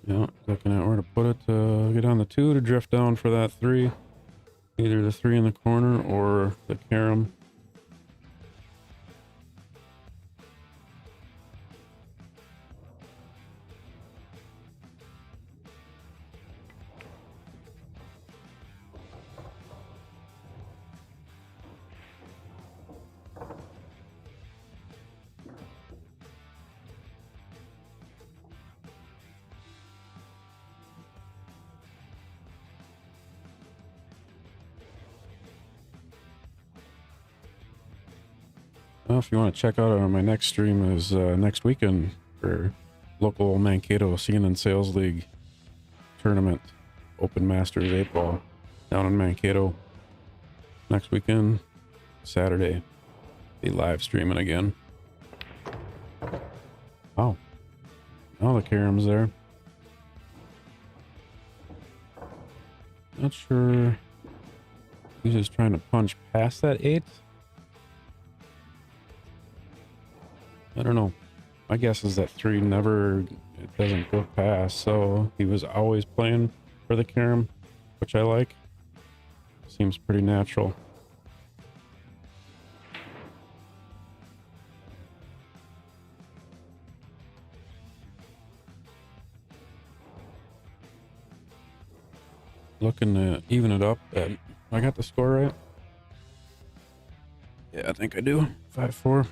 Yeah, looking at where to put it. Get on the 2 to drift down for that 3. Either the 3 in the corner or the carom. Well, if you want to check out my next stream is next weekend for local Mankato Seeing and Sales League tournament, Open Masters 8 Ball down in Mankato. Next weekend, Saturday, be live streaming again. Oh, now the carom's there. Not sure. He's just trying to punch past that 8. I don't know. My guess is that 3 it doesn't go past, so he was always playing for the carom, which I like. Seems pretty natural. looking to even it up. I got the score right. Yeah, I think I do. 5-4.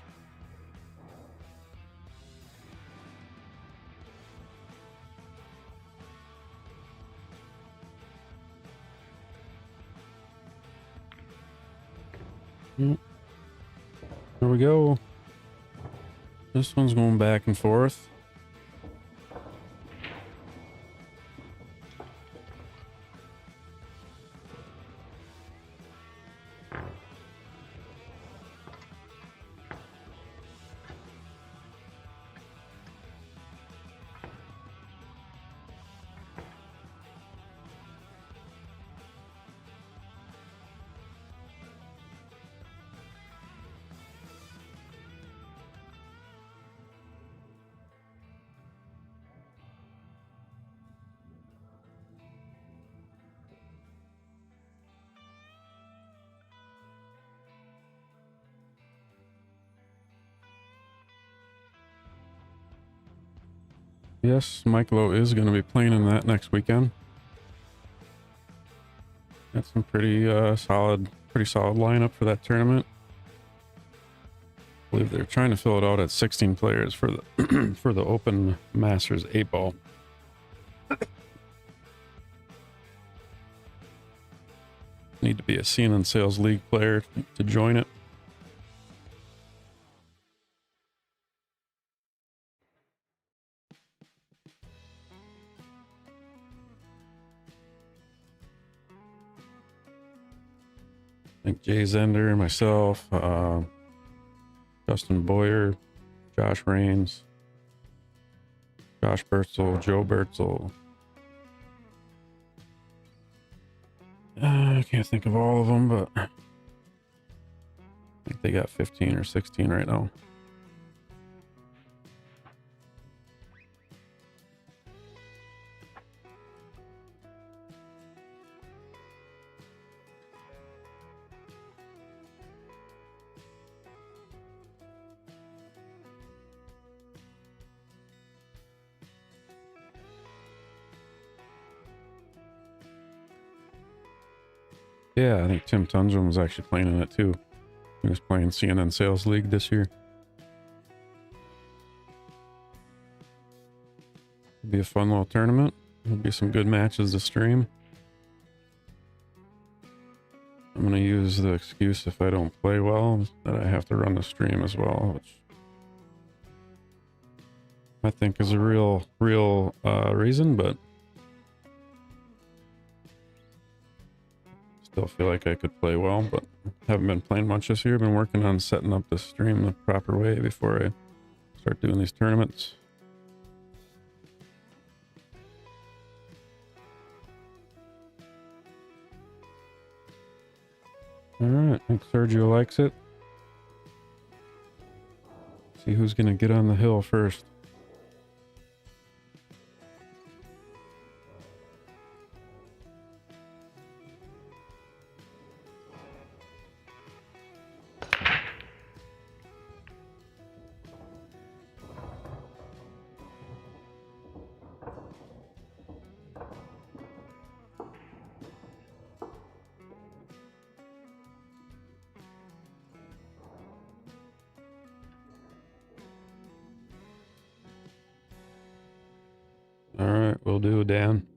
Here we go. This one's going back and forth. Yes, Michaelo is going to be playing in that next weekend. Got some pretty solid lineup for that tournament. I believe they're trying to fill it out at 16 players for the for the Open Masters 8-ball. Need to be a CNN Sales League player to join it. I think Jay Zender, myself, Dustin Boyer, Josh Raines, Josh Bertzel, Joe Bertzel. I can't think of all of them, but I think they got 15 or 16 right now. Yeah, I think Tim Tundrum was actually playing in it too. He was playing CNN Sales League this year. It'll be a fun little tournament. There'll be some good matches to stream. I'm going to use the excuse if I don't play well that I have to run the stream as well, which I think is a real reason, but still feel like I could play well, but haven't been playing much this year. Been working on setting up the stream the proper way before I start doing these tournaments. All right, I think Sergio likes it. See who's gonna get on the hill first. All right, we'll do, Dan.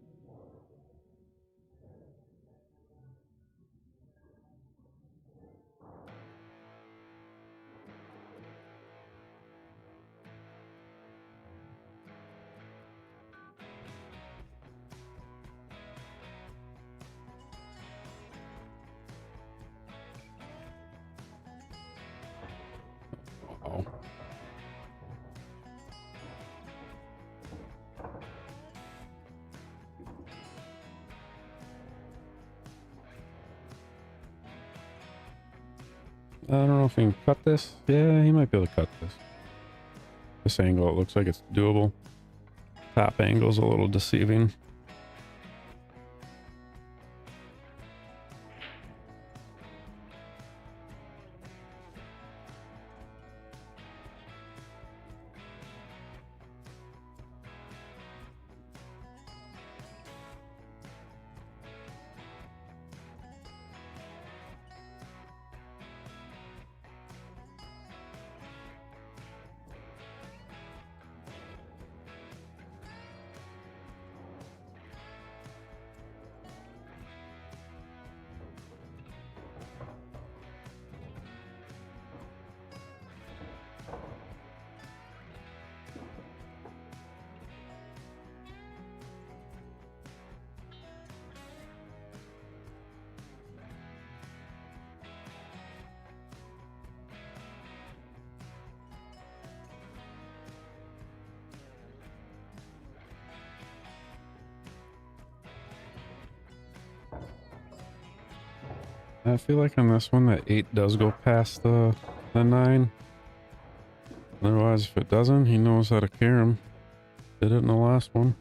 Uh-oh. I don't know if he can cut this. Yeah, he might be able to cut this. This angle, it looks like it's doable. Top angle's a little deceiving. I feel like on this one that 8 does go past the 9. Otherwise, if it doesn't, he knows how to carry him. Did it in the last one.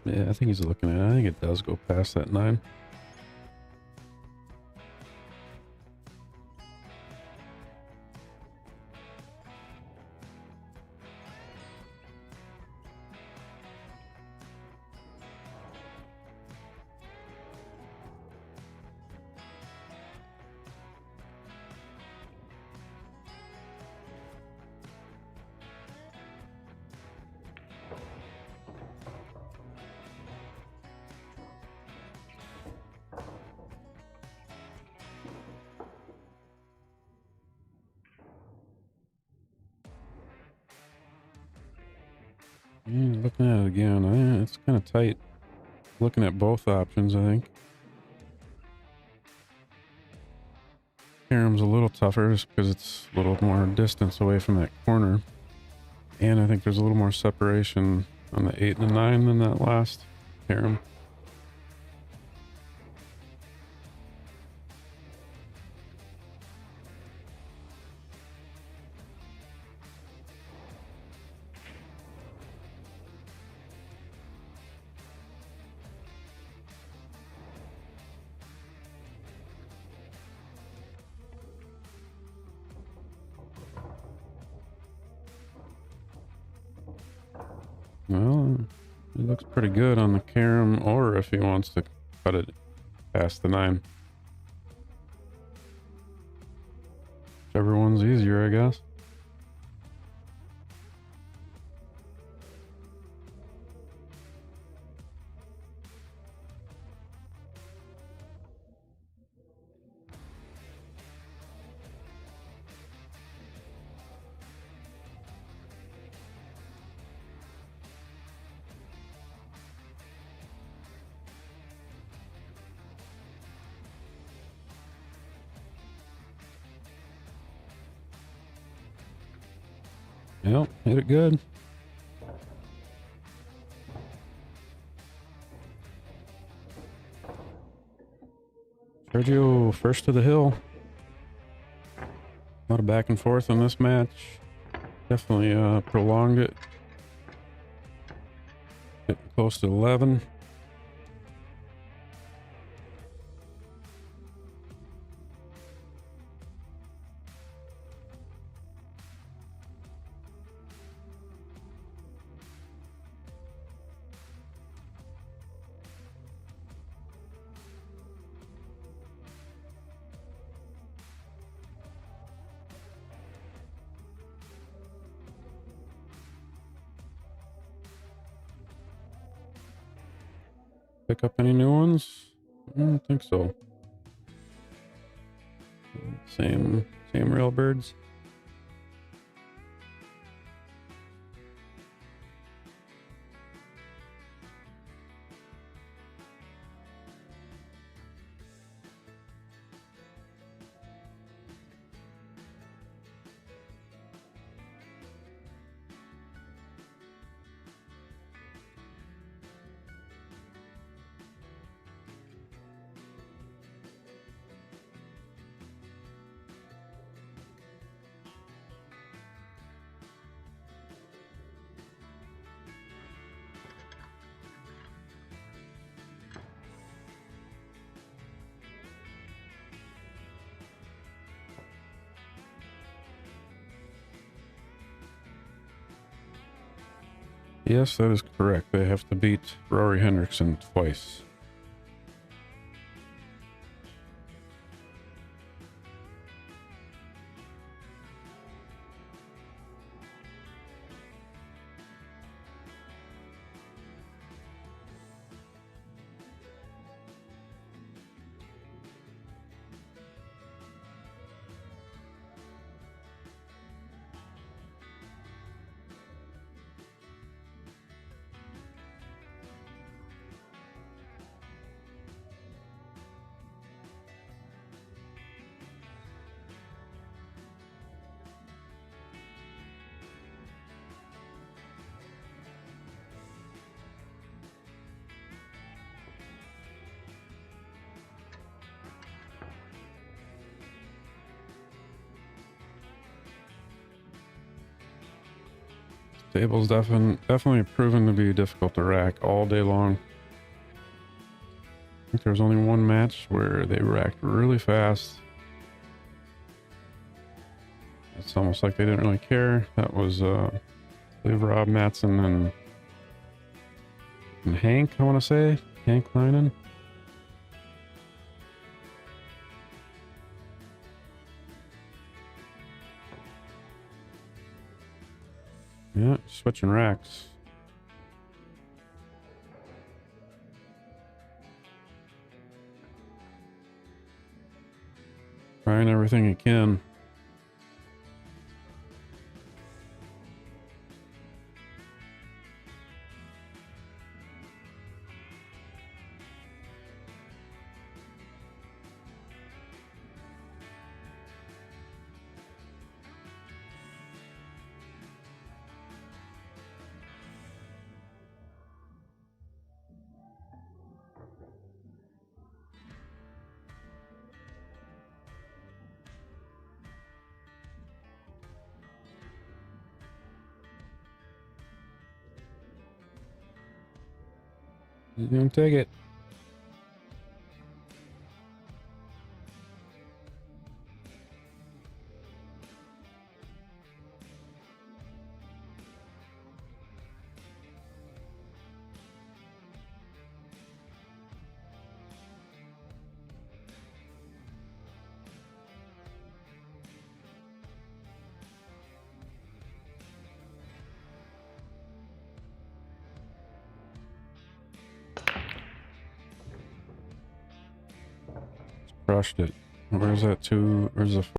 Yeah, I think he's looking at it. I think it does go past that 9. Yeah, looking at it again, it's kind of tight. Looking at both options, I think. Carum's a little tougher just because it's a little more distance away from that corner. And I think there's a little more separation on the 8 and the 9 than that last Carum. Well, it looks pretty good on the Carum, or if he wants to cut it past the 9. Whichever one's easier, I guess. Yep, hit it good. Sergio first to the hill. A lot of back and forth on this match. Definitely prolonged it. Getting close to 11. Pick up any new ones? I don't think so. Same railbirds. Yes, that is correct. They have to beat Rory Hendrickson twice. Table's definitely proven to be difficult to rack all day long. I think there was only one match where they racked really fast. It's almost like they didn't really care. That was I believe Rob, Mattson, and Hank, I want to say. Hank Leinen. Yeah, switching racks. Trying everything you can. He's gonna take it. Crushed it. Where's that two? Where's the